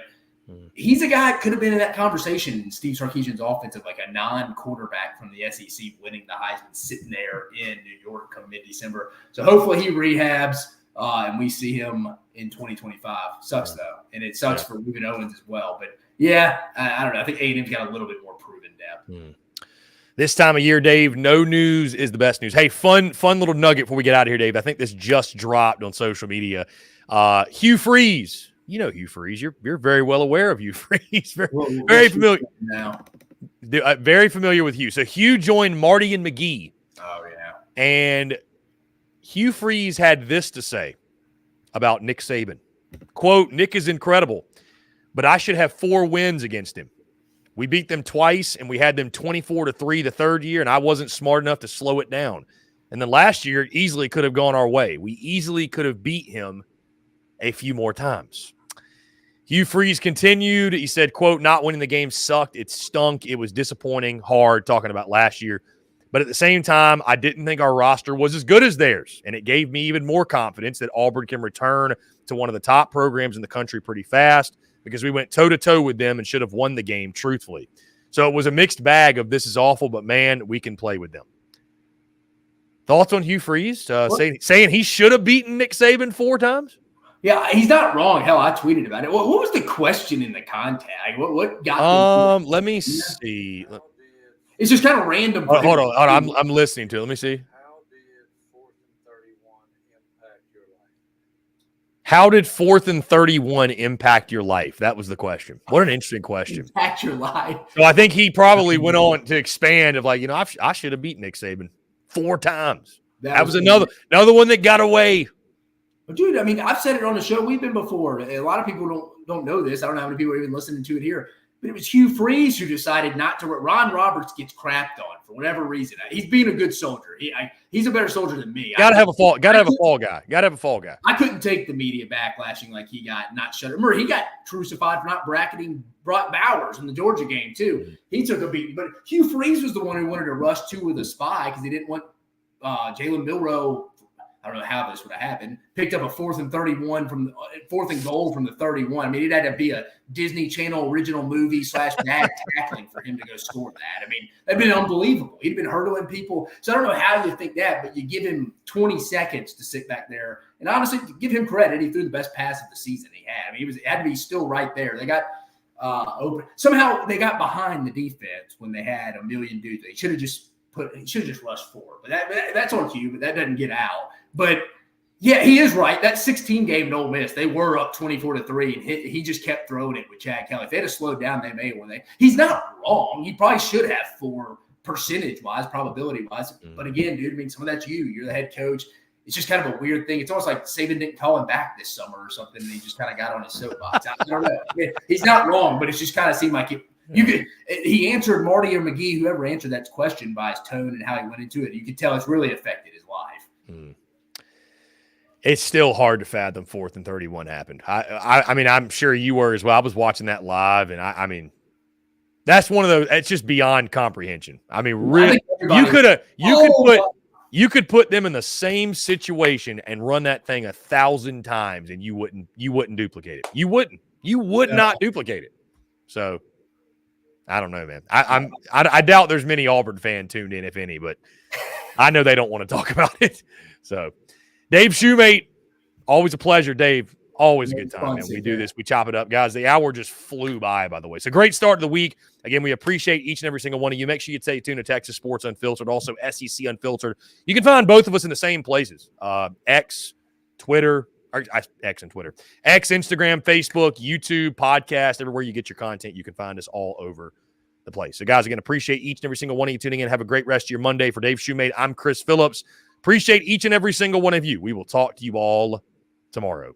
he's a guy that could have been in that conversation in Steve Sarkisian's offense of like a non-quarterback from the SEC winning the Heisman sitting there in New York come mid-December. So hopefully he rehabs and we see him in 2025. Sucks though. And it sucks for Ruben Owens as well. But yeah, I don't know. I think A&M's got a little bit more proven depth. This time of year, Dave, no news is the best news. Hey, fun little nugget before we get out of here, Dave. I think this just dropped on social media. Hugh Freeze. You know Hugh Freeze. You're very well aware of Hugh Freeze. Very familiar. Now. Very familiar with Hugh. So Hugh joined Marty and McGee. Oh, yeah. And Hugh Freeze had this to say about Nick Saban. Quote, Nick is incredible, but I should have 4 wins against him. We beat them twice, and we had them 24-3 the third year, and I wasn't smart enough to slow it down. And then last year, it easily could have gone our way. We easily could have beat him a few more times. Hugh Freeze continued. He said, quote, not winning the game sucked. It stunk. It was disappointing, hard, talking about last year. But at the same time, I didn't think our roster was as good as theirs. And it gave me even more confidence that Auburn can return to one of the top programs in the country pretty fast because we went toe-to-toe with them and should have won the game truthfully. So it was a mixed bag of this is awful, but man, we can play with them. Thoughts on Hugh Freeze saying he should have beaten Nick Saban 4 times? Yeah, he's not wrong. Hell, I tweeted about it. What was the question in the contact? What got let me see. It's just kind of random. Hold on. I'm listening to it. Let me see. How did 4th and 31 impact your life? That was the question. What an interesting question. Impact your life. So I think he probably went on to expand of like, I should have beat Nick Saban 4 times. That was another one that got away. Dude, I mean, I've said it on the show. We've been before. A lot of people don't know this. I don't know how many people are even listening to it here. But it was Hugh Freeze who decided not to. Ron Roberts gets crapped on for whatever reason. He's being a good soldier. He's a better soldier than me. Got to have a fall guy. I couldn't take the media backlashing like he got not shut. Remember, he got crucified for not bracketing Brock Bowers in the Georgia game too. He took a beating. But Hugh Freeze was the one who wanted to rush 2 with a spy because he didn't want Jalen Milroe. I don't know how this would have happened. Picked up a 4th and 31 from 4th and goal from the 31. I mean, it had to be a Disney Channel original movie / bad tackling for him to go score that. I mean, that'd been unbelievable. He'd been hurdling people. So I don't know how you think that, but you give him 20 seconds to sit back there. And honestly, to give him credit, he threw the best pass of the season he had. I mean, it had to be still right there. They got open. Somehow they got behind the defense when they had a million dudes. They should have just rushed 4. But that's on cue, but that doesn't get out. But, yeah, he is right. That 16 game in Ole Miss, they were up 24-3, and he just kept throwing it with Chad Kelly. If they had slowed down, they may have won. He's not wrong. He probably should have 4 percentage-wise, probability-wise. But, again, dude, I mean, some of that's you. You're the head coach. It's just kind of a weird thing. It's almost like Saban didn't call him back this summer or something, and he just kind of got on his soapbox. I don't know. He's not wrong, but it just kind of seemed like he answered Marty or McGee, whoever answered that question, by his tone and how he went into it. You could tell it's really affected his life. It's still hard to fathom 4th and 31 happened. I mean, I'm sure you were as well. I was watching that live, and I mean, that's one of those. It's just beyond comprehension. I mean, really, you could put them in the same situation and run that thing 1,000 times, and you wouldn't duplicate it. You wouldn't. You would not duplicate it. So I don't know, man. I doubt there's many Auburn fan tuned in, if any, but I know they don't want to talk about it. So Dave Shoemate, always a pleasure, Dave. Always a good time, man. We do this. We chop it up. Guys, the hour just flew by the way. So great start of the week. Again, we appreciate each and every single one of you. Make sure you stay tuned to Texas Sports Unfiltered, also SEC Unfiltered. You can find both of us in the same places. X, Twitter, X, Instagram, Facebook, YouTube, podcast, everywhere you get your content, you can find us all over the place. So, guys, again, appreciate each and every single one of you tuning in. Have a great rest of your Monday. For Dave Shoemate, I'm Chris Phillips. Appreciate each and every single one of you. We will talk to you all tomorrow.